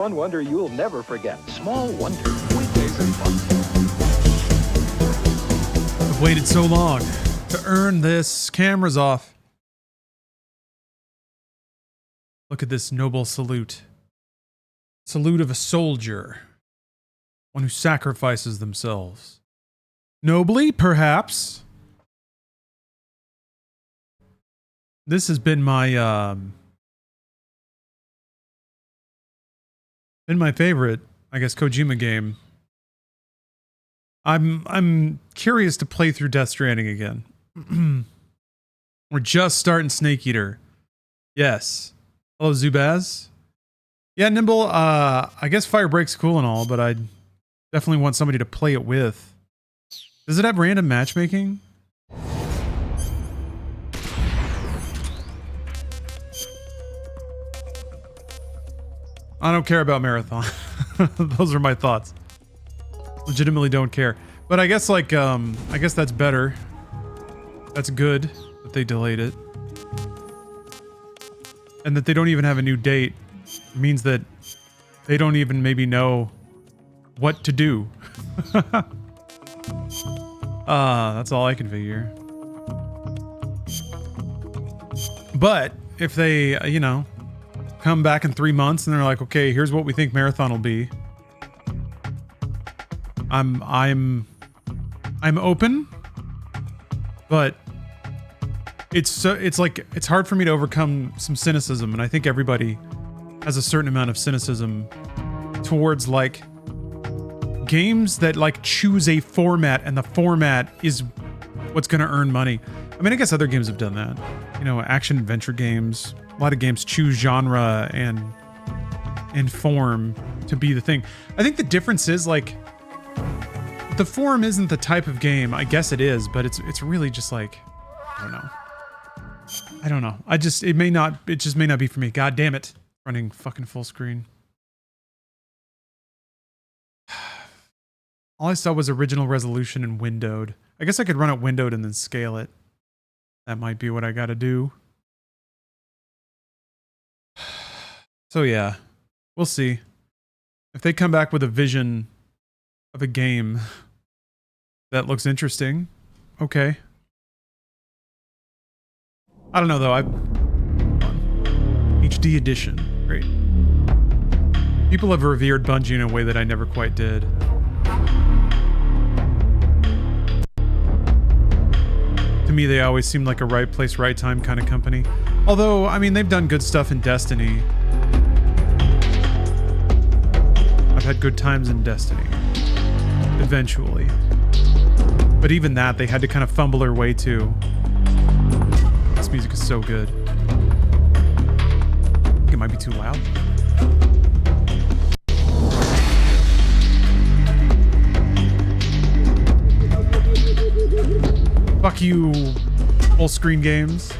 One wonder you'll never forget. Small wonder. Weekdays and fun. I've waited so long to earn this. Camera's off. Look at this noble salute. Salute of a soldier. One who sacrifices themselves. Nobly, perhaps. This has been my favorite, I guess, Kojima game. I'm curious to play through Death Stranding again. We're just starting Snake Eater. Yes. Hello, Zubaz. Yeah, Nimble, I guess Firebreak's cool and all, but I definitely want somebody to play it with. Does it have random matchmaking? I don't care about Marathon. Those are my thoughts. Legitimately don't care. But I guess like, I guess that's better. That's good that they delayed it. And that they don't even have a new date means that they don't even maybe know what to do. That's all I can figure. But if they, you know, come back in 3 months and they're like, okay, here's what we think Marathon will be. I'm open, but it's like, it's hard for me to overcome some cynicism. And I think everybody has a certain amount of cynicism towards like games that like choose a format and the format is what's going to earn money. I mean, I guess other games have done that, you know, action adventure games. A lot of games choose genre and form to be the thing. I think the difference is like the form isn't the type of game. I guess it is, but it's really just like, I don't know. It just may not be for me. God damn it. Running fucking full screen. All I saw was original resolution and windowed. I guess I could run it windowed and then scale it. That might be what I gotta do. So yeah, we'll see. If they come back with a vision of a game that looks interesting, okay. I don't know though, HD edition, great. People have revered Bungie in a way that I never quite did. To me, they always seemed like a right place, right time kind of company. Although, I mean, they've done good stuff in Destiny. I've had good times in Destiny. Eventually. But even that, they had to kind of fumble their way to. This music is so good. I think it might be too loud. Fuck you, full screen games.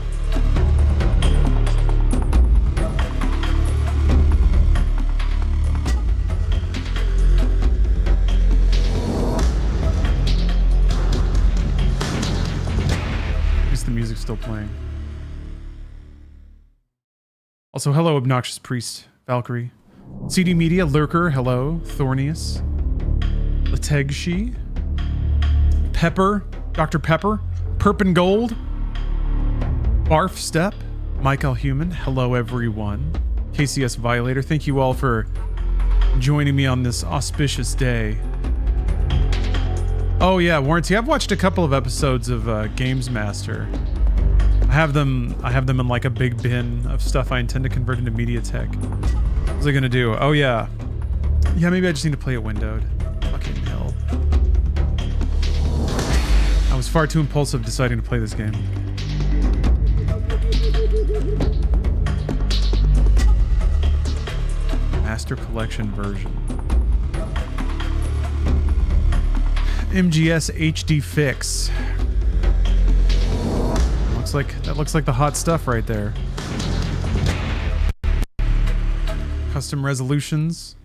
The music's still playing. Also, hello, Obnoxious Priest, Valkyrie. CD Media, Lurker, hello. Thornius. Lategshi. Pepper, Dr. Pepper. Perpin Gold. Barf Step. Michael Human, hello everyone. KCS Violator, thank you all for joining me on this auspicious day. Oh yeah, Warranty. I've watched a couple of episodes of Games Master. I have them in like a big bin of stuff I intend to convert into MediaTek. What was I gonna do? Oh yeah. Yeah, maybe I just need to play it windowed. Fucking hell. I was far too impulsive deciding to play this game. Master Collection version. MGS HD fix. Looks like the hot stuff right there. Custom resolutions.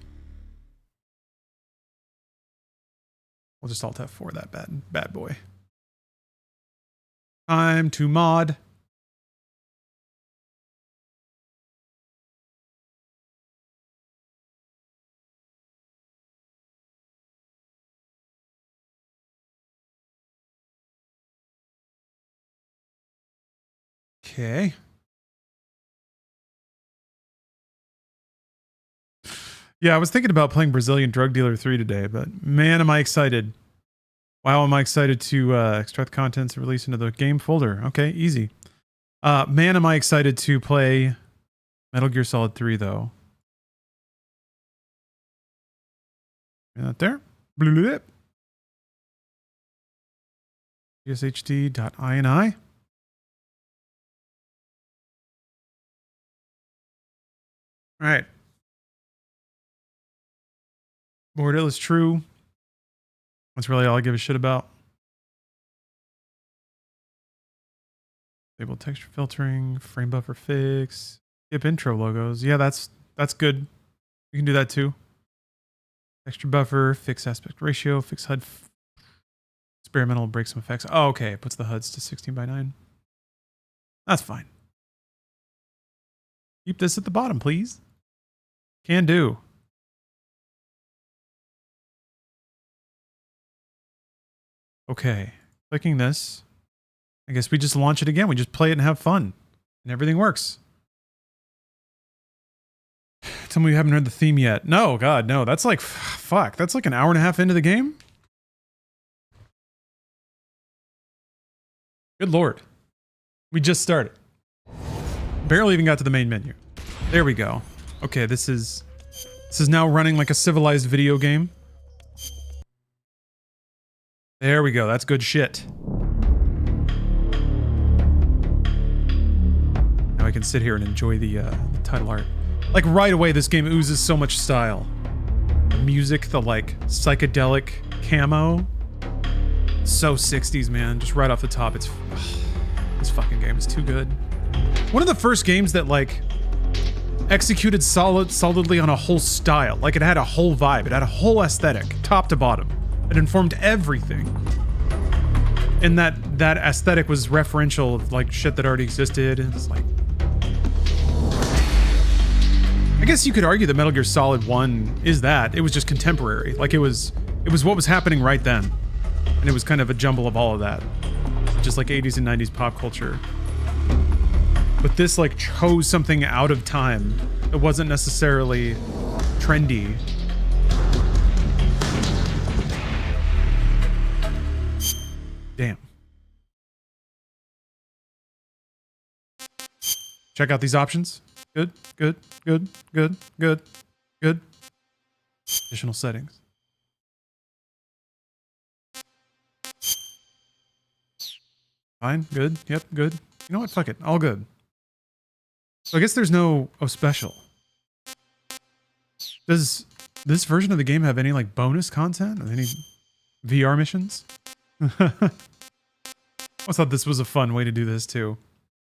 We'll just Alt F4 that bad boy. Time to mod. Okay. Yeah, I was thinking about playing Brazilian Drug Dealer 3 today, but man, am I excited. Wow, am I excited to extract the contents and release into the game folder. Okay, easy. Man, am I excited to play Metal Gear Solid 3, though. Not there. Blue. USHD.ini. All right. Bordel is true. That's really all I give a shit about. Label texture filtering, frame buffer fix, skip intro logos. Yeah, that's good. You can do that too. Texture buffer, fix aspect ratio, fix HUD. Experimental, break some effects. Oh, okay. It puts the HUDs to 16:9. That's fine. Keep this at the bottom, please. Can do. Okay. Clicking this. I guess we just launch it again. We just play it and have fun. And everything works. Tell me you haven't heard the theme yet. No, God, no. That's like, fuck. That's like an hour and a half into the game? Good Lord. We just started. Barely even got to the main menu. There we go. Okay, this is now running like a civilized video game. There we go. That's good shit. Now I can sit here and enjoy the title art. Like right away, this game oozes so much style. The music, the like psychedelic camo. So 60s, man. Just right off the top, it's this fucking game is too good. One of the first games that like executed solidly on a whole style. Like it had a whole vibe. It had a whole aesthetic, top to bottom. It informed everything. And that aesthetic was referential of like shit that already existed. It's like, I guess you could argue that Metal Gear Solid 1 is that. It was just contemporary. Like it was what was happening right then. And it was kind of a jumble of all of that. Just like 80s and 90s pop culture. But this like chose something out of time. It wasn't necessarily trendy. Damn. Check out these options. Good, good, good, good, good, good. Additional settings. Fine, good, yep, good. You know what, fuck it, all good. So I guess there's no, special. Does this version of the game have any like bonus content? Or any VR missions? I thought this was a fun way to do this too.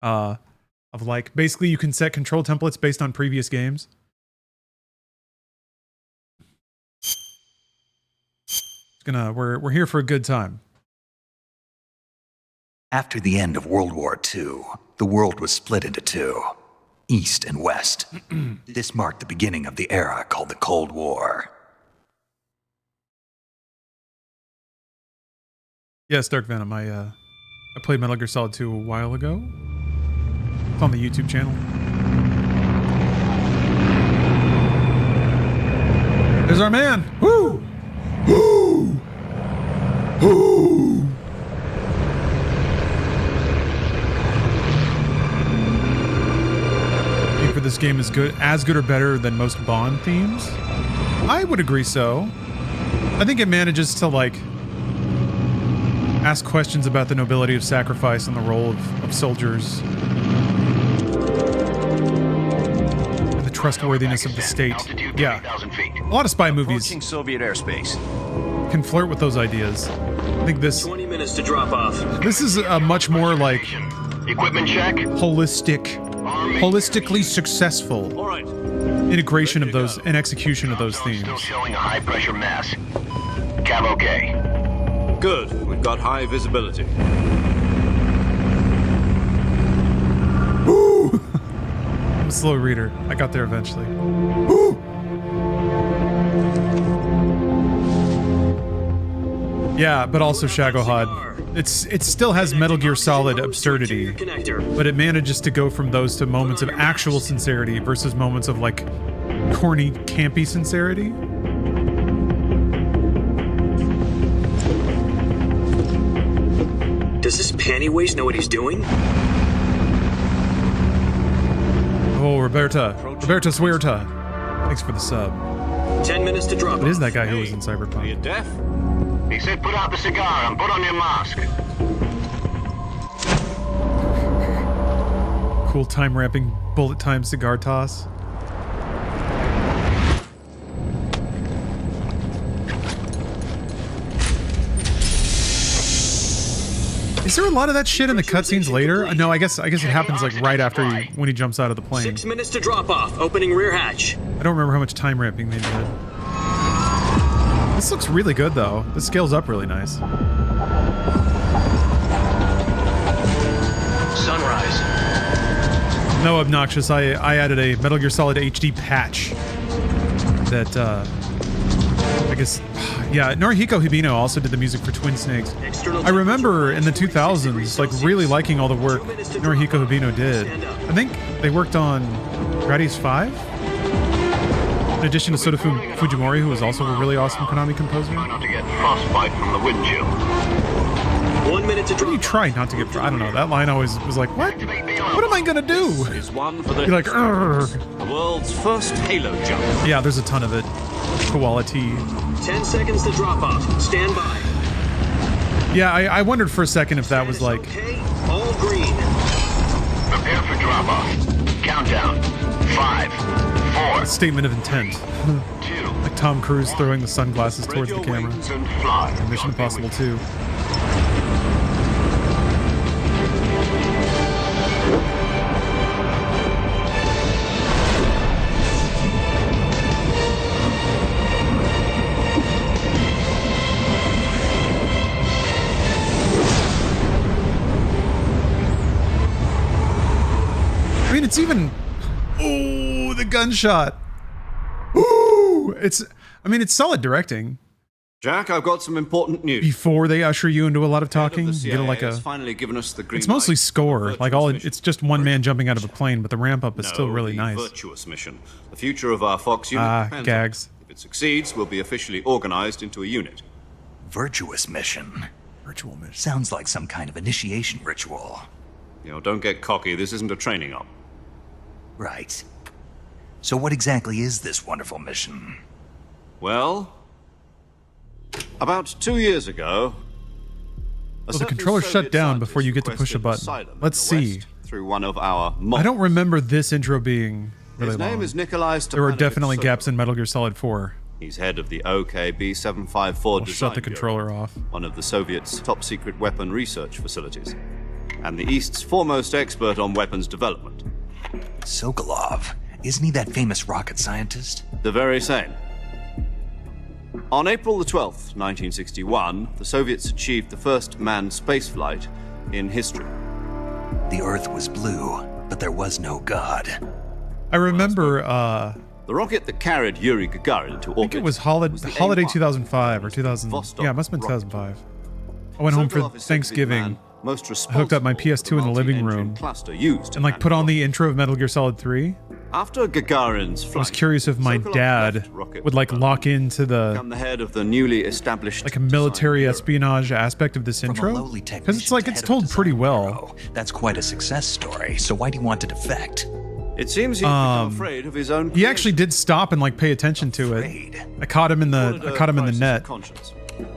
Of like, basically you can set control templates based on previous games. We're here for a good time. After the end of World War II, the world was split into two, East and West. This marked the beginning of the era called the Cold War. Yes, Dark Venom. I played Metal Gear Solid 2 a while ago. It's on the YouTube channel. There's our man. Woo! Woo! Woo! Think for this game is as good or better than most Bond themes? I would agree so. I think it manages to like ask questions about the nobility of sacrifice and the role of soldiers. And the trustworthiness of the state. Yeah. A lot of spy movies Soviet airspace. can flirt with those ideas. I think this 20 minutes to drop off. this is a much more like Equipment check. holistically successful All right. integration of those and execution of those Still themes. showing a high pressure mass. Cav okay. Good. We've got high visibility. I'm a slow reader. I got there eventually. Yeah, but also Shagohod. It still has Metal Gear Solid absurdity, but it manages to go from those to moments of actual sincerity versus moments of like corny, campy sincerity. Does this pantywaist know what he's doing? Oh, Roberta Suerta. Thanks for the sub. 10 minutes to drop. It is that guy who was in Are you Cyberpunk. deaf? He said put out the cigar and put on your mask. Cool time ramping bullet time cigar toss. Is there a lot of that shit in the cutscenes later? No, I guess it happens like right after when he jumps out of the plane. 6 minutes to drop off. Opening rear hatch. I don't remember how much time ramping they did. This looks really good though. This scales up really nice. Sunrise. No, Obnoxious. I added a Metal Gear Solid HD patch that I guess, yeah, Norihiko Hibino also did the music for Twin Snakes. I remember in the 2000s, like, really liking all the work Norihiko Hibino did. I think they worked on Gradius 5? In addition to Soda Fujimori, who was also a really awesome Konami composer. Try not to get frostbite from the wind chill. 1 minute to How do you drop. try not to get, I don't know, that line always was like, what? What am I gonna do? Is one for the You're like, "Urgh." the world's first Halo jump. Yeah, there's a ton of it. Quality. 10 seconds to drop off. Stand by. Yeah, I wondered for a second if that was like, Okay, all green. Prepare for drop off. Countdown. 5, 4, a statement of intent. 2. Like Tom Cruise throwing the sunglasses towards the camera. Wings and fly. Mission Impossible 2. I mean, it's even... Oh, the gunshot. Ooh, it's solid directing. Jack, I've got some important news. Before they usher you into a lot of Head of talking, the you get CIA like has a... finally given us the green It's mostly light score. for Like Virtuous all, mission. it's just one man jumping out of a plane, but the ramp up is still really the nice. Virtuous mission. The future of our Fox unit depends on gags. it. If it succeeds, we'll be officially organized into a unit. Virtuous mission. Virtual mission. Sounds like some kind of initiation ritual. You know, don't get cocky. This isn't a training op. Right. So what exactly is this wonderful mission? Well, about 2 years ago, So the controller shut down before you get to push a button. Let's see. Through one of our I don't remember this intro being really His name long. is Nikolai There were Stepanovich definitely Sokolov. gaps in Metal Gear Solid 4. He's head of the OKB-754 I'll design shut the bureau, controller off. one of the Soviets' top-secret weapon research facilities, and the East's foremost expert on weapons development. Sokolov. Isn't he that famous rocket scientist? The very same. On April the 12th, 1961, the Soviets achieved the first manned spaceflight in history. The Earth was blue, but there was no God. I remember, The rocket that carried Yuri Gagarin to orbit I think it was the holiday A1, 2005 or 2000. Vostok Yeah, it must have been rocket. 2005. I went home for Sokolov is said to be the man Thanksgiving most I hooked up my responsible PS2 in the for living multi-engine room cluster used to and like man put on rocket. the intro of Metal Gear Solid 3. After Gagarin's flight, I was curious if my Sokolov dad left rocket would like development lock into become the the head of the newly established like a military design espionage aspect of this From a intro lowly because it's technician like to it's head of told pretty design well. bureau. That's quite a success story. So why do you want to defect? bureau. It seems he's become afraid of his own. He actually did stop and like pay attention to it. Afraid? I caught him in the net,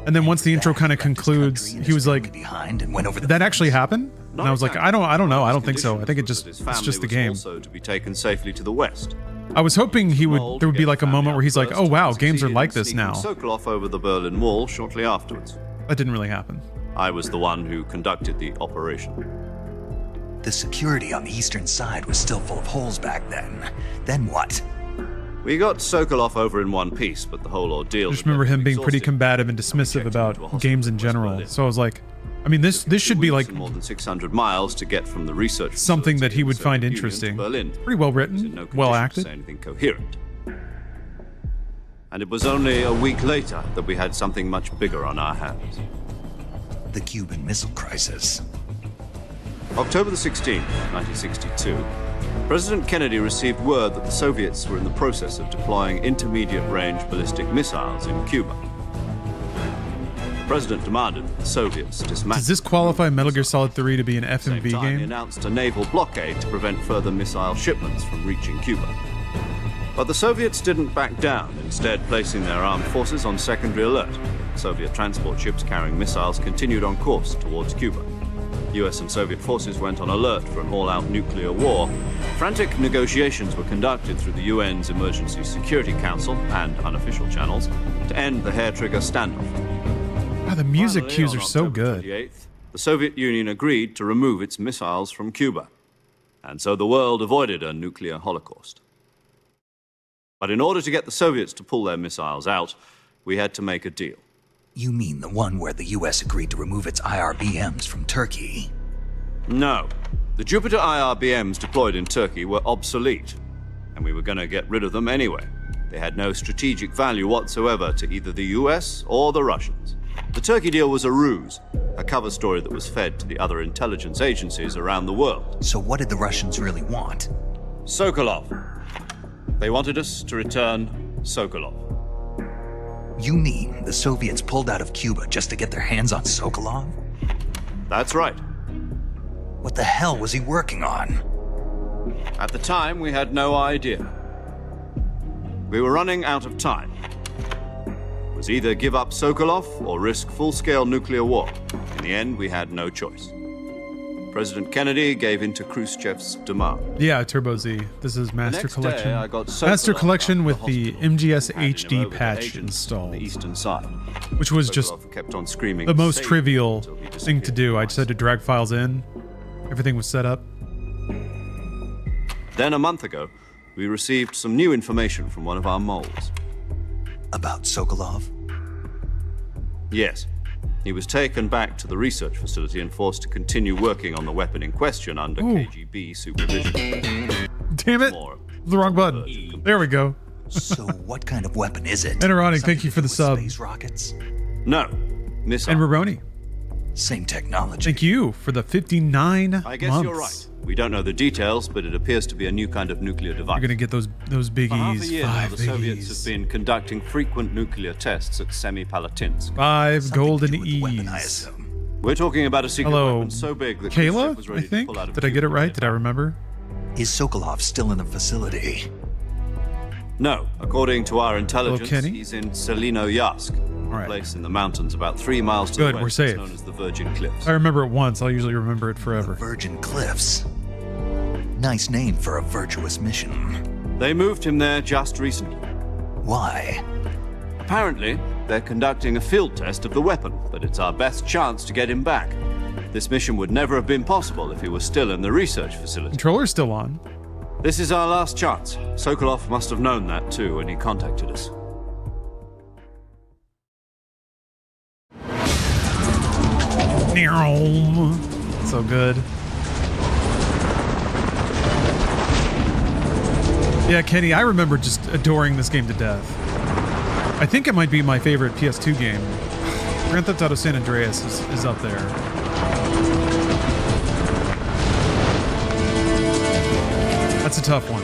and then once the intro kind of Left his concludes, country and he his was family like, behind and went over the "Did that actually happen?" And I was like, "I don't know. I don't think so. I think His it's family just the was game." Also to be taken safely to the west. I was hoping there would be like a moment where he's like, "Oh wow, games are Succeeded like in this sneaking now." Sokolov over the Berlin Wall shortly afterwards. That didn't really happen. I was the one who conducted the operation. The security on the eastern side was still full of holes back then. Then what? We got Sokolov over in one piece, but the whole ordeal. I just had remember left him being pretty exhausting. combative and dismissive checked him into a about games in hospital in West general. Berlin. So I was like, I mean, this should be 2 like weeks and more than 600 miles to get from the research something that facility he in would the find Soviet Union to interesting. Berlin. Pretty well He was in written, no well condition to acted. say anything coherent. And it was only a week later that we had something much bigger on our hands. The Cuban Missile Crisis. October the 16th, 1962, President Kennedy received word that the Soviets were in the process of deploying intermediate-range ballistic missiles in Cuba. The President demanded that the Soviets dismantle. Does this qualify Metal Gear Solid 3 to be an At the same FMV time, he game? announced a naval blockade to prevent further missile shipments from reaching Cuba. But the Soviets didn't back down, instead placing their armed forces on secondary alert. Soviet transport ships carrying missiles continued on course towards Cuba. US and Soviet forces went on alert for an all-out nuclear war. Frantic negotiations were conducted through the UN's Emergency Security Council and unofficial channels to end the hair-trigger standoff. Wow, the music Finally, cues on are so October good. 28th, the Soviet Union agreed to remove its missiles from Cuba. And so the world avoided a nuclear holocaust. But in order to get the Soviets to pull their missiles out, we had to make a deal. You mean the one where the US agreed to remove its IRBMs from Turkey? No. The Jupiter IRBMs deployed in Turkey were obsolete, and we were going to get rid of them anyway. They had no strategic value whatsoever to either the US or the Russians. The Turkey deal was a ruse, a cover story that was fed to the other intelligence agencies around the world. So what did the Russians really want? Sokolov. They wanted us to return Sokolov. You mean the Soviets pulled out of Cuba just to get their hands on Sokolov? That's right. What the hell was he working on? At the time, we had no idea. We were running out of time. It was either give up Sokolov or risk full-scale nuclear war. In the end, we had no choice. President Kennedy gave in to Khrushchev's demand. Yeah, Turbo Z. This is Master Next day, Collection. I got Master Sokolov Collection out with of the hospital, MGS handing him HD over to patch agents on installed, the eastern side. which was just Sokolov kept on screaming, the most "Save me," trivial until he thing to disappeared do. I twice. just had to drag files in. Everything was set up. Then a month ago, we received some new information from one of our moles. About Sokolov? Yes. He was taken back to the research facility and forced to continue working on the weapon in question under Ooh. KGB supervision. Damn it! More. The wrong button. There we go. So what kind of weapon is it? Enteronic, thank Something you for the to do with sub. Space rockets? No. Missile. And Roroni, Same technology. thank you for the 59 I guess months. you're right. We don't know the details, but it appears to be a new kind of nuclear device. You're gonna get those For half a biggies. year now, 5 the Soviets have biggies. been conducting frequent nuclear tests at Semipalatinsk. 5 Something to golden do with the weapon, I E's. assume. We're talking about a secret Hello, weapon so big that Khrushchev Kayla, was I ready to think. pull out of Did I get it Cuba right? when Did I remember? Is Sokolov still in the facility? No, according to our intelligence, Kenny? he's in Selino-Yask, a right. place in the mountains about 3 miles to Good, the we're west. safe. It's known as the Virgin Cliffs. I remember it once. I'll usually remember it forever. Virgin Cliffs. Nice name for a virtuous mission. They moved him there just recently. Why? Apparently, they're conducting a field test of the weapon, but it's our best chance to get him back. This mission would never have been possible if he was still in the research facility. Controller's still on. This is our last chance. Sokolov must have known that too when he contacted us. So good. Yeah, Kenny, I remember just adoring this game to death. I think it might be my favorite PS2 game. Grand Theft Auto San Andreas is up there. That's a tough one.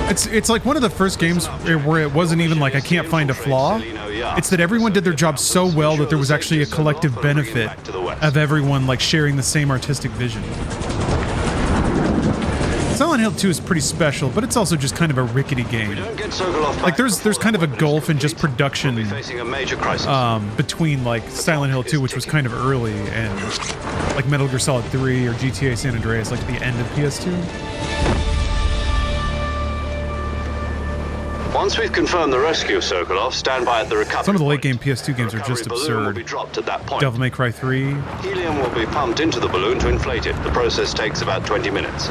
It's like one of the first games where it wasn't even like I can't find a flaw. It's that everyone did their job so well that there was actually a collective benefit of everyone like sharing the same artistic vision. Silent Hill 2 is pretty special, but it's also just kind of a rickety game. Like there's kind of a gulf in just production between like Silent Hill 2, which was kind of early, and like Metal Gear Solid 3 or GTA San Andreas, like at the end of PS2. Once we've confirmed the rescue of Sokolov, stand by at the recovery Some of the late point. game PS2 games are just The recovery balloon will absurd. be dropped at that point. Devil May Cry 3. Helium will be pumped into the balloon to inflate it. The process takes about 20 minutes.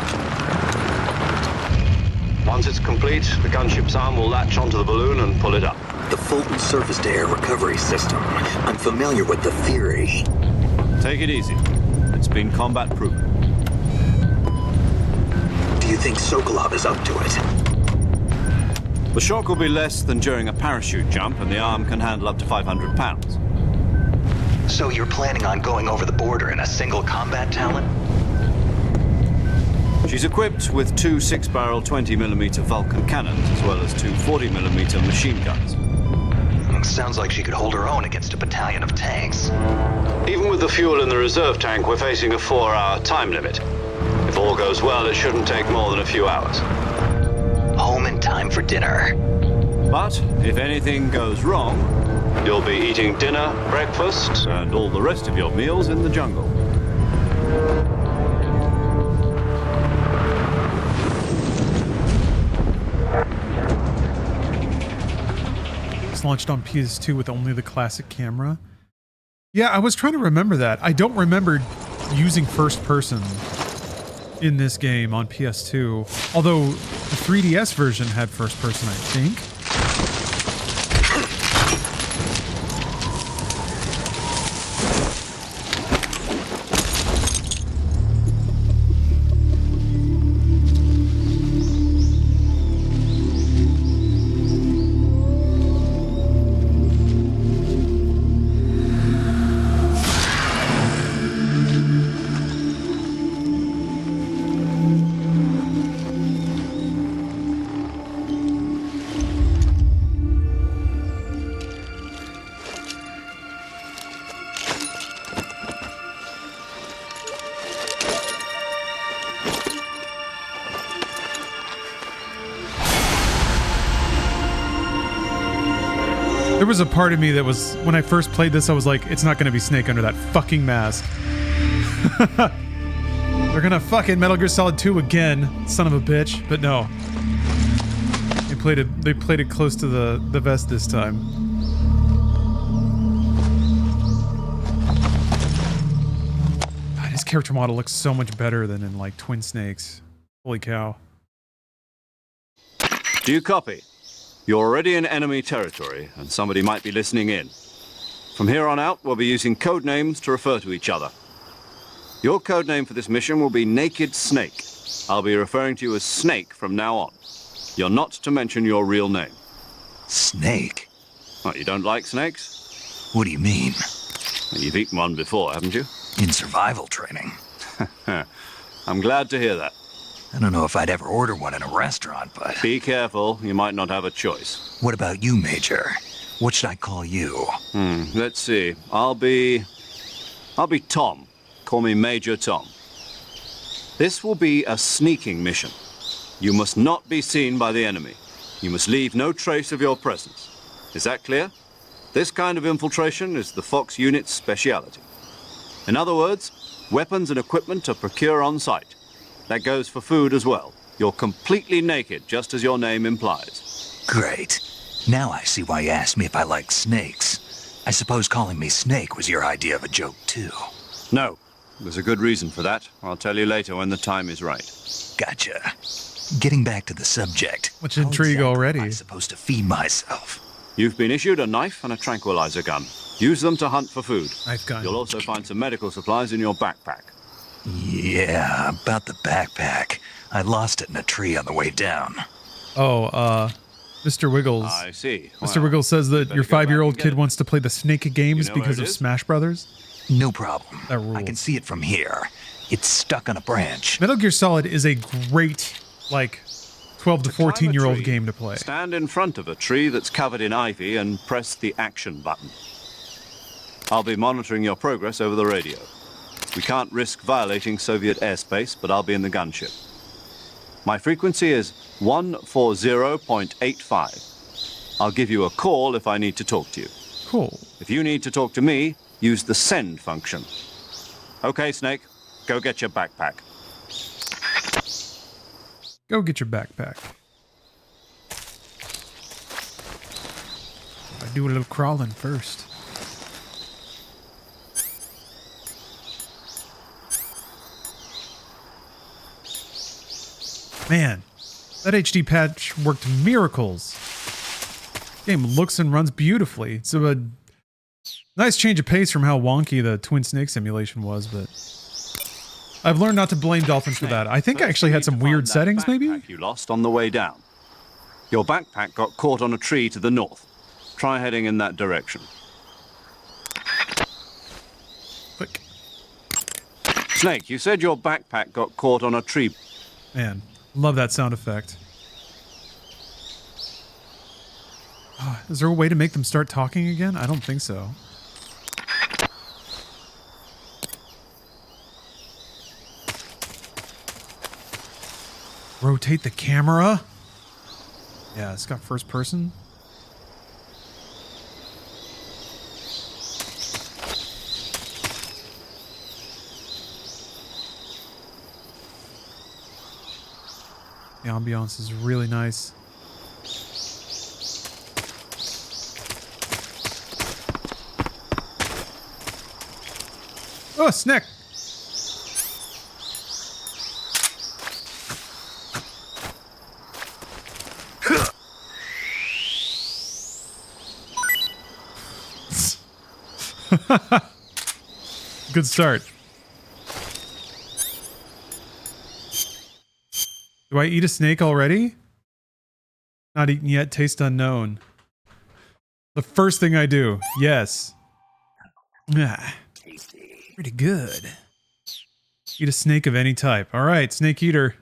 Once it's complete, the gunship's arm will latch onto the balloon and pull it up. The Fulton surface-to-air recovery system. I'm familiar with the theory. Take it easy. It's been combat proven. Do you think Sokolov is up to it? The shock will be less than during a parachute jump, and the arm can handle up to 500 pounds. So you're planning on going over the border in a single combat Talon? She's equipped with two 6-barrel 20mm Vulcan cannons, as well as two 40mm machine guns. Sounds like she could hold her own against a battalion of tanks. Even with the fuel in the reserve tank, we're facing a 4-hour time limit. If all goes well, it shouldn't take more than a few hours. Home in time for dinner. But if anything goes wrong, You'll be eating dinner, breakfast, and all the rest of your meals in the jungle. It's launched on PS2 with only the classic camera. Yeah, I was trying to remember that. I don't remember using first person in this game on PS2, although the 3DS version had first person, I think. There was a part of me that was, when I first played this, I was like, it's not going to be Snake under that fucking mask. They're going to fucking Metal Gear Solid 2 again, son of a bitch. But no. They played it close to the vest this time. God, his character model looks so much better than in, like, Twin Snakes. Holy cow. Do you copy? You're already in enemy territory, and somebody might be listening in. From here on out, we'll be using code names to refer to each other. Your code name for this mission will be Naked Snake. I'll be referring to you as Snake from now on. You're not to mention your real name. Snake? What, you don't like snakes? What do you mean? Well, you've eaten one before, haven't you? In survival training. I'm glad to hear that. I don't know if I'd ever order one in a restaurant, but... Be careful, you might not have a choice. What about you, Major? What should I call you? Let's see. I'll be Tom. Call me Major Tom. This will be a sneaking mission. You must not be seen by the enemy. You must leave no trace of your presence. Is that clear? This kind of infiltration is the Fox unit's speciality. In other words, weapons and equipment are procured on site. That goes for food as well. You're completely naked, just as your name implies. Great. Now I see why you asked me if I like snakes. I suppose calling me Snake was your idea of a joke, too. No. There's a good reason for that. I'll tell you later when the time is right. Gotcha. Getting back to the subject. Much intrigue already. How am I supposed to feed myself? You've been issued a knife and a tranquilizer gun. Use them to hunt for food. Knife gun. You'll also find some medical supplies in your backpack. Yeah, about the backpack. I lost it in a tree on the way down. Oh, Mr. Wiggles. I see. Mr. Wiggles says that your 5-year-old kid wants to play the Snake games You know because where of it is? Smash Brothers. No problem. That rules. I can see it from here. It's stuck on a branch. Metal Gear Solid is a great, like, 12 to 14-year-old tree. game to play. Stand in front of a tree that's covered in ivy and press the action button. I'll be monitoring your progress over the radio. We can't risk violating Soviet airspace, but I'll be in the gunship. My frequency is 140.85. I'll give you a call if I need to talk to you. Cool. If you need to talk to me, use the send function. Okay, Snake, go get your backpack. Go get your backpack. I do a little crawling first. Man, that HD patch worked miracles. Game looks and runs beautifully. It's a nice change of pace from how wonky the Twin Snake simulation was, but I've learned not to blame dolphins for that. I think I actually had some weird settings, maybe? You lost on the way down. Your backpack got caught on a tree to the north. Try heading in that direction. Click. Snake, you said your backpack got caught on a tree. Man, love that sound effect. Is there a way to make them start talking again? I don't think so. Rotate the camera? Yeah, it's got first person. The ambiance is really nice. Oh, snack! Good start. Do I eat a snake already? Not eaten yet, taste unknown. The first thing I do, yes. Pretty good. Eat a snake of any type. All right, snake eater.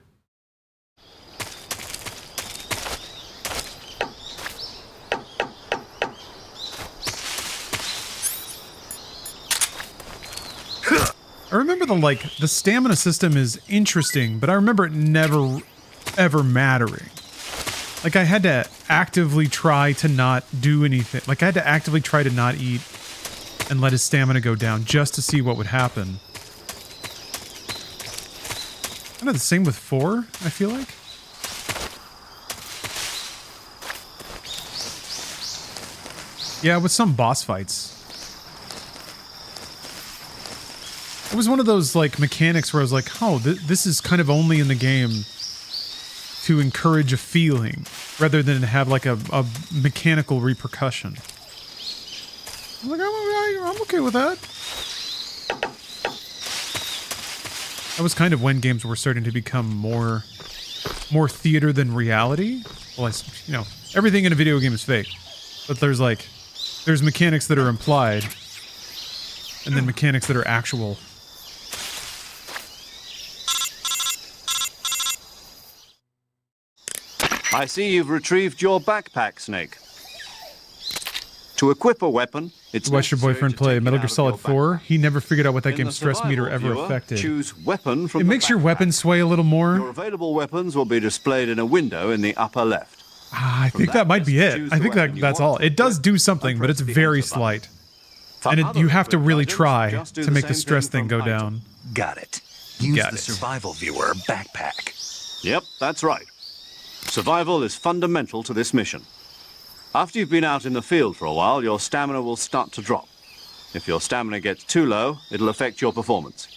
I remember the stamina system is interesting, but I remember it never ever mattering. Like I had to actively try to not do anything. Like I had to actively try to not eat and let his stamina go down just to see what would happen. Kind of the same with 4, I feel like. Yeah, with some boss fights. It was one of those like mechanics where I was like, oh, this is kind of only in the game to encourage a feeling rather than have like a mechanical repercussion. I'm like, I'm okay with that. That was kind of when games were starting to become more theater than reality. Well, you know, everything in a video game is fake, but there's mechanics that are implied, and then mechanics that are actual. I see you've retrieved your backpack, Snake. To equip a weapon, it's Watch your boyfriend play Metal Gear Solid 4. He never figured out what that game's stress meter ever affected. Choose weapon from it makes your weapon sway a little more. Your available weapons will be displayed in a window in the upper left. I think that might be it. I think that's all. It does do something, but it's very slight. And you have to really try to make the stress thing go down. Got it. Use the survival viewer backpack. Yep, that's right. Survival is fundamental to this mission. After you've been out in the field for a while, your stamina will start to drop. If your stamina gets too low, it'll affect your performance.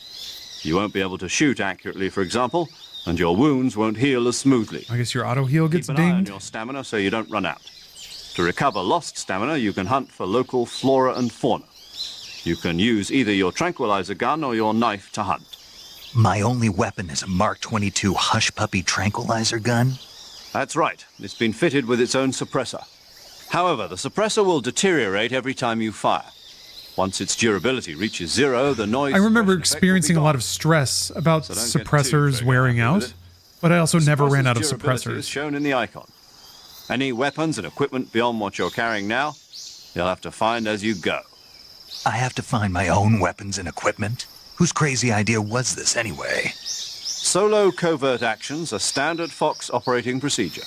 You won't be able to shoot accurately, for example, and your wounds won't heal as smoothly. I guess your auto heal gets dinged. Keep an eye on dinged. your stamina so you don't run out. To recover lost stamina, you can hunt for local flora and fauna. You can use either your tranquilizer gun or your knife to hunt. My only weapon is a Mark 22 Hush Puppy tranquilizer gun? That's right. It's been fitted with its own suppressor. However, the suppressor will deteriorate every time you fire. Once its durability reaches 0, the noise... I remember experiencing a lot of stress about suppressors wearing out, but I also never ran out of suppressors. Is shown in the icon. Any weapons and equipment beyond what you're carrying now, you'll have to find as you go. I have to find my own weapons and equipment? Whose crazy idea was this anyway? Solo covert actions are standard Fox operating procedure.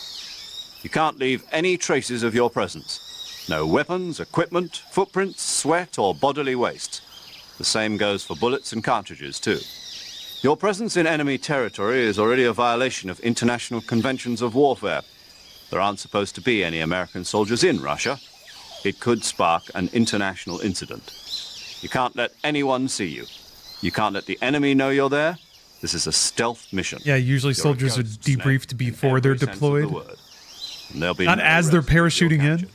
You can't leave any traces of your presence. No weapons, equipment, footprints, sweat, or bodily waste. The same goes for bullets and cartridges, too. Your presence in enemy territory is already a violation of international conventions of warfare. There aren't supposed to be any American soldiers in Russia. It could spark an international incident. You can't let anyone see you. You can't let the enemy know you're there. This is a stealth mission. Yeah, usually soldiers are debriefed before they're deployed. Not as they're parachuting in.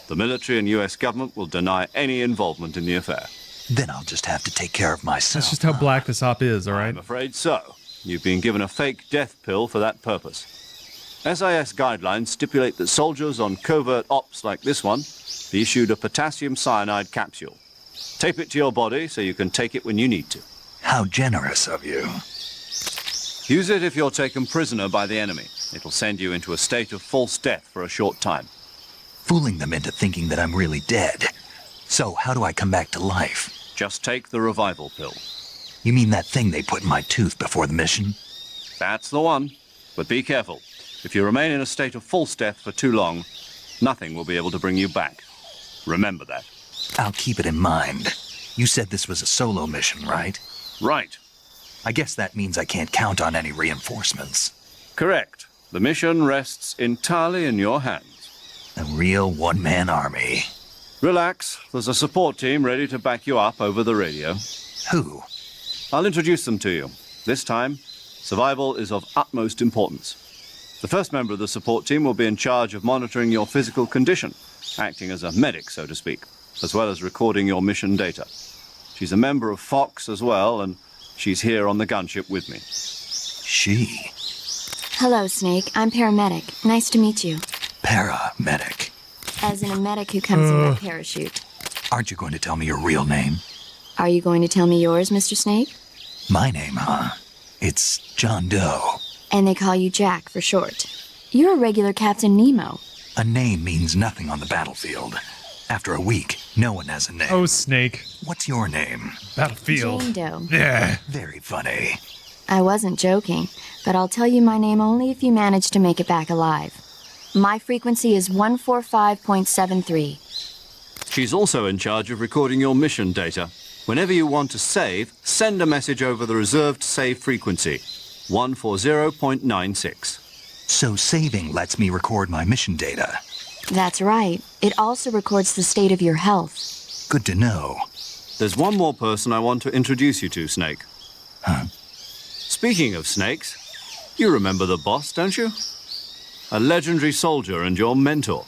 The military and US government will deny any involvement in the affair. Then I'll just have to take care of myself. That's just how black this op is, all right? I'm afraid so. You've been given a fake death pill for that purpose. SIS guidelines stipulate that soldiers on covert ops like this one be issued a potassium cyanide capsule. Tape it to your body so you can take it when you need to. How generous of you. Use it if you're taken prisoner by the enemy. It'll send you into a state of false death for a short time. Fooling them into thinking that I'm really dead. So how do I come back to life? Just take the revival pill. You mean that thing they put in my tooth before the mission? That's the one. But be careful. If you remain in a state of false death for too long, nothing will be able to bring you back. Remember that. I'll keep it in mind. You said this was a solo mission, right? Right. I guess that means I can't count on any reinforcements. Correct. The mission rests entirely in your hands. A real one-man army. Relax. There's a support team ready to back you up over the radio. Who? I'll introduce them to you. This time, survival is of utmost importance. The first member of the support team will be in charge of monitoring your physical condition, acting as a medic, so to speak, as well as recording your mission data. She's a member of Fox as well, and she's here on the gunship with me. She? Hello, Snake. I'm paramedic. Nice to meet you. Paramedic. As in a medic who comes in with a parachute. Aren't you going to tell me your real name? Are you going to tell me yours, Mr. Snake? My name, huh? It's John Doe. And they call you Jack for short. You're a regular Captain Nemo. A name means nothing on the battlefield. After a week, no one has a name. Oh, Snake. What's your name? Battlefield. Jane Doe. Yeah. Very funny. I wasn't joking, but I'll tell you my name only if you manage to make it back alive. My frequency is 145.73. She's also in charge of recording your mission data. Whenever you want to save, send a message over the reserved save frequency, 140.96. So saving lets me record my mission data. That's right. It also records the state of your health. Good to know. There's one more person I want to introduce you to, Snake. Huh? Speaking of snakes, you remember the boss, don't you? A legendary soldier and your mentor.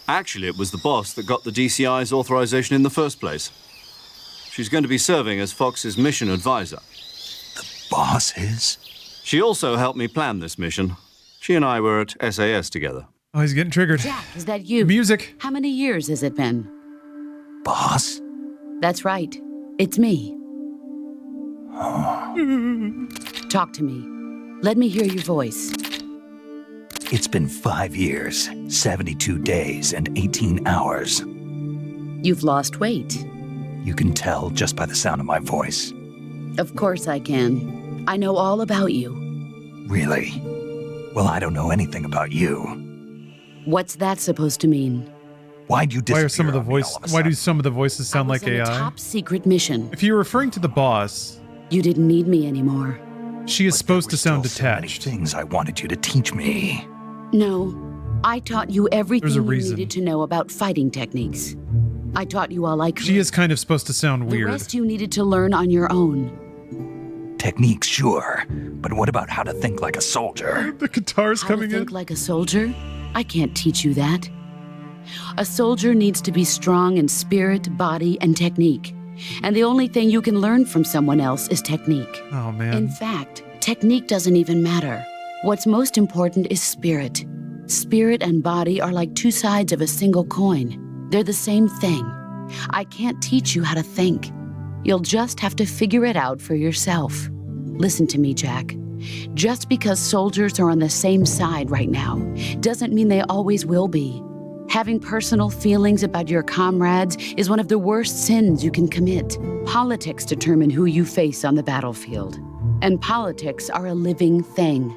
Actually, it was the boss that got the DCI's authorization in the first place. She's going to be serving as Fox's mission advisor. Boss is? She also helped me plan this mission. She and I were at SAS together. Oh, he's getting triggered. Jack, is that you? Music. How many years has it been? Boss? That's right. It's me. Talk to me. Let me hear your voice. It's been 5 years, 72 days, and 18 hours. You've lost weight. You can tell just by the sound of my voice. Of course I can. I know all about you. Really? Well, I don't know anything about you. What's that supposed to mean? Why'd you disappear Why are some of the on me voice? all of a Why do sudden? some of the voices sound I was like on a AI? top secret mission. If you're referring to the boss, You didn't need me anymore. she is But there supposed were to sound still so many detached. things I wanted you to teach me. No, I taught you everything There's a you reason. needed to know about fighting techniques. I taught you all I could. She is kind of supposed to sound The weird. rest you needed to learn on your own. Techniques, sure. But what about how to think like a soldier? The guitar's How to coming in. think like a soldier? I can't teach you that. A soldier needs to be strong in spirit, body, and technique. And the only thing you can learn from someone else is technique. Oh man. In fact, technique doesn't even matter. What's most important is spirit. Spirit and body are like two sides of a single coin. They're the same thing. I can't teach you how to think. You'll just have to figure it out for yourself. Listen to me, Jack. Just because soldiers are on the same side right now doesn't mean they always will be. Having personal feelings about your comrades is one of the worst sins you can commit. Politics determine who you face on the battlefield. And politics are a living thing.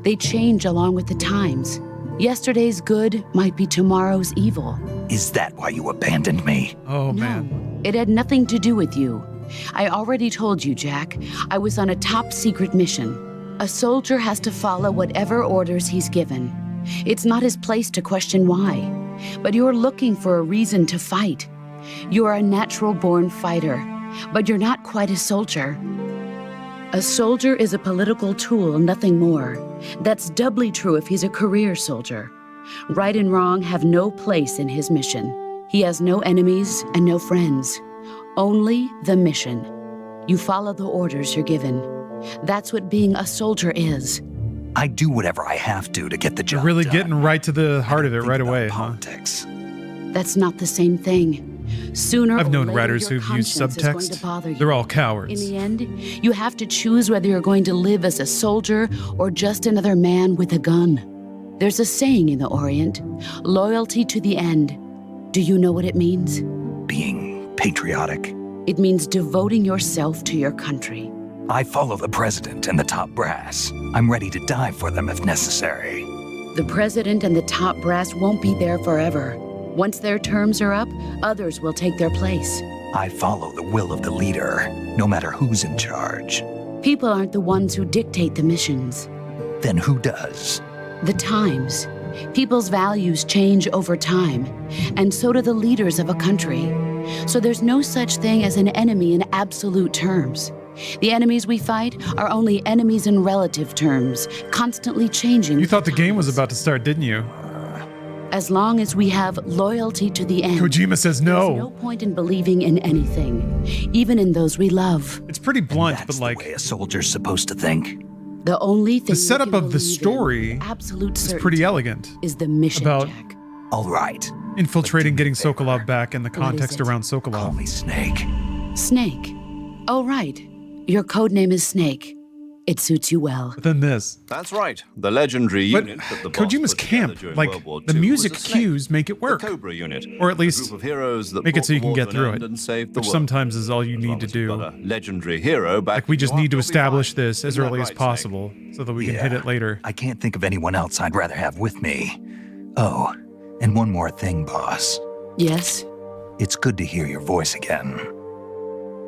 They change along with the times. Yesterday's good might be tomorrow's evil. Is that why you abandoned me? Oh No, man. it had nothing to do with you. I already told you, Jack. I was on a top secret mission. A soldier has to follow whatever orders he's given. It's not his place to question why. But you're looking for a reason to fight. You're a natural-born fighter, but you're not quite a soldier. A soldier is a political tool, nothing more. That's doubly true if he's a career soldier. Right and wrong have no place in his mission. He has no enemies and no friends. Only the mission. You follow the orders you're given. That's what being a soldier is. I do whatever I have to get the job You're really done. getting right to the heart of it Think right about away, huh? politics. That's not the same thing. Sooner I've or known later, writers your who've used conscience is going to subtext. bother you. They're all In cowards. the end, you have to choose whether you're going to live as a soldier or just another man with a gun. There's a saying in the Orient, loyalty to the end. Do you know what it means? Being patriotic. It means devoting yourself to your country. I follow the president and the top brass. I'm ready to die for them if necessary. The president and the top brass won't be there forever. Once their terms are up, others will take their place. I follow the will of the leader, no matter who's in charge. People aren't the ones who dictate the missions. Then who does? The times. People's values change over time, and so do the leaders of a country. So there's no such thing as an enemy in absolute terms. The enemies we fight are only enemies in relative terms, constantly changing. You thought the game was about to start, didn't you? As long as we have loyalty to the end. Kojima says There's no no. point in believing in anything, even in those we love. It's pretty blunt, That's but like the way a soldier's supposed to think. The only thing the setup we can of the believe in story with absolute is certainty pretty elegant. is the mission, about- Jack. All right. Infiltrating, But do me getting a favor. Sokolov back, and the What is context it? around Call Sokolov. me Snake. Snake. Oh, right. Your code name is Snake. It suits you well. But then this. That's right. The legendary But unit that the boss Kojima's put together camp, during like World War the II music was a snake. cues make it work. The Cobra unit, Or at a least group of heroes that make it brought so you the can war get to through an end it, and saved the which world. sometimes is all you As need long to as you've do. got a legendary hero back Like we just you need to are, you'll be establish fine. this as Isn't that early as right, Snake? possible so that we can hit it later. I can't think of anyone else I'd rather have with me. Oh, and one more thing, boss. Yes, It's good to hear your voice again.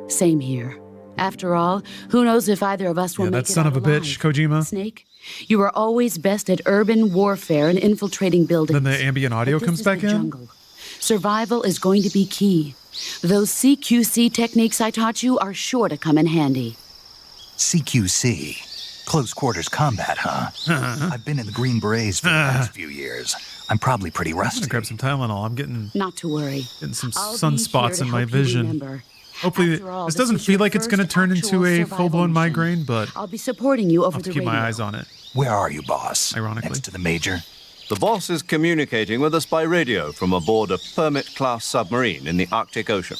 same here. After all, who knows if either of us will Yeah, make that it son out of a alive. bitch, Kojima. Snake, you were always best at urban warfare and infiltrating buildings. Then the ambient audio But this comes is back the in? jungle. Survival is going to be key. Those CQC techniques I taught you are sure to come in handy. CQC. Close quarters combat, huh? I've been in the Green Berets for the past few years. I'm probably pretty I'm gonna rusty. grab some Tylenol. I'm getting Not to worry. some I'll be sunspots here in to my help you vision. remember. Hopefully, After all, this this doesn't was your feel like it's going to first turn into actual a survival full-blown mission. migraine, but I'll be supporting you I'll over have to the keep radio. my eyes on it. Where are you, boss? Ironically. Next to the major? The boss is communicating with us by radio from aboard a Permit-class submarine in the Arctic Ocean.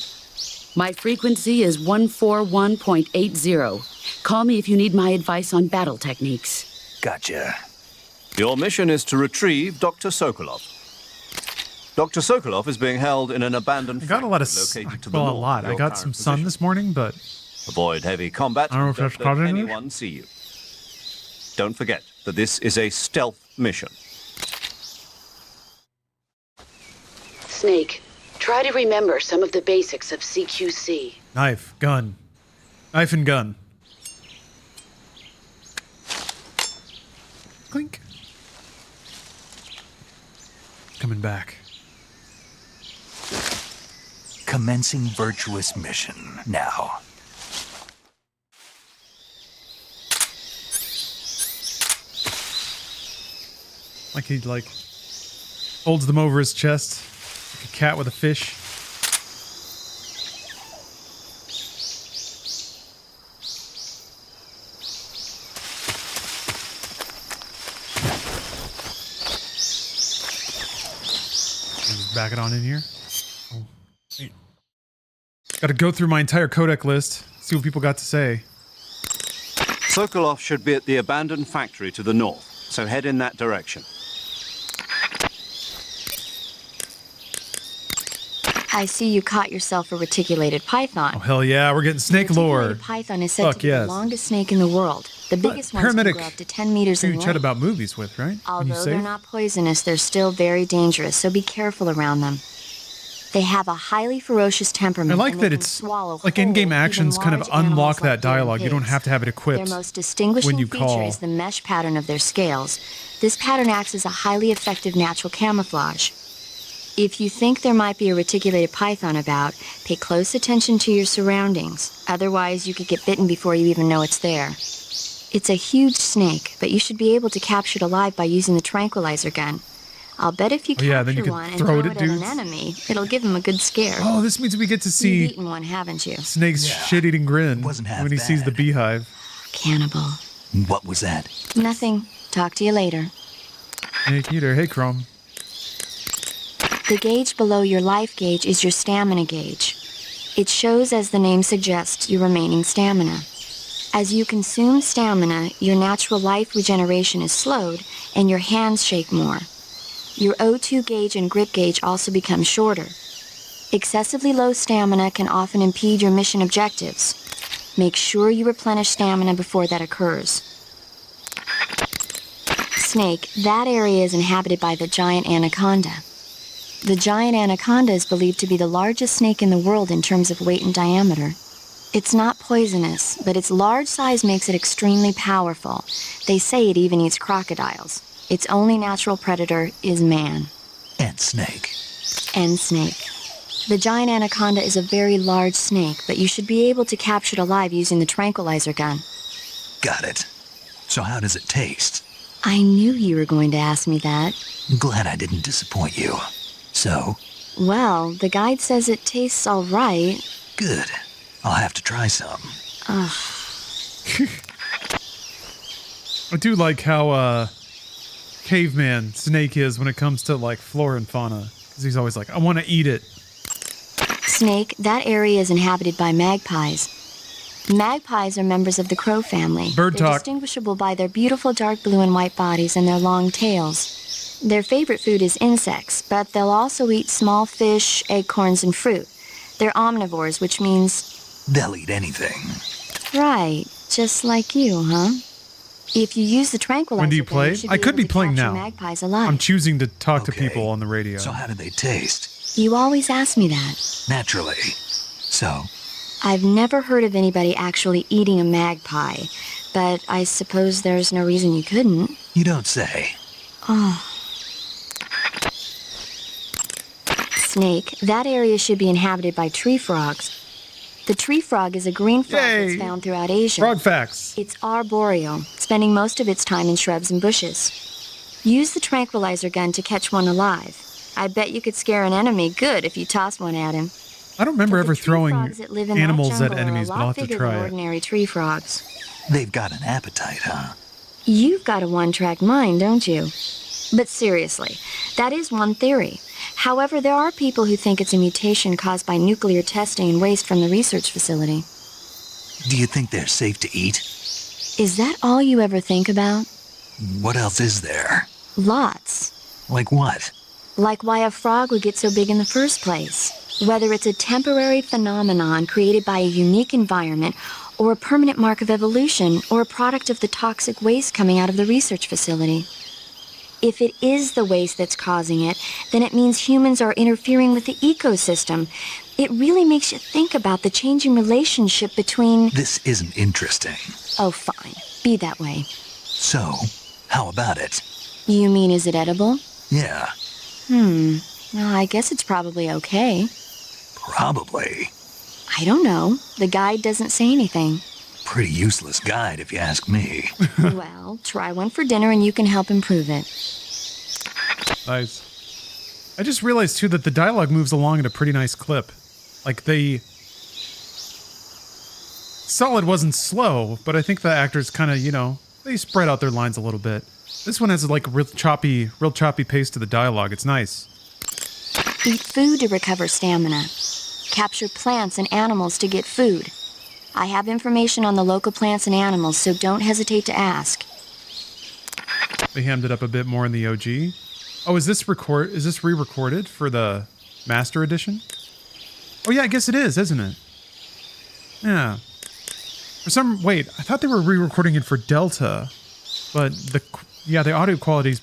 My frequency is 141.80. Call me if you need my advice on battle techniques. Gotcha. Your mission is to retrieve Dr. Sokolov. Dr. Sokolov is being held in an abandoned I got a lot of factory located to the well, a north lot. of I your got current some sun position. this morning, but Avoid heavy combat. I don't know if and that's don't let called English. anyone see you. Don't forget that this is a stealth mission. Snake, try to remember some of the basics of CQC. knife, gun, knife and gun. Clink. Coming back. Commencing Virtuous mission now. Like he holds them over his chest like a cat with a fish. Just back it on in here. Oh, wait. Got to go through my entire codec list, see what people got to say. Sokolov should be at the abandoned factory to the north, so head in that direction. I see you caught yourself a reticulated python. Oh hell yeah, we're getting snake The lore. reticulated python is said Fuck to be yes. the longest snake in the world. The biggest ones can paramedic grow up to 10 meters Who in you length. chat about movies with, right? When you Although they're save? not poisonous, they're still very dangerous, so be careful around them. They have a highly ferocious temperament. I like and they that can it's swallow like whole, in-game even actions kind of large animals unlock like that deer and dialogue. You don't pigs. have to have it equipped Their most distinguishing when you feature call. is the mesh pattern of their scales. This pattern acts as a highly effective natural camouflage. If you think there might be a reticulated python about, pay close attention to your surroundings. Otherwise, you could get bitten before you even know it's there. It's a huge snake, but you should be able to capture it alive by using the tranquilizer gun. I'll bet if you Oh, yeah, then you capture can one and throw throw it it at at an dudes. enemy, it'll give him a good scare. Oh, this means we get to You've see eaten one, haven't you? Snake's Yeah. shit-eating grin Wasn't half when he sees bad. the beehive. Cannibal. What was that? Nothing. Talk to you later. Snake eater. Hey, Chrome. The gauge below your life gauge is your stamina gauge. It shows, as the name suggests, your remaining stamina. As you consume stamina, your natural life regeneration is slowed, and your hands shake more. Your O2 gauge and grip gauge also become shorter. Excessively low stamina can often impede your mission objectives. Make sure you replenish stamina before that occurs. Snake, that area is inhabited by the giant anaconda. The giant anaconda is believed to be the largest snake in the world in terms of weight and diameter. It's not poisonous, but its large size makes it extremely powerful. They say it even eats crocodiles. Its only natural predator is man. And Snake. And snake. The giant anaconda is a very large snake, but you should be able to capture it alive using the tranquilizer gun. Got it. So how does it taste? I knew you were going to ask me that. Glad I didn't disappoint you. So, Well, the guide says it tastes all right. good. I'll have to try some. I do like how caveman Snake is when it comes to like flora and fauna, because he's always like, I want to eat it. Snake, that area is inhabited by magpies. Magpies are members of the crow family. Bird They're talk. distinguishable by their beautiful dark blue and white bodies and their long tails. Their favorite food is insects, but they'll also eat small fish, acorns, and fruit. They're omnivores, which means... They'll eat anything. Right, just like you, huh? If you use the tranquilizer When do you gun, play? should I could able be to playing capture now. magpies alive. I'm choosing to talk to Okay. people on the radio. So how do they taste? You always ask me that. Naturally. So, I've never heard of anybody actually eating a magpie, but I suppose there's no reason you couldn't. you don't say. Snake, that area should be inhabited by tree frogs. The tree frog is a green frog Yay! that's found throughout Asia. Frog facts. It's arboreal, spending most of its time in shrubs and bushes. Use the tranquilizer gun to catch one alive. I bet you could scare an enemy good if you tossed one at him. I don't remember But ever the tree throwing frogs that live in that animals at jungle are enemies, a but lot I'll have to bigger try than it. ordinary tree frogs. They've got an appetite, huh? You've got a one-track mind, don't you? But seriously, that is one theory. However, there are people who think it's a mutation caused by nuclear testing and waste from the research facility. Do you think they're safe to eat? Is that all you ever think about? What else is there? Lots. Like what? Like why a frog would get so big in the first place. Whether it's a temporary phenomenon created by a unique environment, or a permanent mark of evolution, or a product of the toxic waste coming out of the research facility. If it is the waste that's causing it, then it means humans are interfering with the ecosystem. It really makes you think about the changing relationship between... This isn't interesting. Oh, fine. Be that way. So, how about it? You mean, is it edible? Yeah, Well, I guess it's probably okay. probably. I don't know. The guide doesn't say anything. Pretty useless guide if you ask me. Well, try one for dinner and you can help improve it. Nice. I just realized too that the dialogue moves along at a pretty nice clip. Like Solid wasn't slow, but I think the actors kind of, they spread out their lines a little bit. This one has like real choppy pace to the dialogue. It's nice. Eat food to recover stamina. Capture plants and animals to get food. I have information on the local plants and animals, so don't hesitate to ask. They hammed it up a bit more in the OG. Oh, is this re-recorded for the Master Edition? Oh yeah, I guess it is, isn't it? Yeah. Wait, I thought they were re-recording it for Delta, but the audio quality's...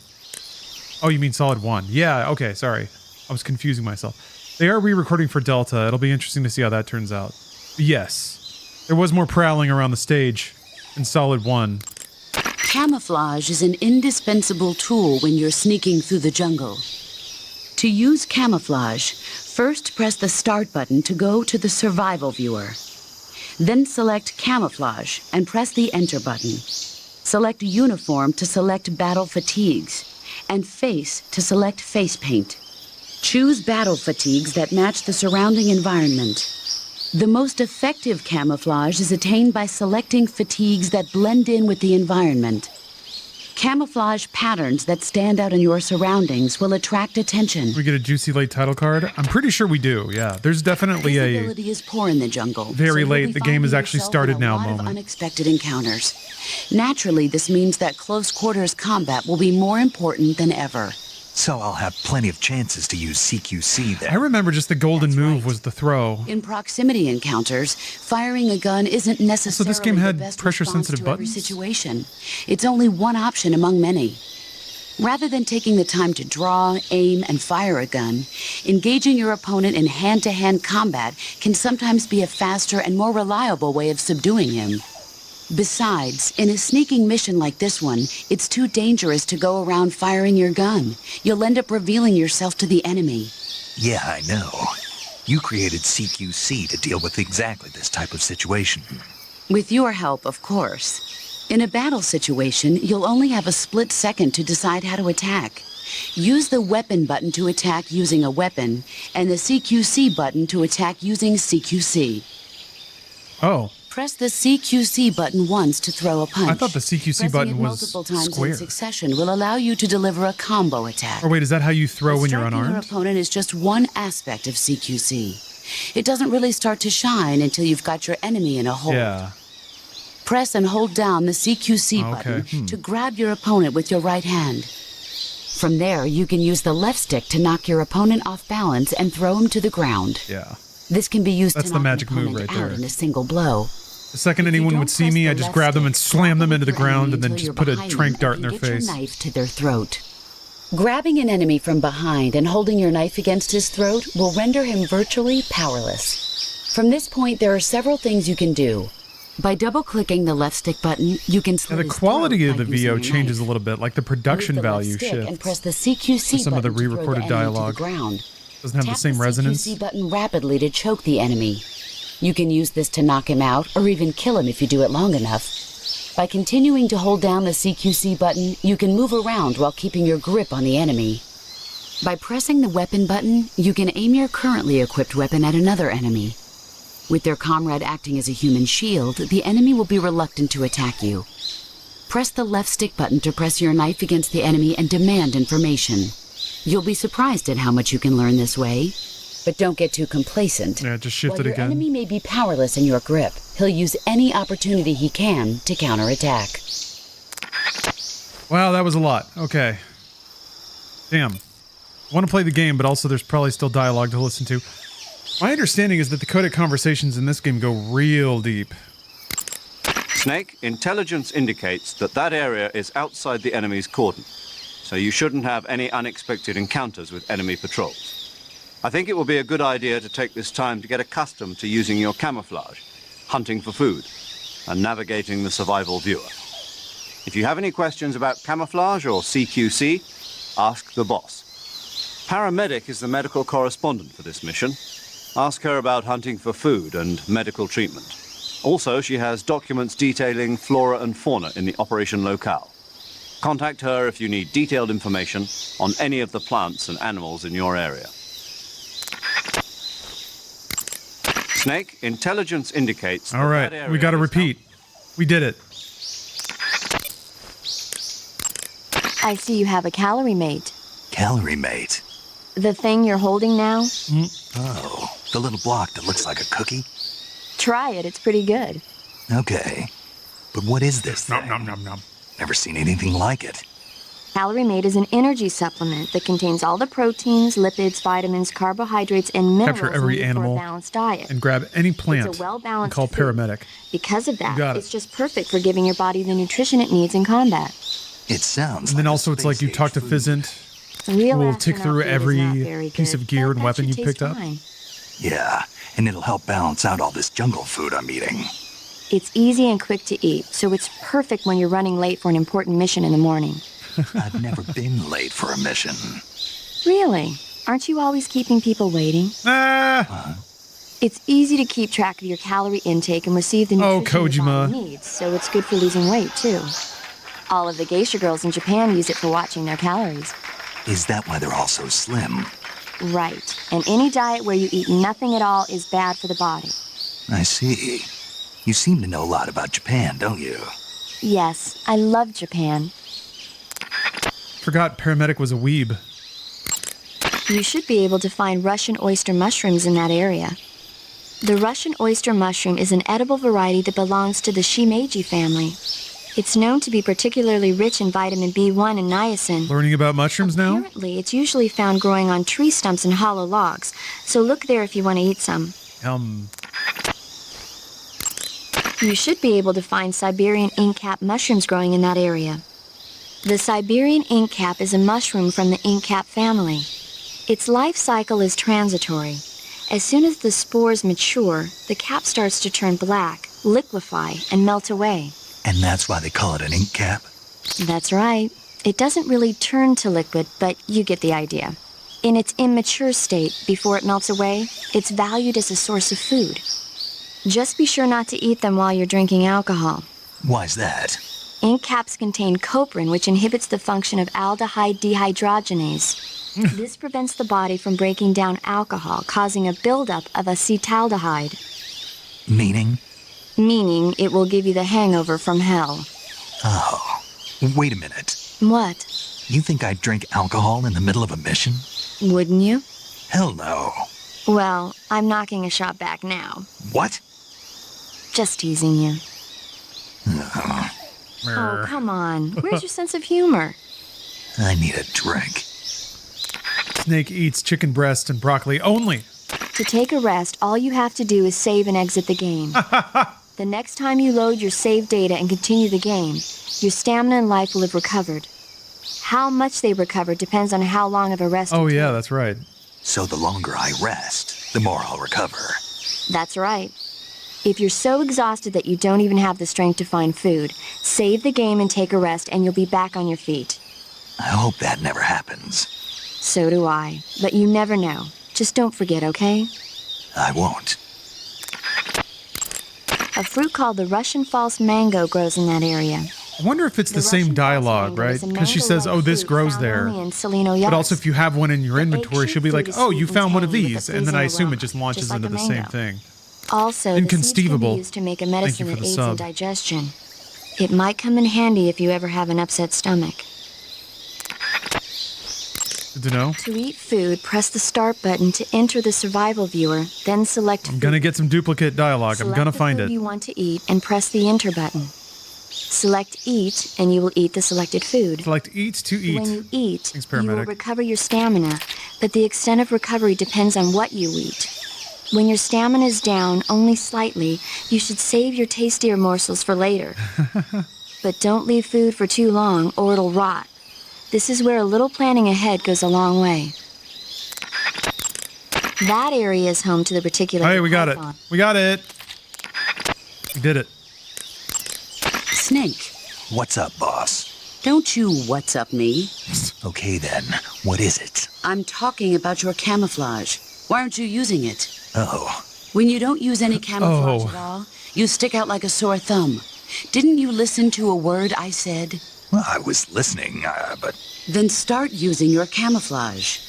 Oh, you mean Solid 1. Yeah, okay, sorry. I was confusing myself. They are re-recording for Delta. It'll be interesting to see how that turns out. But yes, there was more prowling around the stage in Solid 1. Camouflage is an indispensable tool when you're sneaking through the jungle. To use camouflage, first press the Start button to go to the Survival viewer. Then select Camouflage and press the Enter button. Select Uniform to select Battle Fatigues, and face to select face paint. Choose battle fatigues that match the surrounding environment. The most effective camouflage is attained by selecting fatigues that blend in with the environment. Camouflage patterns that stand out in your surroundings will attract attention. We get a juicy late title card? I'm pretty sure we do, yeah. There's definitely Visibility is poor in the jungle. Very so late, the game has actually started now moment. moment. Unexpected encounters. Naturally, this means that close quarters combat will be more important than ever. So I'll have plenty of chances to use CQC there. I remember just the golden That's move right. was the throw. In proximity encounters, firing a gun isn't necessarily this game had the best pressure-sensitive response to every buttons? situation. It's only one option among many. Rather than taking the time to draw, aim, and fire a gun, engaging your opponent in hand-to-hand combat can sometimes be a faster and more reliable way of subduing him. Besides, in a sneaking mission like this one, it's too dangerous to go around firing your gun. You'll end up revealing yourself to the enemy. Yeah, I know. You created CQC to deal with exactly this type of situation. With your help, of course. In a battle situation, you'll only have a split second to decide how to attack. Use the weapon button to attack using a weapon, and the CQC button to attack using CQC. Oh. Press the CQC button once to throw a punch. I thought the CQC Pressing button it was multiple times square. in succession will allow you to deliver a combo attack. Or wait, is that how you throw when you're Striking your unarmed? opponent is just one aspect of CQC. It doesn't really start to shine until you've got your enemy in a hold. Yeah. Press and hold down the CQC Okay. button to grab your opponent with your right hand. From there, you can use the left stick to knock your opponent off balance and throw him to the ground. Yeah. This can be used That's to the knock magic an move opponent right out there. in a single blow. The second If you anyone don't would see press me, the I just left grab them and stick, slam them grapple into the with your ground enemy and then until just you're put a behind trank them dart in and their get your face. knife to their throat. Grabbing an enemy from behind and holding your knife against his throat will render him virtually powerless. From this point, there are several things you can do. By double-clicking the left stick button, you can Yeah, slit the his quality throat of the by using VO your changes a knife. little bit, like the production Move the left value stick shifts. and press the CQC Some of the button to throw re-recorded enemy to the dialogue ground. doesn't have Tap the same the resonance. CQC button rapidly to choke the enemy. You can use this to knock him out or even kill him if you do it long enough. By continuing to hold down the CQC button, you can move around while keeping your grip on the enemy. By pressing the weapon button, you can aim your currently equipped weapon at another enemy. With their comrade acting as a human shield, the enemy will be reluctant to attack you. Press the left stick button to press your knife against the enemy and demand information. You'll be surprised at how much you can learn this way. But don't get too complacent. Yeah, just shift While it your again. enemy may be powerless in your grip, he'll use any opportunity he can to counterattack. Wow, that was a lot. Okay. Damn. I want to play the game, but also there's probably still dialogue to listen to. My understanding is that the codec conversations in this game go real deep. Snake, intelligence indicates that that area is outside the enemy's cordon, so you shouldn't have any unexpected encounters with enemy patrols. I think it will be a good idea to take this time to get accustomed to using your camouflage, hunting for food, and navigating the survival viewer. If you have any questions about camouflage or CQC, ask the boss. Paramedic is the medical correspondent for this mission. Ask her about hunting for food and medical treatment. Also, she has documents detailing flora and fauna in the operation locale. Contact her if you need detailed information on any of the plants and animals in your area. Snake, intelligence indicates All right, that we got to repeat. We did it. I see you have a calorie mate. Calorie mate. The thing you're holding now? Oh, the little block that looks like a cookie? Try it, it's pretty good. Okay. But what is this thing? Nom, nom, nom, nom. Never seen anything like it. Calorie mate is an energy supplement that contains all the proteins, lipids, vitamins, carbohydrates, and minerals Capture every needed for animal a balanced diet. And grab any It's plant a well-balanced and call food. paramedic. Because of got that, it. it's just perfect for giving your body the nutrition it needs in combat. It sounds And then like also a it's like you space-age talk to food. Fizzant. Real We'll tick astronaut through food is every not very piece good, of gear but and that weapon should you taste picked up. fine. Yeah, and it'll help balance out all this jungle food I'm eating. It's easy and quick to eat, so it's perfect when you're running late for an important mission in the morning. I've never been late for a mission. Really? Aren't you always keeping people waiting? Ah! It's easy to keep track of your calorie intake and receive the Oh, nutrition your Kojima. body needs, so it's good for losing weight, too. All of the geisha girls in Japan use it for watching their calories. Is that why they're all so slim? Right. And any diet where you eat nothing at all is bad for the body. I see. You seem to know a lot about Japan, don't you? Yes, I love Japan. Forgot paramedic was a weeb. You should be able to find Russian oyster mushrooms in that area. The Russian oyster mushroom is an edible variety that belongs to the shimeji family. It's known to be particularly rich in vitamin B1 and niacin. Learning about mushrooms now? Apparently, it's usually found growing on tree stumps and hollow logs, so look there if you want to eat some. You should be able to find Siberian inkcap mushrooms growing in that area. The Siberian inkcap is a mushroom from the inkcap family. Its life cycle is transitory. As soon as the spores mature, the cap starts to turn black, liquefy, and melt away. And that's why they call it an ink cap? That's right. It doesn't really turn to liquid, but you get the idea. In its immature state, before it melts away, it's valued as a source of food. Just be sure not to eat them while you're drinking alcohol. Why's that? Ink caps contain coprin, which inhibits the function of aldehyde dehydrogenase. This prevents the body from breaking down alcohol, causing a buildup of acetaldehyde. Meaning? Meaning it will give you the hangover from hell. Oh, wait a minute. What? You think I'd drink alcohol in the middle of a mission? Wouldn't you? Hell no. Well, I'm knocking a shot back now. What? Just teasing you. Oh, come on. Where's your sense of humor? I need a drink. Snake eats chicken breast and broccoli only. To take a rest, all you have to do is save and exit the game. The next time you load your save data and continue the game, your stamina and life will have recovered. How much they recover depends on how long of a rest you Oh, yeah, take. that's right. So the longer I rest, the more I'll recover. That's right. If you're so exhausted that you don't even have the strength to find food, save the game and take a rest and you'll be back on your feet. I hope that never happens. So do I. But you never know. Just don't forget, okay? I won't. A fruit called the Russian false mango grows in that area. I wonder if it's the same Russian dialogue, false mango right? is a Because she says, mango-like oh, this fruit grows found there. only in Salino But also, Yachts. if you have one in your The inventory, she'll be like, egg oh, shoots you sweet found and one of tangy with a these. And then pleasing I assume aroma, it just launches just like into a the same mango. thing. Also, the seeds can be Inconceivable. used to make a Thank you medicine for that the aids sub. in digestion. It might come in handy if you ever have an upset stomach. Good to know. To eat food, press the start button to enter the survival viewer, then select I'm gonna get some duplicate dialogue. I'm gonna find the it. food you want to eat and press the enter button. Select eat and you will eat the selected food. Select eat to eat. When you eat, Thanks, you will paramedic. recover your stamina, but the extent of recovery depends on what you eat. When your stamina is down only slightly, you should save your tastier morsels for later. But don't leave food for too long or it'll rot. This is where a little planning ahead goes a long way. That area is home to the particular. Hey, we got it. We got it. We did it. Snake, What's up, boss? don't you what's up me. Okay then, what is it? I'm talking about your camouflage. Why aren't you using it? Oh, When you don't use any camouflage Oh. at all, you stick out like a sore thumb. Didn't you listen to a word I said? well, I was listening, but Then start using your camouflage.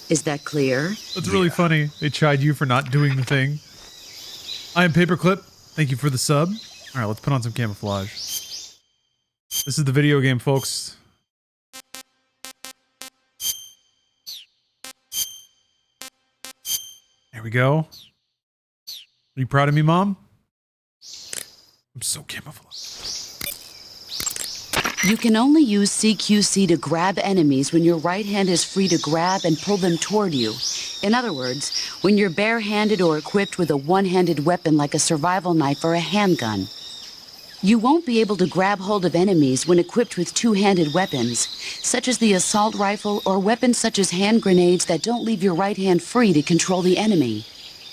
Is that clear? That's really funny. They chide you for not doing the thing. I am Paperclip. Thank you for the sub. All right, let's put on some camouflage. This is the video game, folks. There we go. Are you proud of me, Mom? I'm so camouflaged. You can only use CQC to grab enemies when your right hand is free to grab and pull them toward you. In other words, when you're barehanded or equipped with a one-handed weapon like a survival knife or a handgun. You won't be able to grab hold of enemies when equipped with two-handed weapons, such as the assault rifle or weapons such as hand grenades that don't leave your right hand free to control the enemy.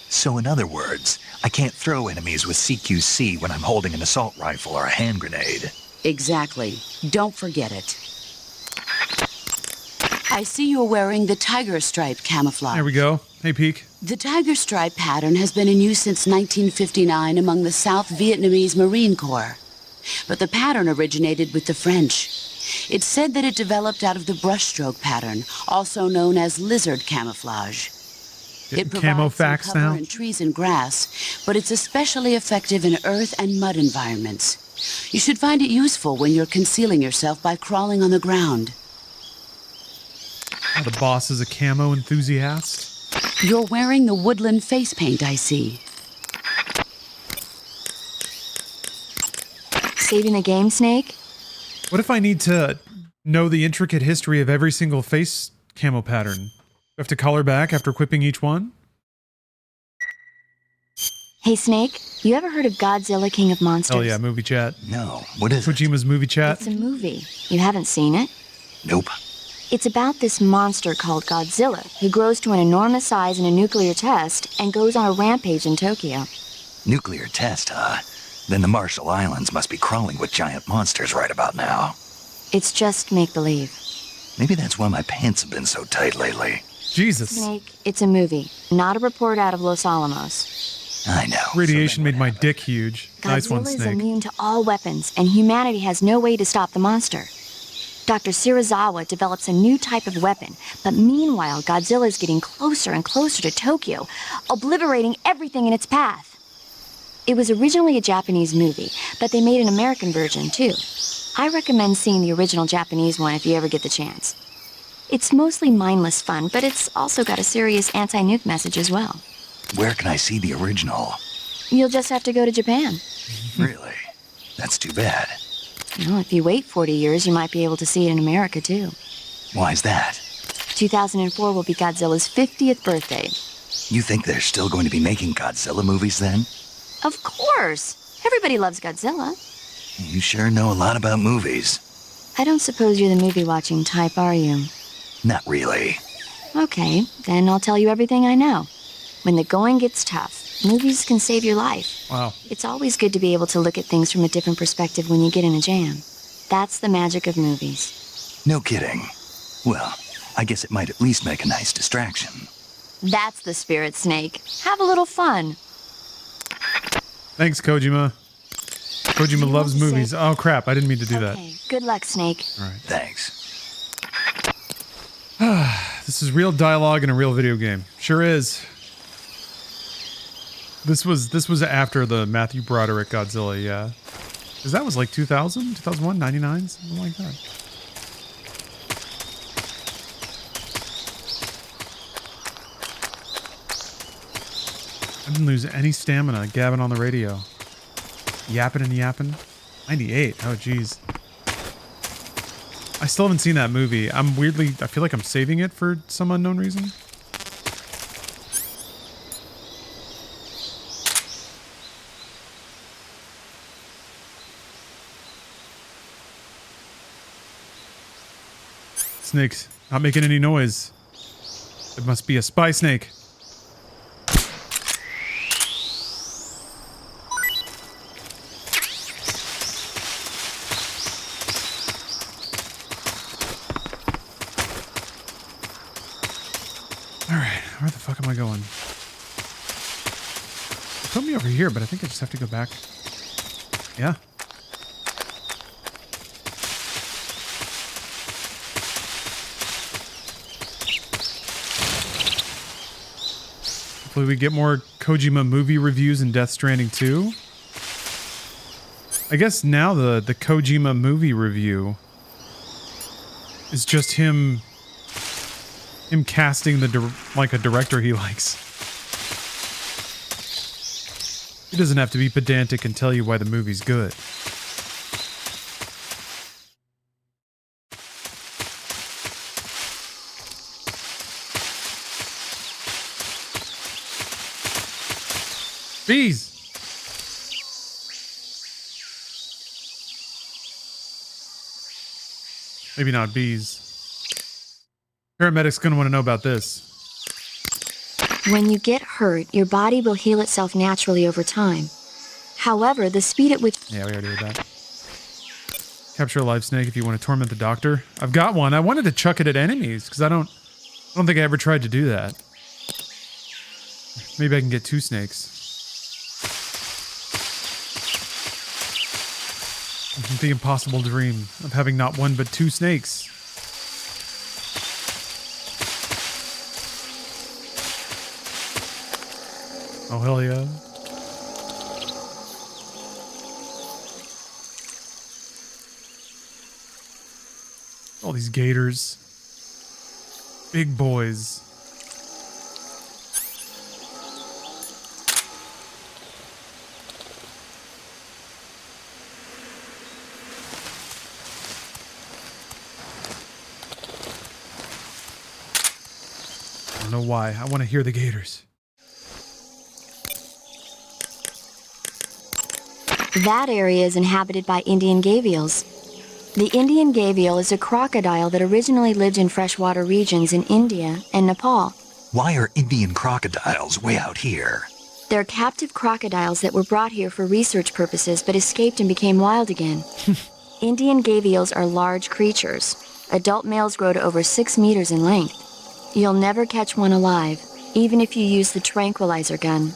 so in other words, I can't throw enemies with CQC when I'm holding an assault rifle or a hand grenade. Exactly. Don't forget it. I see you're wearing the tiger stripe camouflage. There we go. Hey, Peek. The tiger stripe pattern has been in use since 1959 among the South Vietnamese Marine Corps. but the pattern originated with the French. It's said that it developed out of the brushstroke pattern, also known as lizard camouflage. It Getting camo provides some facts cover now. in trees and grass, but it's especially effective in earth and mud environments. You should find it useful when you're concealing yourself by crawling on the ground. Oh, the boss is a camo enthusiast. You're wearing the woodland face paint, I see. Saving the game, Snake? What if I need to know the intricate history of every single face camo pattern? Do I have to color back after equipping each one? Hey, Snake, you ever heard of Godzilla King of Monsters? Hell yeah, movie chat. No, what is it? Kojima's movie chat. It's a movie. You haven't seen it? Nope. It's about this monster called Godzilla, who grows to an enormous size in a nuclear test and goes on a rampage in Tokyo. Nuclear test, huh? Then the Marshall Islands must be crawling with giant monsters right about now. It's just make-believe. Maybe that's why my pants have been so tight lately. Jesus. Snake, it's a movie, not a report out of Los Alamos. I know. Radiation made my dick huge. Nice one, Godzilla is Snake. immune to all weapons, and humanity has no way to stop the monster. Dr. Shirazawa develops a new type of weapon, but meanwhile, Godzilla is getting closer and closer to Tokyo, obliterating everything in its path. It was originally a Japanese movie, but they made an American version, too. I recommend seeing the original Japanese one if you ever get the chance. It's mostly mindless fun, but it's also got a serious anti-nuke message as well. Where can I see the original? You'll just have to go to Japan. Really? That's too bad. Well, if you wait 40 years, you might be able to see it in America, too. Why's that? 2004 will be Godzilla's 50th birthday. You think they're still going to be making Godzilla movies then? Of course! Everybody loves Godzilla. You sure know a lot about movies. I don't suppose you're the movie-watching type, are you? Not really. Okay, then I'll tell you everything I know. When the going gets tough, movies can save your life. Wow. It's always good to be able to look at things from a different perspective when you get in a jam. That's the magic of movies. No kidding. Well, I guess it might at least make a nice distraction. That's the spirit, Snake. Have a little fun. Thanks, Kojima. Kojima loves movies. Oh, crap. I didn't mean to do that. Okay, good luck, Snake. All right. Thanks. This is real dialogue in a real video game. Sure is. This was after the Matthew Broderick Godzilla, yeah. Because that was like 2000, 2001, 99, something like that. I didn't lose any stamina gabbing on the radio. Yapping and yapping. 98. Oh, jeez. I still haven't seen that movie. I feel like I'm saving it for some unknown reason. Snake's not making any noise. It must be a spy snake. Alright, where the fuck am I going? They put me over here, but I think I just have to go back. Yeah. Hopefully we get more Kojima movie reviews in Death Stranding 2. I guess now the Kojima movie review is just him casting like a director he likes. He doesn't have to be pedantic and tell you why the movie's good. Bees! Maybe not bees. Paramedic's gonna want to know about this. When you get hurt, your body will heal itself naturally over time. However, the speed at which... Yeah, we already did that. Capture a live snake if you want to torment the doctor. I've got one. I wanted to chuck it at enemies because I don't think I ever tried to do that. Maybe I can get 2 snakes. the impossible dream of having not one but two snakes. Oh, hell yeah. All these gators. Big boys. I don't know why. I want to hear the gators. That area is inhabited by Indian gavials. The Indian gavial is a crocodile that originally lived in freshwater regions in India and Nepal. Why are Indian crocodiles way out here? They're captive crocodiles that were brought here for research purposes but escaped and became wild again. Indian gavials are large creatures. Adult males grow to over 6 meters in length. You'll never catch one alive, even if you use the tranquilizer gun.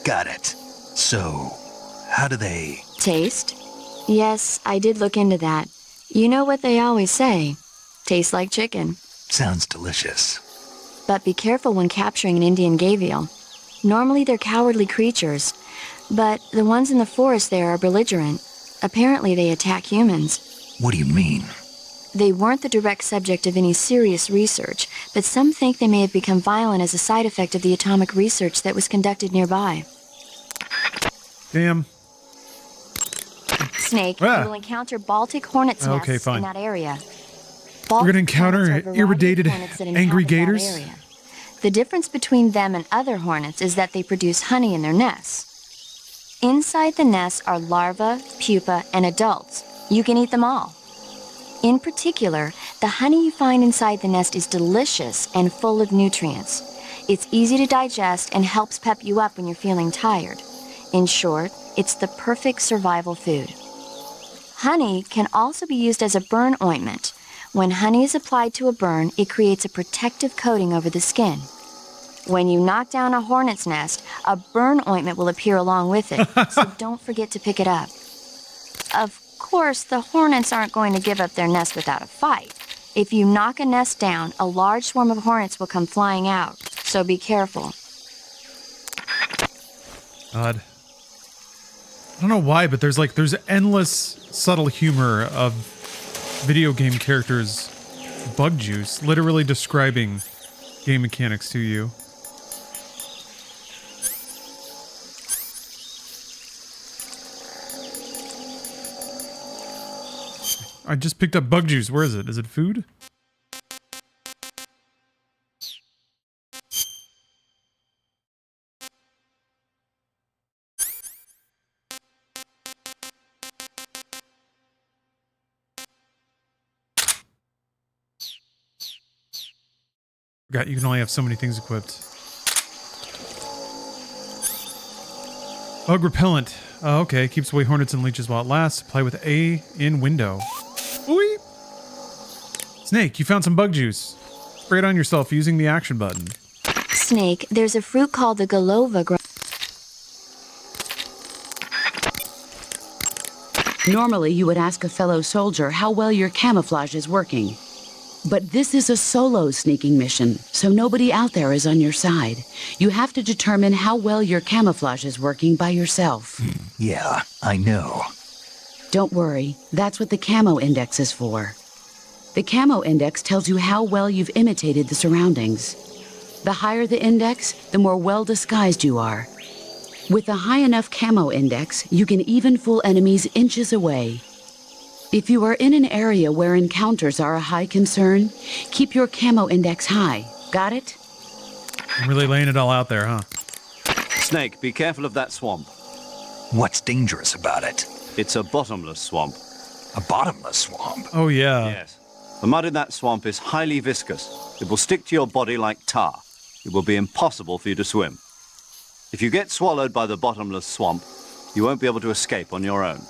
Got it. So, how do they... Taste? Yes, I did look into that. You know what they always say. Tastes like chicken. Sounds delicious. But be careful when capturing an Indian gavial. Normally they're cowardly creatures, but the ones in the forest there are belligerent. Apparently they attack humans. What do you mean? They weren't the direct subject of any serious research, but some think they may have become violent as a side effect of the atomic research that was conducted nearby. Damn. Snake, you will encounter Baltic hornets' nests in that area. We're going to encounter irradiated, angry gators? The difference between them and other hornets is that they produce honey in their nests. Inside the nests are larvae, pupa, and adults. You can eat them all. In particular, the honey you find inside the nest is delicious and full of nutrients. It's easy to digest and helps pep you up when you're feeling tired. In short, it's the perfect survival food. Honey can also be used as a burn ointment. When honey is applied to a burn, it creates a protective coating over the skin. When you knock down a hornet's nest, a burn ointment will appear along with it, so don't forget to pick it up. Of course, the hornets aren't going to give up their nest without a fight. If you knock a nest down, a large swarm of hornets will come flying out, so be careful. Odd. I don't know why, but there's endless subtle humor of video game characters' bug juice, literally describing game mechanics to you. I just picked up bug juice. Where is it? Is it food? Forgot you can only have so many things equipped. Bug repellent. Oh, okay. Keeps away hornets and leeches while it lasts. Apply with A in window. Ooh. Snake, you found some bug juice. Spray it on yourself using the action button. Snake, there's a fruit called the galova. Normally, you would ask a fellow soldier how well your camouflage is working. But this is a solo sneaking mission, so nobody out there is on your side. You have to determine how well your camouflage is working by yourself. Yeah, I know. Don't worry, that's what the camo index is for. The camo index tells you how well you've imitated the surroundings. The higher the index, the more well disguised you are. With a high enough camo index, you can even fool enemies inches away. If you are in an area where encounters are a high concern, keep your camo index high. Got it? I'm really laying it all out there, huh? Snake, be careful of that swamp. What's dangerous about it? It's a bottomless swamp. A bottomless swamp? Oh, yeah. Yes. The mud in that swamp is highly viscous. It will stick to your body like tar. It will be impossible for you to swim. If you get swallowed by the bottomless swamp, you won't be able to escape on your own.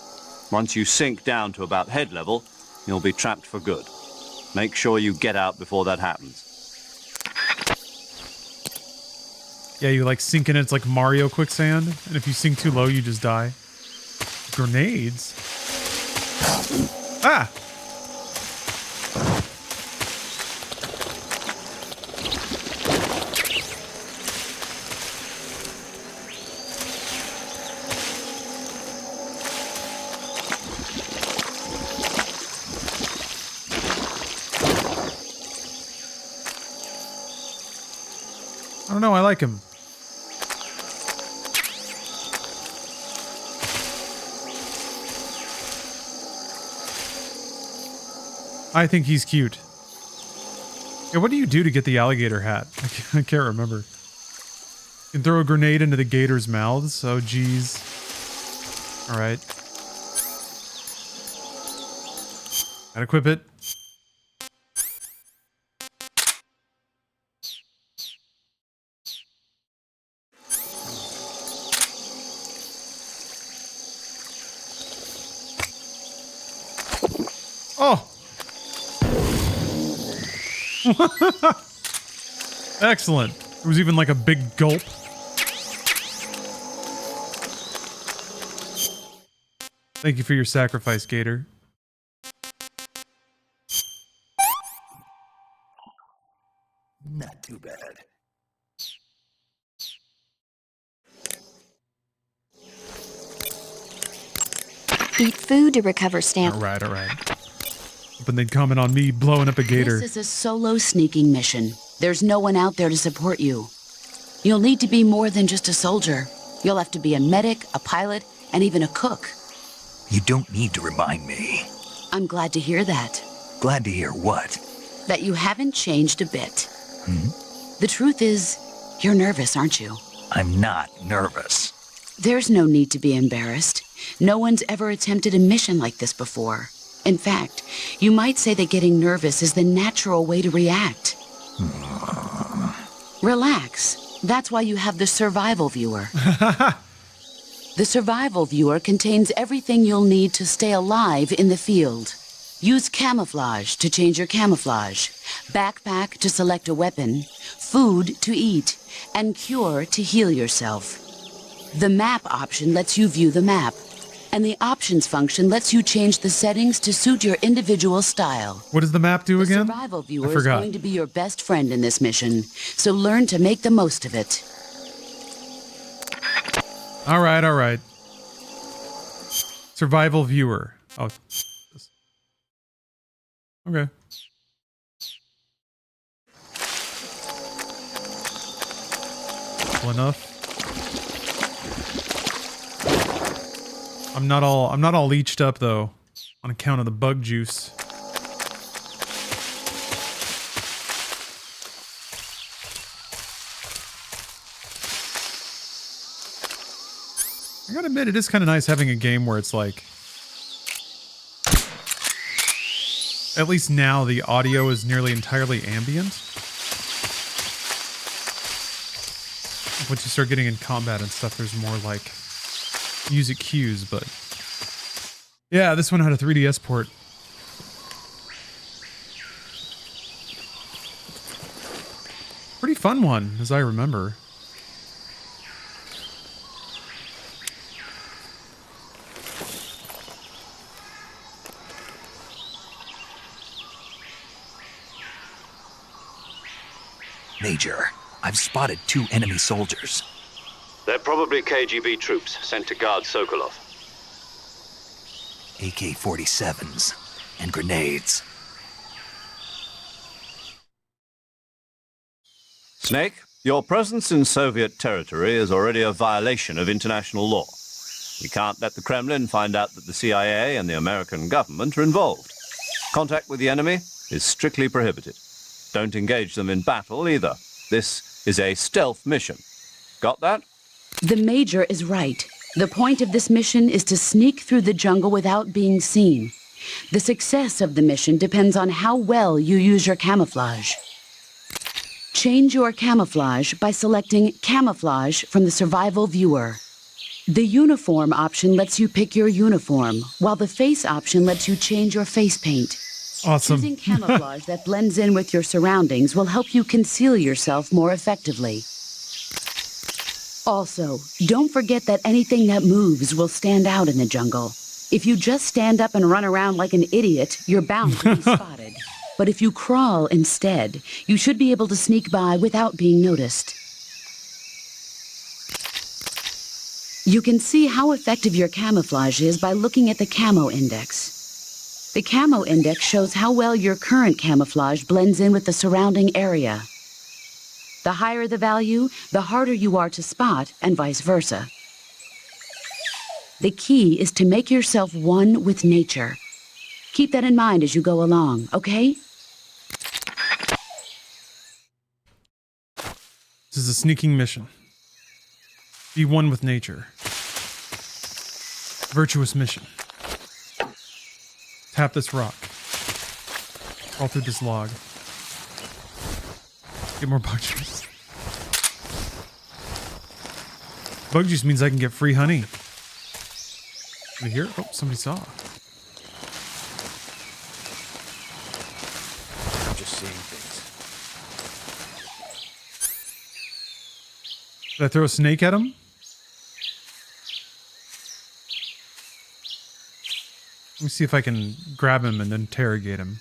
Once you sink down to about head level, you'll be trapped for good. Make sure you get out before that happens. Yeah, you like sink in, it's like Mario quicksand, and if you sink too low, you just die. Grenades? Ah! I don't know, I like him. I think he's cute. Yeah, what do you do to get the alligator hat? I can't remember. You can throw a grenade into the gator's mouths. Oh, geez. All right. Gotta equip it. Oh! Excellent. It was even like a big gulp. Thank you for your sacrifice, Gator. Not too bad. Eat food to recover stamina. All right, all right. Hoping they'd comment on me blowing up a gator. This is a solo sneaking mission. There's no one out there to support you. You'll need to be more than just a soldier. You'll have to be a medic, a pilot, and even a cook. You don't need to remind me. I'm glad to hear that. Glad to hear what? That you haven't changed a bit. Hmm? The truth is, you're nervous, aren't you? I'm not nervous. There's no need to be embarrassed. No one's ever attempted a mission like this before. In fact, you might say that getting nervous is the natural way to react. Relax. That's why you have the survival viewer. The survival viewer contains everything you'll need to stay alive in the field. Use camouflage to change your camouflage, backpack to select a weapon, food to eat, and cure to heal yourself. The map option lets you view the map, and the options function lets you change the settings to suit your individual style. What does the map do again? The survival viewer I is forgot. going to be your best friend in this mission, so learn to make the most of it. All right, all right. Survival viewer. Oh. Okay. Well enough. I'm not all leeched up though, on account of the bug juice. I gotta admit, it is kind of nice having a game where it's like, at least now the audio is nearly entirely ambient. Once you start getting in combat and stuff, there's more like music cues, but yeah, this one had a 3DS port. Pretty fun one, as I remember. Major, I've spotted 2 enemy soldiers. They're probably KGB troops sent to guard Sokolov. AK-47s and grenades. Snake, your presence in Soviet territory is already a violation of international law. We can't let the Kremlin find out that the CIA and the American government are involved. Contact with the enemy is strictly prohibited. Don't engage them in battle either. This is a stealth mission. Got that? The Major is right. The point of this mission is to sneak through the jungle without being seen. The success of the mission depends on how well you use your camouflage. Change your camouflage by selecting Camouflage from the Survival Viewer. The Uniform option lets you pick your uniform, while the Face option lets you change your face paint. Awesome. Choosing camouflage that blends in with your surroundings will help you conceal yourself more effectively. Also, don't forget that anything that moves will stand out in the jungle. If you just stand up and run around like an idiot, you're bound to be spotted. But if you crawl instead, you should be able to sneak by without being noticed. You can see how effective your camouflage is by looking at the camo index. The camo index shows how well your current camouflage blends in with the surrounding area. The higher the value, the harder you are to spot, and vice versa. The key is to make yourself one with nature. Keep that in mind as you go along, okay? This is a sneaking mission. Be one with nature. Virtuous mission. Tap this rock. Crawl through this log. Get more bug juice. Bug juice means I can get free honey. Over here? Oh, somebody saw. I'm just seeing things. Did I throw a snake at him? Let me see if I can grab him and interrogate him.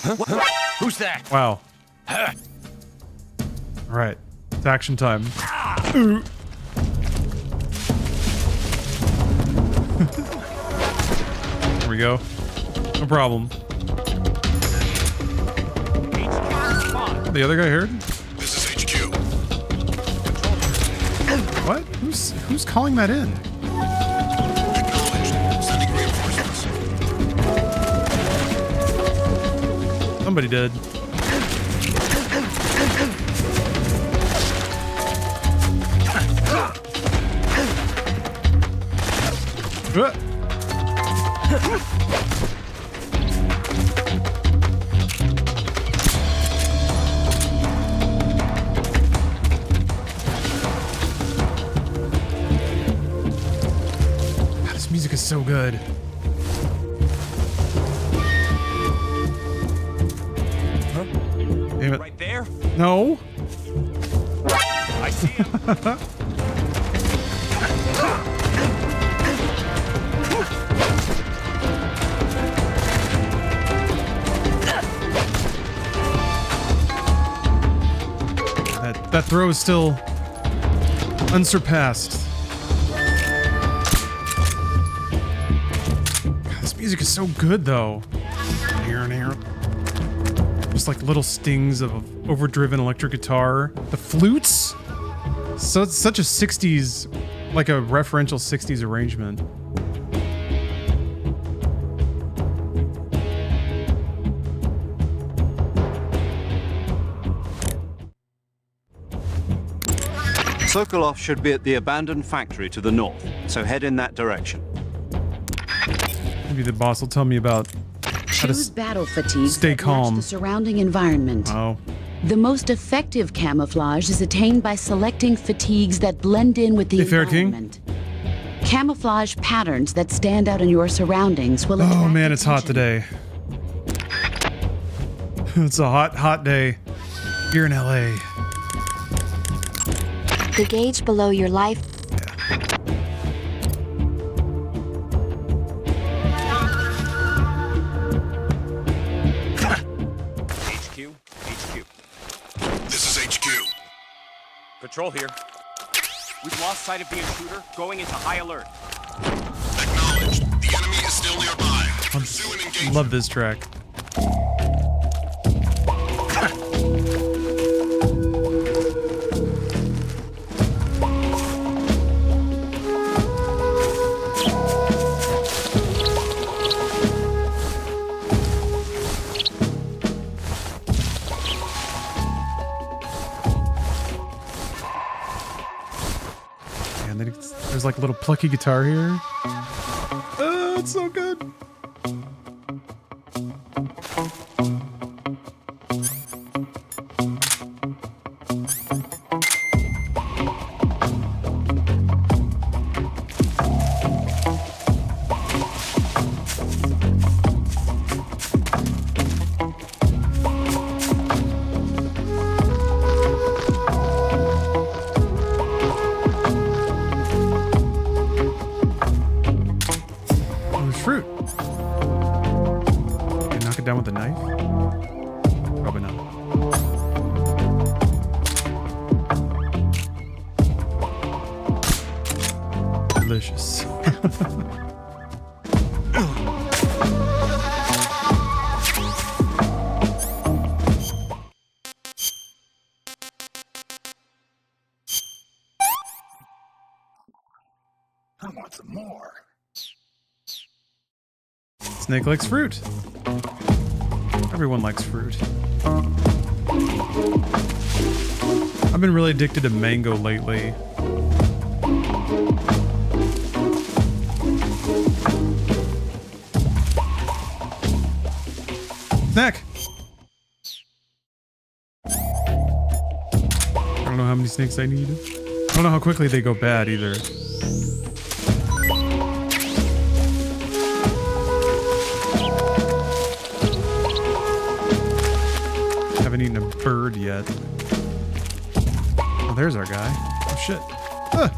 Huh? Who's that? Wow. Huh? All right. It's action time. Ooh. There we go. No problem. The other guy heard? This is HQ. What? Who's calling that in? Acknowledged. Sending reinforcements. Somebody did. God, this music is so good. Huh? Damn it. Right there? No. I see him. That throw is still unsurpassed. God, this music is so good, though. Just like little stings of overdriven electric guitar. The flutes? So it's such a 60s, like a referential 60s arrangement. Sokolov should be at the abandoned factory to the north, so head in that direction. Maybe the boss will tell me about how to Choose battle fatigues stay that match calm. the surrounding environment. Oh. The most effective camouflage is attained by selecting fatigues that blend in with the environment. Camouflage patterns that stand out in your surroundings will attract Oh man, it's hot attention. today. It's a hot day here in LA. The gauge below your life. HQ. This is HQ. Patrol here. We've lost sight of the intruder, going into high alert. Acknowledged. The enemy is still nearby. I Pursue and engage. love this track. And then there's like a little plucky guitar here. Oh, it's so good. delicious. I want some more. Snake likes fruit. Everyone likes fruit. I've been really addicted to mango lately. Snack! I don't know how many snakes I need. I don't know how quickly they go bad either. Haven't eaten a bird yet. Oh, there's our guy. Oh shit. Ah.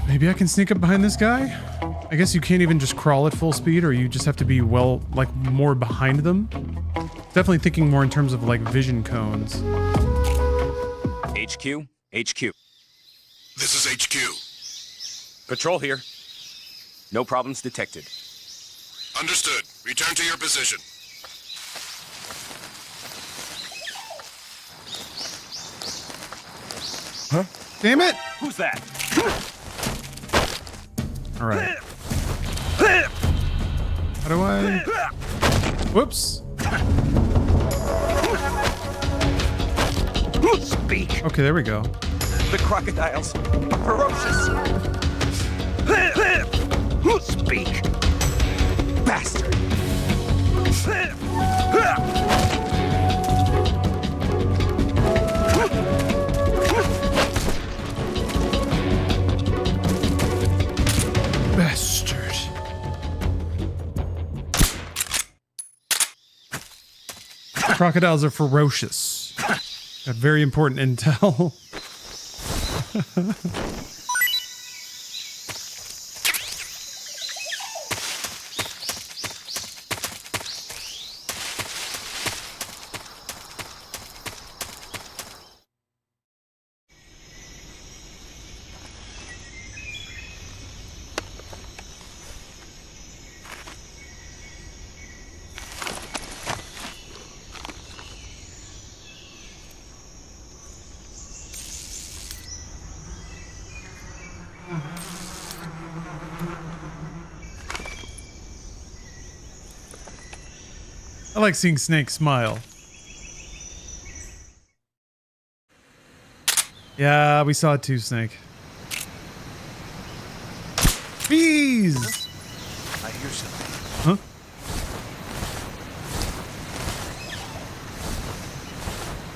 Maybe I can sneak up behind this guy? I guess you can't even just crawl at full speed, or you just have to be more behind them. Definitely thinking more in terms of like vision cones. HQ? HQ. This is HQ. Patrol here. No problems detected. Understood. Return to your position. Huh? Damn it! Who's that? All right. How do I? Whoops. Speak. Okay, there we go. The crocodiles are ferocious. Speak. Bastard. Bastard. Crocodiles are ferocious. Got very important intel. I like seeing Snake smile. Yeah, we saw it too, Snake. Bees! I hear something. Huh?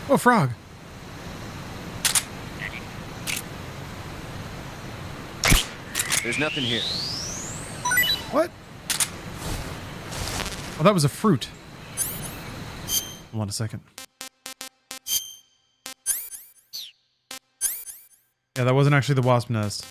Oh, frog. There's nothing here. What? Oh, that was a fruit. Hold on a second. Yeah, that wasn't actually the wasp nest.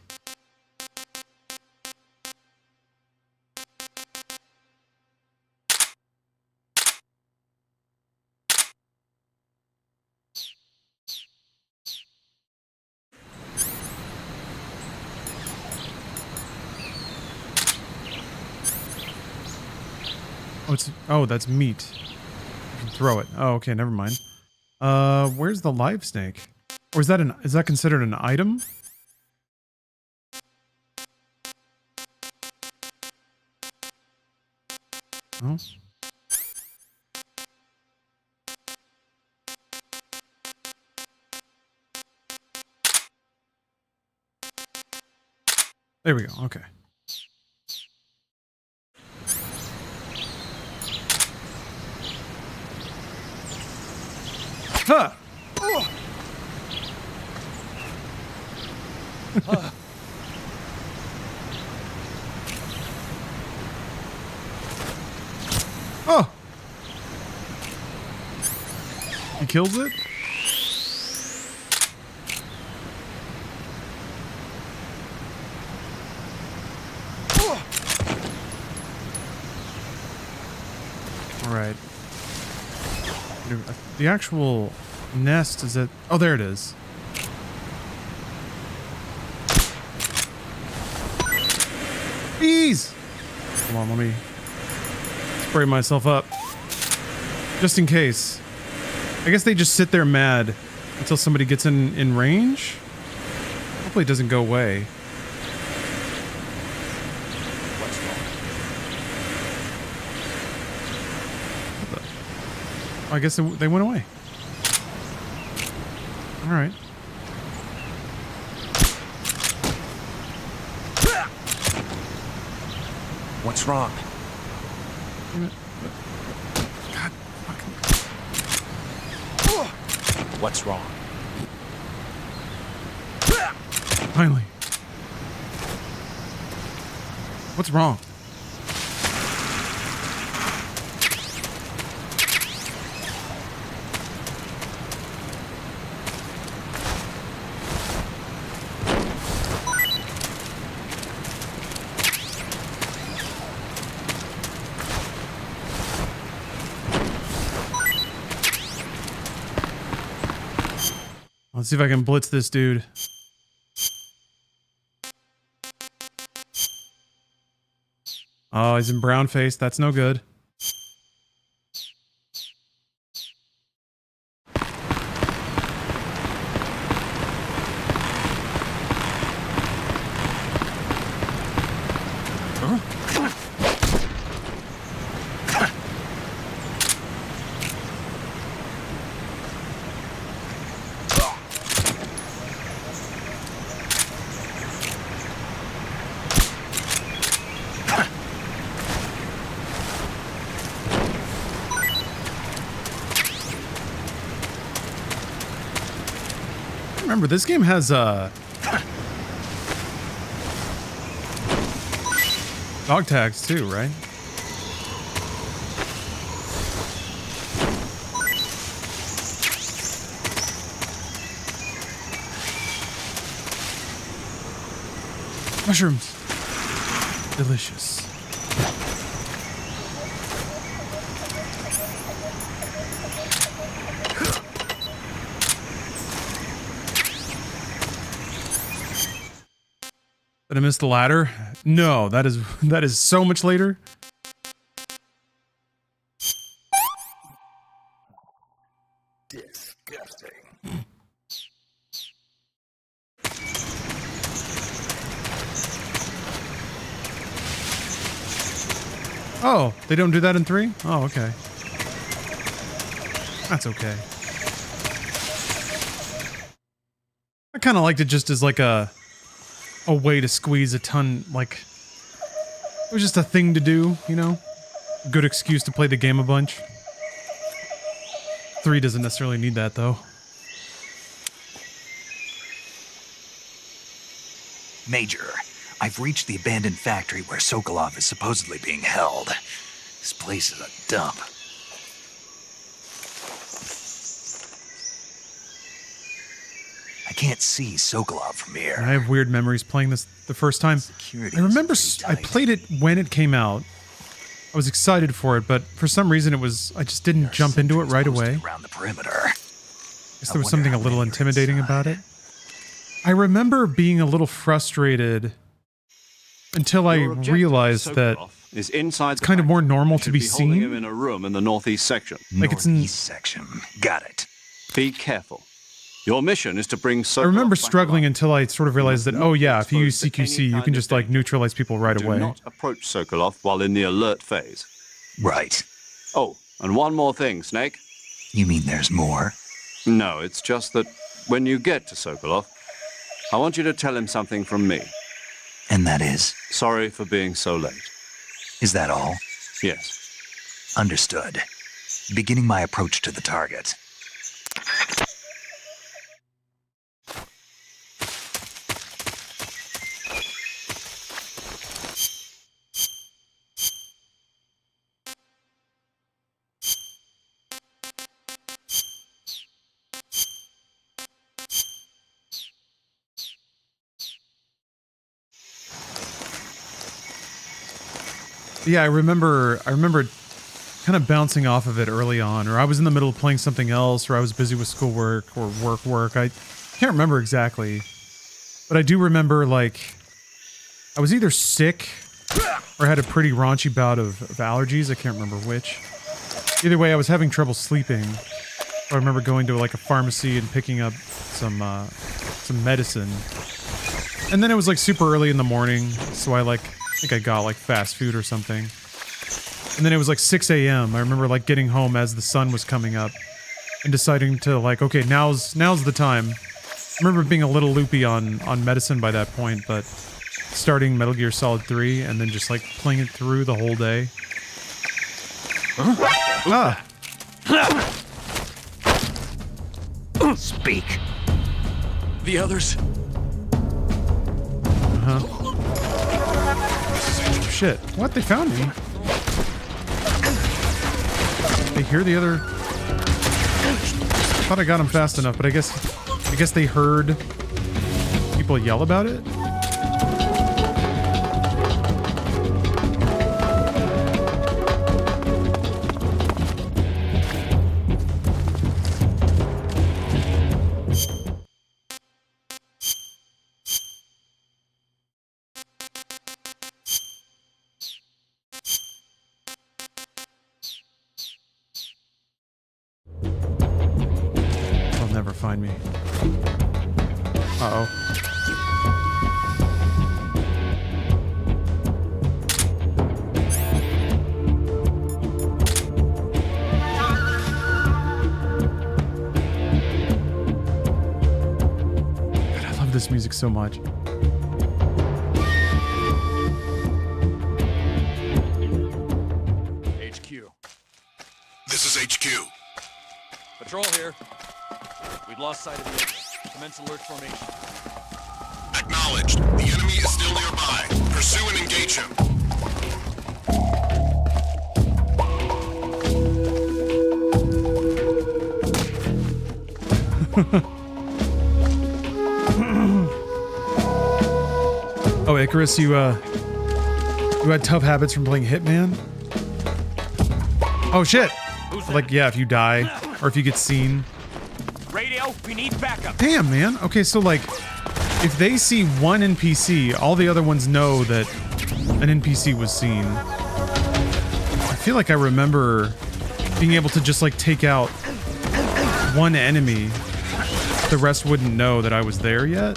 Oh, that's meat. You can throw it. Oh, okay, never mind. Where's the live snake? Or is that considered an item? Oh. There we go. Okay. Huh. Oh. He kills it? The actual nest is at... Oh, there it is. Bees! Come on, let me spray myself up. Just in case. I guess they just sit there mad until somebody gets in range. Hopefully it doesn't go away. I guess they went away. All right. What's wrong? God fucking... What's wrong? Finally. What's wrong? Let's see if I can blitz this dude. Oh, he's in brown face. That's no good. Remember, this game has dog tags too, right? Mushrooms. Delicious. Did I miss the ladder? No, that is so much later. Disgusting. Oh, they don't do that in 3? Oh, okay. That's okay. I kind of liked it just as like a way to squeeze a ton, like, it was just a thing to do, you know? Good excuse to play the game a bunch. 3 doesn't necessarily need that, though. Major, I've reached the abandoned factory where Sokolov is supposedly being held. This place is a dump. I can't see Sokolov from here. I have weird memories playing this the first time. I remember I played it when it came out. I was excited for it, but for some reason I just didn't jump into it right away. Around the perimeter. I guess there was something a little intimidating about it. I remember being a little frustrated until I realized that is inside it's kind of more normal to be holding seen. him in a room in the northeast section. Like it's in Northeast section. Got it. Be careful. Your mission is to bring Sokolov I remember back struggling alive. until I sort of realized that, oh yeah, if you use Exposed to CQC, any you kind can of just like danger. neutralize people right Do away. not approach Sokolov while in the alert phase. Right. Oh, and one more thing, Snake. You mean there's more? No, it's just that when you get to Sokolov, I want you to tell him something from me. And that is? Sorry for being so late. Is that all? Yes. Understood. Beginning my approach to the target. Yeah, I remember kind kind of bouncing off of it early on, or I was in the middle of playing something else, or I was busy with schoolwork or work. I can't remember exactly, but I do remember like I was either sick or had a pretty raunchy bout of allergies. I can't remember which. Either way, I was having trouble sleeping. I remember going to like a pharmacy and picking up some medicine. And then it was like super early in the morning, so I think I got like fast food or something. And then it was like 6 a.m. I remember like getting home as the sun was coming up and deciding to like, okay, now's the time. I remember being a little loopy on medicine by that point, but starting Metal Gear Solid 3 and then just like playing it through the whole day. Ah. Speak. The others. Shit. What? They found me. They hear the other... I thought I got them fast enough, but I guess they heard people yell about it. Find me. Uh-oh. God, I love this music so much. HQ. This is HQ. Patrol here. We've lost sight of the enemy. Commence alert formation. Acknowledged. The enemy is still nearby. Pursue and engage him. Oh, Icarus, you had tough habits from playing Hitman? Oh shit! Like, yeah, if you die, or if you get seen. Radio, we need backup. Damn, man. Okay, so like, if they see one NPC, all the other ones know that an NPC was seen. I feel like I remember being able to just like take out one enemy. The rest wouldn't know that I was there yet.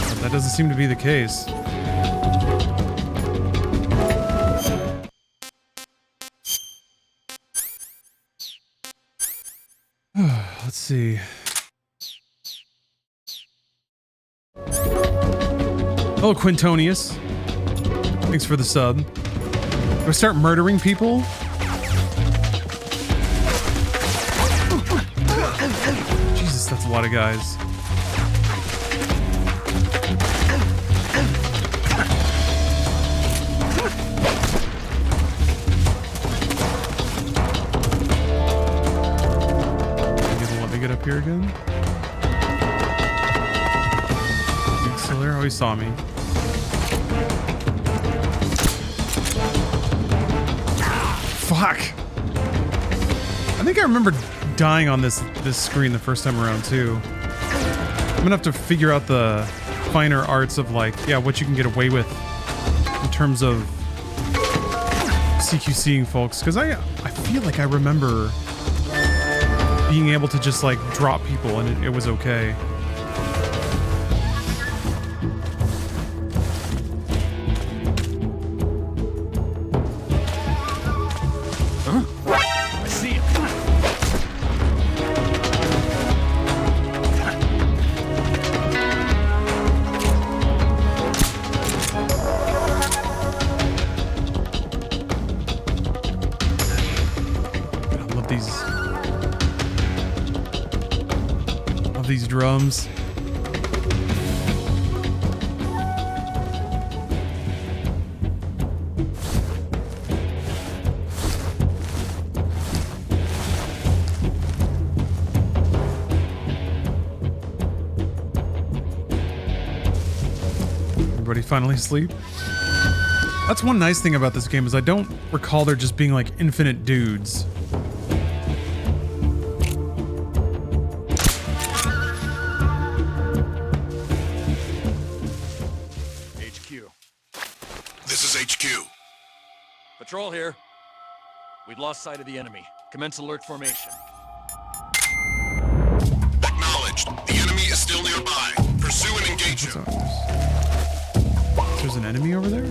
But that doesn't seem to be the case. Let's see. Hello, Quintonius. Thanks for the sub. Do I start murdering people? Jesus, that's a lot of guys. Get up here again. He's still there? Oh, he saw me. Fuck. I think I remember dying on this screen the first time around too. I'm gonna have to figure out the finer arts of like, yeah, what you can get away with in terms of CQCing folks, because I feel like I remember being able to just like drop people and it was okay. Huh? I see him. I love these drums. Everybody finally asleep? That's one nice thing about this game is I don't recall there just being like infinite dudes. HQ. This is HQ. Patrol here. We've lost sight of the enemy. Commence alert formation. Acknowledged. The enemy is still nearby. Pursue and engage him. There's an enemy over there?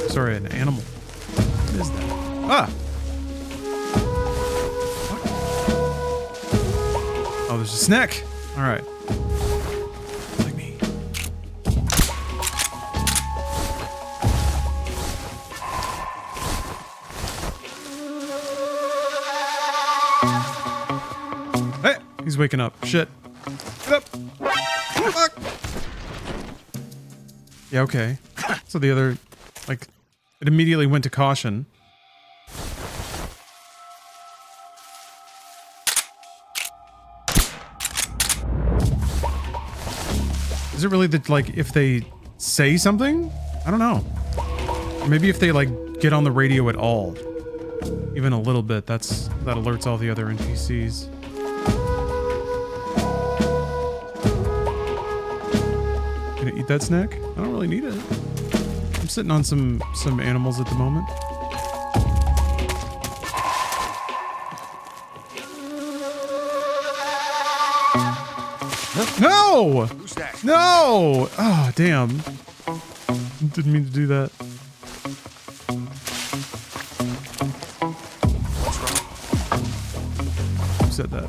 Sorry, an animal. What is that? Ah! What? Oh, there's a snack. All right. Like me. Hey, he's waking up. Shit. Get up. Fuck. Yeah, okay. So the other, like, it immediately went to caution. Is it really that, like, if they say something? I don't know. Or maybe if they, like, get on the radio at all. Even a little bit, that alerts all the other NPCs. Gonna eat that snack? I don't really need it. I'm sitting on some animals at the moment. No! Who's that? No! Oh, damn. Didn't mean to do that. What's wrong? Who said that?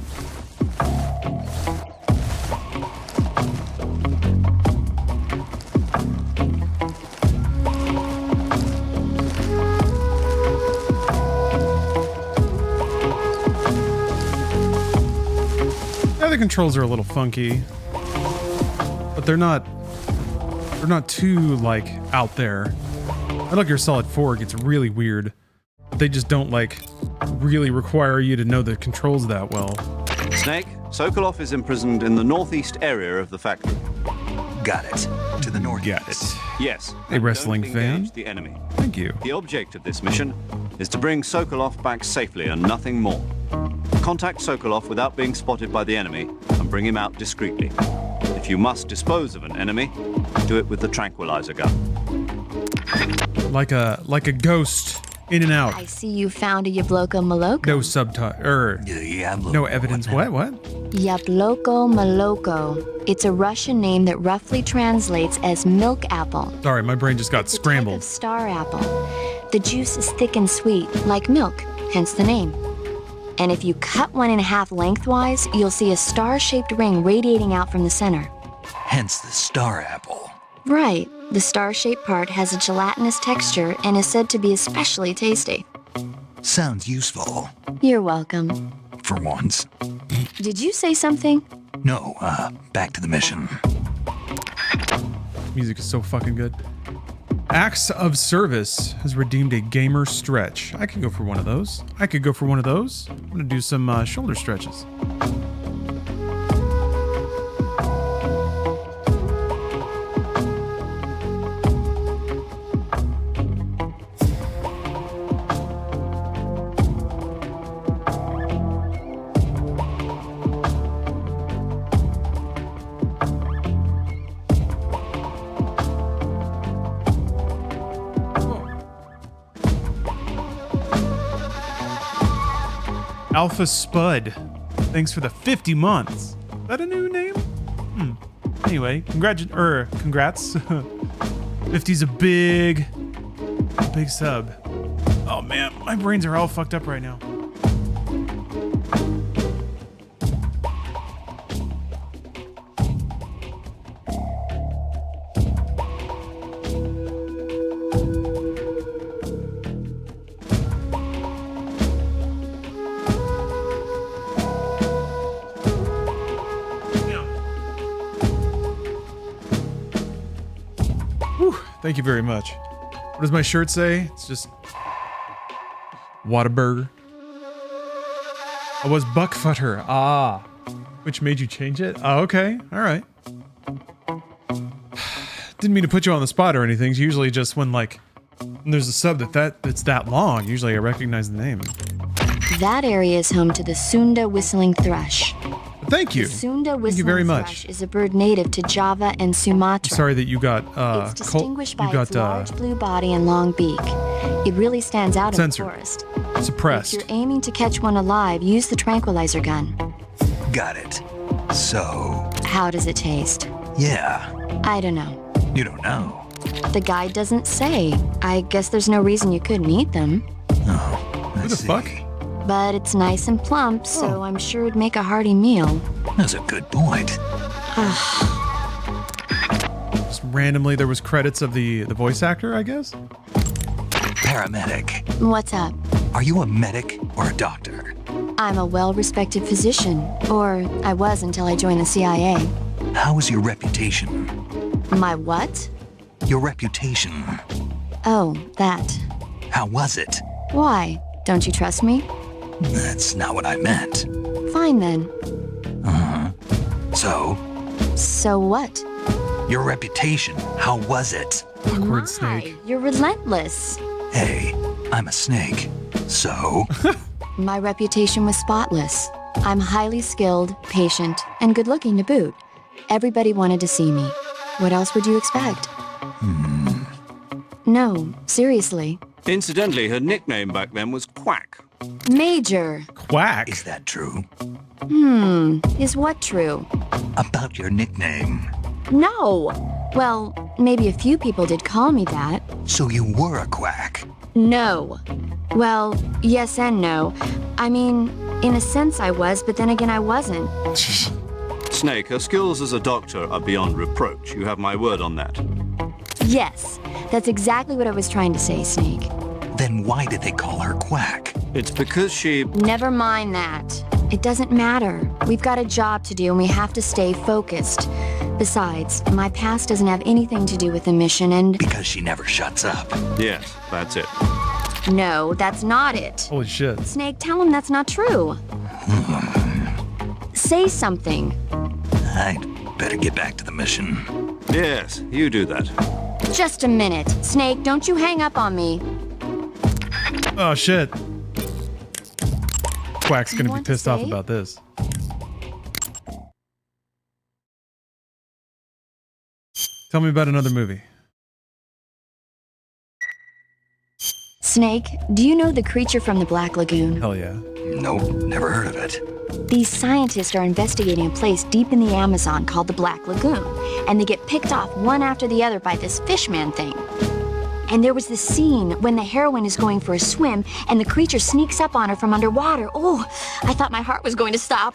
The controls are a little funky, but they're not too like out there. Metal Gear Solid 4 gets really weird. They just don't like really require you to know the controls that well. Snake, Sokolov is imprisoned in the northeast area of the factory. Got it. To the north. Got it. Yes. Hey, and wrestling don't fan. engage the enemy. Thank you. The object of this mission is to bring Sokolov back safely and nothing more. Contact Sokolov without being spotted by the enemy and bring him out discreetly. If you must dispose of an enemy, do it with the tranquilizer gun. Like a ghost, in and out. I see you found a Yabloko Maloko. No subtitle, no evidence. What? Yabloko Maloko. It's a Russian name that roughly translates as milk apple. Sorry, my brain just got It's a type scrambled. of star apple. The juice is thick and sweet, like milk, hence the name. And if you cut one in half lengthwise, you'll see a star-shaped ring radiating out from the center. Hence the star apple. Right. The star-shaped part has a gelatinous texture and is said to be especially tasty. Sounds useful. You're welcome. For once. Did you say something? No, back to the mission. Music is so fucking good. Acts of Service has redeemed a gamer stretch. I could go for one of those. I'm gonna do some shoulder stretches. Alpha Spud, thanks for the 50 months. Is that a new name? Anyway, congrats. 50's a big sub. Oh man, my brains are all fucked up right now. Thank you very much. What does my shirt say? It's just Whataburger. I was Buckfutter. Which made you change it? Oh, okay. All right. didn't mean to put you on the spot or anything. It's usually just when like when there's a sub that's that long. Usually I recognize the name. That area is home to the Sunda whistling thrush. Thank you. The Sunda Thank you whistling very much. thrush is a bird native to Java and Sumatra. Sorry that you got It's distinguished by its large blue body and long beak. It really stands out censored. in the forest. Suppressed. If you're aiming to catch one alive, use the tranquilizer gun. Got it. So, How does it taste? yeah, I don't know. you don't know. The guide doesn't say. I guess there's no reason you couldn't eat them. Oh, Who the fuck? But it's nice and plump, so I'm sure it'd make a hearty meal. That's a good point. Just randomly there was credits of the voice actor, I guess. Paramedic. What's up? Are you a medic or a doctor? I'm a well-respected physician. Or I was until I joined the CIA. How is your reputation? My what? Your reputation. Oh, that. How was it? Why? Don't you trust me? That's not what I meant. Fine then. So, So what? your reputation, how was it? Awkward snake. You're relentless. Hey, I'm a snake. So, My reputation was spotless. I'm highly skilled, patient, and good-looking to boot. Everybody wanted to see me. What else would you expect? No, seriously. Incidentally, her nickname back then was Quack. Major. Quack. is that true? Is what true? About your nickname. No. Well, maybe a few people did call me that. So you were a quack. No. Well, yes and no. I mean, in a sense I was, but then again I wasn't. Snake, her skills as a doctor are beyond reproach. You have my word on that. Yes, that's exactly what I was trying to say, Snake. Then why did they call her quack? It's because she... Never mind that. It doesn't matter. We've got a job to do and we have to stay focused. Besides, my past doesn't have anything to do with the mission and... Because she never shuts up. Yes, that's it. No, that's not it. Holy shit. Snake, tell him that's not true. Say something. I'd better get back to the mission. Yes, you do that. Just a minute. Snake, don't you hang up on me. Oh shit. Quack's gonna be want to pissed off say? about this. Tell me about another movie. Snake, do you know the creature from the Black Lagoon? Hell yeah. Nope, never heard of it. These scientists are investigating a place deep in the Amazon called the Black Lagoon, and they get picked off one after the other by this fishman thing. And there was this scene when the heroine is going for a swim and the creature sneaks up on her from underwater. Oh, I thought my heart was going to stop.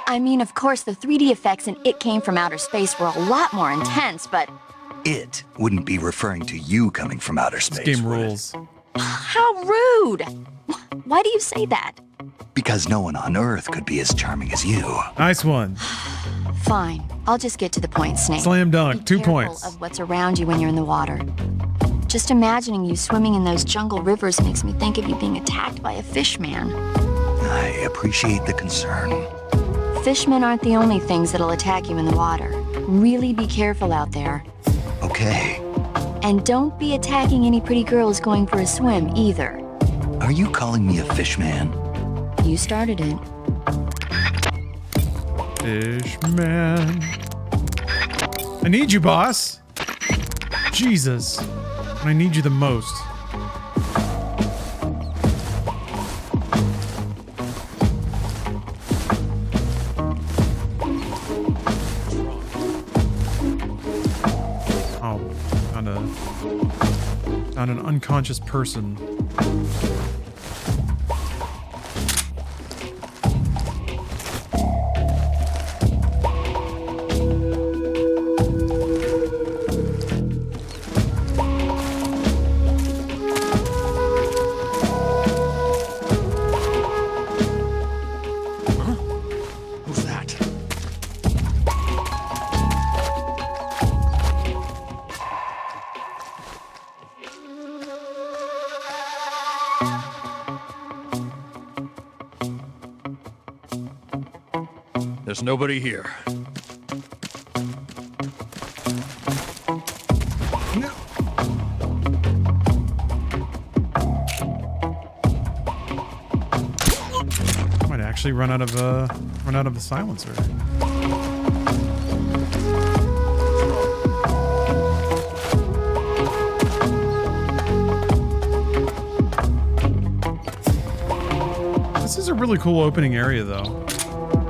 I mean, of course, the 3D effects in It Came From Outer Space were a lot more intense, but It wouldn't be referring to you coming from outer space. This game would it? rules. how rude! Why do you say that? Because no one on Earth could be as charming as you. Nice one. Fine, I'll just get to the point, Snake. Slam dunk. Be 2 careful points. of what's around you when you're in the water. Just imagining you swimming in those jungle rivers makes me think of you being attacked by a fishman. I appreciate the concern. Fishmen aren't the only things that'll attack you in the water. Really be careful out there. Okay. And don't be attacking any pretty girls going for a swim either. Are you calling me a fish man? You started it. Fishman. I need you, boss. Jesus. I need you the most. Oh, found an unconscious person. Who's that? There's nobody here. actually run out of the silencer. This is a really cool opening area, though.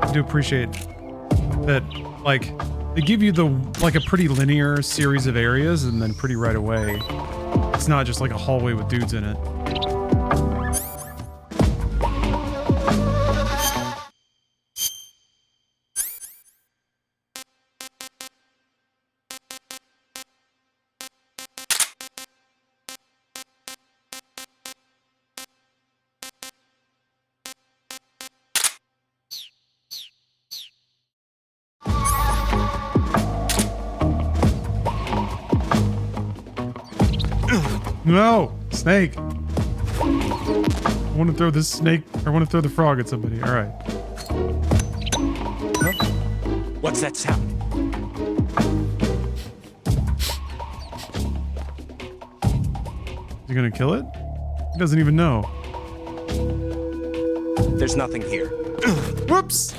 I do appreciate that, like, they give you like a pretty linear series of areas, and then pretty right away, it's not just like a hallway with dudes in it. No! Snake! I want to throw this snake, I want to throw the frog at somebody. Alright. Huh? What's that sound? Is he gonna kill it? He doesn't even know. There's nothing here. Whoops!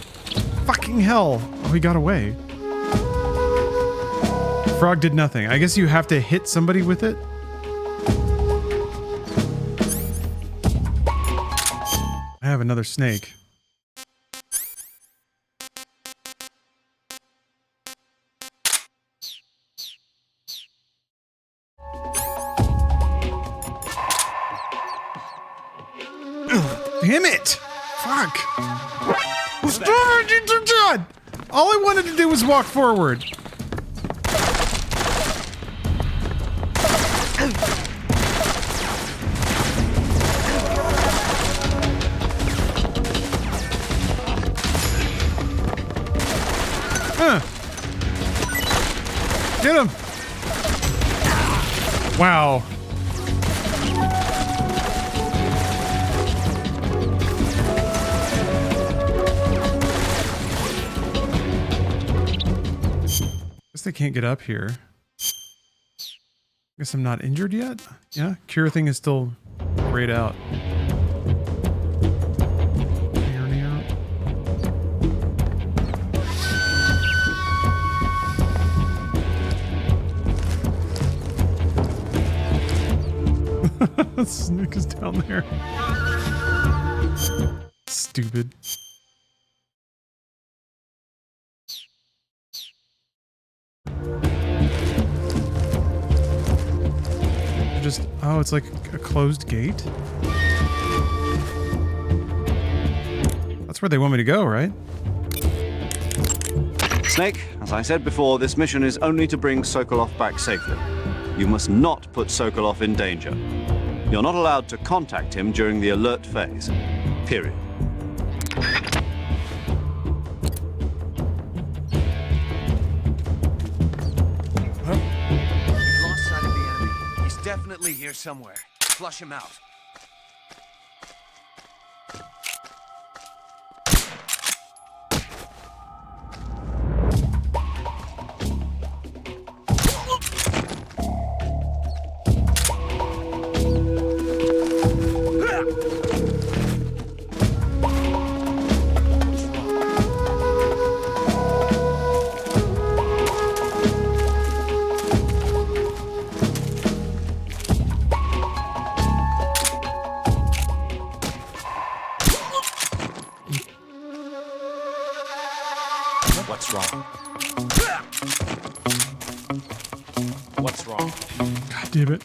Fucking hell! Oh, he got away. The frog did nothing. I guess you have to hit somebody with it? I have another snake. Damn it! Fuck! All I wanted to do was walk forward. Get him! Wow. Guess they can't get up here. Guess I'm not injured yet? Yeah, cure thing is still grayed out. Snake is down there. Stupid. Just, oh, it's like a closed gate? That's where they want me to go, right? Snake, as I said before, this mission is only to bring Sokolov back safely. You must not put Sokolov in danger. You're not allowed to contact him during the alert phase. Period. Lost sight of the enemy. He's definitely here somewhere. Flush him out. What's wrong? What's wrong? God damn it.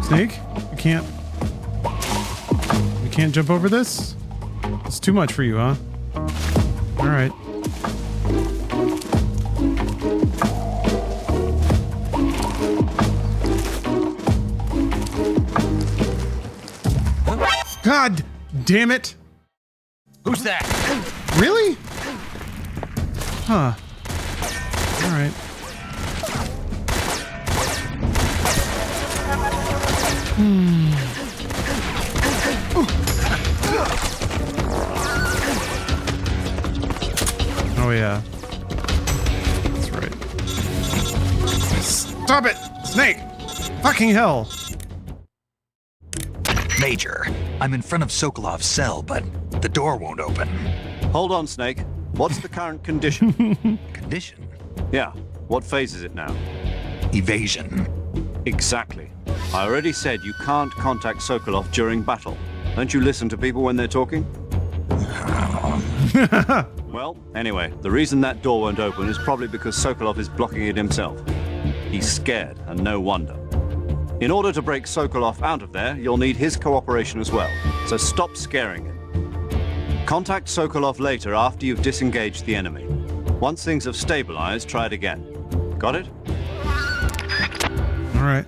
Snake? You can't jump over this? It's too much for you, huh? Alright. God damn it! Who's that? Really? Huh. Alright. Oh yeah. That's right. Stop it! Snake! Fucking hell! Major, I'm in front of Sokolov's cell, but the door won't open. Hold on, Snake. What's the current condition? Condition? Yeah. What phase is it now? Evasion. Exactly. I already said you can't contact Sokolov during battle. Don't you listen to people when they're talking? Well, anyway, the reason that door won't open is probably because Sokolov is blocking it himself. He's scared, and no wonder. In order to break Sokolov out of there, you'll need his cooperation as well. So stop scaring him. Contact Sokolov later after you've disengaged the enemy. Once things have stabilized, try it again. Got it? All right.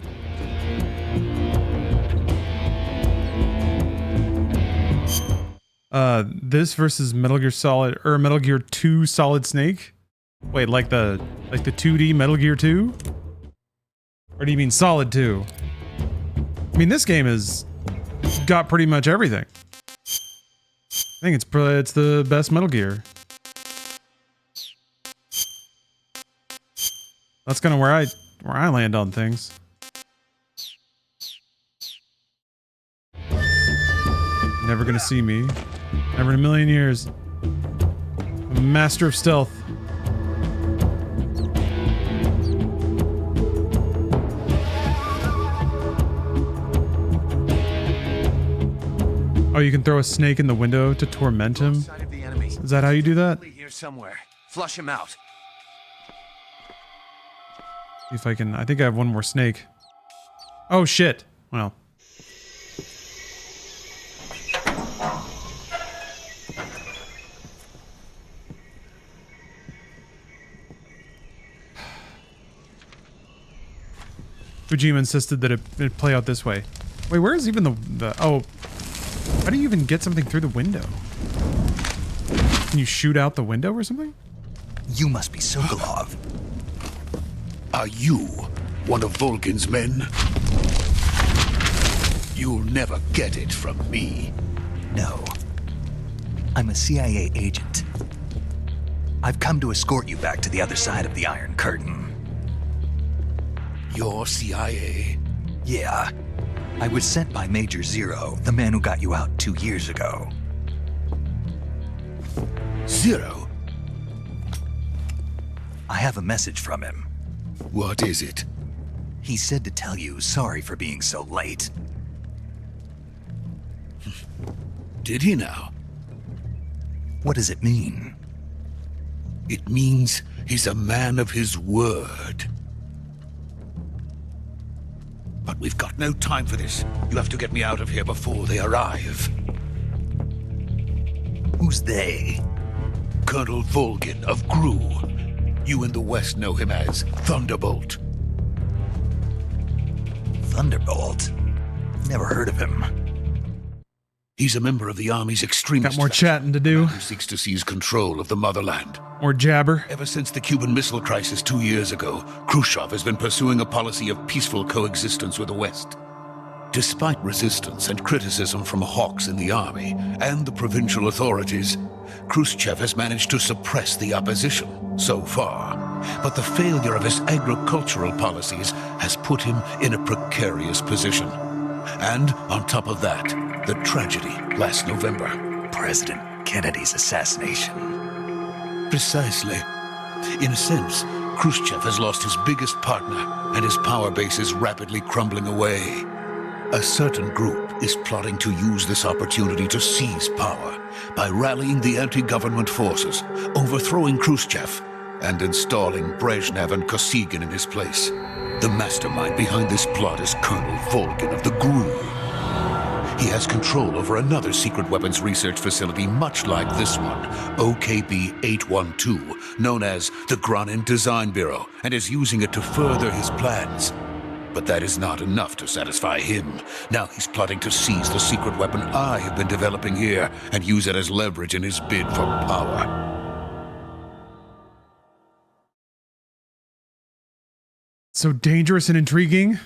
This versus Metal Gear Solid or Metal Gear 2 Solid Snake? Wait, like the 2D Metal Gear 2? Or do you mean Solid 2? I mean, this game has got pretty much everything. I think it's the best Metal Gear. That's kind of where I land on things. Never gonna see me. Never in a million years. I'm a master of stealth. Oh, you can throw a snake in the window to torment him? Is that how you do that? Here somewhere. Flush him out. See if I can. I think I have one more snake. Oh shit. Well. Kojima insisted that it play out this way. Wait, where is even the oh, how do you even get something through the window? Can you shoot out the window or something? You must be Sokolov. Are you one of Volgin's men? You'll never get it from me. No. I'm a CIA agent. I've come to escort you back to the other side of the Iron Curtain. You're CIA? Yeah. I was sent by Major Zero, the man who got you out 2 years ago. Zero? I have a message from him. What is it? He said to tell you sorry for being so late. Did he now? What does it mean? It means he's a man of his word. But we've got no time for this. You have to get me out of here before they arrive. Who's they? Colonel Volgin of GRU. You in the West know him as Thunderbolt. Thunderbolt? Never heard of him. He's a member of the Army's extremist Got more chatting to do. who seeks to seize control of the motherland. More jabber. Ever since the Cuban Missile Crisis 2 years ago, Khrushchev has been pursuing a policy of peaceful coexistence with the West. Despite resistance and criticism from hawks in the army and the provincial authorities, Khrushchev has managed to suppress the opposition so far. But the failure of his agricultural policies has put him in a precarious position. And on top of that, the tragedy last November. President Kennedy's assassination. Precisely. In a sense, Khrushchev has lost his biggest partner, and his power base is rapidly crumbling away. A certain group is plotting to use this opportunity to seize power by rallying the anti-government forces, overthrowing Khrushchev, and installing Brezhnev and Kosygin in his place. The mastermind behind this plot is Colonel Volgin of the GRU. he has control over another secret weapons research facility much like this one, OKB-812, known as the Granin Design Bureau, and is using it to further his plans. But that is not enough to satisfy him. Now he's plotting to seize the secret weapon I have been developing here and use it as leverage in his bid for power. So dangerous and intriguing.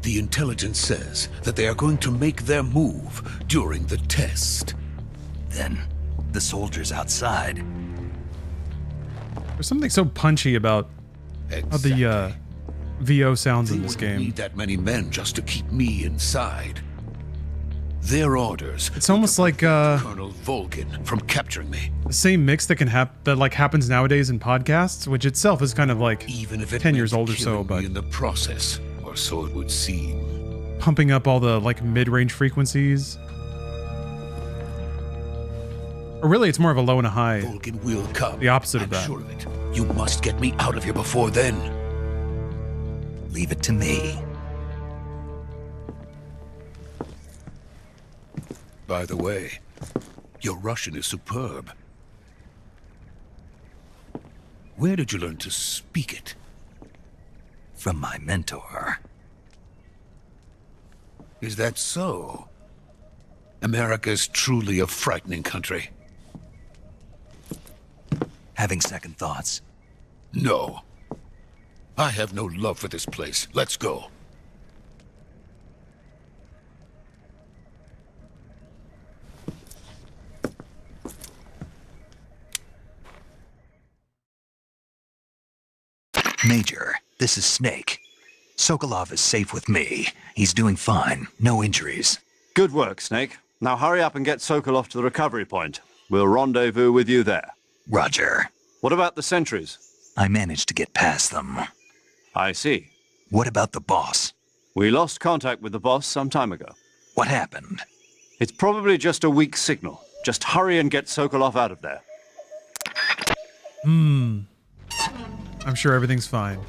The intelligence says that they are going to make their move during the test. Then, the soldiers outside. There's something so punchy about how the VO sounds in this game. Need that many men just to keep me inside. Their orders. It's almost like Colonel Volgin from capturing me. The same mix that happens nowadays in podcasts, which itself is kind of like even if it 10 years old or so, but in the process, or so it would seem. Pumping up all the like mid-range frequencies. Or really, it's more of a low and a high. Volgin will come. The opposite of that. Sure of it. You must get me out of here before then. Leave it to me. By the way, your Russian is superb. Where did you learn to speak it? From my mentor. Is that so? America's truly a frightening country. Having second thoughts? No. I have no love for this place. Let's go. Major, this is Snake. Sokolov is safe with me. He's doing fine. No injuries. Good work, Snake. Now hurry up and get Sokolov to the recovery point. We'll rendezvous with you there. Roger. What about the sentries? I managed to get past them. I see. What about the boss? We lost contact with the boss some time ago. What happened? It's probably just a weak signal. Just hurry and get Sokolov out of there. I'm sure everything's fine.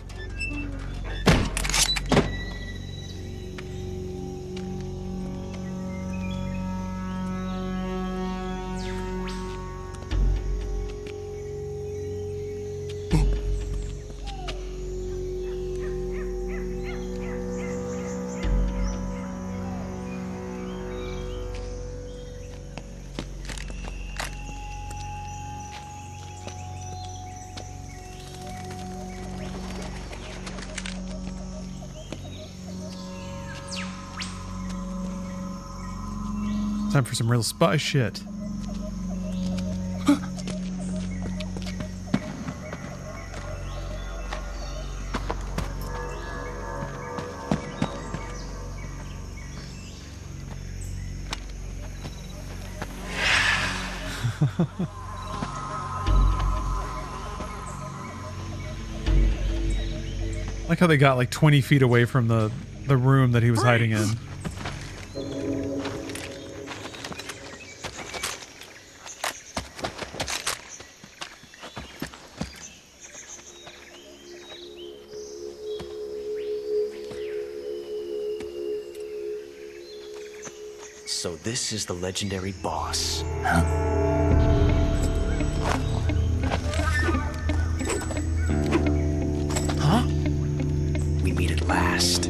Time for some real spy shit. Like how they got like 20 feet away from the room that he was hiding in. So this is the legendary boss. Huh? Huh? We meet at last.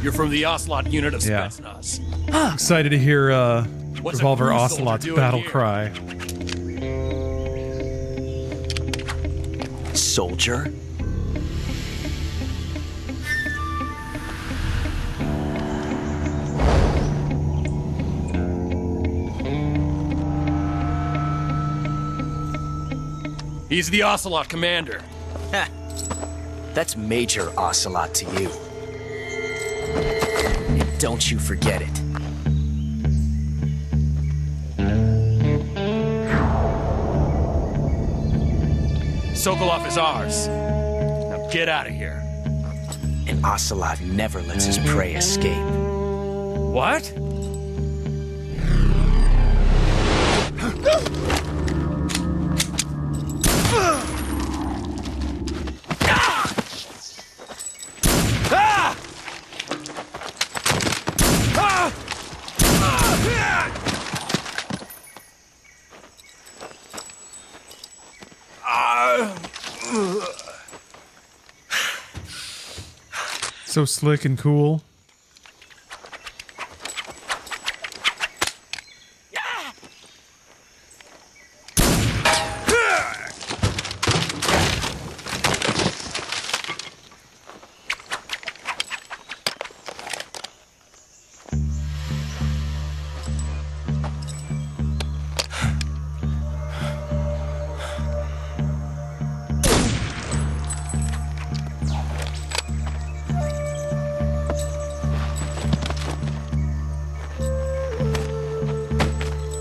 You're from the Ocelot unit of Yeah. Spetsnaz. Excited to hear What's a Revolver crew soldier Ocelot's doing battle here? cry. Soldier? He's the Ocelot commander. Heh. That's Major Ocelot to you. And don't you forget it. Sokolov is ours. Now get out of here. And Ocelot never lets his prey escape. What? So slick and cool.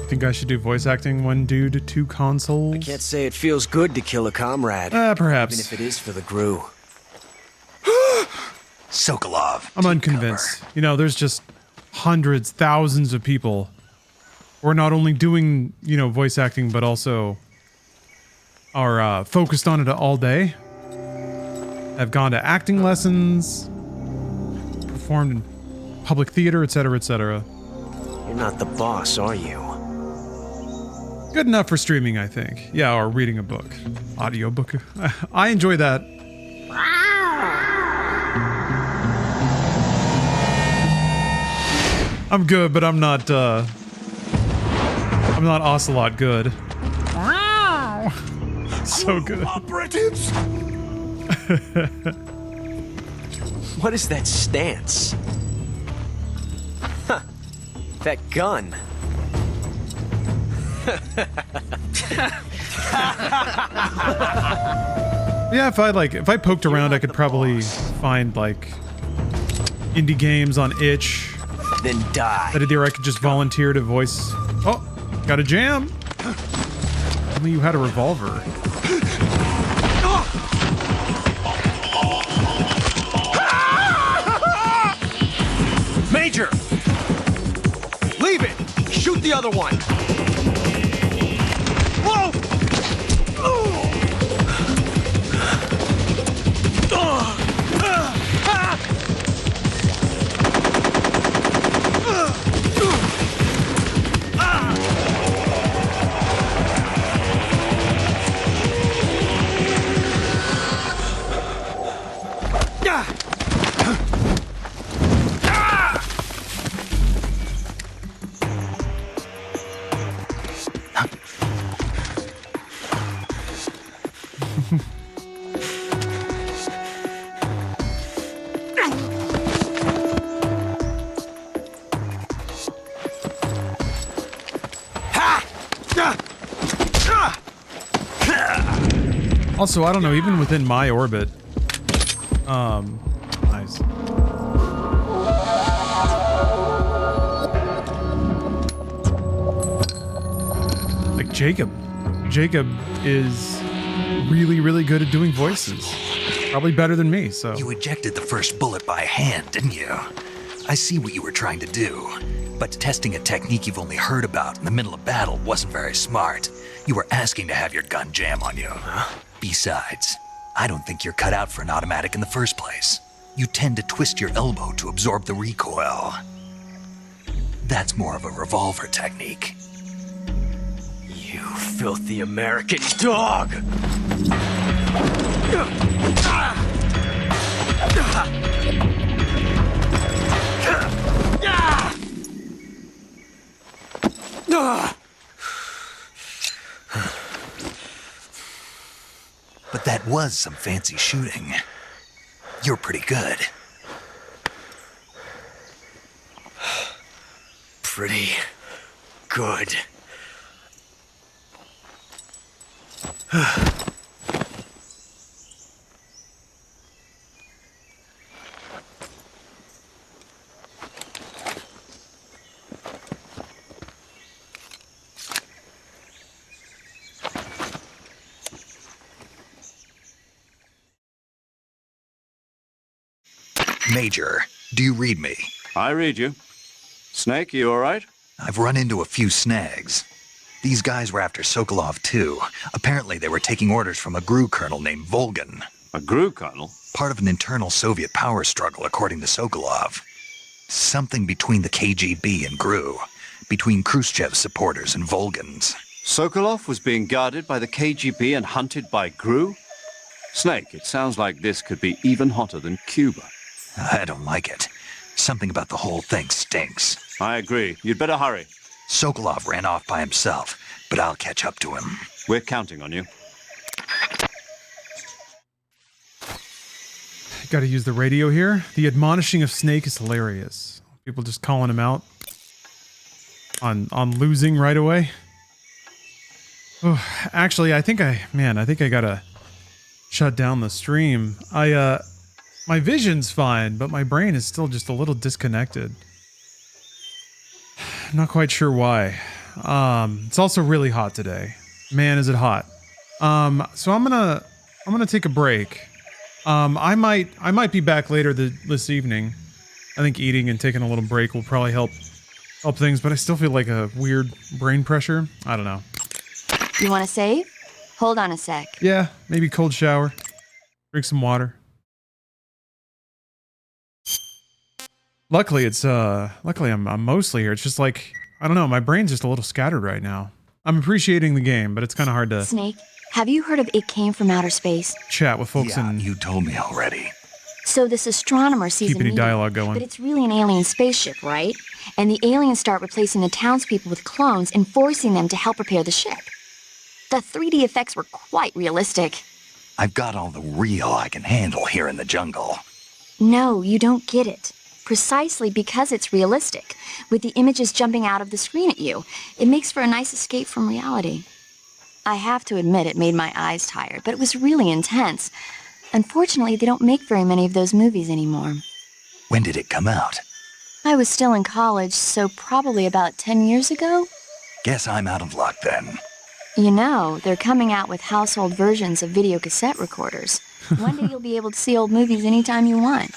Think I should do voice acting one dude, two consoles? I can't say it feels good to kill a comrade. Perhaps. Even if it is for the GRU. Sokolov. I'm unconvinced. You know, there's just hundreds, thousands of people who are not only doing, you know, voice acting, but also are focused on it all day. Have gone to acting lessons, performed in public theater, etc., etc. You're not the boss, are you? Good enough for streaming, I think. Yeah, or reading a book. Audiobook. I enjoy that. I'm good, but I'm not Ocelot good. So good. Operatives! What is that stance? Huh. That gun. Yeah, if I poked around, I could probably find like indie games on itch. Then die. That either I could just volunteer to voice. Oh, got a jam. Only you had a revolver. Major! Leave it! Shoot the other one! Whoa! Also, I don't know, even within my orbit, nice. Like Jacob is really, really good at doing voices. Probably better than me, so. You ejected the first bullet by hand, didn't you? I see what you were trying to do, but testing a technique you've only heard about in the middle of battle wasn't very smart. You were asking to have your gun jam on you. Huh? Besides, I don't think you're cut out for an automatic in the first place. You tend to twist your elbow to absorb the recoil. That's more of a revolver technique. You filthy American dog! But that was some fancy shooting. You're pretty good. Pretty good. Major, do you read me? I read you. Snake, you all right? I've run into a few snags. These guys were after Sokolov too. Apparently they were taking orders from a GRU colonel named Volgan. A GRU colonel? Part of an internal Soviet power struggle, according to Sokolov. Something between the KGB and GRU. Between Khrushchev's supporters and Volgan's. Sokolov was being guarded by the KGB and hunted by GRU? Snake, it sounds like this could be even hotter than Cuba. I don't like it. Something about the whole thing stinks. I agree. You'd better hurry. Sokolov ran off by himself, but I'll catch up to him. We're counting on you. Got to use the radio here. The admonishing of Snake is hilarious. People just calling him out on losing right away. Oh, actually, I think I gotta shut down the stream. My vision's fine, but my brain is still just a little disconnected. Not quite sure why. It's also really hot today. Man, is it hot. So I'm gonna take a break. I might be back later this evening. I think eating and taking a little break will probably help things, but I still feel like a weird brain pressure. I don't know. You want to save? Hold on a sec. Yeah, maybe cold shower. Drink some water. Luckily I'm mostly here. It's just like, I don't know, my brain's just a little scattered right now. I'm appreciating the game, but it's kind of hard to Snake, have you heard of It Came From Outer Space? Chat with folks yeah, and you told me already. So this astronomer sees keep any dialogue going. But it's really an alien spaceship, right? And the aliens start replacing the townspeople with clones and forcing them to help repair the ship. The 3D effects were quite realistic. I've got all the real I can handle here in the jungle. No, you don't get it. Precisely because it's realistic, with the images jumping out of the screen at you, it makes for a nice escape from reality. I have to admit it made my eyes tired, but it was really intense. Unfortunately, they don't make very many of those movies anymore. When did it come out? I was still in college, so probably about 10 years ago. Guess I'm out of luck then. You know, they're coming out with household versions of video cassette recorders. One day you'll be able to see old movies anytime you want.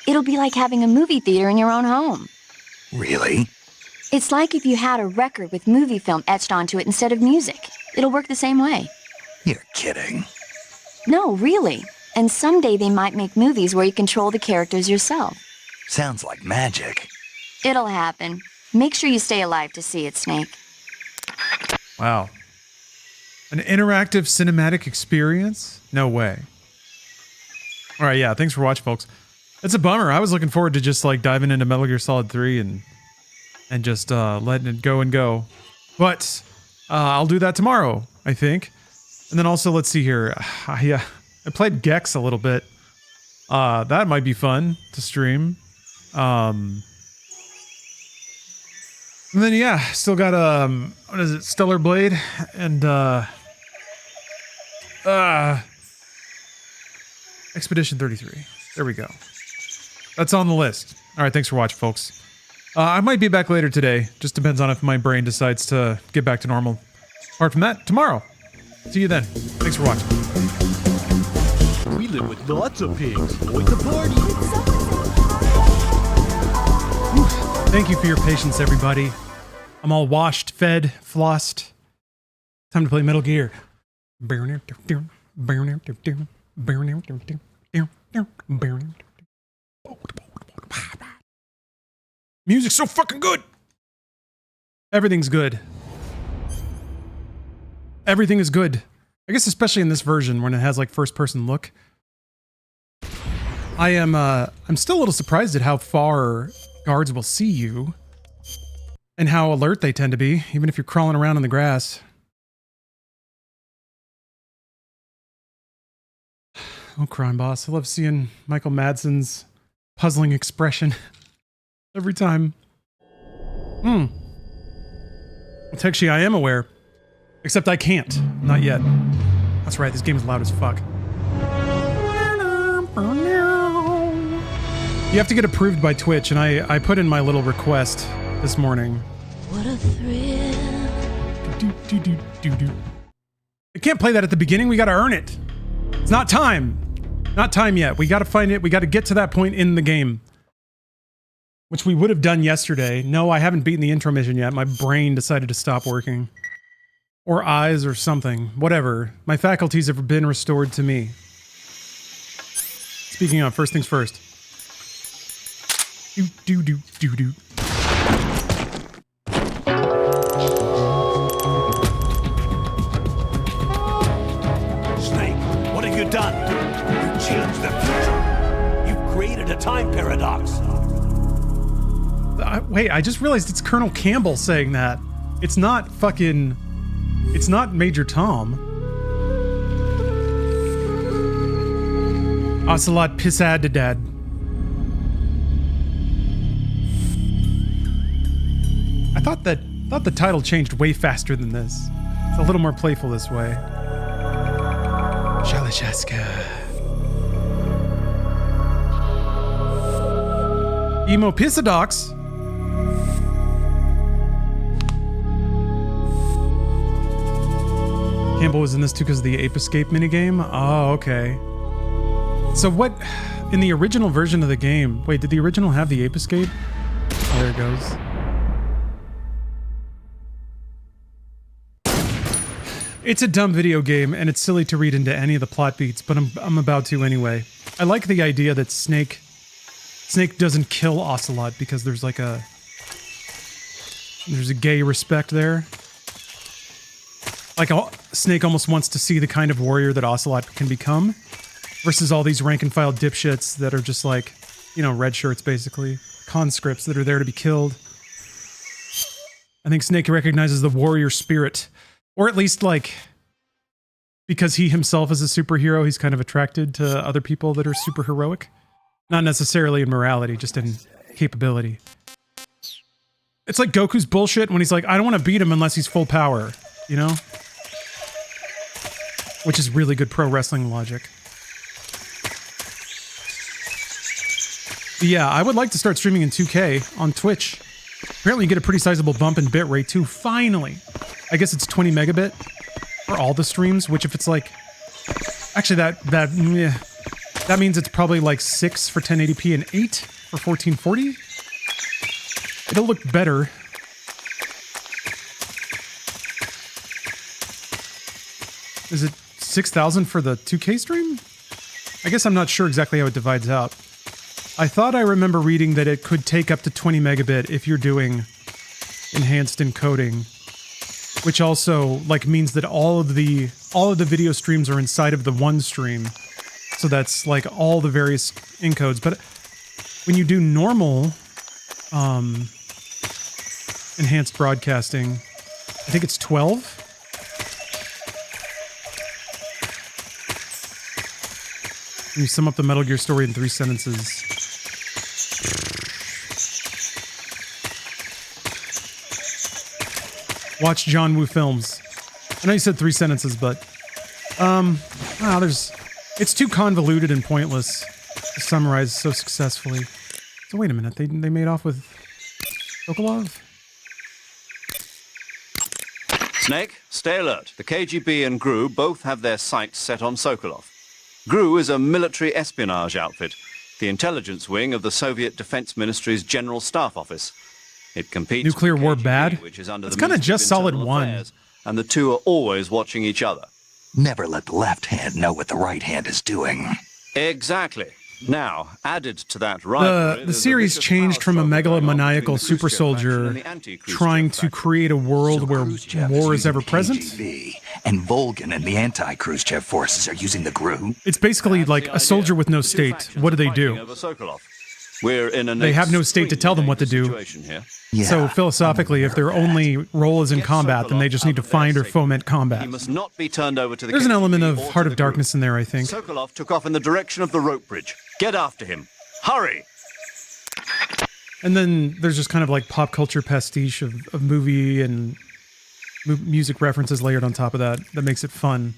It'll be like having a movie theater in your own home. Really? It's like if you had a record with movie film etched onto it instead of music. It'll work the same way. You're kidding. No, really. And someday they might make movies where you control the characters yourself. Sounds like magic. It'll happen. Make sure you stay alive to see it, Snake. Wow. An interactive cinematic experience? No way. All right, yeah, thanks for watching, folks. It's a bummer. I was looking forward to just like diving into Metal Gear Solid 3 and just letting it go and go. But I'll do that tomorrow, I think. And then also, let's see here. I played Gex a little bit. That might be fun to stream. And then yeah, still got what is it? Stellar Blade and Expedition 33. There we go. That's on the list. All right, thanks for watching, folks. I might be back later today. Just depends on if my brain decides to get back to normal. Apart from that, tomorrow. See you then. Thanks for watching. We live with lots of pigs. Join the party. Thank you for your patience, everybody. I'm all washed, fed, flossed. Time to play Metal Gear. Music's so fucking good. Everything's good. Everything is good. I guess especially in this version when it has like first person look. I'm still a little surprised at how far guards will see you and how alert they tend to be, even if you're crawling around in the grass. Oh, Crime Boss. I love seeing Michael Madsen's puzzling expression every time. Actually, I am aware. Except I can't. Not yet. That's right, this game is loud as fuck. You have to get approved by Twitch, and I put in my little request this morning. What a thrill. I can't play that at the beginning, we gotta earn it. It's not time. Not time yet. We gotta find it, we gotta get to that point in the game. Which we would have done yesterday. No, I haven't beaten the intro mission yet. My brain decided to stop working. Or eyes or something. Whatever. My faculties have been restored to me. Speaking of, first things first. Do. Snake, what have you done? You changed the future. You've created a time paradox. Wait, I just realized it's Colonel Campbell saying that. It's not fucking... It's not Major Tom. Ocelot pissad to dad. I thought the title changed way faster than this. It's a little more playful this way. Shalashaska. Emo Pissadox. Campbell was in this too because of the Ape Escape minigame? Oh, okay. So what, in the original version of the game, wait, did the original have the Ape Escape? Oh, there it goes. It's a dumb video game, and it's silly to read into any of the plot beats, but I'm about to anyway. I like the idea that Snake doesn't kill Ocelot because there's like there's a gay respect there. Like, Snake almost wants to see the kind of warrior that Ocelot can become, versus all these rank-and-file dipshits that are just like, you know, red shirts, basically. Conscripts that are there to be killed. I think Snake recognizes the warrior spirit. Or at least, like, because he himself is a superhero, he's kind of attracted to other people that are super heroic. Not necessarily in morality, just in capability. It's like Goku's bullshit when he's like, I don't want to beat him unless he's full power, you know? Which is really good pro wrestling logic. But yeah, I would like to start streaming in 2K on Twitch. Apparently you get a pretty sizable bump in bitrate too, finally. I guess it's 20 megabit for all the streams, which if it's like... Actually, that means it's probably like 6 for 1080p and 8 for 1440. It'll look better. Is it 6,000 for the 2K stream? I guess I'm not sure exactly how it divides out. I thought I remember reading that it could take up to 20 megabit if you're doing enhanced encoding, which also like means that all of the video streams are inside of the one stream. So that's like all the various encodes. But when you do normal enhanced broadcasting, I think it's 12. Can you sum up the Metal Gear story in 3 sentences? Watch John Woo films. I know you said 3 sentences, but it's too convoluted and pointless to summarize so successfully. So wait a minute, they made off with Sokolov? Snake, stay alert. The KGB and GRU both have their sights set on Sokolov. GRU is a military espionage outfit, the intelligence wing of the Soviet Defense Ministry's General Staff Office. It competes Nuclear with War KGB, bad? which is under It's the kind of Ministry just of solid Internal 1. Affairs, and the two are always watching each other. Never let the left hand know what the right hand is doing. Exactly. Now, added to that rivalry, The series changed from a megalomaniacal super soldier trying to create a world where war is ever present. And Volgan and the anti-Khrushchev forces are using the GRU. It's basically like a soldier with no state. What do? We're in an They have no state to tell them what to do. So philosophically, if their only role is in combat, then they just need to find or foment combat. He must not be turned over to the There's an KGB element of or to Heart the of Darkness in there, I think. Sokolov took off in the direction of the rope bridge. Get after him. Hurry! And then there's just kind of like pop culture pastiche of movie and music references layered on top of that makes it fun.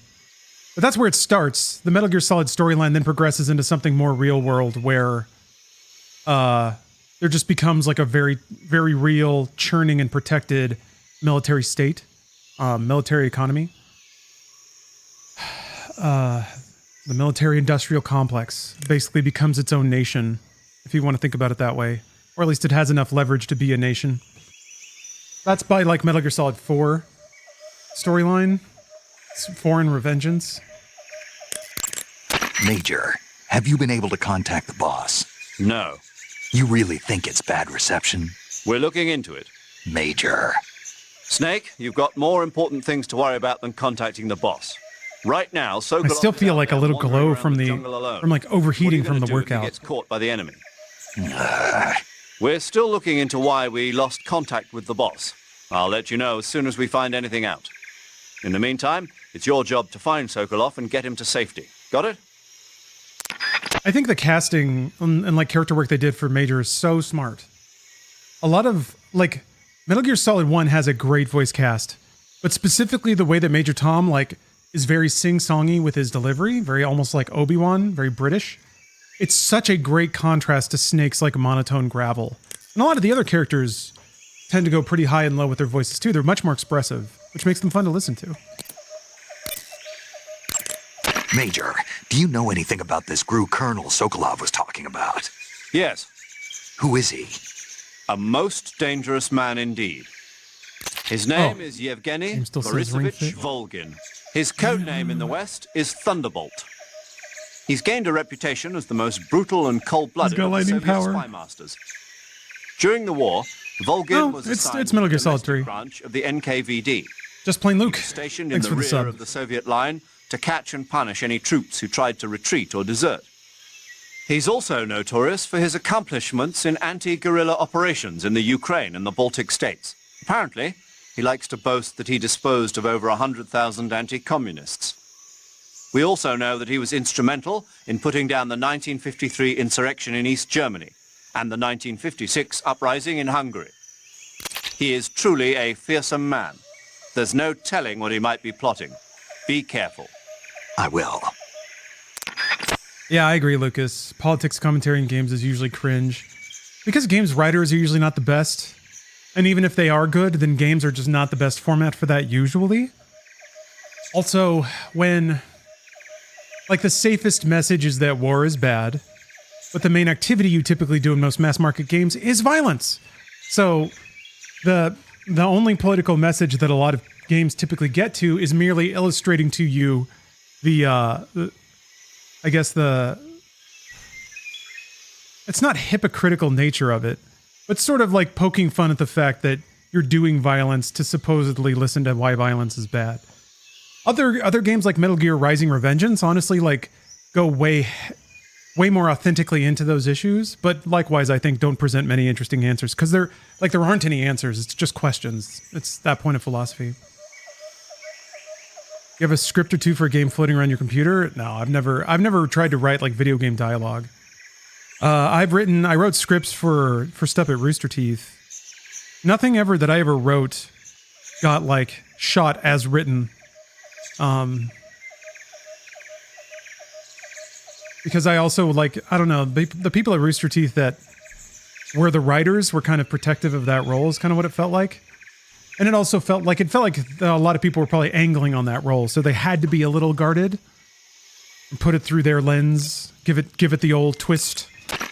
But that's where it starts. The Metal Gear Solid storyline then progresses into something more real world where there just becomes like a very, very real, churning and protected military state, military economy. The military-industrial complex basically becomes its own nation, if you want to think about it that way. Or at least it has enough leverage to be a nation. That's by, like, Metal Gear Solid 4 storyline. 4 and Revengeance. Major, have you been able to contact the boss? No. You really think it's bad reception? We're looking into it. Major. Snake, you've got more important things to worry about than contacting the boss. Right now, Sokolov I still feel like a little glow from jungle alone. like overheating from the What are you gonna do if he workout. gets caught by the enemy? We're still looking into why we lost contact with the boss. I'll let you know as soon as we find anything out. In the meantime, it's your job to find Sokolov and get him to safety. Got it? I think the casting and like character work they did for Major is so smart. A lot of like Metal Gear Solid 1 has a great voice cast, but specifically the way that Major Tom like is very sing-songy with his delivery, very almost like Obi-Wan, very British. It's such a great contrast to Snake's like monotone gravel. And a lot of the other characters tend to go pretty high and low with their voices too. They're much more expressive, which makes them fun to listen to. Major, do you know anything about this GRU Colonel Sokolov was talking about? Yes. Who is he? A most dangerous man indeed. His name is Yevgeny Borisovich Volgin. His code name in the West is Thunderbolt. He's gained a reputation as the most brutal and cold-blooded of the Soviet spy masters. During the war, Volgin was assigned it's Metal Gear Solid 3 branch of the NKVD. Just plain Luke. He was stationed in the rear of the Soviet line to catch and punish any troops who tried to retreat or desert. He's also notorious for his accomplishments in anti-guerrilla operations in the Ukraine and the Baltic states. Apparently, he likes to boast that he disposed of over 100,000 anti-communists. We also know that he was instrumental in putting down the 1953 insurrection in East Germany and the 1956 uprising in Hungary. He is truly a fearsome man. There's no telling what he might be plotting. Be careful. I will. Yeah, I agree, Lucas. Politics commentary in games is usually cringe. Because games writers are usually not the best. And even if they are good, then games are just not the best format for that usually. Also, when... like, the safest message is that war is bad, but the main activity you typically do in most mass-market games is violence. So, the only political message that a lot of games typically get to is merely illustrating to you it's not hypocritical nature of it, but sort of like poking fun at the fact that you're doing violence to supposedly listen to why violence is bad. Other games like Metal Gear Rising Revengeance honestly like go way more authentically into those issues, but likewise I think don't present many interesting answers because there aren't any answers. It's just questions. It's that point of philosophy. You have a script or two for a game floating around your computer? No, I've never tried to write like video game dialogue. I wrote scripts for stuff at Rooster Teeth. Nothing ever that I ever wrote got like shot as written. Because I also I don't know, the people at Rooster Teeth that were the writers were kind of protective of that role is kind of what it felt like. And it also felt like a lot of people were probably angling on that role. So they had to be a little guarded and put it through their lens, give it the old twist.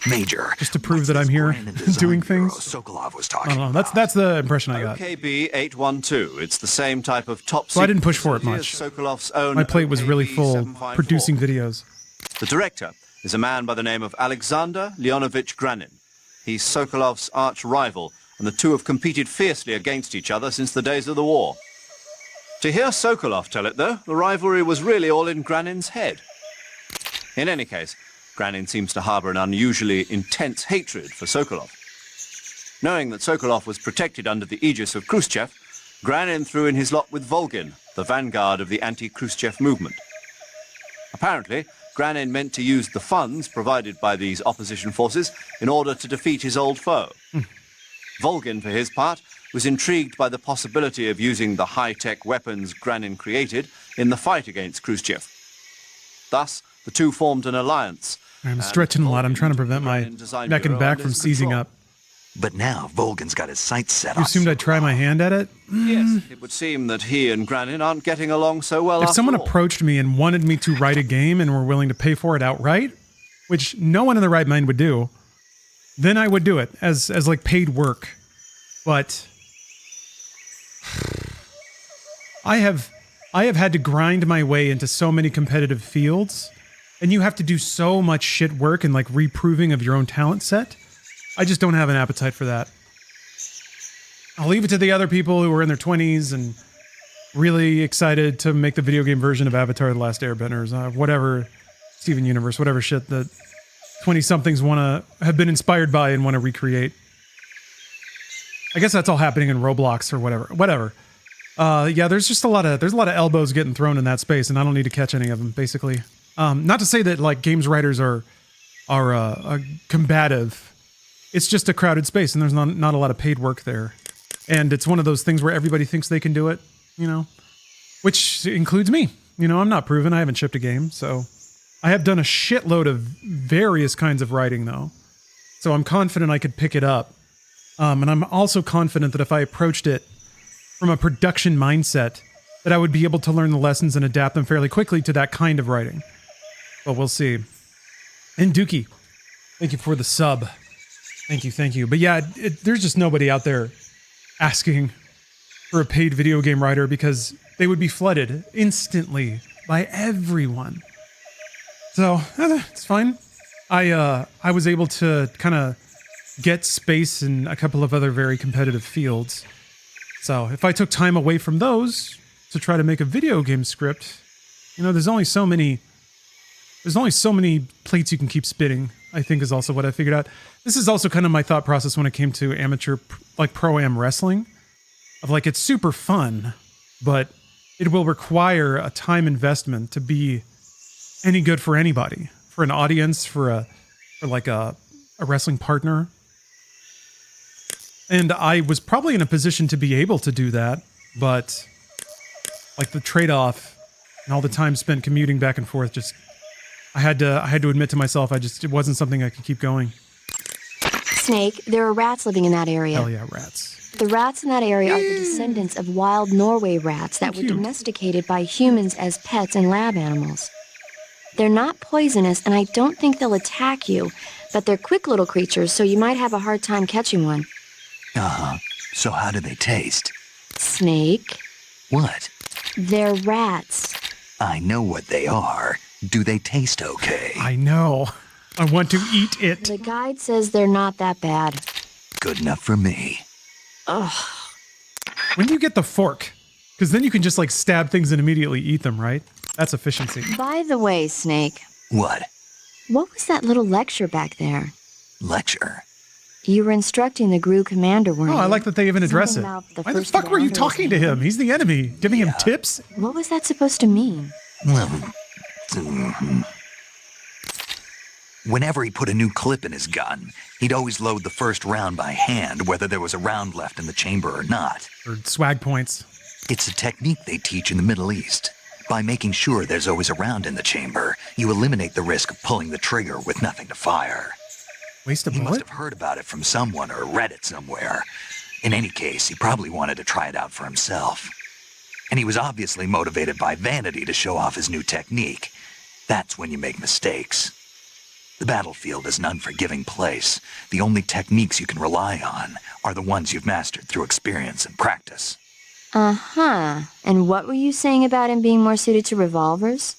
Major. Just to prove that I'm here doing things. Sokolov was talking I don't know. That's the impression I got. OKB 812. It's the same type of top. So I didn't push for it much. Sokolov's own My plate was really full producing videos. The director is a man by the name of Alexander Leonovich Granin. He's Sokolov's arch rival, and the two have competed fiercely against each other since the days of the war. To hear Sokolov tell it, though, the rivalry was really all in Granin's head. In any case, Granin seems to harbor an unusually intense hatred for Sokolov. Knowing that Sokolov was protected under the aegis of Khrushchev, Granin threw in his lot with Volgin, the vanguard of the anti-Khrushchev movement. Apparently, Granin meant to use the funds provided by these opposition forces in order to defeat his old foe. Volgin, for his part, was intrigued by the possibility of using the high-tech weapons Granin created in the fight against Khrushchev. Thus, the two formed an alliance. I'm stretching a lot. I'm trying to prevent my neck and back from seizing up. But now Volgin's got his sights set on. You assumed I'd try my hand at it? Yes, it would seem that he and Granin aren't getting along so well. If someone approached me and wanted me to write a game and were willing to pay for it outright, which no one in the right mind would do, then I would do it as like paid work. But I have had to grind my way into so many competitive fields, and you have to do so much shit work and like reproving of your own talent set. I just don't have an appetite for that. I'll leave it to the other people who are in their 20s and really excited to make the video game version of Avatar: The Last Airbenders, whatever, Steven Universe, whatever shit that 20-somethings have been inspired by and want to recreate. I guess that's all happening in Roblox or whatever. Yeah, there's a lot of elbows getting thrown in that space, and I don't need to catch any of them, basically. Not to say that like games writers are combative. It's just a crowded space, and there's not a lot of paid work there. And it's one of those things where everybody thinks they can do it, you know, which includes me. You know, I'm not proven. I haven't shipped a game, so I have done a shitload of various kinds of writing, though. So I'm confident I could pick it up. And I'm also confident that if I approached it from a production mindset, that I would be able to learn the lessons and adapt them fairly quickly to that kind of writing. But we'll see. And Dookie, thank you for the sub. Thank you. But yeah, there's just nobody out there asking for a paid video game writer because they would be flooded instantly by everyone. So it's fine. I was able to kind of get space in a couple of other very competitive fields. So if I took time away from those to try to make a video game script, you know, there's only so many plates you can keep spinning, I think is also what I figured out. This is also kind of my thought process when it came to amateur, like pro-am wrestling, of like, it's super fun, but it will require a time investment to be any good for anybody, for an audience, for a wrestling partner. And I was probably in a position to be able to do that, but like the trade-off and all the time spent commuting back and forth, just I had to admit to myself, it wasn't something I could keep going. Snake, there are rats living in that area. Hell yeah, rats. The rats in that area are the descendants of wild Norway rats that were domesticated by humans as pets and lab animals. They're not poisonous, and I don't think they'll attack you, but they're quick little creatures, so you might have a hard time catching one. Uh-huh. So how do they taste? Snake. What? They're rats. I know what they are. Do they taste okay? I know. I want to eat it. The guide says they're not that bad. Good enough for me. Ugh. When do you get the fork? Because then you can just like stab things and immediately eat them, right? That's efficiency. By the way, Snake. What? What was that little lecture back there? Lecture? You were instructing the GRU commander, weren't you? Oh, I like that they even address it. Why the fuck were you talking to him? He's the enemy. Giving him tips? What was that supposed to mean? Well, whenever he put a new clip in his gun, he'd always load the first round by hand, whether there was a round left in the chamber or not. Or swag points. It's a technique they teach in the Middle East. By making sure there's always a round in the chamber, you eliminate the risk of pulling the trigger with nothing to fire. Waste a bullet? He must have heard about it from someone or read it somewhere. In any case, he probably wanted to try it out for himself. And he was obviously motivated by vanity to show off his new technique. That's when you make mistakes. The battlefield is an unforgiving place. The only techniques you can rely on are the ones you've mastered through experience and practice. Uh-huh. And what were you saying about him being more suited to revolvers?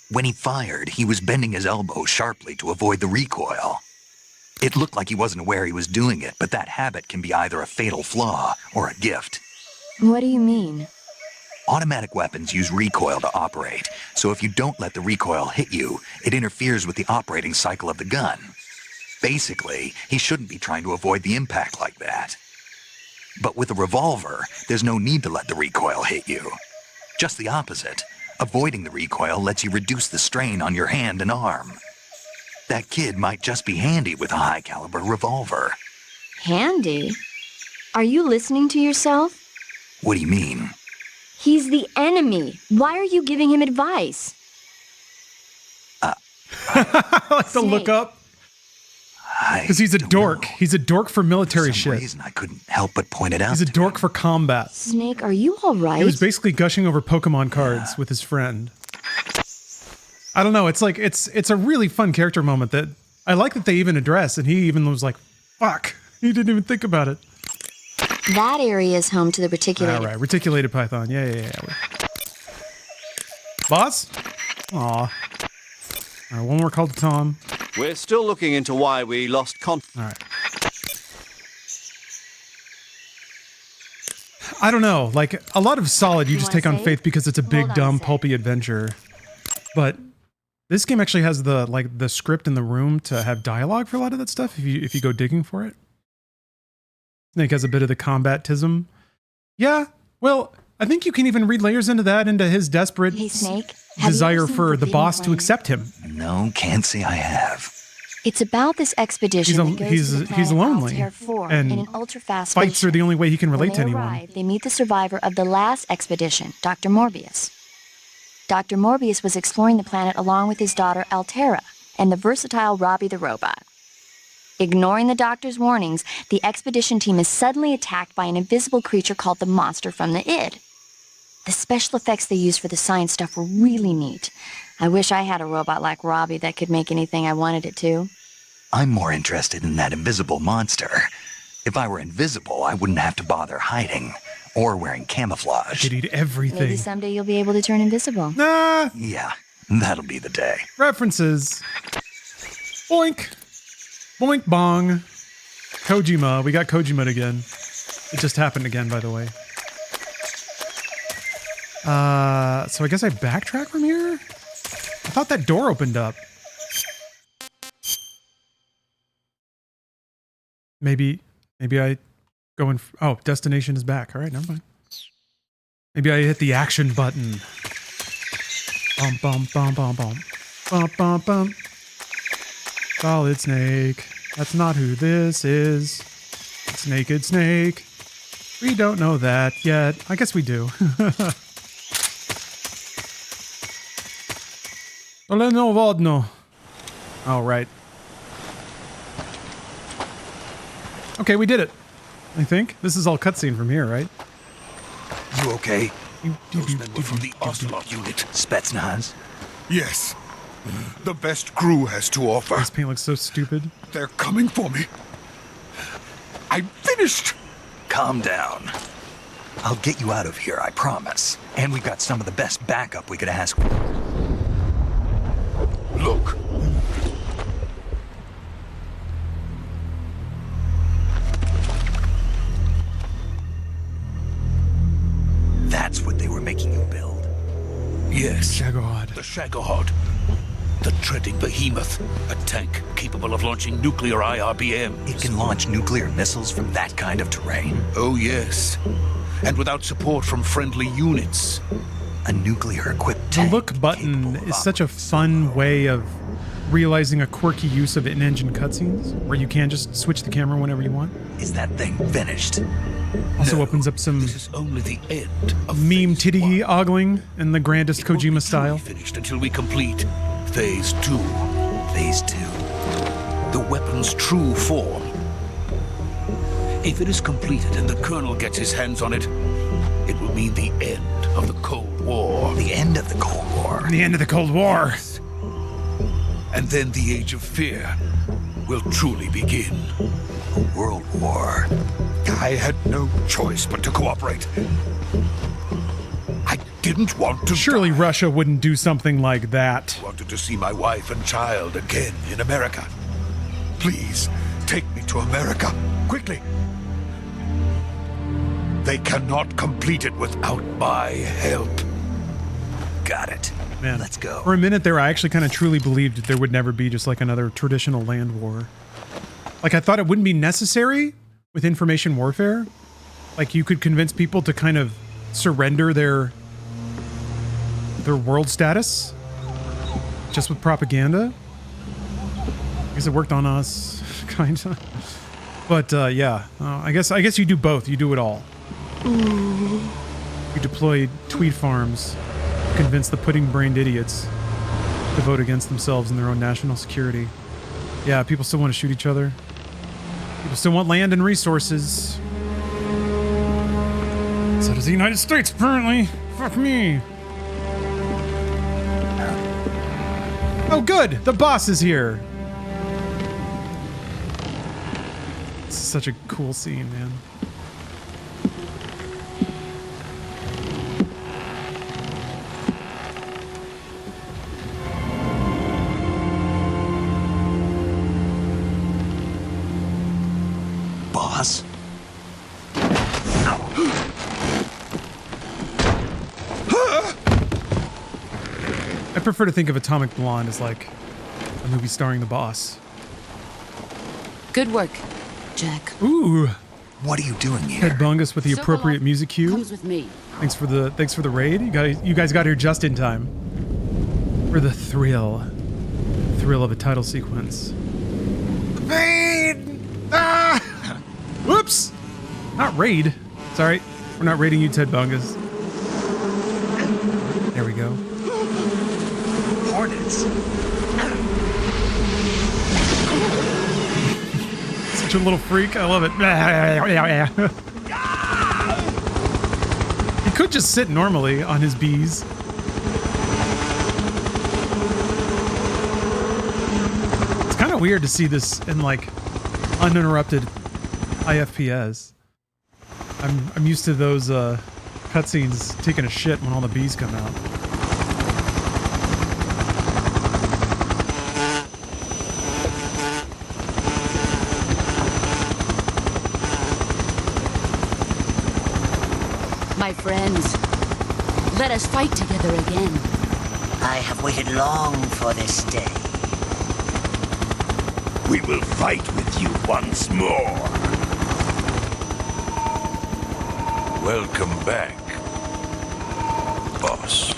When he fired, he was bending his elbow sharply to avoid the recoil. It looked like he wasn't aware he was doing it, but that habit can be either a fatal flaw or a gift. What do you mean? Automatic weapons use recoil to operate, so if you don't let the recoil hit you, it interferes with the operating cycle of the gun. Basically, he shouldn't be trying to avoid the impact like that. But with a revolver, there's no need to let the recoil hit you. Just the opposite. Avoiding the recoil lets you reduce the strain on your hand and arm. That kid might just be handy with a high-caliber revolver. Handy? Are you listening to yourself? What do you mean? He's the enemy. Why are you giving him advice? I like to look up. Because he's a dork. Know. He's a dork for military for some shit. Reason I couldn't help but point it out. He's a dork for combat. Snake, are you all right? He was basically gushing over Pokemon cards with his friend. I don't know. It's like it's a really fun character moment that I like that they even address, and he even was like, "Fuck," he didn't even think about it. That area is home to the reticulated. All right, reticulated python. Yeah. Boss? Aw. All right, one more call to Tom. We're still looking into why we lost All right. I don't know. Like, a lot of Solid you just take on faith because it's a big, dumb, pulpy adventure. But This game actually has the script in the room to have dialogue for a lot of that stuff if you go digging for it. Snake has a bit of the combatism. Yeah, well, I think you can even read layers into that, into his desperate desire for the boss to accept him. No, can't say I have. It's about this expedition that goes to the planet lonely, Altair 4 and in an ultra-fast fights spaceship. are the only way he can relate to When they anyone. arrive, they meet the survivor of the last expedition, Dr. Morbius. Dr. Morbius was exploring the planet along with his daughter Altera and the versatile Robbie the robot. Ignoring the doctor's warnings, the expedition team is suddenly attacked by an invisible creature called the Monster from the Id. The special effects they used for the science stuff were really neat. I wish I had a robot like Robbie that could make anything I wanted it to. I'm more interested in that invisible monster. If I were invisible, I wouldn't have to bother hiding or wearing camouflage. I could eat everything. Maybe someday you'll be able to turn invisible. Nah. Yeah, that'll be the day. References. Boink. Boink bong. Kojima. We got Kojima again. It just happened again, by the way. So I guess I backtrack from here? I thought that door opened up. Maybe I go in. Oh, destination is back. All right, never mind. Maybe I hit the action button. Bum, bum, bum, bum, bum. Bum, bum, bum. Solid Snake. That's not who this is. It's Naked Snake. We don't know that yet. I guess we do. Oh, right. Okay, we did it. I think. This is all cutscene from here, right? You okay? Those men were from the Ocelot unit. Spetsnaz? Yes. The best crew has to offer. This paint looks so stupid. They're coming for me. I'm finished. Calm down. I'll get you out of here, I promise. And we've got some of the best backup we could ask. Look. That's what they were making you build. Yes. Shagohod. The Shagohod. The treading behemoth. A tank capable of launching nuclear IRBMs. It can launch nuclear missiles from that kind of terrain? Oh, yes. And without support from friendly units. A nuclear-equipped The tank. look button is such a fun way of realizing a quirky use of in-engine cutscenes, where you can just switch the camera whenever you want. Is that thing finished? Also opens up some This is only the end of meme titty ogling in the grandest Kojima style. Finished until we complete Phase 2. Phase 2. The weapon's true form. If it is completed and the Colonel gets his hands on it, it will mean the end of the Cold War. The end of the Cold War? The end of the Cold War. And then the Age of Fear will truly begin. A world war. I had no choice but to cooperate. I didn't want to Surely die. Russia wouldn't do something like that. I wanted to see my wife and child again in America. Please, take me to America, quickly. They cannot complete it without my help. Got it. Man, let's go. For a minute there, I actually kind of truly believed there would never be just like another traditional land war. Like, I thought it wouldn't be necessary with information warfare. Like, you could convince people to kind of surrender their world status just with propaganda. I guess it worked on us, kind of. But yeah, I guess you do both. You do it all. You deploy tweet farms to convince the pudding-brained idiots to vote against themselves and their own national security. Yeah, people still want to shoot each other. People still want land and resources. So does the United States, apparently. Fuck me. Oh, good! The boss is here! This is such a cool scene, man. Boss? prefer to think of Atomic Blonde as like a movie starring the boss. Good work, Jack. Ooh. What are you doing here? Ted Bungus with the appropriate music cue. Comes with me. Thanks for the raid. You guys got here just in time for the thrill of a title sequence. The pain. Ah! Whoops. Not raid. Sorry, we're not raiding you, Ted Bungus. There we go. Hornets. Such a little freak. I love it. He could just sit normally on his bees. It's kind of weird to see this in like uninterrupted IFPS. I'm used to those cutscenes taking a shit when all the bees come out. My friends, let us fight together again. I have waited long for this day. We will fight with you once more. Welcome back, boss.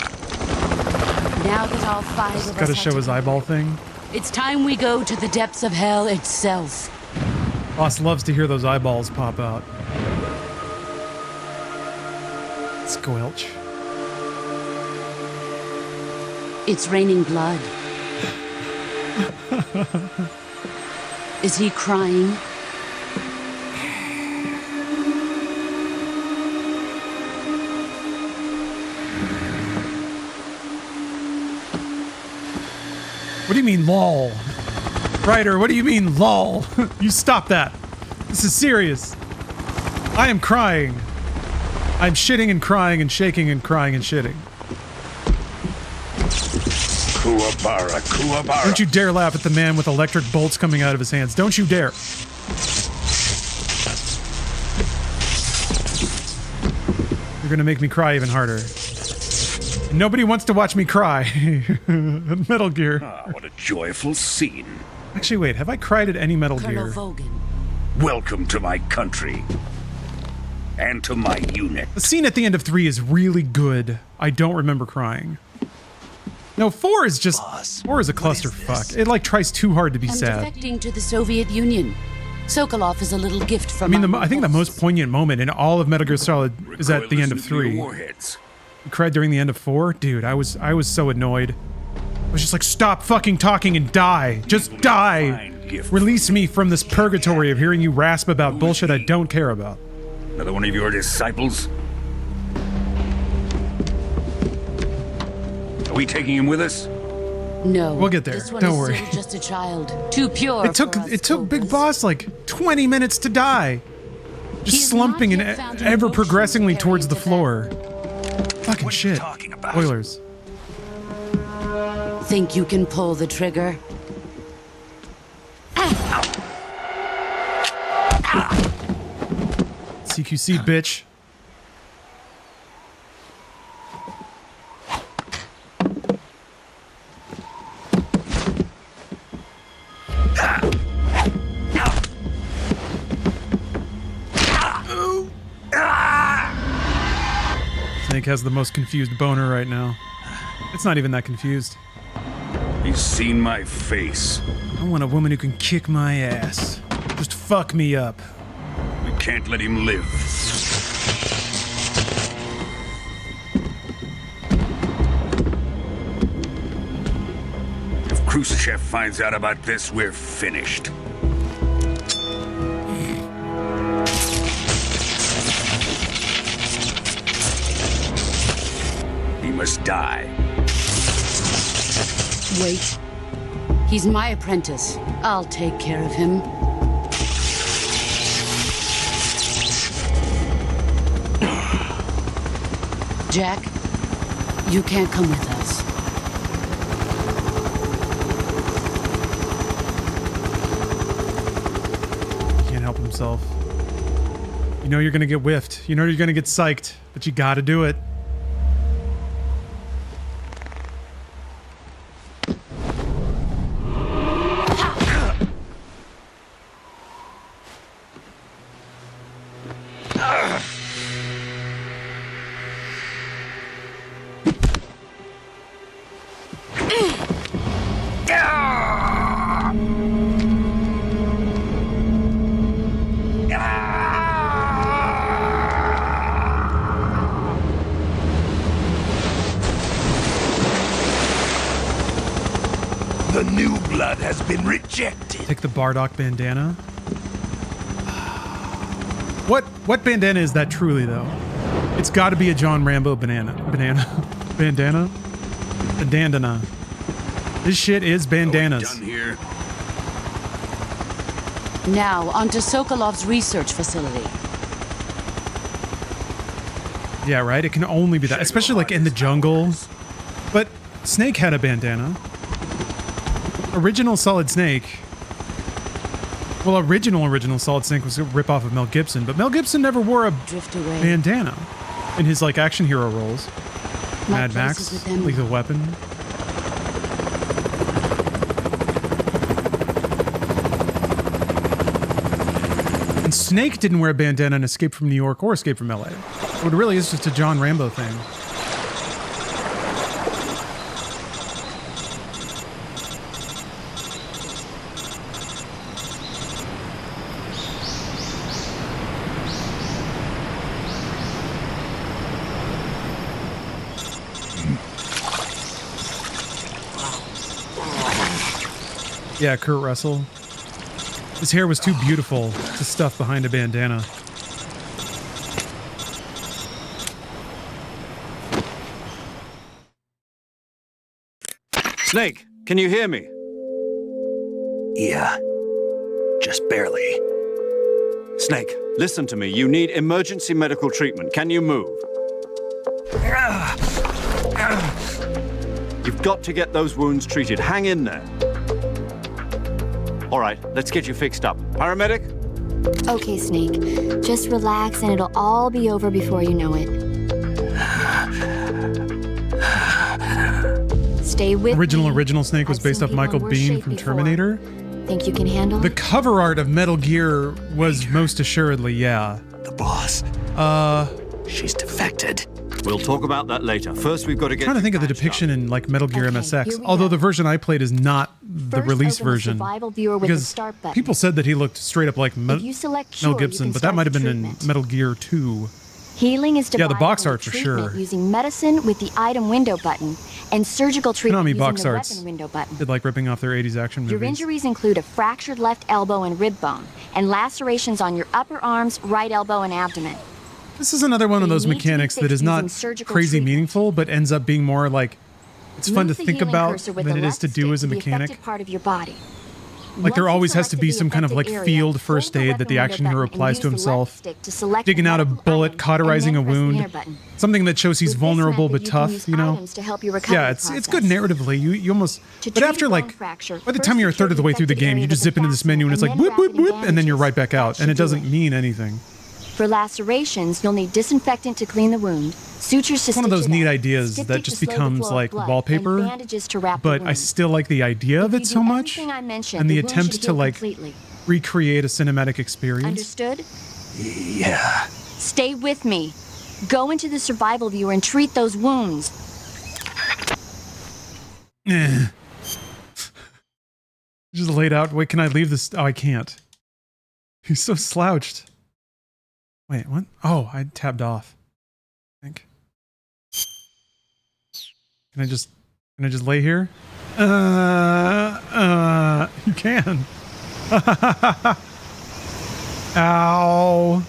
Now that all five of us Gotta show his eyeball thing. It's time we go to the depths of hell itself. Boss loves to hear those eyeballs pop out. Squelch. It's raining blood. Is he crying? What do you mean, lol? Ryder, what do you mean, lol? You stop that. This is serious. I am crying. I'm shitting and crying and shaking and crying and shitting. Kuwabara, Kuwabara. Don't you dare laugh at the man with electric bolts coming out of his hands. Don't you dare. You're gonna make me cry even harder. Nobody wants to watch me cry. Metal Gear. Ah, what a joyful scene. Actually, wait, have I cried at any Metal Gear? Welcome to my country. And to my unit. The scene at the end of 3 is really good. I don't remember crying. No, 4 is just... 4 is a clusterfuck. It like tries too hard to be sad. Defecting to the Soviet Union. Sokolov is a little gift from... I mean, I think the most poignant moment in all of Metal Gear Solid is at the end of 3. You cried during the end of 4? Dude, I was so annoyed. I was just like, stop fucking talking and die. Just die. Release me from this purgatory of hearing you rasp about bullshit I don't care about. Another one of your disciples? Are we taking him with us? No. We'll get there. This one Don't is worry. still just a child. Too pure. It took Big Boss like 20 minutes to die. Just slumping and ever progressingly towards the floor. Fucking shit. Oilers. Think you can pull the trigger? CQC, bitch. Snake has the most confused boner right now. It's not even that confused. He's seen my face. I want a woman who can kick my ass. Just fuck me up. We can't let him live. If Khrushchev finds out about this, we're finished. He must die. Wait. He's my apprentice. I'll take care of him. Jack, you can't come with us. He can't help himself. You know you're gonna get whiffed. You know you're gonna get psyched, but you gotta do it. The new blood has been rejected. Take the Bardock bandana. What bandana is that truly, though? It's got to be a John Rambo bandana. Bandana? This shit is bandanas. Done here. Now, onto Sokolov's research facility. Yeah, right? It can only be that, especially like in the jungle. But Snake had a bandana. Original Solid Snake. Well, original Solid Snake was a ripoff of Mel Gibson, but Mel Gibson never wore a bandana in his like action hero roles. Mad Max, Lethal Weapon. And Snake didn't wear a bandana in Escape from New York or Escape from LA. So it really is just a John Rambo thing. Yeah, Kurt Russell. His hair was too beautiful to stuff behind a bandana. Snake, can you hear me? Yeah, just barely. Snake, listen to me. You need emergency medical treatment. Can you move? You've got to get those wounds treated. Hang in there. All right, let's get you fixed up. Paramedic? Okay, Snake. Just relax and it'll all be over before you know it. Stay with Original Snake was based off Michael Biehn from Terminator. Think you can handle The cover art of Metal Gear was most assuredly, yeah. The boss. She's defected. We'll talk about that later. First, we've got to get. I'm trying to think of the depiction in like Metal Gear MSX. Although the version I played is not the release version, because people said that he looked straight up like Mel Gibson, but that might have been in Metal Gear 2. Healing is yeah, the box divided art for into sure. treatment using medicine with the item window button and surgical treatment Konami using box the arts weapon window button. did like ripping off their 80s action Your movies. injuries include a fractured left elbow and rib bone, and lacerations on your upper arms, right elbow, and abdomen. This is another one of those mechanics that is not crazy meaningful, but ends up being more like it's fun to think about than it is to do as a mechanic. Part of your body. Like there always has to be some kind of like field first aid that the action hero applies to himself. Digging out a bullet, cauterizing a wound. Something that shows he's vulnerable but tough, you know? Yeah, it's good narratively. You almost... But after like... By the time you're a third of the way through the game, you just zip into this menu and it's like whoop, whoop, whoop, and then you're right back out. And it doesn't mean anything. For lacerations, you'll need disinfectant to clean the wound, sutures to It's one of those neat ideas that just becomes like wallpaper, but I still like the idea of it so much, and the attempt to like recreate a cinematic experience. Understood? Yeah. Stay with me. Go into the survival viewer and treat those wounds. Just laid out. Wait, can I leave this? Oh, I can't. He's so slouched. Wait, what? Oh, I tabbed off. I think. Can I just lay here? You can. Ow.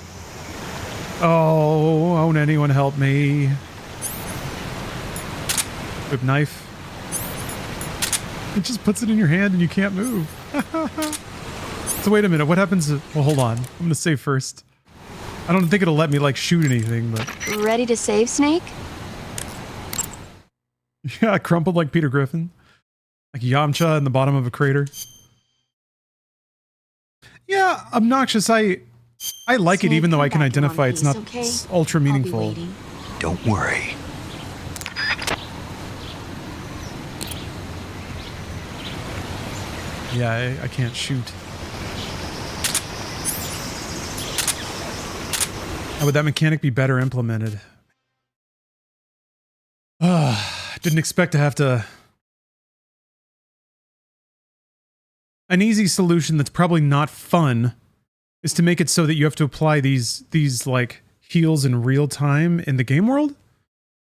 Oh, won't anyone help me? Whip knife. It just puts it in your hand and you can't move. So wait a minute, what happens if, well, hold on. I'm gonna save first. I don't think it'll let me like shoot anything, but... Ready to save, Snake? Yeah, crumpled like Peter Griffin. Like Yamcha in the bottom of a crater. Yeah, obnoxious. I like it even though I can identify it's not ultra meaningful. Don't worry. Yeah, I can't shoot. How would that mechanic be better implemented? Didn't expect to have to... An easy solution that's probably not fun is to make it so that you have to apply these like heals in real time in the game world.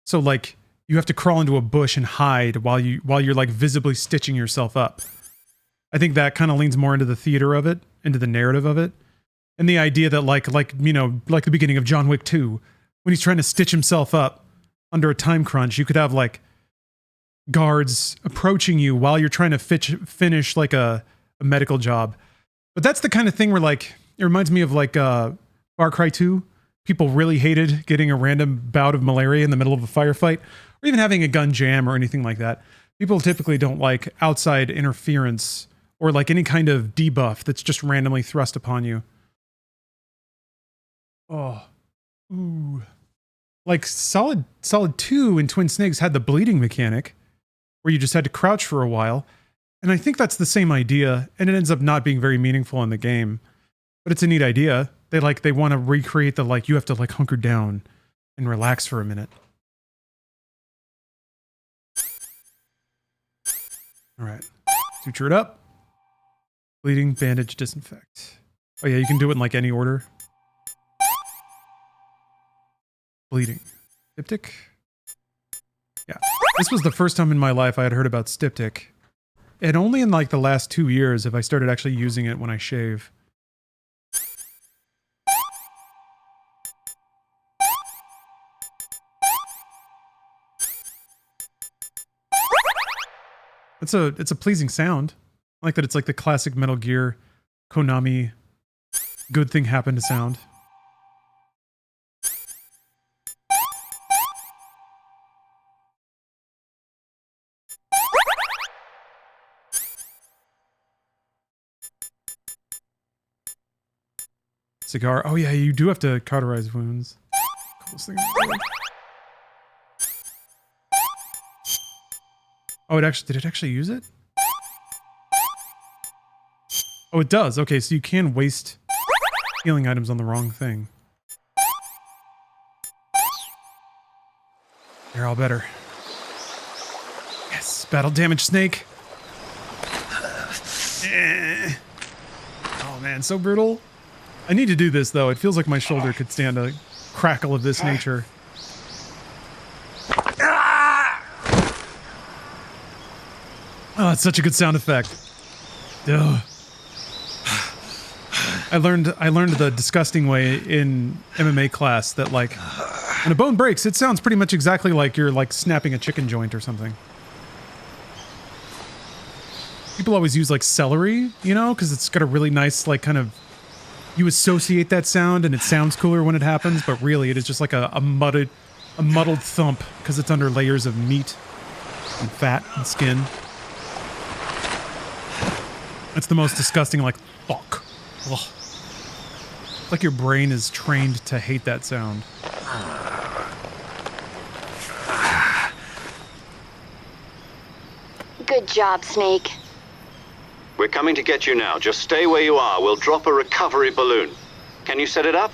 So like you have to crawl into a bush and hide while you're like visibly stitching yourself up. I think that kind of leans more into the theater of it, into the narrative of it. And the idea that like you know, like the beginning of John Wick 2, when he's trying to stitch himself up under a time crunch, you could have like guards approaching you while you're trying to finish like a medical job. But that's the kind of thing where like, it reminds me of like Far Cry 2. People really hated getting a random bout of malaria in the middle of a firefight, or even having a gun jam or anything like that. People typically don't like outside interference or like any kind of debuff that's just randomly thrust upon you. Oh, ooh. Like Solid 2 and Twin Snakes had the bleeding mechanic where you just had to crouch for a while. And I think that's the same idea, and it ends up not being very meaningful in the game. But it's a neat idea. They want to recreate the like, you have to like hunker down and relax for a minute. All right. Suture it up. Bleeding, bandage, disinfect. Oh yeah, you can do it in like any order. Bleeding. Styptic? Yeah. This was the first time in my life I had heard about styptic. And only in like the last 2 years have I started actually using it when I shave. It's a pleasing sound. I like that it's like the classic Metal Gear Konami good thing happened sound. Cigar. Oh yeah, you do have to cauterize wounds. Coolest thing in the world. Oh, did it actually use it? Oh, it does. Okay, so you can waste healing items on the wrong thing. They're all better. Yes, battle damage snake. Oh man, so brutal. I need to do this though. It feels like my shoulder could stand a crackle of this nature. Oh, it's such a good sound effect. Ugh. I learned the disgusting way in MMA class that like when a bone breaks, it sounds pretty much exactly like you're like snapping a chicken joint or something. People always use like celery, you know, because it's got a really nice like kind of, you associate that sound and it sounds cooler when it happens, but really it is just like a muddled thump because it's under layers of meat and fat and skin. It's the most disgusting, like, fuck. Ugh. It's like your brain is trained to hate that sound. Good job, Snake. We're coming to get you now. Just stay where you are. We'll drop a recovery balloon. Can you set it up?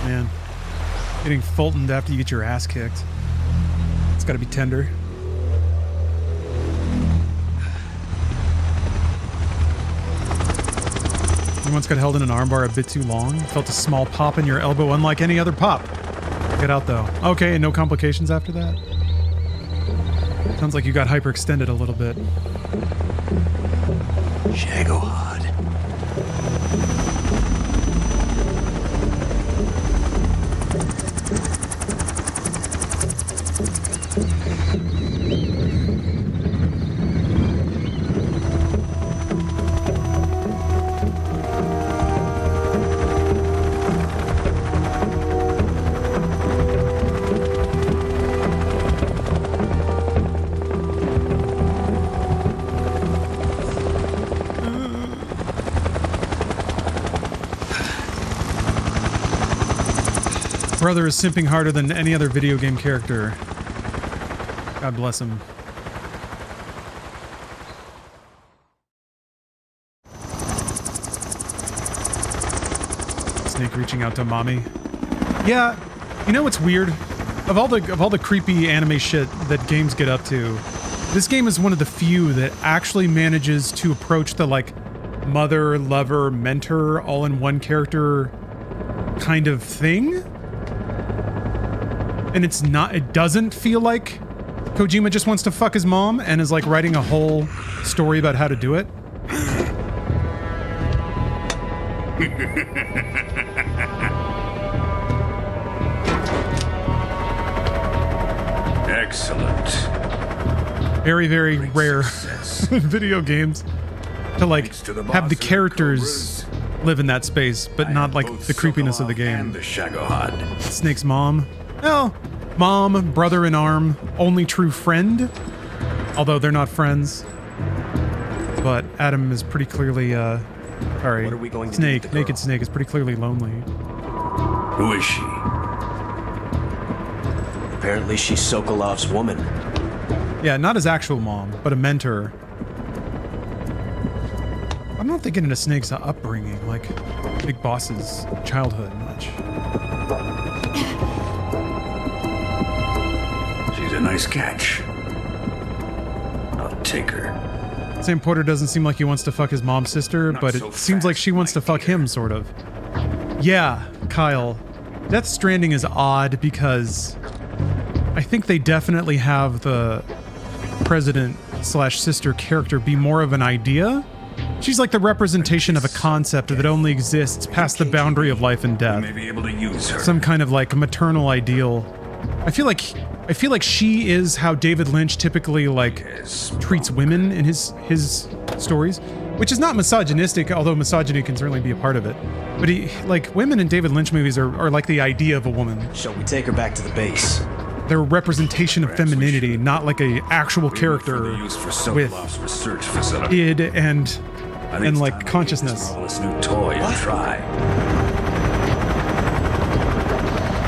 Man. Getting Fultoned after you get your ass kicked. It's gotta be tender. You once got held in an armbar a bit too long. Felt a small pop in your elbow unlike any other pop. Get out though. Okay, and no complications after that? Sounds like you got hyperextended a little bit. Shagohod. Brother is simping harder than any other video game character. God bless him. Snake reaching out to mommy. Yeah, you know what's weird? Of all the creepy anime shit that games get up to, this game is one of the few that actually manages to approach the like mother, lover, mentor all in one character kind of thing. And it doesn't feel like Kojima just wants to fuck his mom and is like writing a whole story about how to do it. Excellent. Very, very rare video games to like have the characters live in that space, but not like the creepiness of the game. Snake's mom. Well, mom, brother in arm, only true friend. Although they're not friends. But Adam is pretty clearly, sorry, What are we going to Snake, do with the girl? Naked Snake is pretty clearly lonely. Who is she? Apparently she's Sokolov's woman. Yeah, not his actual mom, but a mentor. I'm not thinking into Snake's upbringing, like Big Boss's childhood much. She's a nice catch. I'll take her. Sam Porter doesn't seem like he wants to fuck his mom's sister, but it seems like she wants to fuck him, sort of. Yeah, Kyle. Death Stranding is odd because I think they definitely have the president/sister character be more of an idea. She's like the representation of a concept that only exists past the boundary of life and death. May be able to use her. Some kind of like maternal ideal. I feel like she is how David Lynch typically like treats women in his stories, which is not misogynistic, although misogyny can certainly be a part of it. But like women in David Lynch movies are like the idea of a woman. Shall we take her back to the base? They're a representation of femininity, not like a actual character with research facility. id and like consciousness. This new toy and try.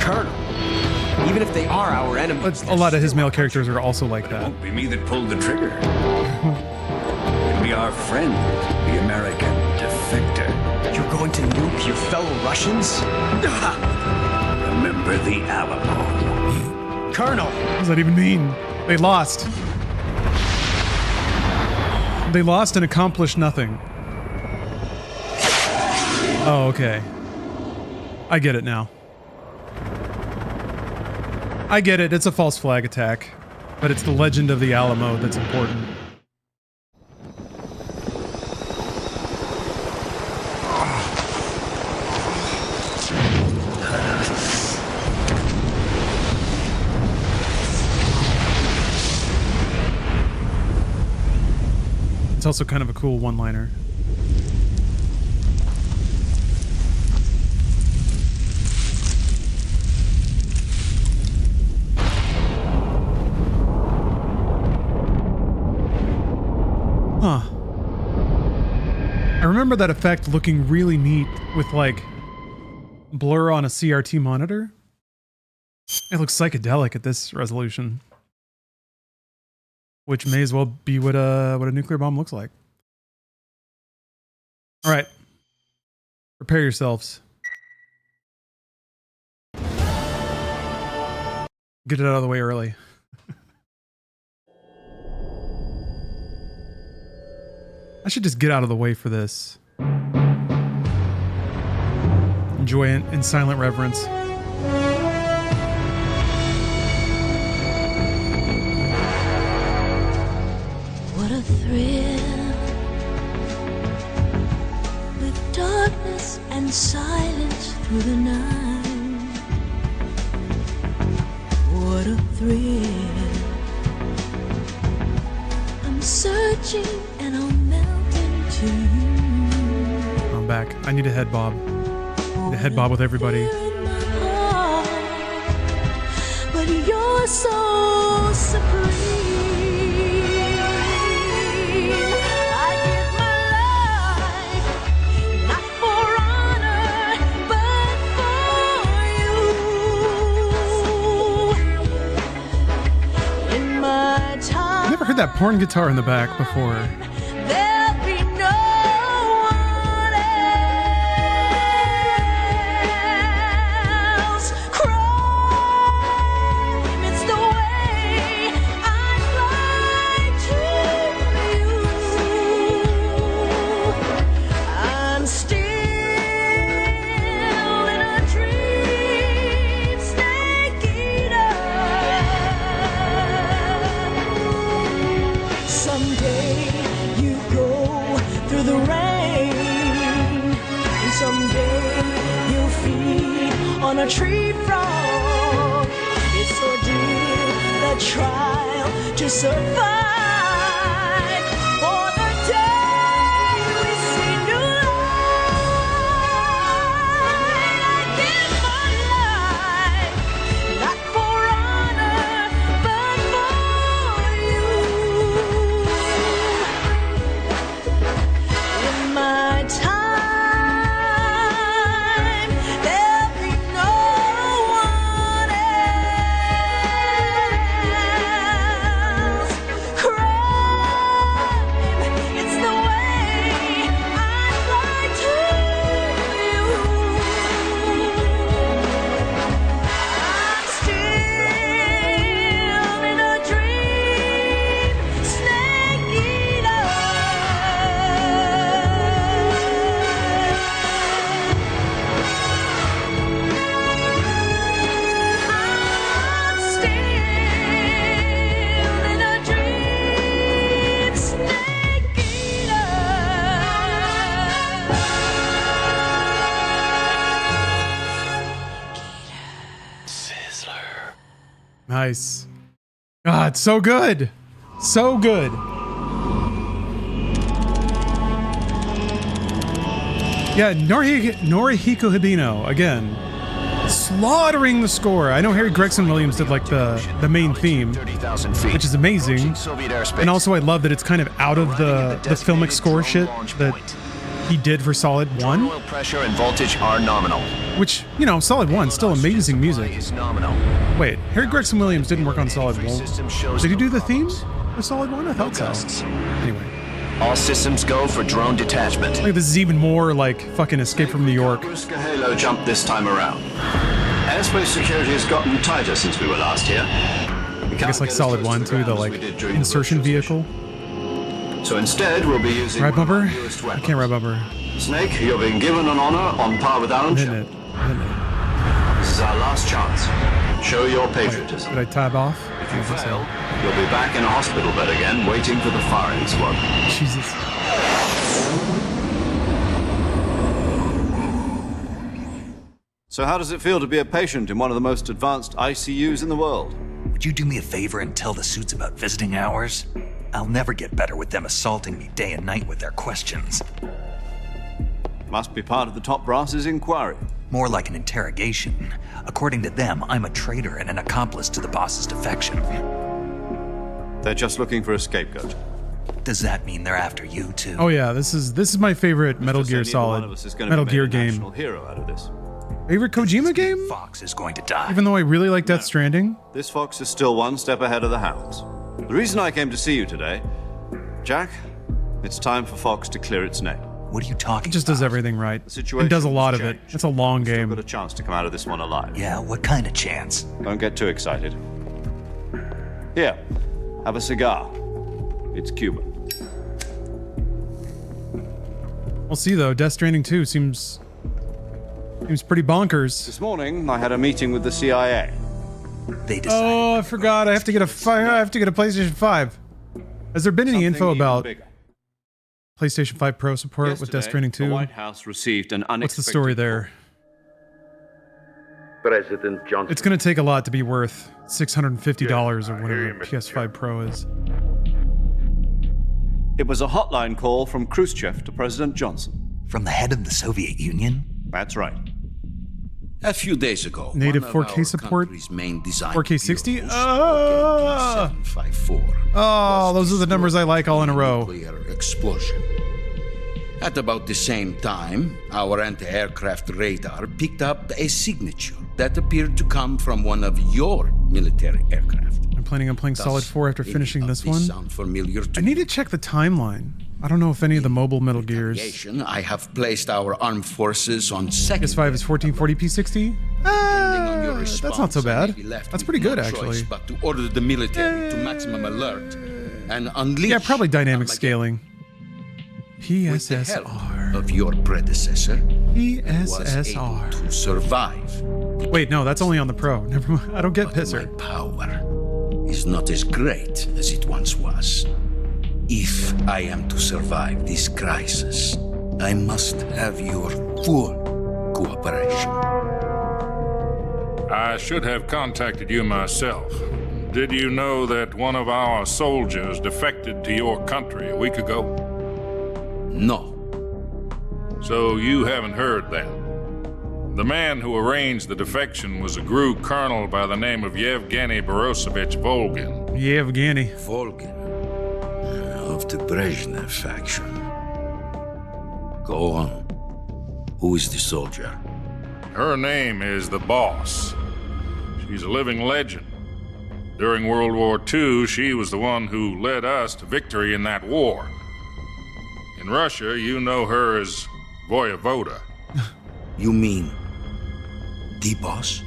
Colonel, even if they are our enemies, A lot of his male characters are also like that. Won't be me that pulled the trigger. It'll be our friend, the American defector. you're going to nuke your fellow Russians? Remember the Alamo. Colonel! What does that even mean? They lost. They lost and accomplished nothing. Oh, okay. I get it now. I get it, it's a false flag attack. But it's the legend of the Alamo that's important. It's also kind of a cool one-liner. Huh. I remember that effect looking really neat with like blur on a CRT monitor. It looks psychedelic at this resolution. Which may as well be what a nuclear bomb looks like. All right. Prepare yourselves. Get it out of the way early. I should just get out of the way for this. Enjoy it in silent reverence. What a thrill, with darkness and silence through the night. What a thrill, I'm searching and I'll melt into you. I'm back. I need a head bob. I need a head bob with everybody. But you're so supreme. I've never heard that porn guitar in the back before. There'll be no one rain. And someday you'll feed on a tree frog. It's ordeal, the trial to survive. For the day we see new light, I give my life, not for honor, but for you. In my time, there'll be no one else. Crime, it's the way I lie to you. I'm still in a dream, snake eater. I'm still in a dream, snake eater. Nice. God, so good. So good. Yeah, Norihiko Hibino, again, slaughtering the score. I know Harry Gregson Williams did like the main theme, which is amazing. And also I love that it's kind of out of the filmic score shit that he did for Solid 1. Oil pressure and voltage are nominal. Which, you know, Solid 1, still amazing music. Is nominal. Wait, Harry Gregson Williams didn't work on Solid 1. Did he do the themes for Solid 1? I thought so. Anyway. All systems go for drone detachment. Like, this is even more like fucking Escape from New York. Brisker Halo jump this time around. Airspace security has gotten tighter since we were last here. I guess like Solid 1 too, the like insertion vehicle. So instead, we'll be using Right bumper? our newest I weapon. can't right bumper. Snake, you're being given an honor on par with Alan Hitting Shepard. it. Hitting it. This is our last chance. Show your patriotism. Did I tab off? If you fail, you'll be back in a hospital bed again, waiting for the firing squad. Jesus. So how does it feel to be a patient in one of the most advanced ICUs in the world? Would you do me a favor and tell the suits about visiting hours? I'll never get better with them assaulting me day and night with their questions. Must be part of the top brass's inquiry. More like an interrogation. According to them, I'm a traitor and an accomplice to the boss's defection. They're just looking for a scapegoat. Does that mean they're after you too? Oh yeah, this is my favorite Metal Gear Solid Metal Gear game. Hero out of this. Favorite Kojima game? Fox is going to die. Even though I really like Death Stranding. This fox is still one step ahead of the hounds. The reason I came to see you today, Jack, it's time for Fox to clear its name. What are you talking It just about? does everything right. The situation And does a lot has of it. changed. It's a long Still game. got a chance to come out of this one alive. Yeah, what kind of chance? Don't get too excited. Here, have a cigar. It's Cuban. We'll see though. Death Stranding 2 seems pretty bonkers. This morning, I had a meeting with the CIA. They decided. Oh, I forgot. I have to get a PlayStation 5. Has there been any info Something even about bigger. PlayStation 5 Pro support with Death Stranding 2? The White House received an unexpected. What's the story there? President Johnson. It's going to take a lot to be worth $650 or whatever PS5 Pro is. It was a hotline call from Khrushchev to President Johnson. From the head of the Soviet Union? That's right. A few days ago, Native one of 4K our support? country's main design 4K 60? bureaus, Ah! 754, Oh, those are the numbers I like all in a row. nuclear explosion. At about the same time, our anti-aircraft radar picked up a signature that appeared to come from one of your military aircraft. I'm planning on playing Solid 4 after finishing this one. Sound familiar to I need to check the timeline. I don't know if any of the mobile Metal Gears. I have placed our armed forces on second. PS5 is 1440p 60? That's not so bad. That's pretty good, actually. But to order the military to maximum alert and unleash. Yeah, probably dynamic scaling. With the help PSSR. of your predecessor, PSSR. to survive. Wait, no, that's only on the Pro. Never mind. I don't get Pisser. My power is not as great as it once was. If I am to survive this crisis, I must have your full cooperation. I should have contacted you myself. Did you know that one of our soldiers defected to your country a week ago? No. So you haven't heard then. The man who arranged the defection was a GRU colonel by the name of Yevgeny Borosovich Volgin. Yevgeny. Volgin. Of the Brezhnev faction. Go on. Who is the soldier? Her name is the Boss. She's a living legend. During World War II, she was the one who led us to victory in that war. In Russia, you know her as Voyevoda. You mean the Boss?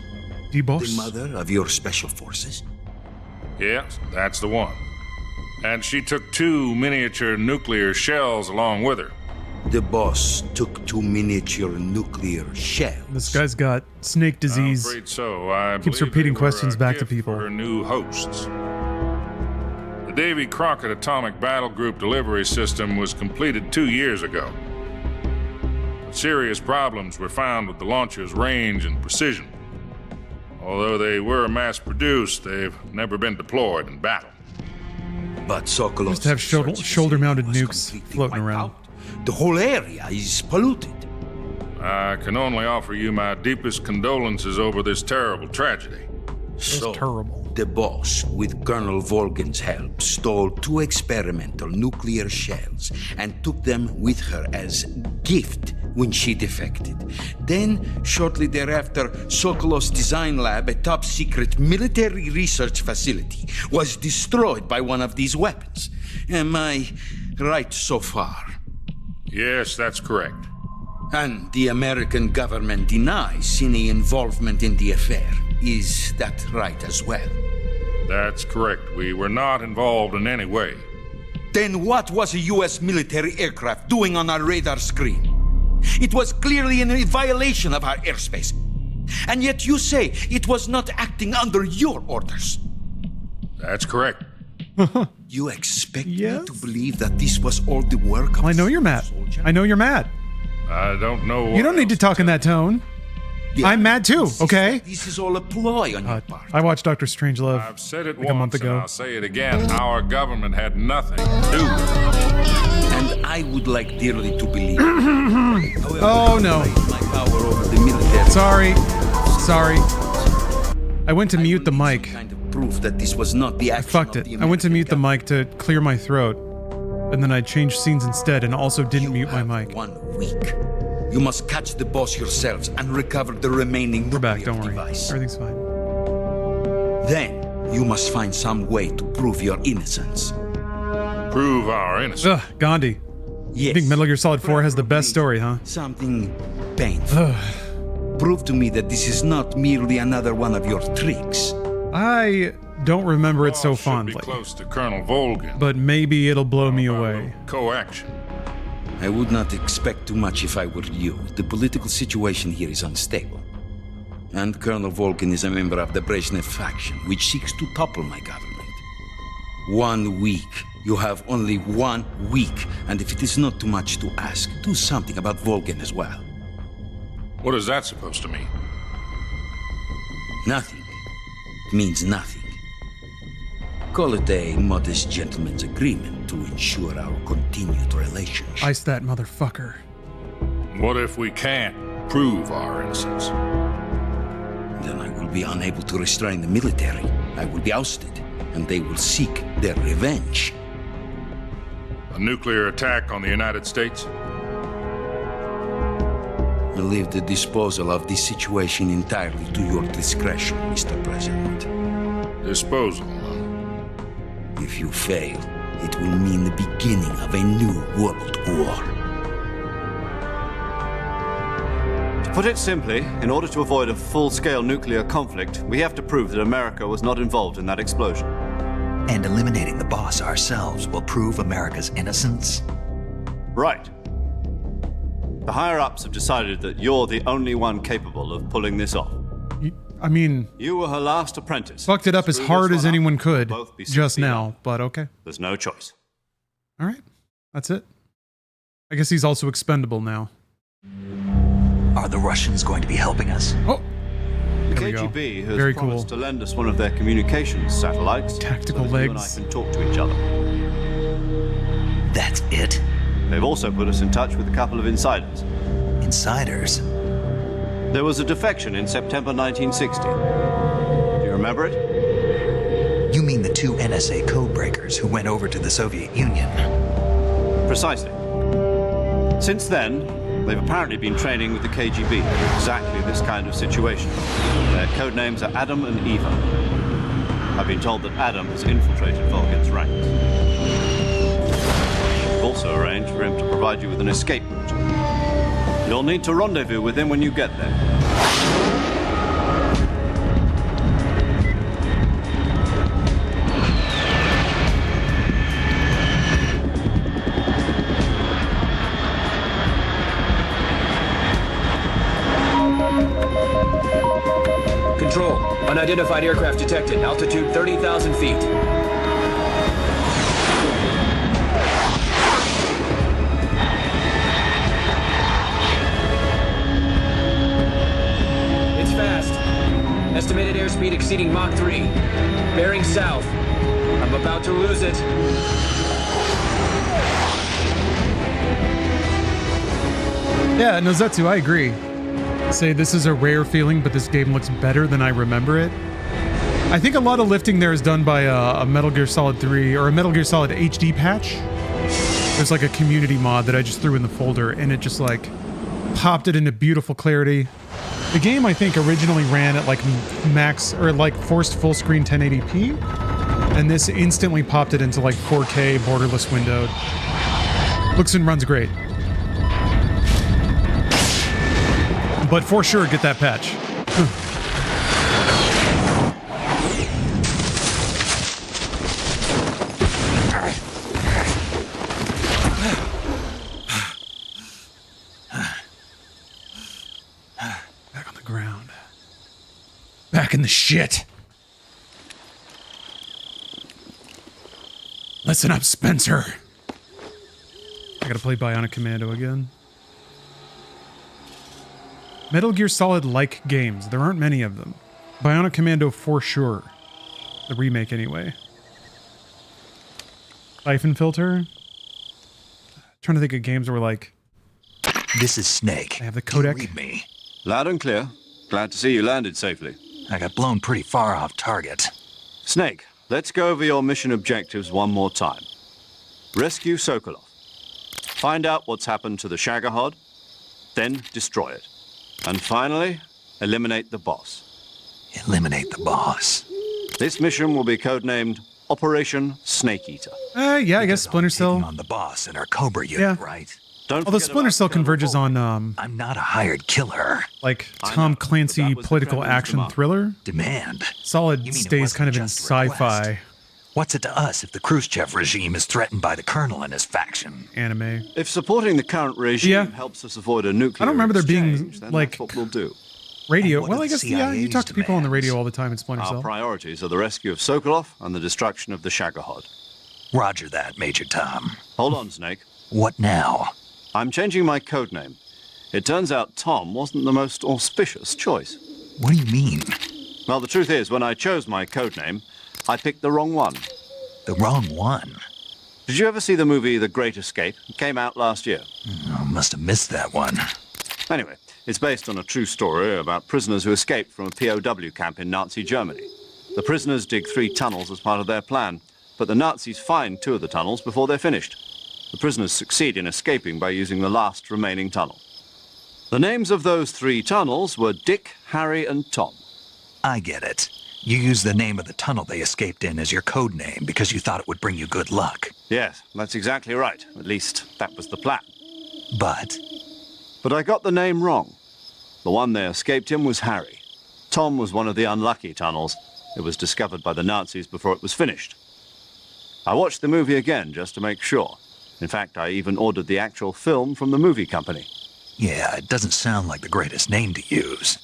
The Boss? The mother of your special forces? Yes, that's the one. And she took 2 miniature nuclear shells along with her. The Boss took 2 miniature nuclear shells. This guy's got snake disease. I'm afraid so. I Keeps believe repeating they were questions a back to gift people. for her new hosts. The Davy Crockett Atomic Battle Group delivery system was completed 2 years ago. Serious problems were found with the launcher's range and precision. Although they were mass-produced, they've never been deployed in battle. But Sokolov Just have shoulder-mounted nukes floating around. The whole area is polluted. I can only offer you my deepest condolences over this terrible tragedy. So, terrible. The Boss, with Colonel Volgin's help, stole 2 experimental nuclear shells and took them with her as gift when she defected. Then, shortly thereafter, Sokolov's design lab, a top-secret military research facility, was destroyed by one of these weapons. Am I right so far? Yes, that's correct. And the American government denies any involvement in the affair. Is that right as well? That's correct. We were not involved in any way. Then what was a U.S. military aircraft doing on our radar screen? It was clearly in a violation of our airspace. And yet you say it was not acting under your orders. That's correct. You expect me to believe that this was all the work of I know you're mad. I know you're mad. I don't know. You don't need to talk in that tone. Yeah, I'm mad too, okay? This is all a ploy on your part. I watched Dr. Strangelove I've said it like a month once, ago. and I'll say it again. Our government had nothing to do with it. And I would like dearly to believe. Oh no. My power over the military. Sorry. I went to mute the mic. Kind of proof that this was not the action Fucked of it. the I went to mute the American mic to clear my throat. And then I changed scenes instead and also didn't mute my mic. 1 week. You must catch the Boss yourselves and recover the remaining We're back, nuclear don't worry. device. Everything's fine. Then you must find some way to prove your innocence. Prove our innocence. Ugh, Gandhi. Yes. You think Metal Gear Solid 4 has the best story, huh? Something painful. Prove to me that this is not merely another one of your tricks. I don't remember it so Boss should be fondly. close to Colonel Volgin. But maybe it'll blow me away. Coaction. I would not expect too much if I were you. The political situation here is unstable. And Colonel Volgin is a member of the Brezhnev faction, which seeks to topple my government. 1 week. You have only 1 week. And if it is not too much to ask, do something about Volgin as well. What is that supposed to mean? Nothing. It means nothing. Call it a modest gentleman's agreement to ensure our continued relationship. Ice that motherfucker. What if we can't prove our innocence? Then I will be unable to restrain the military. I will be ousted, and they will seek their revenge. A nuclear attack on the United States? I leave the disposal of this situation entirely to your discretion, Mr. President. Disposal? If you fail, it will mean the beginning of a new world war. To put it simply, in order to avoid a full-scale nuclear conflict, we have to prove that America was not involved in that explosion. And eliminating the Boss ourselves will prove America's innocence? Right. The higher-ups have decided that you're the only one capable of pulling this off. I mean, you were her last apprentice. Fucked it up as hard as anyone could both be just 60 now, but okay. There's no choice. All right. That's it. I guess he's also expendable now. Are the Russians going to be helping us? Oh! The There we go. KGB has Very promised cool. to lend us one of their communications satellites. Tactical so that you and I legs. can talk to each other. That's it? They've also put us in touch with a couple of insiders. Insiders? There was a defection in September 1960. Do you remember it? You mean the two NSA codebreakers who went over to the Soviet Union? Precisely. Since then, they've apparently been training with the KGB for exactly this kind of situation. Their code names are Adam and Eva. I've been told that Adam has infiltrated Volkin's ranks. We've also arranged for him to provide you with an escape route. You'll need to rendezvous with him when you get there. Control. Unidentified aircraft detected. Altitude 30,000 feet. It's fast. Estimated airspeed exceeding Mach 3. Bearing south. I'm about to lose it. Yeah, Nozetsu, I agree. Say this is a rare feeling, but this game looks better than I remember it. I think a lot of lifting there is done by a Metal Gear Solid 3 or a Metal Gear Solid HD patch. There's like a community mod that I just threw in the folder, and it just like popped it into beautiful clarity. The game, I think, originally ran at like max or like forced full screen 1080p, and this instantly popped it into like 4K borderless windowed. Looks and runs great. But for sure, get that patch. Back on the ground. Back in the shit. Listen up, Spencer. I gotta play Bionic Commando again. Metal Gear Solid-like games. There aren't many of them. Bionic Commando for sure. The remake, anyway. Siphon Filter. Trying to think of games where like... This is Snake. I have the codec. Read me. Loud and clear. Glad to see you landed safely. I got blown pretty far off target. Snake, let's go over your mission objectives one more time. Rescue Sokolov. Find out what's happened to the Shagohod, then destroy it. And finally, eliminate the boss. Eliminate the boss. This mission will be codenamed Operation Snake Eater. Yeah, I guess Splinter Cell. On the boss in our Cobra unit, right? Although Splinter Cell converges on, I'm not a hired killer. like Tom Clancy political action thriller. Demand. Solid You mean it stays wasn't kind of in just a request? sci-fi What's it to us if the Khrushchev regime is threatened by the Colonel and his faction? anime. If supporting the current regime helps us avoid a nuclear I don't remember there being exchange, then like that's what we'll do. radio. what Well, are I the guess yeah, you CIA's talk to people on the radio all the time in Splinter Our Cell. priorities are the rescue of Sokolov and the destruction of the Shagohod. Roger that, Major Tom. Hold on, Snake. What now? I'm changing my codename. It turns out Tom wasn't the most auspicious choice. What do you mean? Well, the truth is, when I chose my codename, I picked the wrong one. The wrong one? Did you ever see the movie The Great Escape? It came out last year. I must have missed that one. Anyway, it's based on a true story about prisoners who escaped from a POW camp in Nazi Germany. The prisoners dig 3 tunnels as part of their plan, but the Nazis find 2 of the tunnels before they're finished. The prisoners succeed in escaping by using the last remaining tunnel. The names of those 3 tunnels were Dick, Harry, and Tom. I get it. You used the name of the tunnel they escaped in as your code name because you thought it would bring you good luck. Yes, that's exactly right. At least, that was the plan. But I got the name wrong. The one they escaped in was Harry. Tom was one of the unlucky tunnels. It was discovered by the Nazis before it was finished. I watched the movie again just to make sure. In fact, I even ordered the actual film from the movie company. yeah, it doesn't sound like the greatest name to use.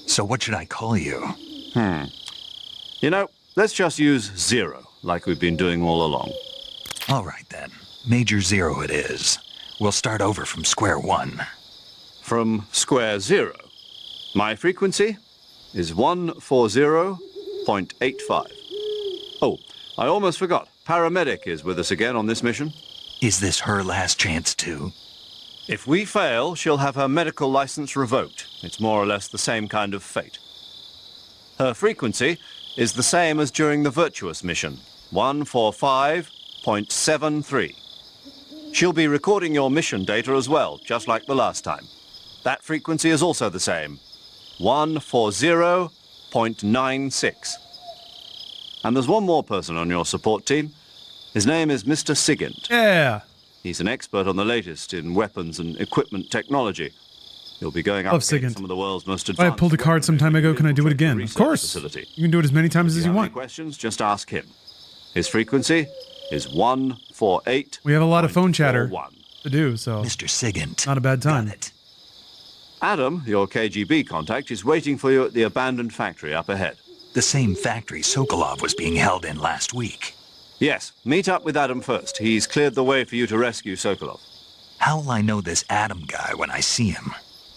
So what should I call you? You know, let's just use Zero, like we've been doing all along. All right then. Major Zero it is. We'll start over from square one. From square zero. My frequency is 140.85. Oh, I almost forgot. Paramedic is with us again on this mission. Is this her last chance too? If we fail, she'll have her medical license revoked. It's more or less the same kind of fate. Her frequency is the same as during the Virtuous mission, 145.73. She'll be recording your mission data as well, just like the last time. That frequency is also the same, 140.96. And there's one more person on your support team. His name is Mr. Sigint. Yeah. He's an expert on the latest in weapons and equipment technology. He'll be going up against some of the world's most advanced. I pulled a card some time ago. Can I do it again? Of course. Facility. You can do it as many times as you If you have want. any questions, just ask him. His frequency is 148. We have a lot of phone chatter to do, so Mr. Sigint. Not a bad time. Adam, your KGB contact, is waiting for you at the abandoned factory up ahead. The same factory Sokolov was being held in last week. Yes, meet up with Adam first. He's cleared the way for you to rescue Sokolov. How will I know this Adam guy when I see him?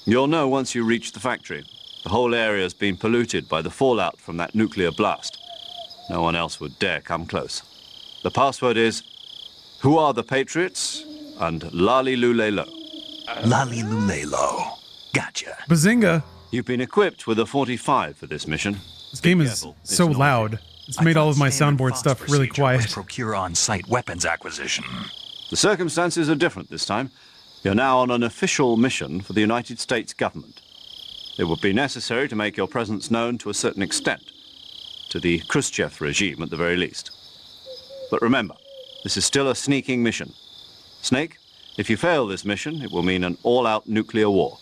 You'll know once you reach the factory. The whole area's been polluted by the fallout from that nuclear blast. No one else would dare come close. The password is, "Who are the Patriots?" and "Lali Lule Lo." Lali Lule Lo. Gotcha. Bazinga. You've been equipped with a 45 for this mission. This game is so loud. It's made all of my soundboard stuff really quiet. Procure on-site weapons acquisition. The circumstances are different this time. You're now on an official mission for the United States government. It would be necessary to make your presence known to a certain extent, to the Khrushchev regime at the very least. But remember, this is still a sneaking mission. Snake, if you fail this mission, it will mean an all-out nuclear war.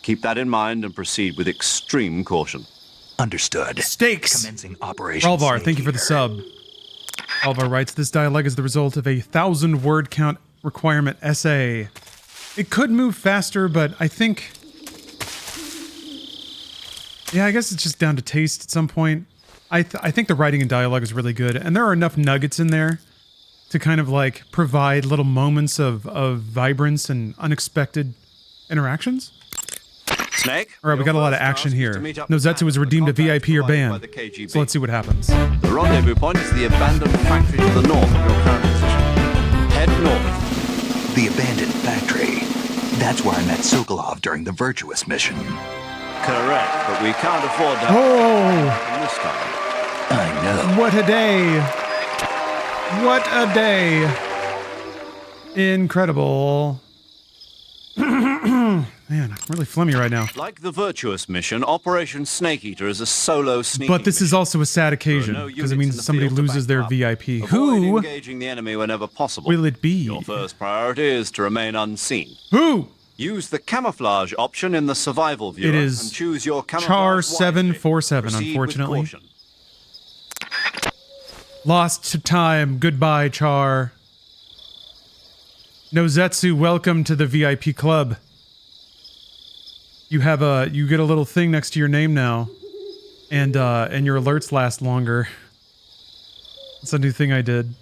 Keep that in mind and proceed with extreme caution. Understood. Stakes. Commencing Operation Alvar, thank you for the sub. Alvar writes, this dialogue is the result of a 1,000-word count requirement essay. It could move faster, but I think... Yeah, I guess it's just down to taste at some point. I think the writing and dialogue is really good, and there are enough nuggets in there to kind of like provide little moments of vibrance and unexpected interactions. Snake? All right, we got a lot of action here. Nozetsu was redeemed a VIP or banned, so let's see what happens. The rendezvous point is the abandoned factory to the north of your current position. Head north. The abandoned factory. That's where I met Sokolov during the Virtuous mission. Correct, but we can't afford to Oh! this time. I know. What a day! What a day! Incredible. Man, I'm really flummy right now. Like the Virtuous mission, Operation Snake Eater is a solo sneaking But this is also a sad occasion, because it means somebody loses their VIP. Who engaging the enemy whenever possible. will it be? Your first priority is to remain unseen. Who? Use the camouflage option in the survival viewer It is and choose your camouflage Char wisely. 747, Proceed with unfortunately. caution. Lost to time. Goodbye, Char. Nozetsu, welcome to the VIP club. You get a little thing next to your name now, and your alerts last longer. That's a new thing I did.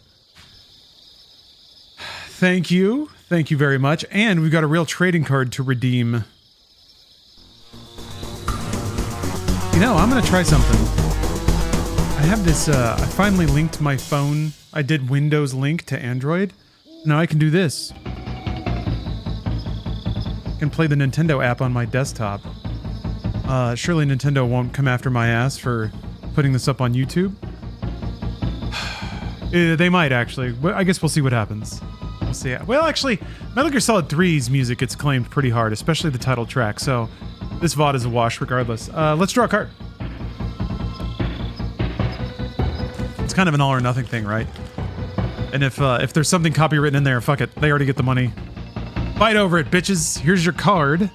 Thank you very much, and we've got a real trading card to redeem. You know, I'm gonna try something. I have this. I finally linked my phone. I did Windows link to Android. Now I can do this. I can play the Nintendo app on my desktop. Surely Nintendo won't come after my ass for putting this up on YouTube. They might actually. I guess we'll see what happens. We'll see. Well, actually, Metal Gear Solid 3's music gets claimed pretty hard, especially the title track. So this VOD is a wash regardless. Let's draw a card. It's kind of an all or nothing thing, right? And if there's something copywritten in there, fuck it. They already get the money. Fight over it, bitches. Here's your card.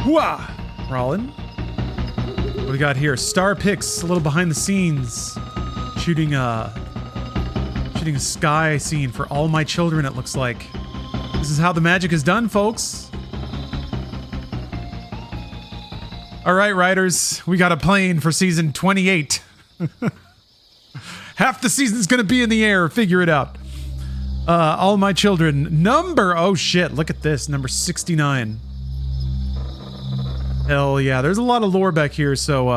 Wah! Rollin. What do we got here? Star Picks, a little behind the scenes. Shooting a sky scene for all my children, it looks like. This is how the magic is done, folks. All right, writers. We got a plane for season 28. Half the season's gonna be in the air. Figure it out. All My Children, oh shit, look at this, number 69. Hell yeah, there's a lot of lore back here, so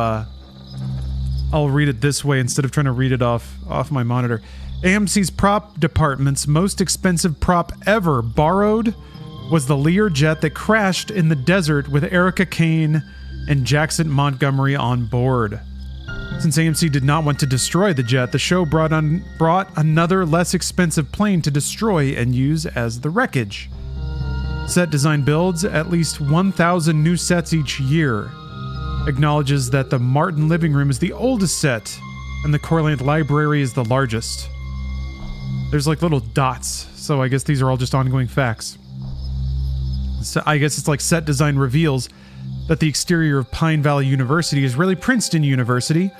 I'll read it this way instead of trying to read it off my monitor. AMC's prop department's most expensive prop ever borrowed was the Lear jet that crashed in the desert with Erica Kane and Jackson Montgomery on board. Since AMC did not want to destroy the jet, the show brought another less expensive plane to destroy and use as the wreckage. Set design builds at least 1,000 new sets each year. Acknowledges that the Martin living room is the oldest set and the Corland library is the largest. There's like little dots, so I guess these are all just ongoing facts. So I guess it's like set design reveals that the exterior of Pine Valley University is really Princeton University,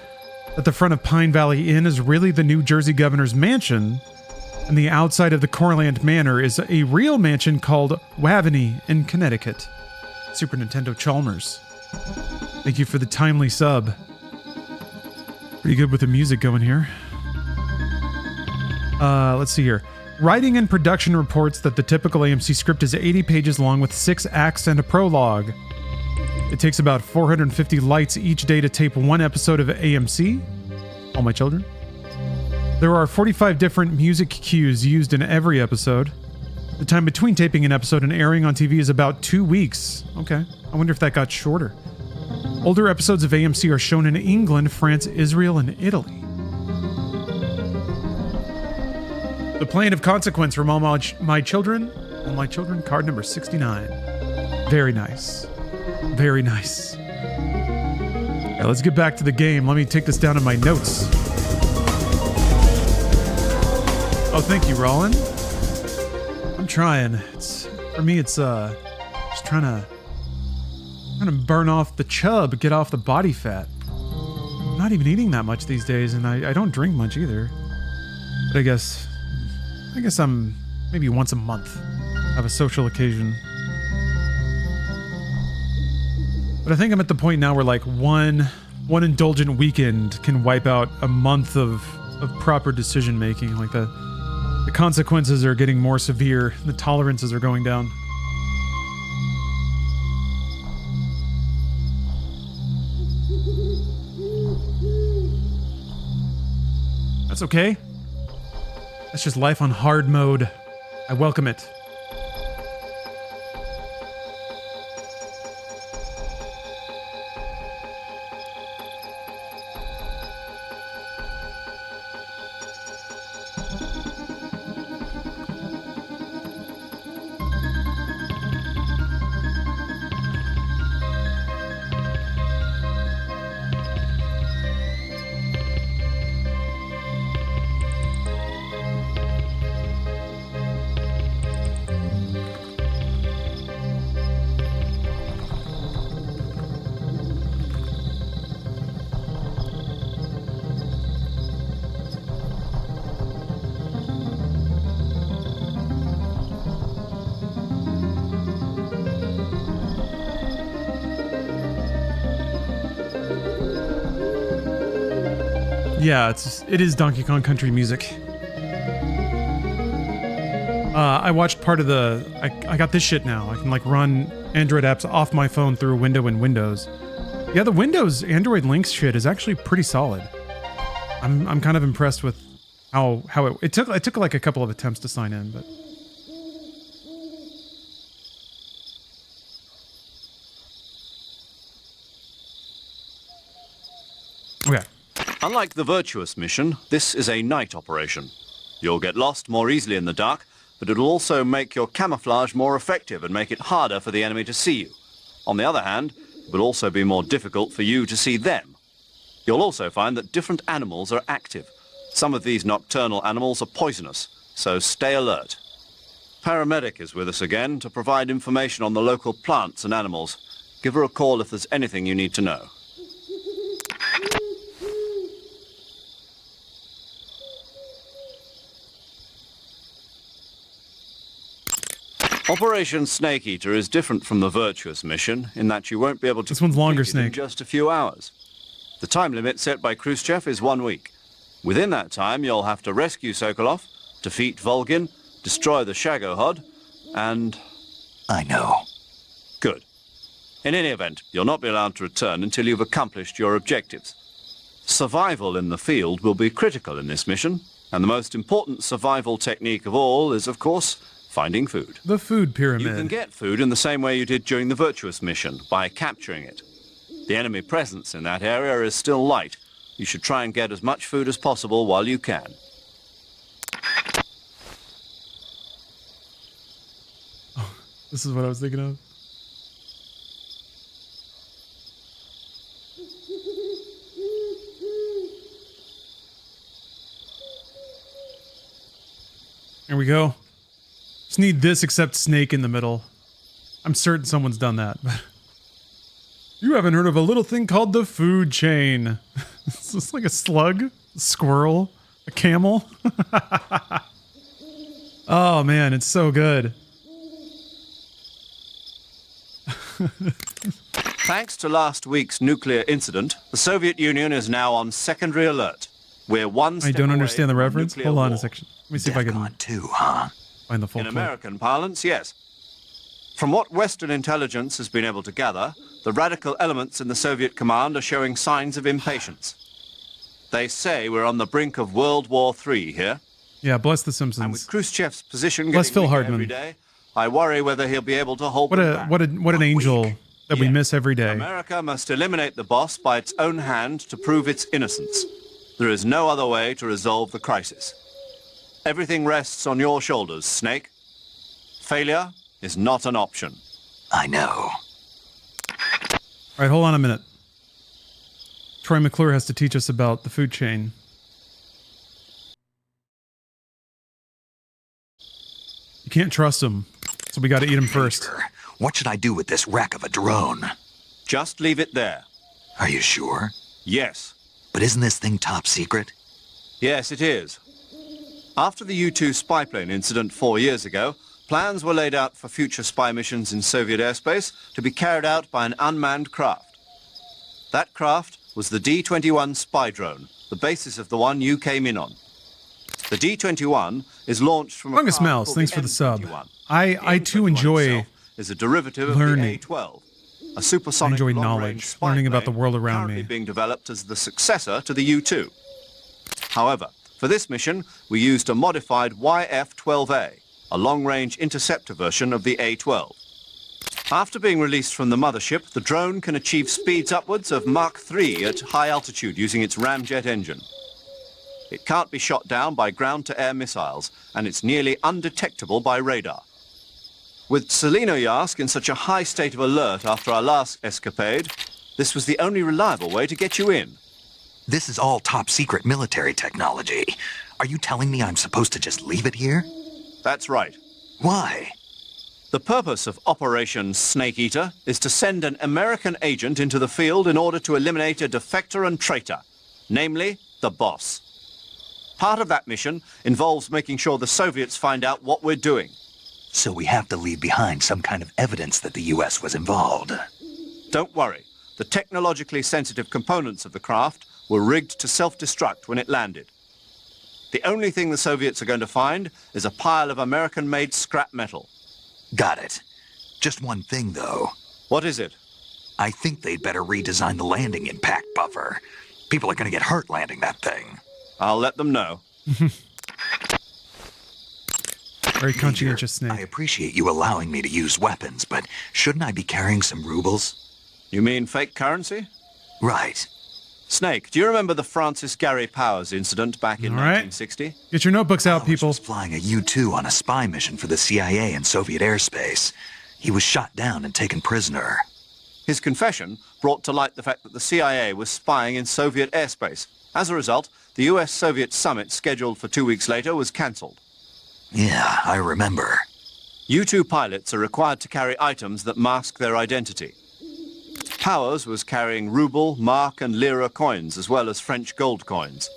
that the front of Pine Valley Inn is really the New Jersey governor's mansion, and the outside of the Corland Manor is a real mansion called Waveney in Connecticut. Super Nintendo Chalmers. Thank you for the timely sub. Pretty good with the music going here. Let's see here. Writing and production reports that the typical AMC script is 80 pages long with 6 acts and a prologue. It takes about 450 lights each day to tape one episode of AMC. All My Children. There are 45 different music cues used in every episode. The time between taping an episode and airing on TV is about 2 weeks. Okay, I wonder if that got shorter. Older episodes of AMC are shown in England, France, Israel, and Italy. The Plane of Consequence from All My Children. All My Children, card number 69. Very nice. Very nice. All right, let's get back to the game. Let me take this down in my notes. Oh, thank you, Roland. I'm trying. For me, it's just trying to burn off the chub, get off the body fat. I'm not even eating that much these days, and I don't drink much either. But I guess I'm maybe once a month have a social occasion. But I think I'm at the point now where like one indulgent weekend can wipe out a month of proper decision making. Like the consequences are getting more severe, the tolerances are going down. That's okay. That's just life on hard mode. I welcome it. Yeah, it is Donkey Kong Country music. I watched part of the... I got this shit now. I can like run Android apps off my phone through a window in Windows. Yeah, the Windows Android Links shit is actually pretty solid. I'm kind of impressed with how it took like a couple of attempts to sign in, but... Okay. Unlike the Virtuous mission, this is a night operation. You'll get lost more easily in the dark, but it'll also make your camouflage more effective and make it harder for the enemy to see you. On the other hand, it will also be more difficult for you to see them. You'll also find that different animals are active. Some of these nocturnal animals are poisonous, so stay alert. Paramedic is with us again to provide information on the local plants and animals. Give her a call if there's anything you need to know. Operation Snake Eater is different from the Virtuous mission in that you won't be able to this one's longer, complete it in just a few hours. The time limit set by Khrushchev is 1 week. Within that time, you'll have to rescue Sokolov, defeat Volgin, destroy the Shagohod, and... I know. Good. In any event, you'll not be allowed to return until you've accomplished your objectives. Survival in the field will be critical in this mission, and the most important survival technique of all is, of course, finding food. The food pyramid. You can get food in the same way you did during the Virtuous mission, by capturing it. The enemy presence in that area is still light. You should try and get as much food as possible while you can. Oh, this is what I was thinking of. There we go. Just need this except Snake in the middle. I'm certain someone's done that. But you haven't heard of a little thing called the food chain. It's just like a slug, a squirrel, a camel. Oh man, it's so good. Thanks to last week's nuclear incident, the Soviet Union is now on secondary alert. We're one step I don't away understand the from reference. nuclear Hold on war. a section. Let me see if I can find the full In clip. American parlance, yes. From what Western intelligence has been able to gather, the radical elements in the Soviet command are showing signs of impatience. They say we're on the brink of World War III here. Yeah, bless the Simpsons. And with Khrushchev's position Bless getting Phil weaker Hardman. every day, I worry whether he'll be able to hold What them a back. what an angel that we miss every day. America must eliminate the boss by its own hand to prove its innocence. There is no other way to resolve the crisis. Everything rests on your shoulders, Snake. Failure is not an option. I know. All right, hold on a minute. Troy McClure has to teach us about the food chain. You can't trust him, so we got to eat him first. What should I do with this wreck of a drone? Just leave it there. Are you sure? Yes. But isn't this thing top secret? Yes, it is. After the U-2 spy plane incident 4 years ago, plans were laid out for future spy missions in Soviet airspace to be carried out by an unmanned craft. That craft was the D-21 spy drone, the basis of the one you came in on. The D-21 is launched from a Fungus craft Mouse, called thanks the for the sub. M21. I too enjoy Is a derivative learning. of the A-12, a supersonic I enjoy long-range knowledge, spy learning about the plane world around currently me. being developed as the successor to the U-2. However, for this mission, we used a modified YF-12A, a long-range interceptor version of the A-12. After being released from the mothership, the drone can achieve speeds upwards of Mach 3 at high altitude using its ramjet engine. It can't be shot down by ground-to-air missiles, and it's nearly undetectable by radar. With Selinoyarsk in such a high state of alert after our last escapade, this was the only reliable way to get you in. This is all top secret military technology. Are you telling me I'm supposed to just leave it here? That's right. Why? The purpose of Operation Snake Eater is to send an American agent into the field in order to eliminate a defector and traitor, namely the boss. Part of that mission involves making sure the Soviets find out what we're doing. So we have to leave behind some kind of evidence that the U.S. was involved. Don't worry. The technologically sensitive components of the craft were rigged to self-destruct when it landed. The only thing the Soviets are going to find is a pile of American-made scrap metal. Got it. Just one thing, though. What is it? I think they'd better redesign the landing impact buffer. People are going to get hurt landing that thing. I'll let them know. Very conscientious Snake. I appreciate you allowing me to use weapons, but shouldn't I be carrying some rubles? You mean fake currency? Right. Snake, do you remember the Francis Gary Powers incident back in 1960? Get your notebooks out, people. Was flying a U-2 on a spy mission for the CIA in Soviet airspace. He was shot down and taken prisoner. His confession brought to light the fact that the CIA was spying in Soviet airspace. As a result, the US-Soviet summit scheduled for 2 weeks later was cancelled. Yeah, I remember. U-2 pilots are required to carry items that mask their identity. Powers was carrying ruble, mark and lira coins, as well as French gold coins.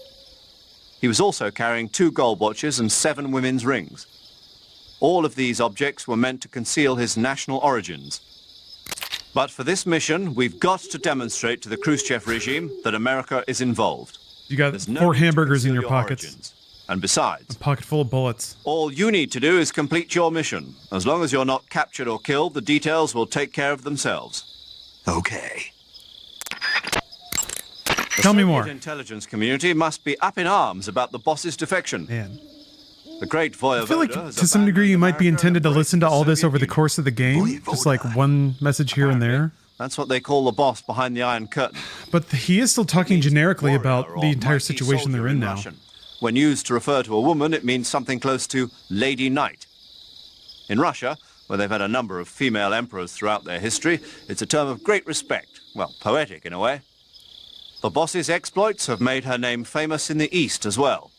He was also carrying 2 gold watches and 7 women's rings. All of these objects were meant to conceal his national origins. But for this mission, we've got to demonstrate to the Khrushchev regime that America is involved. You got 4 hamburgers in your pockets. Origins. And besides, A pocket full of bullets. all you need to do is complete your mission. As long as you're not captured or killed, the details will take care of themselves. Okay. Tell me more. The intelligence community must be up in arms about the boss's defection. Man. The great Voyevoda I feel like to some degree you might be intended to listen to all this over the course of the game. Just like one message here and there. That's what they call the boss behind the Iron Curtain. But he is still talking generically about the entire situation they're in now. Russian. When used to refer to a woman, it means something close to Lady Knight. In Russia, where they've had a number of female emperors throughout their history, it's a term of great respect. Well, poetic in a way. The boss's exploits have made her name famous in the East as well.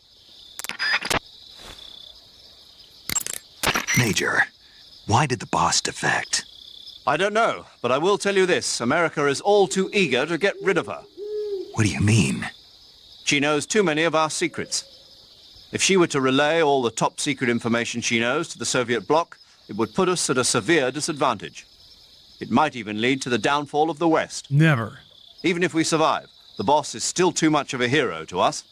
Major, why did the boss defect? I don't know, but I will tell you this. America is all too eager to get rid of her. What do you mean? She knows too many of our secrets. If she were to relay all the top-secret information she knows to the Soviet bloc, it would put us at a severe disadvantage. It might even lead to the downfall of the West. Never. Even if we survive, the boss is still too much of a hero to us.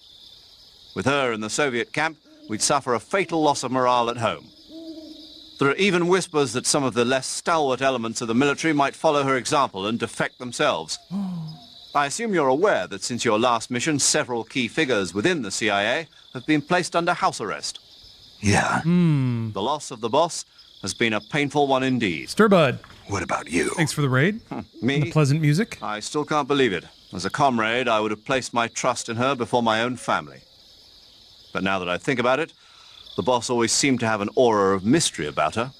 With her in the Soviet camp, we'd suffer a fatal loss of morale at home. There are even whispers that some of the less stalwart elements of the military might follow her example and defect themselves. I assume you're aware that since your last mission, several key figures within the CIA have been placed under house arrest. Yeah. The loss of the boss has been a painful one indeed. Sturbud. What about you? Thanks for the raid. Me? And the pleasant music. I still can't believe it. As a comrade, I would have placed my trust in her before my own family. But now that I think about it, the boss always seemed to have an aura of mystery about her.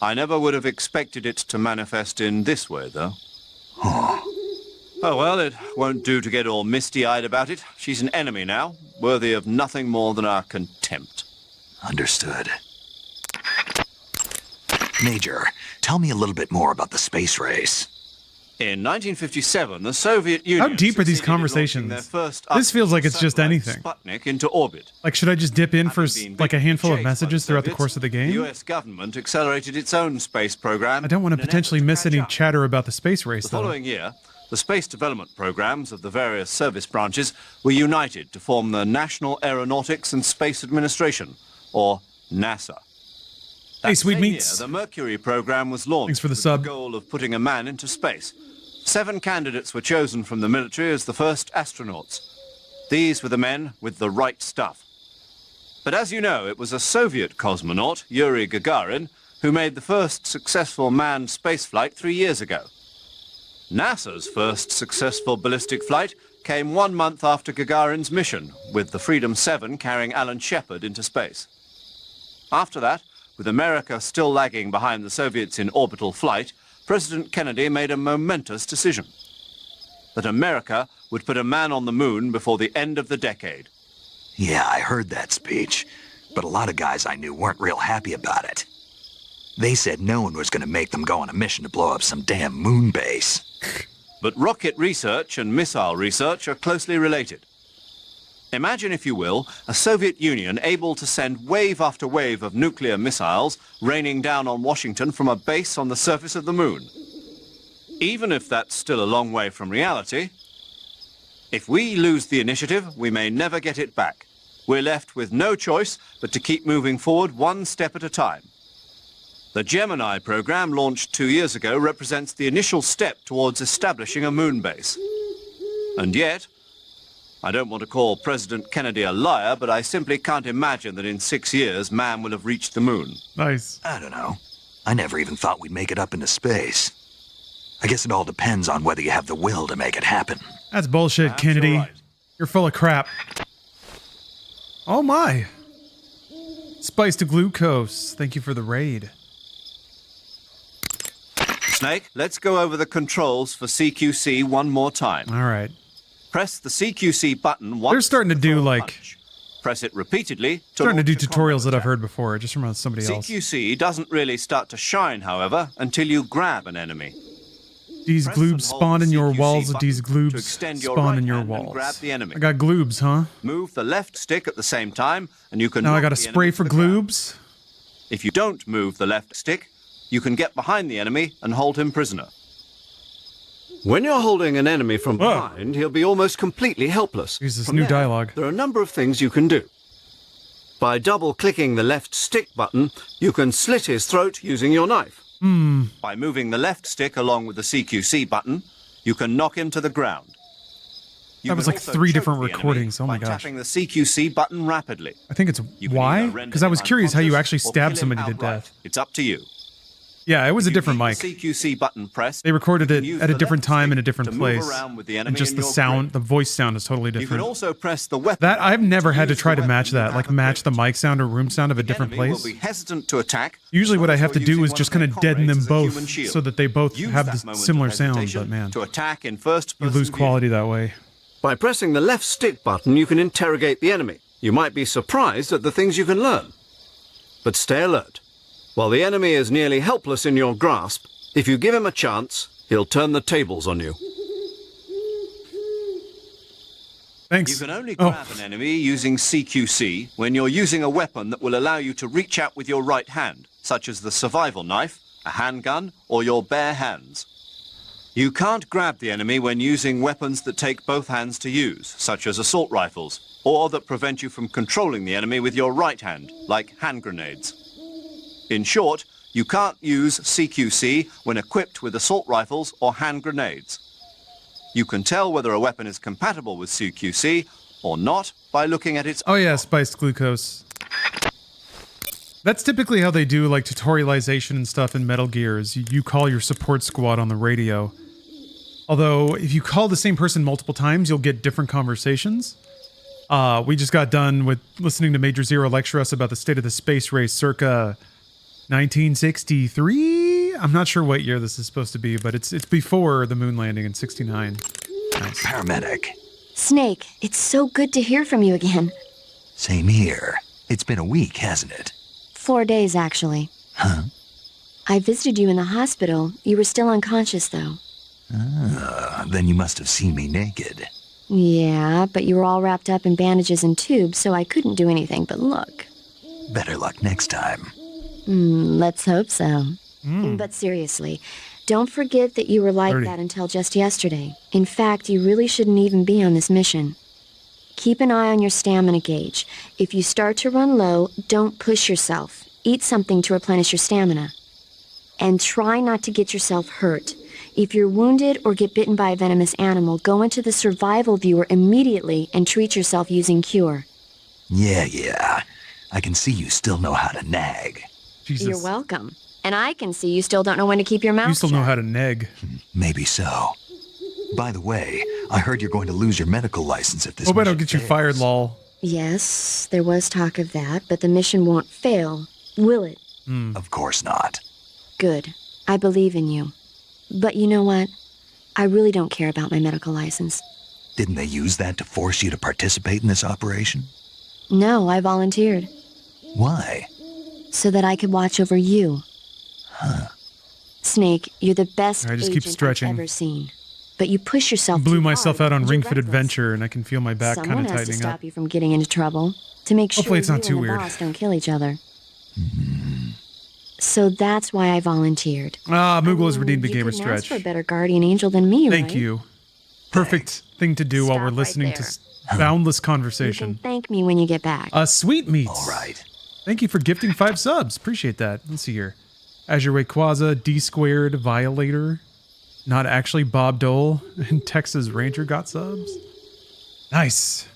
I never would have expected it to manifest in this way, though. Oh, well, it won't do to get all misty-eyed about it. She's an enemy now, worthy of nothing more than our contempt. Understood. Major, tell me a little bit more about the space race. In 1957, the Soviet Union... How deep are these succeeded in launching conversations? their first This feels like it's just satellite, anything. Sputnik, into orbit. Like, should I just dip in for like a handful of chased by messages the throughout the Soviets, course of the game? The US government accelerated its own space program. I don't want to potentially miss any chatter about the space race, The though. following year, the space development programs of the various service branches were united to form the National Aeronautics and Space Administration, or NASA. Hey, sweet Same meats. year, the Mercury program was launched Thanks for the with sub. the goal of putting a man into space. 7 candidates were chosen from the military as the first astronauts. These were the men with the right stuff. But as you know, it was a Soviet cosmonaut, Yuri Gagarin, who made the first successful manned spaceflight 3 years ago. NASA's first successful ballistic flight came 1 month after Gagarin's mission, with the Freedom 7 carrying Alan Shepard into space. After that, with America still lagging behind the Soviets in orbital flight, President Kennedy made a momentous decision. That America would put a man on the moon before the end of the decade. Yeah, I heard that speech, but a lot of guys I knew weren't real happy about it. They said no one was going to make them go on a mission to blow up some damn moon base. But rocket research and missile research are closely related. Imagine, if you will, a Soviet Union able to send wave after wave of nuclear missiles raining down on Washington from a base on the surface of the moon. Even if that's still a long way from reality, if we lose the initiative, we may never get it back. We're left with no choice but to keep moving forward one step at a time. The Gemini program, launched 2 years ago, represents the initial step towards establishing a moon base. And yet, I don't want to call President Kennedy a liar, but I simply can't imagine that in 6 years man will have reached the moon. Nice. I don't know. I never even thought we'd make it up into space. I guess it all depends on whether you have the will to make it happen. That's bullshit, Kennedy. You're right. You're full of crap. Oh my. Spice to glucose. Thank you for the raid. Snake, let's go over the controls for CQC one more time. All right. Press the CQC button once. They're starting to do like punch. Press it repeatedly. starting to do launch a tutorials that combat I've heard before. It just reminds somebody else. CQC doesn't really start to shine, however, until you grab an enemy. These Press gloobs and hold spawn the in your CQC walls. button These to gloobs extend your spawn right in your hand and walls. grab the enemy. I got gloobs, huh? Move the left stick at the same time, and you can. Now I knock got a the spray enemy for to the ground. gloobs. If you don't move the left stick, you can get behind the enemy and hold him prisoner. When you're holding an enemy from behind, he'll be almost completely helpless. Here's this From new there, dialogue. There are a number of things you can do. By double-clicking the left stick button, you can slit his throat using your knife. By moving the left stick along with the CQC button, you can knock him to the ground. You That was can like also 3 choke different the enemy recordings. Oh my by gosh. tapping the CQC button rapidly. I think it's You can why? either render Because I was him curious how you unconscious actually or stabbed kill him somebody to outright. death. It's up to you. Yeah, it was a If you different keep mic. the CQC button pressed, They recorded you it can use at a the different left time in a stick different to move place. around with the enemy And just in the your sound, grip. the voice sound is totally You can different. also press the weapon. That I've never had to use try the to match weapon you that, like have match the equipped. mic sound or room sound of a different Enemy place. will be hesitant to attack. Usually what I have to you're do using is one just of their kind of deaden them comrades as a human both shield. so that they both Use have that the moment of similar sound, hesitation but man, to attack in first you person lose view. quality that way. By pressing the left stick button, you can interrogate the enemy. You might be surprised at the things you can learn. But stay alert. While the enemy is nearly helpless in your grasp, if you give him a chance, he'll turn the tables on you. Thanks. You can only grab an enemy using CQC when you're using a weapon that will allow you to reach out with your right hand, such as the survival knife, a handgun, or your bare hands. You can't grab the enemy when using weapons that take both hands to use, such as assault rifles, or that prevent you from controlling the enemy with your right hand, like hand grenades. In short, you can't use CQC when equipped with assault rifles or hand grenades. You can tell whether a weapon is compatible with CQC or not by looking at its... Oh yeah, spiced glucose. That's typically how they do like tutorialization and stuff in Metal Gear is you call your support squad on the radio. Although, if you call the same person multiple times, you'll get different conversations. We just got done with listening to Major Zero lecture us about the state of the space race circa 1963? I'm not sure what year this is supposed to be, but it's before the moon landing in 69. Nice. Paramedic. Snake, it's so good to hear from you again. Same here. It's been a week, hasn't it? 4 days, actually. Huh? I visited you in the hospital. You were still unconscious, though. Then you must have seen me naked. Yeah, but you were all wrapped up in bandages and tubes, so I couldn't do anything but look. Better luck next time. Let's hope so. But seriously, don't forget that you were like 30. that until just yesterday. In fact, you really shouldn't even be on this mission. Keep an eye on your stamina gauge. If you start to run low, don't push yourself. Eat something to replenish your stamina. And try not to get yourself hurt. If you're wounded or get bitten by a venomous animal, go into the survival viewer immediately and treat yourself using Cure. Yeah. I can see you still know how to nag. Jesus. You're welcome. And I can see you still don't know when to keep your mouth You still know shut. how to neg. Maybe so. By the way, I heard you're going to lose your medical license if this Hope I don't mission get you fails. fired, lol. Yes, there was talk of that, but the mission won't fail, will it? Of course not. Good. I believe in you. But you know what? I really don't care about my medical license. Didn't they use that to force you to participate in this operation? No, I volunteered. Why? So that I could watch over you. Huh. Snake, you're the best I just agent keep stretching. I've ever seen. But you push yourself Blew too myself hard out on and Ring you're Fit reckless. Adventure, and I can feel my back kind Someone of has to tightening stop up. you from getting into trouble. To make sure Hopefully it's not you too and the weird. boss don't kill each other. So that's why I volunteered. Moogle has redeemed the You gamer couldn't ask stretch. for a better guardian angel than me, Thank right? you. Perfect thing to do while Stop we're right listening there. to boundless You conversation. can thank me when you get back. Sweet meats. All right. Thank you for gifting 5 subs. Appreciate that. Let's see here. Azure Rayquaza, D Squared, Violator, Not Actually Bob Dole, and Texas Ranger got subs. Nice.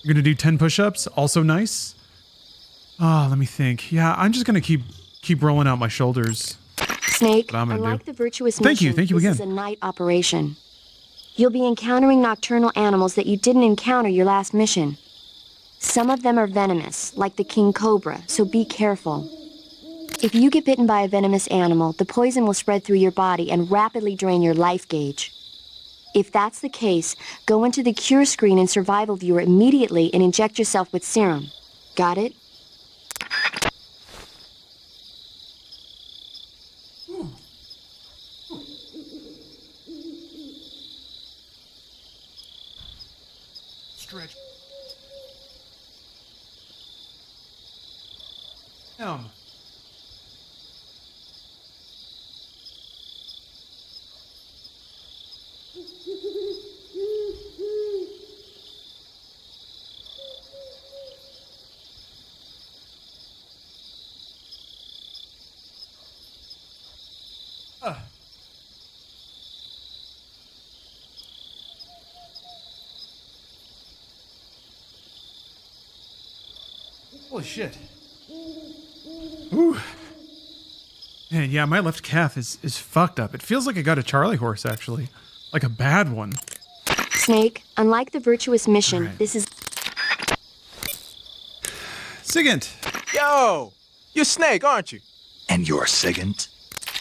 You're gonna do 10 push-ups. Also nice. Let me think. Yeah, I'm just gonna keep rolling out my shoulders. Snake, What I'm gonna unlike do. the Virtuous Thank you, mission, thank you this again. is a night operation. You'll be encountering nocturnal animals that you didn't encounter your last mission. Some of them are venomous, like the king cobra, so be careful. If you get bitten by a venomous animal, the poison will spread through your body and rapidly drain your life gauge. If that's the case, go into the cure screen and survival viewer immediately and inject yourself with serum. Got it? Stretch. Damn. Holy shit. Ooh. Man, yeah, my left calf is fucked up. It feels like I got a Charlie horse, actually. Like a bad one. Snake, unlike the Virtuous mission, this is... Sigint! Yo! You're Snake, aren't you? And you're Sigint?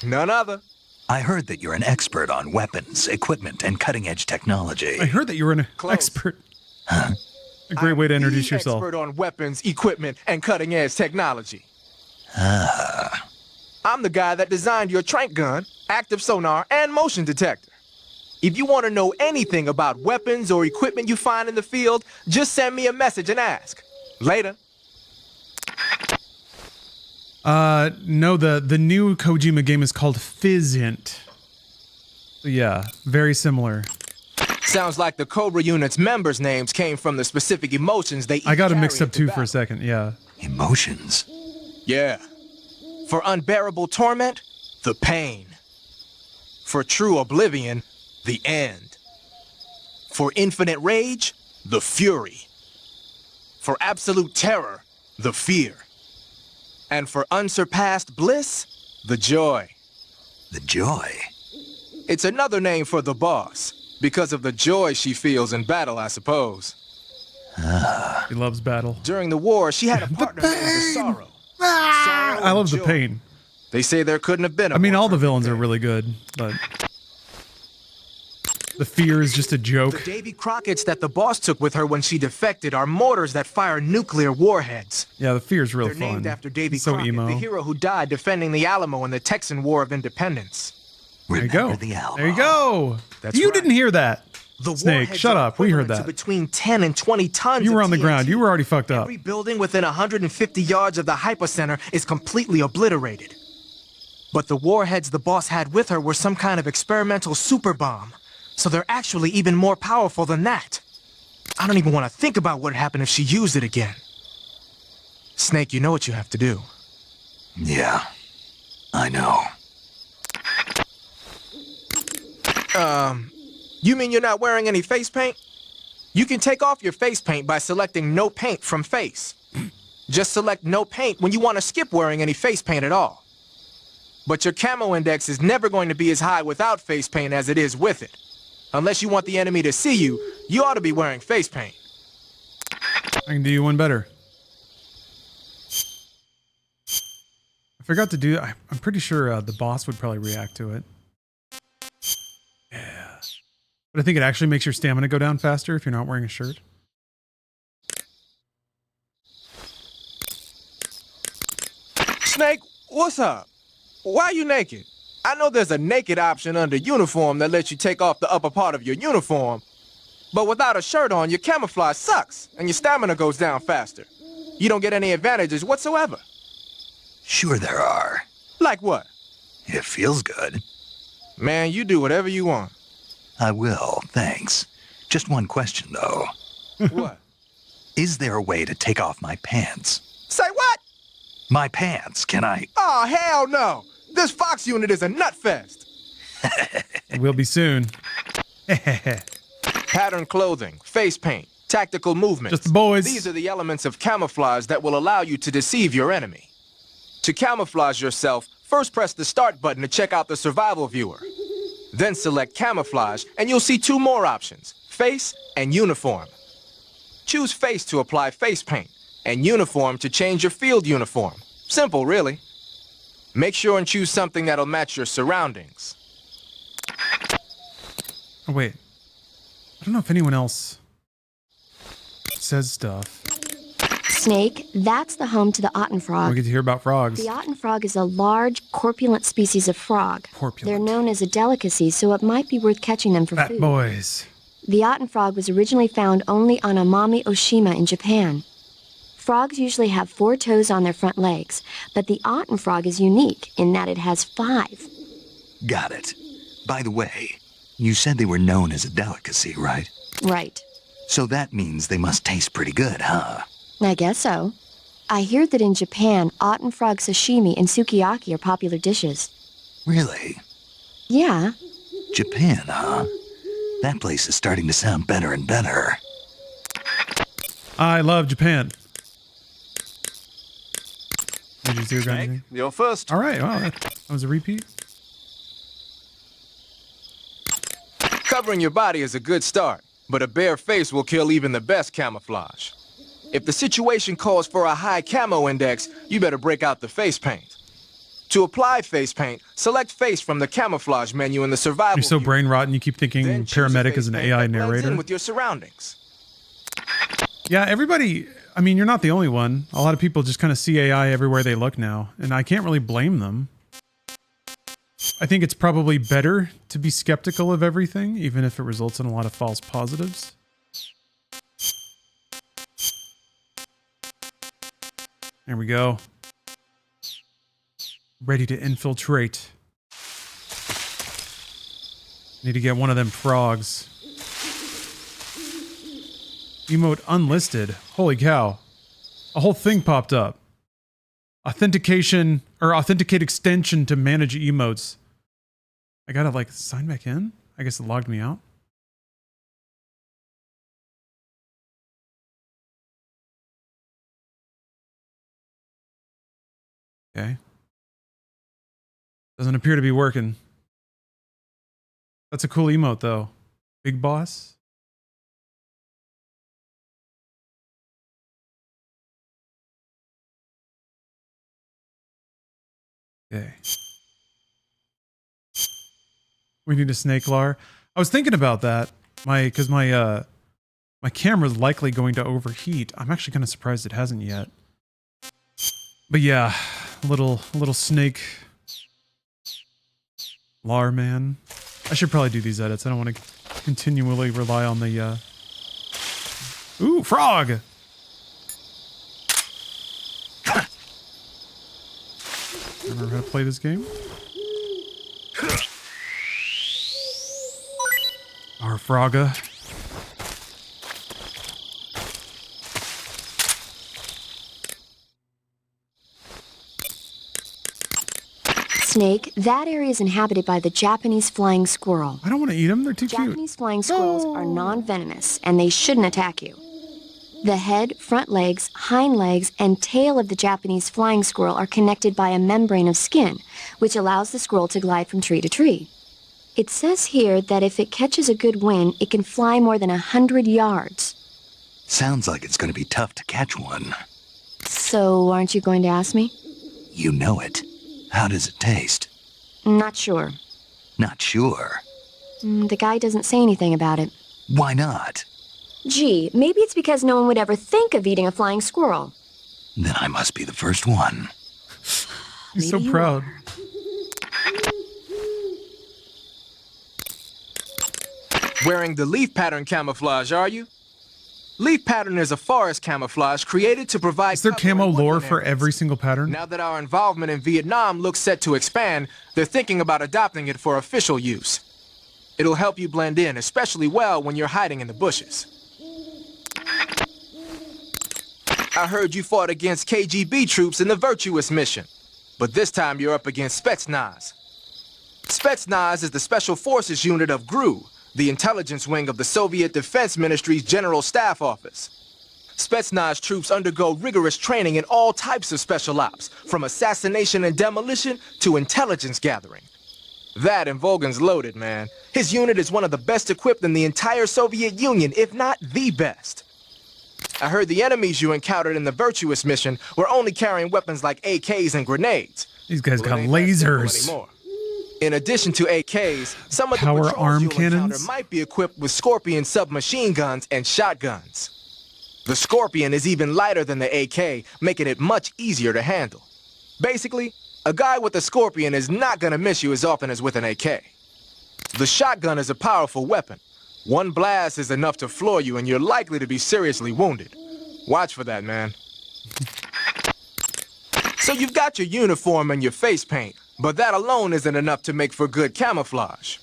None other. I heard that you're an expert on weapons, equipment, and cutting-edge technology. I heard that you were an expert. Huh? A great way to introduce yourself. Expert on weapons, equipment, and cutting-edge technology. Ah. I'm the guy that designed your trank gun, active sonar, and motion detector. If you want to know anything about weapons or equipment you find in the field, just send me a message and ask. Later. No, the new Kojima game is called Fizzint. Yeah, very similar. Sounds like the Cobra unit's members' names came from the specific emotions they each I got it carry mixed up into too battle. for a second, yeah. Emotions? Yeah. For unbearable torment, the pain. For true oblivion, the end. For infinite rage, the fury. For absolute terror, the fear. And for unsurpassed bliss, the joy. The joy? It's another name for the boss, because of the joy she feels in battle, I suppose. Ah. He loves battle. During the war, she had a partner named the Sorrow. I love the joy. pain. They say there couldn't have been a I mean, more all the perfect villains thing. are really good, but the fear is just a joke. The Davy Crockett's that the boss took with her when she defected are mortars that fire nuclear warheads. Yeah, the fear is real They're fun. named after Davy He's so Crockett, emo. the hero who died defending the Alamo in the Texan War of Independence. There you go. The Alamo. There you go. That's you right. didn't hear that. The Snake, warheads shut are up. We heard equivalent to that. between 10 and 20 tons. You were of on the ground. TNT. You were already fucked up. Every building within 150 yards of the hypocenter is completely obliterated. But the warheads the boss had with her were some kind of experimental super bomb. So they're actually even more powerful than that. I don't even want to think about what would happen if she used it again. Snake, you know what you have to do. Yeah, I know. You mean you're not wearing any face paint? You can take off your face paint by selecting no paint from face. Just select no paint when you want to skip wearing any face paint at all. But your camo index is never going to be as high without face paint as it is with it. Unless you want the enemy to see you, you ought to be wearing face paint. I can do you one better. I forgot to do. I'm pretty sure the boss would probably react to it. Yeah, but I think it actually makes your stamina go down faster if you're not wearing a shirt. Snake, what's up? Why are you naked? I know there's a naked option under uniform that lets you take off the upper part of your uniform. But without a shirt on, your camouflage sucks, and your stamina goes down faster. You don't get any advantages whatsoever. Sure there are. Like what? It feels good. Man, you do whatever you want. I will, thanks. Just one question, though. What? Is there a way to take off my pants? Say what? My pants, can I? Oh, hell no! This Fox unit is a nutfest! It will be soon. Pattern clothing, face paint, tactical movements. Just the boys. These are the elements of camouflage that will allow you to deceive your enemy. To camouflage yourself, first press the start button to check out the survival viewer. Then select camouflage, and you'll see two more options, face and uniform. Choose face to apply face paint, and uniform to change your field uniform. Simple, really. Make sure and choose something that'll match your surroundings. Oh, wait. I don't know if anyone else says stuff. Snake, that's the home to the Ottenfrog. We get to hear about frogs. The Ottenfrog is a large, corpulent species of frog. Corpulent. They're known as a delicacy, so it might be worth catching them for Fat food. boys. The Ottenfrog was originally found only on Amami Oshima in Japan. Frogs usually have 4 toes on their front legs, but the Ottenfrog is unique in that it has 5. Got it. By the way, you said they were known as a delicacy, right? Right. So that means they must taste pretty good, huh? I guess so. I hear that in Japan, Ottenfrog sashimi and sukiyaki are popular dishes. Really? Yeah. Japan, huh? That place is starting to sound better and better. I love Japan. use your gun. You're first. All right. Wow, that was a repeat. Covering your body is a good start, but a bare face will kill even the best camouflage. If the situation calls for a high camo index, you better break out the face paint. To apply face paint, select face from the camouflage menu in the survival You're so view. brain rotten, you keep thinking paramedic is an AI Blends in narrator. with your surroundings. Yeah, everybody, I mean, you're not the only one. A lot of people just kind of see AI everywhere they look now, and I can't really blame them. I think it's probably better to be skeptical of everything, even if it results in a lot of false positives. There we go. Ready to infiltrate. Need to get one of them frogs. Emote unlisted. Holy cow. A whole thing popped up. Authentication or authenticate extension to manage emotes. I gotta like sign back in? I guess it logged me out. Okay. Doesn't appear to be working. That's a cool emote though. Big boss. Okay. We need a snake lar. I was thinking about that. Because my camera's likely going to overheat. I'm actually kind of surprised it hasn't yet. But yeah, little snake lar man. I should probably do these edits. I don't want to continually rely on the Ooh, frog! Remember how to play this game? Our Frogga. Snake, that area is inhabited by the Japanese flying squirrel. I don't want to eat them. They're too cute. Japanese flying squirrels are non-venomous, and they shouldn't attack you. The head, front legs, hind legs, and tail of the Japanese flying squirrel are connected by a membrane of skin, which allows the squirrel to glide from tree to tree. It says here that if it catches a good wind, it can fly more than 100 yards. Sounds like it's going to be tough to catch one. So, aren't you going to ask me? You know it. How does it taste? Not sure. Not sure. The guy doesn't say anything about it. Why not? Gee, maybe it's because no one would ever think of eating a flying squirrel. Then I must be the first one. He's so proud. Wearing the leaf pattern camouflage, are you? Leaf pattern is a forest camouflage created to provide... Is there camo lore for every single pattern? Now that our involvement in Vietnam looks set to expand, they're thinking about adopting it for official use. It'll help you blend in especially well when you're hiding in the bushes. I heard you fought against KGB troops in the Virtuous mission, but this time you're up against Spetsnaz. Spetsnaz is the Special Forces unit of GRU, the intelligence wing of the Soviet Defense Ministry's General Staff Office. Spetsnaz troops undergo rigorous training in all types of special ops, from assassination and demolition to intelligence gathering. That and Volgan's loaded, man. His unit is one of the best equipped in the entire Soviet Union, if not the best. I heard the enemies you encountered in the Virtuous mission were only carrying weapons like AKs and grenades. These guys got lasers. In addition to AKs, some of the Power patrols arm you'll cannons? encounter might be equipped with Scorpion submachine guns and shotguns. The Scorpion is even lighter than the AK, making it much easier to handle. Basically, a guy with a Scorpion is not gonna miss you as often as with an AK. The shotgun is a powerful weapon. One blast is enough to floor you and you're likely to be seriously wounded. Watch for that, man. So you've got your uniform and your face paint, but that alone isn't enough to make for good camouflage.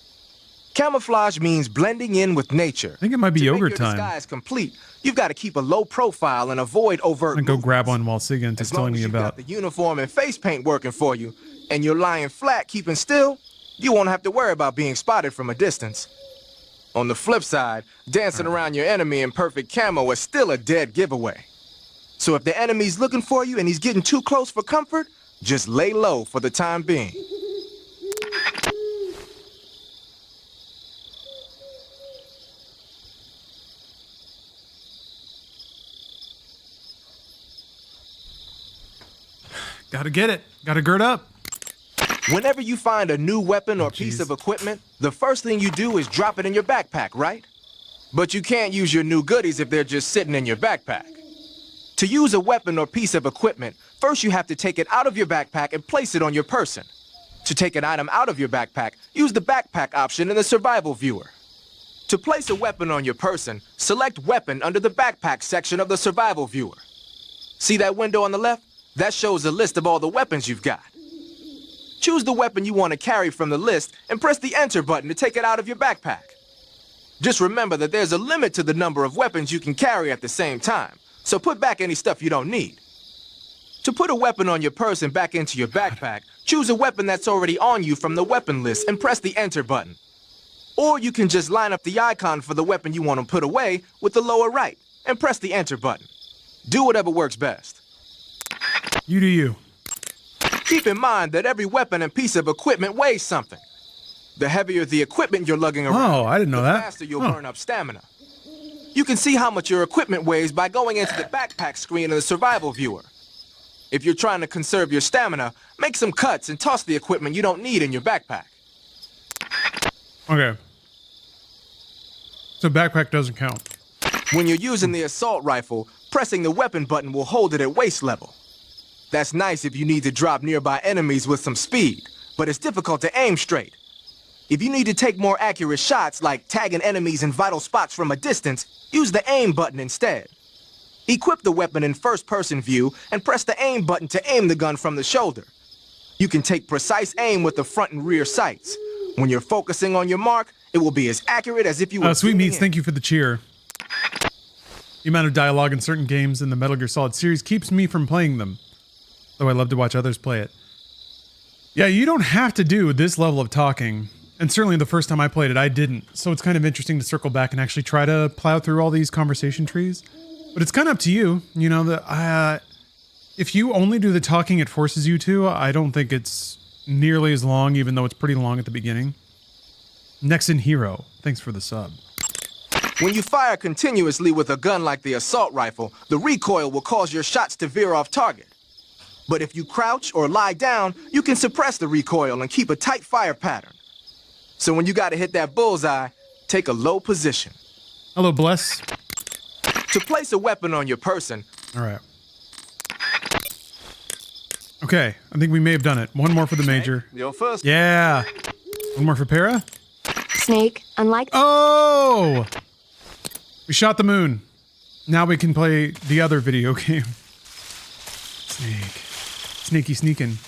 Camouflage means blending in with nature. I think it might be yogurt To make your time. disguise complete, you've got to keep a low profile and avoid overt I'm gonna go grab one while Sigint is As long telling as me you've about. got the uniform and face paint working for you, and you're lying flat, keeping still, you won't have to worry about being spotted from a distance. On the flip side, dancing around your enemy in perfect camo is still a dead giveaway. So if the enemy's looking for you and he's getting too close for comfort, Just lay low for the time being. Gotta get it. Gotta gird up. Whenever you find a new weapon or piece of equipment, the first thing you do is drop it in your backpack, right? But you can't use your new goodies if they're just sitting in your backpack. To use a weapon or piece of equipment, first you have to take it out of your backpack and place it on your person. To take an item out of your backpack, use the backpack option in the survival viewer. To place a weapon on your person, select Weapon under the backpack section of the survival viewer. See that window on the left? That shows a list of all the weapons you've got. Choose the weapon you want to carry from the list and press the Enter button to take it out of your backpack. Just remember that there's a limit to the number of weapons you can carry at the same time, so put back any stuff you don't need. To put a weapon on your person back into your backpack, choose a weapon that's already on you from the weapon list and press the Enter button. Or you can just line up the icon for the weapon you want to put away with the lower right and press the Enter button. Do whatever works best. You do you. Keep in mind that every weapon and piece of equipment weighs something. The heavier the equipment you're lugging around, I didn't know the that. faster you'll burn up stamina. You can see how much your equipment weighs by going into the backpack screen in the survival viewer. If you're trying to conserve your stamina, make some cuts and toss the equipment you don't need in your backpack. Okay. So backpack doesn't count. When you're using the assault rifle, pressing the weapon button will hold it at waist level. That's nice if you need to drop nearby enemies with some speed, but it's difficult to aim straight. If you need to take more accurate shots, like tagging enemies in vital spots from a distance, use the aim button instead. Equip the weapon in first-person view and press the aim button to aim the gun from the shoulder. You can take precise aim with the front and rear sights. When you're focusing on your mark, it will be as accurate as if you were Sweet Meats, in. thank you for the cheer. The amount of dialogue in certain games in the Metal Gear Solid series keeps me from playing them, though I love to watch others play it. Yeah, you don't have to do this level of talking, and certainly the first time I played it, I didn't. So it's kind of interesting to circle back and actually try to plow through all these conversation trees. But it's kind of up to you. You know, if you only do the talking it forces you to, I don't think it's nearly as long, even though it's pretty long at the beginning. Next in Hero, thanks for the sub. When you fire continuously with a gun like the assault rifle, the recoil will cause your shots to veer off target. But if you crouch or lie down, you can suppress the recoil and keep a tight fire pattern. So when you gotta hit that bullseye, take a low position. Hello, Bless. To place a weapon on your person... All right. Okay, I think we may have done it. One more for the Major. You're first. Yeah. One more for Para. Snake, unlike... Oh! We shot the moon. Now we can play the other video game. Snake. Sneaky sneaking.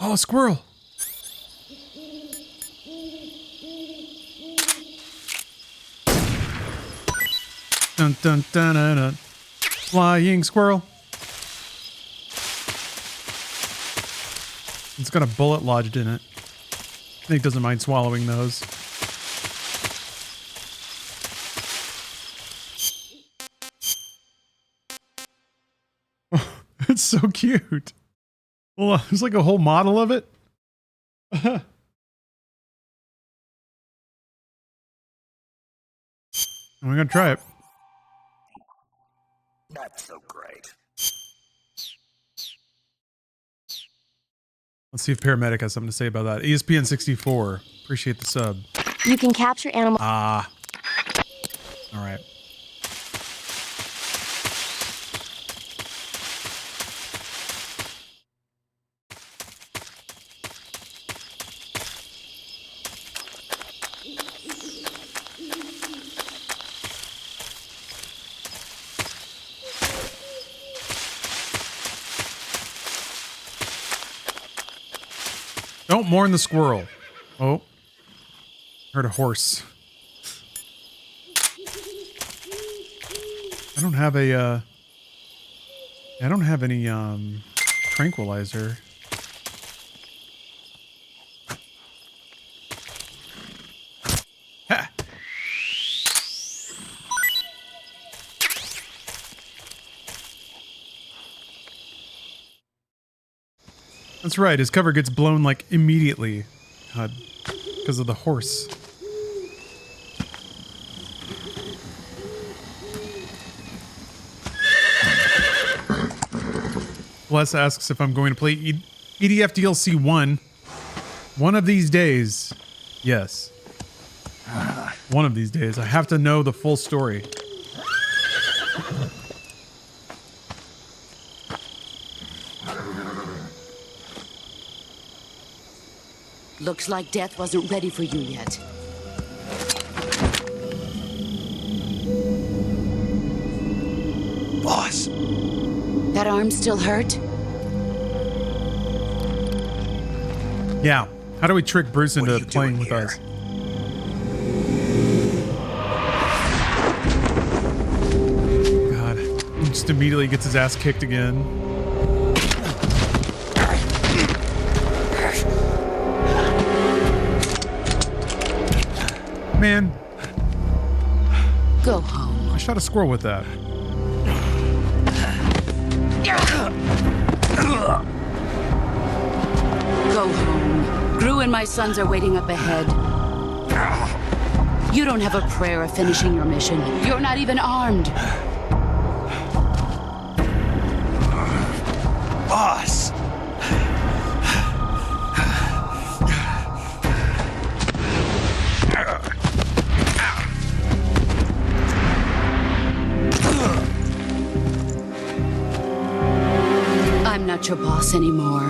Oh, a squirrel. Dun dun dun dun dun. Flying squirrel. It's got a bullet lodged in it. Snake doesn't mind swallowing those. It's so cute. Well, there's like a whole model of it. I'm gonna try it. Not so great. Let's see if Paramedic has something to say about that. ESPN 64. Appreciate the sub. You can capture animals. Ah. All right. Don't mourn the squirrel. Oh. Heard a horse. I don't have a, I don't have any, tranquilizer. Ha! That's right. His cover gets blown like immediately. God, because of the horse. Les asks if I'm going to play EDF DLC 1. One of these days. Yes. One of these days. I have to know the full story. Looks like death wasn't ready for you yet. Boss. That arm still hurt? Yeah. How do we trick Bruce into playing with us? God. He just immediately gets his ass kicked again. Man. Go home. I shot a squirrel with that. Go home. Gru and my sons are waiting up ahead. You don't have a prayer of finishing your mission. You're not even armed. Boss! I'm not your boss anymore.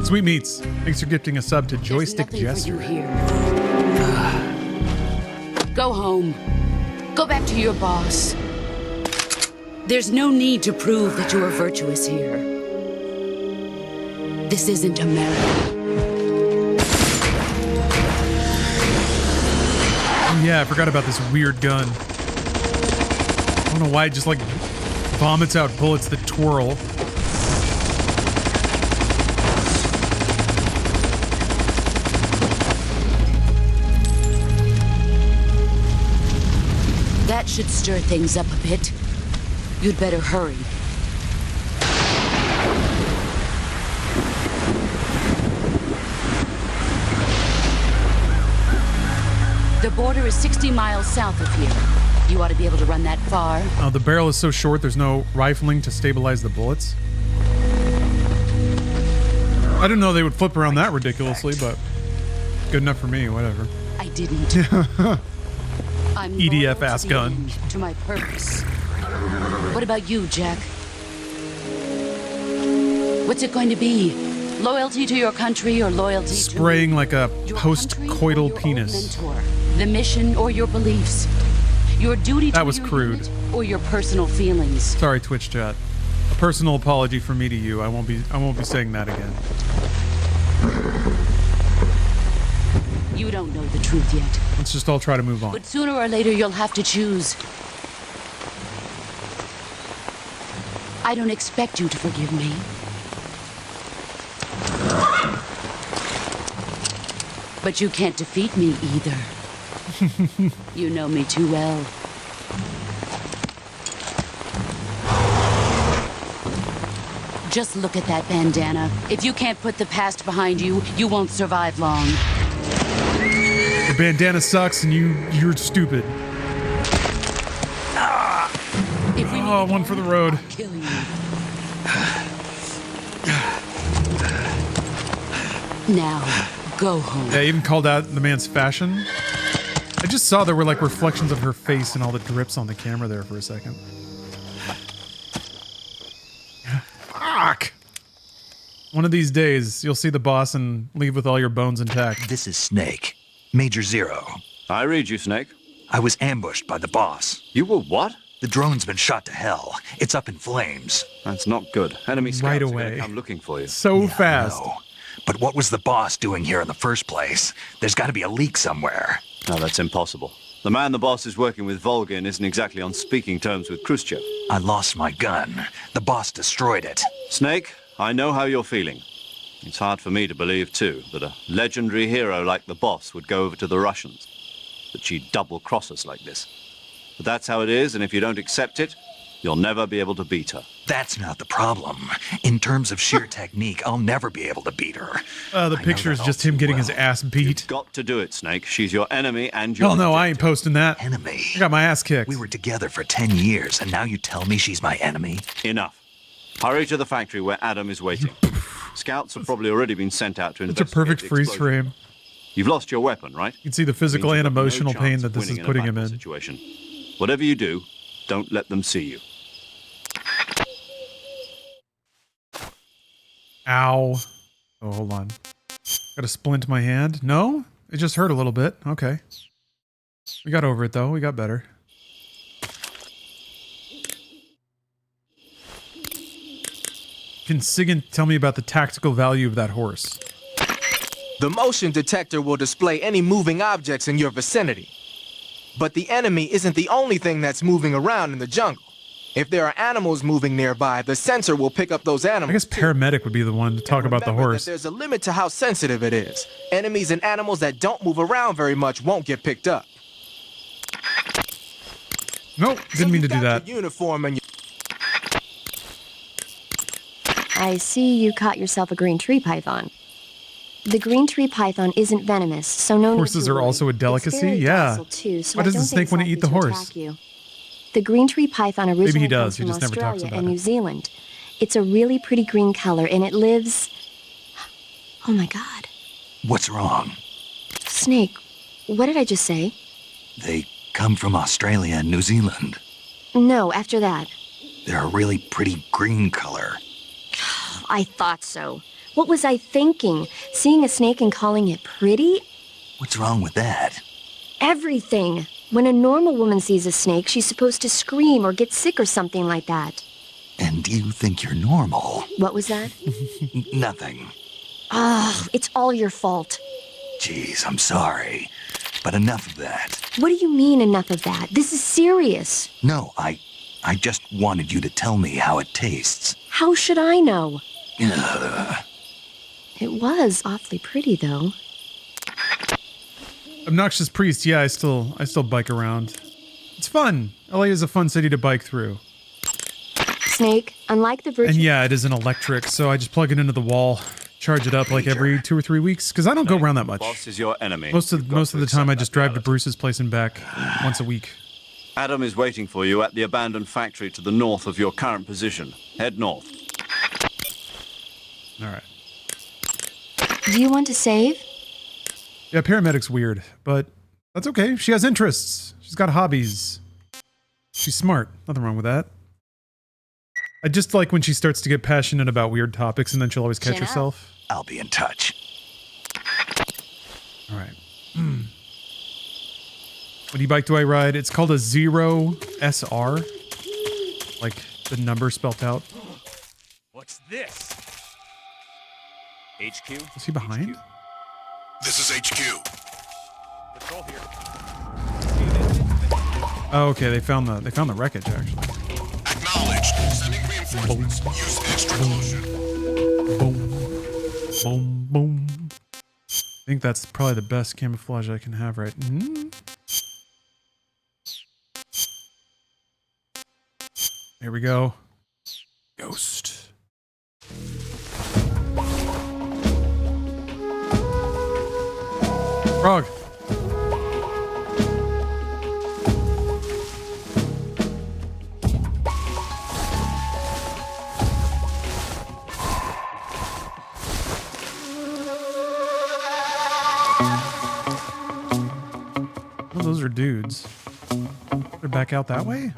Sweet Meats. Thanks for gifting a sub to Joystick Jester. Go home. Go back to your boss. There's no need to prove that you are virtuous here. This isn't America. Oh yeah, I forgot about this weird gun. I don't know why it just like vomits out bullets that twirl. That should stir things up a bit. You'd better hurry. The border is 60 miles south of here. You ought to be able to run that far. Oh, the barrel is so short, there's no rifling to stabilize the bullets. I didn't know they would flip around that ridiculously, but good enough for me, whatever. I didn't. I'm EDF ass gun. To my purpose. What about you, Jack? What's it going to be? Loyalty to your country or loyalty Spraying to like a post-coital penis. mentor? The mission or your beliefs? Your duty to That was your crude. unit or your personal feelings? Sorry, Twitch chat. A personal apology from me to you. I won't be saying that again. You don't know the truth yet. Let's just all try to move on. But sooner or later you'll have to choose. I don't expect you to forgive me. But you can't defeat me either. You know me too well. Just look at that bandana. If you can't put the past behind you, you won't survive long. The bandana sucks and you're stupid. Oh, one for the road. Kill you. Now, go home. Yeah, I even called out the man's fashion. I just saw there were like reflections of her face and all the drips on the camera there for a second. Fuck! One of these days, you'll see the boss and leave with all your bones intact. This is Snake. Major Zero. I read you, Snake. I was ambushed by the boss. You were what? The drone's been shot to hell. It's up in flames. That's not good. Enemy scouts Right are away. gonna come looking for you. So fast. No. But what was the boss doing here in the first place? There's got to be a leak somewhere. No, that's impossible. The man the boss is working with, Volgin, isn't exactly on speaking terms with Khrushchev. I lost my gun. The boss destroyed it. Snake, I know how you're feeling. It's hard for me to believe, too, that a legendary hero like the boss would go over to the Russians. That she'd double-cross us like this. But that's how it is, and if you don't accept it, You'll never be able to beat her. That's not the problem. In terms of sheer technique, I'll never be able to beat her. The picture is just him getting his ass beat. You've got to do it, Snake. She's your enemy and your Oh no, I ain't posting that. Enemy? I got my ass kicked. We were together for 10 years, and now you tell me she's my enemy? Enough. Hurry to the factory where Adam is waiting. Scouts have probably already been sent out to investigate. It's a perfect the freeze explosion. frame. You've lost your weapon, right? You can see the physical and emotional pain that this is putting him in. Situation. Whatever you do, don't let them see you. Ow. Oh, hold on. Got a splint my hand. No? It just hurt a little bit. Okay. We got over it, though. We got better. Can Sigan tell me about the tactical value of that horse? The motion detector will display any moving objects in your vicinity. But the enemy isn't the only thing that's moving around in the jungle. If there are animals moving nearby, the sensor will pick up those animals. I guess paramedic would be the one to talk about the horse. There's a limit to how sensitive it is. Enemies and animals that don't move around very much won't get picked up. Nope, didn't mean to do that. Uniform and I see you caught yourself a green tree python. The green tree python isn't venomous, so no. Horses are also a delicacy? Yeah. Too, so Why does the snake want to eat the horse? The green tree python originally Maybe he does, comes he from just never talks Australia about and it. New Zealand. It's a really pretty green color, and it lives... Oh my god. What's wrong? Snake, what did I just say? They come from Australia and New Zealand. No, after that. They're a really pretty green color. I thought so. What was I thinking? Seeing a snake and calling it pretty? What's wrong with that? Everything. When a normal woman sees a snake, she's supposed to scream or get sick or something like that. And you think you're normal? What was that? Nothing. Oh, it's all your fault. Jeez, I'm sorry. But enough of that. What do you mean, enough of that? This is serious. No, I just wanted you to tell me how it tastes. How should I know? Ugh. It was awfully pretty, though. Obnoxious priest, yeah, I still bike around. It's fun. LA is a fun city to bike through. Snake, unlike the Virtuous... And yeah, it is an electric, so I just plug it into the wall, charge it up like every 2 or 3 weeks, because I don't go around that much. Boss is your enemy. Most of the time I just drive to Bruce's place and back once a week. Adam is waiting for you at the abandoned factory to the north of your current position. Head north. Alright. Do you want to save? Yeah, paramedic's weird, but that's okay. She has interests. She's got hobbies. She's smart. Nothing wrong with that. I just like when she starts to get passionate about weird topics and then she'll always catch herself. I'll be in touch. Alright. What e-bike do I ride? It's called a Zero SR. Like the number spelt out. What's this? HQ? Is he behind? This is HQ. Patrol here. Oh, okay. They found the wreckage actually. Acknowledged. Sending reinforcements. Use extra caution. Boom. Boom. Boom. I think that's probably the best camouflage I can have right. Here we go. Ghost. Frog. Oh, those are dudes. They're back out that way?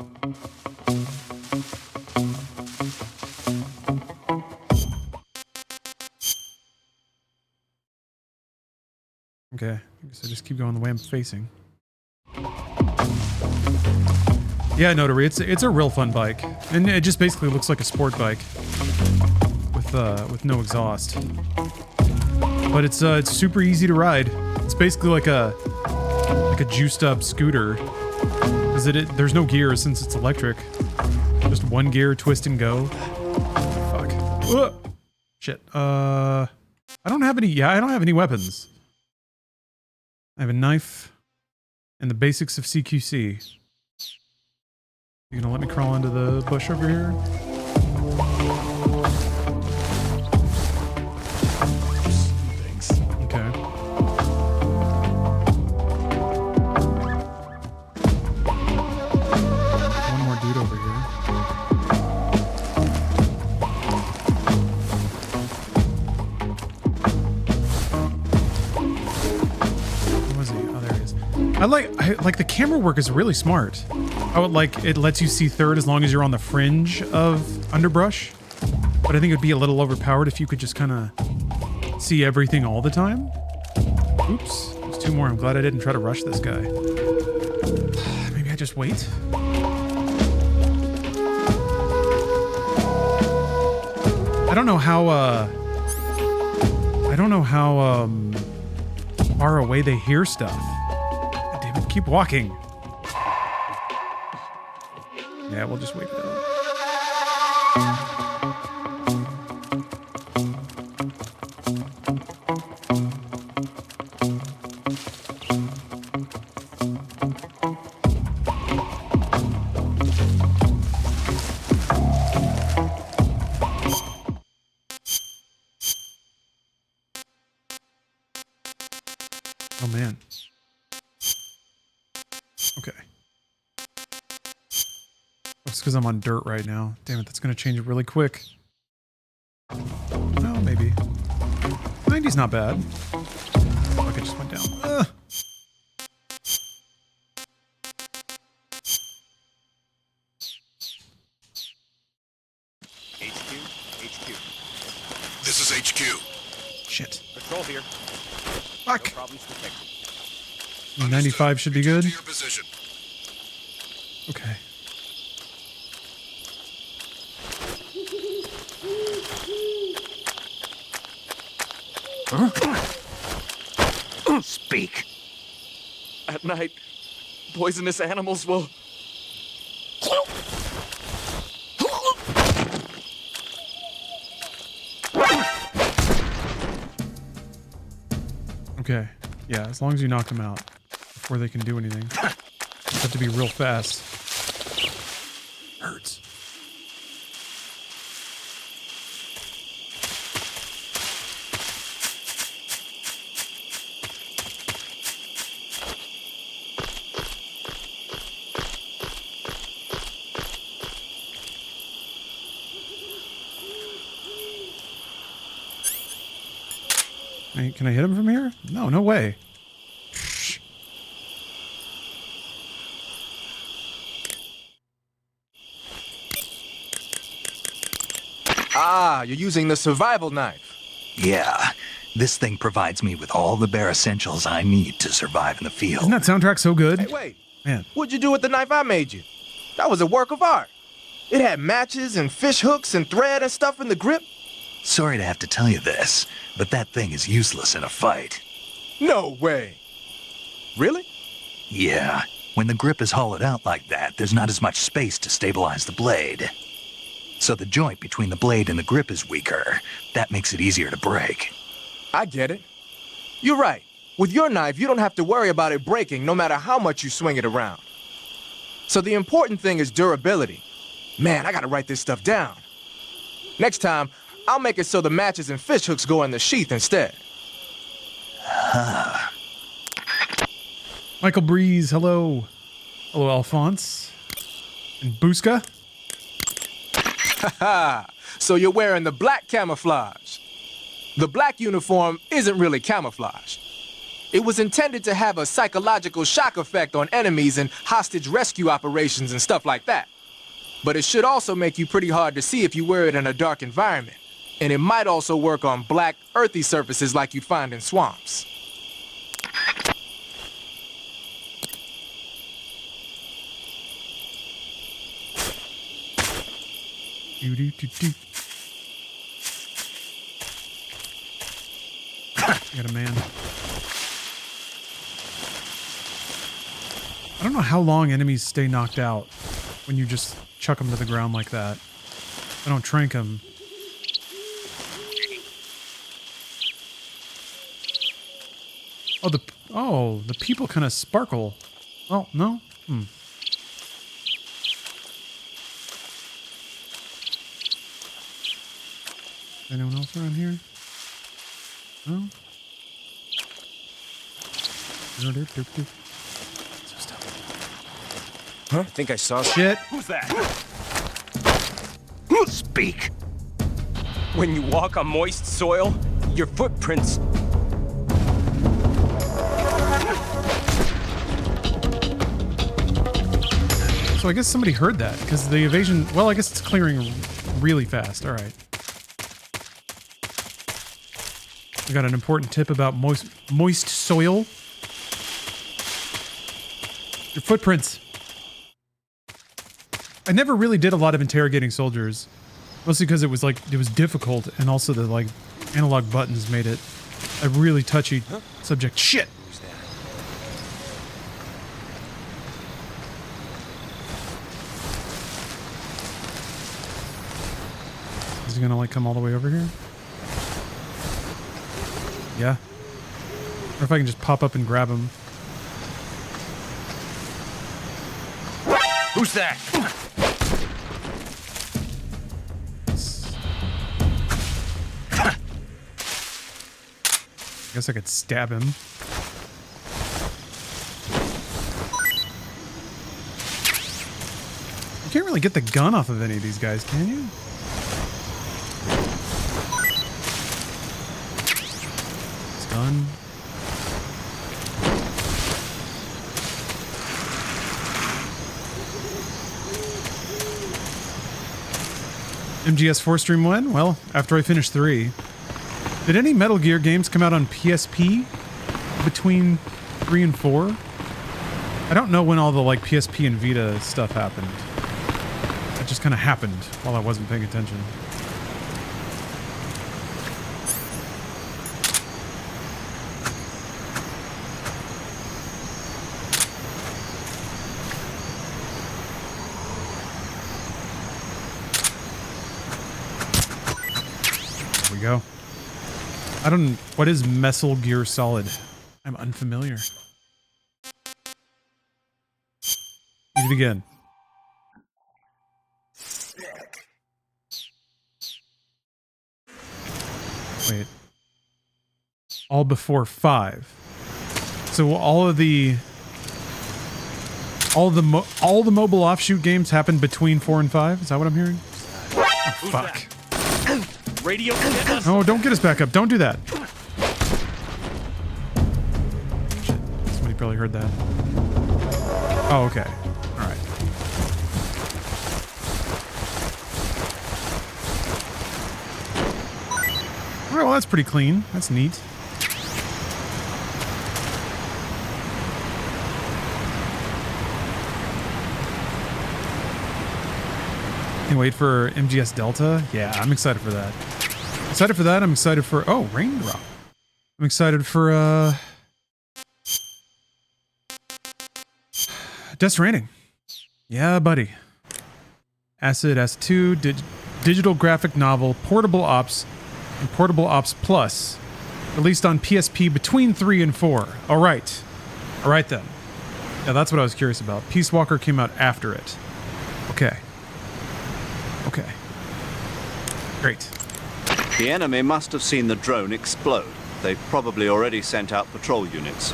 Okay, I guess I just keep going the way I'm facing. Yeah, Notary, it's a real fun bike, and it just basically looks like a sport bike with no exhaust. But it's super easy to ride. It's basically like a juiced up scooter, because there's no gear since it's electric. Just one gear, twist and go. Fuck. Ugh. Shit. I don't have any. Yeah, I don't have any weapons. I have a knife and the basics of CQC. You gonna let me crawl into the bush over here? Thanks. Okay. One more dude over here. Where was he? Oh, there he is. I like the camera work is really smart. How it lets you see third as long as you're on the fringe of underbrush. But I think it'd be a little overpowered if you could just kind of see everything all the time. Oops, there's two more. I'm glad I didn't try to rush this guy. Maybe I just wait. I don't know how far away they hear stuff. God damn it, keep walking. Yeah, we'll just wait it out. Oh man. Okay. It's because I'm on dirt right now. Damn it, that's going to change really quick. Well, maybe. 90's not bad. Fuck, it just went down. Ugh. HQ. This is HQ. Shit. Patrol here. Fuck. No problems detected. 95 should be good. To your position. Okay. Speak. At night, poisonous animals will... Okay. Yeah, as long as you knock them out before they can do anything. You have to be real fast. Hurts. Can I hit him from here? No, no way. Ah, you're using the survival knife. Yeah, this thing provides me with all the bare essentials I need to survive in the field. Isn't that soundtrack so good? Hey, wait. Man. What'd you do with the knife I made you? That was a work of art. It had matches and fish hooks and thread and stuff in the grip. Sorry to have to tell you this, but that thing is useless in a fight. No way. Really? Yeah, when the grip is hollowed out like that, there's not as much space to stabilize the blade. So the joint between the blade and the grip is weaker. That makes it easier to break. I get it. You're right. With your knife, you don't have to worry about it breaking no matter how much you swing it around. So the important thing is durability. Man, I gotta write this stuff down. Next time, I'll make it so the matches and fish hooks go in the sheath instead. Michael Breeze, hello. Hello, Alphonse. And Buska. Haha, so you're wearing the black camouflage. The black uniform isn't really camouflage. It was intended to have a psychological shock effect on enemies and hostage rescue operations and stuff like that. But it should also make you pretty hard to see if you wear it in a dark environment. And it might also work on black, earthy surfaces like you'd find in swamps. Got a man. I don't know how long enemies stay knocked out when you just chuck them to the ground like that. I don't trank them. The people kind of sparkle. Oh, no? Anyone else around here? No? Huh? I think I saw shit. Who's that? Speak. When you walk on moist soil, your footprints. So I guess somebody heard that because the evasion. Well, I guess it's clearing really fast. All right. We got an important tip about moist soil. Your footprints. I never really did a lot of interrogating soldiers, mostly because it was difficult, and also the like analog buttons made it a really touchy subject. Shit. Who's that? Is he gonna like come all the way over here? Yeah. Or if I can just pop up and grab him. Who's that? I guess I could stab him. You can't really get the gun off of any of these guys, can you? It's gun. MGS 4 stream when? Well, after I finished 3. Did any Metal Gear games come out on PSP between 3 and 4? I don't know when all the like PSP and Vita stuff happened. It just kind of happened while I wasn't paying attention. There we go. I don't... What is Metal Gear Solid? I'm unfamiliar. Use it again. Wait. All before 5. So all the mobile offshoot games happened between 4 and 5? Is that what I'm hearing? Oh, fuck. Radio. Oh, don't get us back up. Don't do that. Shit. Somebody probably heard that. Oh, okay. All right. All right, well, that's pretty clean. That's neat. Can you wait for MGS Delta? Yeah, I'm excited for that. Excited for that. I'm excited for... Oh, Raindrop. I'm excited for, Death Stranding. Yeah, buddy. Acid S2, digital graphic novel, Portable Ops, and Portable Ops Plus. Released on PSP between 3 and 4. All right. All right, then. Yeah, that's what I was curious about. Peace Walker came out after it. Okay. Okay. Great. The enemy must have seen the drone explode. They've probably already sent out patrol units.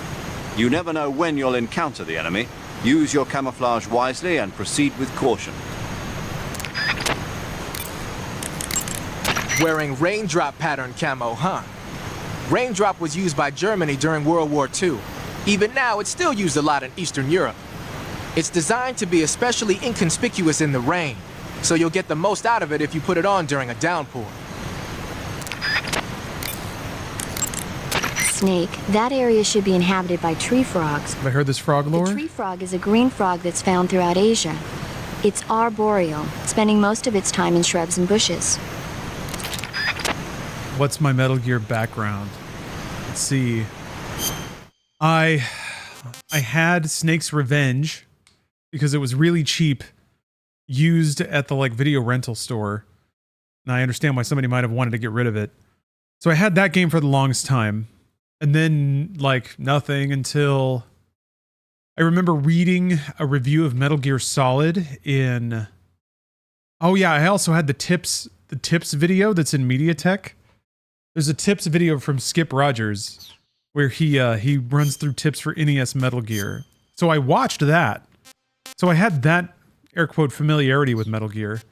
You never know when you'll encounter the enemy. Use your camouflage wisely and proceed with caution. Wearing raindrop pattern camo, huh? Raindrop was used by Germany during World War II. Even now, it's still used a lot in Eastern Europe. It's designed to be especially inconspicuous in the rain, so you'll get the most out of it if you put it on during a downpour. Snake, that area should be inhabited by tree frogs. Have I heard this frog lore? The tree frog is a green frog that's found throughout Asia. It's arboreal, spending most of its time in shrubs and bushes. What's my Metal Gear background? Let's see. I had Snake's Revenge because it was really cheap, used at the like video rental store. And I understand why somebody might have wanted to get rid of it. So I had that game for the longest time. And then like nothing until I remember reading a review of Metal Gear Solid in... Oh yeah, I also had the tips the tips video that's in MediaTek. There's a tips video from Skip Rogers where he runs through tips for NES Metal Gear. So I watched that. So I had that air quote familiarity with Metal Gear.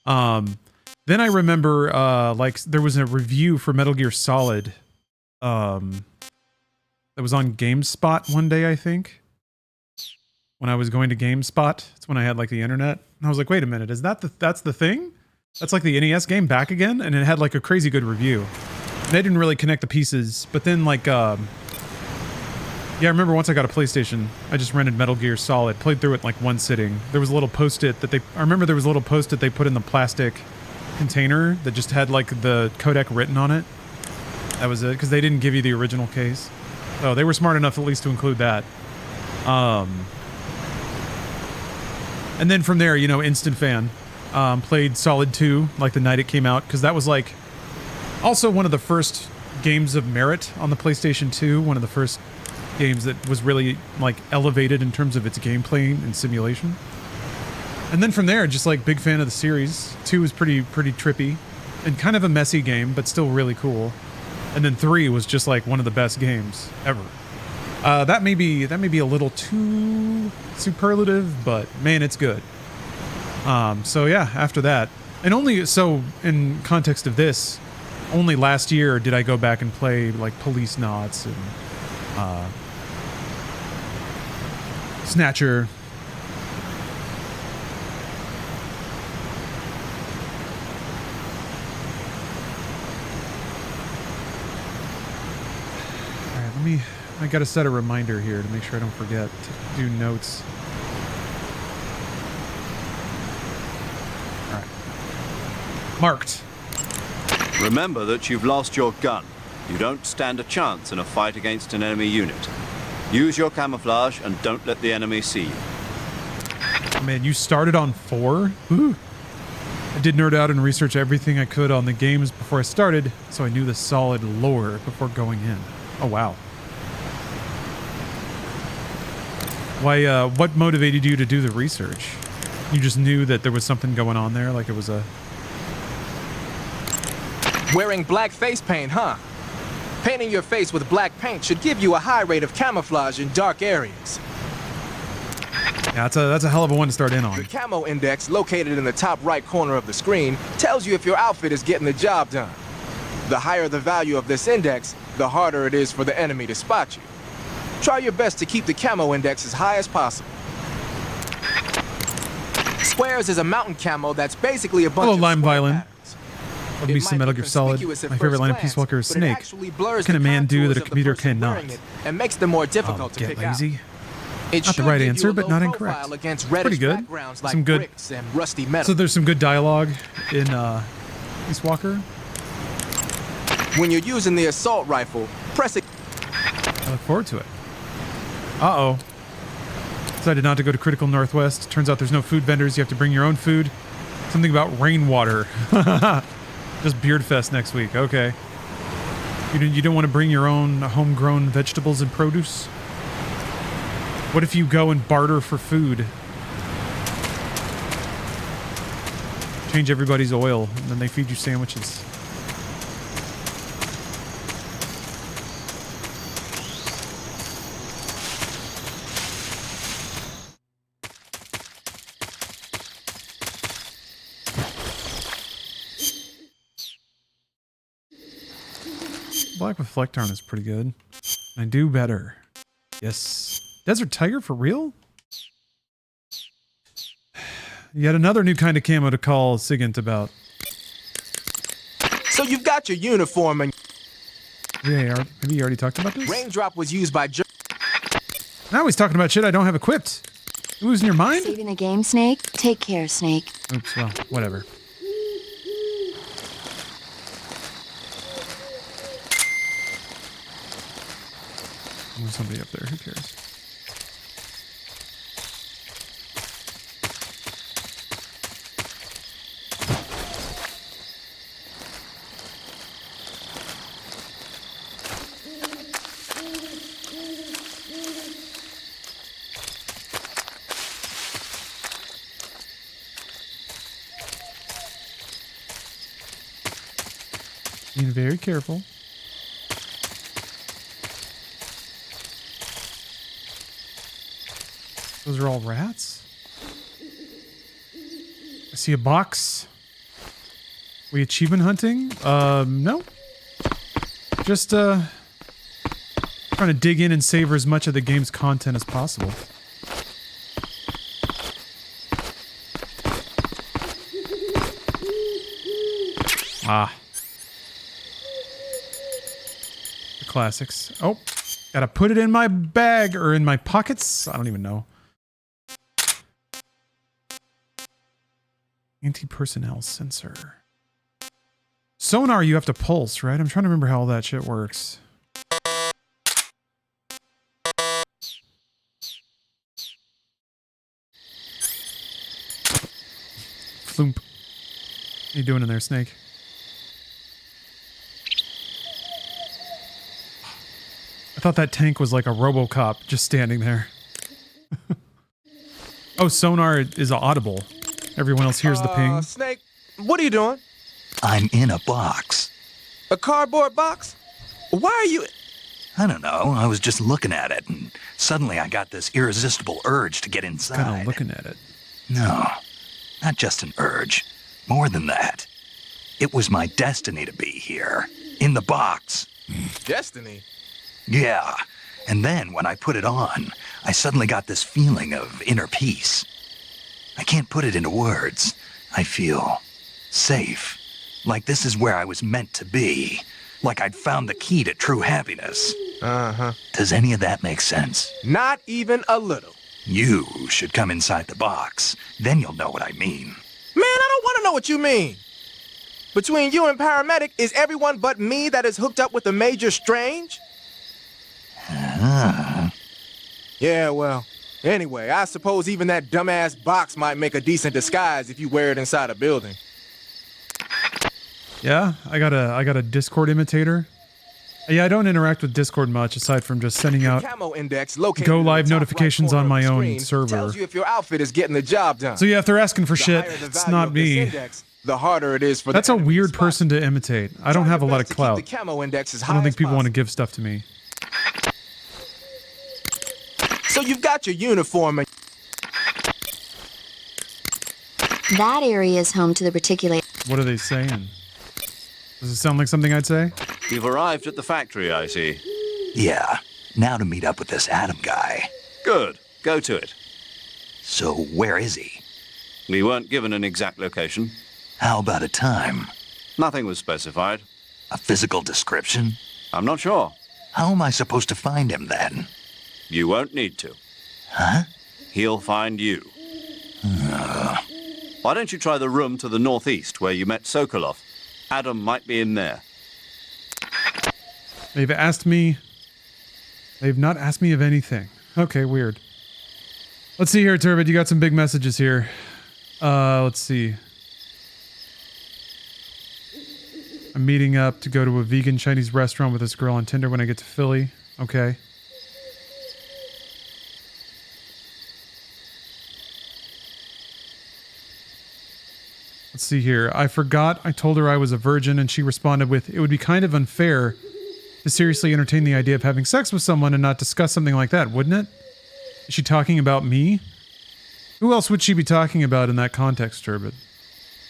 Then I remember like there was a review for Metal Gear Solid that was on GameSpot one day, I think. When I was going to GameSpot, that's when I had like the internet. And I was like, wait a minute, is that that's the thing? That's like the NES game back again? And it had like a crazy good review. And I didn't really connect the pieces, but then like, yeah, I remember once I got a PlayStation, I just rented Metal Gear Solid, played through it in like one sitting. There was a little post-it that I remember there was a little post-it they put in the plastic container that just had like the codec written on it. That was it, because they didn't give you the original case. So they were smart enough at least to include that. And then from there, you know, instant fan. Played Solid 2 like the night it came out, because that was like also one of the first games of merit on the PlayStation 2. One of the first games that was really like elevated in terms of its gameplay and simulation. And then from there, just like big fan of the series. 2 was pretty trippy and kind of a messy game, but still really cool. And then 3 was just like one of the best games ever. That may be a little too superlative, but man, it's good. So yeah, after that, and only so in context of this, only last year did I go back and play like Police Knots and Snatcher. All right, I gotta set a reminder here to make sure I don't forget to do notes. All right. Marked. Remember that you've lost your gun. You don't stand a chance in a fight against an enemy unit. Use your camouflage and don't let the enemy see you. Man, you started on 4? Ooh. I did nerd out and research everything I could on the games before I started, so I knew the solid lore before going in. Oh, wow. Why, what motivated you to do the research? You just knew that there was something going on there, like it was a... Wearing black face paint, huh? Painting your face with black paint should give you a high rate of camouflage in dark areas. Yeah, that's a hell of a one to start in on. The camo index, located in the top right corner of the screen, tells you if your outfit is getting the job done. The higher the value of this index, the harder it is for the enemy to spot you. Try your best to keep the camo index as high as possible. Squares is a mountain camo that's basically a bunch of Lime square Violin. patterns. Love me some Metal Gear Solid. My favorite line of Peace Walker is Snake. What can a man do that a computer cannot? And makes them more difficult to pick out. Lazy. Not the right answer, but not incorrect. Pretty good. Some good. So there's some good dialogue in Peace Walker. When you're using the assault rifle, press it. I look forward to it. Uh-oh. Decided not to go to Critical Northwest. Turns out there's no food vendors. You have to bring your own food. Something about rainwater. Just Beard Fest next week. Okay. You don't want to bring your own homegrown vegetables and produce? What if you go and barter for food? Change everybody's oil, and then they feed you sandwiches. Black with Flectarn is pretty good. I do better. Yes. Desert Tiger for real? Yet another new kind of camo to call Sigint about. So you've got your uniform and... Yeah, maybe you already talked about this? Raindrop was used by... Now he's talking about shit I don't have equipped. You losing your mind? Saving the game, Snake? Take care, Snake. Oops, well, whatever. There's somebody up there, who cares? Being very careful. Those are all rats? I see a box. We achievement hunting? No. Just, trying to dig in and savor as much of the game's content as possible. Ah. The classics. Oh, gotta put it in my bag or in my pockets. I don't even know. Anti-personnel sensor. Sonar you have to pulse, right? I'm trying to remember how all that shit works. Floomp. What are you doing in there, Snake? I thought that tank was like a RoboCop just standing there. Oh, sonar is audible. Everyone else hears the ping. Snake, what are you doing? I'm in a box. A cardboard box? Why are you... I don't know. I was just looking at it, and suddenly I got this irresistible urge to get inside. Kind of looking at it. No, not just an urge. More than that. It was my destiny to be here. In the box. Destiny? Yeah. And then when I put it on, I suddenly got this feeling of inner peace. I can't put it into words. I feel safe. Like this is where I was meant to be. Like I'd found the key to true happiness. Uh-huh. Does any of that make sense? Not even a little. You should come inside the box. Then you'll know what I mean. Man, I don't want to know what you mean. Between you and Paramedic, is everyone but me that is hooked up with a Major Strange? Yeah, well, anyway, I suppose even that dumbass box might make a decent disguise if you wear it inside a building. Yeah, I got a Discord imitator. Yeah, I don't interact with Discord much aside from just sending out Camo index located go in the live top notifications right on my corner of the own screen server. Tells you if your outfit is getting the job done. So yeah, if they're asking for shit, higher the it's value not of this me. index, the harder it is for That's the a weird person to imitate. I don't have a lot of clout. the camo index as I high don't think as people want to possible. give stuff to me. So you've got your uniform and That area is home to the reticulate. What are they saying? Does it sound like something I'd say? You've arrived at the factory, I see. Yeah. Now to meet up with this Adam guy. Good. Go to it. So where is he? We weren't given an exact location. How about a time? Nothing was specified. A physical description? I'm not sure. How am I supposed to find him then? You won't need to. Huh? He'll find you. Why don't you try the room to the northeast where you met Sokolov? Adam might be in there. They've asked me. They've not asked me of anything. Okay, weird. Let's see here, Turbid. You got some big messages here. Let's see. I'm meeting up to go to a vegan Chinese restaurant with this girl on Tinder when I get to Philly. Okay. Let's see here. I forgot I told her I was a virgin and she responded with, it would be kind of unfair to seriously entertain the idea of having sex with someone and not discuss something like that, wouldn't it? Is she talking about me? Who else would she be talking about in that context, Turbid?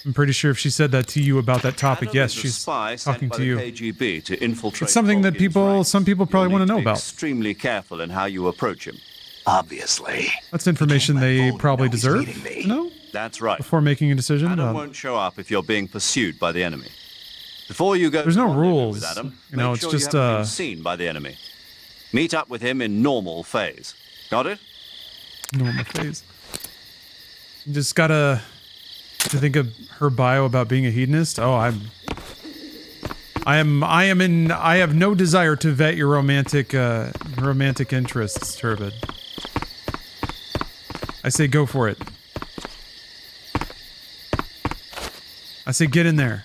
I'm pretty sure if she said that to you about that topic, Adam yes, is a she's spy talking sent by to the you. KGB to infiltrate It's something that some people probably want to know about. Extremely careful in how you approach him. Obviously. That's information they probably deserve to know That's right. before making a decision. Adam won't show up if you're being pursued by the enemy. Before you go, There's to no rendezvous rules. With Adam, You know, make it's sure just, you haven't been seen by the enemy. Meet up with him in normal phase. Got it? Normal phase. You just gotta to think of her bio about being a hedonist. Oh, I have no desire to vet your romantic interests, Turbid. I say go for it. I say get in there.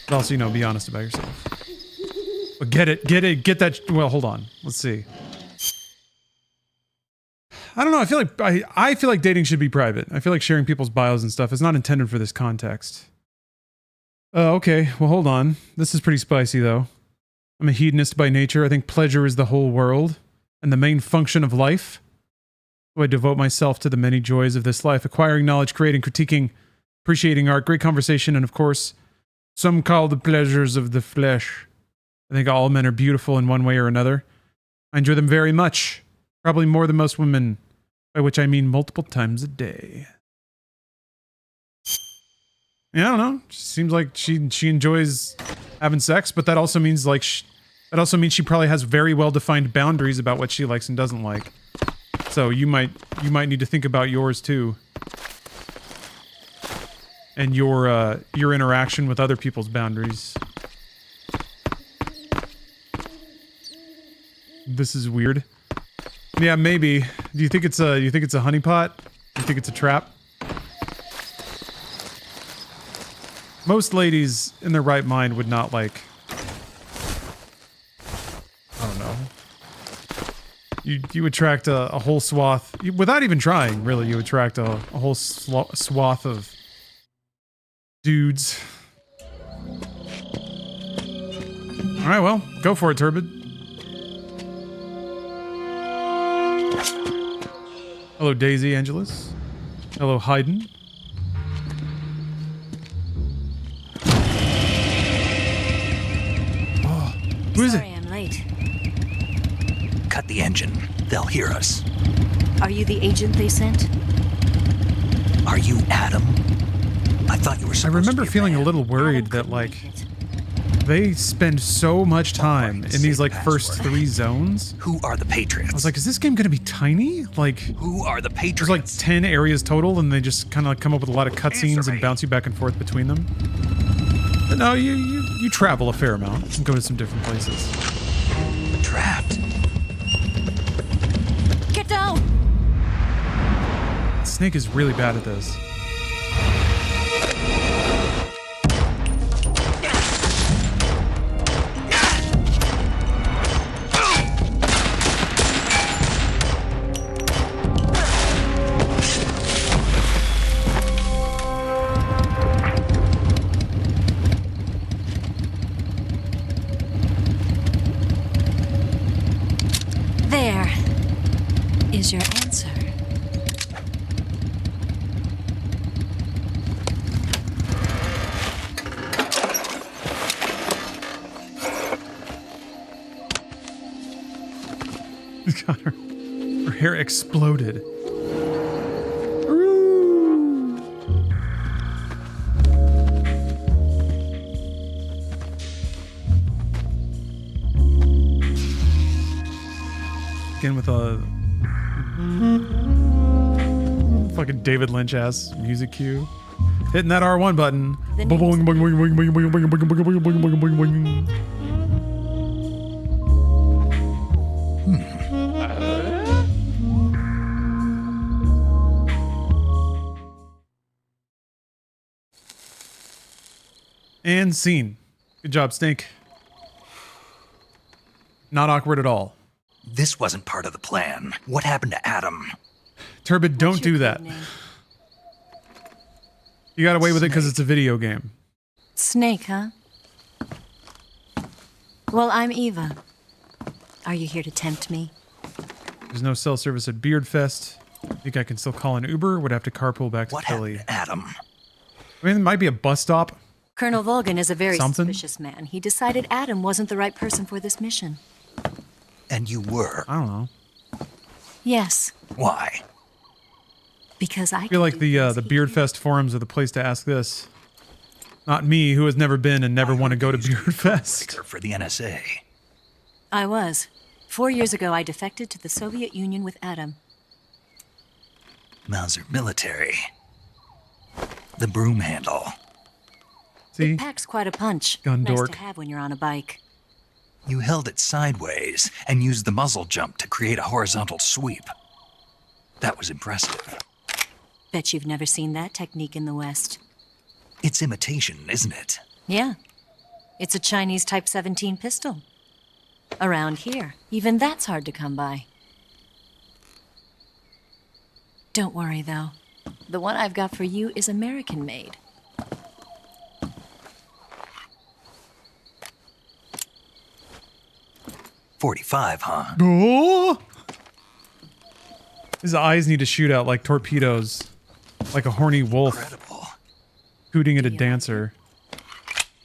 But also, you know, be honest about yourself. But get that. Well, hold on. Let's see. I don't know. I feel like dating should be private. I feel like sharing people's bios and stuff is not intended for this context. Okay, well, hold on. This is pretty spicy, though. I'm a hedonist by nature. I think pleasure is the whole world and the main function of life. So I devote myself to the many joys of this life, acquiring knowledge, creating, critiquing, appreciating art, great conversation, and of course, some call the pleasures of the flesh. I think all men are beautiful in one way or another. I enjoy them very much, probably more than most women, by which I mean multiple times a day. Yeah, I don't know. She seems like she enjoys having sex, but that also means like she probably has very well defined boundaries about what she likes and doesn't like. So you might need to think about yours too, and your interaction with other people's boundaries. This is weird. Yeah, maybe. Do you think it's a honeypot? Do you think it's a trap? Most ladies in their right mind would not like, I don't know. You attract a whole swath, without even trying, really, you attract a whole swath of dudes. Alright, well, go for it, Turbid. Hello, Daisy Angelus. Hello, Haydn. Who is it? Sorry, I'm late. Cut the engine. They'll hear us. Are you the agent they sent? Are you Adam? I thought you were supposed I remember to be feeling a little worried that, like, they spend so much time in these, like, first 3 zones. Who are the Patriots? I was like, is this game gonna be tiny? Like, who are the Patriots? There's like 10 areas total, and they just kind of like come up with a lot of cutscenes and bounce you back and forth between them. But no, you travel a fair amount and go to some different places. Trapped. Get down! Snake is really bad at this. There is your answer. God, her hair exploded. Again with a fucking David Lynch ass music cue. Hitting that R1 button. Boing, boing, boing, boing, boing, boing, boing, boing, boing, boing, boing, boing, boing. And scene. Good job, Snake. Not awkward at all. This wasn't part of the plan. What happened to Adam? Turbid, don't do that. You got away with it because it's a video game. Snake, huh? Well, I'm Eva. Are you here to tempt me? There's no cell service at Beardfest. Think I can still call an Uber? Would have to carpool back to Philly. What happened to Adam? I mean, it might be a bus stop. Colonel Volgan is a very Something? suspicious man. He decided Adam wasn't the right person for this mission. And you were? I don't know. Yes, Why? because I I feel like the Beardfest forums are the place to ask this. Not me, who has never been and never want to go to Beardfest. For the NSA. I was. 4 years ago, I defected to the Soviet Union with Adam. Mauser military. The broom handle. See? It packs quite a punch. Gun Nice dork. to have when you're on a bike. You held it sideways and used the muzzle jump to create a horizontal sweep. That was impressive. Bet you've never seen that technique in the West. It's imitation, isn't it? Yeah. It's a Chinese Type 17 pistol. Around here, even that's hard to come by. Don't worry, though. The one I've got for you is American-made. 45, huh? Oh! His eyes need to shoot out like torpedoes. Like a horny wolf. Incredible. Hooting at a dancer.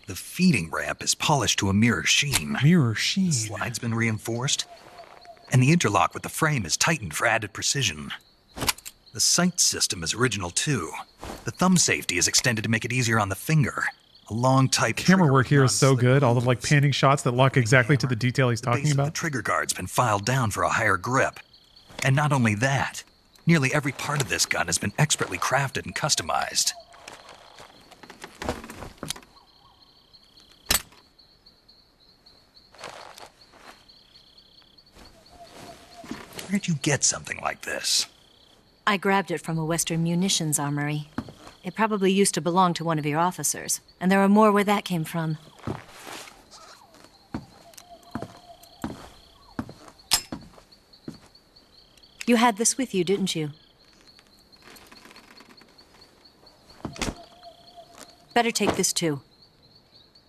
The feeding ramp is polished to a mirror sheen. Mirror sheen. The slide's been reinforced. And the interlock with the frame is tightened for added precision. The sight system is original too. The thumb safety is extended to make it easier on the finger. A long type camera work here is so good. All the like panning shots that lock exactly to the detail he's talking about. The trigger guard's been filed down for a higher grip. And not only that, nearly every part of this gun has been expertly crafted and customized. Where'd you get something like this? I grabbed it from a Western munitions armory. It probably used to belong to one of your officers, and there are more where that came from. You had this with you, didn't you? Better take this too.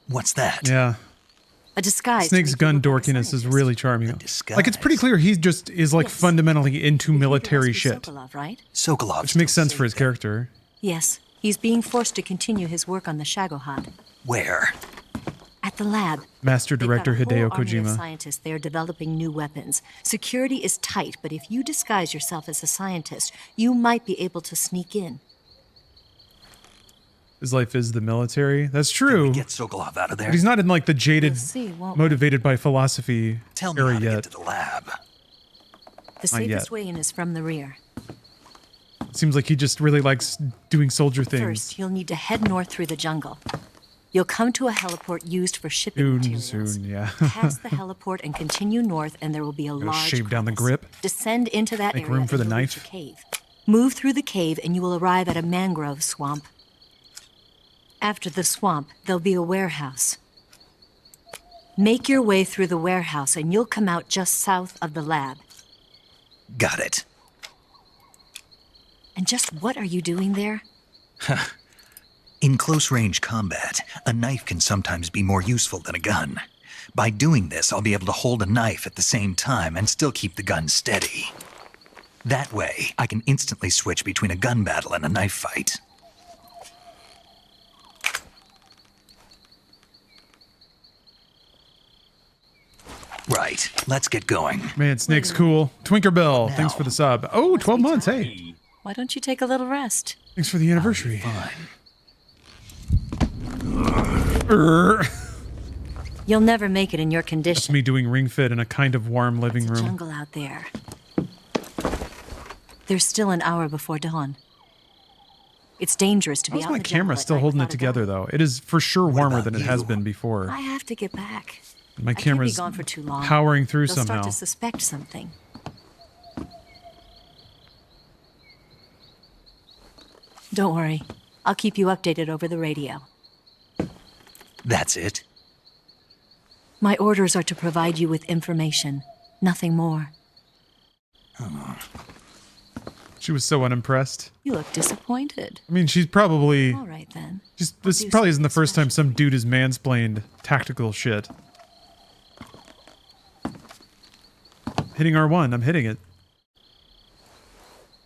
What's that? Yeah. A disguise. Snake's gun dorkiness is really charming. Like, it's pretty clear he just is like fundamentally into military shit. Sokolov, right? Sokolov. Which makes sense for his character. Yes. He's being forced to continue his work on the Shagohod. Where? At the lab. Master Director Hideo Kojima. Scientists, they are developing new weapons. Security is tight, but if you disguise yourself as a scientist, you might be able to sneak in. His life is the military. That's true. Get Sokolov out of there. But he's not in like the jaded, We'll see, won't we? motivated by philosophy Tell me era how to yet. get to the lab. The Not yet. safest way in is from the rear. Seems like he just really likes doing soldier things. First, you'll need to head north through the jungle. You'll come to a heliport used for shipping materials. Soon, yeah. Pass the heliport and continue north, and there will be a Gotta large shave down the crevice. grip. Descend into that Make area room for the and you'll reach knife. a cave. Move through the cave, and you will arrive at a mangrove swamp. After the swamp, there'll be a warehouse. Make your way through the warehouse, and you'll come out just south of the lab. Got it. And just what are you doing there? In close-range combat, a knife can sometimes be more useful than a gun. By doing this, I'll be able to hold a knife at the same time and still keep the gun steady. That way, I can instantly switch between a gun battle and a knife fight. Right, let's get going. Man, Snake's cool. Twinkerbell, thanks for the sub. Oh, 12 months, hey. Why don't you take a little rest? Thanks for the anniversary. You'll never make it in your That's condition. me doing Ring Fit in a kind of warm living It's a room. jungle out there. There's still an hour before dawn. It's dangerous to be How's out my in the jungle camera at still night holding it without a together, though? It is for sure warmer than it has been before. I have to get back. My I can't be camera's gone for too long. powering through They'll somehow. start to suspect something. Don't worry. I'll keep you updated over the radio. That's it? My orders are to provide you with information. Nothing more. She was so unimpressed. You look disappointed. I mean, she's probably... All right, then. This probably isn't the first time some dude has mansplained tactical shit. Hitting R1, I'm hitting it.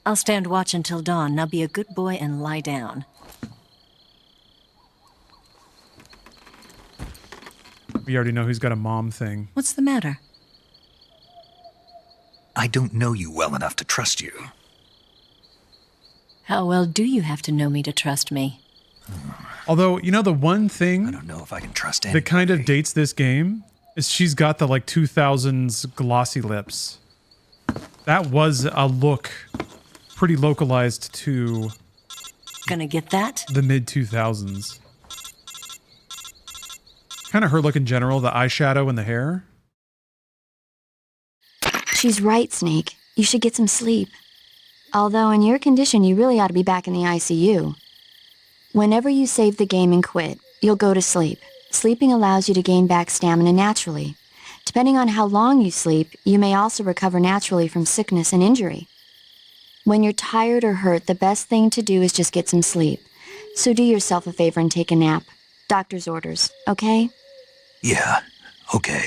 I'll stand watch until dawn. Now be a good boy and lie down. We already know who's got a mom thing. What's the matter? I don't know you well enough to trust you. How well do you have to know me to trust me? Although, you know, the one thing I don't know if I can trust that anybody. kind of dates this game is she's got the like 2000s glossy lips. That was a look pretty localized to Gonna get that? the mid 2000s. Kind of her look in general, the eyeshadow and the hair. She's right, Snake. You should get some sleep. Although in your condition, you really ought to be back in the ICU. Whenever you save the game and quit, you'll go to sleep. Sleeping allows you to gain back stamina naturally. Depending on how long you sleep, you may also recover naturally from sickness and injury. When you're tired or hurt, the best thing to do is just get some sleep. So do yourself a favor and take a nap. Doctor's orders, okay? Yeah, okay.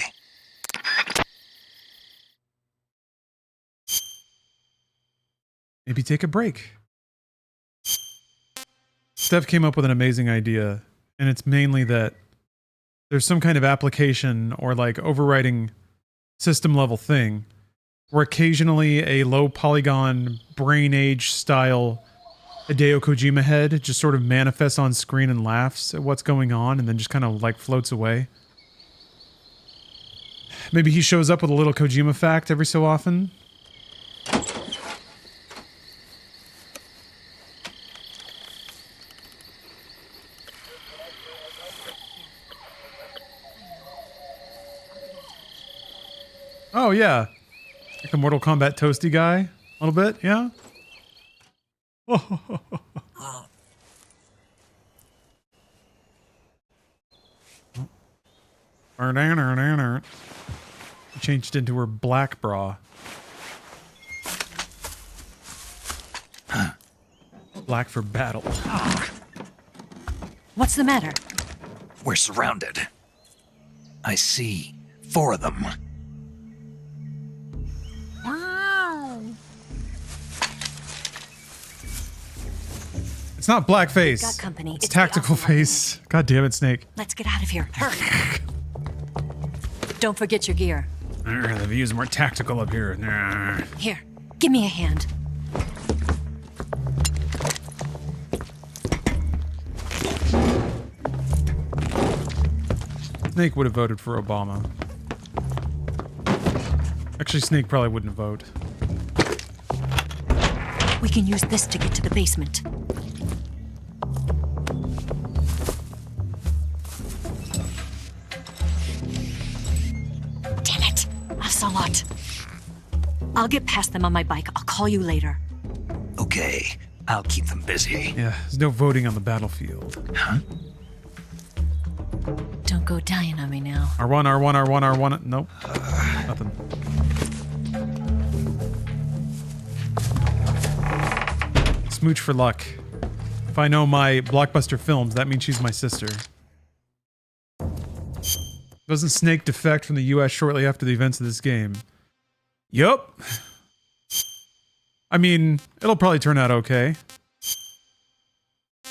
maybe take a break. Steph came up with an amazing idea, and it's mainly that there's some kind of application or like overriding system level thing where occasionally a low polygon brain age style Hideo Kojima head just sort of manifests on screen and laughs at what's going on and then just kind of like floats away. Maybe he shows up with a little Kojima fact every so often. Oh, yeah. Like a Mortal Kombat toasty guy. A little bit, yeah? Oh. Changed into her black bra. Black for battle. What's the matter? We're surrounded. I see 4 of them. It's not blackface. Got company. It's tactical face. God damn it, Snake. Let's get out of here. Hurry. Don't forget your gear. The views are more tactical up here. Here, give me a hand. Snake would have voted for Obama. Actually, Snake probably wouldn't vote. We can use this to get to the basement. Damn it! Ocelot. I'll get past them on my bike. I'll call you later. Okay, I'll keep them busy. Yeah, there's no voting on the battlefield. Huh? Don't go dying on me now. R1, R1, R1, R1. Nope. Nothing. Smooch for luck. If I know my Blockbuster films, that means she's my sister. Doesn't Snake defect from the US shortly after the events of this game? Yup. I mean, it'll probably turn out okay.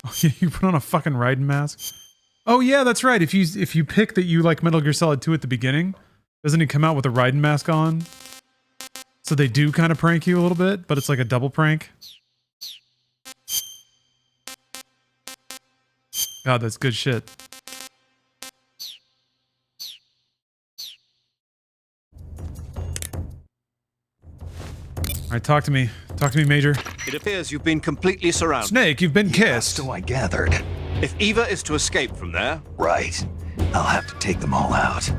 Oh yeah, you put on a fucking Raiden mask? Oh yeah, that's right. If you pick that you like Metal Gear Solid 2 at the beginning, doesn't he come out with a Raiden mask on? So they do kind of prank you a little bit, but it's like a double prank. God, that's good shit. Alright, talk to me. Talk to me, Major. It appears you've been completely surrounded. Snake, you've been kissed. So I gathered. If Eva is to escape from there... Right. I'll have to take them all out.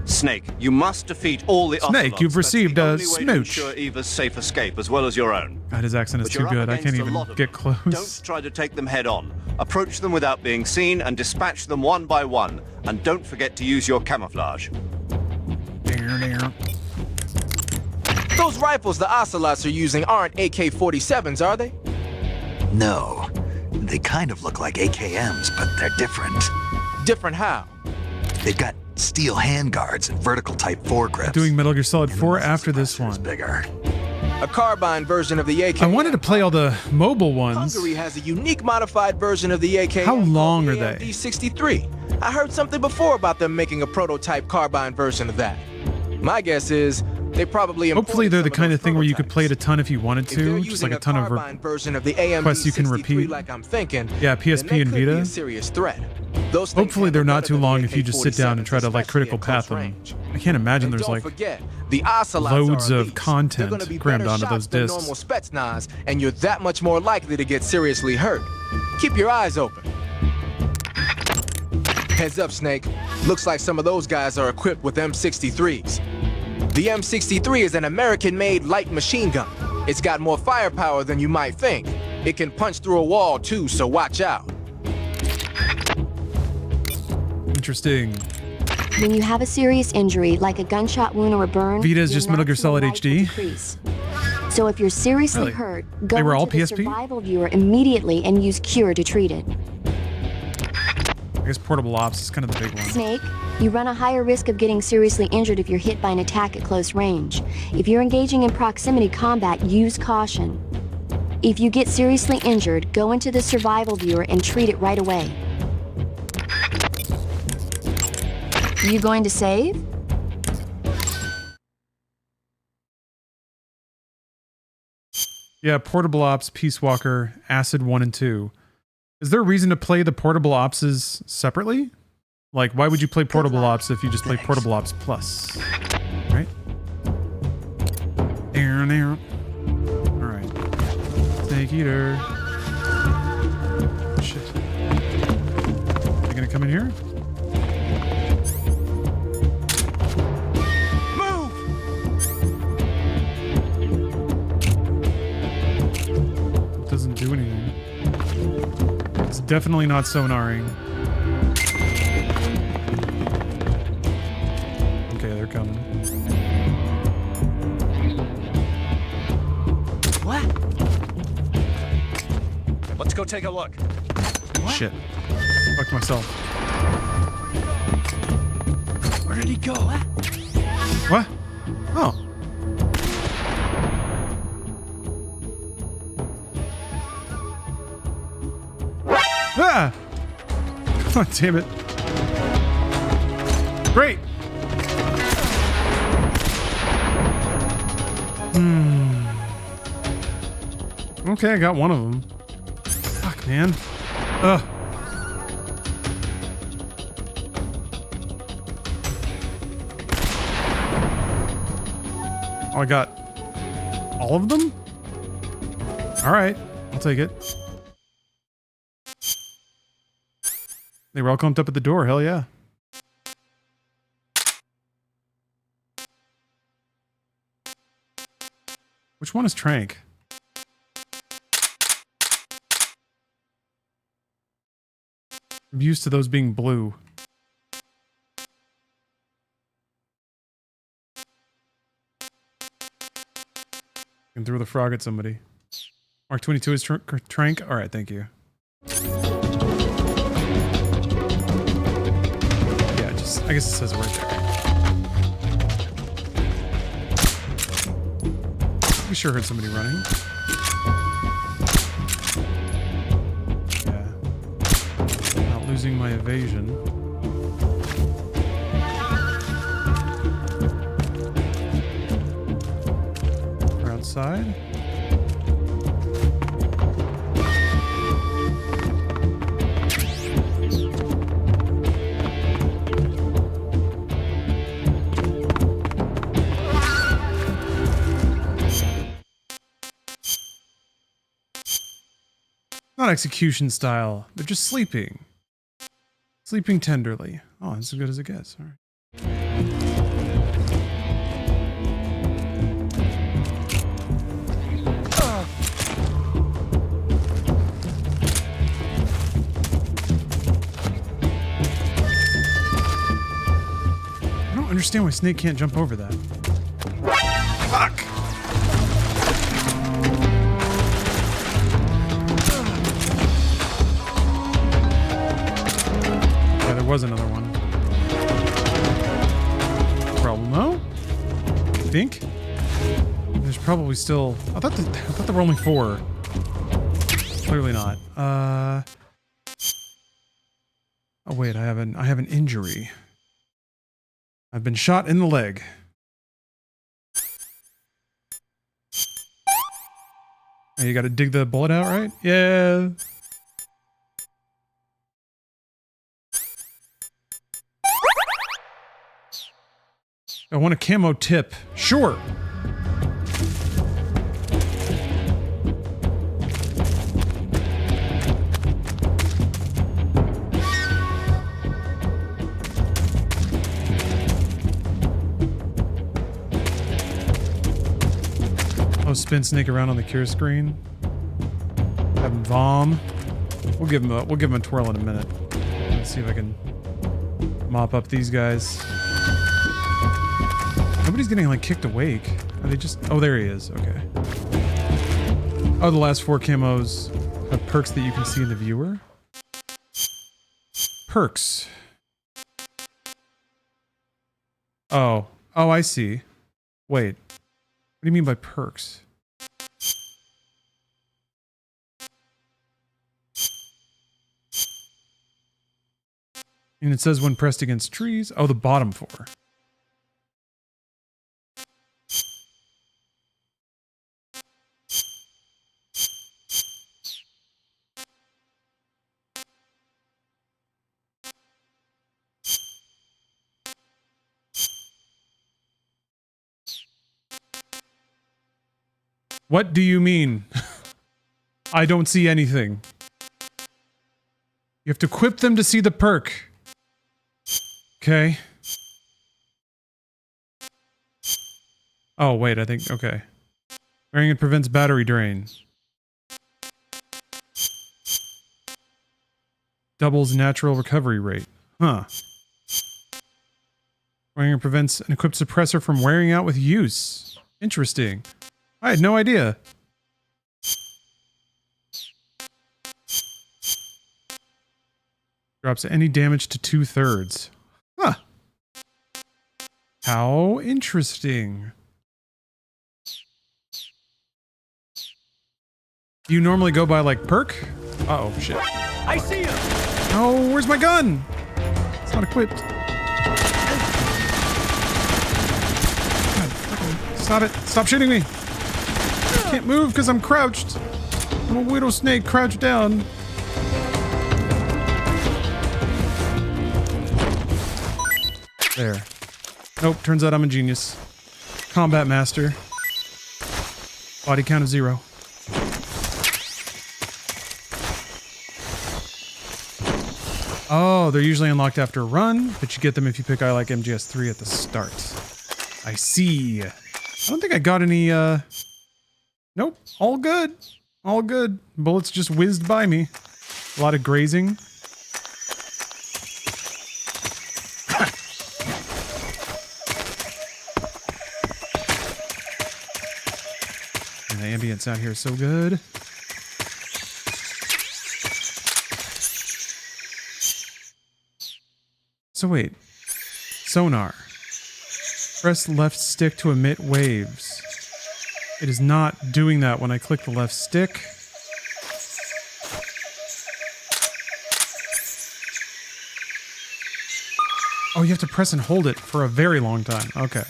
Snake, you must defeat all the Snake, Ocelots. you've received a That's the only way to smooch. ensure Eva's safe escape, as well as your own. God, his accent is But too you're up good. I can't against a even lot of get them. close. Don't try to take them head on. Approach them without being seen and dispatch them one by one. And don't forget to use your camouflage. Those rifles the Ocelots are using aren't AK-47s, are they? No. They kind of look like AKMs, but they're different. Different how? They've got steel handguards and vertical type foregrips. Doing Metal Gear Solid 4 after this one. Bigger. A carbine version of the AK. I wanted to play all the mobile ones. Hungary has a unique modified version of the AK. How long are they? AMD-63. I heard something before about them making a prototype carbine version of that. My guess is they probably hopefully they're the kind of thing where you could play it a ton if you wanted to, just like a ton of version of the AMD quests you can repeat. Like I'm thinking, yeah, PSP and Vita. A serious threat. Those hopefully they're not too long if you just sit down and try to like critical path them. I can't imagine there's like the loads of content crammed onto those discs. Normal Spetsnaz, and you're that much more likely to get seriously hurt. Keep your eyes open. Heads up, Snake. Looks like some of those guys are equipped with M63s. The M63 is an American-made light machine gun. It's got more firepower than you might think. It can punch through a wall too, so watch out. Interesting. When you have a serious injury, like a gunshot wound or a burn, Vita is just Metal Gear Solid HD. So if you're seriously Really? hurt, They go were all into the PSP? survival viewer immediately and use Cure to treat it. I guess Portable Ops is kind of the big one. Snake, you run a higher risk of getting seriously injured if you're hit by an attack at close range. If you're engaging in proximity combat, use caution. If you get seriously injured, go into the survival viewer and treat it right away. You going to save? Yeah, Portable Ops, Peace Walker, Acid 1 and 2. Is there a reason to play the Portable Opses separately? Like, why would you play Portable Ops if you just play Portable Ops Plus? Right? Alright. Snake Eater. Shit. Are you gonna come in here? Doesn't do anything. It's definitely not sonaring. Okay, they're coming. What? Let's go take a look. What? Shit. Fucked myself. Where did he go? What? Oh. Ah! Oh, damn it. Great! Okay, I got one of them. Fuck, man. Ugh. Oh, I got all of them? Alright, I'll take it. They were all clumped up at the door, hell yeah. Which one is Trank? I'm used to those being blue. And throw the frog at somebody. Mark 22 is Trank? Alright, thank you. Yeah, just, I guess it says it right there. We sure heard somebody running. Yeah. Not losing my evasion. We're outside. Not execution style. They're just sleeping. Sleeping tenderly. Oh, that's as good as it gets. All right. I don't understand why Snake can't jump over that. Fuck! Was another one. Problemo? I think there's probably still. I thought there were only 4. Clearly not. Oh wait, I have an injury. I've been shot in the leg. Oh, you got to dig the bullet out, right? Yeah. I want a camo tip. Sure. Oh, spin Snake around on the cure screen. Have him vom. We'll give him a twirl in a minute. Let's see if I can mop up these guys. Nobody's getting like kicked awake. Are they just? Oh, there he is. Okay. Oh, the last 4 camos have perks that you can see in the viewer. Perks. Oh, I see. Wait. What do you mean by perks? And it says when pressed against trees. Oh, the bottom 4. What do you mean? I don't see anything. You have to equip them to see the perk. Okay. Oh, wait, I think, okay. Wearing it prevents battery drain. Doubles natural recovery rate. Huh. Wearing it prevents an equipped suppressor from wearing out with use. Interesting. I had no idea. Drops any damage to 2/3. Huh. How interesting. Do you normally go by like perk? Uh-oh, shit. I see him! Oh, where's my gun? It's not equipped. God, stop it. Stop shooting me. I can't move because I'm crouched. I'm a widow snake crouched down. There. Nope, turns out I'm a genius. Combat master. Body count of 0. Oh, they're usually unlocked after a run, but you get them if you pick I like MGS3 at the start. I see. I don't think I got any, Nope, all good. All good. Bullets just whizzed by me. A lot of grazing. And the ambience out here is so good. So wait. Sonar. Press left stick to emit waves. It is not doing that when I click the left stick. Oh, you have to press and hold it for a very long time. Okay.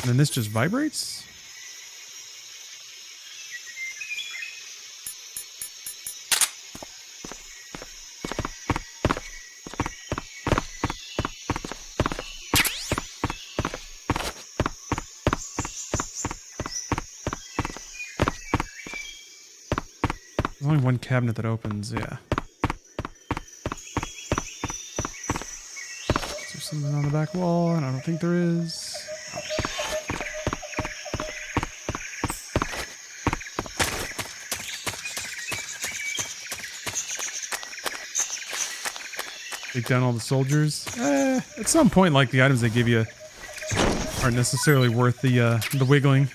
And then this just vibrates? There's only one cabinet that opens, yeah. Is there something on the back wall? And I don't think there is. Oh. Take down all the soldiers. At some point, like, the items they give you aren't necessarily worth the wiggling.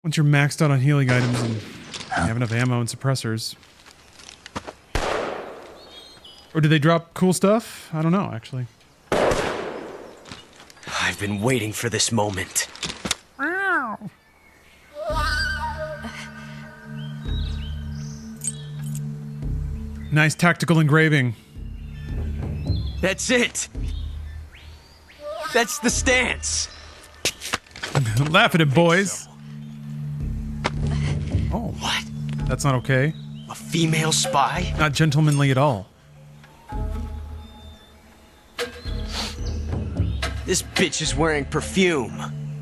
Once you're maxed out on healing items and you have enough ammo and suppressors. Or do they drop cool stuff? I don't know, actually. I've been waiting for this moment. Nice tactical engraving. That's it. That's the stance. Laugh at it, boys. Oh, what? That's not okay. A female spy? Not gentlemanly at all. This bitch is wearing perfume.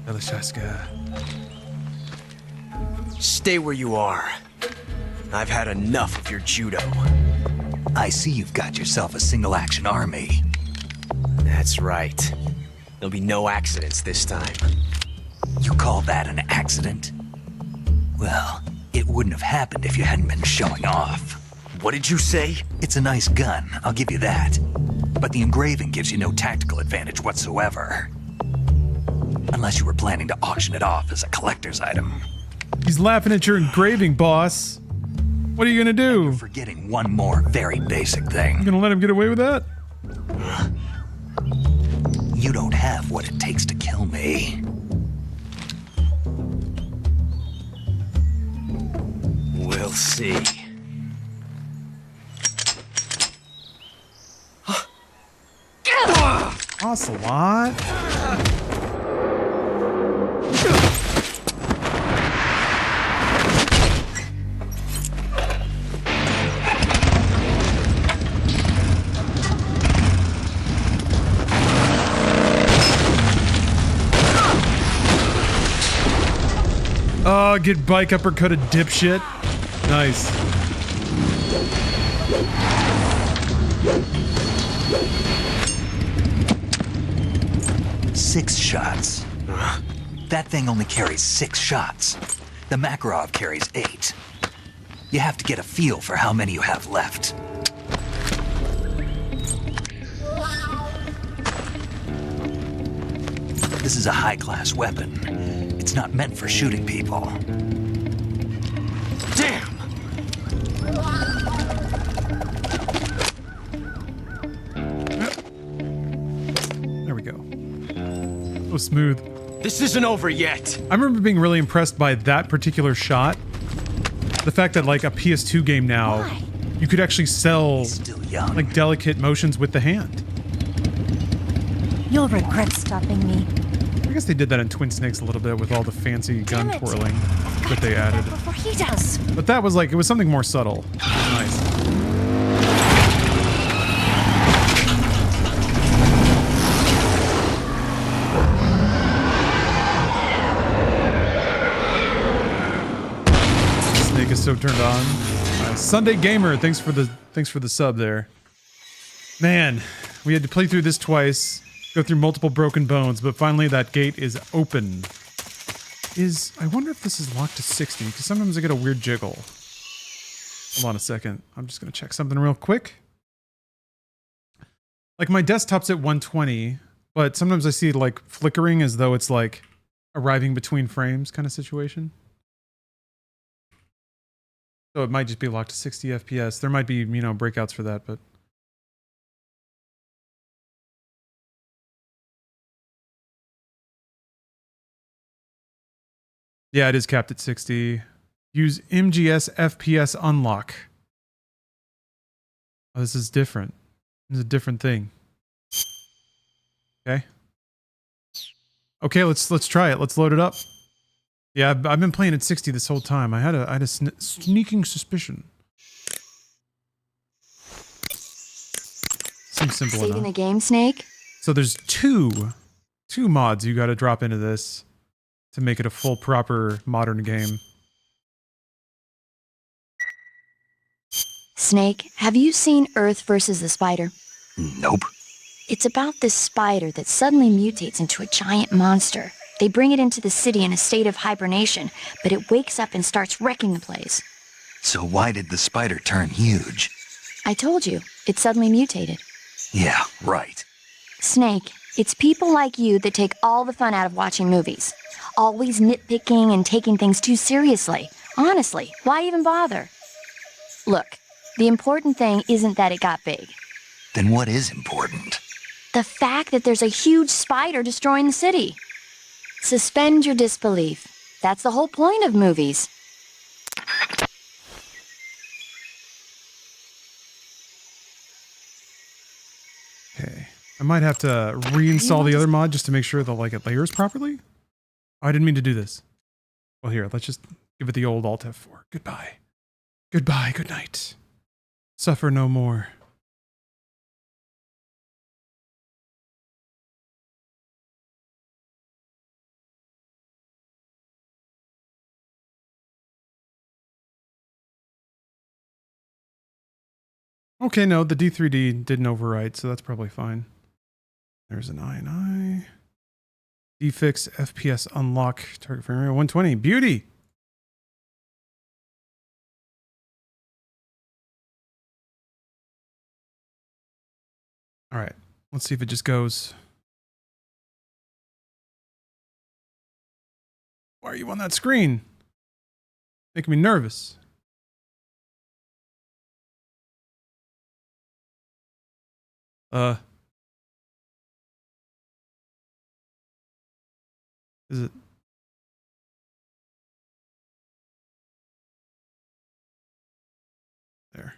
Belashaska. Stay where you are. I've had enough of your judo. I see you've got yourself a single-action army. That's right. There'll be no accidents this time. You call that an accident? Well, it wouldn't have happened if you hadn't been showing off. What did you say? It's a nice gun, I'll give you that. But the engraving gives you no tactical advantage whatsoever. Unless you were planning to auction it off as a collector's item. He's laughing at your engraving, boss. What are you gonna do? You're forgetting one more very basic thing. You gonna let him get away with that? You don't have what it takes to kill me. We'll see. Ocelot. Oh, get bike uppercut a dipshit. Nice. Six shots. That thing only carries 6 shots. The Makarov carries 8. You have to get a feel for how many you have left. This is a high-class weapon. It's not meant for shooting people. Damn! There we go. So smooth. This isn't over yet. I remember being really impressed by that particular shot. The fact that, like, a PS2 game now, you could actually sell, like, delicate motions with the hand. You'll regret stopping me. I guess they did that in Twin Snakes a little bit with all the fancy gun twirling that they added. Before he does. But that was like, it was something more subtle. Nice. Snake is so turned on. Sunday Gamer, thanks for the sub there. Man, we had to play through this twice. Go through multiple broken bones, but finally that gate is open. I wonder if this is locked to 60, because sometimes I get a weird jiggle. Hold on a second. I'm just going to check something real quick. Like, my desktop's at 120, but sometimes I see it, like, flickering as though it's, like, arriving between frames kind of situation. So it might just be locked to 60 FPS. There might be, you know, breakouts for that, but... Yeah, it is capped at 60. Use MGS FPS unlock. Oh, this is different. This is a different thing. Okay. Okay, let's try it. Let's load it up. Yeah, I've been playing at 60 this whole time. I had a sneaking suspicion. Seems simple enough. Saving the game, Snake? So there's two mods you got to drop into this to make it a full, proper, modern game. Snake, have you seen Earth versus the Spider? Nope. It's about this spider that suddenly mutates into a giant monster. They bring it into the city in a state of hibernation, but it wakes up and starts wrecking the place. So why did the spider turn huge? I told you, it suddenly mutated. Yeah, right. Snake, it's people like you that take all the fun out of watching movies. Always nitpicking and taking things too seriously. Honestly, why even bother? Look, the important thing isn't that it got big. Then what is important? The fact that there's a huge spider destroying the city. Suspend your disbelief. That's the whole point of movies. Okay. I might have to reinstall the other mod just to make sure that, like, it layers properly. Oh, I didn't mean to do this. Well, here, let's just give it the old Alt F4. Goodbye. Goodbye, good night. Suffer no more. Okay, no, the D3D didn't overwrite, so that's probably fine. There's an I&I. Defix FPS unlock target frame rate 120. Beauty. All right, let's see if it just goes. Why are you on that screen? Making me nervous. Is it? There.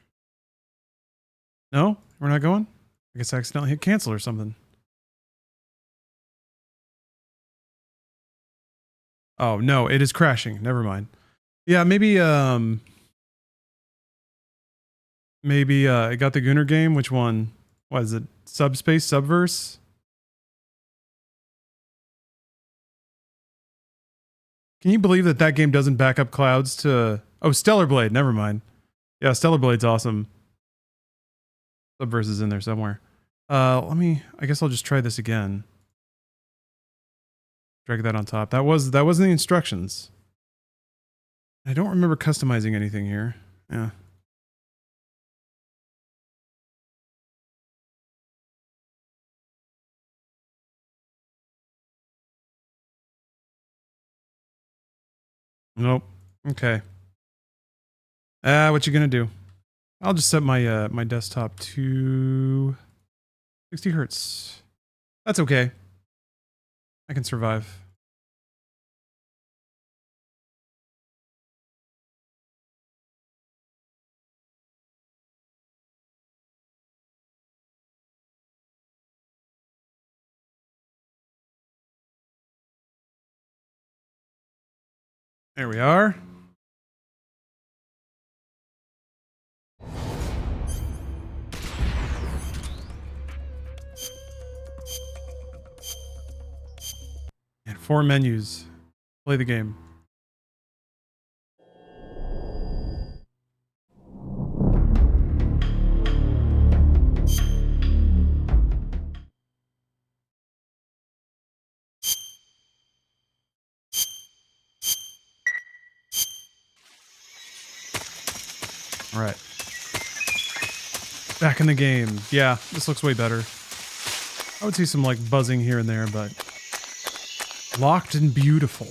No? We're not going? I guess I accidentally hit cancel or something. Oh, no, it is crashing. Never mind. Yeah, maybe I got the Gunner game. Which one? What is it? Subspace? Subverse? Can you believe that game doesn't back up clouds to... Oh, Stellar Blade. Never mind. Yeah, Stellar Blade's awesome. Subverse is in there somewhere. I guess I'll just try this again. Drag that on top. That wasn't the instructions. I don't remember customizing anything here. Yeah. Nope. Okay. What you gonna do? I'll just set my my desktop to 60 hertz. That's okay. I can survive. There we are. And 4 menus. Play the game. All right. Back in the game. Yeah, this looks way better. I would see some like buzzing here and there, but locked and beautiful.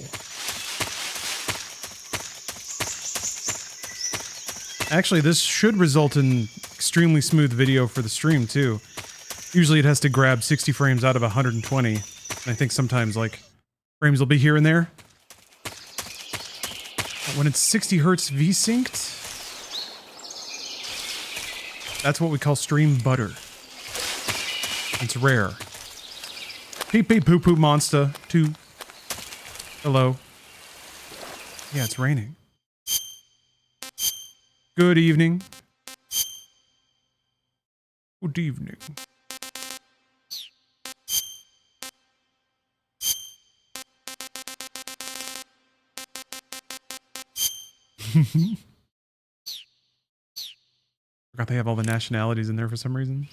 Actually, this should result in extremely smooth video for the stream too. Usually it has to grab 60 frames out of 120. And I think sometimes like frames will be here and there. But when it's 60 hertz V-synced, that's what we call stream butter. It's rare. Peep peep poo poo monster 2. Hello. Yeah, it's raining. Good evening. Good evening. Forgot they have all the nationalities in there for some reason.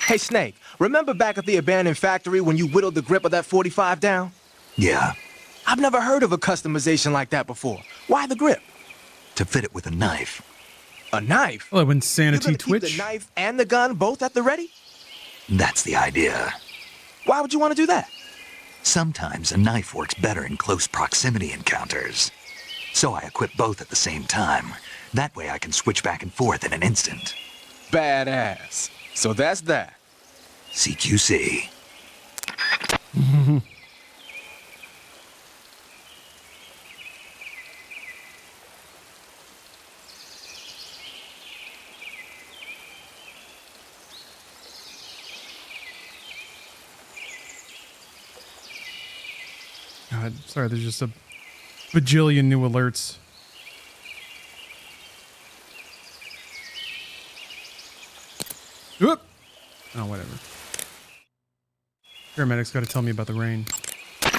Hey, Snake, remember back at the abandoned factory when you whittled the grip of that 45 down? Yeah. I've never heard of a customization like that before. Why the grip? To fit it with a knife. A knife? Hello, Insanity You're gonna Twitch. keep the knife and the gun both at the ready? That's the idea. Why would you want to do that? Sometimes a knife works better in close proximity encounters. So I equip both at the same time. That way I can switch back and forth in an instant. Badass. So that's that. CQC. God, sorry, there's just a bajillion new alerts. Whoop! Oh, whatever. Paramedics gotta tell me about the rain.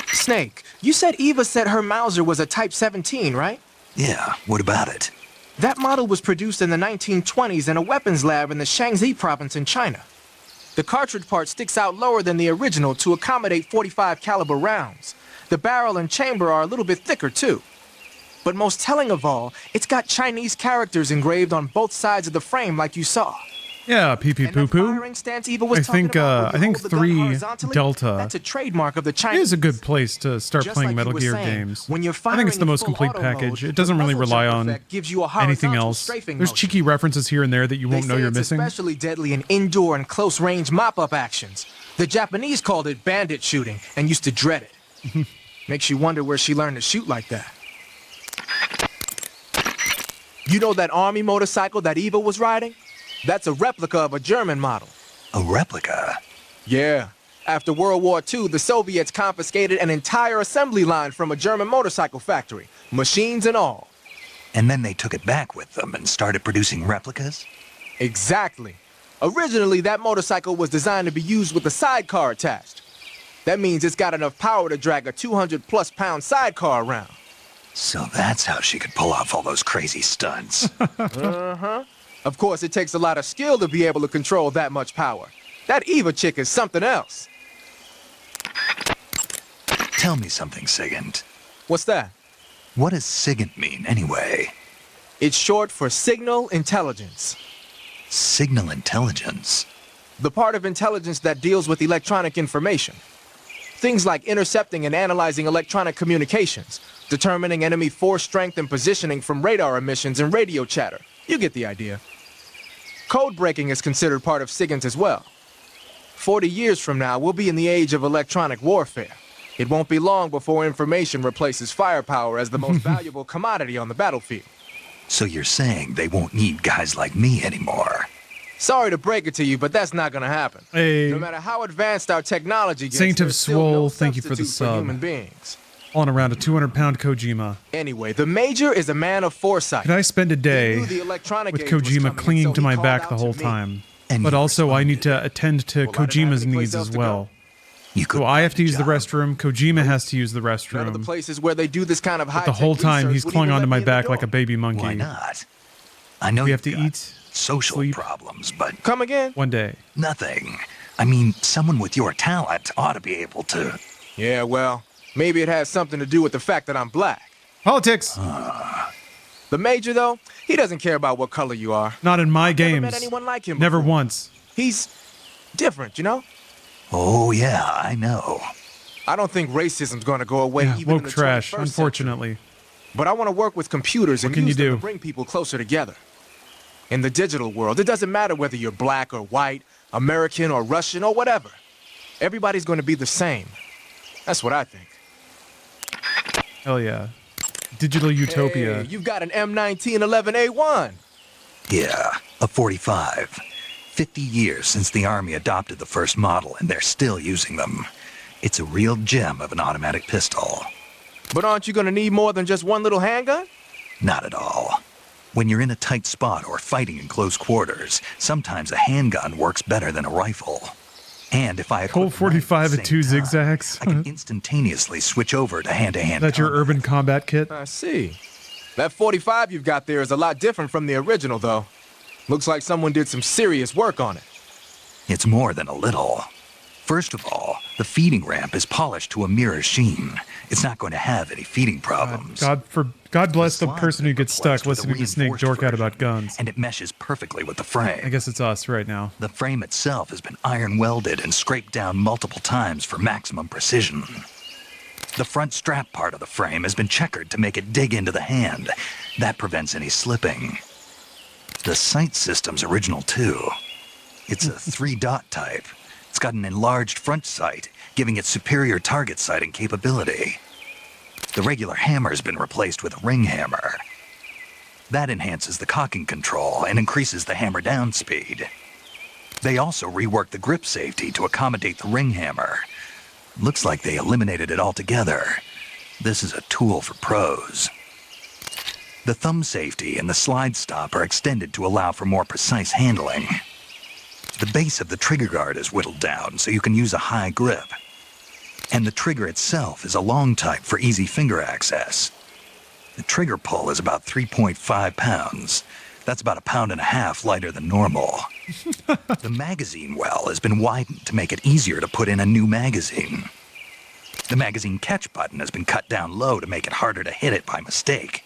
Snake, you said Eva said her Mauser was a Type 17, right? Yeah, what about it? That model was produced in the 1920s in a weapons lab in the Shaanxi province in China. The cartridge part sticks out lower than the original to accommodate 45 caliber rounds. The barrel and chamber are a little bit thicker too. But most telling of all, it's got Chinese characters engraved on both sides of the frame like you saw. Yeah, pee pee poo poo. I think 3 Delta that's a trademark of the Chinese. is a good place to start playing Metal Gear games. When you're I think it's the firing most in complete full package. auto It doesn't really mode, the rely muzzle on jump gives you a anything horizontal else. strafing There's motion. cheeky references here and there that you won't know They say you're it's missing. especially deadly in indoor and close-range mop-up actions. The Japanese called it bandit shooting and used to dread it. Makes you wonder where she learned to shoot like that. You know that army motorcycle that Eva was riding? That's a replica of a German model. A replica? Yeah. After World War II, the Soviets confiscated an entire assembly line from a German motorcycle factory, machines and all. And then they took it back with them and started producing replicas? Exactly. Originally, that motorcycle was designed to be used with a sidecar attached. That means it's got enough power to drag a 200-plus pound sidecar around. So that's how she could pull off all those crazy stunts. Uh-huh. Of course, it takes a lot of skill to be able to control that much power. That Eva chick is something else. Tell me something, Sigint. What's that? What does Sigint mean, anyway? It's short for Signal Intelligence. Signal Intelligence? The part of intelligence that deals with electronic information. Things like intercepting and analyzing electronic communications, determining enemy force strength and positioning from radar emissions and radio chatter. You get the idea. Code breaking is considered part of SIGINT as well. 40 years from now, we'll be in the age of electronic warfare. It won't be long before information replaces firepower as the most valuable commodity on the battlefield. So you're saying they won't need guys like me anymore? Sorry to break it to you, but that's not gonna happen. Hey. No matter how advanced our technology gets, Saint of there's still no Swole, thank you for the substitute sub. human beings. On around a 200-pound Kojima. Anyway, the Major is a man of foresight. Can I spend a day He knew the electronic with age was Kojima coming, clinging so to he my called back out the to whole me. time? And But you also I need responded. to attend to Well, I didn't have Kojima's any place needs else as to well. You could So I have to use the job. restroom, Kojima has to use the None of the restroom. places where they do this kind of high But the whole time he's clawing onto my back like a baby. baby monkey. Why not? I know We you've have to got eat, social sleep. problems, but Come again? One day. nothing. I mean, someone with your talent ought to be able to. Yeah, well, maybe it has something to do with the fact that I'm black. Politics! The Major, though, he doesn't care about what color you are. Not in my Never games. met anyone like him Never before. once. He's different, you know? Oh, yeah, I know. I don't think racism's gonna go away Yeah, even in woke the trash, 21st unfortunately. century. But I want to work with computers and What can use you them do? to bring people closer together. In the digital world, it doesn't matter whether you're black or white, American or Russian or whatever. Everybody's going to be the same. That's what I think. Hell yeah. Digital utopia. Hey, you've got an M1911A1. Yeah, a 45. 50 years since the Army adopted the first model, and they're still using them. It's a real gem of an automatic pistol. But aren't you going to need more than just one little handgun? Not at all. When you're in a tight spot or fighting in close quarters, sometimes a handgun works better than a rifle. And if I Colt 45 at 2 zigzags. I can instantaneously switch over to hand-to-hand That's your combat. urban combat kit? I see. That 45 you've got there is a lot different from the original, though. Looks like someone did some serious work on it. It's more than a little. First of all, the feeding ramp is polished to a mirror sheen. It's not going to have any feeding problems. God bless the slot's person who been gets stuck replaced with a listening to Snake reinforced dork out version, about guns. And it meshes perfectly with the frame. I guess it's us right now. The frame itself has been iron welded and scraped down multiple times for maximum precision. The front strap part of the frame has been checkered to make it dig into the hand. That prevents any slipping. The sight system's original too. It's a 3-dot type. It's got an enlarged front sight, giving it superior target sighting capability. The regular hammer's been replaced with a ring hammer. That enhances the cocking control and increases the hammer down speed. They also reworked the grip safety to accommodate the ring hammer. Looks like they eliminated it altogether. This is a tool for pros. The thumb safety and the slide stop are extended to allow for more precise handling. The base of the trigger guard is whittled down so you can use a high grip. And the trigger itself is a long type for easy finger access. The trigger pull is about 3.5 pounds. That's about 1.5 pounds lighter than normal. The magazine well has been widened to make it easier to put in a new magazine. The magazine catch button has been cut down low to make it harder to hit it by mistake.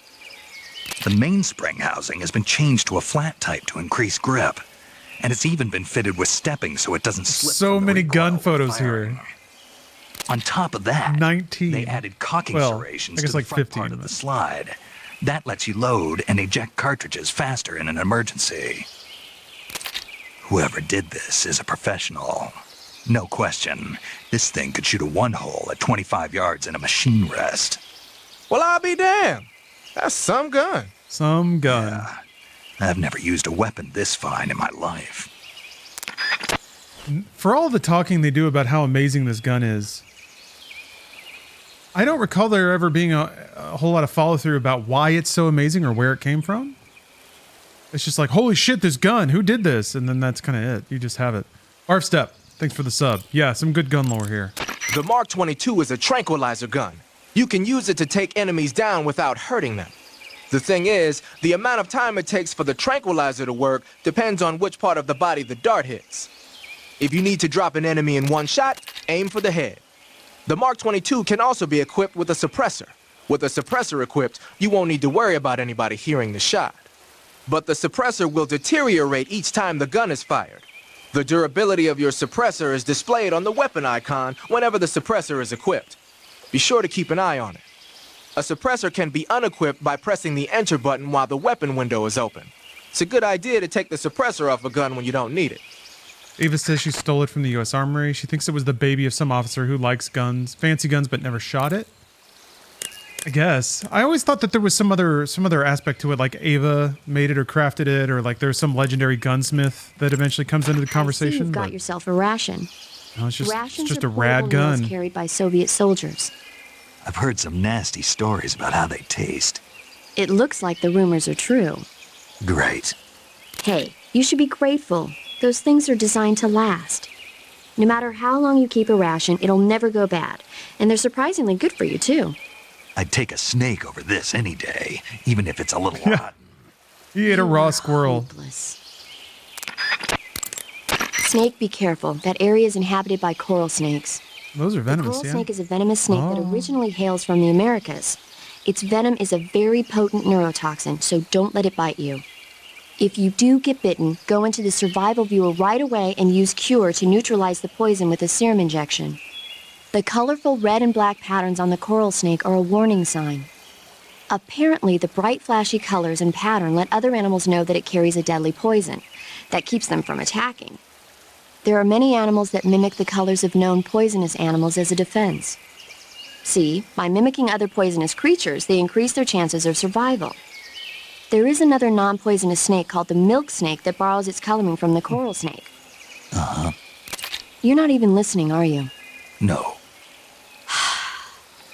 The mainspring housing has been changed to a flat type to increase grip. And it's even been fitted with stepping so it doesn't slip. So many gun photos here. On top of that, 19. they added cocking serrations I guess to the like front 15. part of the slide. That lets you load and eject cartridges faster in an emergency. Whoever did this is a professional. No question. This thing could shoot a one-hole at 25 yards in a machine rest. Well, I'll be damned. That's some gun. Some gun. Yeah. I've never used a weapon this fine in my life. For all the talking they do about how amazing this gun is, I don't recall there ever being a whole lot of follow through about why it's so amazing or where it came from. It's just like, holy shit, this gun, who did this? And then that's kind of it. You just have it. Barf Step, thanks for the sub. Yeah, some good gun lore here. The Mark 22 is a tranquilizer gun. You can use it to take enemies down without hurting them. The thing is, the amount of time it takes for the tranquilizer to work depends on which part of the body the dart hits. If you need to drop an enemy in one shot, aim for the head. The Mark 22 can also be equipped with a suppressor. With a suppressor equipped, you won't need to worry about anybody hearing the shot. But the suppressor will deteriorate each time the gun is fired. The durability of your suppressor is displayed on the weapon icon whenever the suppressor is equipped. Be sure to keep an eye on it. A suppressor can be unequipped by pressing the enter button while the weapon window is open. It's a good idea to take the suppressor off a gun when you don't need it. Ava says she stole it from the U.S. Armory. She thinks it was the baby of some officer who likes guns, fancy guns, but never shot it. I guess. I always thought that there was some other aspect to it, like Ava made it or crafted it, or like there's some legendary gunsmith that eventually comes into the conversation. I see you've got yourself a ration. No, it's Rations just are a rad portable meals gun. carried by Soviet soldiers. I've heard some nasty stories about how they taste. It looks like the rumors are true. Great. Hey, you should be grateful. Those things are designed to last. No matter how long you keep a ration, it'll never go bad. And they're surprisingly good for you, too. I'd take a snake over this any day, even if it's a little rotten. He ate a raw squirrel. Hopeless. Snake, be careful. That area is inhabited by coral snakes. Those are The venomous, coral yeah? snake is a venomous snake that originally hails from the Americas. Its venom is a very potent neurotoxin, so don't let it bite you. If you do get bitten, go into the survival viewer right away and use Cure to neutralize the poison with a serum injection. The colorful red and black patterns on the coral snake are a warning sign. Apparently, the bright flashy colors and pattern let other animals know that it carries a deadly poison that keeps them from attacking. There are many animals that mimic the colors of known poisonous animals as a defense. See, by mimicking other poisonous creatures, they increase their chances of survival. There is another non-poisonous snake called the milk snake that borrows its coloring from the coral snake. Uh-huh. You're not even listening, are you? No.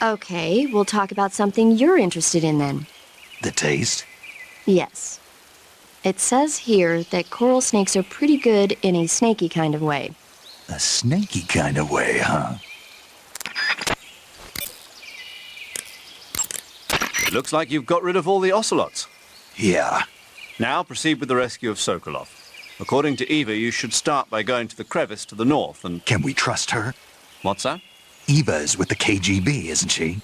Okay, we'll talk about something you're interested in then. The taste? Yes. It says here that coral snakes are pretty good in a snaky kind of way. A snaky kind of way, huh? It looks like you've got rid of all the Ocelots. Yeah. Now proceed with the rescue of Sokolov. According to Eva, you should start by going to the crevice to the north and... Can we trust her? What's that? Eva is with the KGB, isn't she?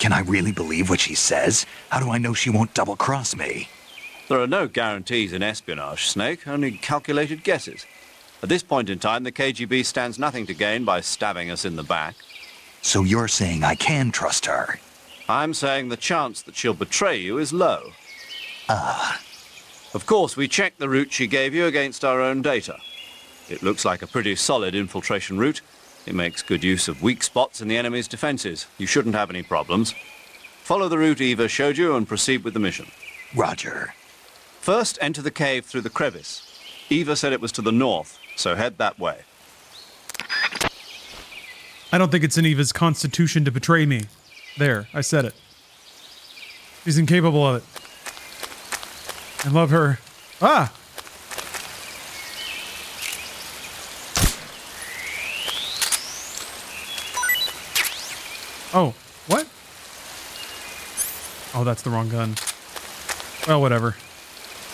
Can I really believe what she says? How do I know she won't double-cross me? There are no guarantees in espionage, Snake, only calculated guesses. At this point in time, the KGB stands nothing to gain by stabbing us in the back. So you're saying I can trust her? I'm saying the chance that she'll betray you is low. Of course, we checked the route she gave you against our own data. It looks like a pretty solid infiltration route. It makes good use of weak spots in the enemy's defenses. You shouldn't have any problems. Follow the route Eva showed you and proceed with the mission. Roger. First, enter the cave through the crevice. Eva said it was to the north, so head that way. I don't think it's in Eva's constitution to betray me. There, I said it. She's incapable of it. I love her. Ah! Oh, what? Oh, that's the wrong gun. Well, whatever.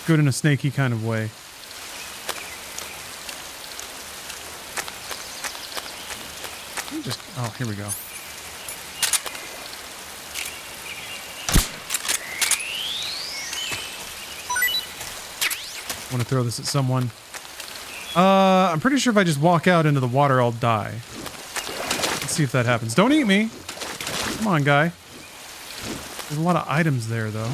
Good in a snaky kind of way. Oh, here we go. Want to throw this at someone? I'm pretty sure if I just walk out into the water, I'll die. Let's see if that happens. Don't eat me! Come on, guy. There's a lot of items there, though.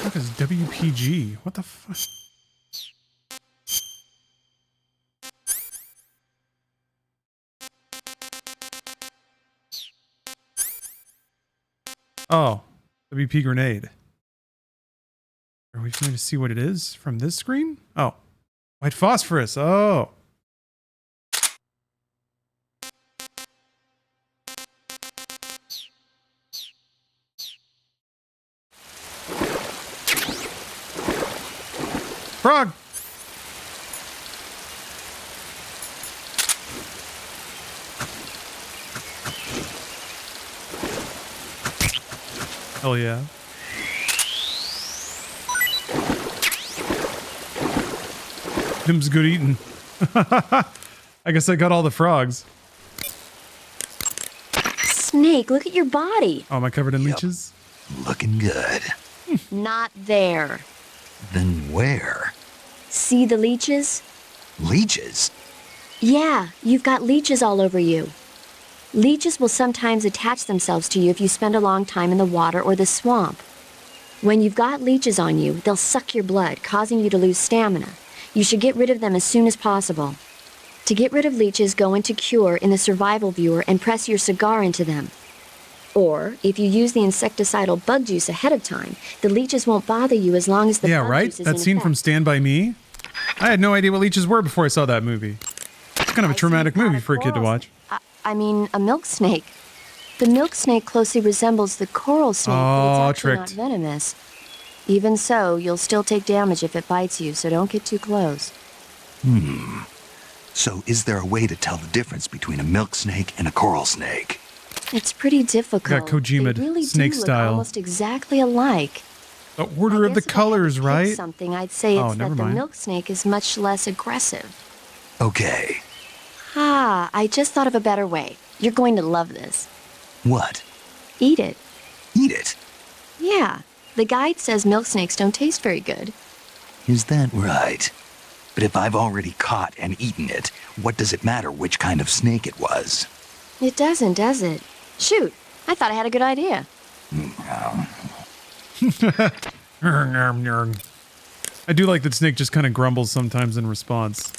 What is WPG? What the fuck? Oh, WP grenade. we just need to see what it is from this screen? Oh, white phosphorus. Oh. Frog. Hell yeah. Him's good eating. I guess I got all the frogs. Snake, look at your body. Oh, am I covered in leeches? Looking good. Not there. Then where? See the leeches? Leeches? Yeah, you've got leeches all over you. Leeches will sometimes attach themselves to you if you spend a long time in the water or the swamp. When you've got leeches on you, they'll suck your blood, causing you to lose stamina. You should get rid of them as soon as possible. To get rid of leeches, go into Cure in the survival viewer and press your cigar into them. Or, if you use the insecticidal bug juice ahead of time, the leeches won't bother you as long as the bug right? juice is That in scene effect. from Stand By Me? I had no idea what leeches were before I saw that movie. It's kind of a traumatic movie for a kid to watch. I mean, a milk snake. The milk snake closely resembles the coral snake, but it's actually not venomous. Even so, you'll still take damage if it bites you, so don't get too close. So is there a way to tell the difference between a milk snake and a coral snake? It's pretty difficult. Got Kojima'd, They really snake do look style. almost exactly alike. The order of the colors, right? Something I'd say Oh, it's never that the mind. milk snake is much less aggressive. Okay. Ah, I just thought of a better way. You're going to love this. What? Eat it. Eat it? Yeah. The guide says milk snakes don't taste very good. Is that right? But if I've already caught and eaten it, what does it matter which kind of snake it was? It doesn't, does it? Shoot, I thought I had a good idea. I do like that Snake just kind of grumbles sometimes in response.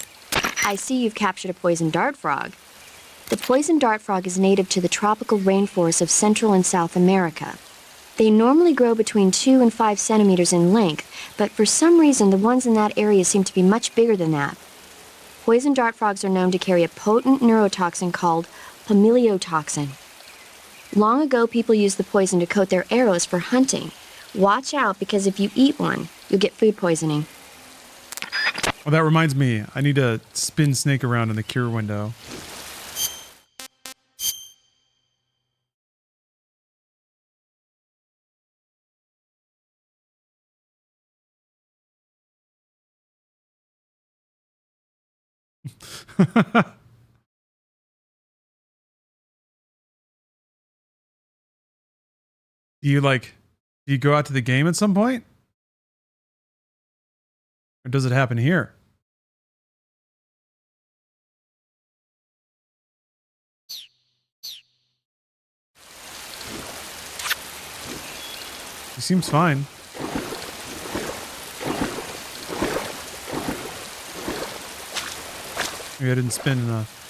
I see you've captured a poison dart frog. The poison dart frog is native to the tropical rainforests of Central and South America. They normally grow between 2 and 5 centimeters in length, but for some reason the ones in that area seem to be much bigger than that. Poison dart frogs are known to carry a potent neurotoxin called pamiliotoxin. Long ago, people used the poison to coat their arrows for hunting. Watch out, because if you eat one, you'll get food poisoning. Well, that reminds me. I need to spin Snake around in the cure window. Do you go out to the game at some point? Or does it happen here? He seems fine. Maybe I didn't spin enough.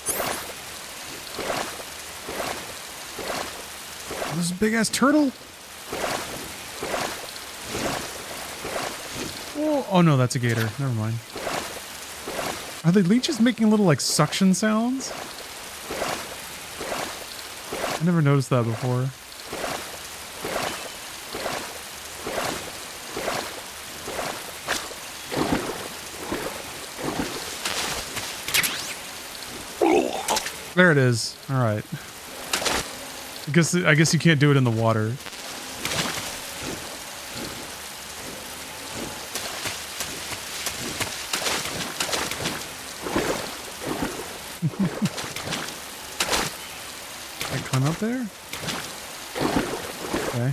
Oh, this is a big ass turtle. Oh no, that's a gator. Never mind. Are the leeches making little like suction sounds? I never noticed that before. There it is. All right. I guess you can't do it in the water. Can I climb up there? Okay.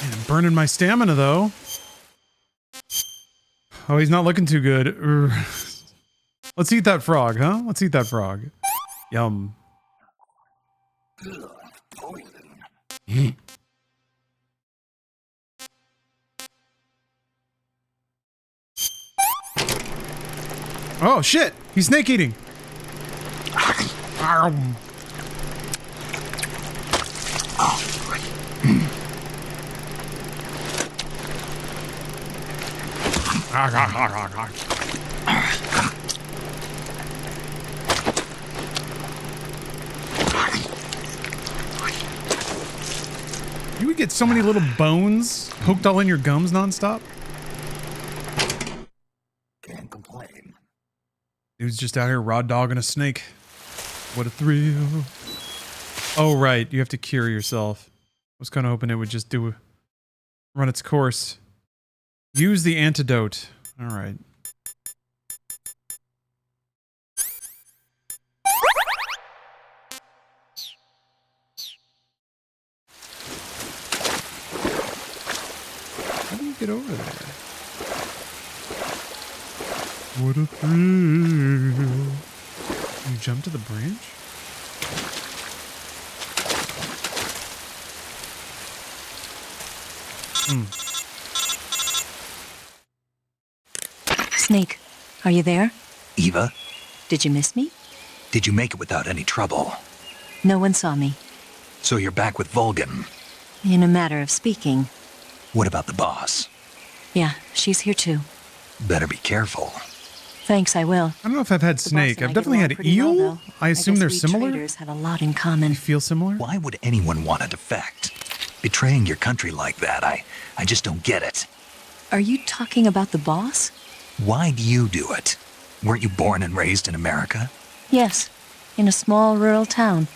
Man, I'm burning my stamina though. Oh, he's not looking too good. Let's eat that frog, huh? Let's eat that frog. Yum. Oh, shit! He's snake eating! You would get so many little bones poked all in your gums nonstop. Can't complain. Dude's just out here raw dogging a snake. What a thrill. Oh, right. You have to cure yourself. I was kind of hoping it would just run its course. Use the antidote. All right. How do you get over there? What a thrill. You jump to the branch? Snake, are you there? Eva, Did you miss me? did you make it without any trouble? No one saw me. So you're back with Volgan. In a matter of speaking. What about the boss? Yeah, she's here too. Better be careful. Thanks, I will. I don't know if I've had snake. I've definitely had eel. I assume they're similar. Traders have a lot in common. Feel similar? Why would anyone want to defect? Betraying your country like that, I just don't get it. Are you talking about the boss? Why do you do it? Weren't you born and raised in America? Yes, in a small rural town.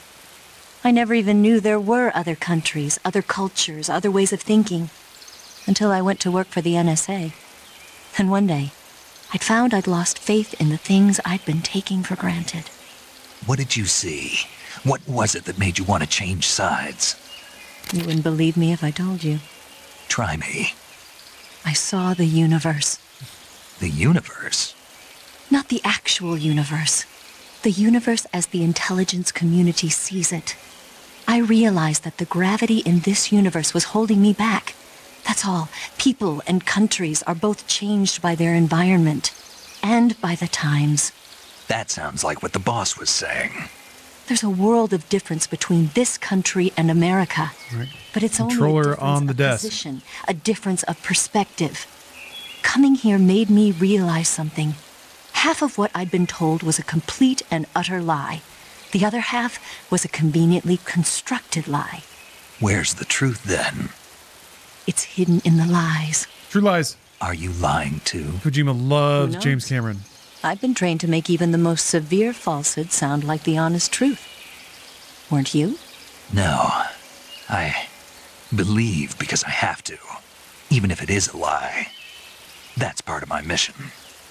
I never even knew there were other countries, other cultures, other ways of thinking, until I went to work for the NSA. And one day, I'd found I'd lost faith in the things I'd been taking for granted. What did you see? What was it that made you want to change sides? You wouldn't believe me if I told you. Try me. I saw the universe. The universe? Not the actual universe. The universe as the intelligence community sees it. I realized that the gravity in this universe was holding me back. That's all. People and countries are both changed by their environment and by the times. That sounds like what the boss was saying. There's a world of difference between this country and America. Right. But it's Controller only a difference on the of desk. position, a difference of perspective. Coming here made me realize something. Half of what I'd been told was a complete and utter lie. The other half was a conveniently constructed lie. Where's the truth then? It's hidden in the lies. True lies. Are you lying too? Kojima loves knows? James Cameron. I've been trained to make even the most severe falsehood sound like the honest truth. Weren't you? No. I believe because I have to, even if it is a lie. That's part of my mission.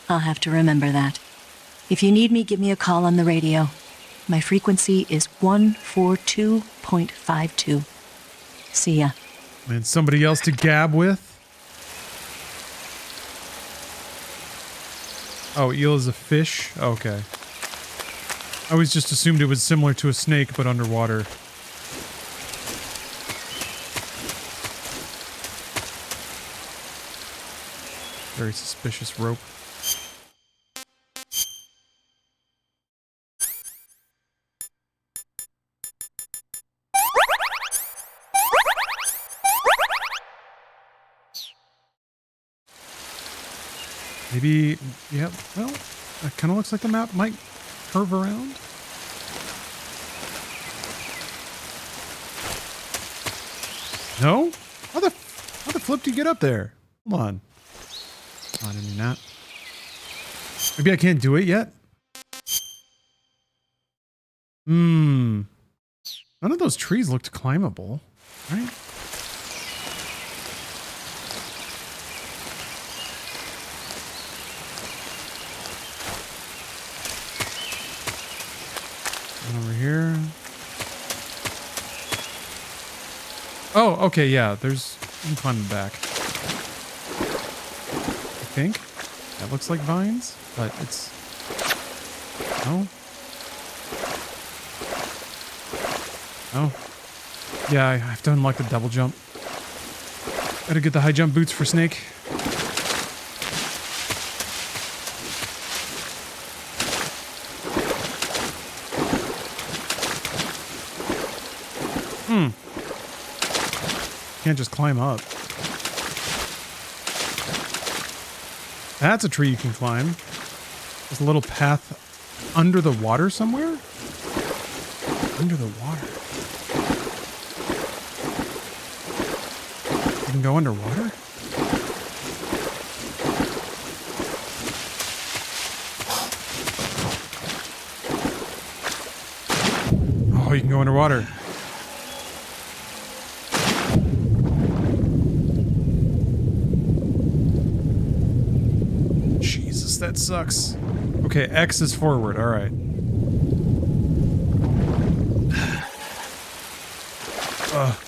I'll have to remember that. If you need me, give me a call on the radio. My frequency is 142.52. See ya. And somebody else to gab with. Oh, eel is a fish? Okay. I always just assumed it was similar to a snake, but underwater. Very suspicious rope. Maybe, yeah, well, that kind of looks like the map might curve around. No? How the flip do you get up there? Hold on. Oh, I didn't mean that. Maybe I can't do it yet? None of those trees looked climbable, right? Over here. Oh, okay, yeah, there's... You can climb back. I think. That looks like vines, but it's... No? Oh. Yeah, I have to unlock the double jump. Gotta get the high jump boots for Snake. can't just climb up. That's a tree you can climb. There's a little path under the water somewhere? Under the water. You can go underwater? Oh, you can go underwater. Jesus, that sucks. Okay, X is forward. All right. Oh,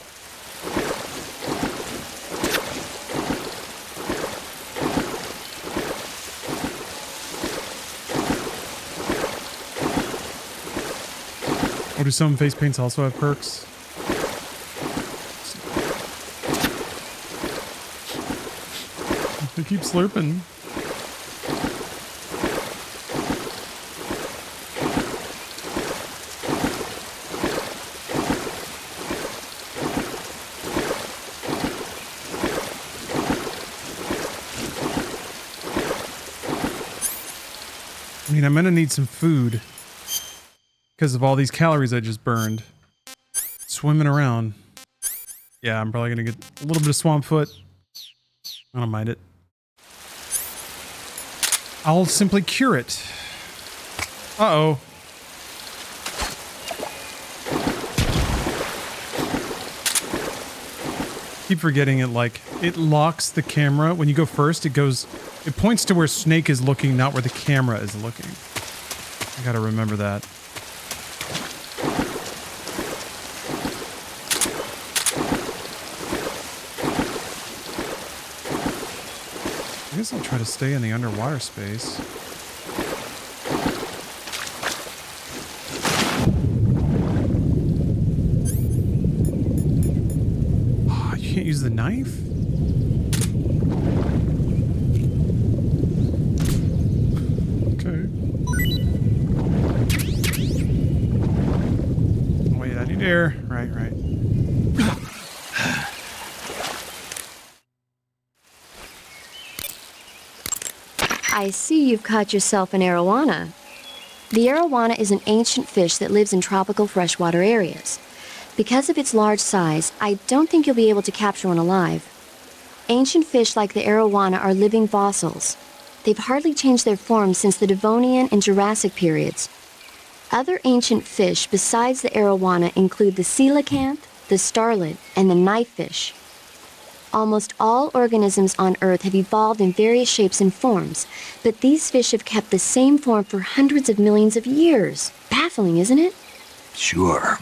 do some face paints also have perks? They keep slurping. I mean, I'm gonna need some food because of all these calories I just burned. Swimming around. Yeah, I'm probably gonna get a little bit of swamp foot. I don't mind it. I'll simply cure it. Uh-oh. Keep forgetting it, like, it locks the camera. When you go first, it points to where Snake is looking, not where the camera is looking. I gotta remember that. I guess I'll try to stay in the underwater space. Oh, you can't use the knife? Okay. Wait, I need air. Right, right. I see you've caught yourself an arowana. The arowana is an ancient fish that lives in tropical freshwater areas. Because of its large size, I don't think you'll be able to capture one alive. Ancient fish like the arowana are living fossils. They've hardly changed their form since the Devonian and Jurassic periods. Other ancient fish besides the arowana include the coelacanth, the starlet, and the knifefish. Almost all organisms on Earth have evolved in various shapes and forms, but these fish have kept the same form for hundreds of millions of years. Baffling, isn't it? Sure.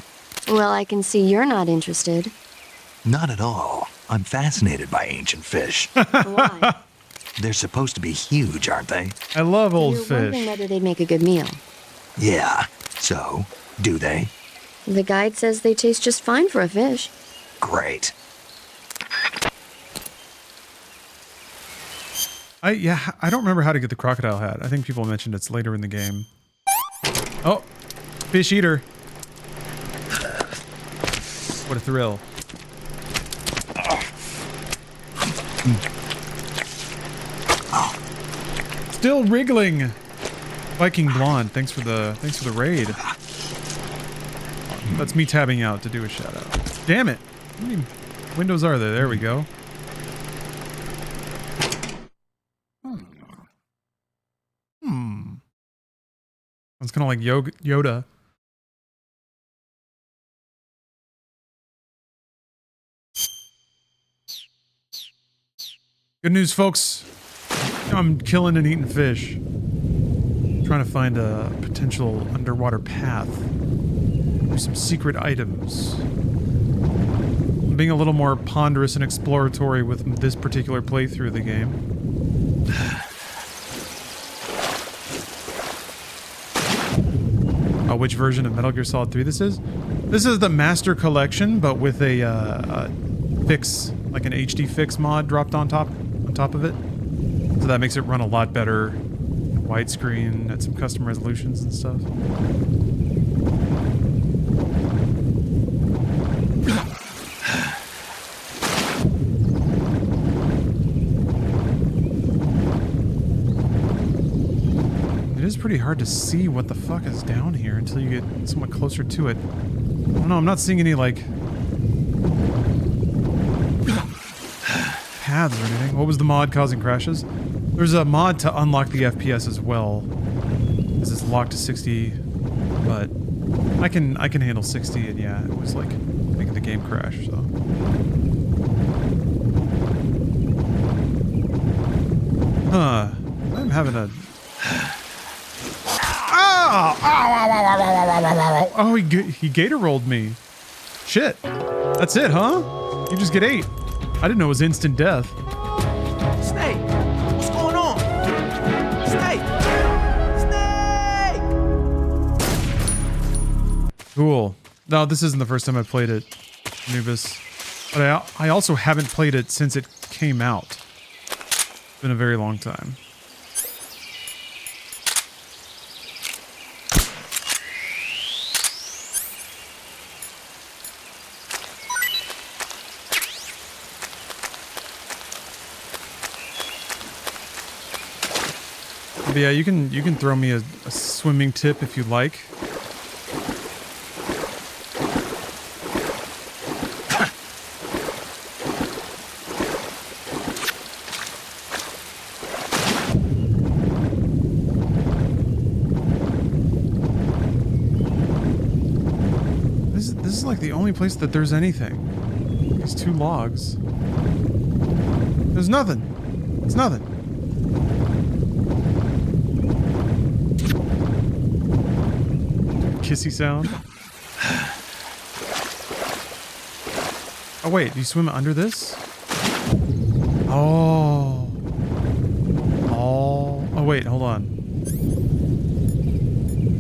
Well, I can see you're not interested. Not at all. I'm fascinated by ancient fish. Why? They're supposed to be huge, aren't they? I love old You're fish. wondering whether they'd make a good meal. Yeah. So, do they? The guide says they taste just fine for a fish. Great. I don't remember how to get the crocodile hat. I think people mentioned it's later in the game. Oh, fish eater. What a thrill. Still wriggling. Viking Blonde, thanks for the raid. That's me tabbing out to do a shout out. Damn it. How many windows are there? There we go. It's kind of like Yoda. Good news, folks. I'm killing and eating fish. Trying to find a potential underwater path. There's some secret items. I'm being a little more ponderous and exploratory with this particular playthrough of the game. Which version of Metal Gear Solid 3 this is? This is the Master Collection, but with a fix, like an HD fix mod dropped on top of it. So that makes it run a lot better, widescreen, at some custom resolutions and stuff. pretty hard to see what the fuck is down here until you get somewhat closer to it. I don't know, I'm not seeing any, like, paths or anything. What was the mod causing crashes? There's a mod to unlock the FPS as well. Because it's locked to 60, but I can handle 60, and yeah, it was like making the game crash, so. Huh. I'm having a... Oh, he gator rolled me. Shit. That's it, huh? You just get 8. I didn't know it was instant death. Snake! What's going on? Snake! Snake! Cool. No, this isn't the first time I've played it, Anubis. But I also haven't played it since it came out. It's been a very long time. But yeah, you can throw me a swimming tip if you like. This is like the only place that there's anything. These 2 logs. There's nothing. It's nothing. Kissy sound. Oh wait, do you swim under this? Oh. Oh wait, hold on.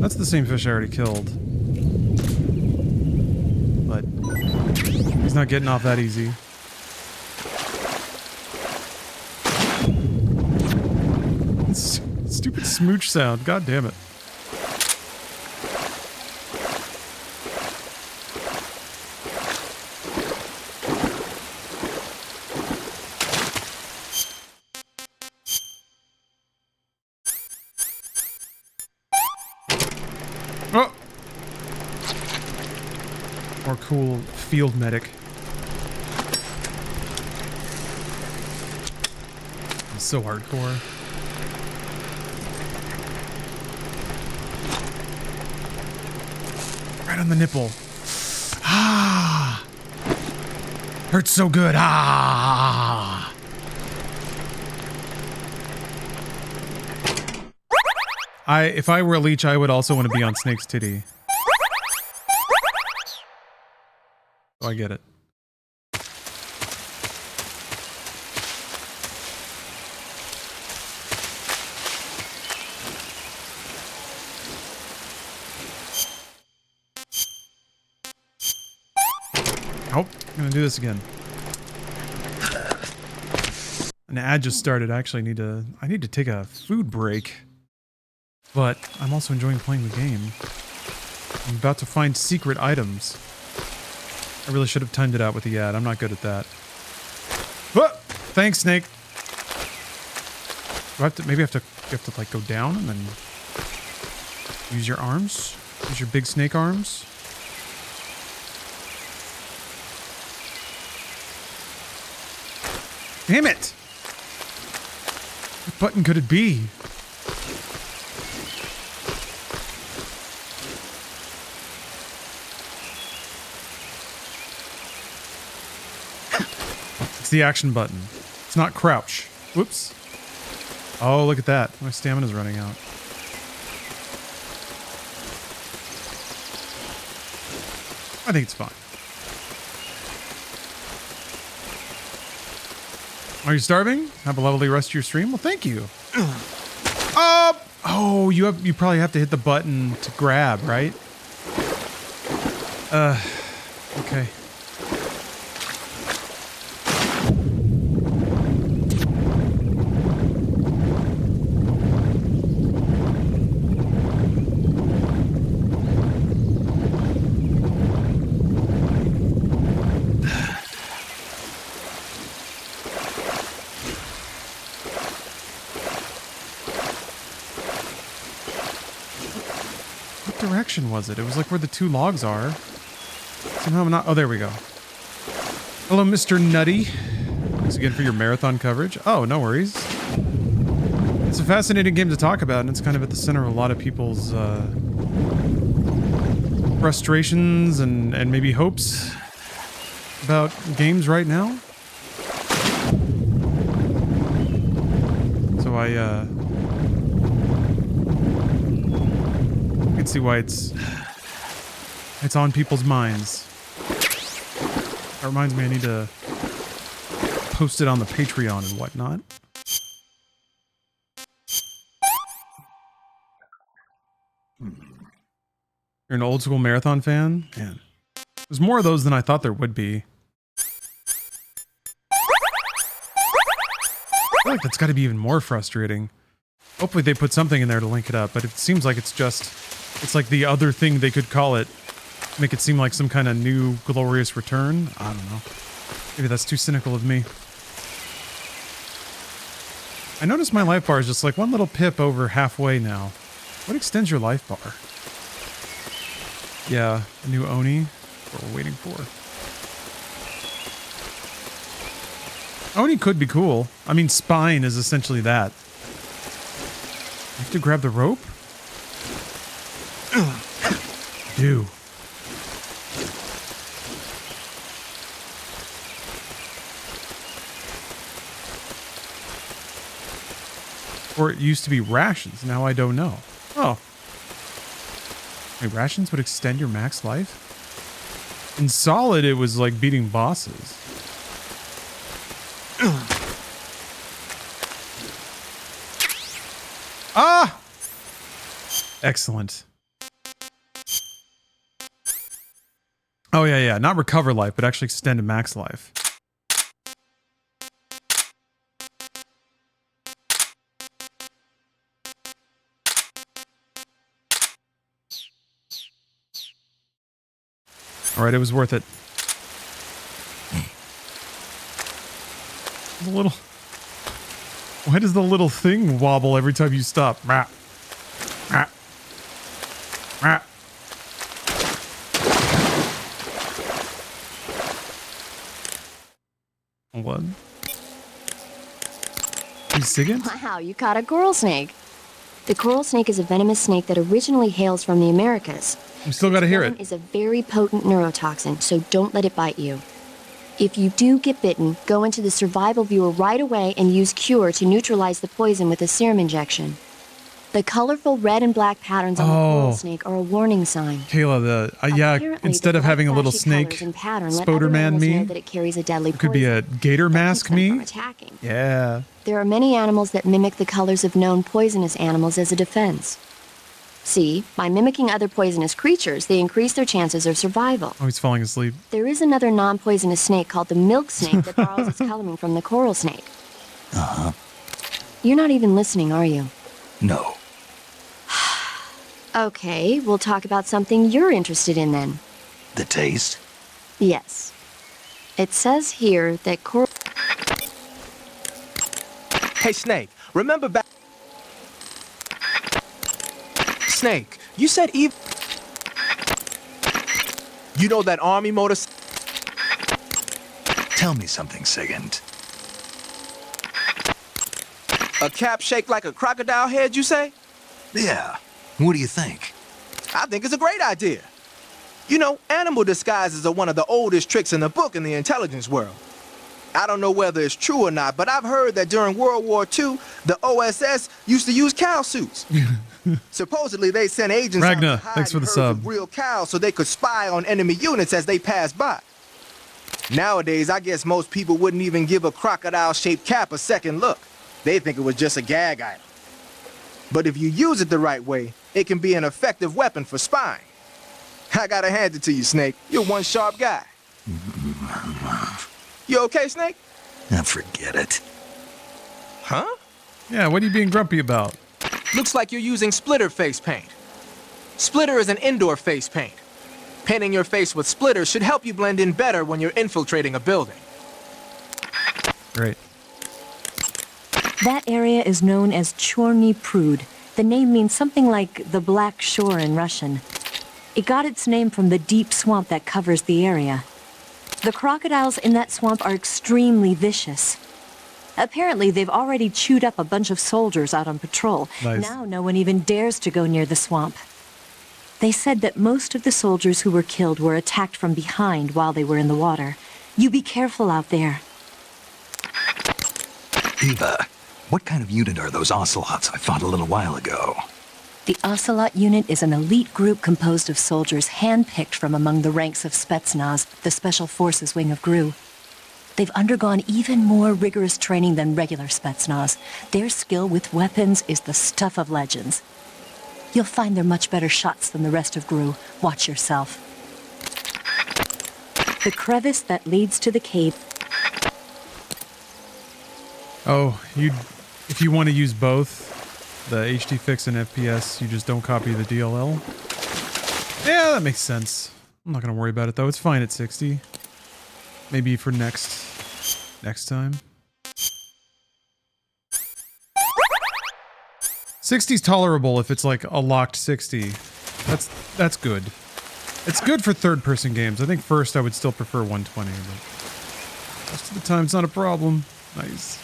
That's the same fish I already killed. But he's not getting off that easy. Stupid smooch sound, god damn it. Cool field medic. It's so hardcore. Right on the nipple. Ah! Hurts so good. Ah! If I were a leech, I would also want to be on Snake's titty. I get it. Nope, I'm gonna do this again. An ad just started. I actually need to take a food break. But I'm also enjoying playing the game. I'm about to find secret items. I really should have timed it out with the ad. I'm not good at that. Whoa! Thanks, Snake. Do I have to, maybe you have to like go down and then use your arms? Use your big snake arms? Damn it! What button could it be? It's the action button. It's not crouch. Whoops. Oh, look at that. My stamina's running out. I think it's fine. Are you starving? Have a lovely rest of your stream? Well, thank you. Oh, you probably have to hit the button to grab, right? Okay. direction was it? It was like where the two logs are. Somehow I'm not... Oh, there we go. Hello, Mr. Nutty. Thanks again for your marathon coverage. Oh, no worries. It's a fascinating game to talk about, and it's kind of at the center of a lot of people's frustrations and maybe hopes about games right now. So I can see why it's on people's minds. That reminds me I need to post it on the Patreon and whatnot. You're an old school marathon fan? Man. There's more of those than I thought there would be. I feel like that's got to be even more frustrating. Hopefully they put something in there to link it up, but it seems like it's like the other thing they could call it. Make it seem like some kind of new glorious return. I don't know. Maybe that's too cynical of me. I noticed my life bar is just like one little pip over halfway now. What extends your life bar? Yeah, a new Oni. What we're waiting for. Oni could be cool. I mean, Spine is essentially that. I have to grab the rope? Do. Or it used to be rations. Now I don't know. Oh. Wait, rations would extend your max life? In Solid, it was like beating bosses. Ah! Excellent. Oh, yeah. Not recover life, but actually extend max life. Alright, it was worth it. The little... Why does the little thing wobble every time you stop? Rah. Rah. Rah. What? You singing? Wow, you caught a coral snake. The coral snake is a venomous snake that originally hails from the Americas. We still gotta hear it. Venom is a very potent neurotoxin, so don't let it bite you. If you do get bitten, go into the survival viewer right away and use Cure to neutralize the poison with a serum injection. The colorful red and black patterns on the coral snake are a warning sign. Kayla, yeah, instead of having a little snake, Spoderman me, that it carries a deadly it could be a gator mask me. Yeah. There are many animals that mimic the colors of known poisonous animals as a defense. See, by mimicking other poisonous creatures, they increase their chances of survival. Oh, he's falling asleep. There is another non-poisonous snake called the milk snake that borrows its coloring from the coral snake. Uh-huh. You're not even listening, are you? No. Okay, we'll talk about something you're interested in then. The taste? Yes. It says here that coral... Hey, Snake, remember back... Snake, you said You know that army motor... Tell me something, Sigint. A cap shaped like a crocodile head, you say? Yeah. What do you think? I think it's a great idea. You know, animal disguises are one of the oldest tricks in the book in the intelligence world. I don't know whether it's true or not, but I've heard that during World War II, the OSS used to use cow suits. Supposedly, they sent agents out to hide thanks for the herds sub. of real cows so they could spy on enemy units as they passed by. Nowadays, I guess most people wouldn't even give a crocodile-shaped cap a second look. They think it was just a gag item. But if you use it the right way, it can be an effective weapon for spying. I gotta hand it to you, Snake. You're one sharp guy. You okay, Snake? Forget it. Huh? Yeah, what are you being grumpy about? Looks like you're using splitter face paint. Splitter is an indoor face paint. Painting your face with splitter should help you blend in better when you're infiltrating a building. Great. That area is known as Chorny Prud. The name means something like the Black Shore in Russian. It got its name from the deep swamp that covers the area. The crocodiles in that swamp are extremely vicious. Apparently, they've already chewed up a bunch of soldiers out on patrol. Nice. Now no one even dares to go near the swamp. They said that most of the soldiers who were killed were attacked from behind while they were in the water. You be careful out there. Eva, what kind of unit are those Ocelots I fought a little while ago? The Ocelot unit is an elite group composed of soldiers handpicked from among the ranks of Spetsnaz, the Special Forces wing of GRU. They've undergone even more rigorous training than regular Spetsnaz. Their skill with weapons is the stuff of legends. You'll find they're much better shots than the rest of GRU. Watch yourself. The crevice that leads to the cave. Oh, if you want to use both, the HD fix and FPS, you just don't copy the DLL. Yeah, that makes sense. I'm not going to worry about it though. It's fine at 60. Maybe for next time. 60's tolerable if it's like a locked 60. That's good. It's good for third-person games. I think first I would still prefer 120, but most of the time it's not a problem. Nice.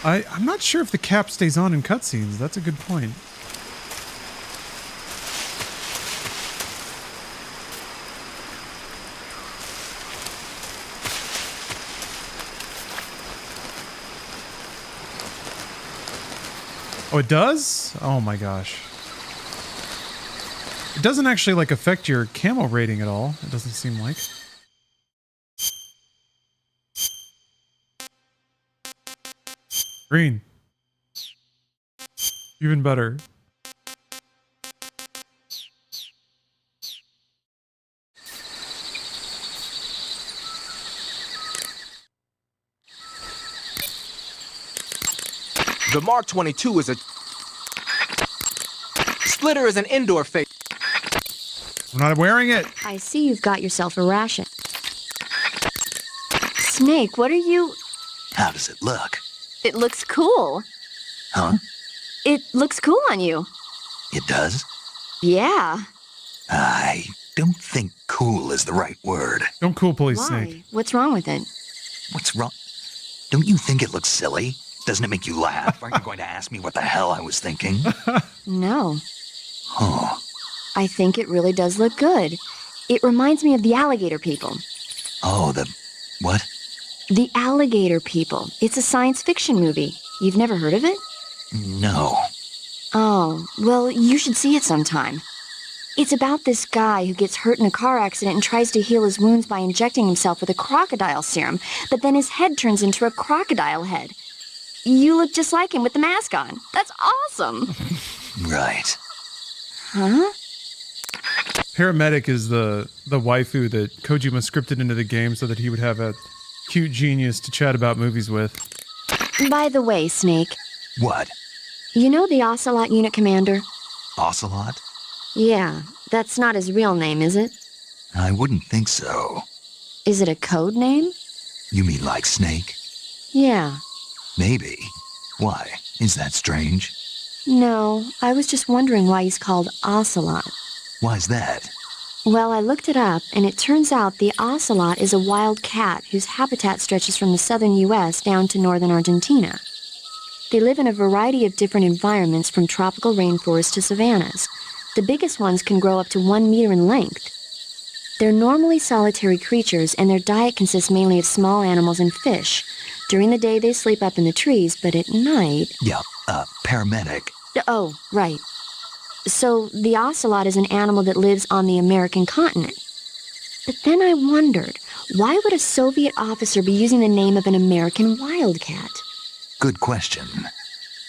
I'm not sure if the cap stays on in cutscenes. That's a good point. Oh, it does? Oh my gosh. It doesn't actually like affect your camo rating at all. It doesn't seem like. Green. Even better. The Mark 22 is a... Splitter is an indoor phase. I'm not wearing it. I see you've got yourself a ration. Snake, what are you... How does it look? It looks cool. Huh? It looks cool on you. It does? Yeah. I don't think cool is the right word. Don't cool police, Why? Snake. What's wrong with it? What's wrong? Don't you think it looks silly? Doesn't it make you laugh? Aren't you going to ask me what the hell I was thinking? No. Huh. I think it really does look good. It reminds me of the alligator people. Oh, the... what? The Alligator People. It's a science fiction movie. You've never heard of it? No. Oh, well, you should see it sometime. It's about this guy who gets hurt in a car accident and tries to heal his wounds by injecting himself with a crocodile serum, but then his head turns into a crocodile head. You look just like him with the mask on. That's awesome. Right. Huh? Paramedic is the waifu that Kojima scripted into the game so that he would have a cute genius to chat about movies with. By the way, Snake. What? You know the Ocelot unit commander? Ocelot? Yeah, that's not his real name, is it? I wouldn't think so. Is it a code name? You mean like Snake? Yeah. Maybe. Why? Is that strange? No, I was just wondering why he's called Ocelot. Why's that? Well, I looked it up, and it turns out the ocelot is a wild cat whose habitat stretches from the southern U.S. down to northern Argentina. They live in a variety of different environments from tropical rainforests to savannas. The biggest ones can grow up to 1 meter in length. They're normally solitary creatures, and their diet consists mainly of small animals and fish. During the day, they sleep up in the trees, but at night... Yeah, paramedic. Oh, right. So, the ocelot is an animal that lives on the American continent. But then I wondered, why would a Soviet officer be using the name of an American wildcat? Good question.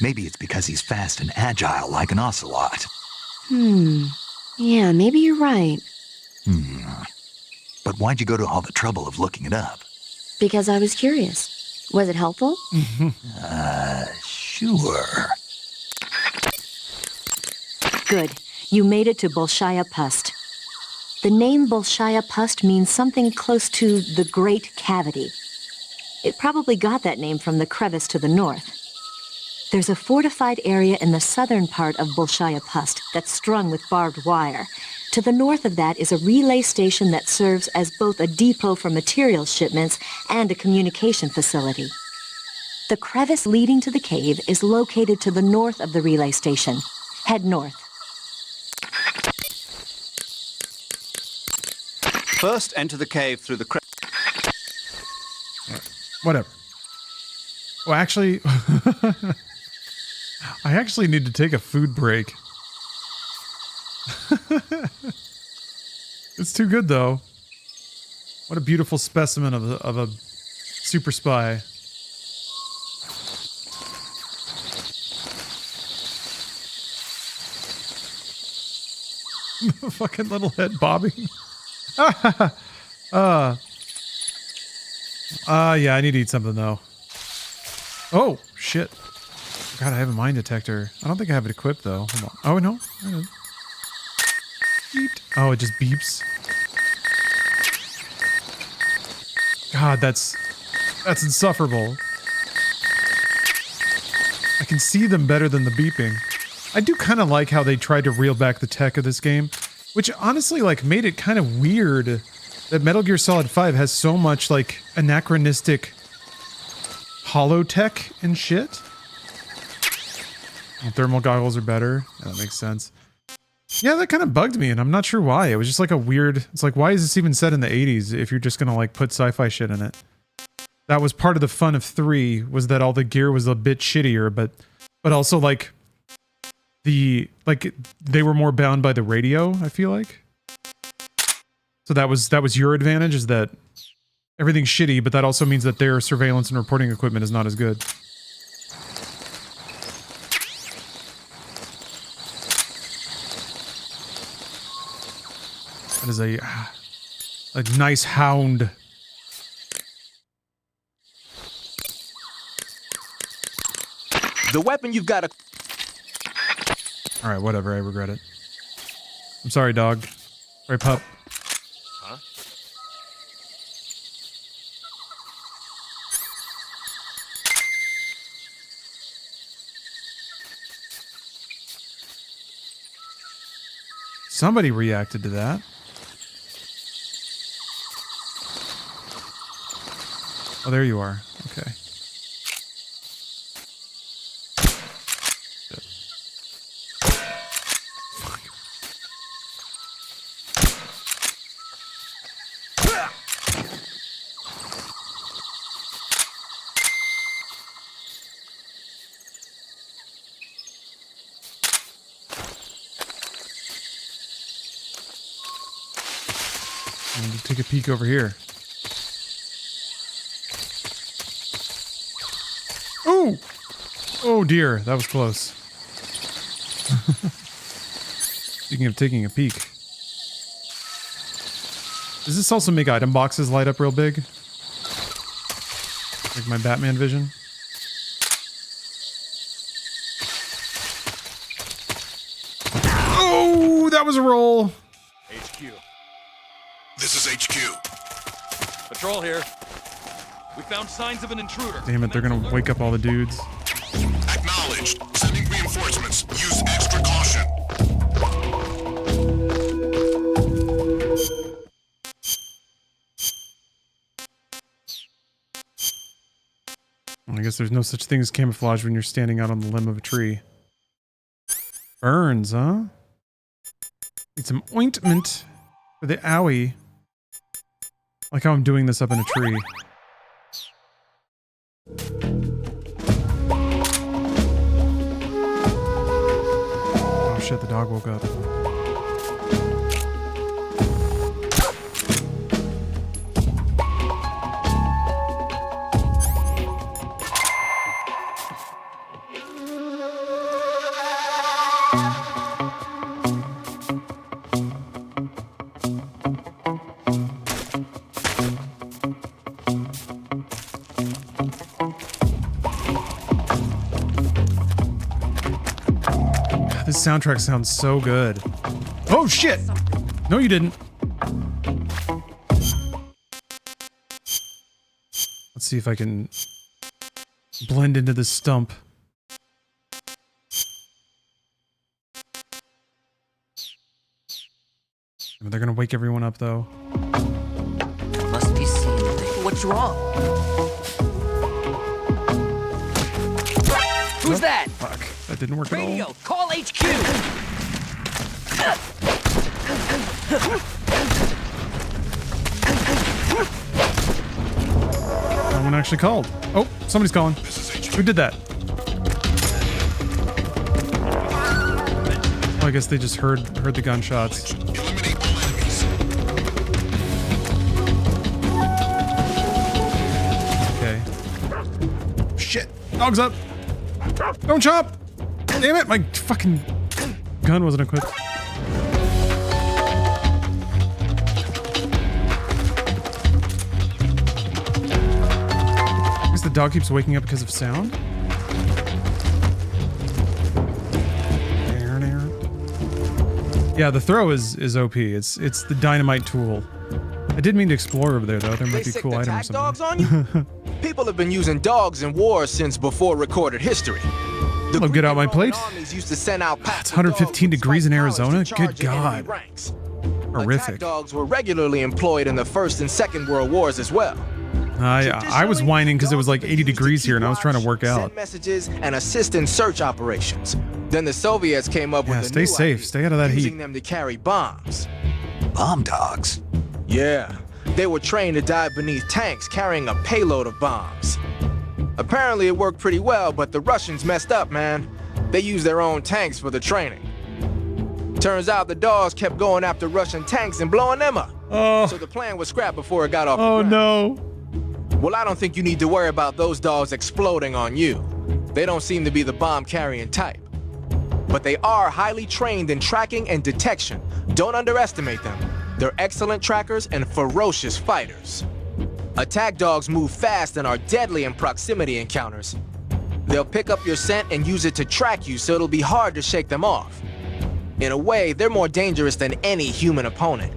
Maybe it's because he's fast and agile like an ocelot. Yeah, maybe you're right. But why'd you go to all the trouble of looking it up? Because I was curious. Was it helpful? Sure. Good. You made it to Bolshaya Pust. The name Bolshaya Pust means something close to the Great Cavity. It probably got that name from the crevice to the north. There's a fortified area in the southern part of Bolshaya Pust that's strung with barbed wire. To the north of that is a relay station that serves as both a depot for material shipments and a communication facility. The crevice leading to the cave is located to the north of the relay station. Head north. First, enter the cave through the Whatever. Well, actually, I actually need to take a food break. It's too good, though. What a beautiful specimen of a super spy. Fucking little head bobbing. Yeah, I need to eat something, though. Oh, shit. God, I have a mine detector. I don't think I have it equipped, though. Hold on. Oh, no. Beeped. Oh, it just beeps. God, that's insufferable. I can see them better than the beeping. I do kind of like how they tried to reel back the tech of this game, which honestly, like, made it kind of weird that Metal Gear Solid 5 has so much, like, anachronistic holotech and shit. And thermal goggles are better. Yeah, that makes sense. Yeah, that kind of bugged me, and I'm not sure why. It was just like a weird... It's like, why is this even set in the 80s if you're just gonna, like, put sci-fi shit in it? That was part of the fun of 3, was that all the gear was a bit shittier, but also, like... they were more bound by the radio, I feel like. So that was your advantage, is that everything's shitty, but that also means that their surveillance and reporting equipment is not as good. That is a nice hound. The weapon you've got to... Alright, whatever, I regret it. I'm sorry, dog. Sorry, pup. Huh? Somebody reacted to that. Oh, there you are. Okay. Take a peek over here. Oh! Oh dear, that was close. Speaking of taking a peek. Does this also make item boxes light up real big? Like my Batman vision? Oh, that was a roll! HQ. This is HQ. Patrol here. We found signs of an intruder. Damn it, they're gonna wake up all the dudes. Acknowledged. Sending reinforcements. Use extra caution. I guess there's no such thing as camouflage when you're standing out on the limb of a tree. Burns, huh? Need some ointment for the owie. Like how I'm doing this up in a tree. Oh shit, the dog woke up. soundtrack sounds so good. Oh shit! No, you didn't. Let's see if I can blend into this stump. They're gonna wake everyone up though. Must be seeing things. What's wrong? Who's that? Fuck. That didn't work at all. Radio, call HQ! No one actually called. Oh, somebody's calling. Who did that? Oh, I guess they just heard the gunshots. Okay. Shit. Dog's up. Don't chop. Damn it, my fucking gun wasn't equipped. I guess the dog keeps waking up because of sound. Yeah, the throw is OP. It's the dynamite tool. I did mean to explore over there though. There might be a cool item or something. Dogs on you? People have been using dogs in wars since before recorded history. I'll get out my plate. Used to send out It's 115 degrees in Arizona. Good God. Horrific. Attack dogs were regularly employed in the First and Second World Wars as well. I was whining because it was like 80 degrees here and I was trying to work out. Send messages and assist in search operations. Then the Soviets came up with a stay new safe. idea, Stay out of that using heat. them to carry bombs. Bomb dogs? Yeah, they were trained to dive beneath tanks carrying a payload of bombs. Apparently it worked pretty well, but the Russians messed up, man. They used their own tanks for the training. Turns out the dogs kept going after Russian tanks and blowing them up. Oh. So the plan was scrapped before it got off the Oh ground. no. Well, I don't think you need to worry about those dogs exploding on you. They don't seem to be the bomb-carrying type. But they are highly trained in tracking and detection. Don't underestimate them. They're excellent trackers and ferocious fighters. Attack dogs move fast and are deadly in proximity encounters. They'll pick up your scent and use it to track you, so it'll be hard to shake them off. In a way, they're more dangerous than any human opponent.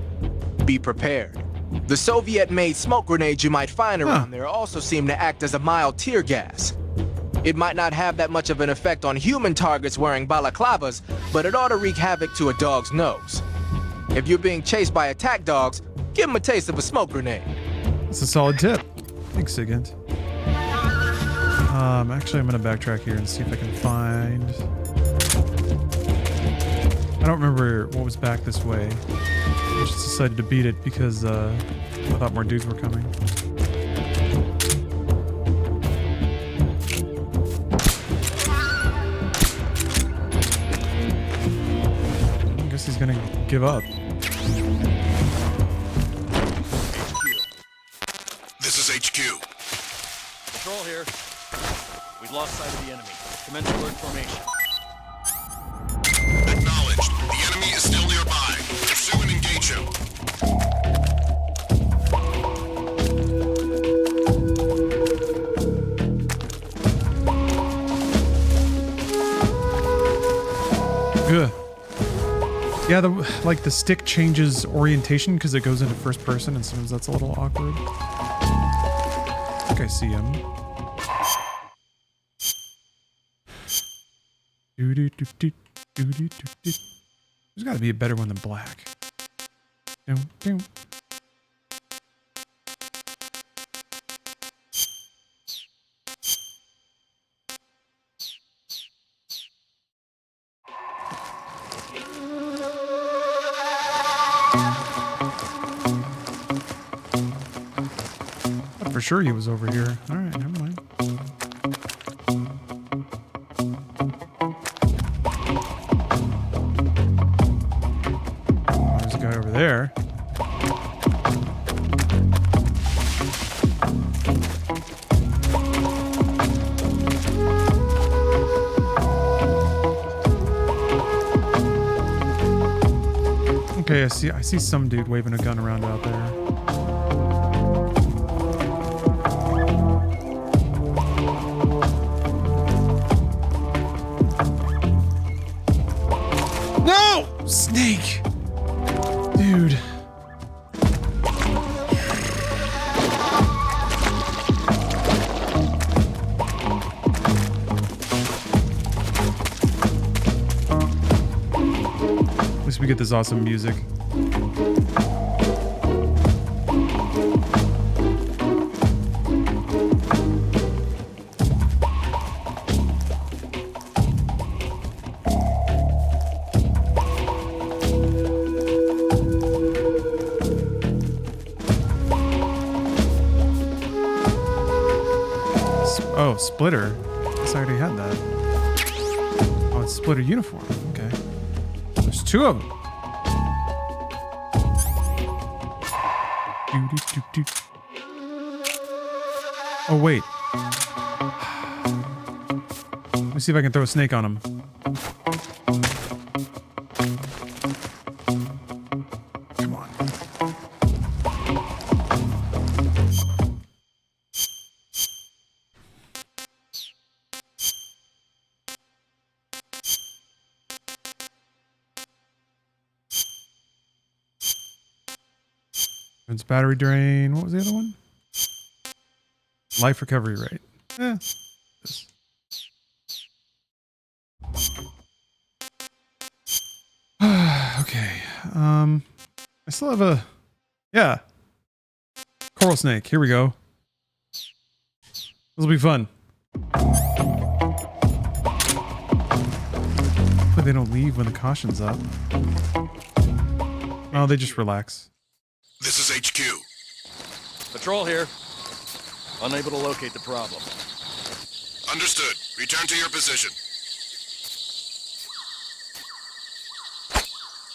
Be prepared. The Soviet-made smoke grenades you might find around there also seem to act as a mild tear gas. It might not have that much of an effect on human targets wearing balaclavas, but it ought to wreak havoc to a dog's nose. If you're being chased by attack dogs, give them a taste of a smoke grenade. That's a solid tip. Thanks, Sigint. Actually, I'm gonna backtrack here and see if I can find. I don't remember what was back this way. I just decided to beat it because I thought more dudes were coming. I guess he's gonna give up. This is HQ. Patrol here. We've lost sight of the enemy. Commence alert formation. Acknowledged. The enemy is still nearby. Pursue and engage him. Good. Yeah, the stick changes orientation because it goes into first person, and sometimes that's a little awkward. I think I see him. There's got to be a better one than black. For sure he was over here. All right, never mind. There's a guy over there. Okay, I see some dude waving a gun around out there. No! Snake! Dude. At least we get this awesome music. Oh, splitter. I guess I already had that. Oh, it's splitter uniform. Okay. There's two of them. Oh, wait. Let me see if I can throw a snake on him. Come on. It's battery drain. What was the other one? Life recovery rate. Yeah. Okay. I still have a... Yeah. Coral snake. Here we go. This will be fun. Hopefully they don't leave when the caution's up. Oh, they just relax. This is HQ. Patrol here. Unable to locate the problem. Understood. Return to your position.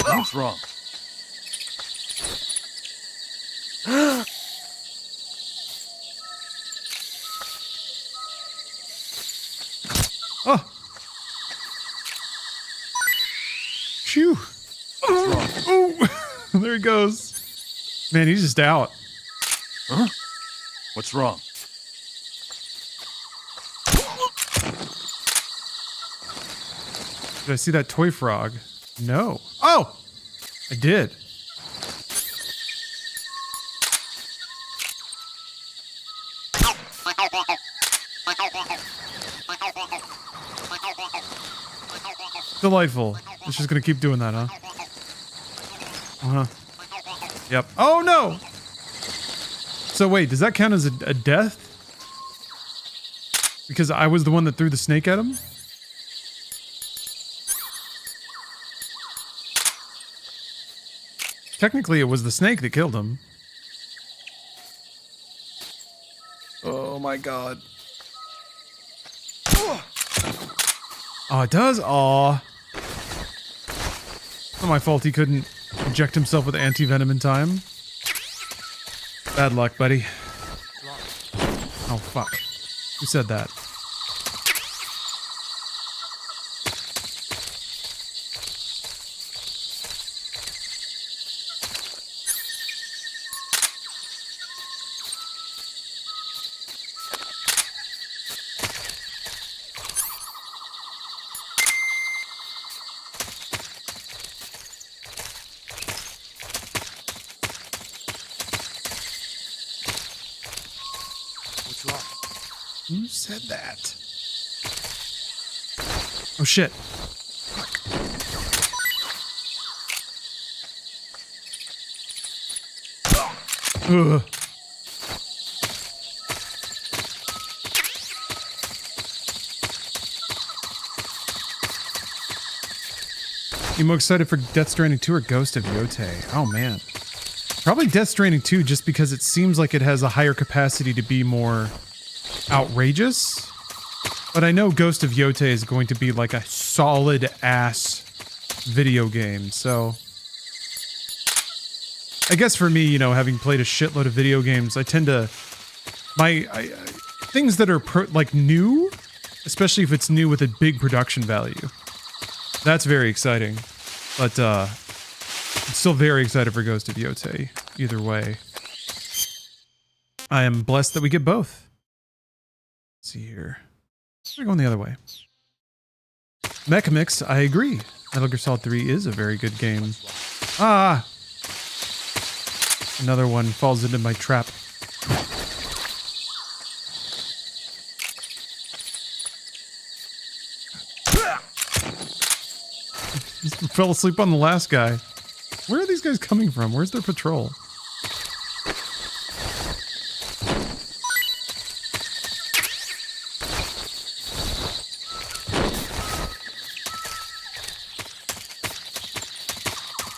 What's wrong? Oh. Phew. Oh. There he goes. Man, he's just out. Huh? What's wrong? Did I see that toy frog? No. Oh! I did. Delightful. It's just gonna keep doing that, huh? Uh-huh. Yep. Oh, no! So wait, does that count as a death? Because I was the one that threw the snake at him? Technically, it was the snake that killed him. Oh my god. Oh, it does? Aw. It's not my fault he couldn't inject himself with anti-venom in time. Bad luck, buddy. Oh, fuck. Who said that? Who said that? Oh shit. Ugh. You more excited for Death Stranding 2 or Ghost of Yotei? Oh man. Probably Death Stranding 2 just because it seems like it has a higher capacity to be more outrageous. But I know Ghost of Yotei is going to be like a solid ass video game, so I guess for me, you know, having played a shitload of video games, I tend to things that are like new, especially if it's new with a big production value. That's very exciting. But I'm still very excited for Ghost of Yotei either way. I am blessed that we get both. Let's see here. We're going the other way. Mech Mix, I agree. Metal Gear Solid 3 is a very good game. Ah! Another one falls into my trap. Fell asleep on the last guy. Where are these guys coming from? Where's their patrol?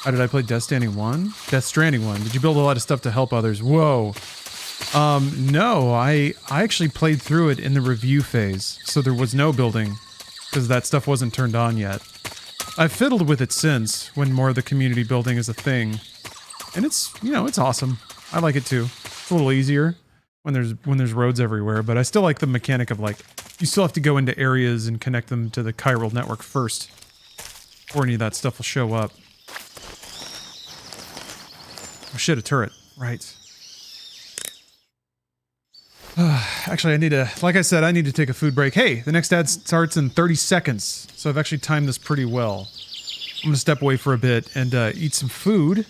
How did I play Death Stranding 1? Death Stranding 1. Did you build a lot of stuff to help others? Whoa. No, I actually played through it in the review phase, so there was no building, because that stuff wasn't turned on yet. I've fiddled with it since, when more of the community building is a thing. And it's, you know, it's awesome. I like it too. It's a little easier when there's roads everywhere, but I still like the mechanic of, like, you still have to go into areas and connect them to the chiral network first, before any of that stuff will show up. Oh shit, a turret. Right. Actually, I need to, like I said, I need to take a food break. Hey, the next ad starts in 30 seconds, so I've actually timed this pretty well. I'm going to step away for a bit and eat some food,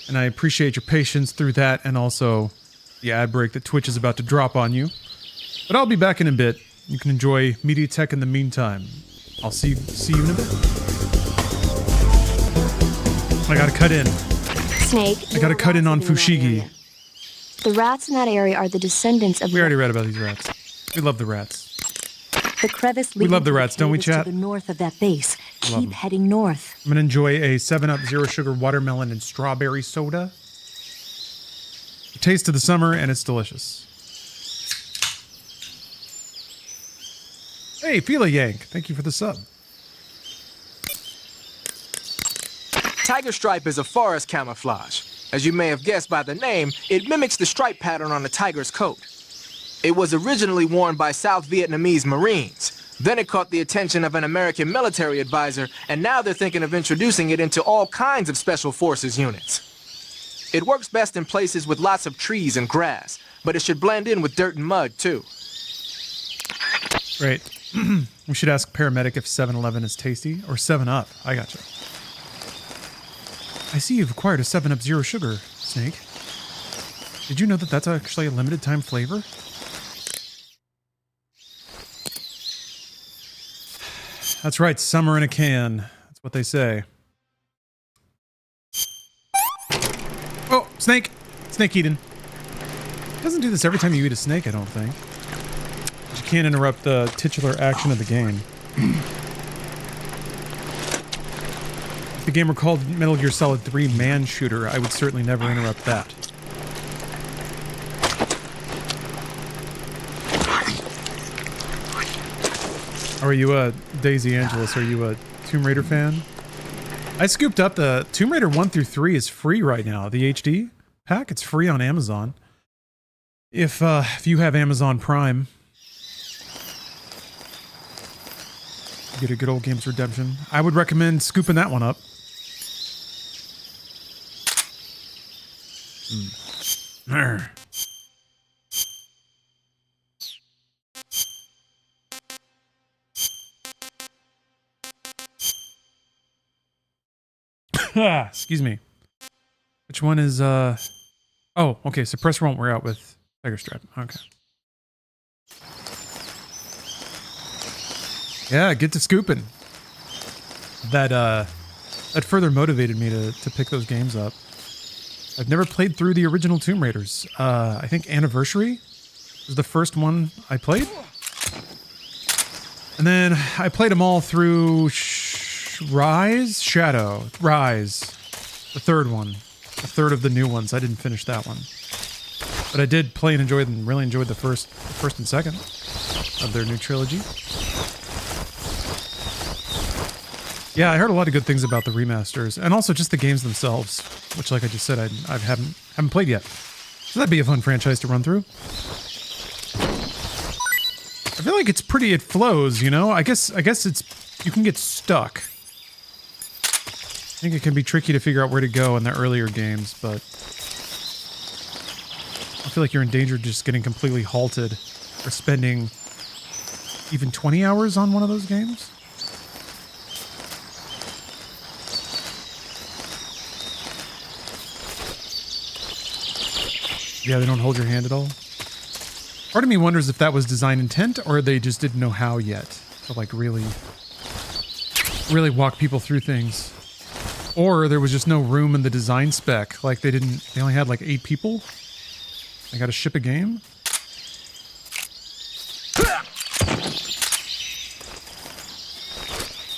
and I appreciate your patience through that and also the ad break that Twitch is about to drop on you. But I'll be back in a bit. You can enjoy Media Tech in the meantime. I'll see you in a bit. I gotta cut in. Snake. I gotta cut in on Fushigi. The rats in that area are the descendants of... We already read about these rats. We love the rats. The crevice We love the rats, don't we, chat? To the north of that base. Keep heading north. I'm gonna enjoy a 7-Up Zero Sugar Watermelon and Strawberry Soda. The taste of the summer, and it's delicious. Hey, Fila Yank, thank you for the sub. Tiger stripe is a forest camouflage. As you may have guessed by the name, it mimics the stripe pattern on a tiger's coat. It was originally worn by South Vietnamese Marines. Then it caught the attention of an American military advisor, and now they're thinking of introducing it into all kinds of special forces units. It works best in places with lots of trees and grass, but it should blend in with dirt and mud, too. Great. We should ask Paramedic if 7-Eleven is tasty, or 7-Up. I gotcha. I see you've acquired a 7-Up Zero Sugar, Snake. Did you know that that's actually a limited time flavor? That's right, summer in a can. That's what they say. Oh, snake! Snake eating. It doesn't do this every time you eat a snake, I don't think. But you can't interrupt the titular action of the game. If the game were called Metal Gear Solid 3 Man Shooter, I would certainly never interrupt that. Are you a Daisy Angelis? Are you a Tomb Raider fan? I scooped up the Tomb Raider 1 through 3 is free right now. The HD pack, it's free on Amazon. If you have Amazon Prime, you get a good old Games Redemption. I would recommend scooping that one up. Excuse me. Which one is, oh, okay, Suppressor won't wear out with Tiger Strap. Okay. Yeah, get to scooping. That further motivated me to pick those games up. I've never played through the original Tomb Raiders. I think Anniversary was the first one I played. And then I played them all through Rise? The third one. The third of the new ones. I didn't finish that one. But I did play and enjoy them. Really enjoyed the first and second of their new trilogy. Yeah, I heard a lot of good things about the remasters, and also just the games themselves, which, like I just said, I haven't played yet. So that'd be a fun franchise to run through. I feel like it flows, you know? I guess you can get stuck. I think it can be tricky to figure out where to go in the earlier games, but I feel like you're in danger of just getting completely halted or spending even 20 hours on one of those games. Yeah, they don't hold your hand at all. Part of me wonders if that was design intent or they just didn't know how yet to like really walk people through things. Or there was just no room in the design spec. Like they only had like 8 people. They got to ship a game.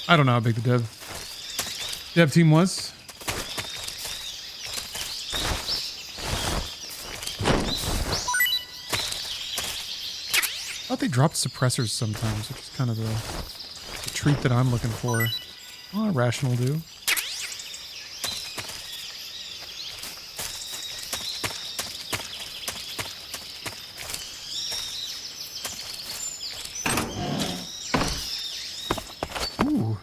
I don't know how big the dev team was. I thought they dropped suppressors sometimes, which is kind of a treat that I'm looking for. Oh, Rational do. Ooh.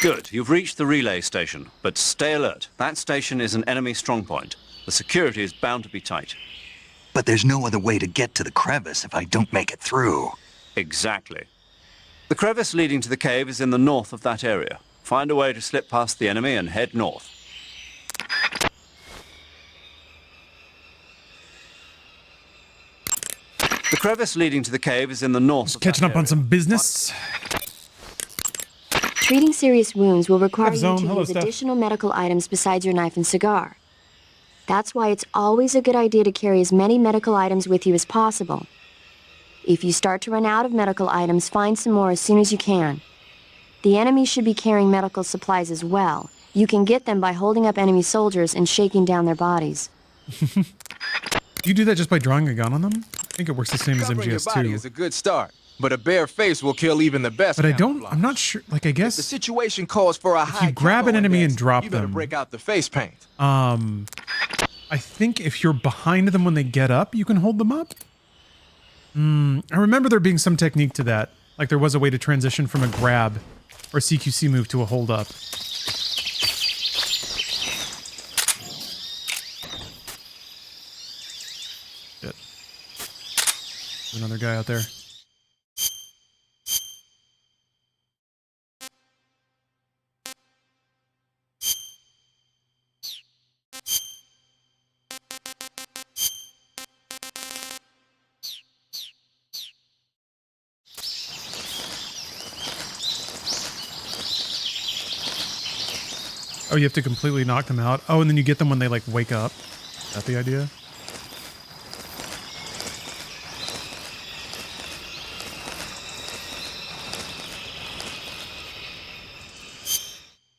Good, you've reached the relay station, but stay alert. That station is an enemy strongpoint. The security is bound to be tight. But there's no other way to get to the crevice if I don't make it through. Exactly. The crevice leading to the cave is in the north of that area. Find a way to slip past the enemy and head north. The crevice leading to the cave is in the north. Just catching up on some business. Treating serious wounds will require you to Hello, use Steph. additional medical items besides your knife and cigar. That's why it's always a good idea to carry as many medical items with you as possible. If you start to run out of medical items, find some more as soon as you can. The enemy should be carrying medical supplies as well. You can get them by holding up enemy soldiers and shaking down their bodies. Do you do that just by drawing a gun on them? I think it works the same as Covering your body MGS2. is a good start, but a bare face will kill even the best. But I'm not sure, like I guess... If the situation calls for a high you grab an enemy index, and drop you better them. break out the face paint. I think if you're behind them when they get up, you can hold them up. I remember there being some technique to that. Like there was a way to transition from a grab or CQC move to a hold up. Shit. There's another guy out there. Oh, you have to completely knock them out? Oh, and then you get them when they, like, wake up? Is that the idea?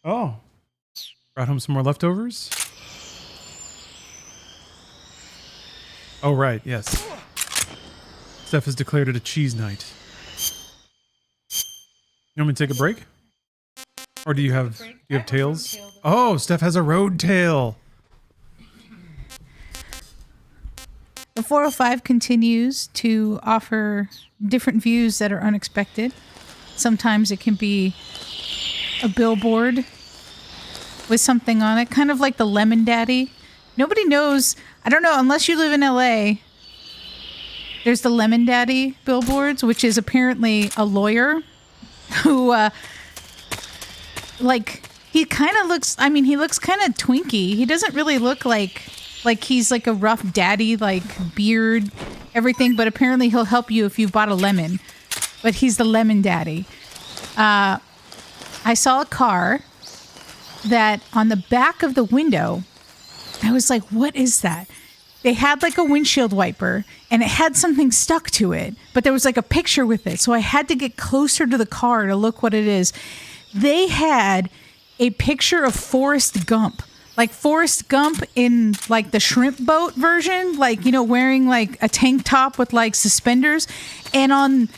Oh. Brought home some more leftovers? Oh, right, yes. Steph has declared it a cheese night. You want me to take a break? Or do you have tails? Oh, Steph has a road tail. The 405 continues to offer different views that are unexpected. Sometimes it can be a billboard with something on it, kind of like the Lemon Daddy. Nobody knows, I don't know, unless you live in LA. There's the Lemon Daddy billboards, which is apparently a lawyer who, like, he kind of looks, I mean, he looks kind of twinky. He doesn't really look like he's like a rough daddy, like beard, everything, but apparently he'll help you if you bought a lemon. But he's the Lemon Daddy. I saw a car that on the back of the window, I was like, what is that? They had like a windshield wiper and it had something stuck to it, but there was like a picture with it. So I had to get closer to the car to look what it is. They had a picture of Forrest Gump, like Forrest Gump in like the shrimp boat version, like, you know, wearing like a tank top with like suspenders. And on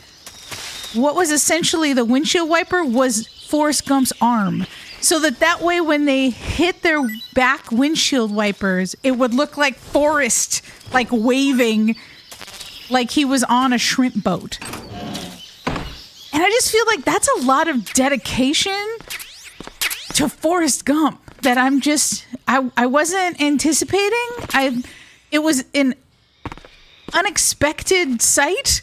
what was essentially the windshield wiper was Forrest Gump's arm. So that way when they hit their back windshield wipers, it would look like Forrest, like waving like he was on a shrimp boat. And I just feel like that's a lot of dedication to Forrest Gump that I'm just, I wasn't anticipating. It was an unexpected sight.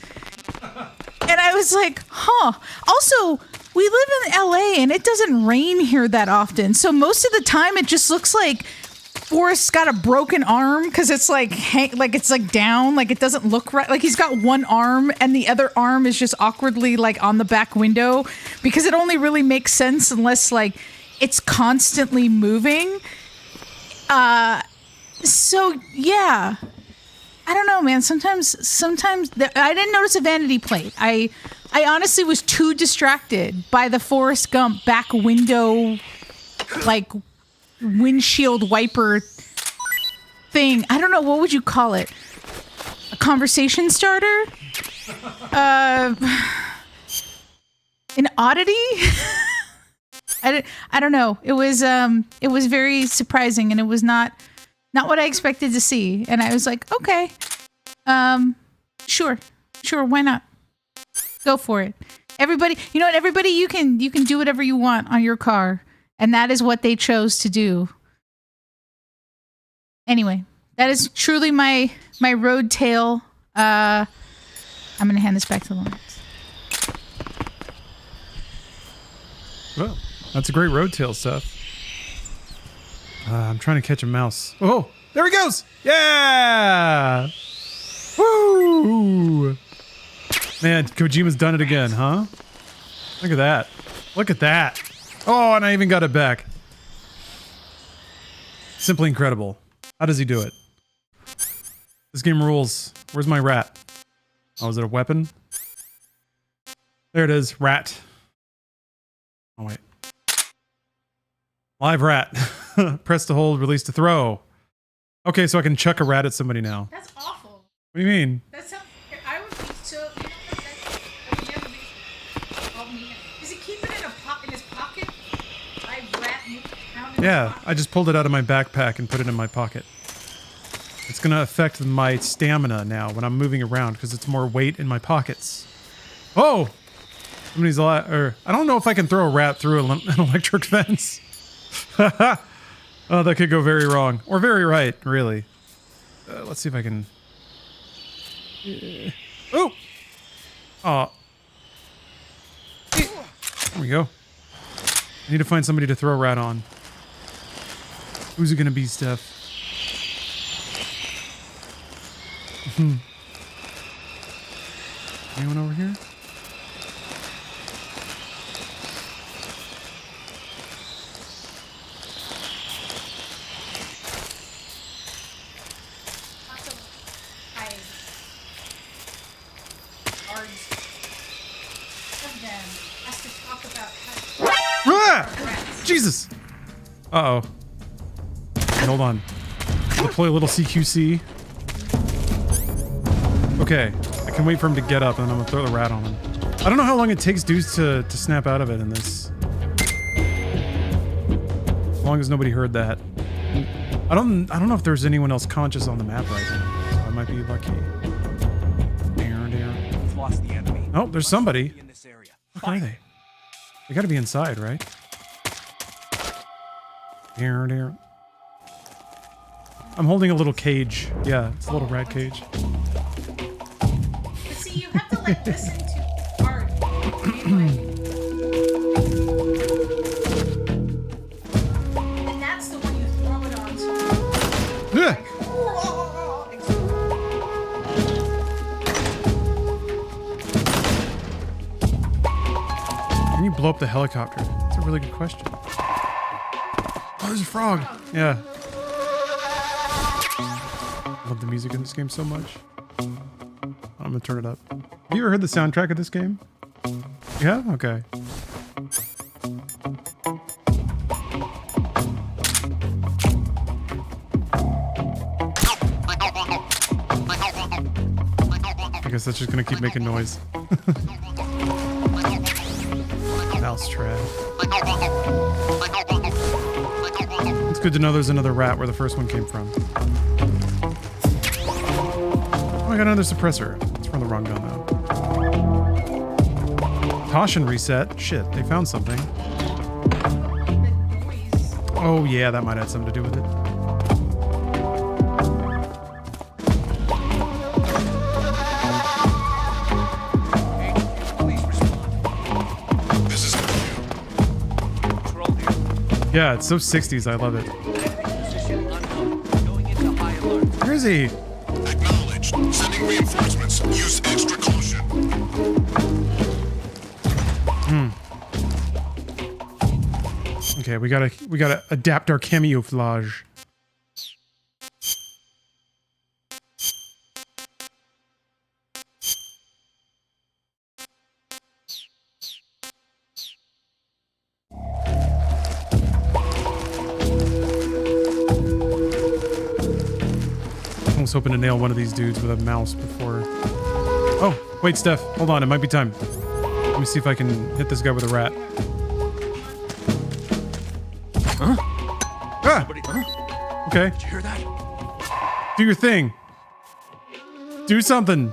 And I was like, huh. Also, we live in LA and it doesn't rain here that often. So most of the time it just looks like Forrest's got a broken arm because it's like it's like down, like it doesn't look right. Like he's got one arm and the other arm is just awkwardly like on the back window because it only really makes sense unless like it's constantly moving. So yeah. I don't know, man. Sometimes I didn't notice a vanity plate. I honestly was too distracted by the Forrest Gump back window, like windshield wiper thing. I don't know, what would you call it? A conversation starter? An oddity? I don't know. It was very surprising and it was not what I expected to see. And I was like, okay, sure, why not? Go for it. Everybody, you know what? Everybody, you can do whatever you want on your car. And that is what they chose to do. Anyway, that is truly my road tale. I'm going to hand this back to Lawrence. Well, that's a great road tale stuff. I'm trying to catch a mouse. Oh, there he goes. Yeah. Woo. Man, Kojima's done it again, huh? Look at that. Look at that. Oh, and I even got it back. Simply incredible. How does he do it? This game rules. Where's my rat? Oh, is it a weapon? There it is. Rat. Oh, wait. Live rat. Press to hold, release to throw. Okay, so I can chuck a rat at somebody now. That's awful. What do you mean? That's how I would be so. Does he keep it in his pocket? Yeah, I just pulled it out of my backpack and put it in my pocket. It's gonna affect my stamina now when I'm moving around because it's more weight in my pockets. Oh! Somebody's I don't know if I can throw a rat through an electric fence. Oh, that could go very wrong. Or very right, really. Let's see if I can... Oh! Oh. There we go. I need to find somebody to throw a rat on. Who's it gonna be, Steph? Anyone over here? Jesus! Uh-oh. Okay, hold on. Deploy a little CQC. Okay. I can wait for him to get up and I'm gonna throw the rat on him. I don't know how long it takes dudes to snap out of it in this. As long as nobody heard that. I don't know if there's anyone else conscious on the map right now. So I might be lucky. We've lost the enemy. Oh, there's somebody. What are they? They gotta be inside, right? I'm holding a little cage. Yeah, it's a little rat cage. But see, you have to like listen to art. And that's the one you throw it on. So Yeah. Can you blow up the helicopter? That's a really good question. Oh, there's a frog. Yeah. I love the music in this game so much. I'm gonna turn it up. Have you ever heard the soundtrack of this game? Yeah? Okay. I guess that's just gonna keep making noise. Mousetrap. It's good to know there's another rat where the first one came from. Oh, I got another suppressor. It's from the wrong gun, though. Caution reset. Shit, they found something. Oh, yeah, that might have something to do with it. Yeah, it's so 60s. I love it. Where is he? Acknowledged. Sending reinforcements. Use extra caution. Okay, we gotta adapt our camouflage. I was hoping to nail one of these dudes with a mouse before. Oh, wait, Steph. Hold on. It might be time. Let me see if I can hit this guy with a rat. Huh? Ah! Okay. Did you hear that? Do your thing. Do something.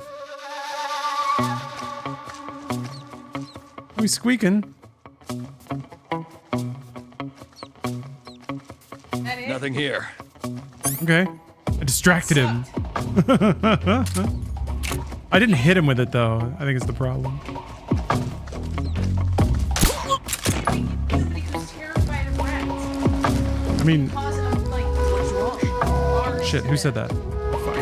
Are we squeaking? Nothing here. Okay. I distracted him. I didn't hit him with it though. I think it's the problem. I mean, shit, who said that? Fuck.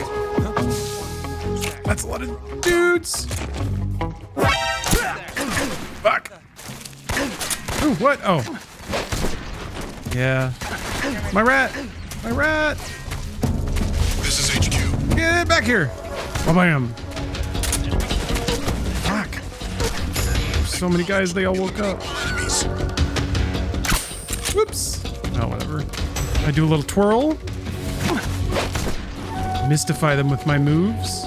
That's a lot of dudes. Fuck. Ooh, what? Oh. Yeah. My rat. My rat. This is HQ. Get back here. Bam. Fuck. So many guys, they all woke up. Whoops. Oh, whatever. I do a little twirl. Mystify them with my moves.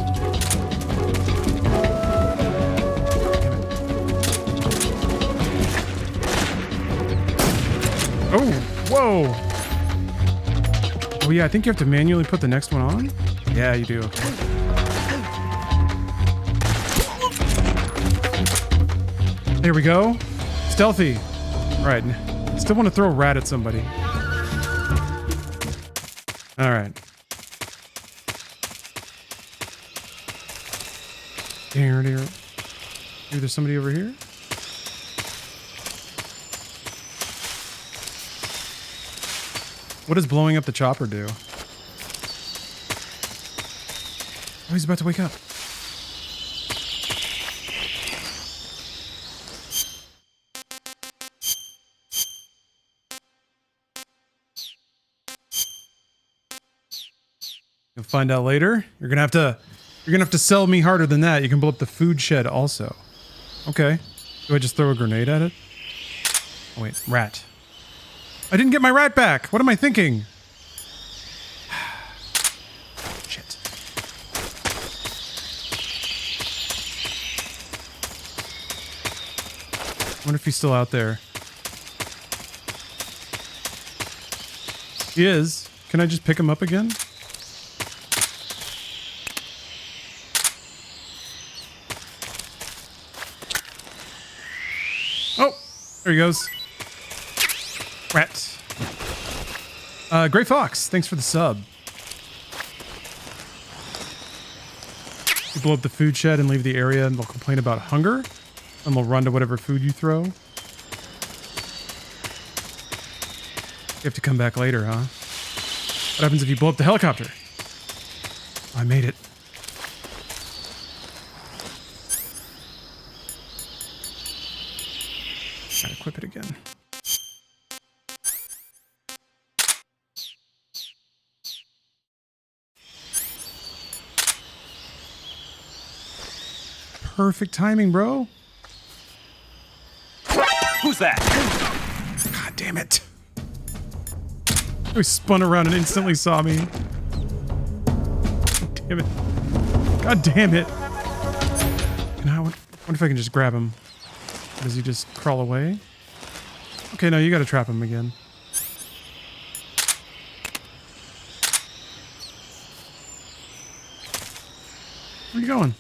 Oh, whoa. Oh yeah, I think you have to manually put the next one on. Yeah, you do. Okay. There we go. Stealthy. All right. Still want to throw a rat at somebody. All right. There. Maybe there's somebody over here. What does blowing up the chopper do? Oh, he's about to wake up. You'll find out later. You're gonna have to sell me harder than that. You can blow up the food shed also. Okay. Do I just throw a grenade at it? Oh wait, rat. I didn't get my rat back. What am I thinking? Shit. I wonder if he's still out there. He is. Can I just pick him up again? Oh, there he goes. Rat. Gray Fox, thanks for the sub. You blow up the food shed and leave the area and they'll complain about hunger. And they'll run to whatever food you throw. You have to come back later, huh? What happens if you blow up the helicopter? I made it. Gotta equip it again. Perfect timing, bro. Who's that? God damn it. He spun around and instantly saw me. Damn it. God damn it. I wonder if I can just grab him. Does he just crawl away? Okay, no, you gotta trap him again. Where are you going?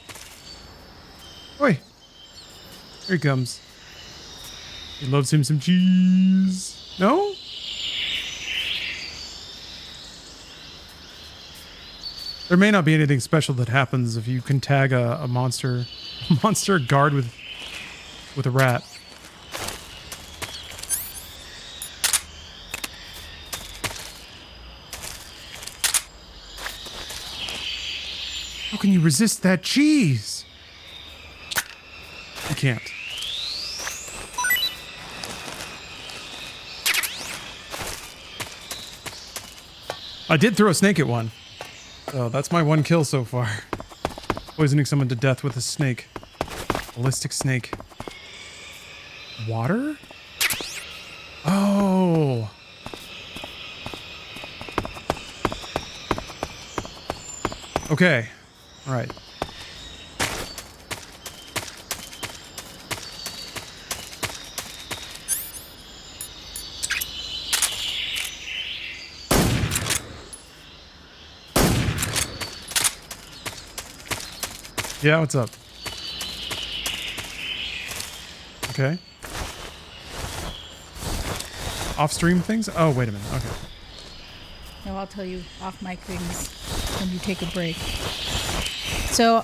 Oi! Here he comes. He loves him some cheese. No? There may not be anything special that happens if you can tag a monster guard with a rat. can you resist that cheese? You can't. I did throw a snake at one. So that's my one kill so far. Poisoning someone to death with a snake. Ballistic snake. Water? Oh. Okay. All right. Yeah, what's up? Okay. Off-stream things? Oh, wait a minute. Okay. No, I'll tell you off mic things when you take a break. So,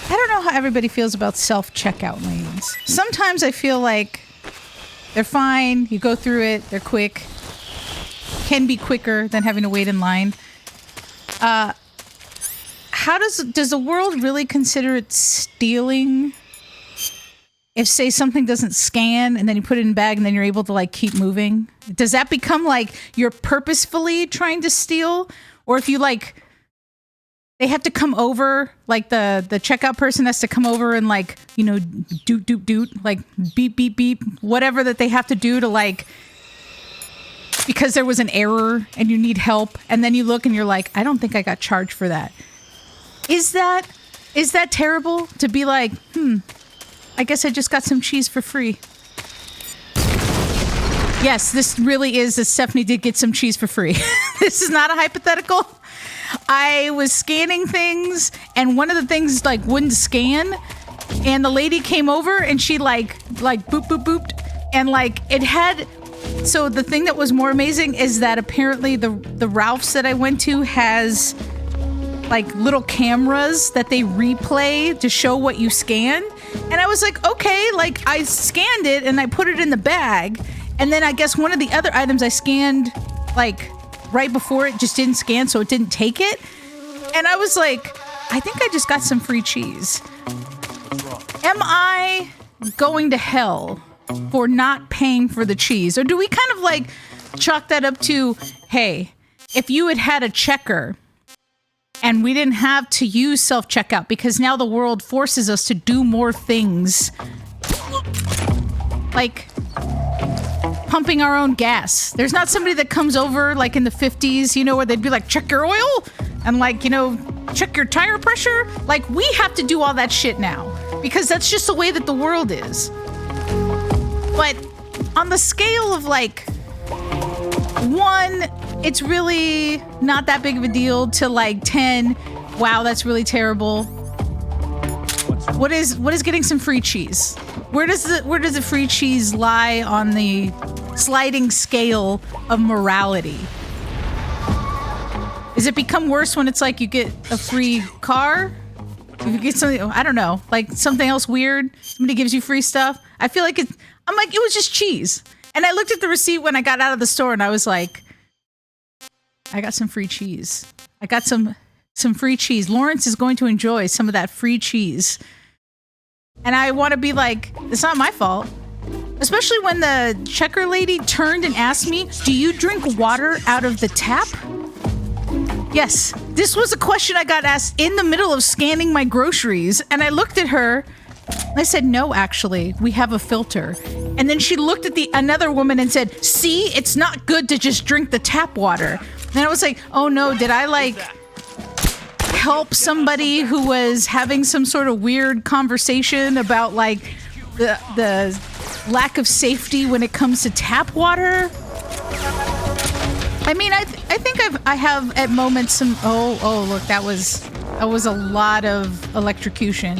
I don't know how everybody feels about self-checkout lanes. Sometimes I feel like they're fine. You go through it. They're quick. Can be quicker than having to wait in line. How does the world really consider it stealing if, say, something doesn't scan and then you put it in a bag and then you're able to like keep moving? Does that become like you're purposefully trying to steal? Or if you like, they have to come over, like the checkout person has to come over and like, you know, doot, like beep, beep, beep, whatever that they have to do to like, because there was an error and you need help. And then you look and you're like, I don't think I got charged for that. Is that terrible to be like, I guess I just got some cheese for free. Yes, this really is that Stephanie did get some cheese for free. This is not a hypothetical. I was scanning things and one of the things like wouldn't scan and the lady came over and she like boop, boop, booped and like it had. So the thing that was more amazing is that apparently the Ralph's that I went to has like little cameras that they replay to show what you scan. And I was like, okay, like I scanned it and I put it in the bag. And then I guess one of the other items I scanned like right before it just didn't scan, so it didn't take it. And I was like, I think I just got some free cheese. Am I going to hell for not paying for the cheese? Or do we kind of like chalk that up to, hey, if you had a checker and we didn't have to use self-checkout because now the world forces us to do more things like pumping our own gas. There's not somebody that comes over like in the 50s, you know, where they'd be like, check your oil and like, you know, check your tire pressure. Like we have to do all that shit now because that's just the way that the world is. But on the scale of like 1, it's really not that big of a deal, to like 10, wow, that's really terrible. What is getting some free cheese? Where does the free cheese lie on the sliding scale of morality? Does it become worse when it's like you get a free car? You get something, I don't know, like something else weird. Somebody gives you free stuff. I feel like I'm like, it was just cheese. And I looked at the receipt when I got out of the store and I was like, I got some free cheese. I got some free cheese. Lawrence is going to enjoy some of that free cheese. And I want to be like, it's not my fault. Especially when the checker lady turned and asked me, do you drink water out of the tap? Yes, this was a question I got asked in the middle of scanning my groceries. And I looked at her. I said, no, actually, we have a filter. And then she looked at another woman and said, see, it's not good to just drink the tap water. And I was like, oh no, did I like help somebody who was having some sort of weird conversation about like the lack of safety when it comes to tap water? I mean, I think I have at moments some, oh look, that was a lot of electrocution.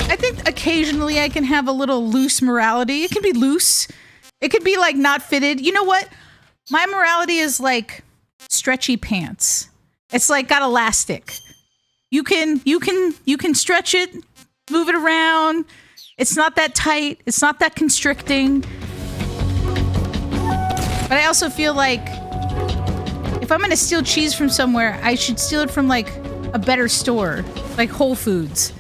I think occasionally I can have a little loose morality. It can be loose. It could be like not fitted. You know what? My morality is like stretchy pants. It's like got elastic. You can stretch it, move it around. It's not that tight. It's not that constricting. But I also feel like if if I'm gonna steal cheese from somewhere, I should steal it from like a better store, like Whole Foods.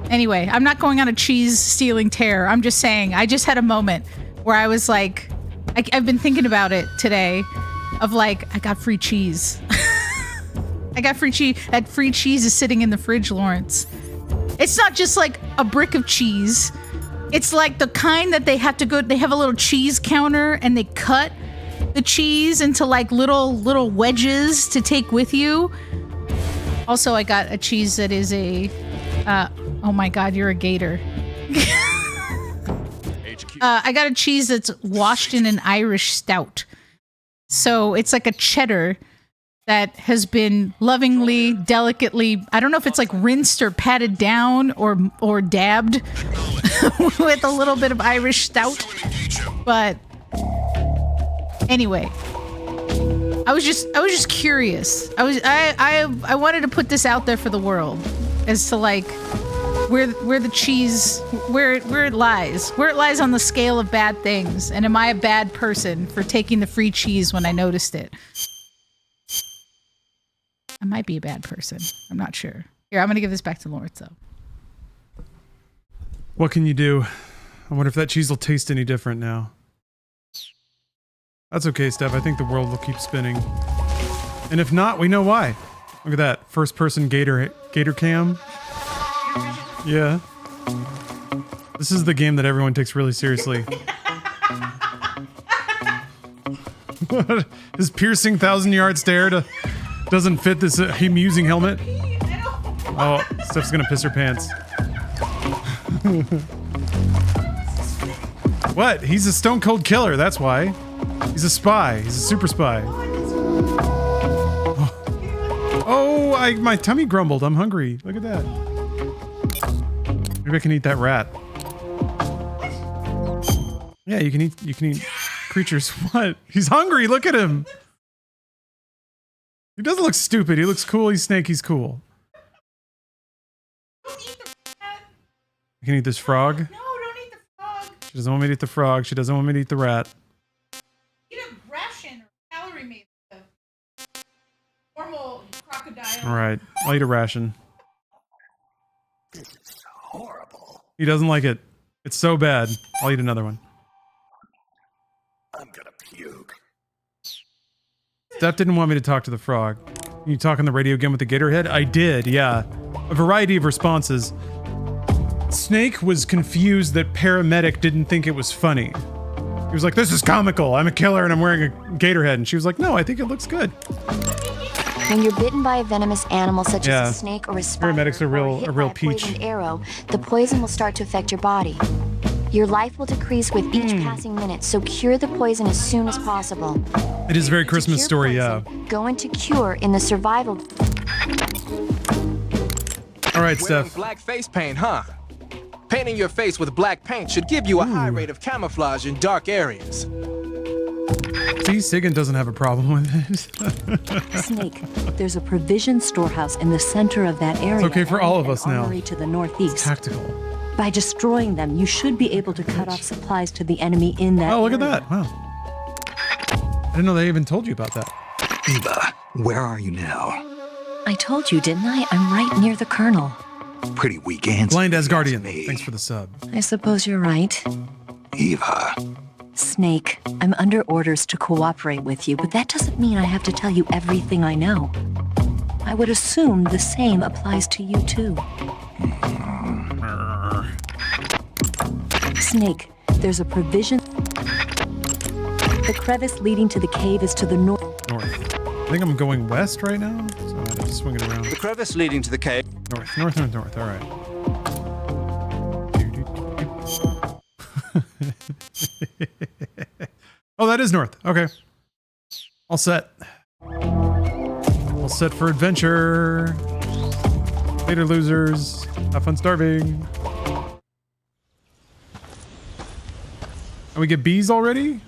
Anyway, I'm not going on a cheese stealing tear. I'm just saying, I just had a moment where I was like, I've been thinking about it today, of like, I got free cheese. I got free cheese. That free cheese is sitting in the fridge, Lawrence. It's not just like a brick of cheese. It's like the kind that they have a little cheese counter and they cut the cheese into like little wedges to take with you. Also, I got a cheese that is a, oh my God, you're a gator. I got a cheese that's washed in an Irish stout. So it's like a cheddar that has been lovingly, delicately, I don't know if it's like rinsed or patted down or dabbed with a little bit of Irish stout. But anyway, I was just curious. I wanted to put this out there for the world as to like where the cheese, where it lies on the scale of bad things, and am I a bad person for taking the free cheese when I noticed it? I might be a bad person. I'm not sure. Here, I'm gonna give this back to Lawrence though. What can you do? I wonder if that cheese will taste any different now. That's okay, Steph. I think the world will keep spinning. And if not, we know why. Look at that. First person gator cam. Yeah. This is the game that everyone takes really seriously. What? His piercing 1,000-yard stare doesn't fit this amusing helmet. Oh, Steph's gonna piss her pants. What? He's a stone cold killer, that's why. He's a spy. He's a super spy. Oh, my tummy grumbled. I'm hungry. Look at that. Maybe I can eat that rat. Yeah, you can eat creatures. What? He's hungry. Look at him. He doesn't look stupid. He looks cool. He's Snake. He's cool. You can eat this frog. No, don't eat the frog. She doesn't want me to eat the frog. She doesn't want me to eat the rat. Eat a ration or calorie made of normal crocodile. All right, I'll eat a ration. This is horrible. He doesn't like it. It's so bad. I'll eat another one. I'm gonna puke. Steph didn't want me to talk to the frog. You talk on the radio again with the gator head? I did, yeah. A variety of responses. Snake was confused that Paramedic didn't think it was funny. He was like, this is comical. I'm a killer and I'm wearing a gator head. And she was like, no, I think it looks good. When you're bitten by a venomous animal such as a snake or a spider, Paramedic's a real peach. poisoned arrow, the poison will start to affect your body. Your life will decrease with each passing minute, so cure the poison as soon as possible. It is a very Christmas story, yeah. Go into cure in the survival. All right, Wearing Steph. black face paint, huh? Painting your face with black paint should give you a high rate of camouflage in dark areas. See, Sigan doesn't have a problem with it. Snake, there's a provision storehouse in the center of that area. It's okay for all of us now. To the northeast. It's tactical. By destroying them, you should be able to cut off supplies to the enemy in that Oh, look area. at that. Wow. I didn't know they even told you about that. Eva, where are you now? I told you, didn't I? I'm right near the colonel. Pretty weak answer. Blind Asgardian. Thanks for the sub. I suppose you're right. Eva. Snake, I'm under orders to cooperate with you, but that doesn't mean I have to tell you everything I know. I would assume the same applies to you too. Snake, there's a provision. The crevice leading to the cave is to the north. I think I'm going west right now, so I'm gonna swing it around. The crevice leading to the cave. North. All right. Oh, that is north. Okay. All set. All set for adventure. Later, losers. Have fun starving. And we get bees already?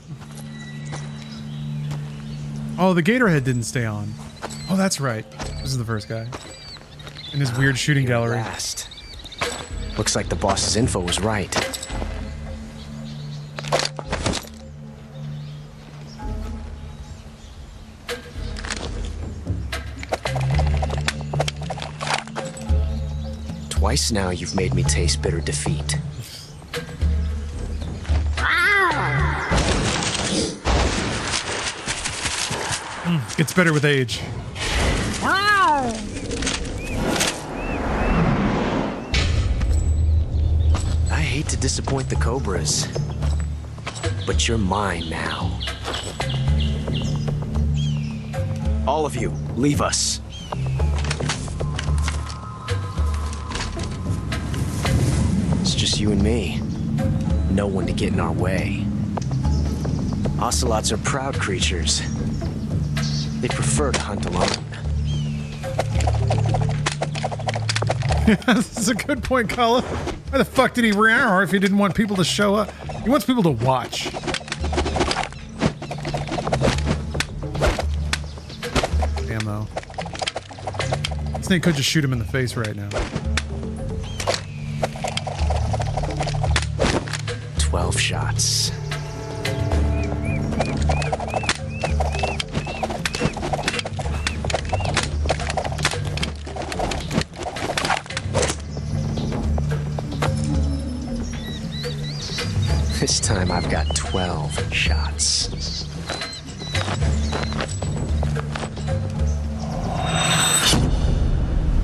Oh, the gator head didn't stay on. Oh, that's right. This is the first guy. In his weird shooting gallery. Last. Looks like the boss's info was right. Twice now you've made me taste bitter defeat. Gets better with age. I hate to disappoint the Cobras, but you're mine now. All of you, leave us. It's just you and me. No one to get in our way. Ocelots are proud creatures. They prefer to hunt alone. This is a good point, Kala. Why the fuck did he roar if he didn't want people to show up? He wants people to watch. Damn, though. Snake could just shoot him in the face right now. 12 shots. This time I've got 12 shots.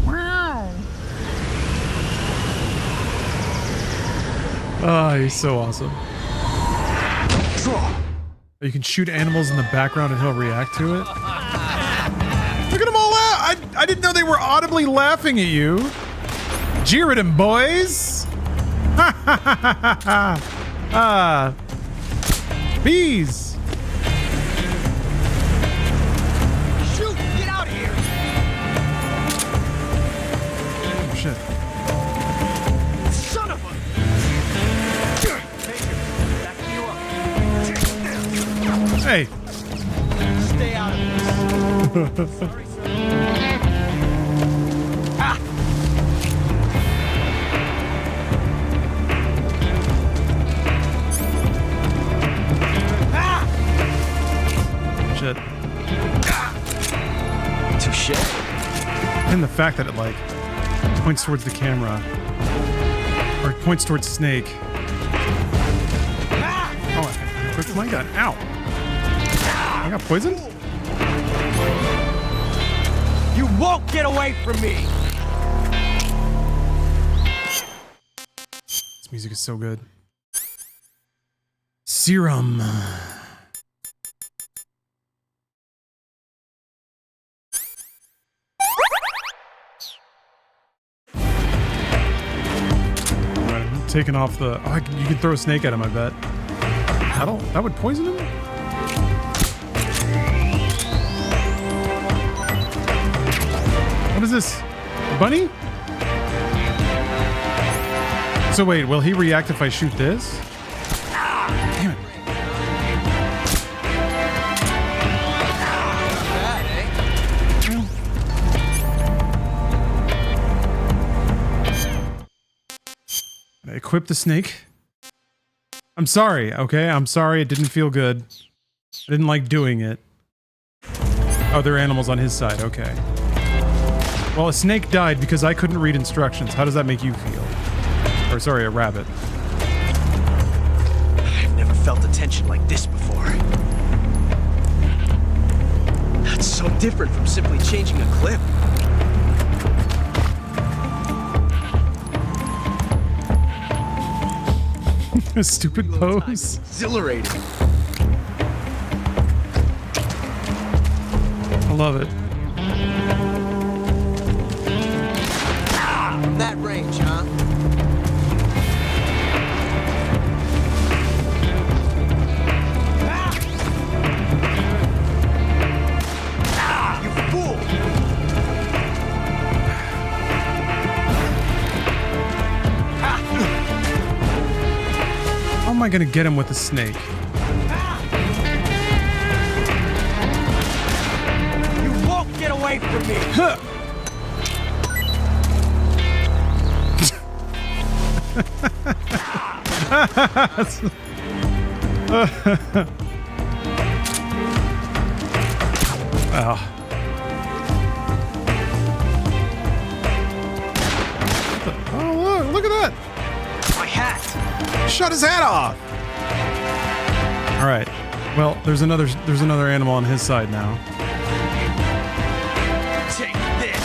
Wow. Oh, he's so awesome. You can shoot animals in the background and he'll react to it. Look at them all out! I didn't know they were audibly laughing at you. Jeer at him, boys! Ha ha ha ha ha! Ah, bees. Shoot! Get out of here! Oh shit! Son of a! Hey! Stay out of this. Sorry, sir. Ah! Shit. Touché. And the fact that it like points towards the camera or points towards Snake. Oh, I clicked my gun. Ow! I got poisoned? You won't get away from me! This music is so good. Serum. Taking off the... Oh, you can throw a snake at him, I bet. That would poison him? What is this? Bunny? So wait, will he react if I shoot this? Damn it. Equip the snake. I'm sorry, okay? I'm sorry, it didn't feel good. I didn't like doing it. Oh, there are animals on his side, okay. Well, a snake died because I couldn't read instructions. How does that make you feel? Or sorry, a rabbit. I've never felt a tension like this before. That's so different from simply changing a clip. Stupid pose. Exhilarating. I love it. From that range, huh? You fool! How am I gonna get him with a snake? You won't get away from me! Huh. Oh. Look at that. My hat. Shut his hat off. All right. Well, there's another animal on his side now. Take this.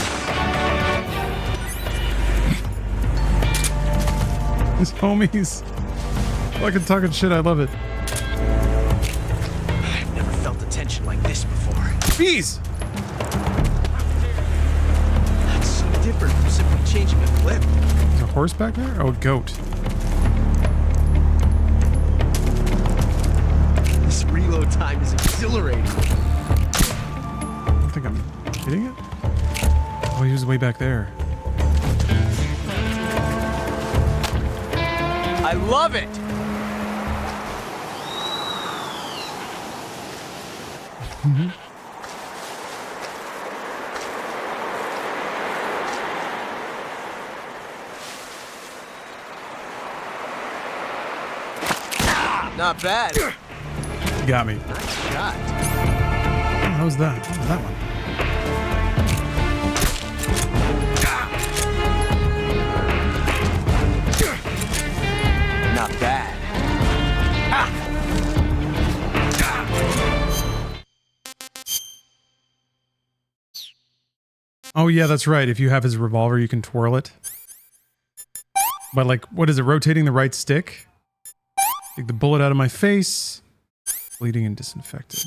His homies. Fucking talking shit. I love it. I've never felt a tension like this before. Bees. That's so different from simply changing a clip. There's a horse back there? Oh, a goat. This reload time is exhilarating. I don't think I'm hitting it. Oh, he was way back there. I love it. Mm-hmm. Not bad. You got me. Nice shot. Oh, how was that? What was that one? Not bad. Oh yeah, that's right. If you have his revolver, you can twirl it. But like, what is it? Rotating the right stick? Take the bullet out of my face. Bleeding and disinfected.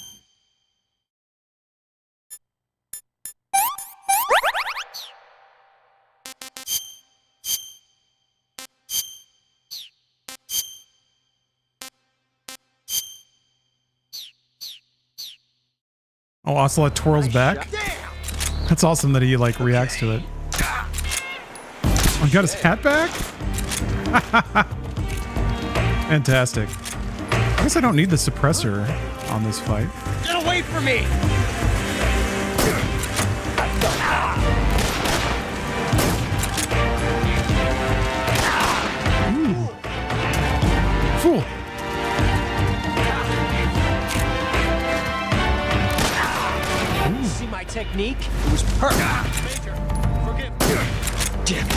Oh, Ocelot twirls back. That's awesome that he like reacts to it. Oh, he got his hat back? Fantastic. I guess I don't need the suppressor on this fight. Get away from me! Ooh. Fool. See my technique? It was perfect. Major, forgive me. Damn.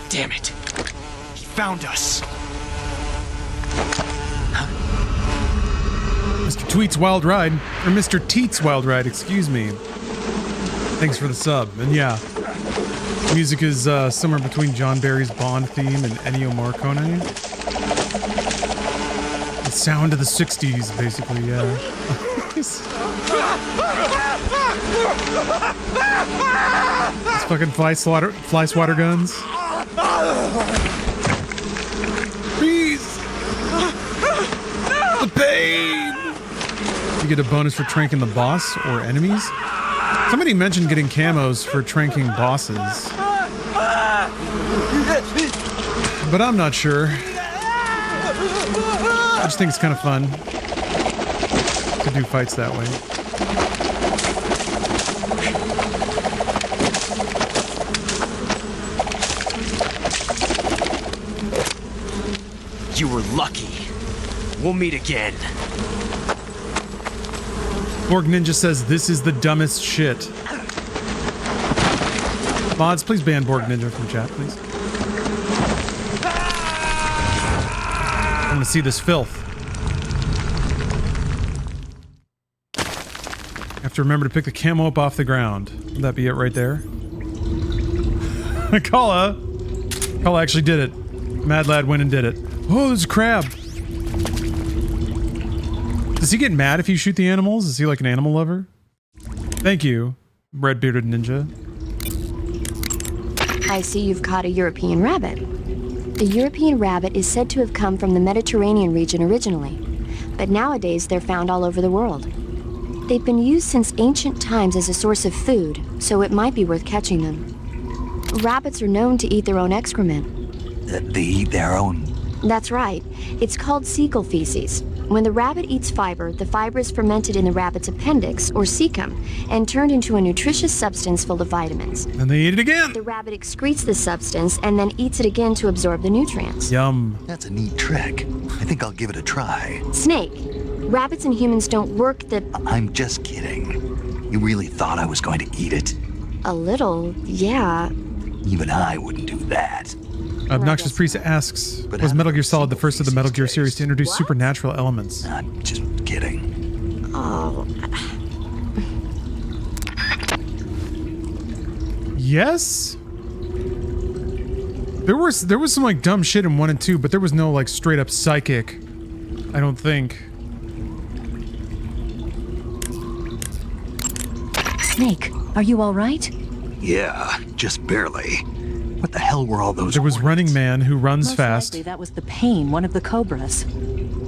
Damn it. He found us. Mr. Tweet's Wild Ride, or Mr. Teet's Wild Ride, excuse me. Thanks for the sub. And yeah, music is somewhere between John Barry's Bond theme and Ennio Morricone. The sound of the 60s, basically, yeah. These fucking fly swatter guns. Please! The pain! You get a bonus for tranking the boss or enemies. Somebody mentioned getting camos for tranking bosses. But I'm not sure. I just think it's kind of fun to do fights that way. You were lucky. We'll meet again. Borg Ninja says this is the dumbest shit. Mods, please ban Borg Ninja from chat, please. I want to see this filth. I have to remember to pick the camo up off the ground. Would that be it right there? Kala actually did it. Mad Lad went and did it. Oh, there's a crab. Does he get mad if you shoot the animals? Is he like an animal lover? Thank you, red bearded ninja. I see you've caught a European rabbit. The European rabbit is said to have come from the Mediterranean region originally, but nowadays they're found all over the world. They've been used since ancient times as a source of food, so it might be worth catching them. Rabbits are known to eat their own excrement. They eat their own... That's right. It's called cecal feces. When the rabbit eats fiber, the fiber is fermented in the rabbit's appendix, or cecum, and turned into a nutritious substance full of vitamins. And they eat it again! The rabbit excretes the substance and then eats it again to absorb the nutrients. Yum. That's a neat trick. I think I'll give it a try. Snake, rabbits and humans don't work the... I'm just kidding. You really thought I was going to eat it? A little, yeah. Even I wouldn't do that. Obnoxious Priest asks, was Metal Gear Solid the first of the Metal Gear series to introduce supernatural elements? I'm just kidding. Oh. Yes? There was some like dumb shit in 1 and 2, but there was no like straight up psychic. I don't think. Snake, are you all right? Yeah, just barely. What the hell were all those? There was Running Man who runs Most fast. likely that was the Pain, one of the Cobras.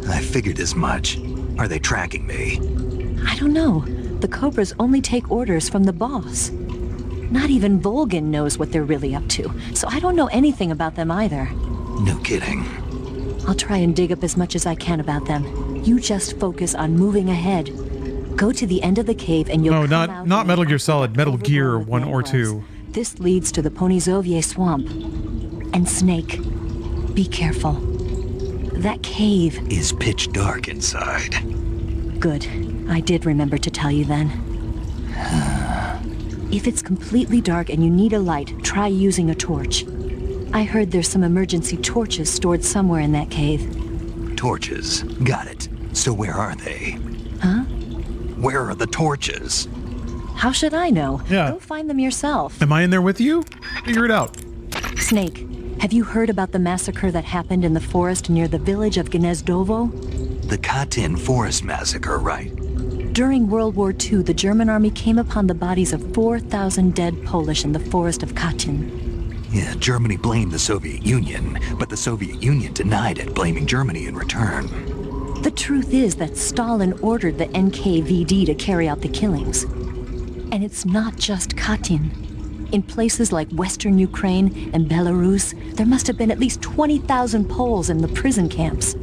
I figured as much. Are they tracking me? I don't know. The Cobras only take orders from the boss. Not even Volgin knows what they're really up to, so I don't know anything about them either. No kidding. I'll try and dig up as much as I can about them. You just focus on moving ahead. Go to the end of the cave and you'll No, not Metal Gear Solid, Metal Gear 1 or 2. This leads to the Ponyzovie swamp. And Snake, be careful. That cave is pitch dark inside. Good. I did remember to tell you then. If it's completely dark and you need a light, try using a torch. I heard there's some emergency torches stored somewhere in that cave. Torches. Got it. So where are they? Huh? Where are the torches? How should I know? Yeah. Go find them yourself. Am I in there with you? Figure it out. Snake, have you heard about the massacre that happened in the forest near the village of Gnezdovo? The Katyn Forest Massacre, right? During World War II, the German army came upon the bodies of 4,000 dead Polish in the forest of Katyn. Yeah, Germany blamed the Soviet Union, but the Soviet Union denied it, blaming Germany in return. The truth is that Stalin ordered the NKVD to carry out the killings. And it's not just Katyn. In places like Western Ukraine and Belarus, there must have been at least 20,000 Poles in the prison camps.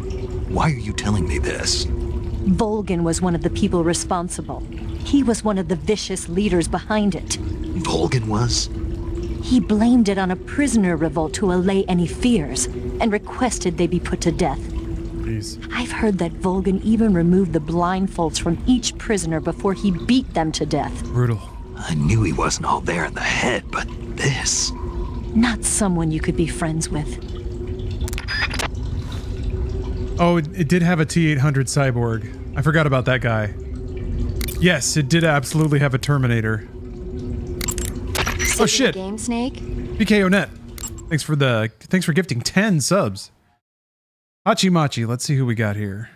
Why are you telling me this? Volgin was one of the people responsible. He was one of the vicious leaders behind it. Volgin was? He blamed it on a prisoner revolt to allay any fears, and requested they be put to death. Jeez. I've heard that Volgin even removed the blindfolds from each prisoner before he beat them to death. Brutal. I knew he wasn't all there in the head, but this... Not someone you could be friends with. Oh, it did have a T-800 cyborg. I forgot about that guy. Yes, it did absolutely have a Terminator. Oh shit! Game Snake. PKOnet. Thanks for gifting 10 subs. Hachimachi, let's see who we got here.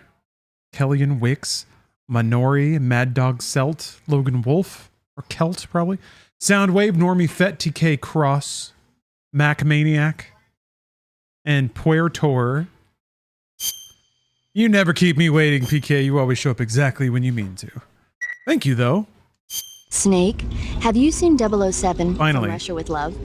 Kellyan Wicks, Minori, Mad Dog Selt, Logan Wolf, or Kelt probably. Soundwave, Normie Fett, TK Cross, Mac Maniac, and Puertor. You never keep me waiting, PK. You always show up exactly when you mean to. Thank you, though. Snake, have you seen 007 Finally. From Russia with Love?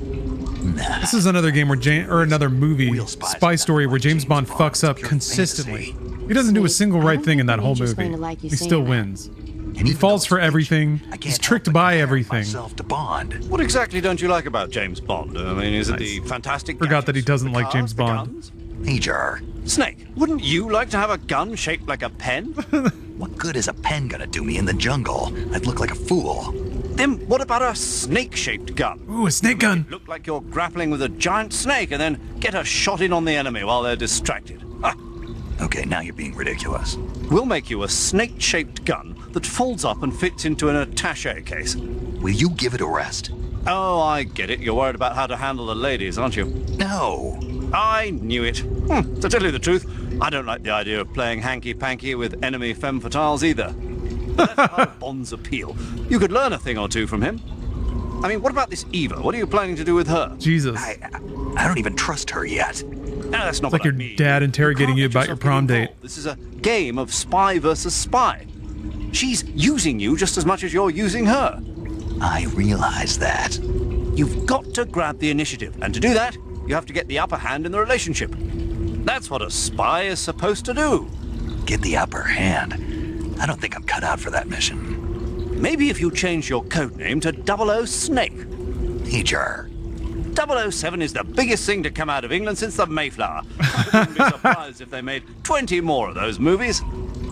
Nah. This is another game where another movie, spy story, where James Bond fucks up consistently. He doesn't do a single right thing in that whole movie. He still wins. He falls for everything. He's tricked by everything. To Bond. What exactly don't you like about James Bond? I mean, is it the fantastic Forgot that he gadgets, doesn't the like cars, James the Bond. guns? Major. Snake, wouldn't you like to have a gun shaped like a pen? What good is a pen gonna do me in the jungle? I'd look like a fool. Then what about a snake-shaped gun? Ooh, a snake gun. Look like you're grappling with a giant snake and then get a shot in on the enemy while they're distracted. Ah. Okay, now you're being ridiculous. We'll make you a snake-shaped gun that folds up and fits into an attaché case. Will you give it a rest? Oh, I get it. You're worried about how to handle the ladies, aren't you? No. I knew it. To tell you the truth, I don't like the idea of playing hanky-panky with enemy femme fatales either. That's part of Bond's appeal. You could learn a thing or two from him. I mean, what about this Eva? What are you planning to do with her? Jesus. I don't even trust her yet. No, that's not It's like what your I mean. dad interrogating you about your prom date. This is a game of spy versus spy. She's using you just as much as you're using her. I realize that. You've got to grab the initiative, and to do that, you have to get the upper hand in the relationship. That's what a spy is supposed to do. Get the upper hand? I don't think I'm cut out for that mind. Maybe if you change your code name to 00 Snake. Teacher. 007 is the biggest thing to come out of England since the Mayflower. I wouldn't be surprised if they made 20 more of those movies.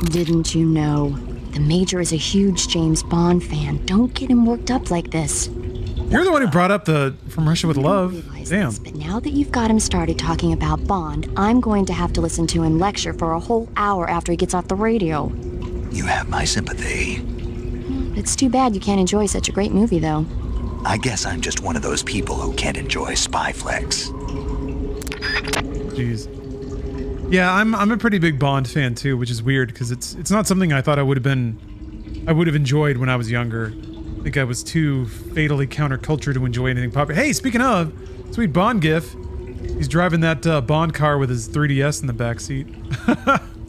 Didn't you know? The Major is a huge James Bond fan. Don't get him worked up like this. You're the one who brought up the From Russia with Love. Damn. But now that you've got him started talking about Bond, I'm going to have to listen to him lecture for a whole hour after he gets off the radio. You have my sympathy. It's too bad you can't enjoy such a great movie, though. I guess I'm just one of those people who can't enjoy spy flicks. Jeez. Yeah, I'm a pretty big Bond fan too, which is weird because it's not something I thought I would have enjoyed when I was younger. I think I was too fatally counterculture to enjoy anything popular. Hey, speaking of, sweet Bond gif. He's driving that Bond car with his 3DS in the back seat.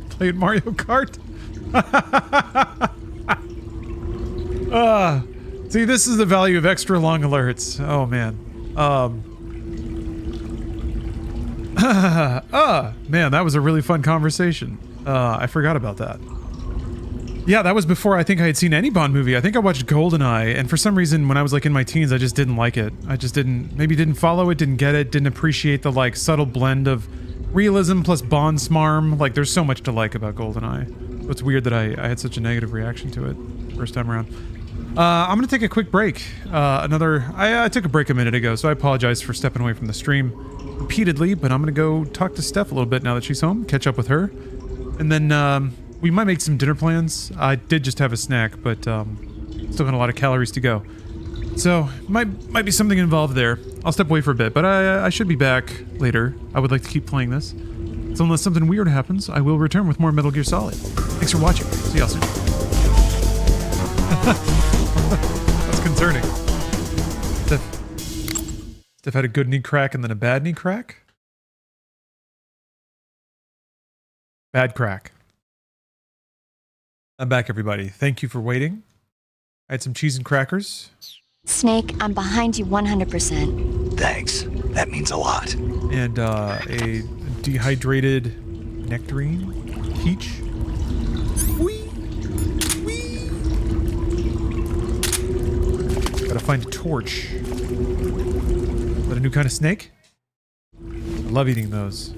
Playing Mario Kart. See, this is the value of extra long alerts. Oh man. Man, that was a really fun conversation. I forgot about that. Yeah, that was before I think I had seen any Bond movie. I think I watched GoldenEye, and for some reason, when I was like in my teens, I just didn't like it. I just didn't follow it, didn't get it, didn't appreciate the like subtle blend of realism plus Bond smarm. Like, there's so much to like about GoldenEye. So it's weird that I had such a negative reaction to it first time around. I'm gonna take a quick break. I took a break a minute ago, so I apologize for stepping away from the stream repeatedly, but I'm gonna go talk to Steph a little bit now that she's home, catch up with her, and then we might make some dinner plans. I did just have a snack, but still got a lot of calories to go. So, might be something involved there. I'll step away for a bit, but I should be back later. I would like to keep playing this. So unless something weird happens, I will return with more Metal Gear Solid. Thanks for watching. See y'all soon. That's concerning. Steph had a good knee crack and then a bad knee crack? Bad crack. I'm back, everybody. Thank you for waiting. I had some cheese and crackers. Snake, I'm behind you 100%. Thanks. That means a lot. And a dehydrated nectarine. Peach. Whee! Whee! Gotta find a torch. Is that a new kind of snake? I love eating those.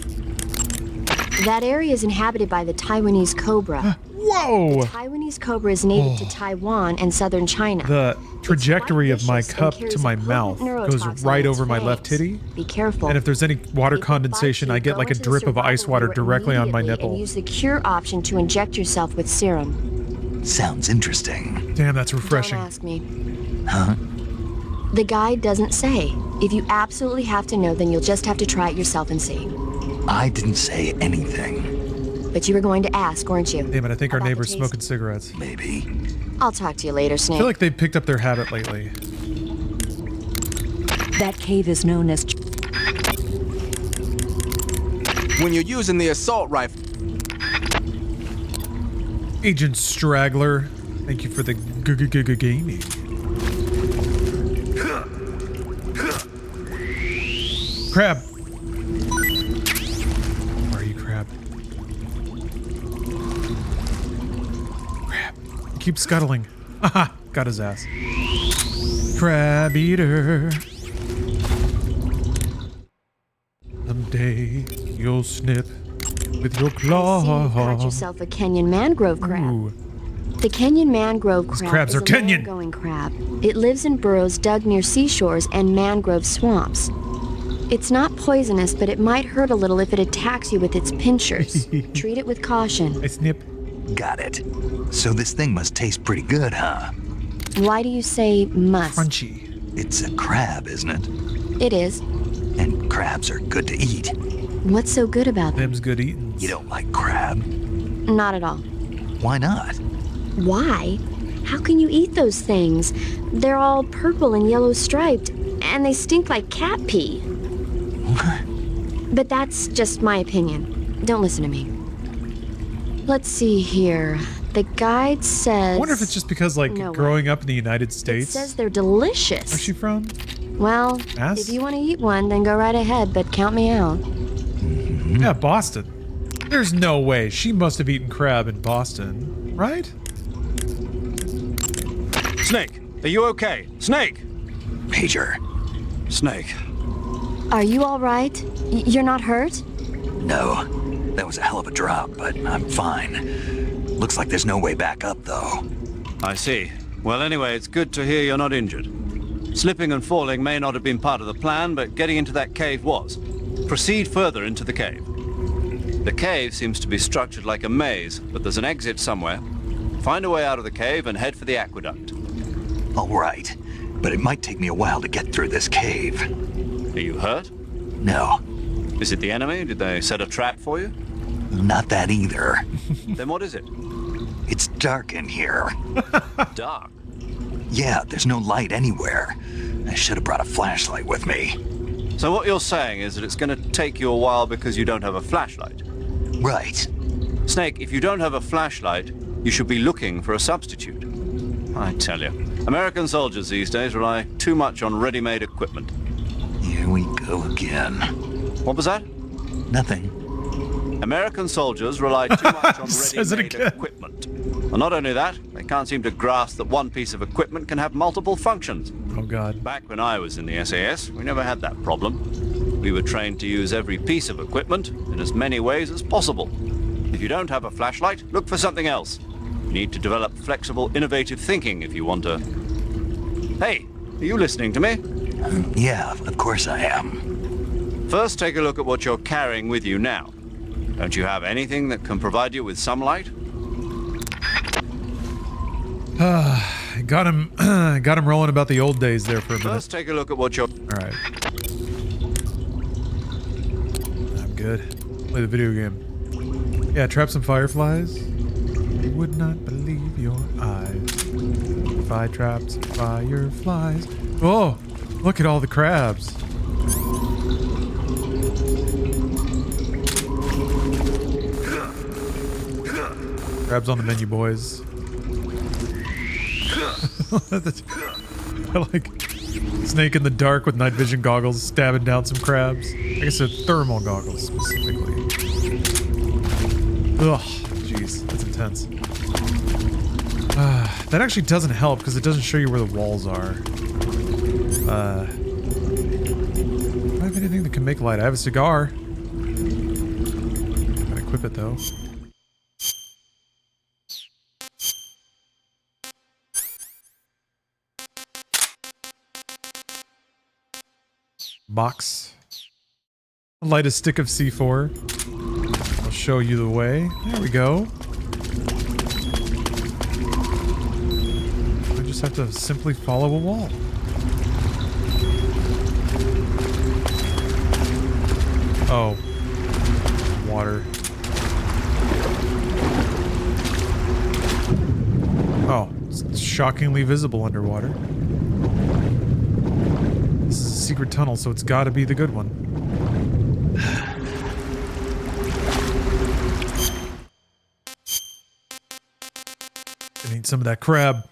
That area is inhabited by the Taiwanese cobra. Whoa! The Taiwanese cobra is native to Taiwan and southern China. The trajectory of my cup to my mouth goes right over my left titty. Be careful. And if there's any water condensation, I get like a drip of ice water directly on my nipple. And use the cure option to inject yourself with serum. Sounds interesting. Damn, that's refreshing. Don't ask me. Huh? The guide doesn't say. If you absolutely have to know, then you'll just have to try it yourself and see. I didn't say anything. But you were going to ask, weren't you? Damn it, I think our neighbor's smoking cigarettes. Maybe. I'll talk to you later, I Snake. feel like they've picked up their habit lately. That cave is known as... When you're using the assault rifle... Agent Straggler, thank you for the gaming. Crab. Where are you, Crab? Crab. He keeps scuttling. Haha, got his ass. Crab eater. Someday you'll snip with your claw. You caught yourself a Kenyan mangrove crab. Ooh. The Kenyan mangrove crab crabs is are a Kenyan. land-going crab. It lives in burrows dug near seashores and mangrove swamps. It's not poisonous, but it might hurt a little if it attacks you with its pinchers. Treat it with caution. I snip. Got it. So this thing must taste pretty good, huh? Why do you say must? Crunchy. It's a crab, isn't it? It is. And crabs are good to eat. What's so good about them? Them's good eating. You don't like crab? Not at all. Why not? Why? How can you eat those things? They're all purple and yellow striped, and they stink like cat pee. But that's just my opinion. Don't listen to me. Let's see here. The guide says... I wonder if it's just because, like, No growing up in the United It States. says they're delicious. Where's she from? Well, Mass? if you want to eat one, then go right ahead, but count me out. Yeah, Boston. There's no way. She must have eaten crab in Boston, right? Snake, are you okay? Snake! Major. Snake. Are you all right? You're not hurt? No. That was a hell of a drop, but I'm fine. Looks like there's no way back up, though. I see. Well, anyway, it's good to hear you're not injured. Slipping and falling may not have been part of the plan, but getting into that cave was. Proceed further into the cave. The cave seems to be structured like a maze, but there's an exit somewhere. Find a way out of the cave and head for the aqueduct. All right, but it might take me a while to get through this cave. Are you hurt? No. Is it the enemy? Did they set a trap for you? Not that either. Then what is it? It's dark in here. Dark? Yeah, there's no light anywhere. I should have brought a flashlight with me. So what you're saying is that it's going to take you a while because you don't have a flashlight? Right. Snake, if you don't have a flashlight, you should be looking for a substitute. I tell you, American soldiers these days rely too much on ready-made equipment. Here we go again. What was that? Nothing. American soldiers rely too much on ready-made equipment. And not only that, they can't seem to grasp that one piece of equipment can have multiple functions. Oh, God. Back when I was in the SAS, we never had that problem. We were trained to use every piece of equipment in as many ways as possible. If you don't have a flashlight, look for something else. You need to develop flexible, innovative thinking if you want to... Hey, are you listening to me? Yeah, of course I am. First, take a look at what you're carrying with you now. Don't you have anything that can provide you with some light? Got him rolling about the old days there for a minute. First, take a look at what you're... All right. I'm good. Play the video game. Yeah, trap some fireflies. You would not believe your eyes if I trapped some fireflies. Oh, look at all the crabs. Crabs on the menu, boys. I like Snake in the dark with night vision goggles stabbing down some crabs. I guess they're thermal goggles specifically. Ugh, jeez, that's intense. That actually doesn't help because it doesn't show you where the walls are. Do I have anything that can make light? I have a cigar. Gotta equip it though. Box. Light a stick of C4. I'll show you the way. There we go. I just have to simply follow a wall. Oh. Water. Oh, it's shockingly visible underwater. This is a secret tunnel, so it's gotta be the good one. I need some of that crab.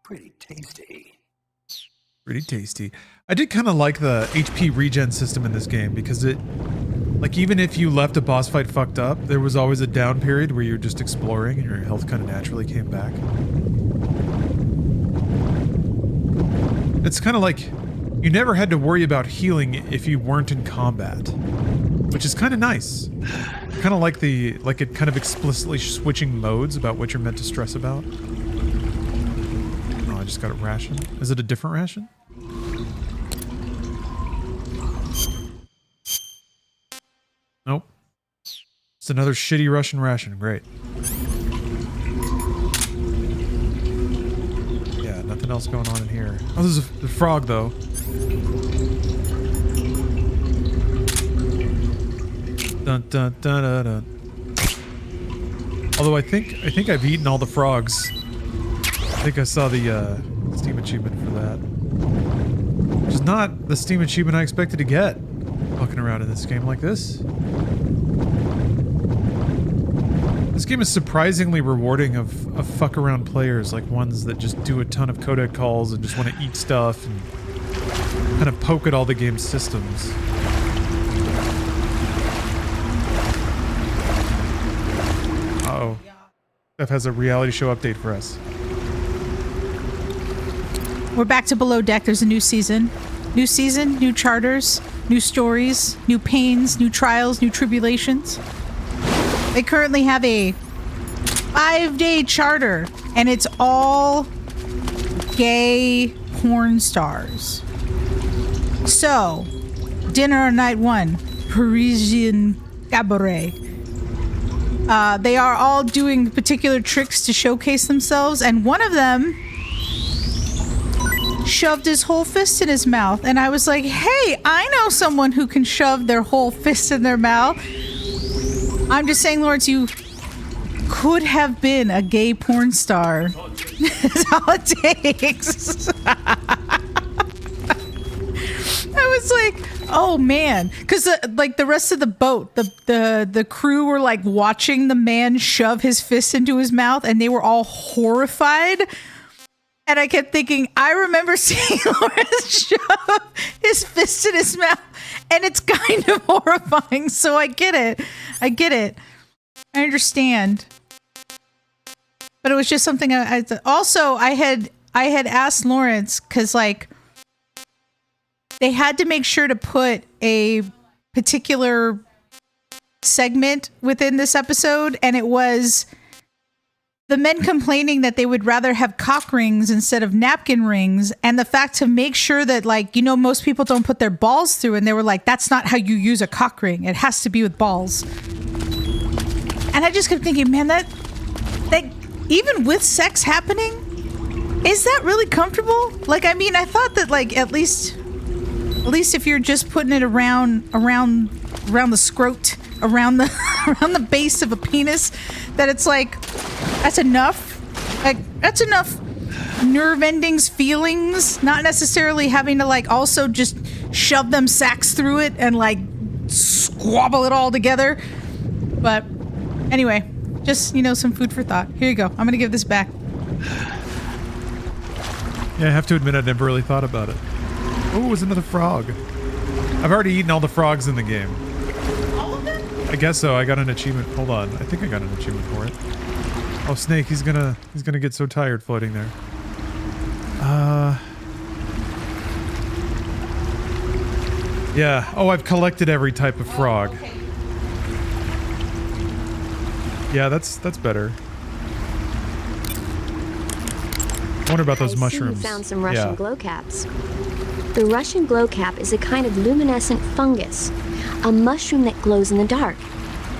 Pretty tasty. Pretty tasty. I did kind of like the HP regen system in this game because it, like, even if you left a boss fight fucked up, there was always a down period where you're just exploring and your health kind of naturally came back. It's kind of like you never had to worry about healing if you weren't in combat, which is kind of nice. Kind of like it kind of explicitly switching modes about what you're meant to stress about. Oh, I just got a ration. Is it a different ration? Nope. It's another shitty Russian ration. Great. Yeah, nothing else going on in here. Oh, there's a frog though. Dun dun dun dun dun. Although I think I've eaten all the frogs. I think I saw the Steam achievement for that. Which is not the Steam achievement I expected to get. Walking around in this game like this. This game is surprisingly rewarding of fuck around players, like ones that just do a ton of codec calls and just want to eat stuff and kind of poke at all the game's systems. Uh-oh. Steph has a reality show update for us. We're back to Below Deck. There's a new season. New season, new charters, new stories, new pains, new trials, new tribulations. They currently have a 5-day charter, and it's all gay porn stars. So, dinner on night 1, Parisian cabaret. They are all doing particular tricks to showcase themselves, and one of them shoved his whole fist in his mouth, and I was like, hey, I know someone who can shove their whole fist in their mouth. I'm just saying, Lawrence, you could have been a gay porn star. That's all it takes. I was like, oh man, because like the rest of the boat, the crew were like watching the man shove his fist into his mouth, and they were all horrified. And I kept thinking, I remember seeing Lawrence shove his fist in his mouth, and it's kind of horrifying. So I get it. I understand. But it was just something I had asked Lawrence, because like they had to make sure to put a particular segment within this episode, and it was the men complaining that they would rather have cock rings instead of napkin rings, and the fact to make sure that, like, you know, most people don't put their balls through, and they were like, that's not how you use a cock ring. It has to be with balls. And I just kept thinking, man, that even with sex happening, is that really comfortable? Like, I mean, I thought that, like, at least if you're just putting it around the scrot, around the base of a penis, that it's like, that's enough. Like, that's enough nerve endings, feelings, not necessarily having to like also just shove them sacks through it and like squabble it all together. But anyway, just, you know, some food for thought. Here you go. I'm gonna give this back. Yeah, I have to admit I never really thought about it. Oh, it was another frog. I've already eaten all the frogs in the game. All of them? I guess so. I got an achievement. Hold on. I think I got an achievement for it. Oh, Snake, he's gonna get so tired floating there. Yeah. Oh, I've collected every type of frog. Okay. Yeah, that's better. I wonder about those mushrooms. You found some Russian glow caps. The Russian glow cap is a kind of luminescent fungus, a mushroom that glows in the dark.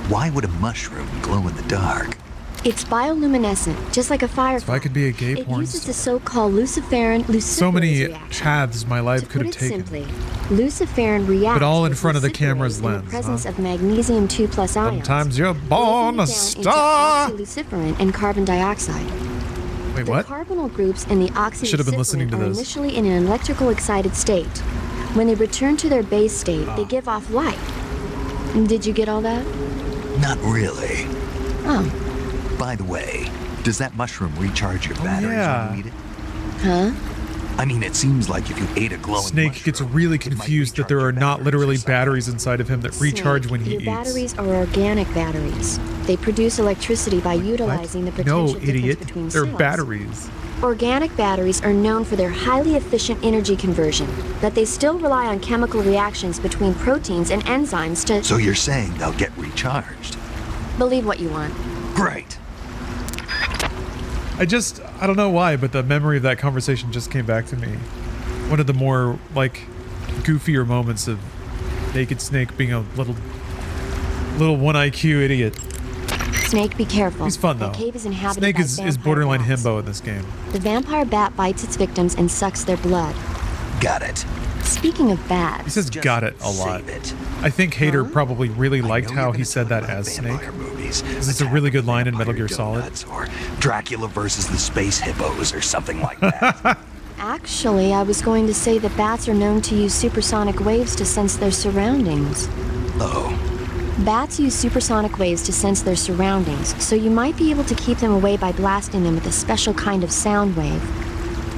Why would a mushroom glow in the dark? It's bioluminescent, just like a firefly. If I could be a gay It porn uses star. the so-called luciferin So many reaction. paths my life could have To put it taken. simply, luciferin reacts But all in with front of the luciferase camera's in the lens, presence huh? of magnesium 2+ ions. Sometimes you're born a star. Into oxyluciferin and carbon dioxide. Wait, The what? carbonyl groups in the Should have been listening oxyluciferin to are this. initially in an electrical excited state. When they return to their base state, they give off light. Did you get all that? Not really. Oh. By the way, does that mushroom recharge your batteries yeah. when you eat it? Huh? I mean, it seems like if you ate a glowing Snake gets really confused that there are not literally batteries inside of him that recharge when he Your eats. batteries are organic batteries. They produce electricity by utilizing the potential No, difference idiot. between They're cells. batteries. Organic batteries are known for their highly efficient energy conversion, but they still rely on chemical reactions between proteins and enzymes to... So you're saying they'll get recharged? Believe what you want. Great. I don't know why, but the memory of that conversation just came back to me. One of the more, like, goofier moments of Naked Snake being a little 1 IQ idiot. Snake, be careful. He's fun, The though. cave is inhabited Snake by is vampire borderline bats. himbo in this game. The vampire bat bites its victims and sucks their blood. Got it. Speaking of bats... He says got it a lot. I think Hater probably really liked how he said that as Snake. Because it's a really good line in Metal Gear Solid. Or Dracula versus the space hippos or something like that. Actually, I was going to say that bats are known to use supersonic waves to sense their surroundings. Oh. Bats use supersonic waves to sense their surroundings, so you might be able to keep them away by blasting them with a special kind of sound wave.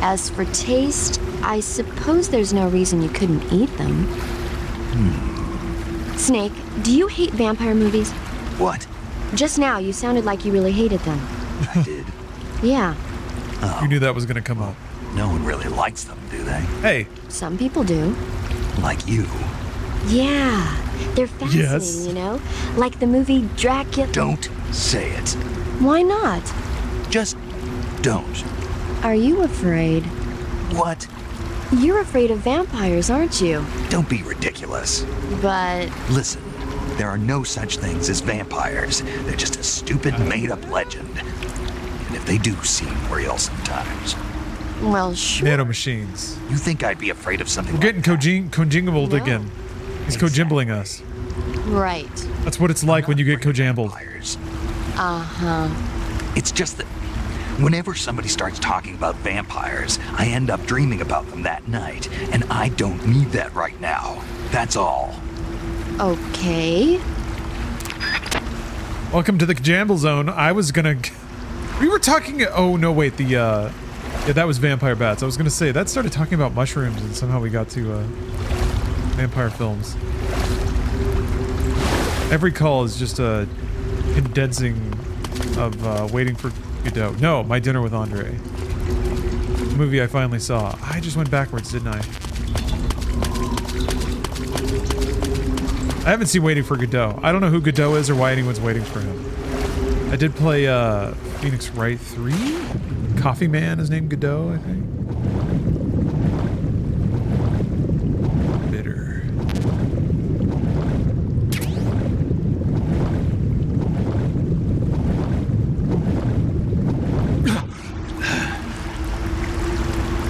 As for taste, I suppose there's no reason you couldn't eat them. Snake, do you hate vampire movies? What? Just now, you sounded like you really hated them. I did. Yeah. Oh. You knew that was going to come up. No one really likes them, do they? Hey. Some people do. Like you. Yeah. They're fascinating, you know? Like the movie Dracula. Don't say it. Why not? Just don't. Are you afraid? What? You're afraid of vampires, aren't you? Don't be ridiculous. But... Listen, there are no such things as vampires. They're just a stupid, made-up legend. And if they do seem real sometimes... Well, sure. Nanomachines. You think I'd be afraid of something We're getting kojimbled again. He's kojimbling us. Right. That's what it's like when you get kojambled. Uh-huh. It's just that whenever somebody starts talking about vampires, I end up dreaming about them that night, and I don't need that right now. That's all. Okay. Welcome to the Kojamble Zone. I was gonna... We were talking... Oh, no, wait. Yeah, that was vampire bats. I was gonna say, that started talking about mushrooms, and somehow we got to vampire films. Every call is just a condensing of waiting for Godot. No, My Dinner with Andre. The movie I finally saw. I just went backwards, didn't I? I haven't seen Waiting for Godot. I don't know who Godot is or why anyone's waiting for him. I did play Phoenix Wright 3? Coffee Man is named Godot, I think. Bitter.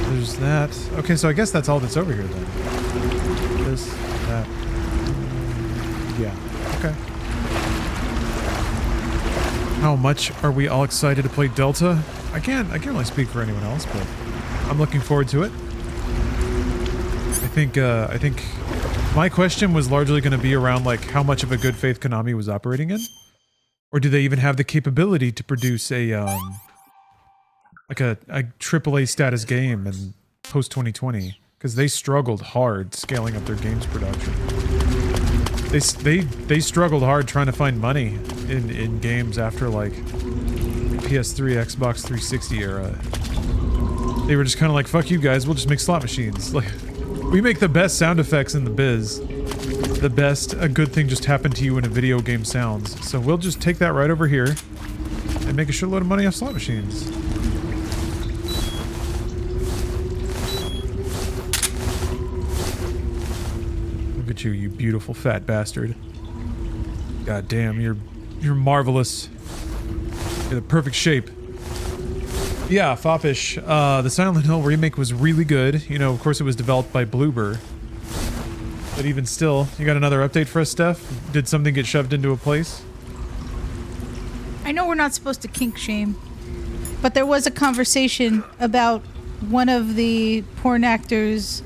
There's that. Okay, so I guess that's all that's over here then. This, that. Yeah, okay. How much are we all excited to play Delta? I can't really speak for anyone else, but I'm looking forward to it. I think my question was largely going to be around like how much of a good faith Konami was operating in, or do they even have the capability to produce a like a AAA status game in post 2020? Because they struggled hard scaling up their games production. They struggled hard trying to find money in games after like PS3, Xbox 360 era. They were just kind of like, fuck you guys, we'll just make slot machines. Like, we make the best sound effects in the biz. The best a good thing just happened to you in a video game sounds. So we'll just take that right over here and make a shitload of money off slot machines. Look at you, you beautiful fat bastard. God damn, you're marvelous. You're the perfect shape. Yeah, Foppish. The Silent Hill remake was really good. You know, of course it was developed by Bloober. But even still, you got another update for us, Steph? Did something get shoved into a place? I know we're not supposed to kink shame, but there was a conversation about one of the porn actors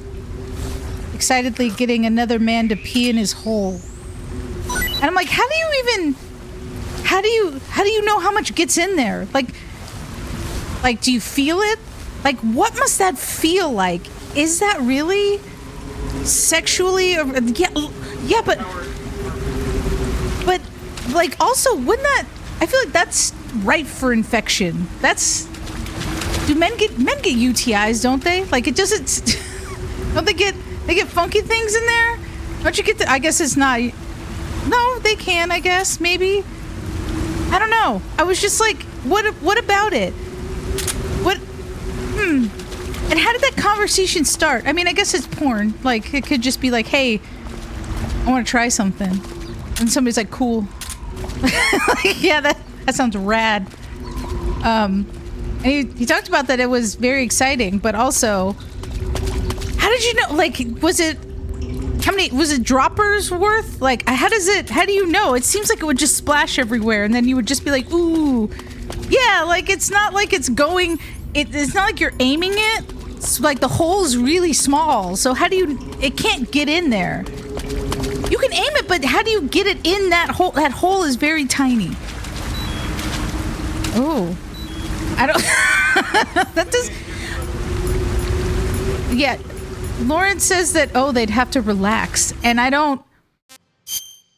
excitedly getting another man to pee in his hole. And I'm like, how do you know how much gets in there? Like, do you feel it? Like, what must that feel like? Is that really sexually? Yeah, but like, also, wouldn't that? I feel like that's ripe for infection. Do men get UTIs? Don't they? Like, it doesn't. Don't they get funky things in there? Don't you get? I guess it's not. No, they can. I guess maybe. I don't know. I was just like, what about it? And how did that conversation start? I mean, I guess it's porn. Like, it could just be like, hey, I want to try something. And somebody's like, cool. Like, yeah, that sounds rad. And he talked about that it was very exciting, but also, how did you know? Like, was it droppers worth? Like, how do you know? It seems like it would just splash everywhere, and then you would just be like, ooh. Yeah, like, it's not like it's going, it's not like you're aiming it. It's like the hole's really small, so how do you, it can't get in there. You can aim it, but how do you get it in that hole? That hole is very tiny. Oh. I don't... that does... Yeah. Lawrence says that, they'd have to relax. And I don't...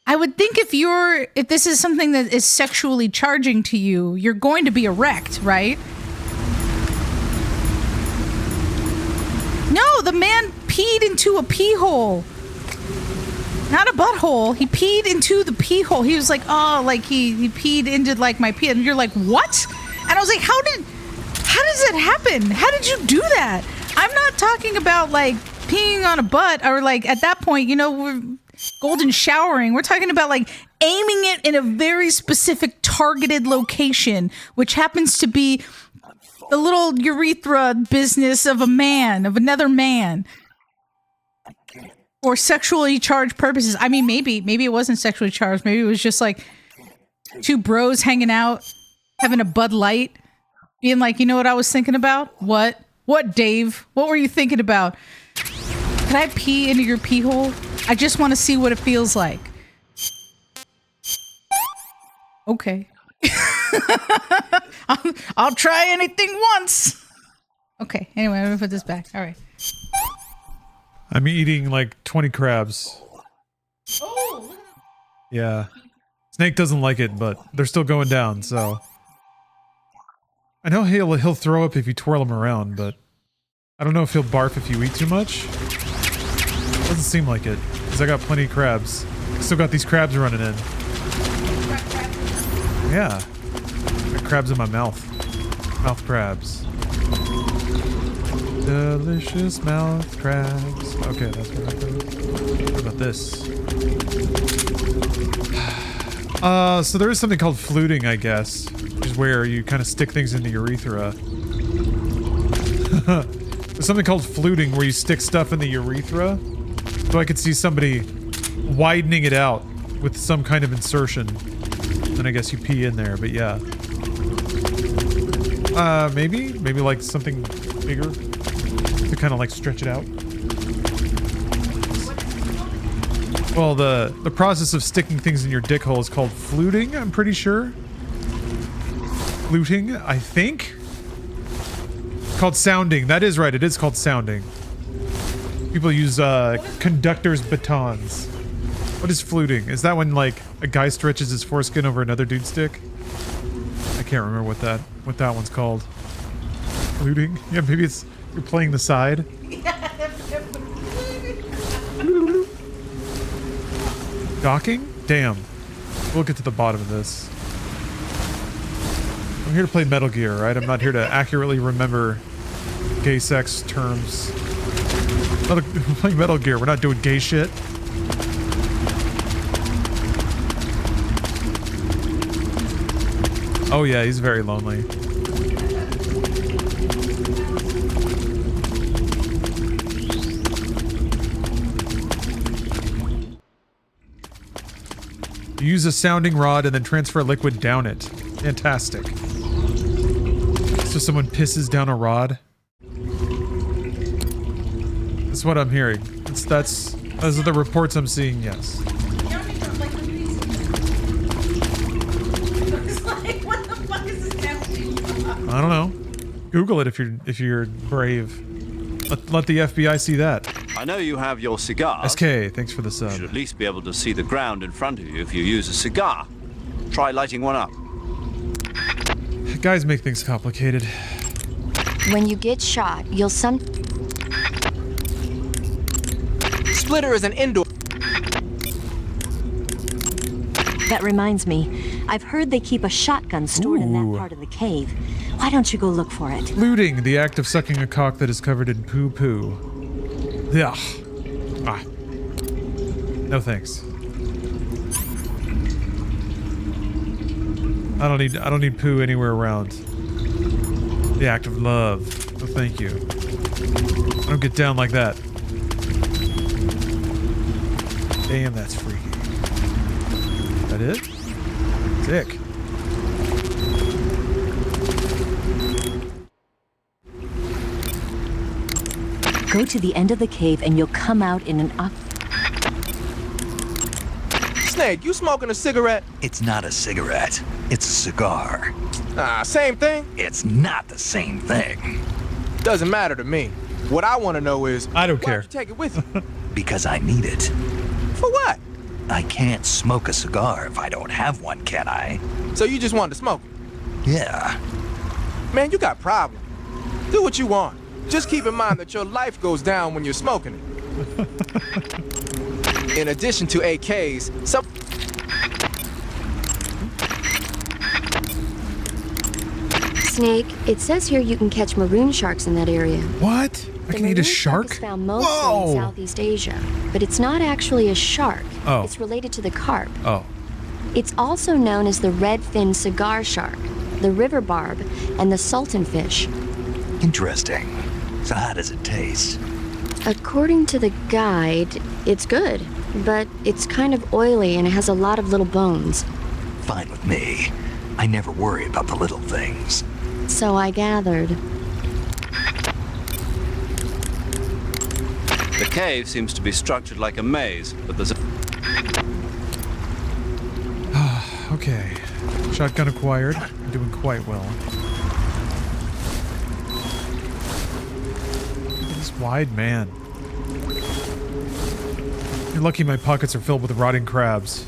I would think if this is something that is sexually charging to you, you're going to be erect, right? No, the man peed into a pee hole. Not a butthole. He peed into the pee hole. He was like, he peed into like my pee. And you're like, what? And I was like, how does that happen? How did you do that? I'm not talking about like peeing on a butt or like at that point, we're golden showering. We're talking about like aiming it in a very specific targeted location, which happens to be the little urethra business of another man. Or sexually charged purposes. I mean, maybe it wasn't sexually charged. Maybe it was just like two bros hanging out, having a Bud Light, being like, you know what I was thinking about? What? What, Dave? What were you thinking about? Can I pee into your pee hole? I just want to see what it feels like. Okay. I'll try anything once. Okay, anyway, I'm gonna put this back. All right. I'm eating like 20 crabs. Oh! Yeah. Snake doesn't like it, but they're still going down, so... I know he'll throw up if you twirl him around, but... I don't know if he'll barf if you eat too much. Doesn't seem like it, because I got plenty of crabs. Still got these crabs running in. Yeah. Got crabs in my mouth. Mouth crabs. Delicious mouth crabs. Okay, that's what I do. What about this? So there is something called fluting, I guess. Which is where you kind of stick things in the urethra. There's something called fluting where you stick stuff in the urethra. So I could see somebody widening it out with some kind of insertion. Then I guess you pee in there, but yeah. Maybe like something bigger to kind of like stretch it out. Well, the process of sticking things in your dick hole is called fluting, I'm pretty sure. Fluting, I think. It's called sounding. That is right, it is called sounding. People use conductor's batons. What is fluting? Is that when like a guy stretches his foreskin over another dude's dick? I can't remember what that one's called. Fluting? Yeah, maybe it's you're playing the side. Docking? Damn. We'll get to the bottom of this. I'm here to play Metal Gear, right? I'm not here to accurately remember gay sex terms. We're playing Metal Gear. We're not doing gay shit. Oh yeah, he's very lonely. You use a sounding rod and then transfer liquid down it. Fantastic. So someone pisses down a rod? That's what I'm hearing. Those are the reports I'm seeing, yes. I don't know. Google it if you're brave. Let the FBI see that. I know you have your cigar. SK, thanks for the sub. You should at least be able to see the ground in front of you if you use a cigar. Try lighting one up. Guys make things complicated. When you get shot, you'll Splitter is an indoor... That reminds me, I've heard they keep a shotgun stored in that part of the cave. Why don't you go look for it? Looting, the act of sucking a cock that is covered in poo-poo. Ugh. Ah. No thanks. I don't need poo anywhere around. The act of love. Oh, thank you. I don't get down like that. Damn, that's freaky. Is that it? Sick. Go to the end of the cave and you'll come out in an Snake, you smoking a cigarette? It's not a cigarette. It's a cigar. Same thing? It's not the same thing. Doesn't matter to me. What I want to know is, I don't care. Why'd you take it with you? Because I need it. For what? I can't smoke a cigar if I don't have one, can I? So you just wanted to smoke it? Yeah. Man, you got problems. Do what you want. Just keep in mind that your life goes down when you're smoking it. In addition to AKs, some... Snake, it says here you can catch maroon sharks in that area. What? I can eat a shark? Is found mostly in Southeast Asia, but it's not actually a shark. Oh. It's related to the carp. Oh. It's also known as the red-finned cigar shark, the river barb, and the sultan fish. Interesting. So how does it taste? According to the guide, it's good, but it's kind of oily and it has a lot of little bones. Fine with me. I never worry about the little things. So I gathered. The cave seems to be structured like a maze, but there's a... Okay. Shotgun acquired. I'm doing quite well. Look at this wide man. You're lucky my pockets are filled with rotting crabs.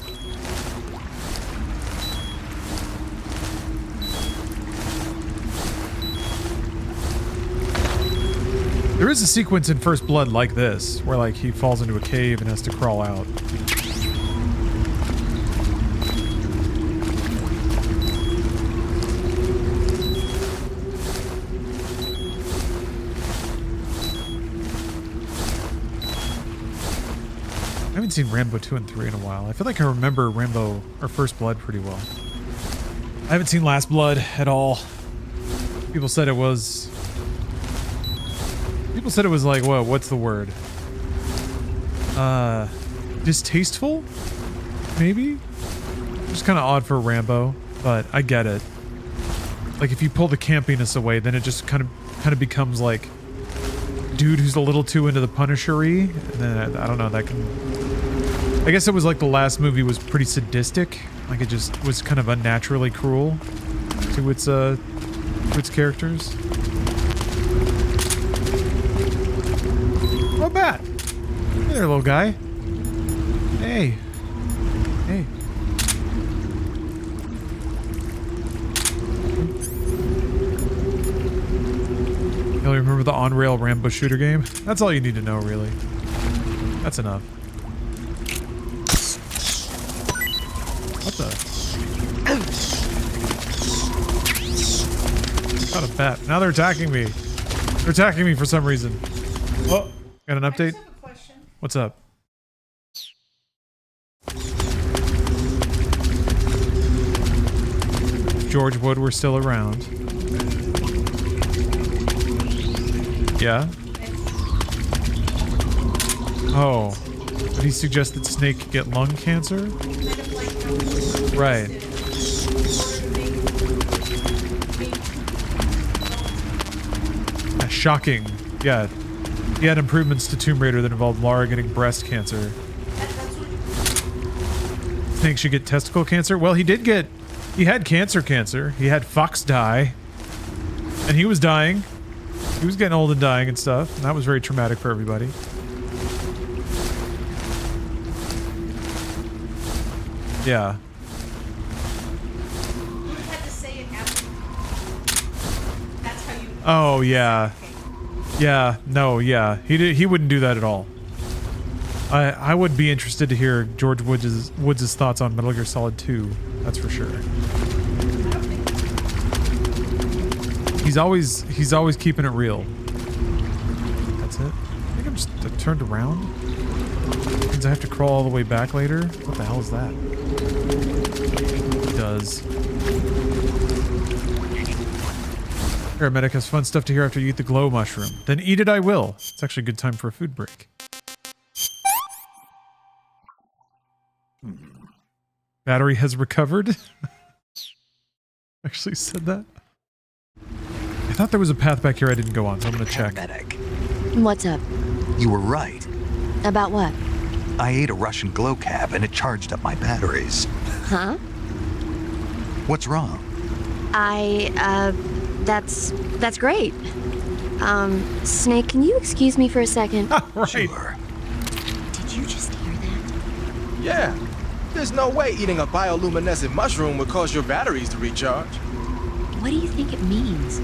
There is a sequence in First Blood like this, where like he falls into a cave and has to crawl out. I haven't seen Rambo 2 and 3 in a while. I feel like I remember Rambo or First Blood pretty well. I haven't seen Last Blood at all. People said it was... People said it was like, whoa, what's the word? Distasteful? Maybe? Just kind of odd for Rambo, but I get it. Like, if you pull the campiness away, then it just kind of becomes like... dude who's a little too into the Punisher-y. And then, I don't know, that can... I guess it was like the last movie was pretty sadistic. Like, it just was kind of unnaturally cruel to its characters. Oh, bat! Hey there, little guy. Hey. Hey. You remember the on-rail Rambo shooter game? That's all you need to know, really. That's enough. What the? Got a bat. Now they're attacking me. They're attacking me for some reason. Oh, got an update? I just have a question. What's up? If George Wood were still around. Yeah? Oh. Did he suggest that Snake get lung cancer? Right. Shocking. Yeah. He had improvements to Tomb Raider that involved Lara getting breast cancer. Snake should get testicle cancer? Well, he had cancer. He had Fox die. And he was dying. He was getting old and dying and stuff. And that was very traumatic for everybody. Yeah. You had to say it after. That's how you. Oh, yeah. Yeah. No, yeah. He wouldn't do that at all. I would be interested to hear George Woods' thoughts on Metal Gear Solid 2. That's for sure. He's always keeping it real. That's it. I think I'm just turned around. Means I have to crawl all the way back later. What the hell is that? It does. Paramedic has fun stuff to hear after you eat the glow mushroom. Then eat it I will. It's actually a good time for a food break. Battery has recovered. Actually said that. I thought there was a path back here I didn't go on, so I'm gonna check. Paramedic. What's up? You were right. About what? I ate a Russian glowcap and it charged up my batteries. Huh? What's wrong? That's great. Snake, can you excuse me for a second? Right. Sure. Did you just hear that? Yeah. There's no way eating a bioluminescent mushroom would cause your batteries to recharge. What do you think it means?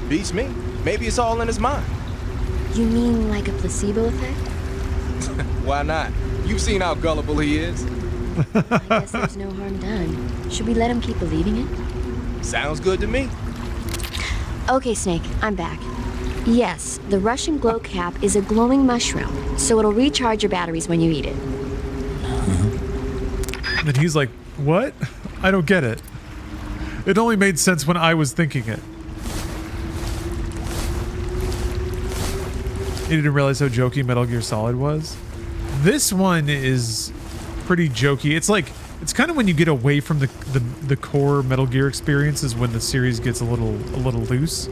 Beats me. Maybe it's all in his mind. You mean like a placebo effect? Why not? You've seen how gullible he is. I guess there's no harm done. Should we let him keep believing it? Sounds good to me. Okay, Snake, I'm back. Yes, the Russian glow cap is a glowing mushroom, so it'll recharge your batteries when you eat it. And he's like, what? I don't get it. It only made sense when I was thinking it. You didn't realize how jokey Metal Gear Solid was? This one is pretty jokey. It's like, it's kind of when you get away from the core Metal Gear experiences when the series gets a little loose.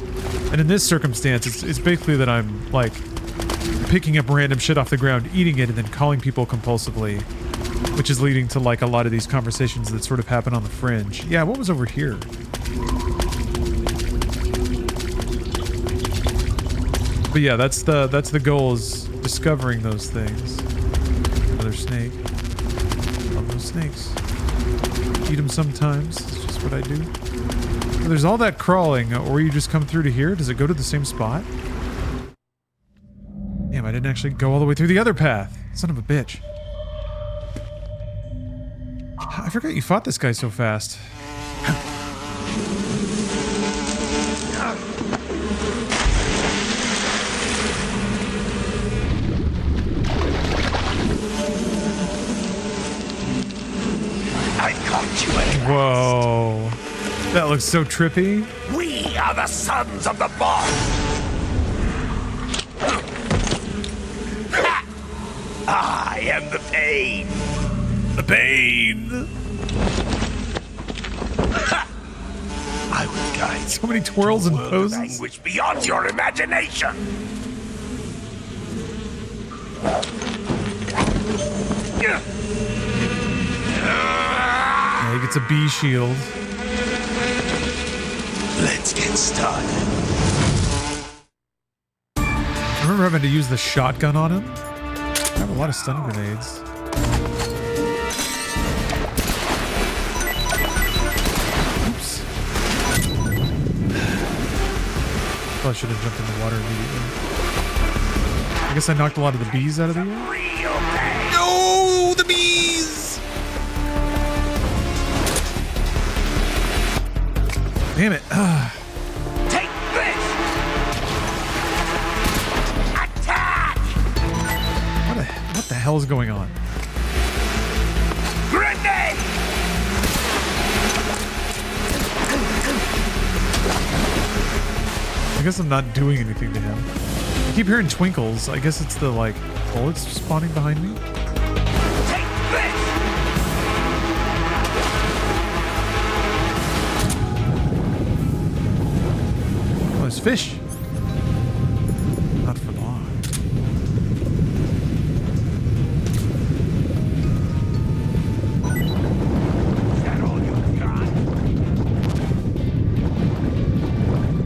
And in this circumstance, it's basically that I'm like picking up random shit off the ground, eating it, and then calling people compulsively, which is leading to like a lot of these conversations that sort of happen on the fringe. Yeah, what was over here? But yeah, that's the goal, is discovering those things. Another snake. Love those snakes. Eat them sometimes. It's just what I do. There's all that crawling, or you just come through to here. Does it go to the same spot? Damn, I didn't actually go all the way through the other path. Son of a bitch. I forgot you fought this guy so fast. I caught you at Whoa. That looks so trippy. We are the sons of the boss. Ha! I am the pain. The pain. Ha! I will guide so many twirls and poses. Language beyond your imagination. Yeah, he gets a bee shield. Let's get started. I remember having to use the shotgun on him. I have a lot of stun grenades. Oops. Probably should have jumped in the water immediately. I guess I knocked a lot of the bees out of the air. No, the bees! Damn it. Take this! Attack! What the hell is going on? Grenade! I guess I'm not doing anything to him. I keep hearing twinkles. I guess it's the, like, bullets spawning behind me. Take this! Oh, there's fish. Not for long. Is that all you've got?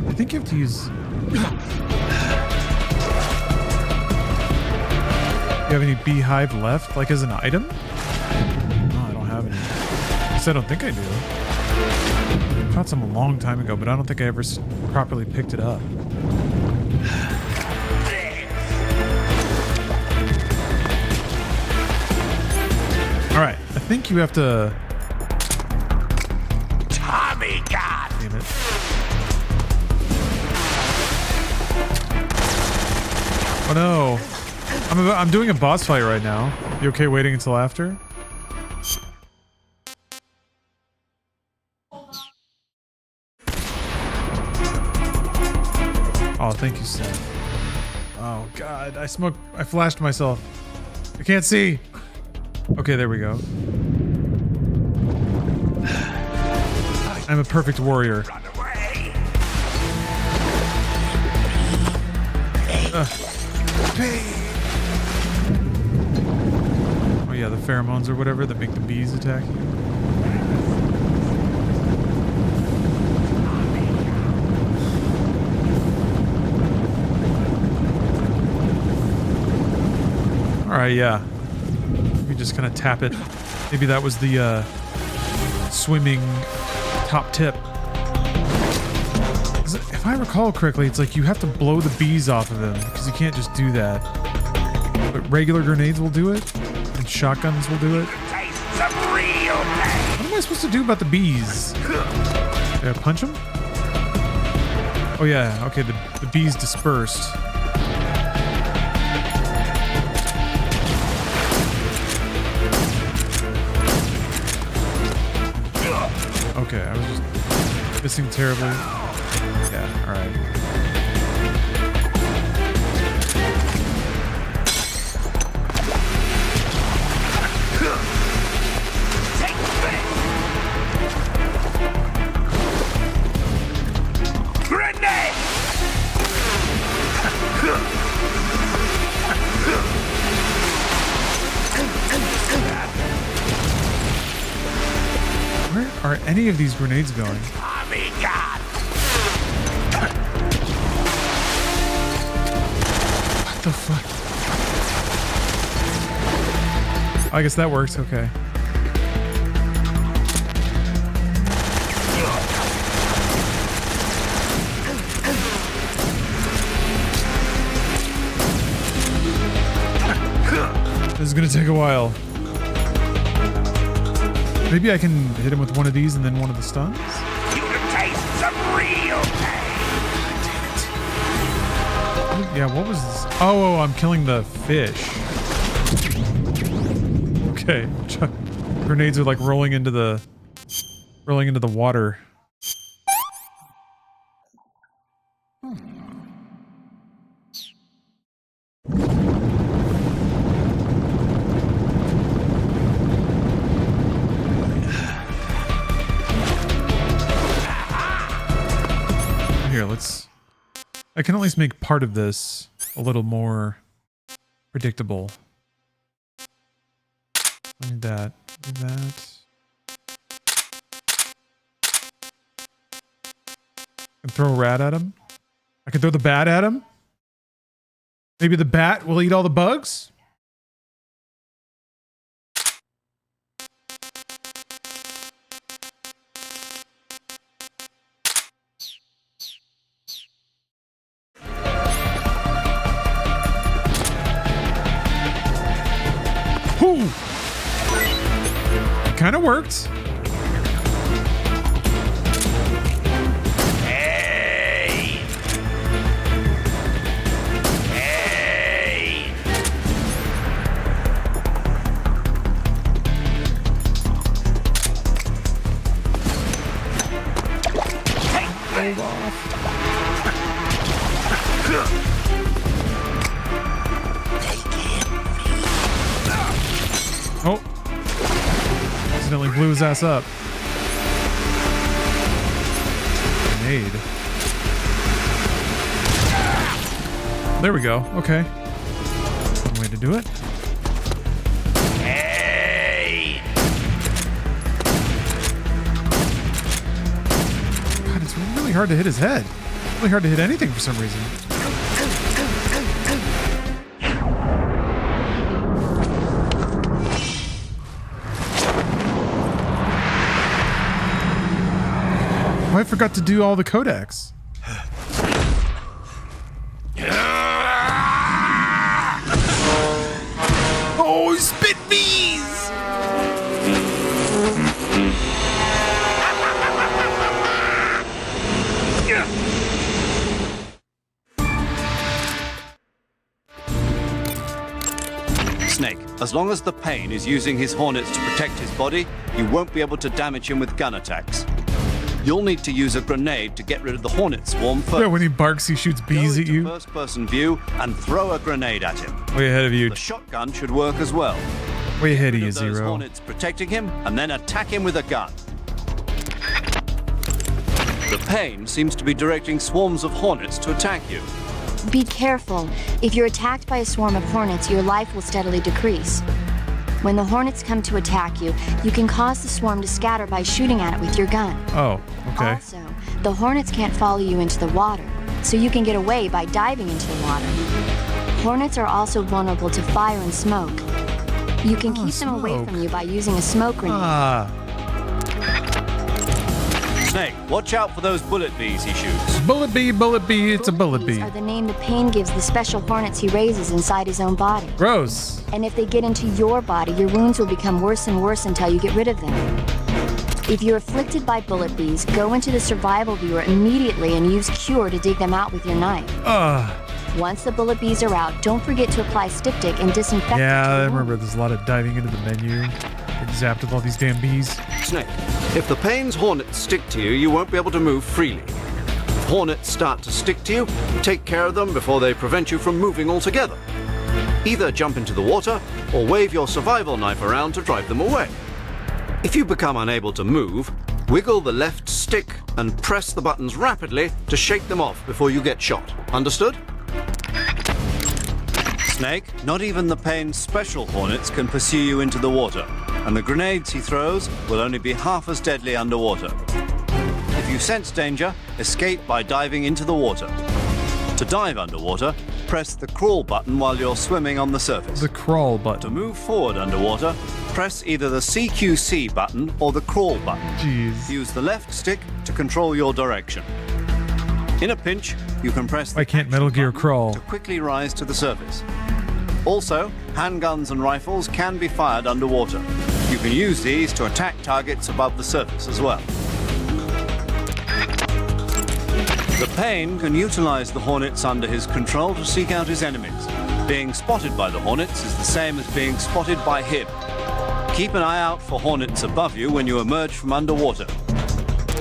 I think you have to use... You have any beehive left, like as an item? No, I don't have any. At least I don't think I do. I caught some a long time ago, but I don't think I ever properly picked it up. Alright, I think you have to... Tommy gun! Damn it. Oh no. I'm doing a boss fight right now. You okay waiting until after? Oh, thank you, Seth. Oh god, I flashed myself. I can't see. Okay, there we go. I'm a perfect warrior. the pheromones or whatever that make the bees attack you. Alright, yeah. We just kind of tap it. Maybe that was the swimming top tip. If I recall correctly, it's like you have to blow the bees off of them because you can't just do that. But regular grenades will do it, and shotguns will do it. What am I supposed to do about the bees? Did I punch them? Oh yeah, okay, the bees dispersed. Okay, I was just missing terribly. Yeah, alright. Where are any of these grenades going? Oh my God! What the fuck? I guess that works, okay. This is gonna take a while. Maybe I can hit him with one of these and then one of the stuns? You can taste some real pain! Yeah, what was this? Oh, I'm killing the fish. Okay. Grenades are like rolling into the water. Here, I can at least make part of this a little more predictable. I need that. Need that. I can throw a rat at him. I can throw the bat at him. Maybe the bat will eat all the bugs? Whew. It kind of worked. Hey! Hey! Hold off. Oh. Accidentally blew his ass up. Grenade. There we go. Okay. One way to do it. Hey! God, it's really hard to hit his head. Really hard to hit anything for some reason. Oh, I forgot to do all the codecs. Oh, he spit bees! Snake, as long as the Pain is using his hornets to protect his body, you won't be able to damage him with gun attacks. You'll need to use a grenade to get rid of the hornet swarm first. Yeah, when he barks, he shoots bees at you. First-person view and throw a grenade at him. Way ahead of you. The shotgun should work as well. Way ahead of you, Those Zero. hornets protecting him, and then attack him with a gun. The Pain seems to be directing swarms of hornets to attack you. Be careful. If you're attacked by a swarm of hornets, your life will steadily decrease. When the hornets come to attack you, you can cause the swarm to scatter by shooting at it with your gun. Oh, okay. Also, the hornets can't follow you into the water, so you can get away by diving into the water. Hornets are also vulnerable to fire and smoke. You can keep them away from you by using a smoke grenade. Snake, watch out for those bullet bees he shoots. Bullet bee, it's a bullet bee. Are the name the pain gives the special hornets he raises inside his own body. Gross. And if they get into your body, your wounds will become worse and worse until you get rid of them. If you're afflicted by bullet bees, go into the survival viewer immediately and use Cure to dig them out with your knife. Once the bullet bees are out, don't forget to apply styptic and disinfect. Yeah, I remember there's a lot of diving into the menu. Get zapped with all these damn bees. Snake, if the pain's hornets stick to you, you won't be able to move freely. If hornets start to stick to you, take care of them before they prevent you from moving altogether. Either jump into the water or wave your survival knife around to drive them away. If you become unable to move, wiggle the left stick and press the buttons rapidly to shake them off before you get shot. Understood? Snake, not even the pain's special hornets can pursue you into the water, and the grenades he throws will only be half as deadly underwater. If you sense danger, escape by diving into the water. To dive underwater, press the crawl button while you're swimming on the surface. The crawl button. To move forward underwater, press either the CQC button or the crawl button. Jeez. Use the left stick to control your direction. In a pinch, you can press the Why can't Metal Gear crawl? to quickly rise to the surface. Also, handguns and rifles can be fired underwater. You can use these to attack targets above the surface as well. The Pain can utilize the hornets under his control to seek out his enemies. Being spotted by the hornets is the same as being spotted by him. Keep an eye out for hornets above you when you emerge from underwater.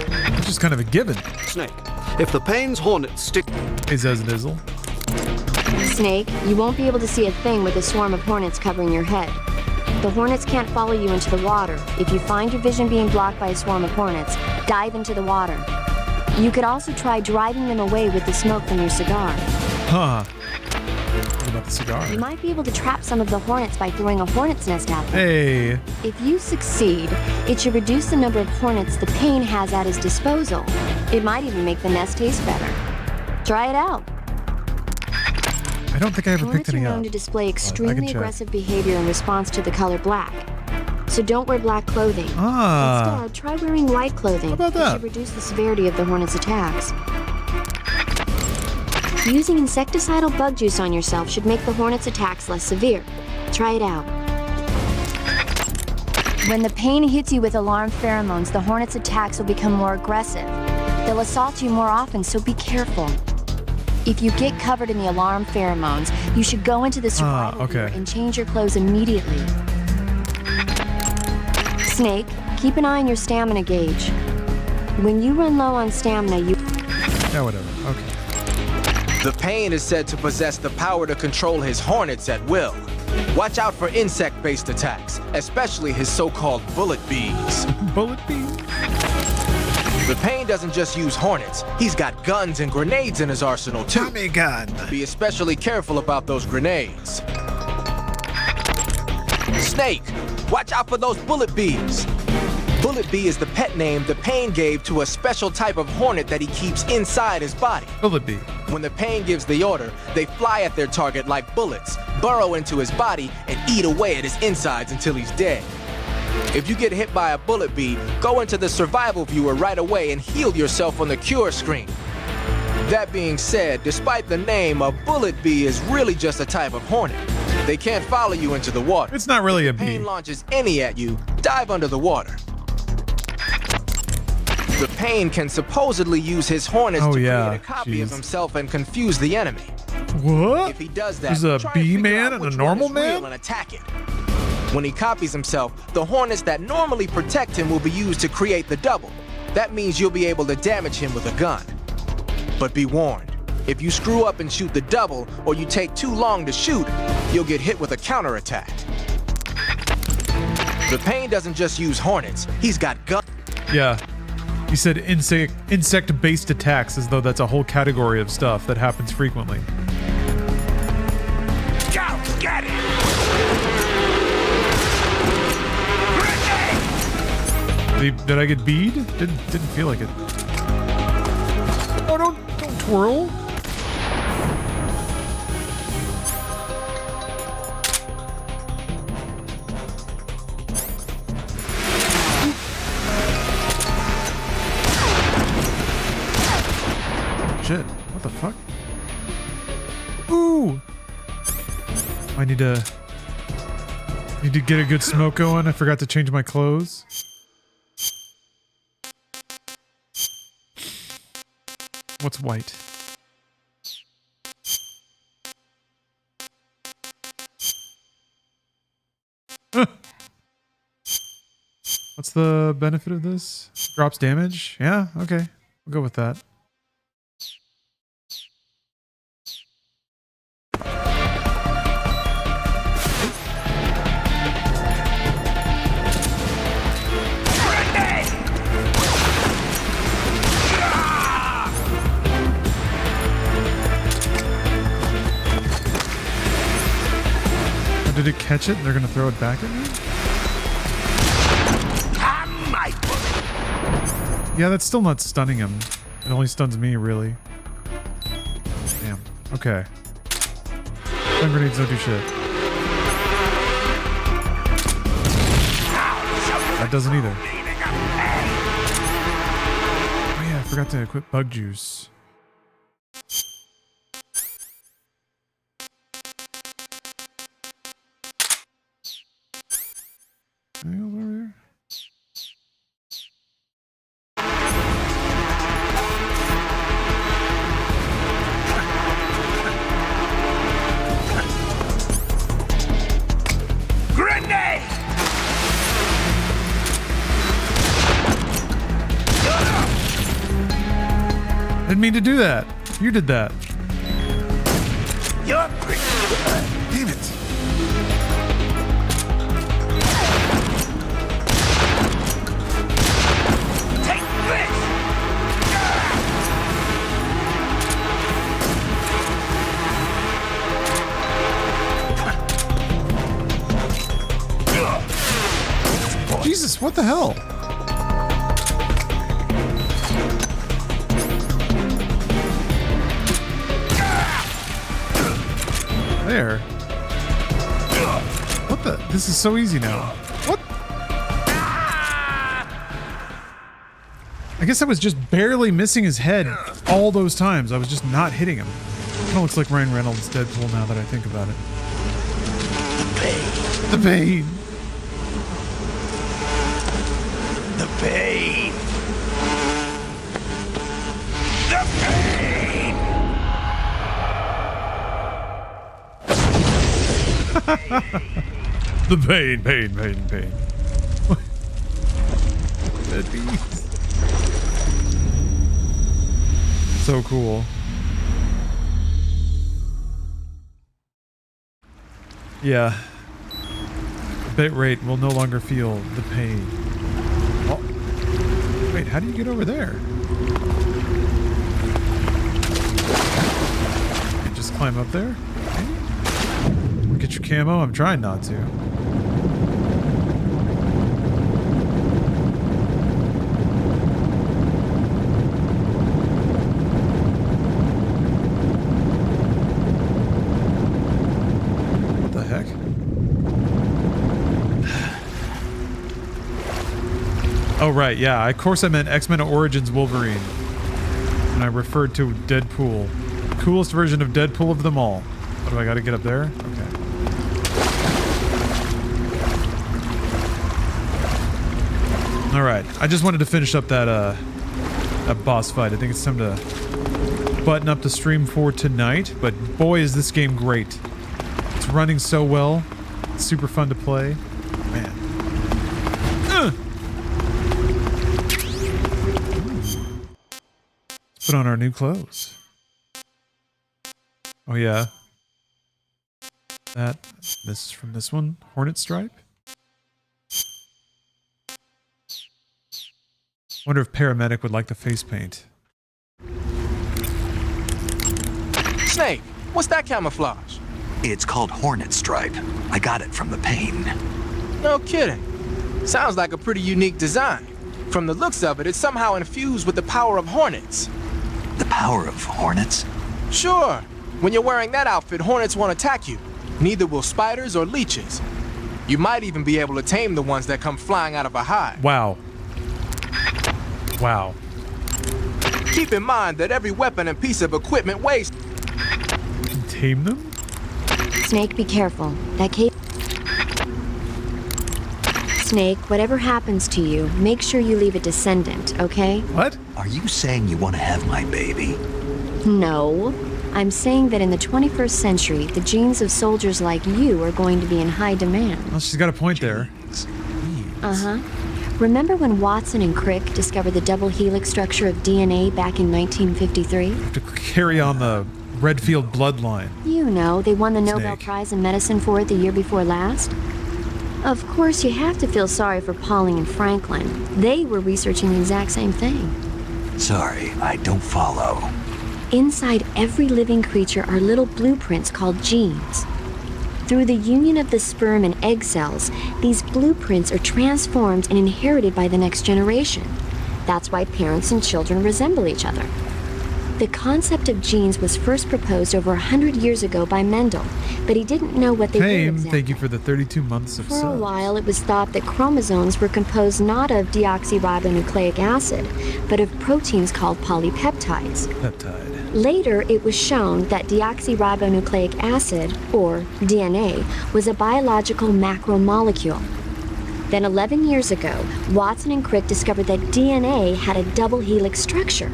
It's just kind of a given. Snake, if the Pain's hornets stick... Is as nizzle. Snake, you won't be able to see a thing with a swarm of hornets covering your head. The hornets can't follow you into the water. If you find your vision being blocked by a swarm of hornets, dive into the water. You could also try driving them away with the smoke from your cigar. Huh. What about the cigar? You might be able to trap some of the hornets by throwing a hornet's nest at them. Hey. If you succeed, it should reduce the number of hornets the Pain has at his disposal. It might even make the nest taste better. Try it out. I don't think I ever picked any Hornets are known up. to display I extremely can check. aggressive behavior in response to the color black. So don't wear black clothing. Instead, try wearing white clothing. How about that? It should reduce the severity of the hornet's attacks. Using insecticidal bug juice on yourself should make the hornet's attacks less severe. Try it out. When the Pain hits you with alarm pheromones, the hornet's attacks will become more aggressive. They'll assault you more often, so be careful. If you get covered in the alarm pheromones, you should go into the survival viewer and change your clothes immediately. Snake, keep an eye on your stamina gauge. When you run low on stamina, you... Yeah, whatever. Okay. The Pain is said to possess the power to control his hornets at will. Watch out for insect-based attacks, especially his so-called bullet bees. Bullet bees? The Pain doesn't just use hornets. He's got guns and grenades in his arsenal, too. Tommy gun. Be especially careful about those grenades. Snake, watch out for those bullet bees. Bullet bee is the pet name the Pain gave to a special type of hornet that he keeps inside his body. Bullet bee. When the Pain gives the order, they fly at their target like bullets, burrow into his body, and eat away at his insides until he's dead. If you get hit by a bullet bee, go into the survival viewer right away and heal yourself on the cure screen. That being said, despite the name, a bullet bee is really just a type of hornet. They can't follow you into the water. It's not really a If the bee. Pain launches any at you, dive under the water. The Pain can supposedly use his hornets to create a copy of himself and confuse the enemy. What? If he does that, There's a try bee and figure man out and a which normal one is real man? and attack it. When he copies himself, the hornets that normally protect him will be used to create the double. That means you'll be able to damage him with a gun. But be warned, if you screw up and shoot the double, or you take too long to shoot, you'll get hit with a counterattack. The Pain doesn't just use hornets, he's got guns. Yeah. He said insect-based attacks as though that's a whole category of stuff that happens frequently. Go, get it! Did I get bead? Didn't feel like it. Oh, don't twirl. Shit, what the fuck? Ooh! I need to get a good smoke going. I forgot to change my clothes. What's white? What's the benefit of this? Drops damage? Yeah, okay. We'll go with that. Did it catch it and they're gonna throw it back at me? Yeah, that's still not stunning him. It only stuns me, really. Damn. Okay. Stun grenades don't do shit. That doesn't either. Oh yeah, I forgot to equip bug juice. Anything else over there? Grenade! Didn't mean to do that. You did that. You're pretty good. Damn it. Jesus, what the hell? There. What the? This is so easy now. What? I guess I was just barely missing his head all those times. I was just not hitting him. Kind of looks like Ryan Reynolds' Deadpool now that I think about it. The pain. The pain. The pain. The pain. That beast. So cool. Yeah. Bit rate will no longer feel the pain. Oh. Wait, how do you get over there? You just climb up there? Get your camo? I'm trying not to. What the heck? Oh, right, yeah. Of course I meant X-Men Origins Wolverine. And I referred to Deadpool. Coolest version of Deadpool of them all. What do I gotta get up there? Okay. Alright, I just wanted to finish up that boss fight. I think it's time to button up the stream for tonight, but boy is this game great. It's running so well. It's super fun to play. Man. Let's put on our new clothes. Oh yeah. This is from this one. Hornet Stripe. Wonder if Paramedic would like the face paint. Snake, what's that camouflage? It's called Hornet Stripe. I got it from the pain. No kidding. Sounds like a pretty unique design. From the looks of it, it's somehow infused with the power of hornets. The power of hornets? Sure. When you're wearing that outfit, hornets won't attack you. Neither will spiders or leeches. You might even be able to tame the ones that come flying out of a hive. Wow. Wow. Keep in mind that every weapon and piece of equipment weighs... Tame them? Snake, be careful. That cave... Snake, whatever happens to you, make sure you leave a descendant, okay? What? Are you saying you want to have my baby? No. I'm saying that in the 21st century, the genes of soldiers like you are going to be in high demand. Well, she's got a point there. Uh-huh. Remember when Watson and Crick discovered the double helix structure of DNA back in 1953? To carry on the Redfield bloodline. You know, they won the Nobel Snake. Prize in Medicine for it the year before last. Of course, you have to feel sorry for Pauling and Franklin. They were researching the exact same thing. Sorry, I don't follow. Inside every living creature are little blueprints called genes. Through the union of the sperm and egg cells, these blueprints are transformed and inherited by the next generation. That's why parents and children resemble each other. The concept of genes was first proposed over 100 years ago by Mendel, but he didn't know what they were Fame, exactly. thank you for the 32 months of For a subs. while, it was thought that chromosomes were composed not of deoxyribonucleic acid, but of proteins called polypeptides. Peptide. Later, it was shown that deoxyribonucleic acid, or DNA, was a biological macromolecule. Then 11 years ago, Watson and Crick discovered that DNA had a double helix structure.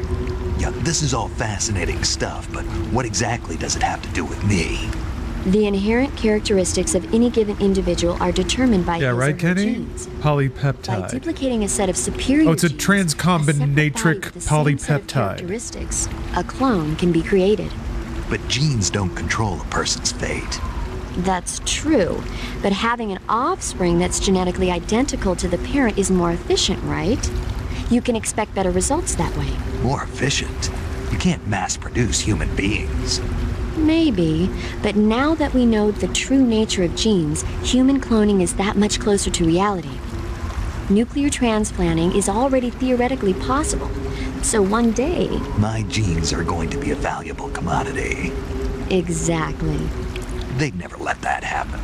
Yeah, this is all fascinating stuff, but what exactly does it have to do with me? The inherent characteristics of any given individual are determined by his or her genes. By Polypeptide. duplicating a set of superior Oh, it's a genes, transcombinatoric with the same set of polypeptide. characteristics, a clone can be created. But genes don't control a person's fate. That's true, but having an offspring that's genetically identical to the parent is more efficient, right? You can expect better results that way. More efficient? You can't mass produce human beings. Maybe, but now that we know the true nature of genes, human cloning is that much closer to reality. Nuclear transplanting is already theoretically possible, so one day... My genes are going to be a valuable commodity. Exactly. They'd never let that happen.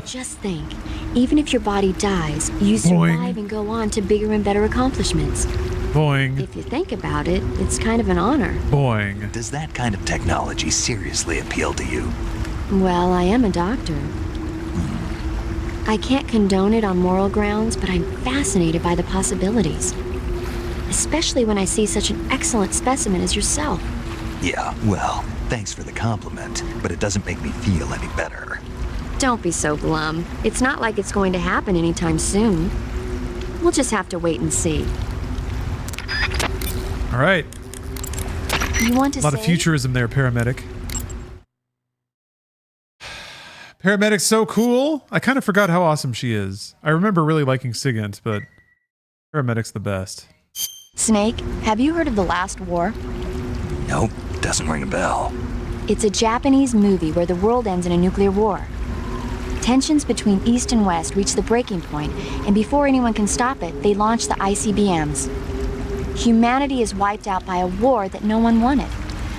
Just think, even if your body dies, you survive and go on to bigger and better accomplishments. Boing. If you think about it, it's kind of an honor. Boing. Does that kind of technology seriously appeal to you? Well, I am a doctor. I can't condone it on moral grounds, but I'm fascinated by the possibilities. Especially when I see such an excellent specimen as yourself. Yeah, well, thanks for the compliment, but it doesn't make me feel any better. Don't be so glum. It's not like it's going to happen anytime soon. We'll just have to wait and see. All right. You want to A lot of futurism there, paramedic. Paramedic's so cool. I kind of forgot how awesome she is. I remember really liking Sigint, but paramedic's the best. Snake, have you heard of The Last War? Nope, doesn't ring a bell. It's a Japanese movie where the world ends in a nuclear war. Tensions between East and West reach the breaking point, and before anyone can stop it, they launch the ICBMs. Humanity is wiped out by a war that no one wanted.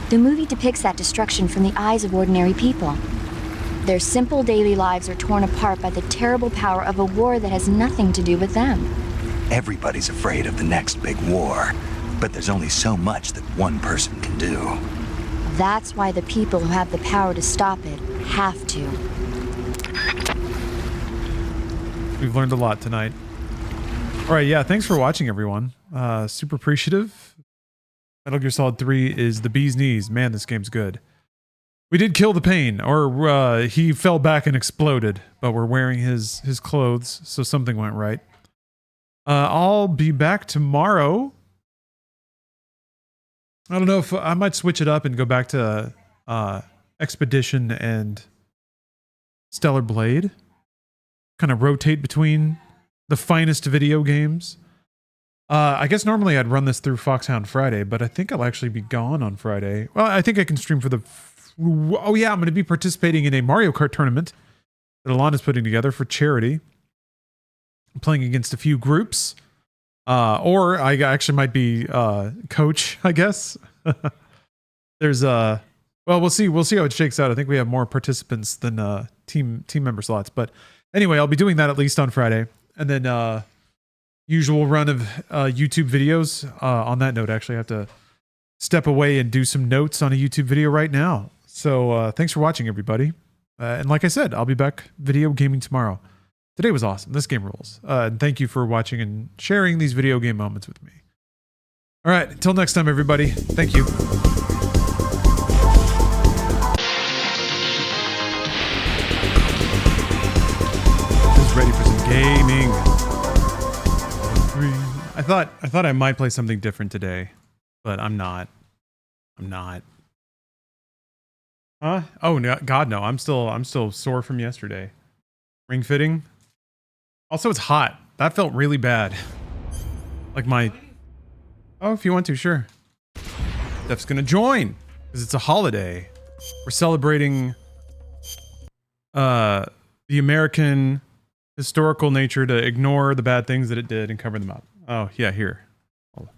The movie depicts that destruction from the eyes of ordinary people. Their simple daily lives are torn apart by the terrible power of a war that has nothing to do with them. Everybody's afraid of the next big war, but there's only so much that one person can do. That's why the people who have the power to stop it have to. We've learned a lot tonight. All right, yeah, thanks for watching, everyone. Super appreciative. Metal Gear Solid 3 is the bee's knees. Man, this game's good. We did kill the pain, or he fell back and exploded, but we're wearing his clothes, so something went right. I'll be back tomorrow. I don't know if I might switch it up and go back to Expedition and Stellar Blade. Kind of rotate between the finest video games. I guess normally I'd run this through Foxhound Friday, but I think I'll actually be gone on Friday. Well, I think I can stream for the... Oh yeah, I'm going to be participating in a Mario Kart tournament that Alana's putting together for charity. I'm playing against a few groups. Or I actually might be coach, I guess. There's well, we'll see how it shakes out. I think we have more participants than team member slots, but anyway, I'll be doing that at least on Friday, and then usual run of YouTube videos. On that note, actually, I have to step away and do some notes on a YouTube video right now. So thanks for watching, everybody. And like I said, I'll be back video gaming tomorrow. Today was awesome. This game rules. And thank you for watching and sharing these video game moments with me. All right, until next time, everybody. Thank you. Who's ready for some gaming? I thought I might play something different today, but I'm not. Huh? Oh no, God no! I'm still sore from yesterday. Ring fitting. Also, it's hot. That felt really bad. Like my. Oh, if you want to, sure. Steph's gonna join because it's a holiday. We're celebrating the American historical nature to ignore the bad things that it did and cover them up. Oh yeah, here. I'll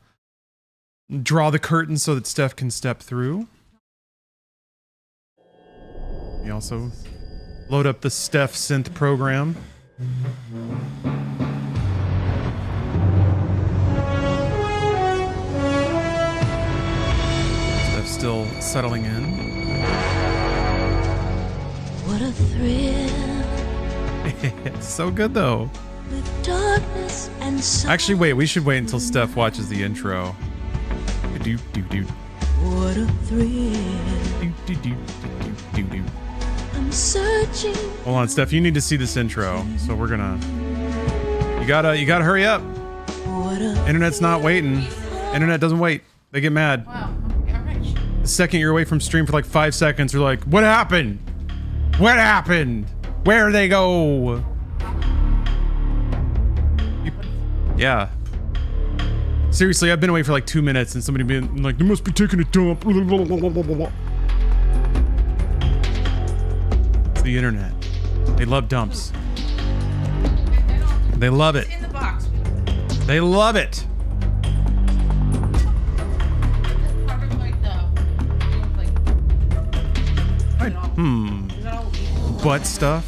draw the curtain so that Steph can step through. We also load up the Steph synth program. Steph's still settling in. What a thrill. It's so good though. With darkness and Actually, wait, we should wait until Steph watches the intro. Do. What a thrill. Do. I'm searching. Hold on, Steph, you need to see this intro. So we're gonna. You gotta hurry up. Internet's not waiting. Internet doesn't wait. They get mad. Wow. All right. The second you're away from stream for like 5 seconds, they're like, "What happened? What happened? Where'd they go?" Yeah. Seriously, I've been away for like 2 minutes and somebody been like, "They must be taking a dump." It's the internet. They love dumps. They love it. It's in the box. They love it. Butt stuff.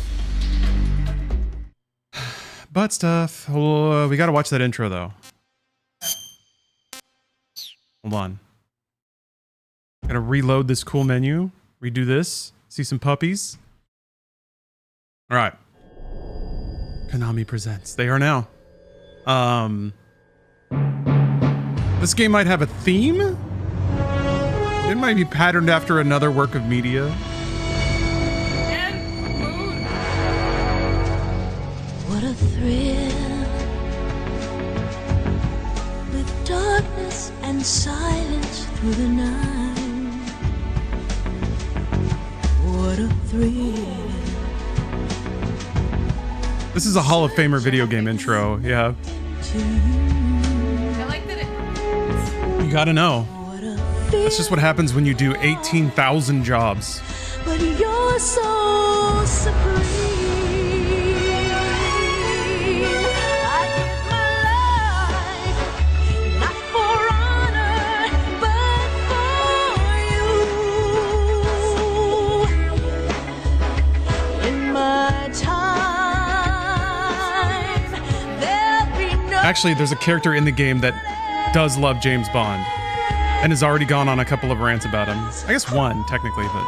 Butt stuff. Oh, we gotta watch that intro though. Hold on. Gotta reload this cool menu. Redo this. See some puppies. All right. Konami presents. They are now. This game might have a theme. It might be patterned after another work of media. What a thrill. With darkness and silence through the night. What a thrill. This is a Hall of Famer video game intro. Yeah. I like that it. You gotta know. That's just what happens when you do 18,000 jobs. But you're so supreme. I give my life, not for honor, but for you. In my time, there'll be no. Actually, there's a character in the game that does love James Bond and has already gone on a couple of rants about him. I guess one, technically, but...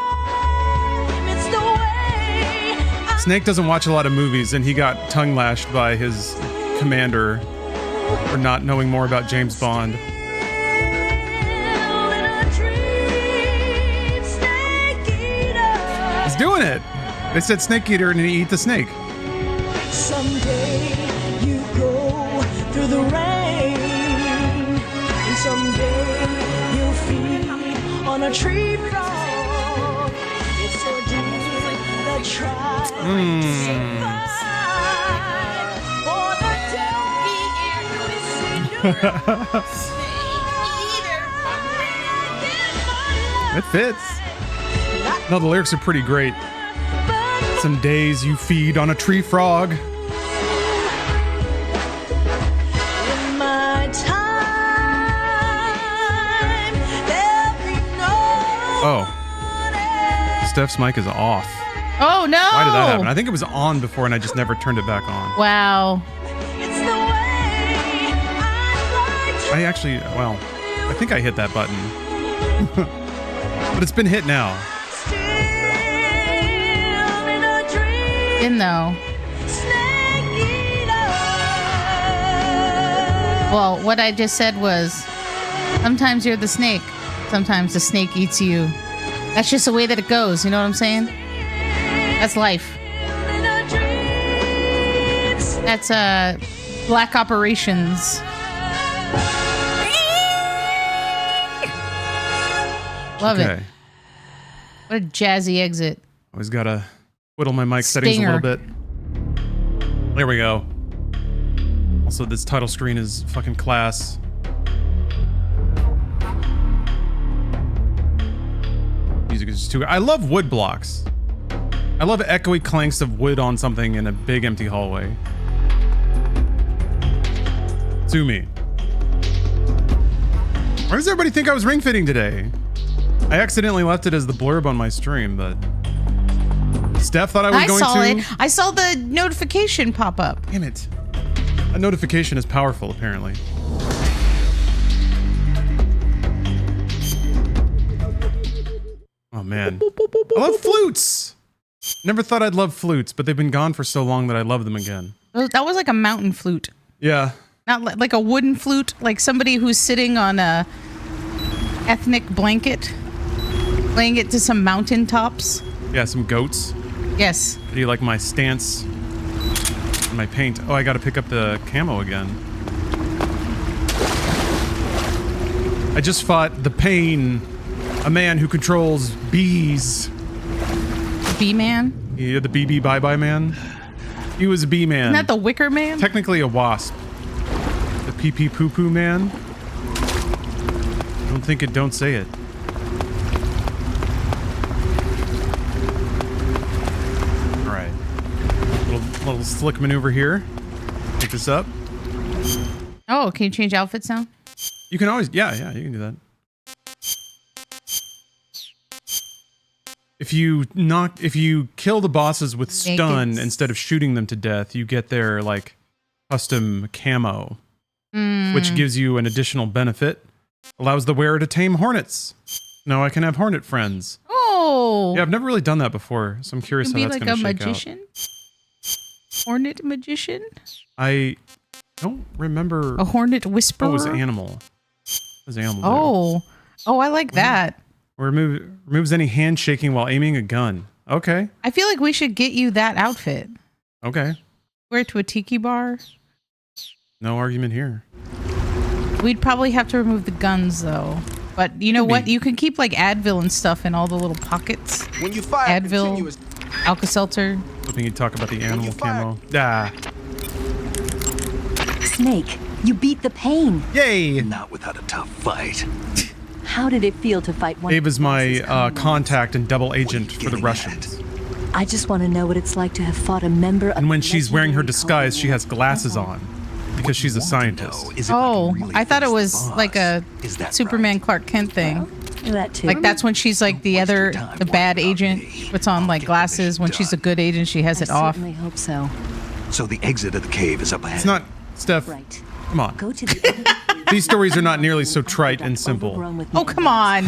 Snake doesn't watch a lot of movies, and he got tongue-lashed by his commander for not knowing more about James Bond. He's doing it! They said Snake Eater, and he eat the snake. Someday you go through the rain, and someday you'll feed on a tree frog. It's so deep that try to survive. For the It fits. No, the lyrics are pretty great. Some days you feed on a tree frog. in my Steph's mic is off. Oh no! Why did that happen? I think it was on before and I just never turned it back on. Wow. I actually, well, I think I hit that button. But it's been hit now. In though. Well, what I just said was, sometimes you're the snake. Sometimes the snake eats you. That's just the way that it goes. You know what I'm saying? That's life. That's Black Operations. Love it. What a jazzy exit. Always gotta whittle my mic settings a little bit. There we go. Also, this title screen is fucking class. Music is just too. I love wood blocks. I love echoey clanks of wood on something in a big empty hallway. Sue me. Why does everybody think I was ring fitting today? I accidentally left it as the blurb on my stream, but Steph thought I was going to. I saw it. I saw the notification pop up. Damn it. A notification is powerful, apparently. Oh, man. I love flutes! Never thought I'd love flutes, but they've been gone for so long that I love them again. That was like a mountain flute. Yeah. Not like a wooden flute, like somebody who's sitting on a ethnic blanket, playing it to some mountain tops. Yeah, some goats. Yes. Do you like my stance? My paint. Oh, I gotta pick up the camo again. I just fought the Pain, a man who controls bees. Bee man? Yeah, the BB Bye-Bye Man. He was a bee man. Isn't that the Wicker Man? Technically a wasp. The pee-pee poo-poo man. Don't think it, don't say it. Alright. Little slick maneuver here. Pick this up. Oh, can you change outfits now? You can always, yeah, you can do that. If you kill the bosses with stun instead of shooting them to death, you get their like custom camo, which gives you an additional benefit. Allows the wearer to tame hornets. Now I can have hornet friends. Oh, yeah, I've never really done that before, so I'm curious how that's going to shake out. Be like a magician, hornet magician. I don't remember. A hornet whisperer. Oh, it was animal. It was animal. Oh, I like that. Removes any handshaking while aiming a gun. Okay. I feel like we should get you that outfit. Okay. Wear it to a tiki bar. No argument here. We'd probably have to remove the guns though. But you know what? You can keep like Advil and stuff in all the little pockets. When you fire Advil, Alka-Seltzer. Hoping you'd talk about the animal camo. Ah. Snake, you beat the Pain. Yay! Not without a tough fight. How did it feel to fight one? Dave is my contact and double agent for the Russians. I just want to know what it's like to have fought a member of. And when she's wearing her disguise, she has glasses on because she's a scientist. Oh, I thought it was like a Superman Clark Kent thing. That too. Like that's when she's like the bad agent puts on like glasses. When she's a good agent, she has it off. I certainly hope so. So the exit of the cave is up ahead. It's not, Steph. Right. Come on. Go to the These stories are not nearly so trite and simple. Oh, come on.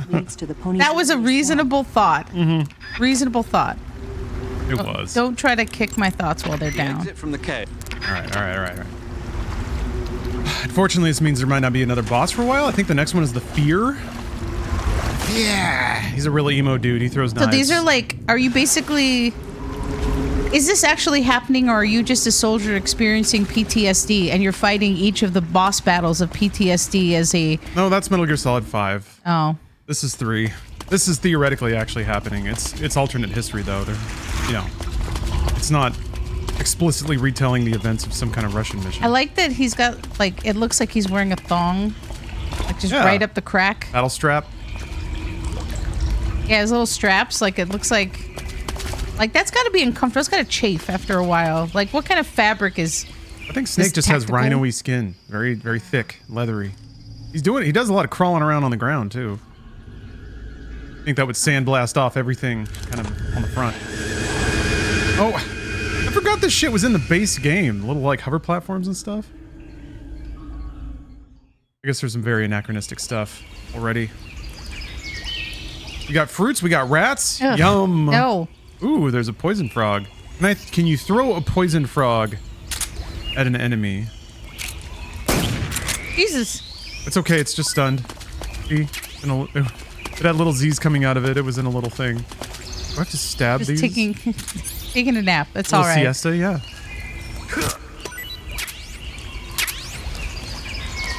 That was a reasonable thought. Reasonable thought. It was. Don't try to kick my thoughts while they're down. Exit from the cave. All right. Unfortunately, this means there might not be another boss for a while. I think the next one is the Fear. Yeah. He's a really emo dude. He throws knives. So these are like, are you basically... Is this actually happening, or are you just a soldier experiencing PTSD and you're fighting each of the boss battles of PTSD as a... No, that's Metal Gear Solid 5. Oh. This is 3. This is theoretically actually happening. It's alternate history, though. It's not explicitly retelling the events of some kind of Russian mission. I like that he's got, like, it looks like he's wearing a thong. Like, just right up the crack. Battle strap. Yeah, his little straps, like, it looks like... Like, that's got to be uncomfortable. It's got to chafe after a while. Like, what kind of fabric is... I think Snake just has rhino-y skin. Very, very thick, leathery. He does a lot of crawling around on the ground, too. I think that would sandblast off everything kind of on the front. Oh, I forgot this shit was in the base game. Little like hover platforms and stuff. I guess there's some very anachronistic stuff already. We got fruits, we got rats. Ugh, Yum. no. Ooh, there's a poison frog. Can you throw a poison frog at an enemy? Jesus. It's okay, it's just stunned. See? It had little Z's coming out of it. It was in a little thing. Do I have to stab Just these? taking a nap. That's all right. Siesta, yeah.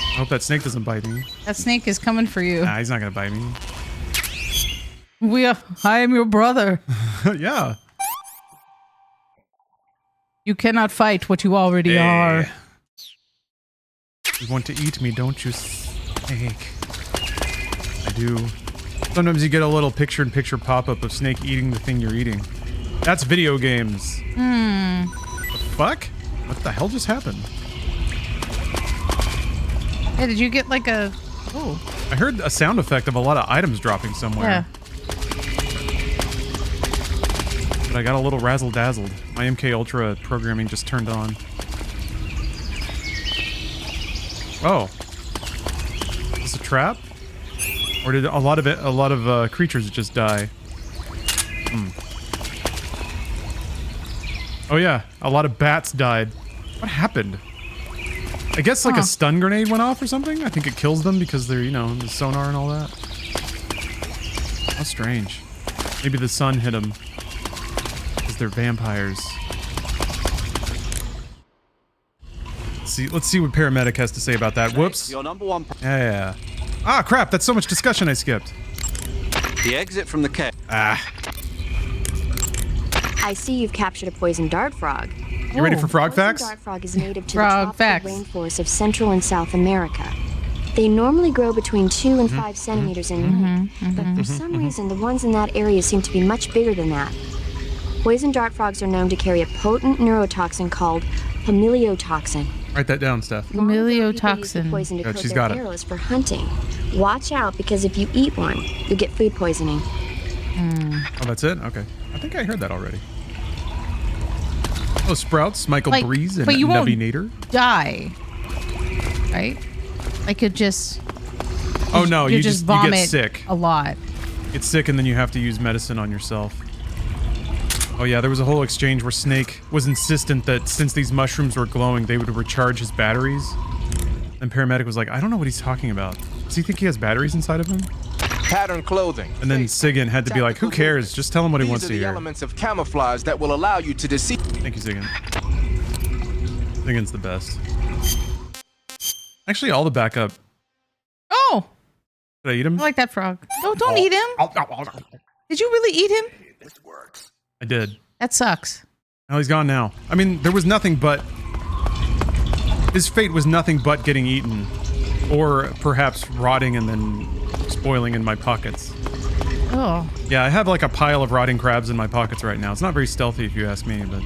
I hope that snake doesn't bite me. That snake is coming for you. Nah, he's not gonna bite me. I am your brother. Yeah. You cannot fight what you already are. You want to eat me, don't you, snake? I do. Sometimes you get a little picture-in-picture pop-up of Snake eating the thing you're eating. That's video games. The fuck? What the hell just happened? Hey, did you get like a... Oh. I heard a sound effect of a lot of items dropping somewhere. Yeah. But I got a little razzle-dazzled. My MK Ultra programming just turned on. Oh. Is this a trap? Or did a lot of creatures just die? Oh yeah, a lot of bats died. What happened? I guess like a stun grenade went off or something? I think it kills them because they're, you know, the sonar and all that. How strange. Maybe the sun hit them. Because they're vampires. Let's see what Paramedic has to say about that. Whoops. Your number one. Yeah. Ah, crap, that's so much discussion I skipped. The exit from the cave. Ah. I see you've captured a poison dart frog. You ready for frog facts? Poison dart frog is native to Frog the facts. tropical rainforests of Central and South America. They normally grow between 2 and 5 centimeters in length, but for some reason the ones in that area seem to be much bigger than that. Poison dart frogs are known to carry a potent neurotoxin called familiotoxin. Write that down, Steph. Familiotoxin. Poison to Good, coat she's their got it. arrows for hunting. Watch out, because if you eat one, you'll get food poisoning. Oh, that's it? Okay. I think I heard that already. Oh, Sprouts, Michael Like, Breeze, and but you won't Nubby Nader. die. Right? Like you just... Oh no, you just you vomit get sick. a lot. Get sick and then you have to use medicine on yourself. Oh yeah, there was a whole exchange where Snake was insistent that since these mushrooms were glowing, they would recharge his batteries. And Paramedic was like, I don't know what he's talking about. Does he think he has batteries inside of him? Pattern clothing. And then Sigan had to be like, who cares? Just tell him what he wants to These are the hear. elements of camouflage that will allow you to deceive. Thank you, Sigan. Sigan's the best. Actually, all the backup. Oh! Did I eat him? I like that frog. No, don't eat him. Did you really eat him? I did. That sucks. Oh, he's gone now. I mean, there was nothing but... His fate was nothing but getting eaten. Or perhaps rotting and then spoiling in my pockets. Oh. Yeah, I have like a pile of rotting crabs in my pockets right now. It's not very stealthy if you ask me, but...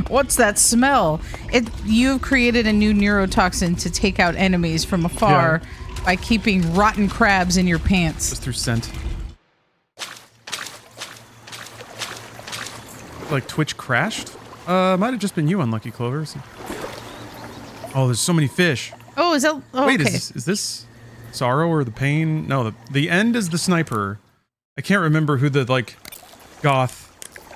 What's that smell? You've created a new neurotoxin to take out enemies from afar by keeping rotten crabs in your pants. Just through scent. Like Twitch crashed? Might have just been you, Unlucky Clovers. Oh, there's so many fish. Oh, is that... Oh, Wait, okay. is this Sorrow or the Pain? No, the end is the sniper. I can't remember who the, like, goth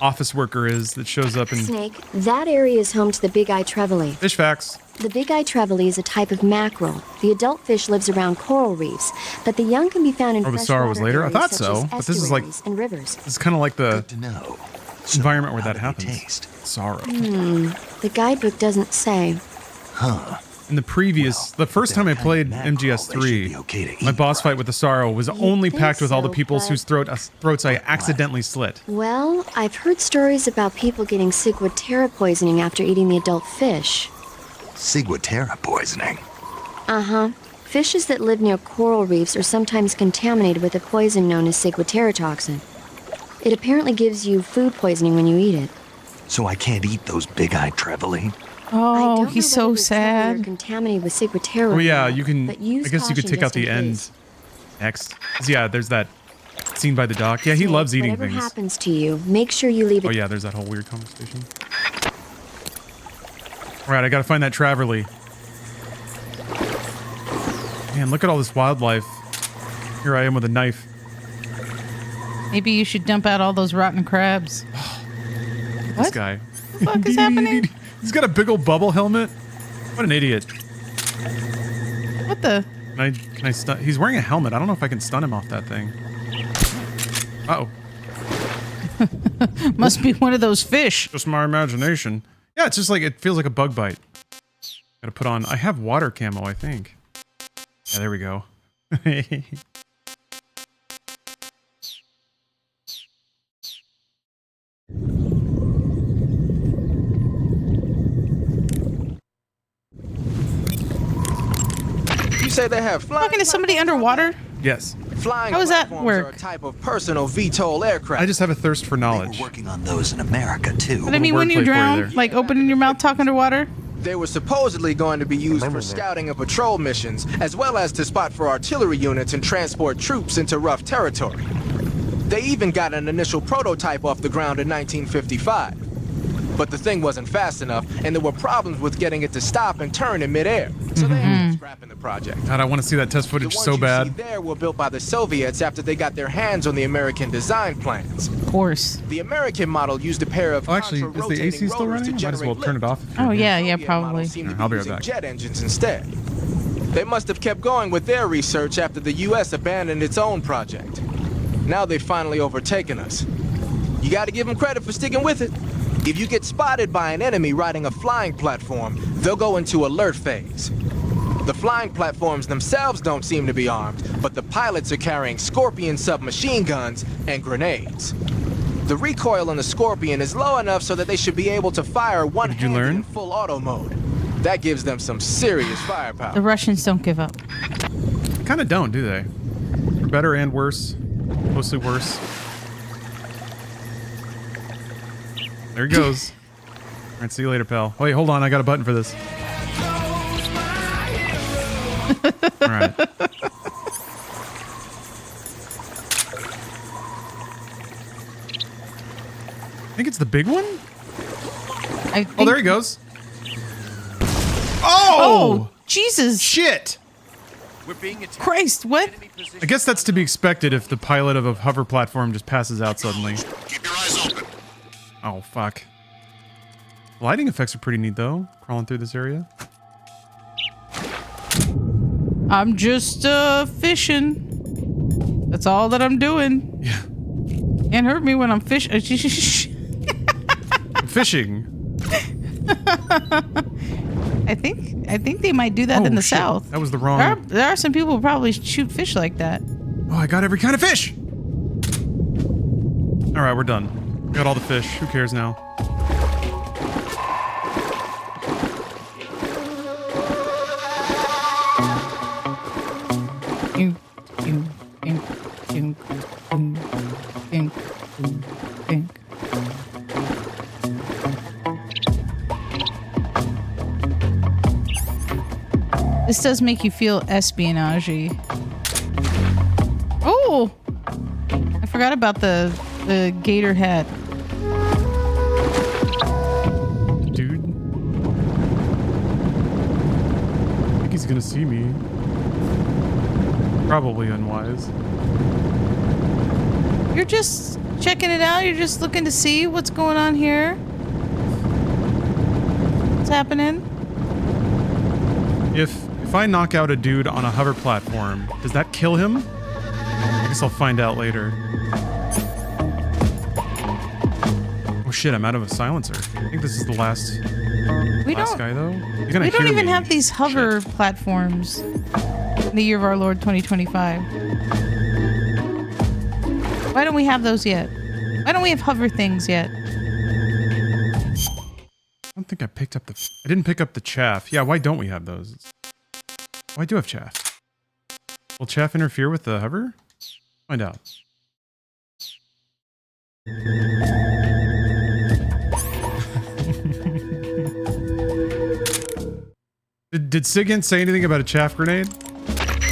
office worker is that shows up in... Snake, that area is home to the big-eye trevally. Fish facts. The big-eye trevally is a type of mackerel. The adult fish lives around coral reefs, but the young can be found in Oh, the Sorrow was freshwater later? I areas thought such so, as but this is like... estuaries and rivers. This is kind of like the environment where that happens. Sorrow. The guidebook doesn't say. In the previous, the first time I played MGS3, my boss fight with the Sorrow was only packed with all the peoples whose throats I accidentally slit. Well, I've heard stories about people getting ciguatera poisoning after eating the adult fish. Ciguatera poisoning? Uh-huh. Fishes that live near coral reefs are sometimes contaminated with a poison known as ciguatera toxin. It apparently gives you food poisoning when you eat it. So I can't eat those big-eyed trevally? Oh, he's so sad. Contaminated with ciguatera. Oh yeah, you can. But use I guess you could caution take out just in the end case. next. 'Cause yeah, there's that Seen by the dock. Yeah, he loves eating Whatever things. happens to you, make sure you leave it. Oh yeah, there's that whole weird conversation. All right, I gotta find that Traverly. Man, look at all this wildlife. Here I am with a knife. Maybe you should dump out all those rotten crabs. This guy. What the fuck is happening? He's got a big old bubble helmet. What an idiot. What the? Can I stun? He's wearing a helmet. I don't know if I can stun him off that thing. Uh-oh. Must be one of those fish. Just my imagination. Yeah, it's just like, it feels like a bug bite. Gotta put on, I have water camo, I think. Yeah, there we go. You say they have flying. Talking to somebody underwater? Yes. Flying How does that platforms work? are a type of personal VTOL aircraft. I just have a thirst for knowledge. We're working on those in America too. But I mean, when you drown, like opening your mouth, talk underwater? They were supposedly going to be used for scouting and patrol missions, as well as to spot for artillery units and transport troops into rough territory. They even got an initial prototype off the ground in 1955. But the thing wasn't fast enough, and there were problems with getting it to stop and turn in midair. So they ended up scrapping the project. God, I want to see that test footage so bad. The ones you see there were built by the Soviets after they got their hands on the American design plans. Of course. The American model used a pair of actually, is the AC still running? Might as well turn it off. Oh, yeah, probably. I'll be right back. Jet engines instead. They must have kept going with their research after the U.S. abandoned its own project. Now they've finally overtaken us. You gotta give them credit for sticking with it. If you get spotted by an enemy riding a flying platform, they'll go into alert phase. The flying platforms themselves don't seem to be armed, but the pilots are carrying Scorpion submachine guns and grenades. The recoil on the Scorpion is low enough so that they should be able to fire one-handed in full auto mode. That gives them some serious firepower. The Russians don't give up. Kind of don't, do they? Better and worse. Mostly worse. There he goes. All right, see you later, pal. Wait, hold on. I got a button for this. All right. I think it's the big one? Oh, there he goes. Oh! Jesus. Shit! Christ, what? I guess that's to be expected if the pilot of a hover platform just passes out suddenly. Keep your eyes open. Oh, fuck. Lighting effects are pretty neat, though. Crawling through this area. I'm just fishing. That's all that I'm doing. Yeah. Can't hurt me when I'm fishing. Fishing. I think they might do that in the shit. South. That was the wrong. There are some people who probably shoot fish like that. Oh, I got every kind of fish. All right, we're done. Got all the fish. Who cares now? This does make you feel espionage-y. Oh! I forgot about the gator hat. Dude. I think he's gonna see me. Probably unwise. You're just checking it out? You're just looking to see what's going on here? What's happening? If I knock out a dude on a hover platform, does that kill him? I guess I'll find out later. Oh shit, I'm out of a silencer. I think this is the last guy though. You're gonna We don't hear even me. have these hover platforms in the year of our Lord 2025. Why don't we have those yet? Why don't we have hover things yet? I don't think I picked up the... I didn't pick up the chaff. Yeah, why don't we have those? Oh, I do have chaff. Will chaff interfere with the hover? Find out. Did Sigint say anything about a chaff grenade?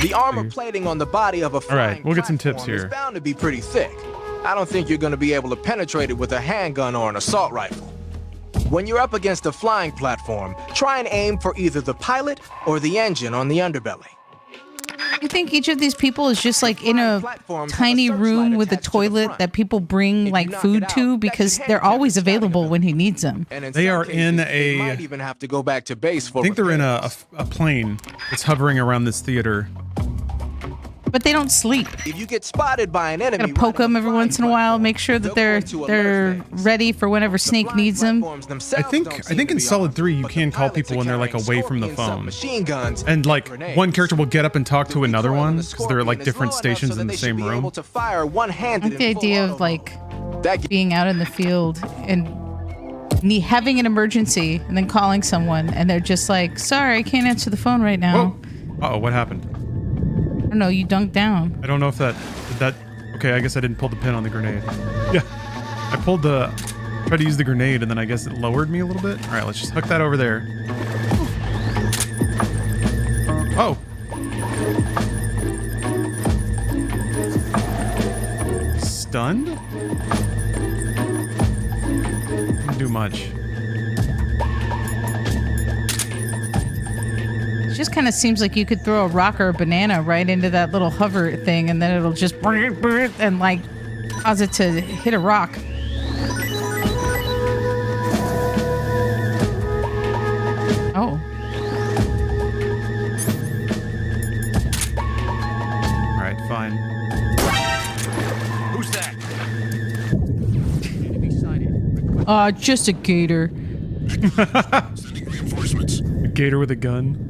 The armor plating on the body of a flying All right, we'll get some tips platform is here. bound to be pretty thick. I don't think you're going to be able to penetrate it with a handgun or an assault rifle. When you're up against a flying platform, try and aim for either the pilot or the engine on the underbelly. You think each of these people is just like in a tiny room with a toilet that people bring like food to because they're always available when he needs them? They are in a. Might even have to go back to base for I think they're in a plane that's hovering around this theater. But they don't sleep. If you get spotted by an enemy, Gotta poke them every once in a while, make sure that they're ready for whenever Snake needs them. I think in Solid 3 you can call people when they're like away from the phone. And like one character will get up and talk to another one because they're at like different stations in the same room. I like the idea of like being out in the field and having an emergency and then calling someone and they're just like, sorry, I can't answer the phone right now. Uh-oh, what happened? I don't know, you dunked down. I don't know if that okay, I guess I didn't pull the pin on the grenade. Yeah. I tried to use the grenade and then I guess it lowered me a little bit. All right, let's just hook that over there. Oh. Stunned? Didn't do much. It just kind of seems like you could throw a rock or a banana right into that little hover thing and then it'll just and like cause it to hit a rock. Oh. All right, fine. Who's that? Just a gator. Reinforcements. A gator with a gun.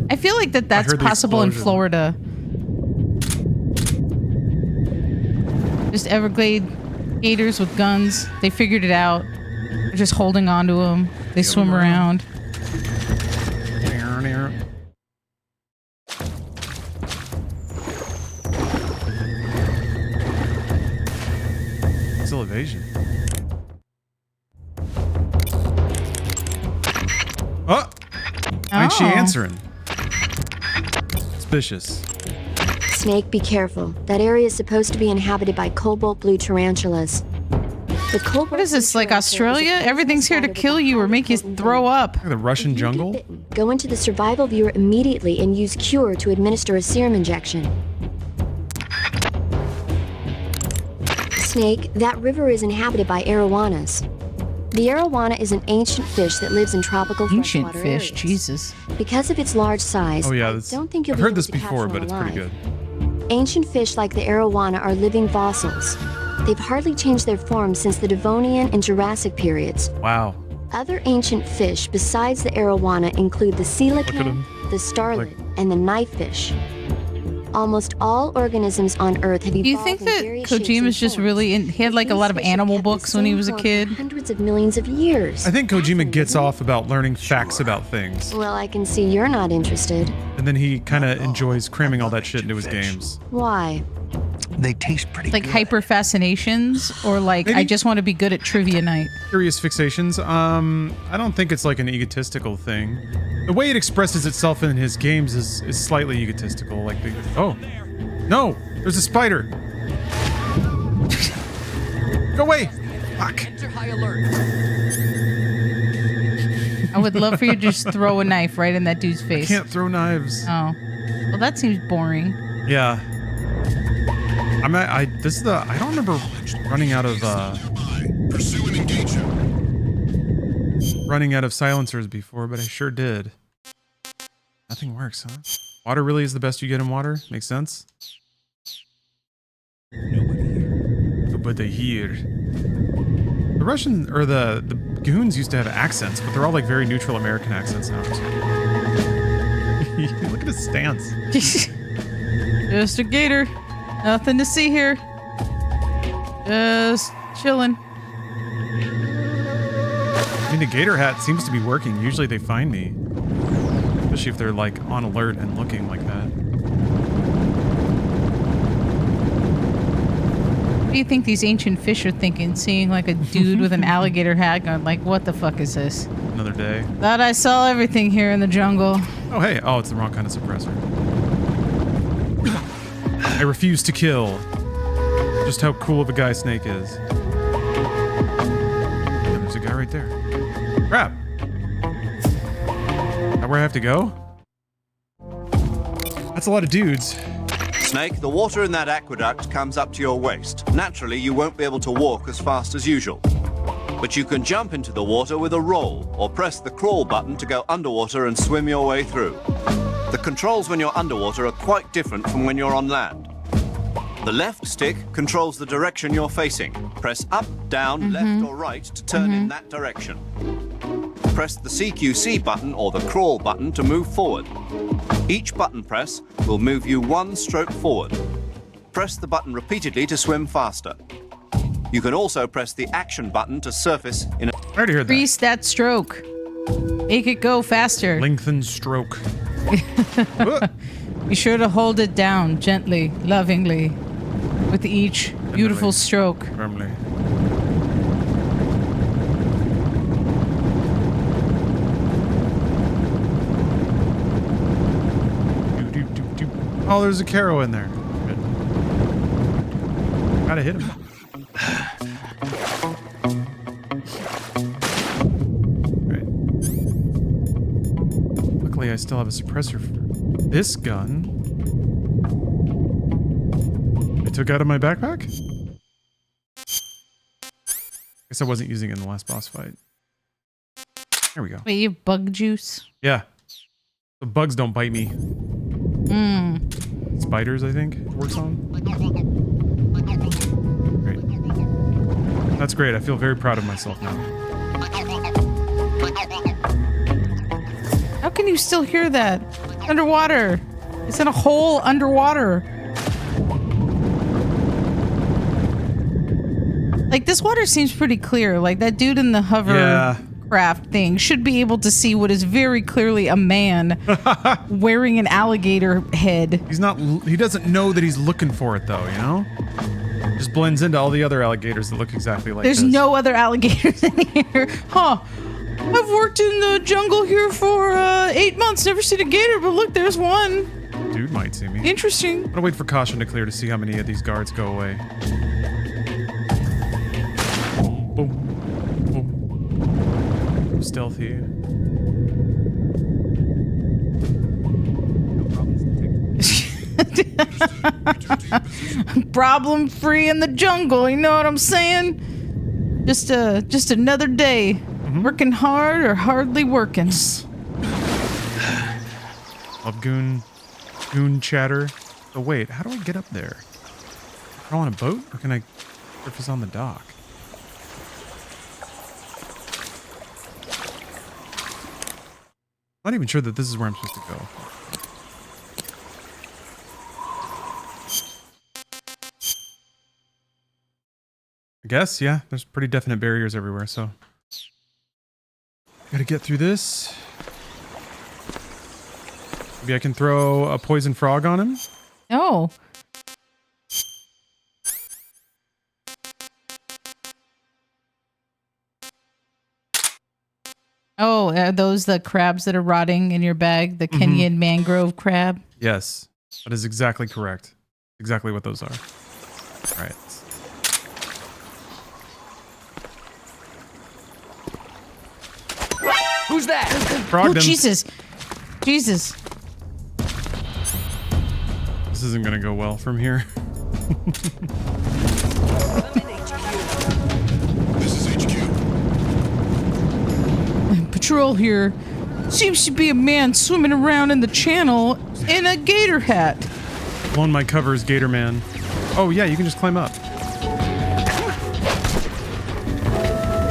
I feel like that's possible in Florida. Just Everglade gators with guns. They figured it out. They're just holding on to them. They swim around. Still evasion. Oh! Why ain't she answering? Suspicious. Snake, be careful. That area is supposed to be inhabited by cobalt blue tarantulas. The cobalt What is this, like Australia? Everything's here to kill you or make you throw up. The Russian jungle? Go into the survival viewer immediately and use Cure to administer a serum injection. Snake, that river is inhabited by arowanas. The arowana is an ancient fish that lives in tropical Ancient freshwater fish, areas. Jesus. Because of its large size, Oh yeah, I don't think you'll I've be heard able this to before, capture but them it's pretty alive. good. Ancient fish like the arowana are living fossils. They've hardly changed their form since the Devonian and Jurassic periods. Wow. Other ancient fish besides the arowana include the coelacanth, the starlet, and the knifefish. Almost all organisms on Earth have evolved. Do you think in that various shapes Kojima's and just forms. really he had like a lot of animal books when he was a kid? Hundreds of millions of years. I think Kojima gets off about learning facts about things. Well, I can see you're not interested. And then he kind of enjoys cramming all that shit into his games. Why? They taste pretty Like hyper fascinations or like I just want to be good at trivia night. Curious fixations. I don't think it's like an egotistical thing. The way it expresses itself in his games is slightly egotistical. Like oh. No! There's a spider! Go away! Fuck. I would love for you to just throw a knife right in that dude's face. I can't throw knives. Oh. Well, that seems boring. Yeah. I don't remember running out of Pursue and engage him. running out of silencers before, but I sure did. Nothing works, huh? Water really is the best you get in water? Makes sense? Nobody here. The Russian, or the goons used to have accents, but they're all like very neutral American accents now. Look at his stance. Just a gator. Nothing to see here. Just chilling. I mean, the gator hat seems to be working. Usually they find me. Especially if they're like on alert and looking like that. do you think these ancient fish are thinking, seeing like a dude with an alligator hat going like, what the fuck is this? Another day. Thought I saw everything here in the jungle. Oh, hey. Oh, it's the wrong kind of suppressor. I refuse to kill. Just how cool of a guy Snake is. Yeah, there's a guy right there. Crap. Is that where I have to go? That's a lot of dudes. Snake, the water in that aqueduct comes up to your waist. Naturally, you won't be able to walk as fast as usual. But you can jump into the water with a roll, or press the crawl button to go underwater and swim your way through. The controls when you're underwater are quite different from when you're on land. The left stick controls the direction you're facing. Press up, down, left or right to turn in that direction. Press the CQC button or the crawl button to move forward. Each button press will move you one stroke forward. Press the button repeatedly to swim faster. You can also press the action button to surface in a... Increase that stroke. Make it go faster. Lengthen stroke. Be sure to hold it down gently, lovingly, with each beautiful stroke. Firmly. Oh, there's a Caro in there. Good. Gotta hit him. Right. Luckily, I still have a suppressor for this gun. I took out of my backpack? Guess I wasn't using it in the last boss fight. There we go. Wait, you have bug juice? Yeah. The bugs don't bite me. Spiders, I think, it works on. Great. That's great. I feel very proud of myself now. How can you still hear that? Underwater. It's in a hole underwater. Like, this water seems pretty clear. Like, that dude in the hovercraft thing should be able to see what is very clearly a man wearing an alligator head. He doesn't know that he's looking for it, though, you know? Just blends into all the other alligators that look exactly like There's this. no other alligators in here. Huh. I've worked in the jungle here for 8 months. Never seen a gator, but look, there's one. Dude might see me. Interesting. I'm gonna wait for caution to clear to see how many of these guards go away. Boom. Boom. Stealthy. Problem free in the jungle, you know what I'm saying? Just another day. Working hard or hardly working. Love goon chatter. Oh wait, how do I get up there? Crawl on a boat, or can I surface on the dock? I'm not even sure that this is where I'm supposed to go. I guess, yeah. There's pretty definite barriers everywhere, so gotta get through this. Maybe I can throw a poison frog on him? Oh. Oh, are those the crabs that are rotting in your bag? The Kenyan mangrove crab? Yes. That is exactly correct. Exactly what those are. All right. Who's that? Frogged Oh, him. Jesus. Jesus. This isn't gonna go well from here. This is HQ. Patrol here. Seems to be a man swimming around in the channel in a gator hat. Blowing my covers, Gator Man. Oh yeah, you can just climb up.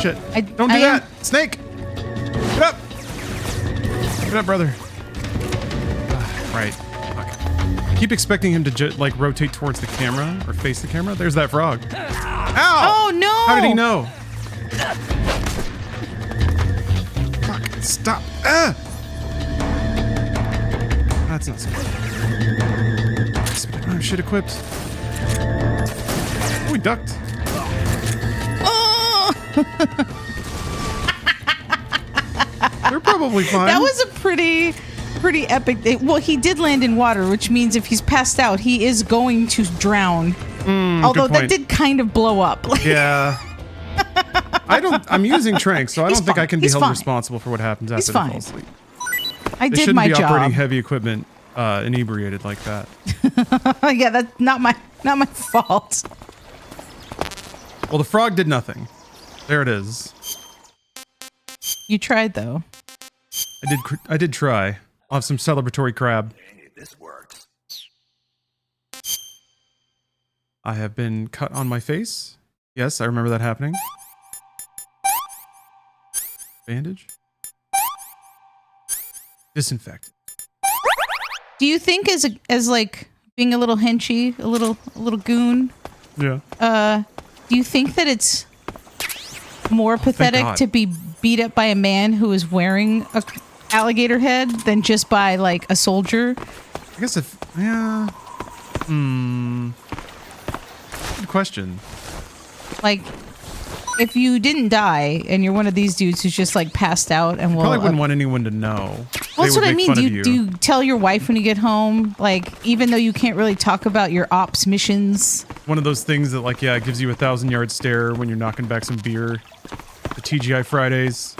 Shit. Don't do that! Snake! Get up! Get up, brother. Right. Okay. I keep expecting him to like rotate towards the camera or face the camera. There's that frog. Ow! Oh no! How did he know? Fuck! Stop! Ah! That's not smart. Oh, shit equipped. we ducked. Oh! They're probably fine. That was a pretty epic. Well, he did land in water, which means if he's passed out, he is going to drown. Although that did kind of blow up. Yeah. I'm using Trank, so I don't think I can be held responsible for what happens after I fall asleep. I They did my shouldn't be operating job. heavy equipment inebriated like that. Yeah, that's not my fault. Well, the frog did nothing. There it is. You tried though. I did try. I'll have some celebratory crab. This worked. I have been cut on my face. Yes, I remember that happening. Bandage. Disinfect. Do you think as like being a little henchy, a little goon? Yeah. Do you think that it's more pathetic to be beat up by a man who is wearing a alligator head than just by like a soldier? I guess Good question. Like, if you didn't die and you're one of these dudes who's just like passed out and Probably wouldn't want anyone to know. Well, that's what I mean. Do you tell your wife when you get home, like, even though you can't really talk about your ops missions? One of those things that, like, yeah, it gives you a 1,000-yard stare when you're knocking back some beer. The TGI Fridays.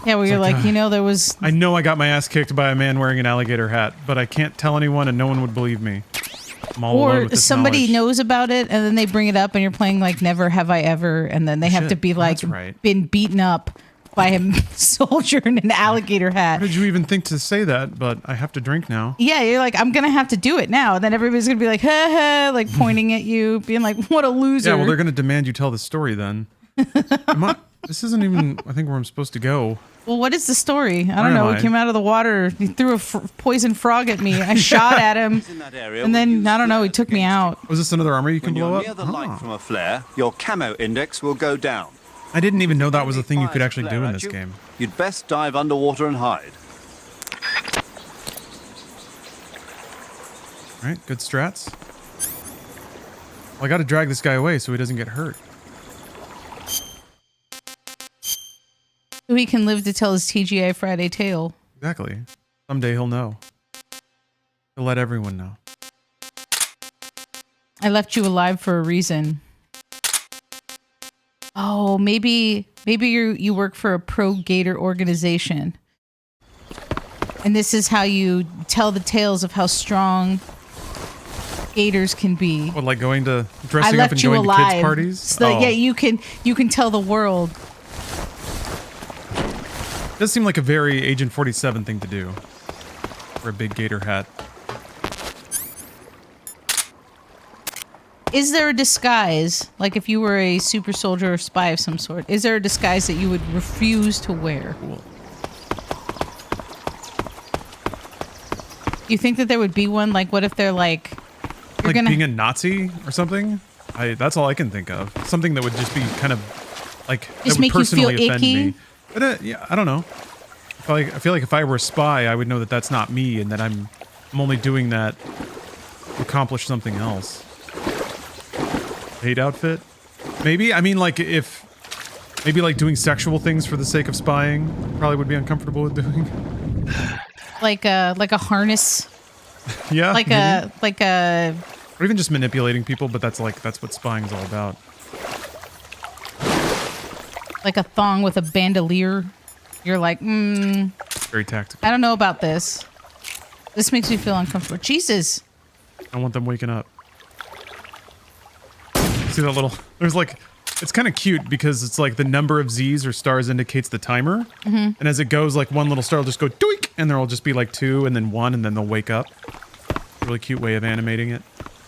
Yeah, where you're like, there was... I know I got my ass kicked by a man wearing an alligator hat, but I can't tell anyone and no one would believe me. I'm all alone with Or this somebody knowledge. knows about it and then they bring it up and you're playing like Never Have I Ever, and then they have to be like, that's right. been beaten up by a soldier in an alligator hat. How did you even think to say that? But I have to drink now. Yeah, you're like, I'm going to have to do it now. And then everybody's going to be like, ha ha, like pointing at you, being like, what a loser. Yeah, well, they're going to demand you tell the story then. This isn't even, I think, where I'm supposed to go. Well, what is the story? I Where don't know. am He I? came out of the water. He threw a poison frog at me. I shot at him. And then, I don't know, he took me out. Was this another armor you can When blow you're up? near the light from a flare, your camo index will go down. I didn't even know that was a thing you could actually do in this game. You'd best dive underwater and hide. All right, good strats. Well, I got to drag this guy away so he doesn't get hurt. So he can live to tell his TGI Friday tale. Exactly. Someday he'll know. He'll let everyone know. I left you alive for a reason. Oh, maybe you work for a pro gator organization. And this is how you tell the tales of how strong gators can be. What, like dressing up and going to kids' parties? So that, yeah, you can tell the world. Does seem like a very Agent 47 thing to do. For a big gator hat. Is there a disguise, like if you were a super soldier or spy of some sort, is there a disguise that you would refuse to wear? Cool. You think that there would be one? Like, what if they're like... Like being a Nazi or something? That's all I can think of. Something that would just be kind of like... Just that would make you feel personally offend icky? me. But yeah, I don't know. I feel like if I were a spy, I would know that that's not me and that I'm only doing that to accomplish something else. Hate outfit? Maybe? I mean, like, maybe like doing sexual things for the sake of spying, probably would be uncomfortable with doing. Like a harness? Yeah. Like a... Or even just manipulating people, but that's what spying's all about. Like a thong with a bandolier? You're like, Very tactical. I don't know about this. This makes me feel uncomfortable. Jesus. I don't want them waking up. See that little... There's like... It's kind of cute because it's like the number of Z's or stars indicates the timer. Mhm. And as it goes, like one little star will just go doink, and there'll just be like 2 and then 1 and then they'll wake up. Really cute way of animating it.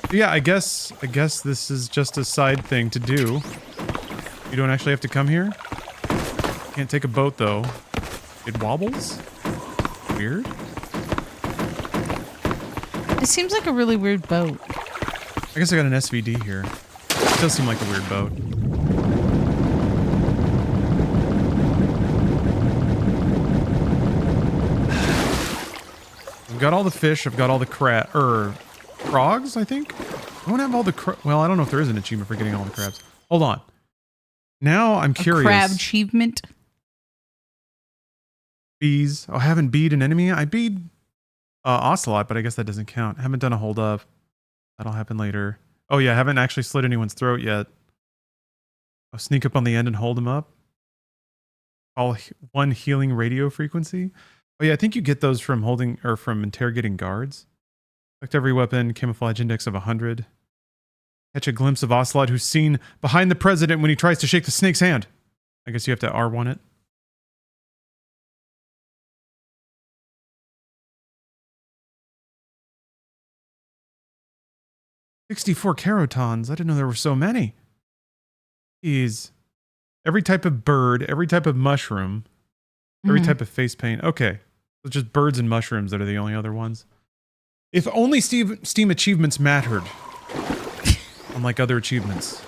But yeah, I guess this is just a side thing to do. You don't actually have to come here. Can't take a boat though. It wobbles? Weird. It seems like a really weird boat. I guess I got an SVD here. It does seem like a weird boat. I've got all the fish, I've got all the crab, frogs, I think. I don't have all the well, I don't know if there is an achievement for getting all the crabs. Hold on. Now I'm curious. Crab achievement. Bees. Oh, I haven't beat an enemy. I beat Ocelot, but I guess that doesn't count. I haven't done a hold up. That'll happen later. Oh yeah, I haven't actually slit anyone's throat yet. I'll sneak up on the end and hold him up. All one healing radio frequency. Oh yeah, I think you get those from holding or from interrogating guards. Select every weapon, camouflage index of 100. Catch a glimpse of Ocelot who's seen behind the president when he tries to shake the snake's hand. I guess you have to R1 it. $64 carotons. I didn't know there were so many. Jeez. Every type of bird, every type of mushroom, every type of face paint. Okay. So just birds and mushrooms that are the only other ones. If only Steam achievements mattered. Unlike other achievements.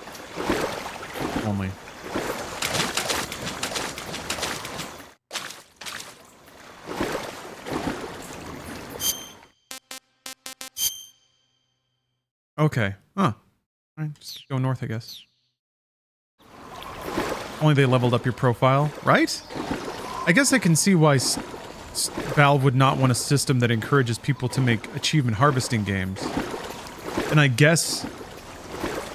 Only. Okay. Huh. All right, just go north, I guess. Only they leveled up your profile, right? I guess I can see why Valve would not want a system that encourages people to make achievement harvesting games. And I guess,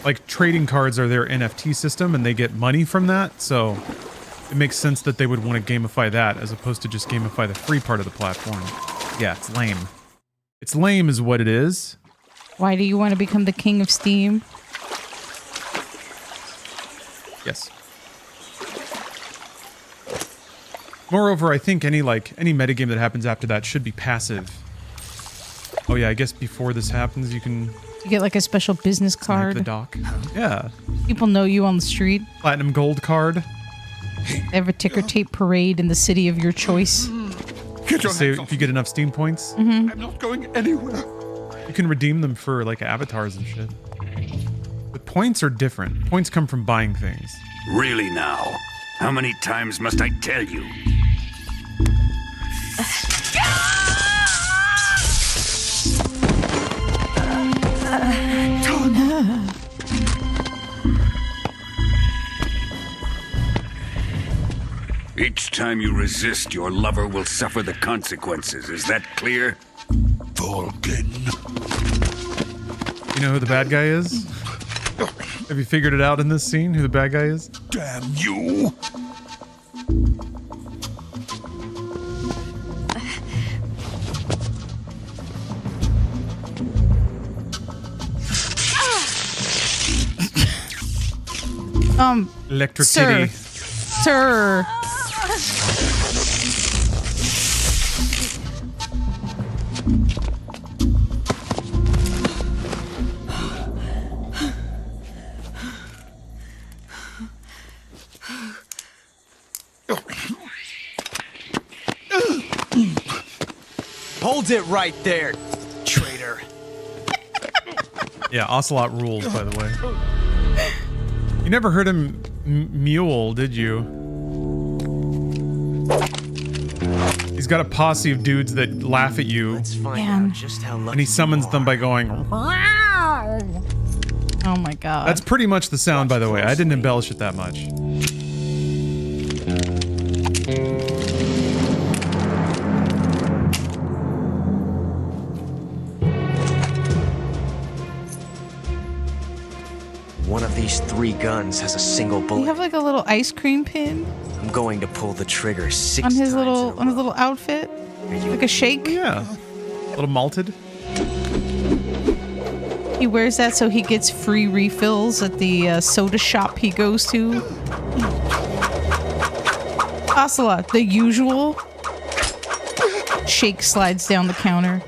like, trading cards are their NFT system and they get money from that, so it makes sense that they would want to gamify that as opposed to just gamify the free part of the platform. Yeah, it's lame. It's lame is what it is. Why do you want to become the king of Steam? Yes. Moreover, I think any metagame that happens after that should be passive. Oh yeah, I guess before this happens, you get like a special business card. The dock. Yeah. People know you on the street. Platinum gold card. They have a ticker tape parade in the city of your choice. Say if you get enough Steam points. Mm-hmm. I'm not going anywhere. You can redeem them for like avatars and shit. But points are different. Points come from buying things. Really now? How many times must I tell you? Each time you resist, your lover will suffer the consequences. Is that clear? Vulcan. You know who the bad guy is? Have you figured it out in this scene, who the bad guy is? Damn you! Electric sir. Kitty. Sir. Hold it right there, traitor. Yeah, Ocelot rules, by the way. You never heard him mule, did you? He's got a posse of dudes that laugh at you. Let's find out just how lucky and he summons them by going... Oh my god. That's pretty much the sound, by the way. I didn't embellish it that much. One of these 3 guns has a single You bullet. have like a little ice cream pin I'm going to pull the trigger 6 on his times. little outfit, like a shake. Yeah, a little malted. He wears that so he gets free refills at the soda shop he goes to. Ocelot, the usual. Shake slides down the counter.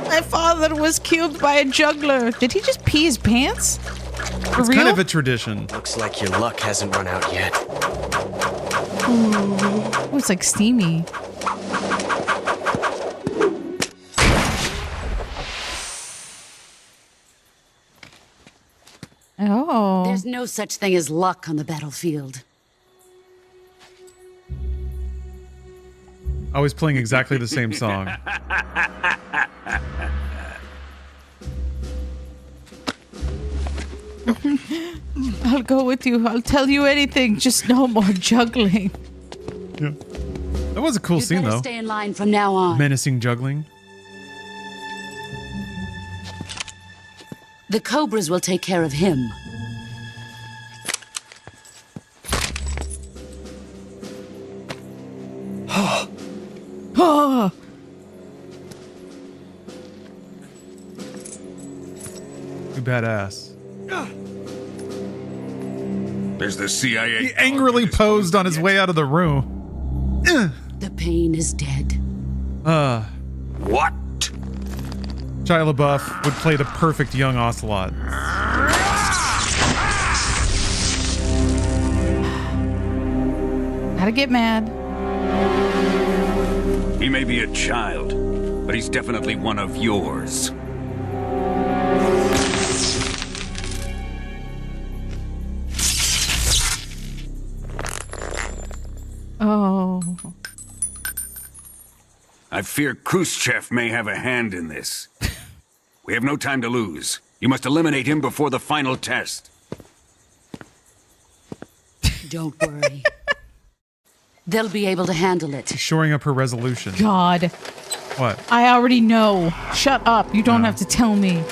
My father was killed by a juggler. Did he just pee his pants? For It's real? kind of a tradition. Looks like your luck hasn't run out yet. Oh, it's like steamy. Oh. There's no such thing as luck on the battlefield. Always playing exactly the same song. I'll go with you. I'll tell you anything. Just no more juggling. Yeah. That was a cool scene, though. Stay in line from now on. Menacing juggling. The Cobras will take care of him. Oh. Too badass. There's the CIA. He angrily posed on his way out of the room. The pain is dead. What? Shia LaBeouf would play the perfect young Ocelot. Gotta get mad. He may be a child, but he's definitely one of yours. Oh. I fear Khrushchev may have a hand in this. We have no time to lose. You must eliminate him before the final test. Don't worry. They'll be able to handle it. Shoring up her resolution. God. What? I already know. Shut up. You don't have to tell me.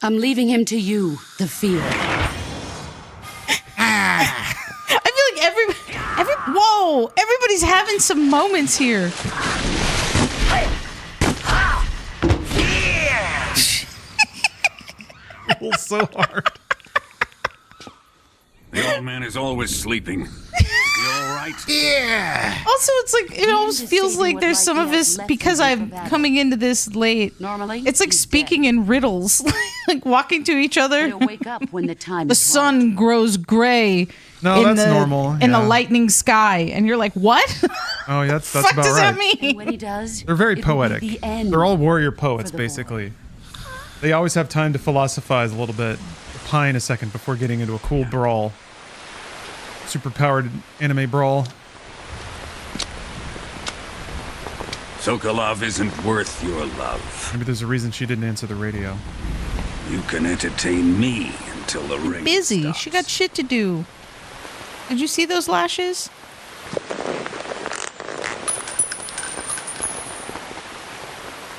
I'm leaving him to you, the field. I feel like whoa, everybody's having some moments here. Rolls so hard. The old man is always sleeping. Is he all right? Yeah. Also, it's like it almost feels like there's some of this because I'm coming into this late. Normally, it's like speaking in riddles, like walking to each other. Wake up when the time. The sun grows gray. No, that's normal. In the lightning sky, and you're like, what? Oh, that's Fuck about does right. that mean? And when he does, They're very it will be poetic. the end They're all warrior poets, for the basically. They always have time to philosophize a little bit, pine a second before getting into a cool brawl. Superpowered anime brawl. Sokolov isn't worth your love. Maybe there's a reason she didn't answer the radio. You can entertain me until the ring. Busy. She got shit to do. Did you see those lashes?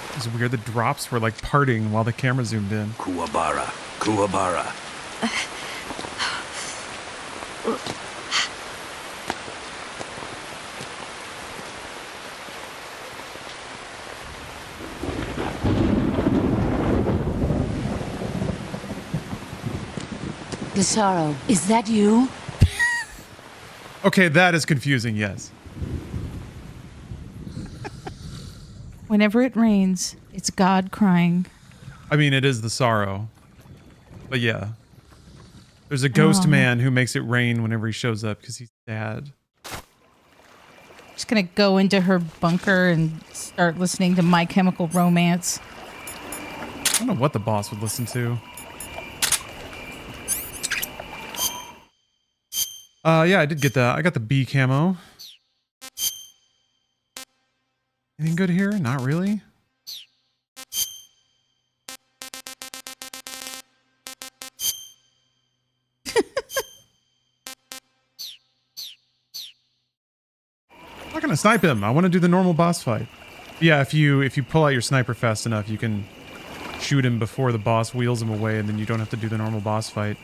It was weird. The drops were like parting while the camera zoomed in. Kuwabara. Kuwabara. Desaro, is that you? Okay, that is confusing, yes. Whenever it rains, it's God crying. I mean, it is the sorrow. But yeah. There's a ghost man who makes it rain whenever he shows up because he's sad. Just gonna go into her bunker and start listening to My Chemical Romance. I don't know what the boss would listen to. Yeah, I did get that. I got the B camo. Anything good here? Not really. I'm not gonna snipe him. I want to do the normal boss fight. Yeah, if you pull out your sniper fast enough, you can shoot him before the boss wheels him away, and then you don't have to do the normal boss fight.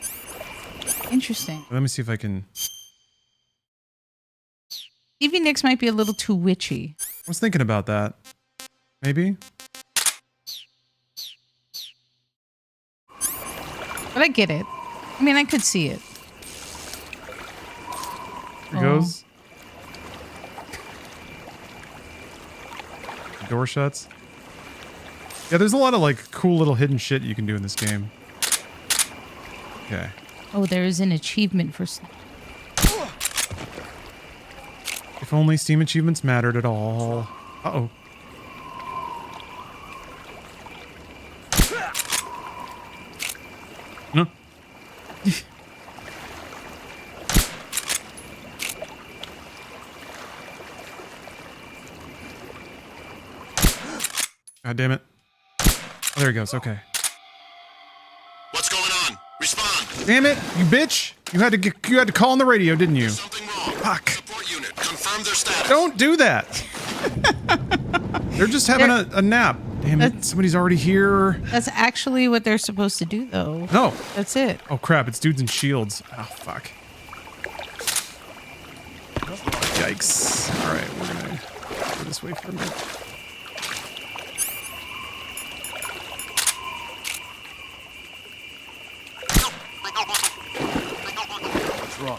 Interesting. Let me see if I can. Stevie Nicks might be a little too witchy. I was thinking about that. Maybe. But I get it. I mean, I could see it. Here goes. The door shuts. Yeah, there's a lot of like cool little hidden shit you can do in this game. Okay. Oh, there is an achievement for... If only Steam achievements mattered at all. Uh-oh. No. God damn it. Oh, there he goes. Okay. What's going on? Respond. Damn it, you bitch! You had to call on the radio, didn't you? Something wrong. Fuck. Support unit, confirm their status. Don't do that. They're just having a nap. Damn it! Somebody's already here. That's actually what they're supposed to do, though. No. That's it. Oh crap! It's dudes in shields. Oh fuck. Yikes! All right, we're gonna go this way for a minute. What's wrong?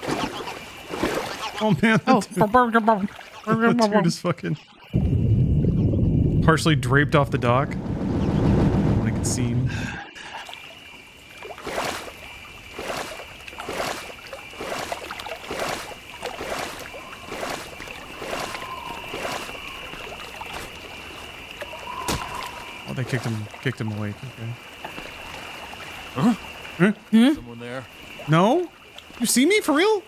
Oh man! Oh, The dude is fucking partially draped off the dock. I can see him. Oh, they kicked him awake. Okay. Huh? Huh? Someone there? No? You see me for real?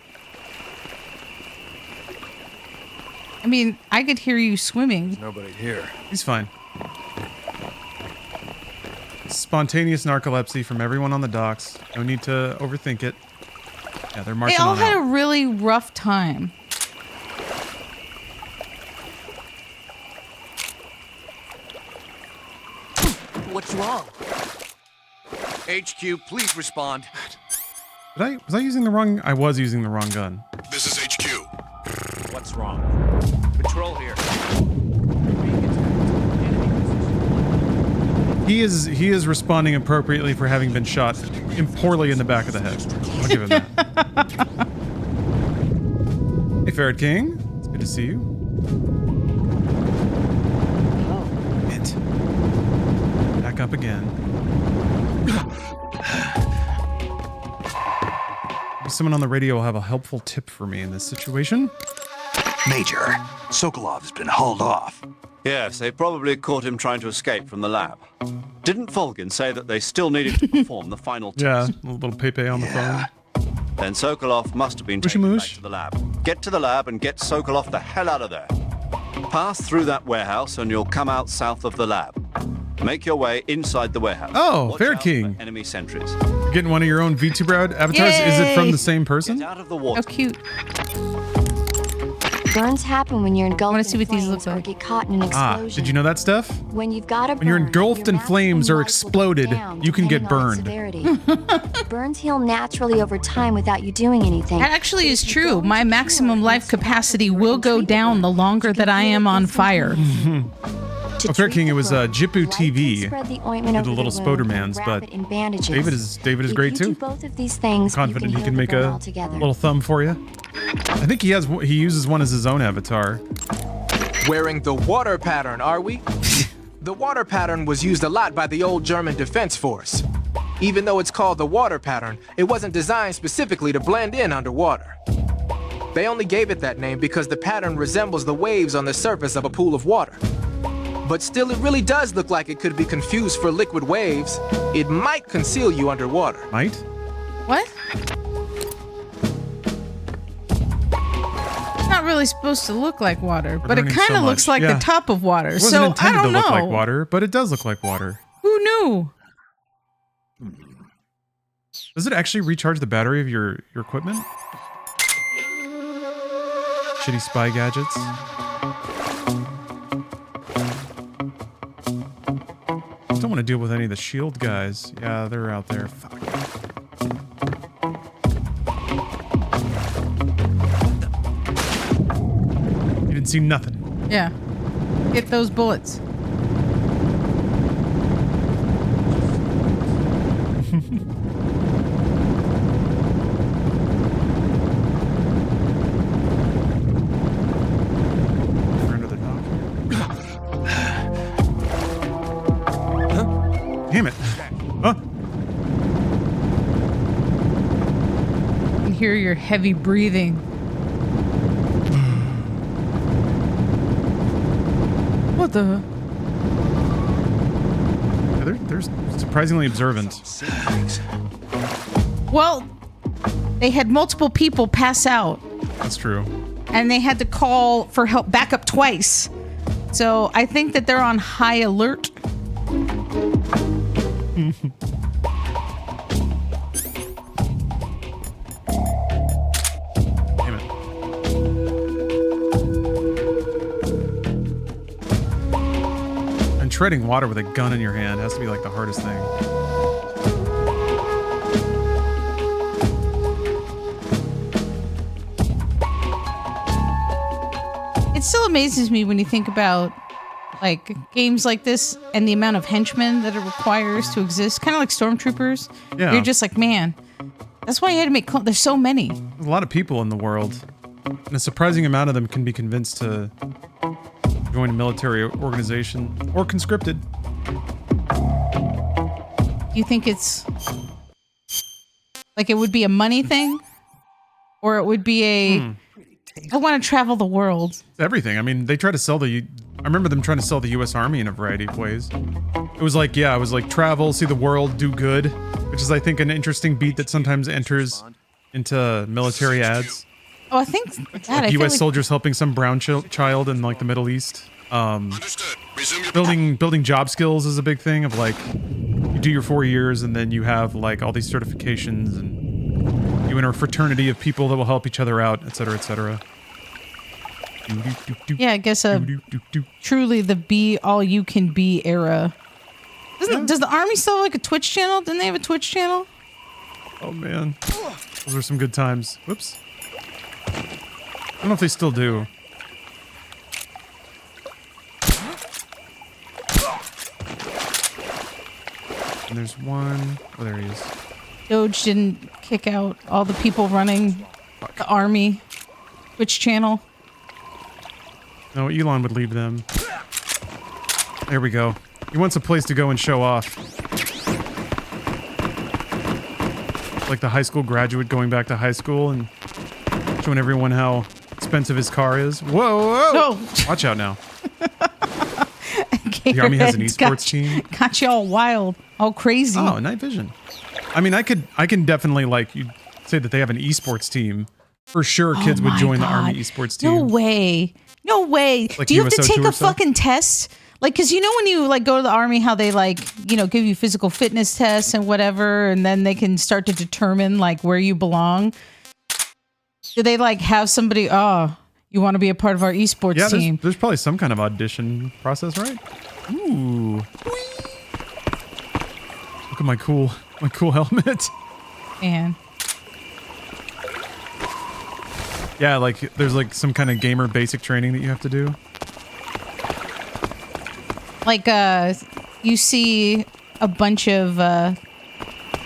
I mean, I could hear you swimming. Nobody here. He's fine. Spontaneous narcolepsy from everyone on the docks. No need to overthink it. Yeah, they're marching They all on had out. a really rough time. What's wrong? HQ, please respond. Was I using the wrong? I was using the wrong gun. This is HQ. What's wrong? Patrol here. He is responding appropriately for having been shot poorly in the back of the head. I'll give him that. Hey, Ferret King. It's good to see you. It. Back up again. Maybe someone on the radio will have a helpful tip for me in this situation. Major, Sokolov's been hauled off. Yes, they probably caught him trying to escape from the lab. Didn't Volgin say that they still needed to perform the final Yeah, test? a little Pepe on the phone. Then Sokolov must have been taken back to the lab. Get to the lab and get Sokolov the hell out of there. Pass through that warehouse and you'll come out south of the lab. Make your way inside the warehouse. Oh, Watch Ferret out King. for enemy sentries. You're getting one of your own VTuber avatars? Is it from the same person? Get out of the water. Oh, cute. Burns happen when you're engulfed I want to see what these look or like. get caught in an Ah, explosion. did you know that stuff? When you've got a When you're burn, engulfed your in flames or maximum life will go exploded, down you can get depending on its burned. severity. Burns heal naturally over time without you doing anything. That actually is true. My maximum life capacity will go down the longer that I am on fire. Oh, Ferret King, it was Jipu TV. Spread the ointment Did the over little the wound Spodermans, and but wrap it in bandages. David is If great you do too. both of these things, Confident you he can can heal make the burn a altogether. little thumb for you. I think he uses one as his own avatar. Wearing the water pattern, are we? The water pattern was used a lot by the old German Defense Force. Even though it's called the water pattern, it wasn't designed specifically to blend in underwater. They only gave it that name because the pattern resembles the waves on the surface of a pool of water. But still, it really does look like it could be confused for liquid waves. It might conceal you underwater. Might? What? It's not really supposed to look like water, but it learning kind so of looks much. like Yeah. the top of water. It wasn't So I intended don't to look know. like water, but it does look like water. Who knew? Does it actually recharge the battery of your equipment? Shitty spy gadgets. Don't want to deal with any of the shield guys. Yeah, they're out there. Fuck. You didn't see nothing. Yeah. Get those bullets. We're under the dock. Damn it. Huh? I can hear your heavy breathing. What the? Yeah, they're surprisingly observant. Well, they had multiple people pass out, That's true. and they had to call for help backup twice. So I think that they're on high alert. Damn it. And treading water with a gun in your hand has to be like the hardest thing. It still amazes me when you think about like games like this and the amount of henchmen that it requires to exist, kind of like stormtroopers. Yeah. You're just like, man, that's why you had to make there's so many. There's a lot of people in the world, and a surprising amount of them can be convinced to join a military organization or conscripted. You think it's like it would be a money thing, or it would be a I want to travel the world. It's everything. I mean, they try to sell I remember them trying to sell the U.S. Army in a variety of ways. It was like, yeah, it was like travel, see the world, do good, which is, I think, an interesting beat that sometimes enters into military ads. Oh, I think that Like U.S. soldiers helping some brown child in like the Middle East. Building job skills is a big thing of like, you do your 4 years and then you have like all these certifications and you enter a fraternity of people that will help each other out, etc., etc. Yeah, I guess truly the be all you can be era. Does the army still have like a Twitch channel? Didn't they have a Twitch channel? Oh man, those were some good times. Whoops. I don't know if they still do. And there's one. Oh, there he is. Doge didn't kick out all the people running the army Twitch channel. No, Elon would leave them. There we go. He wants a place to go and show off. Like the high school graduate going back to high school and showing everyone how expensive his car is. Whoa, whoa! No. Watch out now. The army has an esports team. Got you all wild, all crazy. Oh, night vision. I mean, I can definitely like you say that they have an esports team. For sure, kids would join the army esports team. No way. No way. Like Do you have to USO take or a stuff? fucking test? Like, cause you know when you like go to the army, how they like, you know, give you physical fitness tests and whatever, and then they can start to determine like where you belong. Do they like have somebody, you want to be a part of our esports team? There's probably some kind of audition process, right? Ooh. Look at my cool helmet. Man. Yeah, like there's like some kind of gamer basic training that you have to do. Like, you see a bunch of,